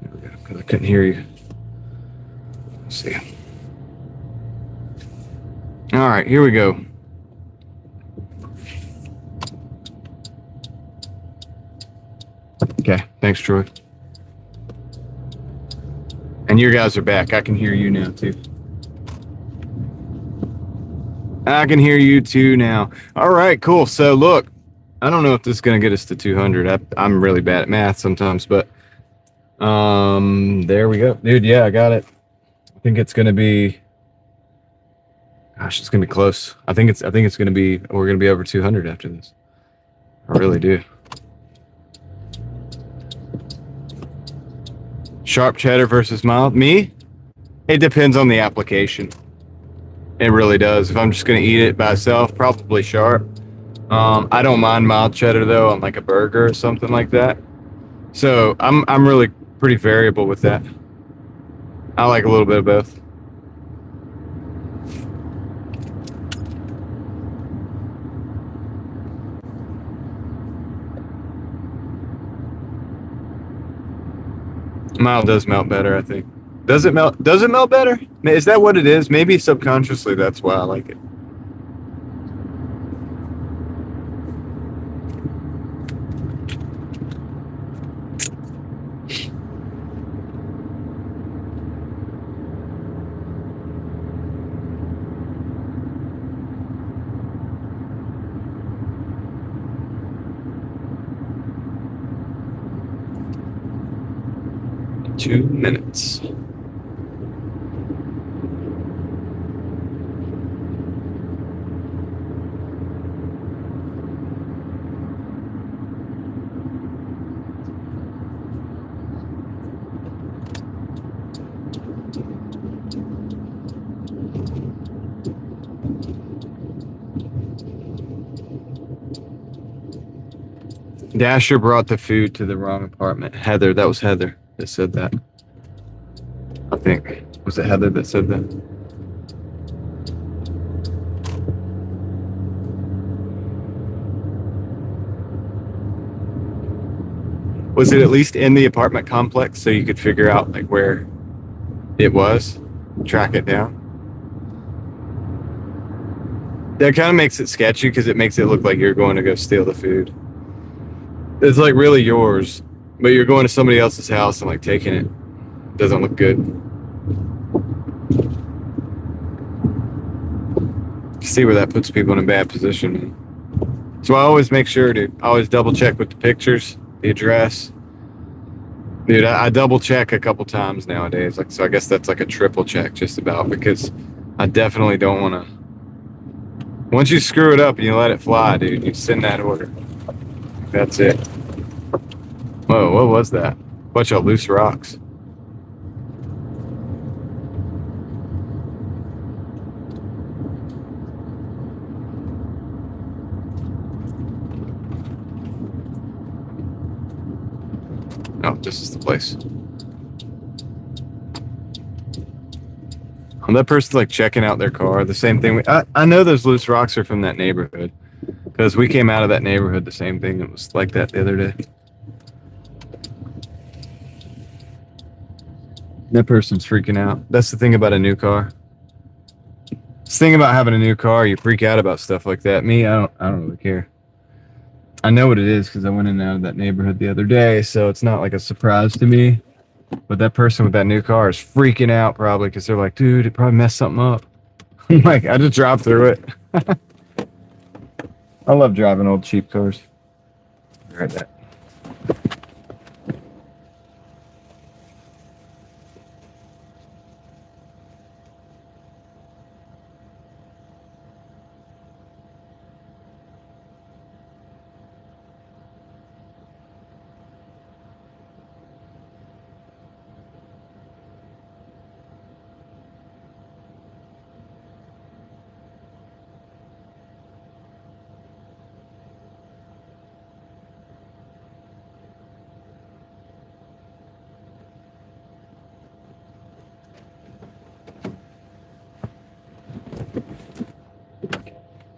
Speaker 1: There we go, because I couldn't hear you. Let's see. All right, here we go. Okay, thanks, Troy. And your guys are back. I can hear you now, too. I can hear you, too, now. All right, cool. So, look, I don't know if this is going to get us to 200. I'm really bad at math sometimes, but there we go. Dude, yeah, I got it. I think it's going to be... Gosh, it's going to be close. I think it's going to be... We're going to be over 200 after this. I really do. Sharp cheddar versus mild. Me? It depends on the application. It really does. If I'm just going to eat it by itself, probably sharp. I don't mind mild cheddar though on like a burger or something like that. So I'm really pretty variable with that. I like a little bit of both. Mild does melt better, I think. Does it melt? Does it melt better? Is that what it is? Maybe subconsciously that's why I like it. Two minutes. Dasher brought the food to the wrong apartment. Heather, that was Heather that said that. I think. Was it Heather that said that? Was it at least in the apartment complex so you could figure out like where it was? Track it down? That kind of makes it sketchy because it makes it look like you're going to go steal the food. It's like really yours, but you're going to somebody else's house and like taking it. Doesn't look good. See where that puts people in a bad position. So I always make sure to always double check with the pictures, the address. Dude, I double check a couple times nowadays. Like, so I guess that's like a triple check just about, because I definitely don't want to. Once you screw it up and you let it fly, dude, you send that order. That's it. Whoa, what was that? Bunch of loose rocks. Oh, this is the place. Oh, that person's like checking out their car. The same thing. I know those loose rocks are from that neighborhood. Because we came out of that neighborhood, the same thing. It was like that the other day. That person's freaking out. That's the thing about a new car. This thing about having a new car, you freak out about stuff like that. Me, I don't really care. I know what it is because I went in and out of that neighborhood the other day, so it's not like a surprise to me. But that person with that new car is freaking out probably because they're like, dude, it probably messed something up. I'm like, I just drove through it. I love driving old cheap cars. Right there.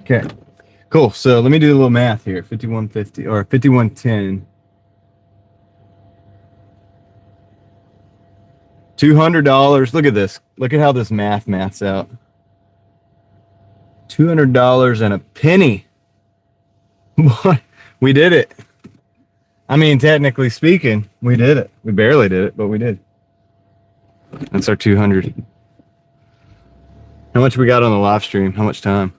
Speaker 1: Okay, cool. So let me do a little math here. 5150 or 5110. $200. Look at this. Look at how this maths out. $200 and a penny. Boy, we did it. I mean, technically speaking, we did it. We barely did it, but we did. That's our 200. How much we got on the live stream? How much time?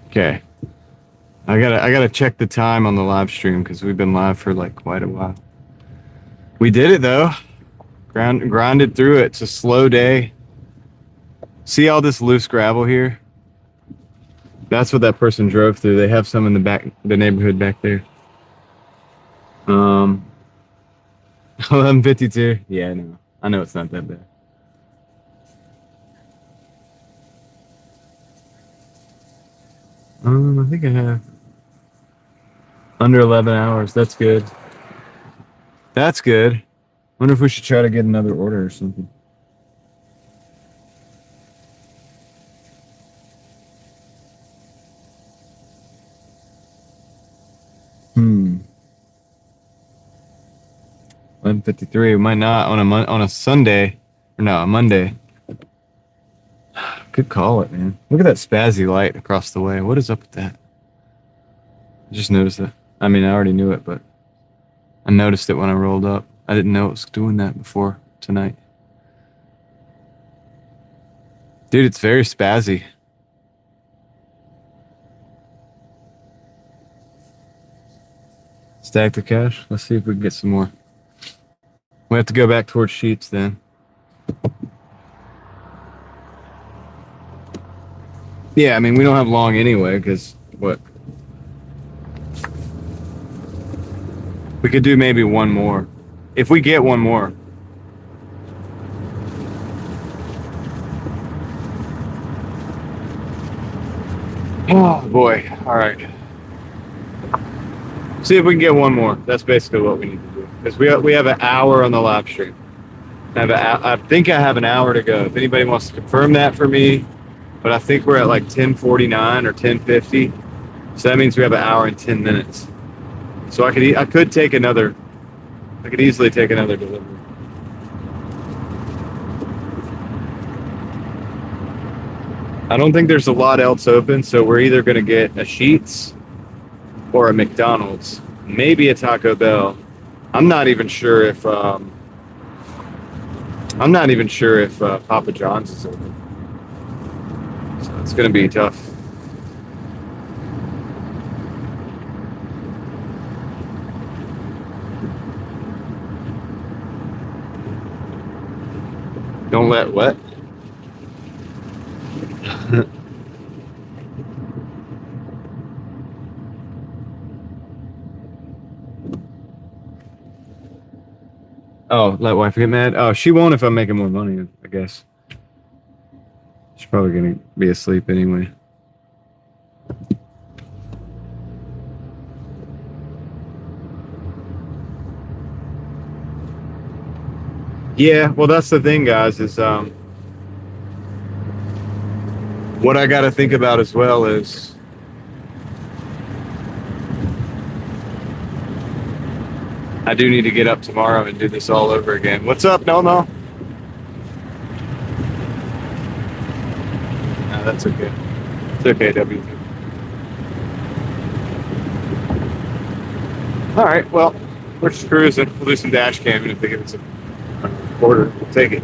Speaker 1: Okay. I gotta check the time on the live stream because we've been live for like quite a while. We did it though. Grinded through it. It's a slow day. See all this loose gravel here? That's what that person drove through. They have some in the back, the neighborhood back there. 11:52. Yeah, no, I know it's not that bad. I think I have under 11 hours. That's good. That's good. Wonder if we should try to get another order or something. Hmm. 11:53. We might not on a Sunday, or no, a Monday. Could call it, man. Look at that spazzy light across the way. What is up with that? I just noticed it. I mean, I already knew it, but I noticed it when I rolled up. I didn't know it was doing that before tonight. Dude, it's very spazzy. Stack the cash. Let's see if we can get some more. We have to go back towards sheets then. Yeah, I mean, we don't have long anyway, because what? We could do maybe one more. If we get one more. Oh, boy. All right. See if we can get one more. That's basically what we need to do. Because we have an hour on the live stream. I think I have an hour to go. If anybody wants to confirm that for me. But I think we're at like 10:49 or 10:50. So that means we have an hour and 10 minutes. So I could easily take another delivery. I don't think there's a lot else open, so we're either going to get a Sheetz or a McDonald's, maybe a Taco Bell. I'm not even sure if Papa John's is open. So it's going to be tough. Don't let what? Oh, let wife get mad? Oh, she won't if I'm making more money, I guess. She's probably going to be asleep anyway. Yeah, well, that's the thing, guys, is what I got to think about as well is I do need to get up tomorrow and do this all over again. What's up? No. No, that's okay. It's okay, W. All right, well, we're just cruising. We'll do some dash camming if they give us a order. We'll take it.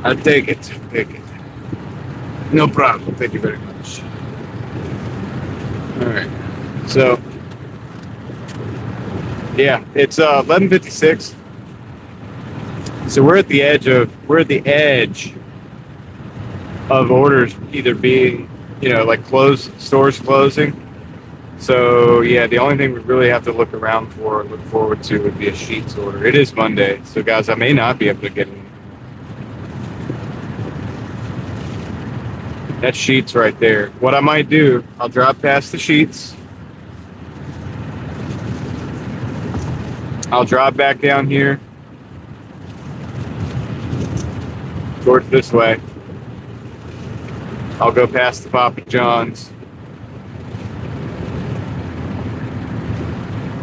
Speaker 1: I'll take it. Take it. No problem. Thank you very much. All right. So, yeah, it's 11:56. So we're at the edge of orders either being, like stores closing. So yeah, the only thing we really have to look forward to would be a Sheetz order. It is Monday, so guys, I may not be able to get in. That Sheetz right there. What I might do, I'll drop past the Sheetz. I'll drop back down here. towards this way. I'll go past the Papa John's.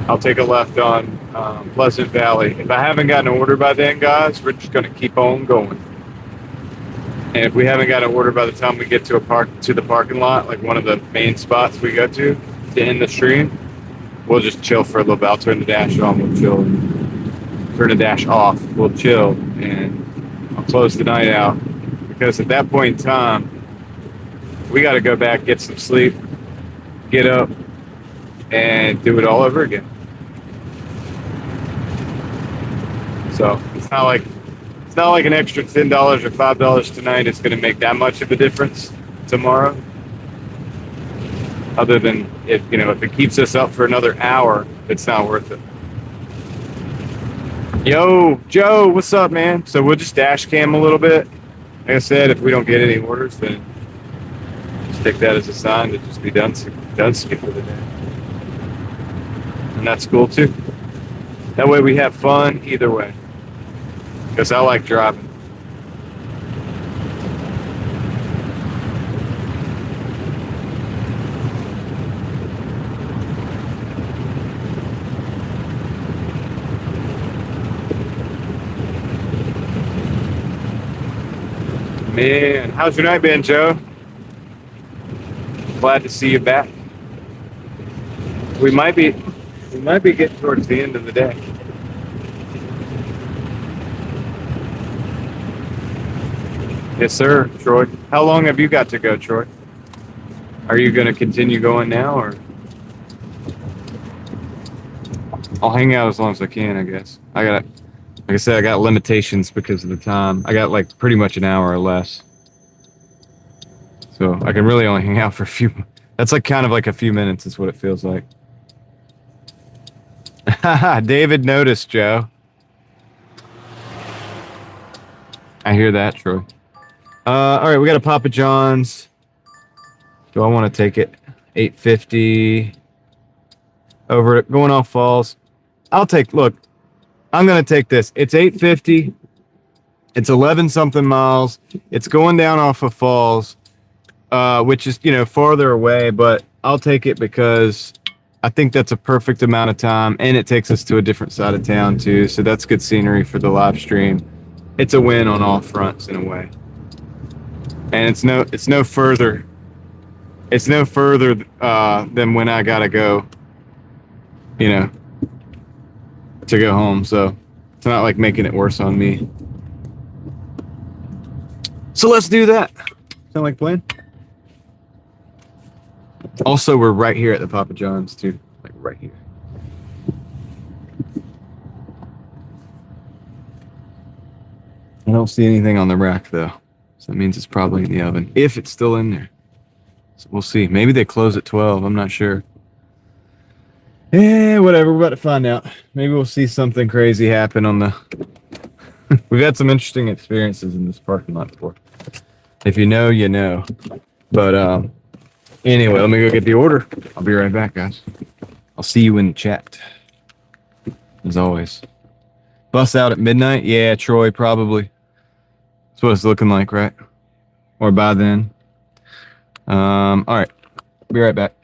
Speaker 1: I'll take a left on Pleasant Valley. If I haven't gotten an order by then, guys, we're just going to keep on going. And if we haven't got an order by the time we get to the parking lot, like one of the main spots we go to end the stream, we'll just chill for a little bit. I'll turn the dash on. We'll chill. Turn the dash off. We'll chill, and I'll close the night out. Because at that point in time, we got to go back, get some sleep, get up, and do it all over again. So it's not like an extra $10 or $5 tonight is going to make that much of a difference tomorrow. Other than if it keeps us up for another hour, it's not worth it. Yo, Joe, what's up, man? So we'll just dash cam a little bit. Like I said, if we don't get any orders, then just take that as a sign to just be done for the day. And that's cool too. That way we have fun either way. Because I like driving. Man, how's your night been, Joe? Glad to see you back. We might be getting towards the end of the day. Yes, sir, Troy. How long have you got to go, Troy? Are you going to continue going now, or? I'll hang out as long as I can, I guess. Like I said, I got limitations because of the time. I got like pretty much an hour or less. So I can really only hang out for a few. That's like kind of like a few minutes is what it feels like. David noticed, Joe. I hear that, Troy. All right, we got a Papa John's. Do I want to take it? 850 over it, going off Falls. Look, I'm going to take this. It's 850. It's 11 something miles. It's going down off of Falls, which is, farther away, but I'll take it because I think that's a perfect amount of time, and it takes us to a different side of town too. So that's good scenery for the live stream. It's a win on all fronts in a way. And it's no further than when I gotta go, to go home. So it's not like making it worse on me. So let's do that. Sound like a plan? Also, we're right here at the Papa John's too, like right here. I don't see anything on the rack though, so that means it's probably in the oven, if it's still in there. So we'll see. Maybe they close at 12. I'm not sure. Yeah, whatever. We're about to find out. Maybe we'll see something crazy happen on the. We've had some interesting experiences in this parking lot before. If you know, you know. But anyway, let me go get the order. I'll be right back, guys. I'll see you in the chat. As always. Bus out at midnight? Yeah, Troy, probably. That's what it's looking like, right? Or by then. All right. Be right back.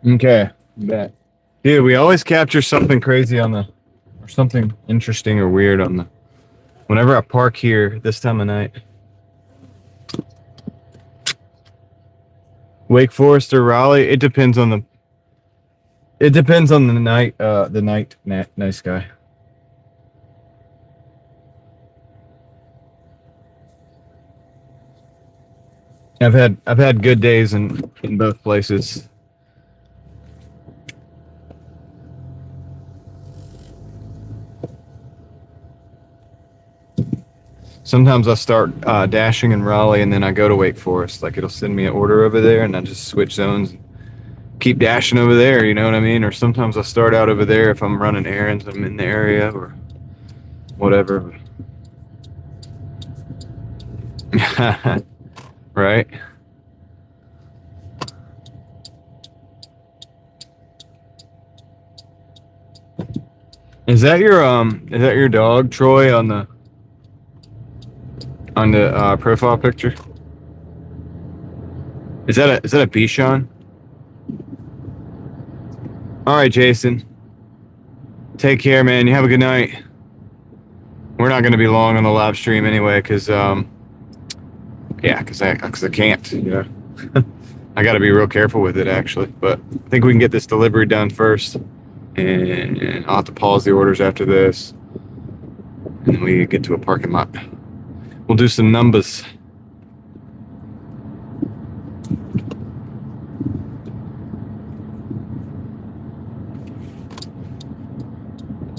Speaker 1: Okay. Bet. Dude, we always capture something crazy on the, or something interesting or weird on the, whenever I park here this time of night. Wake Forest or Raleigh, it depends on the night, night sky. I've had good days in both places. Sometimes I start dashing in Raleigh and then I go to Wake Forest. Like it'll send me an order over there and I just switch zones and keep dashing over there, you know what I mean? Or sometimes I start out over there if I'm running errands, I'm in the area or whatever. Right? Is that your dog, Troy, on the profile picture? Is that a Bichon? All right, Jason. Take care, man. You have a good night. We're not going to be long on the live stream anyway, because I can't, you know. I got to be real careful with it, actually. But I think we can get this delivery done first, and I'll have to pause the orders after this, and then we get to a parking lot. We'll do some numbers.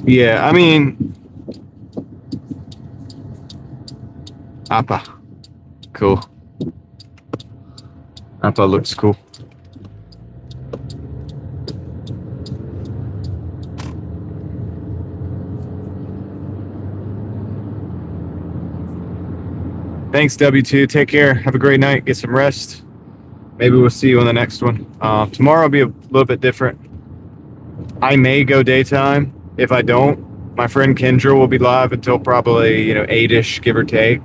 Speaker 1: Yeah, I mean, Appa, cool. Appa looks cool. Thanks, W2. Take care. Have a great night. Get some rest. Maybe we'll see you on the next one. Tomorrow will be a little bit different. I may go daytime. If I don't, my friend Kendra will be live until probably 8-ish, give or take.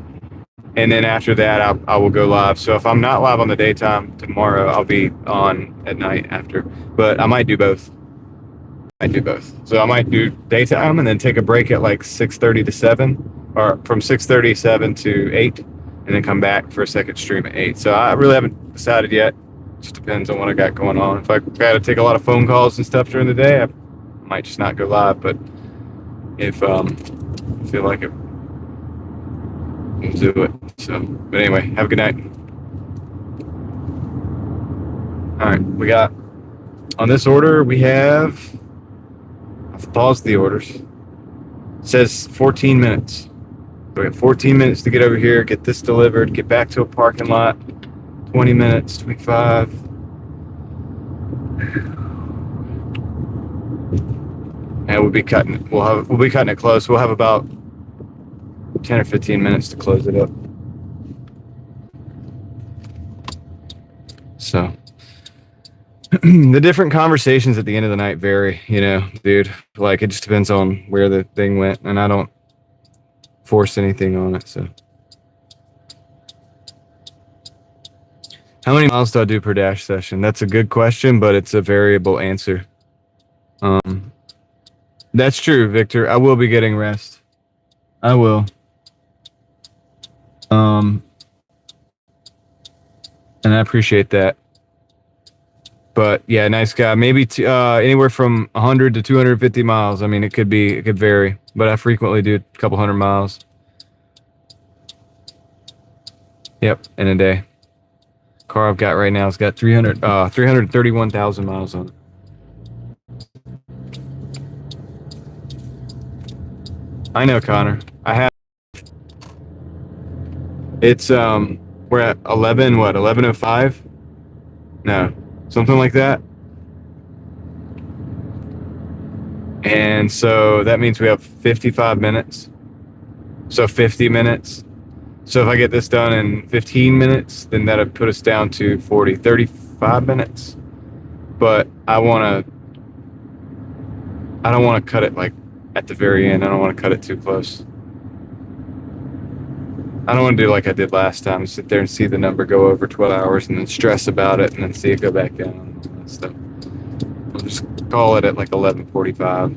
Speaker 1: And then after that, I will go live. So if I'm not live on the daytime tomorrow, I'll be on at night after. But I might do both. So I might do daytime and then take a break at like 6:30 to 7, or from 6:37 to 8, and then come back for a second stream at 8. So I really haven't decided yet. Just depends on what I got going on. If I got to take a lot of phone calls and stuff during the day, I might just not go live. But if I feel like it, we'll do it. So, but anyway, have a good night. All right, we got on this order. We have. I've paused the orders. It says 14 minutes. So we have 14 minutes to get over here, get this delivered, get back to a parking lot. 20 minutes, 25. And we'll be cutting it. We'll be cutting it close. We'll have about 10 or 15 minutes to close it up. So the different conversations at the end of the night vary, dude. Like it just depends on where the thing went, and I don't force anything on it. So how many miles do I do per dash session? That's a good question, but it's a variable answer. That's true, Victor. I will be getting rest. I will. And I appreciate that. But yeah, nice guy. Maybe anywhere from 100 to 250 miles. I mean, it could vary, but I frequently do a couple hundred miles. Yep, in a day. Car I've got right now has got 331,000 miles on it. I know, Connor. I have. It's we're at 11:05? No, something like that. And so that means we have 55 minutes. So 50 minutes. So if I get this done in 15 minutes, then that'll put us down to 35 minutes. But I don't want to cut it like at the very end. I don't want to cut it too close. I don't want to do like I did last time, sit there and see the number go over 12 hours and then stress about it and then see it go back down and stuff. just call it at like 11:45.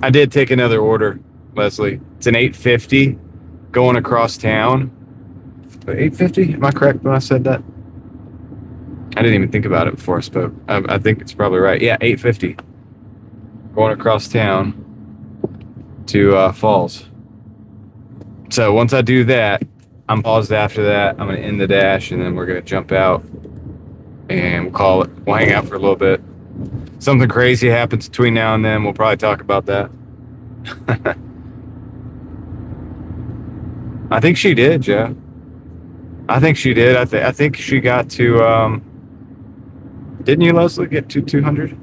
Speaker 1: I did take another order, Leslie. It's an 850 going across town. 850? Am I correct when I said that? I didn't even think about it before I spoke. I think it's probably right. Yeah, 850 going across town to Falls. So once I do that, I'm paused after that. I'm going to end the dash, and then we're going to jump out and we'll call it. We'll hang out for a little bit. Something crazy happens between now and then. We'll probably talk about that. I think she did, Jeff. I think she did. I think she got to. Didn't you, Leslie, get to 200?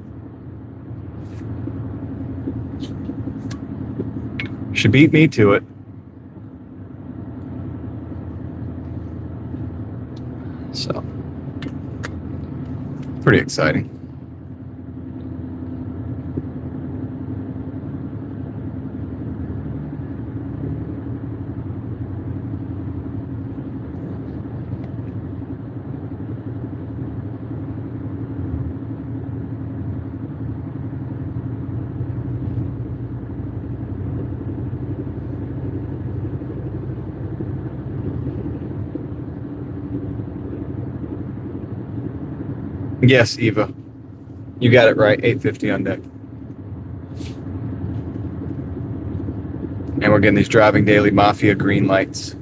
Speaker 1: She beat me to it. So, pretty exciting. Yes, Eva. You got it right. 850 on deck. And we're getting these Driving Daily Mafia green lights.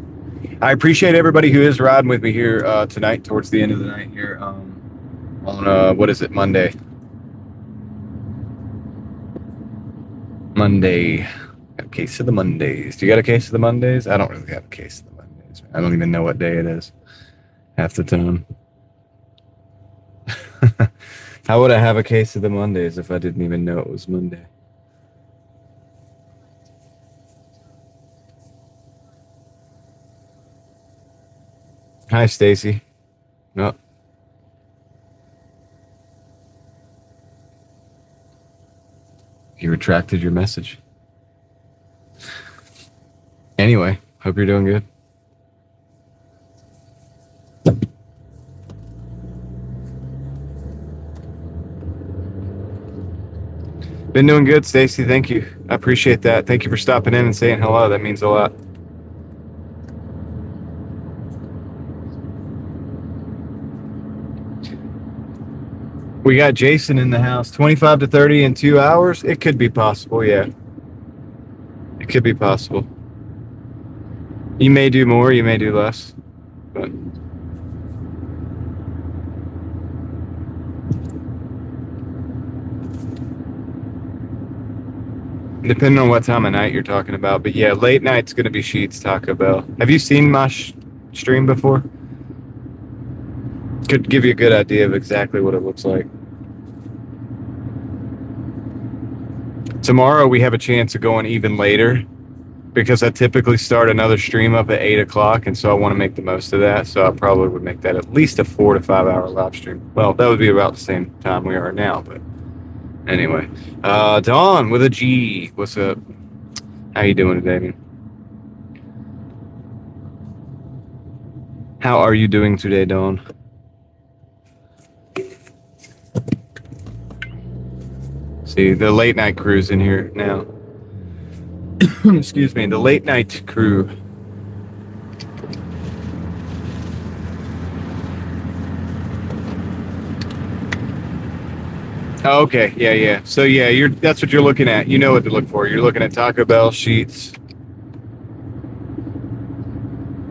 Speaker 1: I appreciate everybody who is riding with me here tonight, towards the end of the night here on, what is it, Monday? Monday. Got a case of the Mondays. Do you got a case of the Mondays? I don't really have a case of the Mondays. I don't even know what day it is half the time. How would I have a case of the Mondays if I didn't even know it was Monday? Hi, Stacy. No. You retracted your message. Anyway, hope you're doing good. Been doing good, Stacy. Thank you. I appreciate that. Thank you for stopping in and saying hello. That means a lot. We got Jason in the house. 25 to 30 in 2 hours. It could be possible, yeah. It could be possible. You may do more, you may do less. But depending on what time of night you're talking about. But yeah, late night's going to be Sheets Taco Bell. Have you seen my stream before? Could give you a good idea of exactly what it looks like. Tomorrow we have a chance of going even later because I typically start another stream up at 8 o'clock, and so I want to make the most of that. So I probably would make that at least a 4 to 5 hour live stream. Well, that would be about the same time we are now, but anyway. Dawn with a G. What's up? How you doing today, man? How are you doing today, Dawn? See, the late night crew's in here now. Excuse me, the late night crew. Oh, okay, yeah. So yeah, that's what you're looking at. You know what to look for. You're looking at Taco Bell Sheets.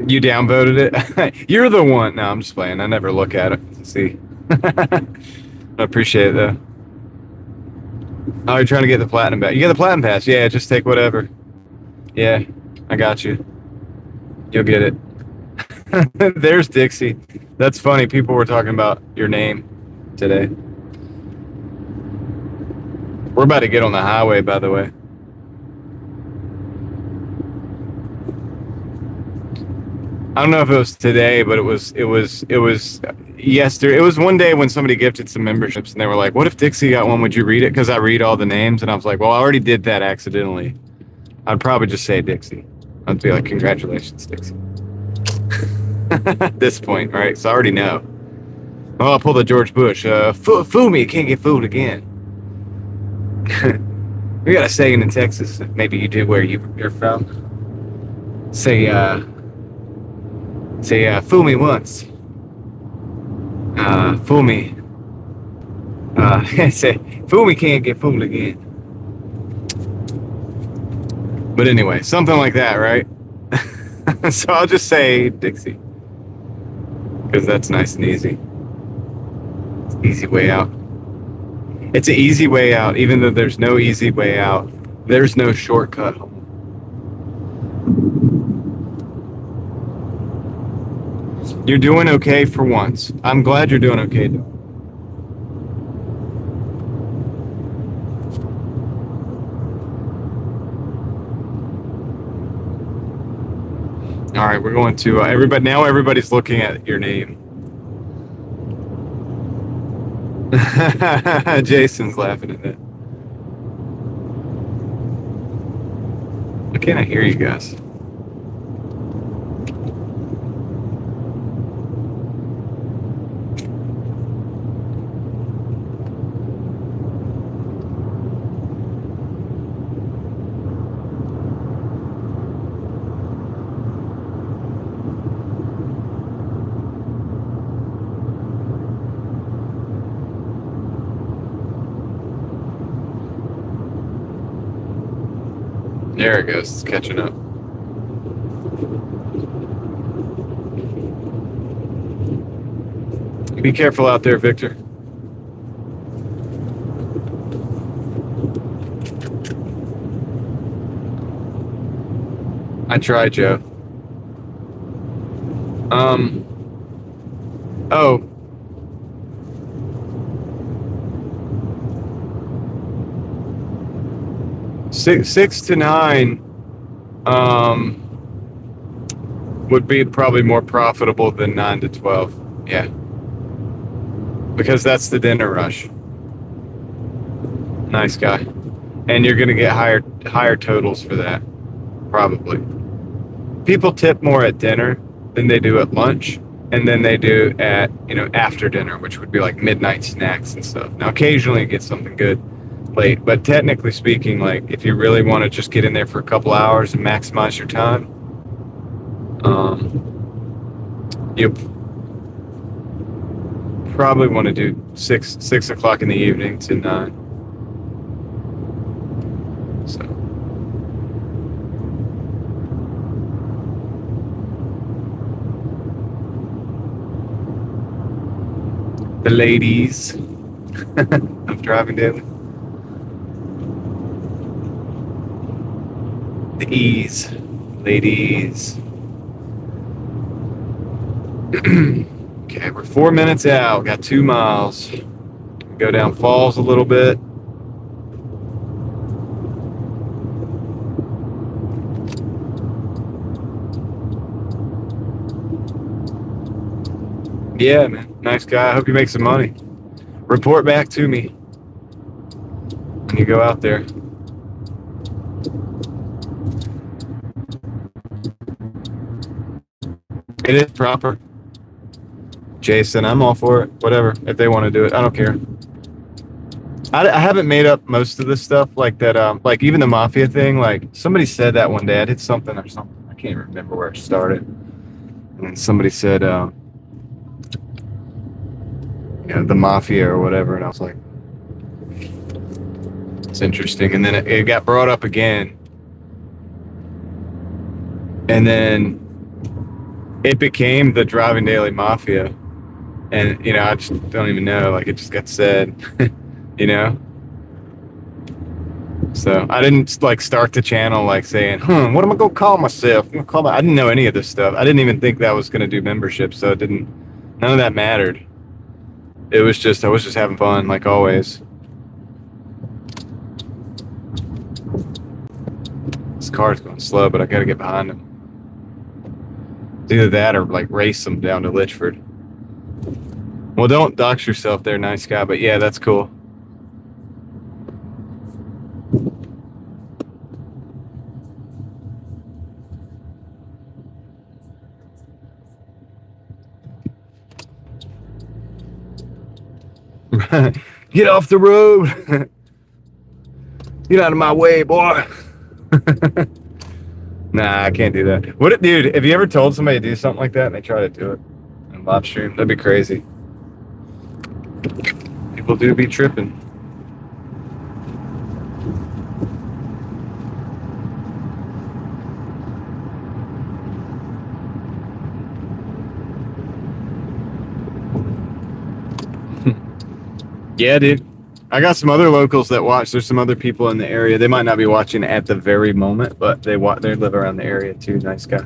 Speaker 1: You downvoted it? You're the one. No, I'm just playing. I never look at it to see. I appreciate it though. Oh, you're trying to get the platinum back. You get the platinum pass. Yeah, just take whatever. Yeah, I got you. You'll get it. There's Dixie. That's funny. People were talking about your name today. We're about to get on the highway, by the way. I don't know if it was today, but it was yesterday. It was one day when somebody gifted some memberships, and they were like, "What if Dixie got one? Would you read it?" Because I read all the names, and I was like, "Well, I already did that accidentally." I'd probably just say Dixie. I'd be like, "Congratulations, Dixie." At this point, right? So I already know. Oh, I'll pull the George Bush. Fool me, can't get fooled again. We got a saying in Texas, maybe you do where you're from. Say, fool me once. Fool me. Say, fool me can't get fooled again. But anyway, something like that, right? So I'll just say Dixie. Because that's nice and easy. It's an easy way out. It's an easy way out, even though there's no easy way out. There's no shortcut home. You're doing okay for once. I'm glad you're doing okay, though. All right, we're going to everybody. Now everybody's looking at your name. Jason's laughing at that. Why can't I hear you guys? There it goes. It's catching up. Be careful out there, Victor. I tried, Joe. Oh. Six to nine would be probably more profitable than 9 to 12. Yeah. Because that's the dinner rush. Nice guy. And you're going to get higher totals for that. Probably. People tip more at dinner than they do at lunch, and then they do at, after dinner, which would be like midnight snacks and stuff. Now, occasionally you get something good late, but technically speaking, like if you really want to just get in there for a couple hours and maximize your time, you probably want to do 6 o'clock in the evening to 9. So the ladies of Driving Daily. The E's, ladies. Okay, we're 4 minutes out. Got 2 miles. Go down falls a little bit. Yeah, man. Nice guy. I hope you make some money. Report back to me when you go out there. It is proper. Jason, I'm all for it. Whatever. If they want to do it, I don't care. I haven't made up most of this stuff like that. Like even the mafia thing. Like somebody said that one day. I did something or something. I can't even remember where it started. And somebody said, the mafia or whatever, and I was like, it's interesting. And then it got brought up again, and then it became the Driving Daily Mafia, and I just don't even know. Like it just got said, So I didn't like start the channel like saying, what am I gonna call myself? I didn't know any of this stuff. I didn't even think that was gonna do membership, so none of that mattered. I was just having fun, like always. This car's going slow, but I gotta get behind him. It's either that or like race them down to Litchford. Well, don't dox yourself there, nice guy, but yeah, that's cool. Get off the road. Get out of my way, boy. Nah, I can't do that. What, dude? Have you ever told somebody to do something like that and they try to do it on live stream? That'd be crazy. People do be tripping. Yeah, dude. I got some other locals that watch. There's some other people in the area. They might not be watching at the very moment, but they live around the area too. Nice guy.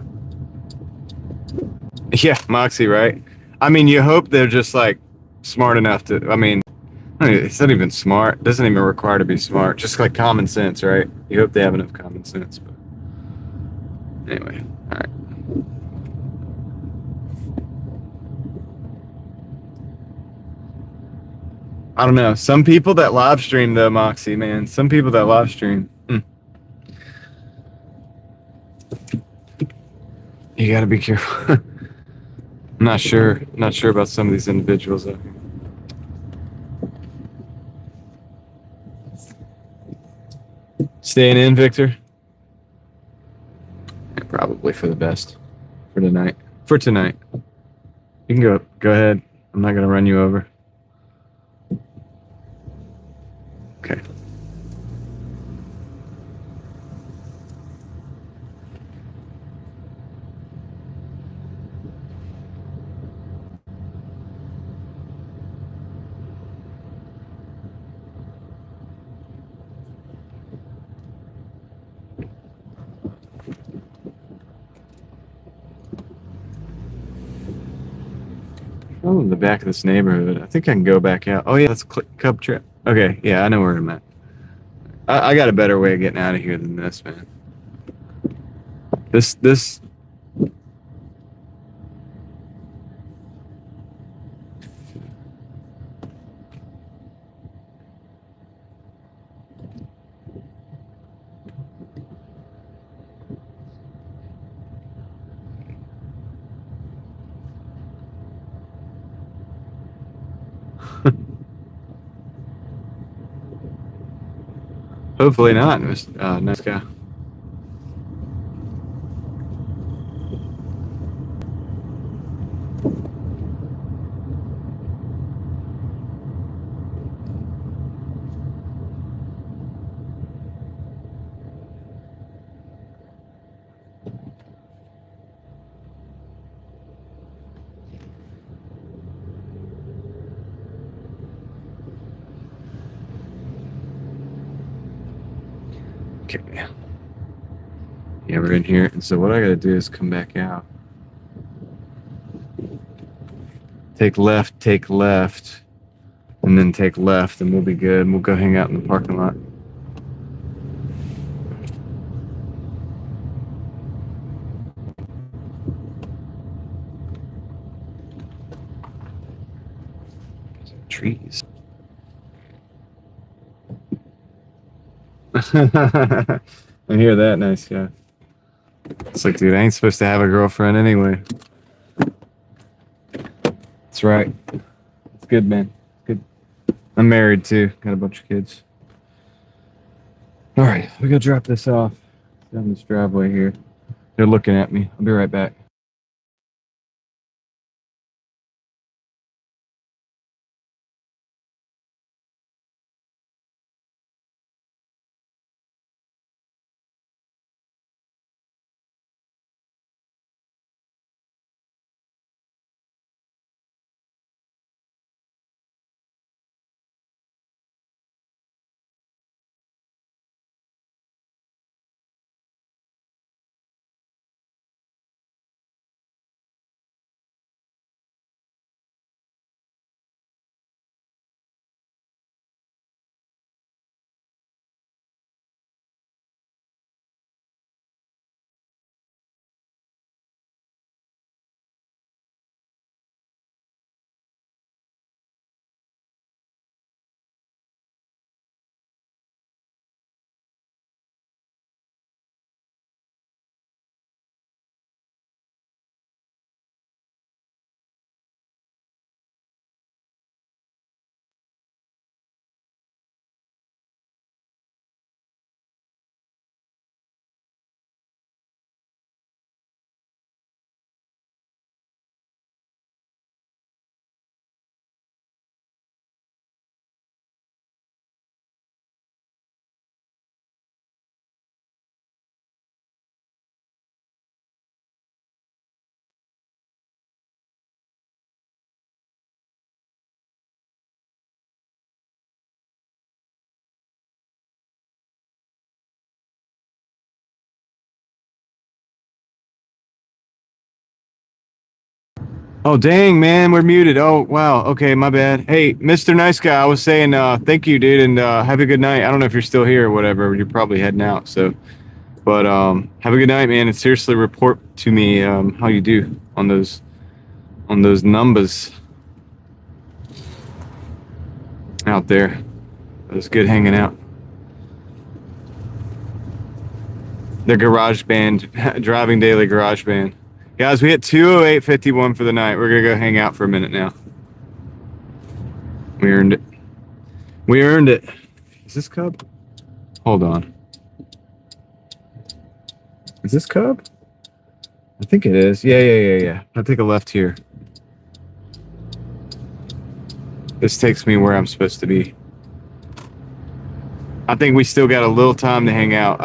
Speaker 1: Yeah, Moxie, right? I mean, you hope they're just like smart enough to. I mean, it's not even smart. It doesn't even require to be smart. Just like common sense, right? You hope they have enough common sense. But anyway, all right. I don't know. Some people that live stream though, Moxie, man. Some people that live stream. You got to be careful. I'm not sure. Not sure about some of these individuals though. Staying in, Victor? Yeah, probably for the best. For tonight. For tonight. You can go ahead. I'm not gonna run you over. Okay. Oh, in the back of this neighborhood. I think I can go back out. Oh yeah, let's click Cub Trip. Okay, yeah, I know where I'm at. I got a better way of getting out of here than this, man. This. Hopefully not. Nice guy. Okay. Yeah, we're in here, and so what I gotta do is come back out. Take left, and then take left, and we'll be good. We'll go hang out in the parking lot. Trees. I hear that, nice guy. It's like, dude, I ain't supposed to have a girlfriend anyway. That's right. It's good, man. Good. I'm married too. Got a bunch of kids. All right, we gotta drop this off down this driveway here. They're looking at me. I'll be right back. Oh, dang, man, we're muted. Oh, wow. Okay, my bad. Hey, Mr. Nice Guy, I was saying thank you, dude, and have a good night. I don't know if you're still here or whatever. You're probably heading out, so. But have a good night, man, and seriously report to me how you do on those numbers out there. It was good hanging out. The garage band, driving daily garage band. Guys, we hit 208.51 for the night. We're gonna go hang out for a minute now. We earned it. We earned it. Is this Cub? Hold on. Is this Cub? I think it is. Yeah. I'll take a left here. This takes me where I'm supposed to be. I think we still got a little time to hang out.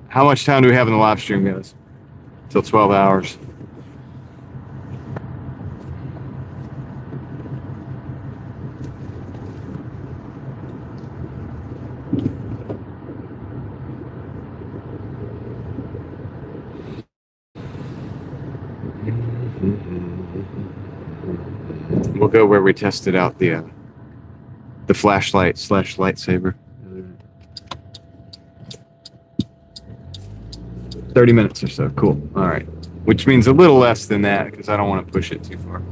Speaker 1: How much time do we have in the live stream, guys? Till 12 hours. We'll go where we tested out the flashlight / lightsaber. 30 minutes or so. Cool. All right. Which means a little less than that because I don't want to push it too far.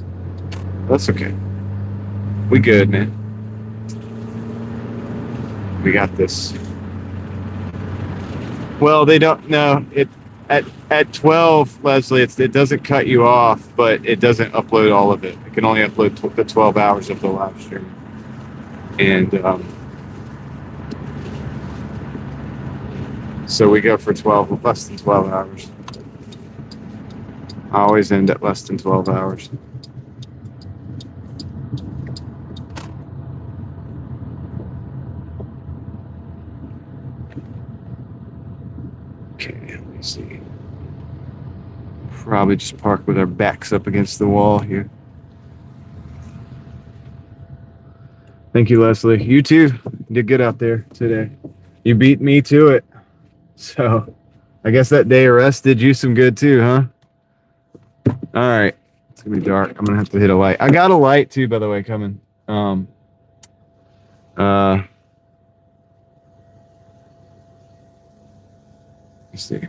Speaker 1: That's okay. We good, man. We got this. Well, they don't. No, it at 12, Leslie. It doesn't cut you off, but it doesn't upload all of it. It can only upload the 12 hours of the live stream, and so we go for less than 12 hours. I always end at less than 12 hours. Okay, let me see. Probably just park with our backs up against the wall here. Thank you, Leslie. You too. You did good out there today. You beat me to it. So I guess that day of rest did you some good too, huh? All right. It's gonna be dark. I'm gonna have to hit a light. I got a light too, by the way, coming. Let's see.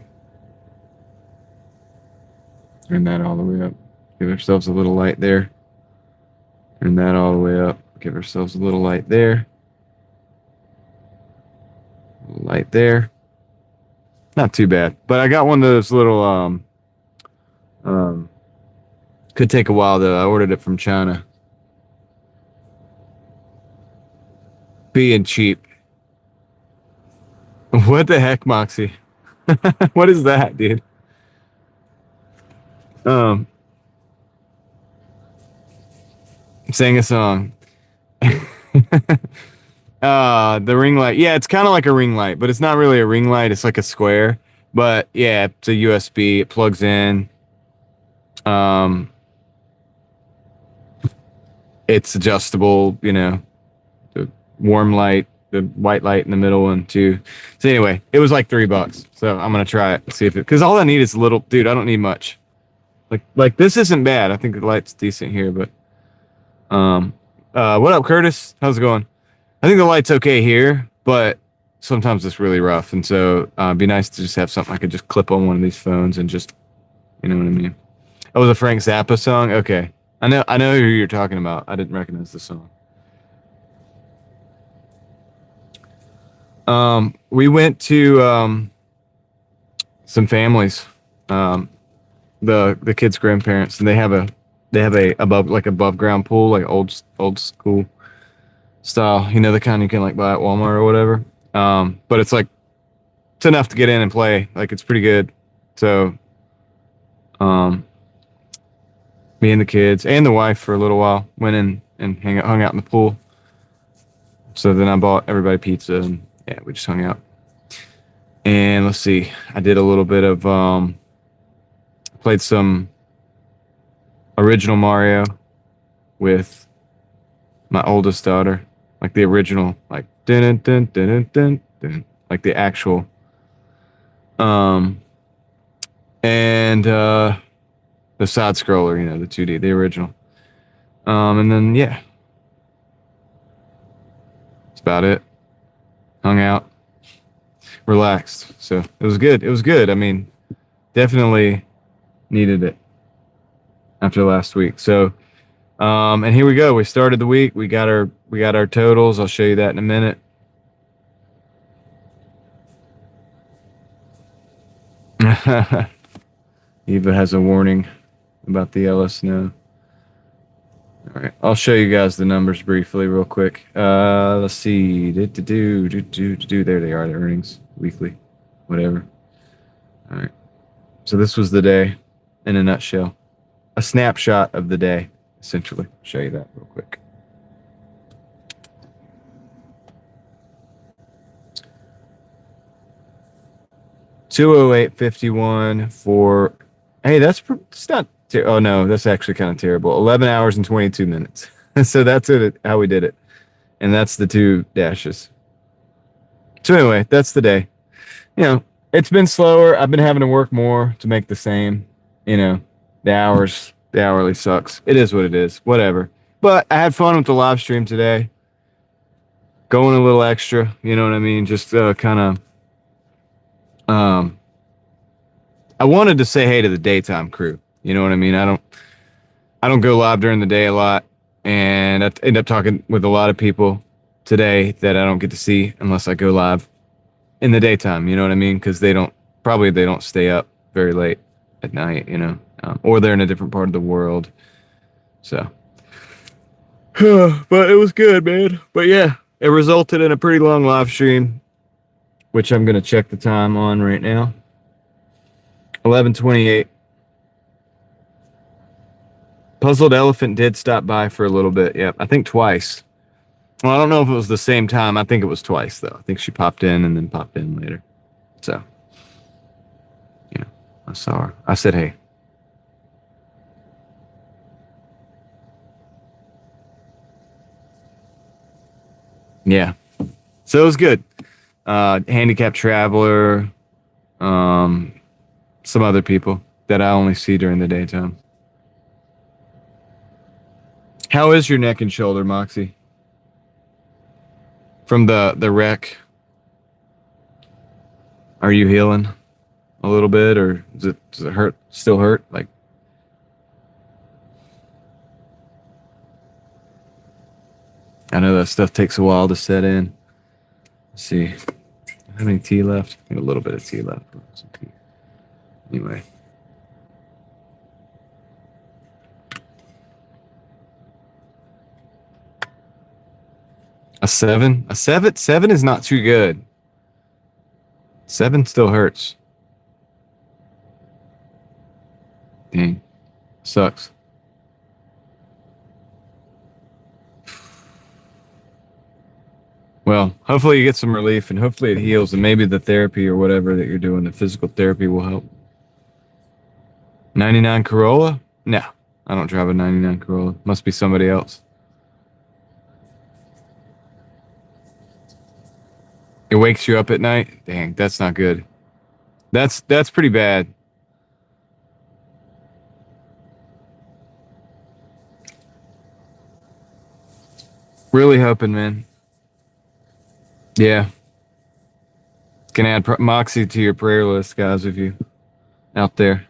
Speaker 1: Turn that all the way up. Give ourselves a little light there. Turn that all the way up. Give ourselves a little light there. A little light there. Not too bad. But I got one of those little could take a while though. I ordered it from China. Being cheap. What the heck, Moxie? What is that, dude? Sang a song. The ring light. Yeah, it's kind of like a ring light, but it's not really a ring light. It's like a square. But yeah, it's a USB. It plugs in. It's adjustable, you know, the warm light, the white light in the middle one too. So anyway, it was like $3. So I'm gonna try it, see if it, because all I need is a little, dude. I don't need much. Like this isn't bad. I think the light's decent here, but what up, Curtis? How's it going? I think the light's okay here, but sometimes it's really rough, and so it'd be nice to just have something I could just clip on one of these phones and just, you know what I mean. Oh, the Frank Zappa song. Okay, I know who you're talking about. I didn't recognize the song. We went to some families, the kids' grandparents, and they have a above ground pool, like old school style. You know, the kind you can like buy at Walmart or whatever. But it's like it's enough to get in and play. Like it's pretty good. So, me and the kids and the wife for a little while went in and hung out in the pool. So then I bought everybody pizza and yeah, we just hung out. And let's see, I did a little bit of played some original Mario with my oldest daughter, like the original, like dun dun dun dun dun dun, like the actual. And The side scroller, the 2D, the original. And then yeah, that's about it. Hung out, relaxed. So it was good. It was good. I mean, definitely needed it after last week. So, and here we go. We started the week. We got our totals. I'll show you that in a minute. Eva has a warning about the yellow snow. All right, I'll show you guys the numbers briefly, real quick. Let's see. There they are, the earnings weekly, whatever. All right. So this was the day in a nutshell, a snapshot of the day, essentially. I'll show you that real quick. $208.51 for. Hey, it's not. Oh no, that's actually kind of terrible. 11 hours and 22 minutes. So that's it. How we did it, and that's the 2 dashes. So anyway, that's the day. It's been slower. I've been having to work more to make the same. The hourly sucks. It is what it is. Whatever. But I had fun with the live stream today. Going a little extra. You know what I mean? Just kind of. I wanted to say hey to the daytime crew. You know what I mean? I don't go live during the day a lot, and I end up talking with a lot of people today that I don't get to see unless I go live in the daytime. You know what I mean? Because they don't stay up very late at night. Or they're in a different part of the world. So, but it was good, man. But yeah, it resulted in a pretty long live stream, which I'm gonna check the time on right now. 11:28. Puzzled Elephant did stop by for a little bit. Yep, I think twice. Well, I don't know if it was the same time. I think it was twice, though. I think she popped in and then popped in later. So, I saw her. I said, hey. Yeah. So it was good. Handicapped Traveler, some other people that I only see during the daytime. How is your neck and shoulder, Moxie? From the wreck? Are you healing a little bit, or does it hurt? Still hurt? Like, I know that stuff takes a while to set in. Let's see. How many tea left? I got a little bit of tea left. Some tea. Anyway. A 7? A 7? 7 is not too good. 7 still hurts. Dang. Sucks. Well, hopefully you get some relief, and hopefully it heals, and maybe the therapy or whatever that you're doing, the physical therapy, will help. 99 Corolla? No, I don't drive a 99 Corolla. Must be somebody else. It wakes you up at night? Dang, that's not good. That's pretty bad. Really hoping, man. Yeah. Can add Moxie to your prayer list, guys, if you out there.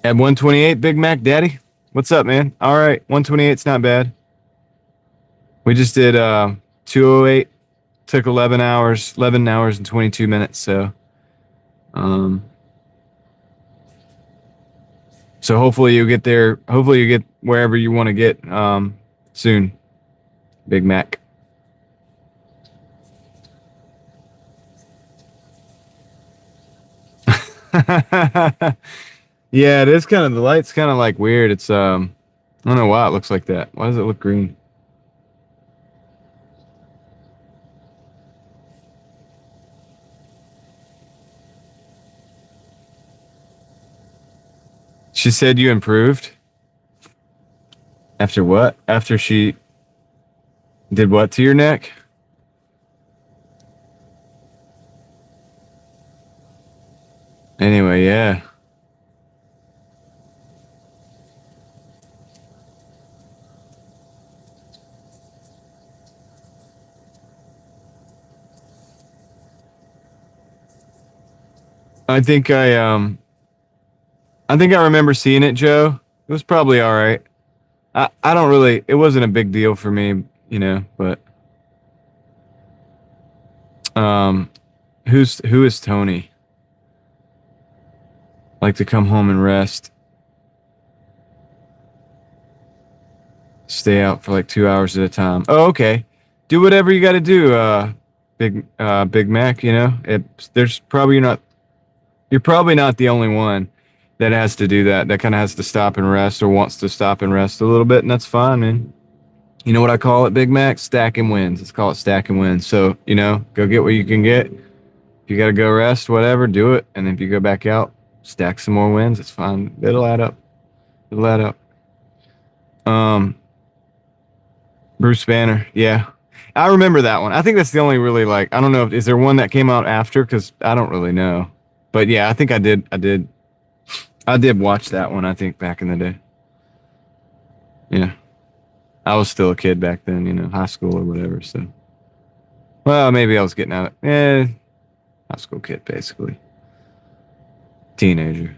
Speaker 1: At 128, Big Mac Daddy. What's up, man? All right, 128's not bad. We just did 208. Took 11 hours and 22 minutes. So, so hopefully you get there. Hopefully you get wherever you want to get soon, Big Mac. Yeah, it is kind of, the light's kind of like weird. It's I don't know why it looks like that. Why does it look green? She said you improved? After what? After she did what to your neck? Anyway, yeah. I think I remember seeing it, Joe. It was probably all right. I don't really, it wasn't a big deal for me, but um who is Tony? Like to come home and rest. Stay out for like 2 hours at a time. Oh, okay. Do whatever you got to do, Big Mac. There's probably you're probably not the only one that has to do that. That kind of has to stop and rest or wants to stop and rest a little bit, and that's fine, man. You know what I call it, Big Mac? Stacking wins. Let's call it stacking wins. So go get what you can get. If you got to go rest, whatever, do it. And if you go back out, stack some more wins. It's fine. It'll add up. It'll add up. Bruce Banner, yeah, I remember that one. I think that's the only really I don't know is there one that came out after because I don't really know, but yeah, I think I did watch that one. I think back in the day. Yeah, I was still a kid back then, high school or whatever. So, well, maybe I was getting out of high school kid basically, teenager.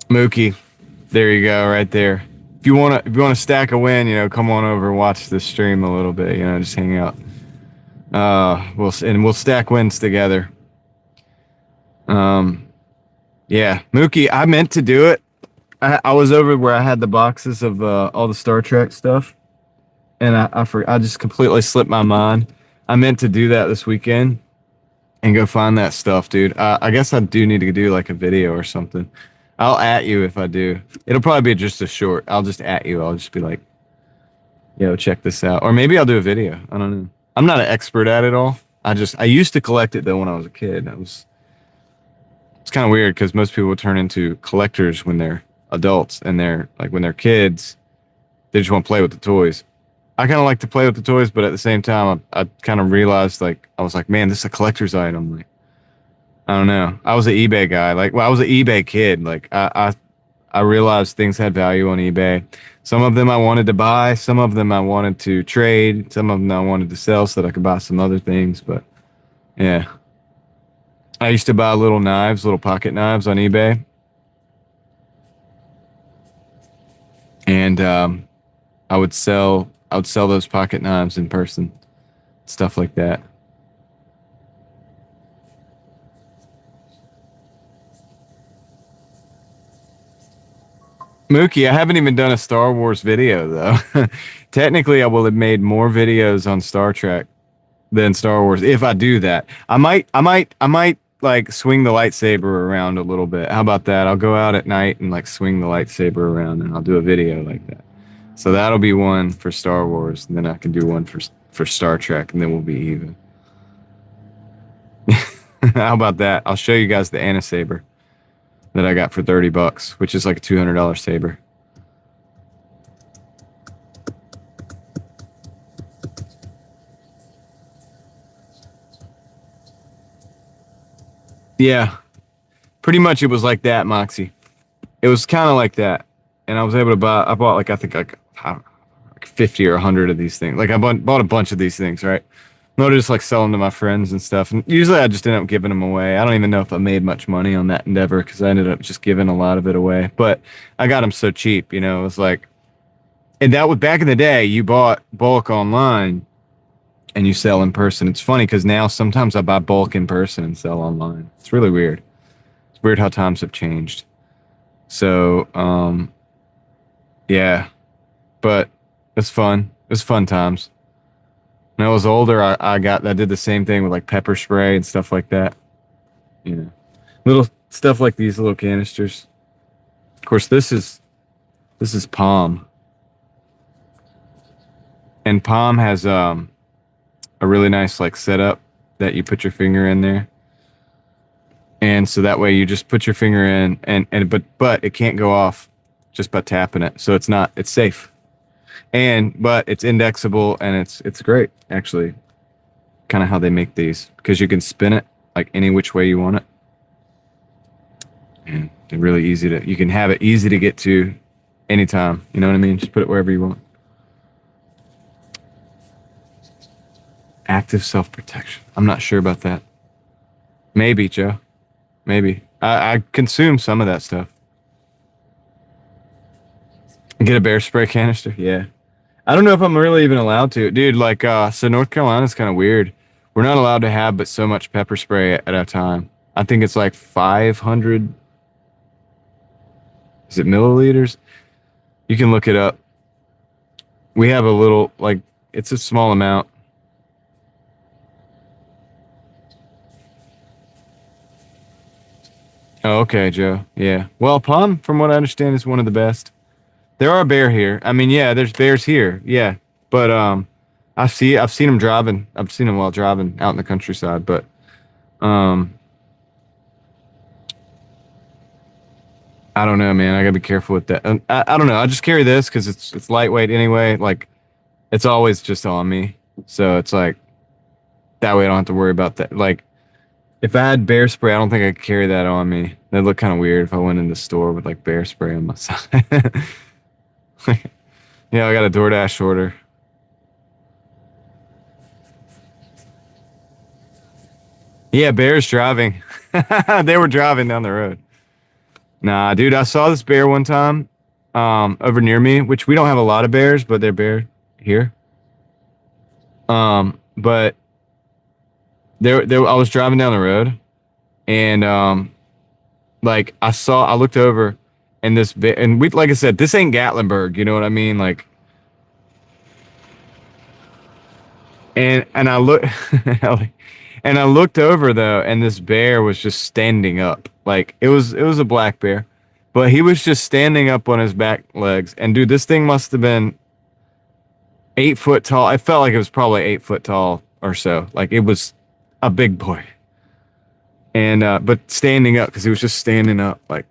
Speaker 1: Mookie, there you go, right there. If you wanna stack a win, come on over and watch this stream a little bit. Just hang out. We'll stack wins together. Yeah, Mookie, I meant to do it. I was over where I had the boxes of all the Star Trek stuff, and I just completely slipped my mind. I meant to do that this weekend and go find that stuff, dude. I guess I do need to do like a video or something. I'll at you if I do. It'll probably be just a short. I'll just at you. I'll just be like, check this out. Or maybe I'll do a video. I don't know. I'm not an expert at it all. I used to collect it though when I was a kid. It's kind of weird because most people turn into collectors when they're adults, and when they're kids, they just want to play with the toys. I kind of like to play with the toys, but at the same time, I kind of realized I was like, man, this is a collector's item. Like, I don't know. I was an eBay guy. I was an eBay kid. I realized things had value on eBay. Some of them I wanted to buy. Some of them I wanted to trade. Some of them I wanted to sell so that I could buy some other things. But yeah, I used to buy little pocket knives on eBay. And I would sell those pocket knives in person, stuff like that. Mookie, I haven't even done a Star Wars video though. Technically, I will have made more videos on Star Trek than Star Wars if I do that. I might swing the lightsaber around a little bit. How about that? I'll go out at night and swing the lightsaber around, and I'll do a video like that. So that'll be one for Star Wars, and then I can do one for Star Trek, and then we'll be even. How about that? I'll show you guys the Anna saber that I got for $30, which is like a $200 saber. Yeah, pretty much it was like that, Moxie. It was kind of like that, and I was able to I bought I think 50 or 100 of these things. I bought a bunch of these things, right? No, just sell them to my friends and stuff. And usually I just end up giving them away. I don't even know if I made much money on that endeavor because I ended up just giving a lot of it away. But I got them so cheap, it was and that was back in the day. You bought bulk online and you sell in person. It's funny because now sometimes I buy bulk in person and sell online. It's really weird. It's weird how times have changed. So, yeah, but it's fun. It's fun times. When I was older, I did the same thing with pepper spray and stuff like that. Little stuff like these little canisters. Of course, this is Palm, and Palm has a really nice setup that you put your finger in there, and so that way you just put your finger in, but it can't go off just by tapping it, so it's safe. But it's indexable and it's great actually. Kind of how they make these because you can spin it like any which way you want it, and they're really easy to. You can have it easy to get to anytime. You know what I mean? Just put it wherever you want. Active self-protection. I'm not sure about that. Maybe, Joe. Maybe. I consume some of that stuff. Get a bear spray canister? Yeah. I don't know if I'm really even allowed to. Dude, like, so North Carolina's kind of weird. We're not allowed to have but so much pepper spray at a time. I think it's like 500. Is it milliliters? You can look it up. We have a little, like, it's a small amount. Oh, okay, Joe. Yeah. Well, Palm, from what I understand, is one of the best. There are bear here. I mean, yeah, there's bears here. Yeah. But I've seen them driving. I've seen them while driving out in the countryside, but um I don't know, man. I gotta be careful with that. I don't know. I just carry this because it's lightweight anyway. Like it's always just on me, so it's like that way I don't have to worry about that. Like if I had bear spray, I don't think I could carry that on me. That'd look kind of weird if I went in the store with like bear spray on my side. Yeah, I got a Doordash order. Yeah, bears driving. They were driving down the road. Nah, dude, I saw this bear one time over near me, which we don't have a lot of bears, but they're bear here. But there I was driving down the road and like I looked over and this bear, and we, like I said, this ain't Gatlinburg, you know what I mean? Like and I look and I looked over though, and this bear was just standing up. Like it was a black bear, but he was just standing up on his back legs. And dude, this thing must have been 8 foot tall. I felt like it was probably 8 foot tall or so. Like it was a big boy. And but standing up because he was just standing up. Like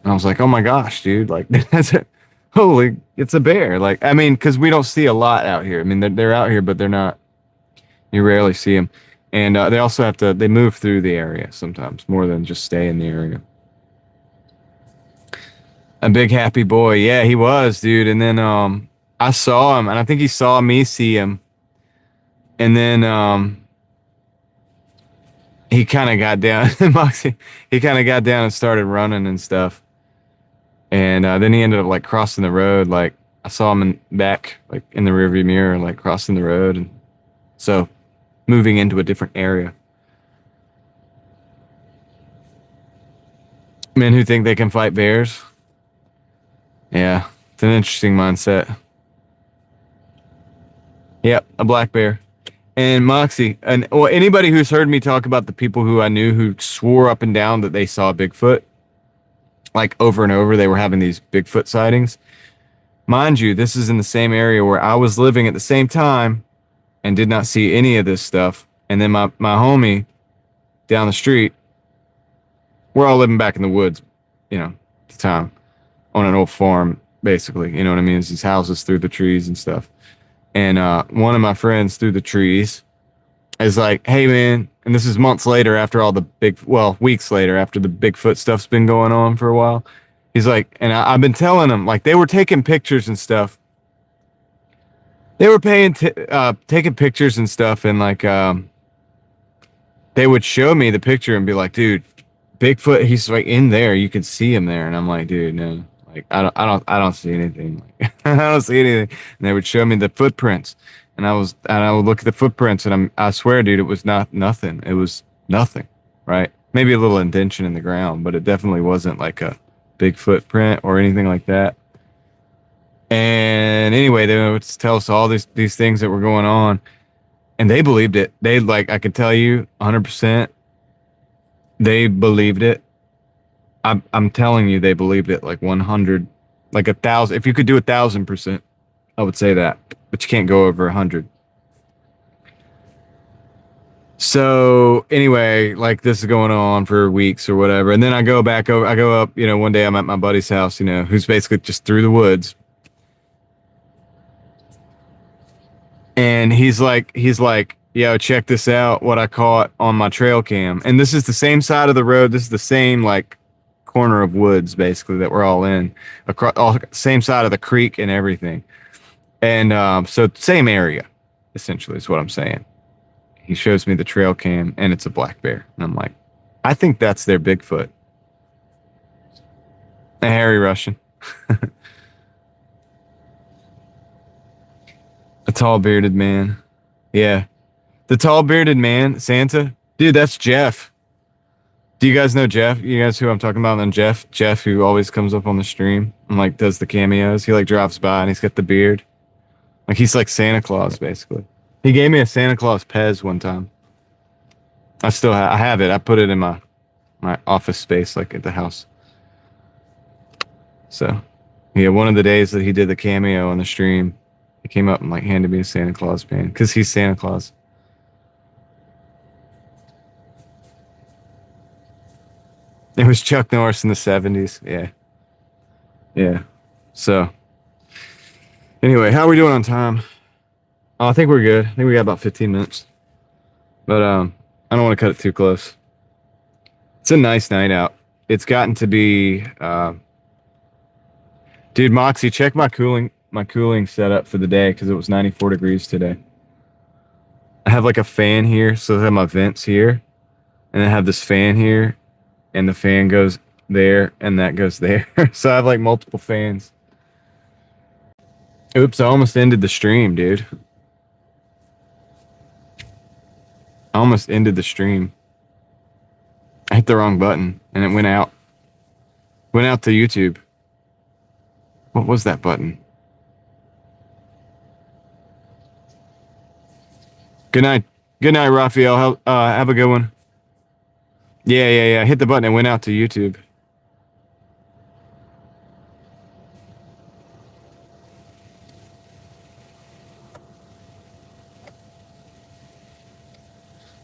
Speaker 1: and I was like, oh my gosh, dude! Like that's it. Holy, it's a bear. Like I mean, because we don't see a lot out here. I mean, they're out here, but they're not. You rarely see them. And they also have to, they move through the area sometimes more than just stay in the area. A big happy boy. Yeah, he was, dude. And then I saw him and I think he saw me see him. And then he kind of got down, Moxie, he kind of got down and started running and stuff. And then he ended up like crossing the road. Like I saw him in back, like in the rearview mirror, like crossing the road. And so moving into a different area. Men who think they can fight bears. Yeah, it's an interesting mindset. Yep, a black bear. And Moxie, and well, anybody who's heard me talk about the people who I knew who swore up and down that they saw Bigfoot, like over and over, they were having these Bigfoot sightings. Mind you, this is in the same area where I was living at the same time and did not see any of this stuff. And then my homie down the street, we're all living back in the woods, you know, at the time, on an old farm, basically. You know what I mean? It's these houses through the trees and stuff. And one of my friends through the trees is like, hey, man, and this is months later after all the weeks later after the Bigfoot stuff's been going on for a while. He's like, and I've been telling them, like, they were taking pictures and stuff. They were taking pictures and stuff, and like they would show me the picture and be like, dude, Bigfoot, he's like in there, you could see him there. And I'm like, dude, no, like I don't see anything. Like, I don't see anything. And they would show me the footprints, and I would look at the footprints, and I swear, dude, it was nothing. It was nothing, right? Maybe a little indentation in the ground, but it definitely wasn't like a big footprint or anything like that. And anyway, they would tell us all these things that were going on, and they believed it. They, like, I can tell you 100%, they believed it. I'm telling you, they believed it like 100, like 1,000. If you could do 1,000%, I would say that, but you can't go over 100. So anyway, like this is going on for weeks or whatever, and then I go up. You know, one day I'm at my buddy's house, you know, who's basically just through the woods. And he's like, yo, check this out, what I caught on my trail cam. And this is the same side of the road. This is the same like corner of woods basically that we're all in, across all same side of the creek and everything. And so same area, essentially, is what I'm saying. He shows me the trail cam, and it's a black bear. And I'm like, I think that's their Bigfoot. A hairy Russian. A tall bearded man. Yeah. The tall bearded man, Santa. Dude, that's Jeff. Do you guys know Jeff? You guys who I'm talking about? And Jeff? Jeff, who always comes up on the stream and like does the cameos. He like drives by and he's got the beard. Like he's like Santa Claus, basically. He gave me a Santa Claus Pez one time. I have it. I put it in my office space, like at the house. So, yeah, one of the days that he did the cameo on the stream, he came up and like handed me a Santa Claus pen because he's Santa Claus. It was Chuck Norris in the 70s. Yeah. Yeah. So, anyway, how are we doing on time? Oh, I think we're good. I think we got about 15 minutes. But I don't want to cut it too close. It's a nice night out. It's gotten to be dude, Moxie, check my cooling setup for the day because it was 94 degrees today. I have like a fan here, so I have my vents here, and I have this fan here, and the fan goes there, and that goes there. So I have like multiple fans. Oops, I almost ended the stream, dude. I almost ended the stream. I hit the wrong button, and it went out. Went out to YouTube. What was that button? Good night. Good night, Raphael. Have a good one. Yeah. I hit the button and went out to YouTube.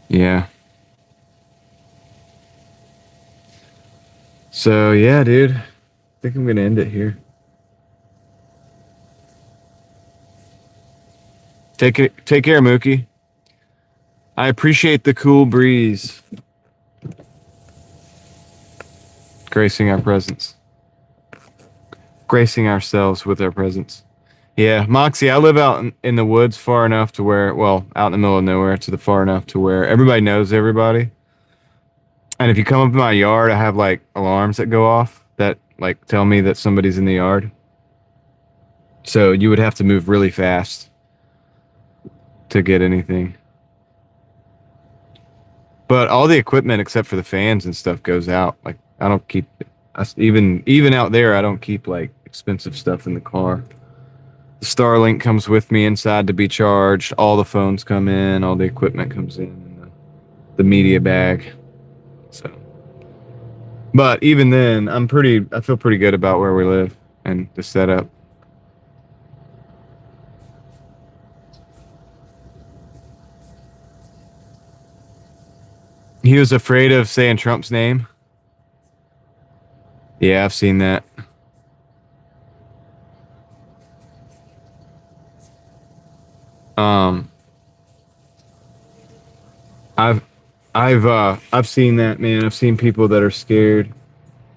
Speaker 1: Yeah. So, yeah, dude. I think I'm going to end it here. Take care, Mookie. I appreciate the cool breeze gracing our presence. Gracing ourselves with our presence. Yeah, Moxie, I live out in the woods far enough to where, well, out in the middle of nowhere to the far enough to where everybody knows everybody. And if you come up in my yard, I have like alarms that go off that like tell me that somebody's in the yard. So you would have to move really fast to get anything. But all the equipment except for the fans and stuff goes out. Like I don't keep even out there. I don't keep like expensive stuff in the car. The Starlink comes with me inside to be charged. All the phones come in. All the equipment comes in the media bag. So, but even then, I feel pretty good about where we live and the setup. He was afraid of saying Trump's name. Yeah, I've seen that. I've seen that, man. I've seen people that are scared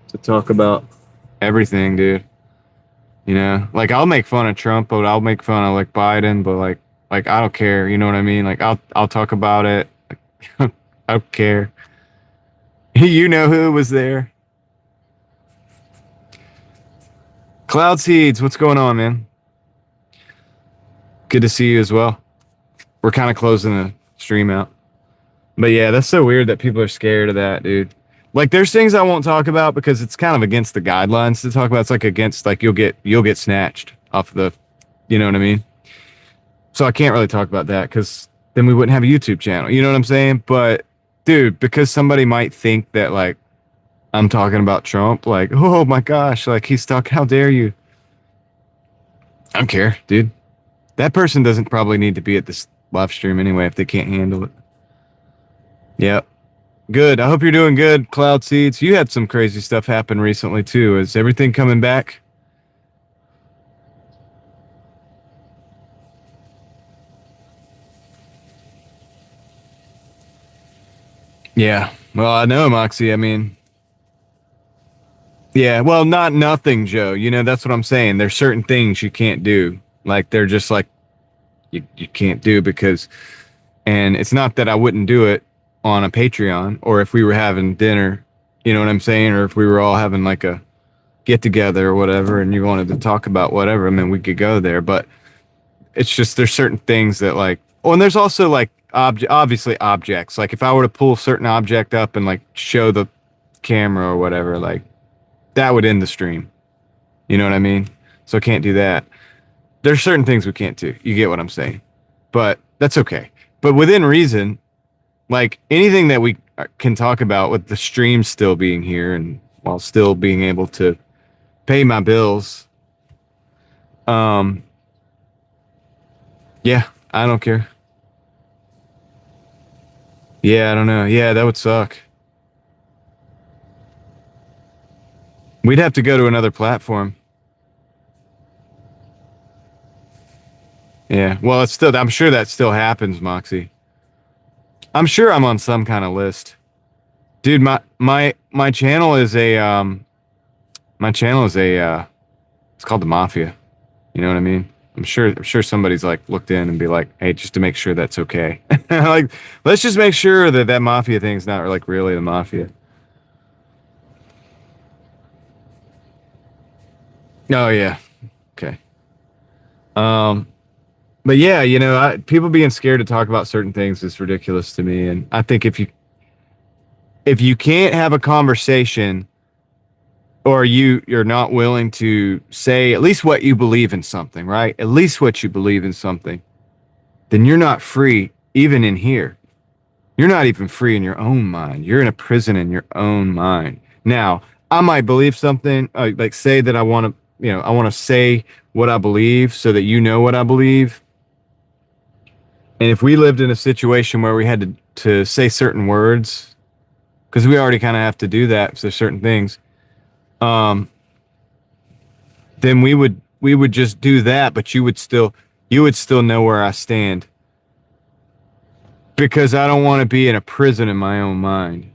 Speaker 1: to talk about everything, dude. You know, like I'll make fun of Trump, but I'll make fun of like Biden, but like I don't care. You know what I mean? Like I'll talk about it. I don't care. You know who was there? Cloud Seeds, what's going on, man? Good to see you as well. We're kind of closing the stream out. But yeah, that's so weird that people are scared of that, dude. Like there's things I won't talk about because it's kind of against the guidelines to talk about. It's like against like you'll get snatched off the, you know what I mean? So I can't really talk about that because then we wouldn't have a YouTube channel. You know what I'm saying? But dude, because somebody might think that like I'm talking about Trump, like, oh my gosh, like he's stuck. How dare you? I don't care, dude. That person doesn't probably need to be at this live stream anyway if they can't handle it. Yep. Good. I hope you're doing good, Cloud Seeds. You had some crazy stuff happen recently too. Is everything coming back? Yeah. Well, I know, Moxie. I mean, yeah. Well, not nothing, Joe. You know, that's what I'm saying. There's certain things you can't do. Like they're just like you can't do because, and it's not that I wouldn't do it on a Patreon or if we were having dinner, you know what I'm saying, or if we were all having like a get together or whatever, and you wanted to talk about whatever. I mean, we could go there, but it's just there's certain things that like. Oh, and there's also like obviously objects. Like if I were to pull a certain object up and like show the camera or whatever, like that would end the stream. You know what I mean? So I can't do that. There's certain things we can't do. You get what I'm saying? But that's okay. But within reason, like anything that we can talk about with the stream still being here and while still being able to pay my bills. Yeah, I don't care. Yeah, I don't know. Yeah, that would suck. We'd have to go to another platform. Yeah. Well, it's still I'm sure that still happens, Moxie. I'm sure I'm on some kind of list. Dude, my channel is a it's called the Mafia. You know what I mean? I'm sure somebody's like looked in and be like, "Hey, just to make sure that's okay." Like, let's just make sure that that Mafia thing's not like really the Mafia. Oh yeah. Okay. Um but yeah, you know, people being scared to talk about certain things is ridiculous to me, and I think if you can't have a conversation or you're not willing to say at least what you believe in something, right? At least what you believe in something, then you're not free even in here. You're not even free in your own mind. You're in a prison in your own mind. Now, I might believe something, like say that I want to, I want to say what I believe so that you know what I believe. And if we lived in a situation where we had to say certain words, because we already kind of have to do that for certain things, then we would just do that, but you would still know where I stand. Because I don't want to be in a prison in my own mind.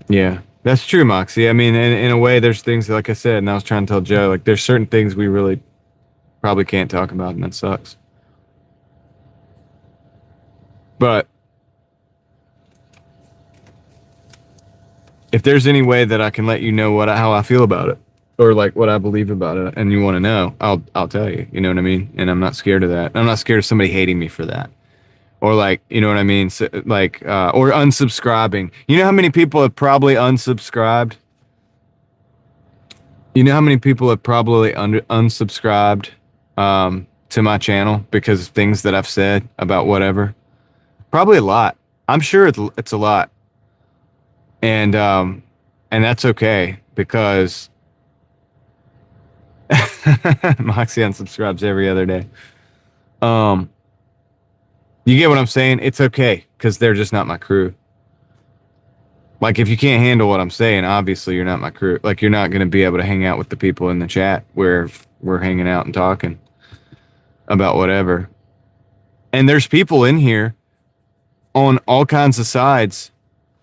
Speaker 1: Yeah, that's true, Moxie. I mean, in a way, there's things, like I said, and I was trying to tell Joe, like, there's certain things we really probably can't talk about, and that sucks. But if there's any way that I can let you know how I feel about it, or like what I believe about it, and you want to know, I'll tell you. You know what I mean? And I'm not scared of that. I'm not scared of somebody hating me for that. Or like, you know what I mean? So, like, or unsubscribing. You know how many people have probably unsubscribed? You know how many people have probably unsubscribed to my channel because of things that I've said about whatever? Probably a lot. I'm sure it's a lot. And that's okay because Moxie unsubscribes every other day. You get what I'm saying? It's okay because they're just not my crew. Like, if you can't handle what I'm saying, obviously you're not my crew. Like, you're not going to be able to hang out with the people in the chat where we're hanging out and talking about whatever. And there's people in here on all kinds of sides.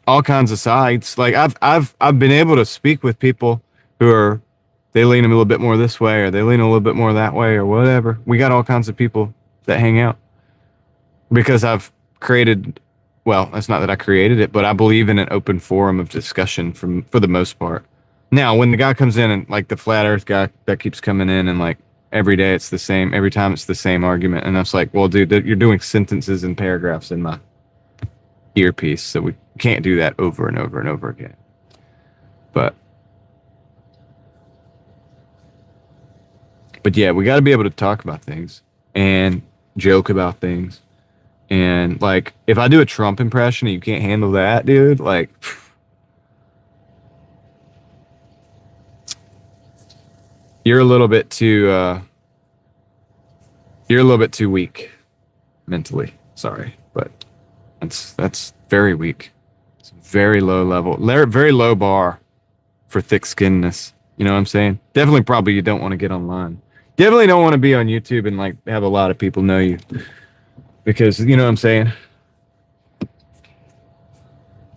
Speaker 1: Like, I've been able to speak with people who they lean a little bit more this way, or they lean a little bit more that way, or whatever. We got all kinds of people that hang out. Because I've created, well, it's not that I created it, but I believe in an open forum of discussion for the most part. Now, when the guy comes in and like the flat earth guy that keeps coming in and like every day it's the same, every time it's the same argument. And I was like, well, dude, you're doing sentences and paragraphs in my earpiece. So we can't do that over and over and over again. But yeah, we got to be able to talk about things and joke about things. And like, if I do a Trump impression and you can't handle that, dude, like, you're a little bit too weak mentally. Sorry, but that's very weak. It's very low level, very low bar for thick skinnedness. You know what I'm saying? Definitely, probably you don't want to get online. Definitely don't want to be on YouTube and like have a lot of people know you. Because, you know what I'm saying?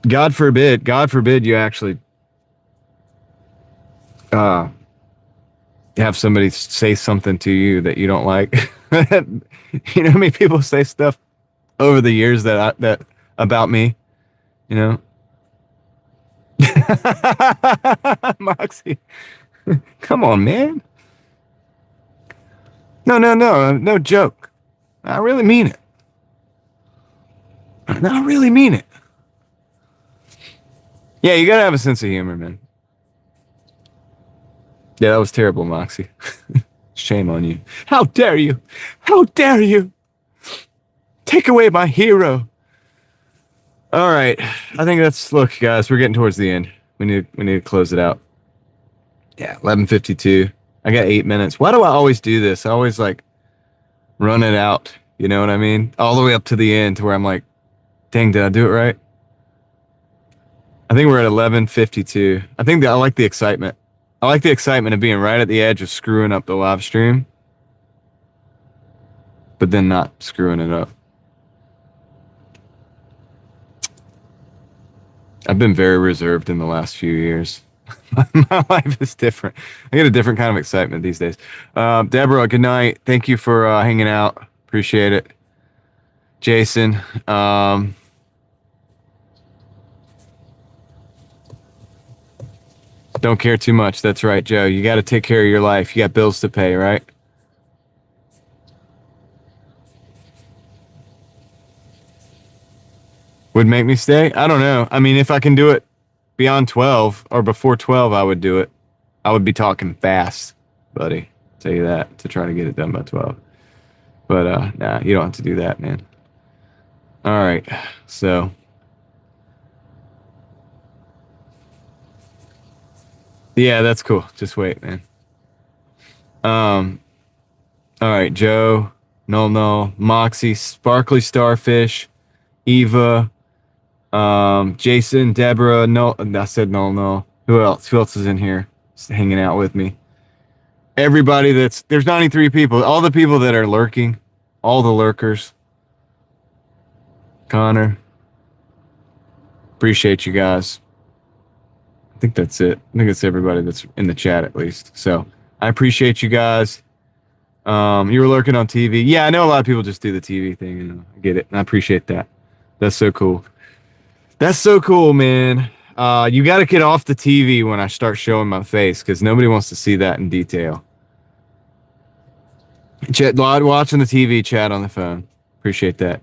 Speaker 1: God forbid you actually have somebody say something to you that you don't like. You know how many people say stuff over the years that about me, you know? Moxie, come on, man. No joke. I really mean it. I really mean it. Yeah, you gotta have a sense of humor, man. Yeah, that was terrible, Moxie. Shame on you. How dare you? How dare you? Take away my hero. All right. I think look, guys, we're getting towards the end. We need to close it out. Yeah, 11:52. I got 8 minutes. Why do I always do this? I always like run it out. You know what I mean? All the way up to the end to where I'm like, dang, did I do it right? I think we're at 11:52. I think that I like the excitement. I like the excitement of being right at the edge of screwing up the live stream, but then not screwing it up. I've been very reserved in the last few years. My life is different. I get a different kind of excitement these days. Deborah, good night. Thank you for hanging out. Appreciate it. Jason, don't care too much. That's right, Joe. You got to take care of your life. You got bills to pay, right? Would make me stay? I don't know. I mean, if I can do it beyond 12 or before 12, I would do it. I would be talking fast, buddy. Tell you that, to try to get it done by 12. But nah, you don't have to do that, man. All right. So yeah, that's cool. Just wait, man. All right, Joe, no, Moxie, Sparkly Starfish, Eva, Jason, Deborah, no, I said no. Who else? Who else is in here hanging out with me? Everybody there's 93 people. All the people that are lurking, all the lurkers. Connor. Appreciate you guys. I think that's it. I think it's everybody that's in the chat at least. So I appreciate you guys. You were lurking on TV. Yeah, I know a lot of people just do the TV thing. You know, I get it. And I appreciate that. That's so cool. That's so cool, man. You got to get off the TV when I start showing my face because nobody wants to see that in detail. Watching the TV, chat on the phone. Appreciate that.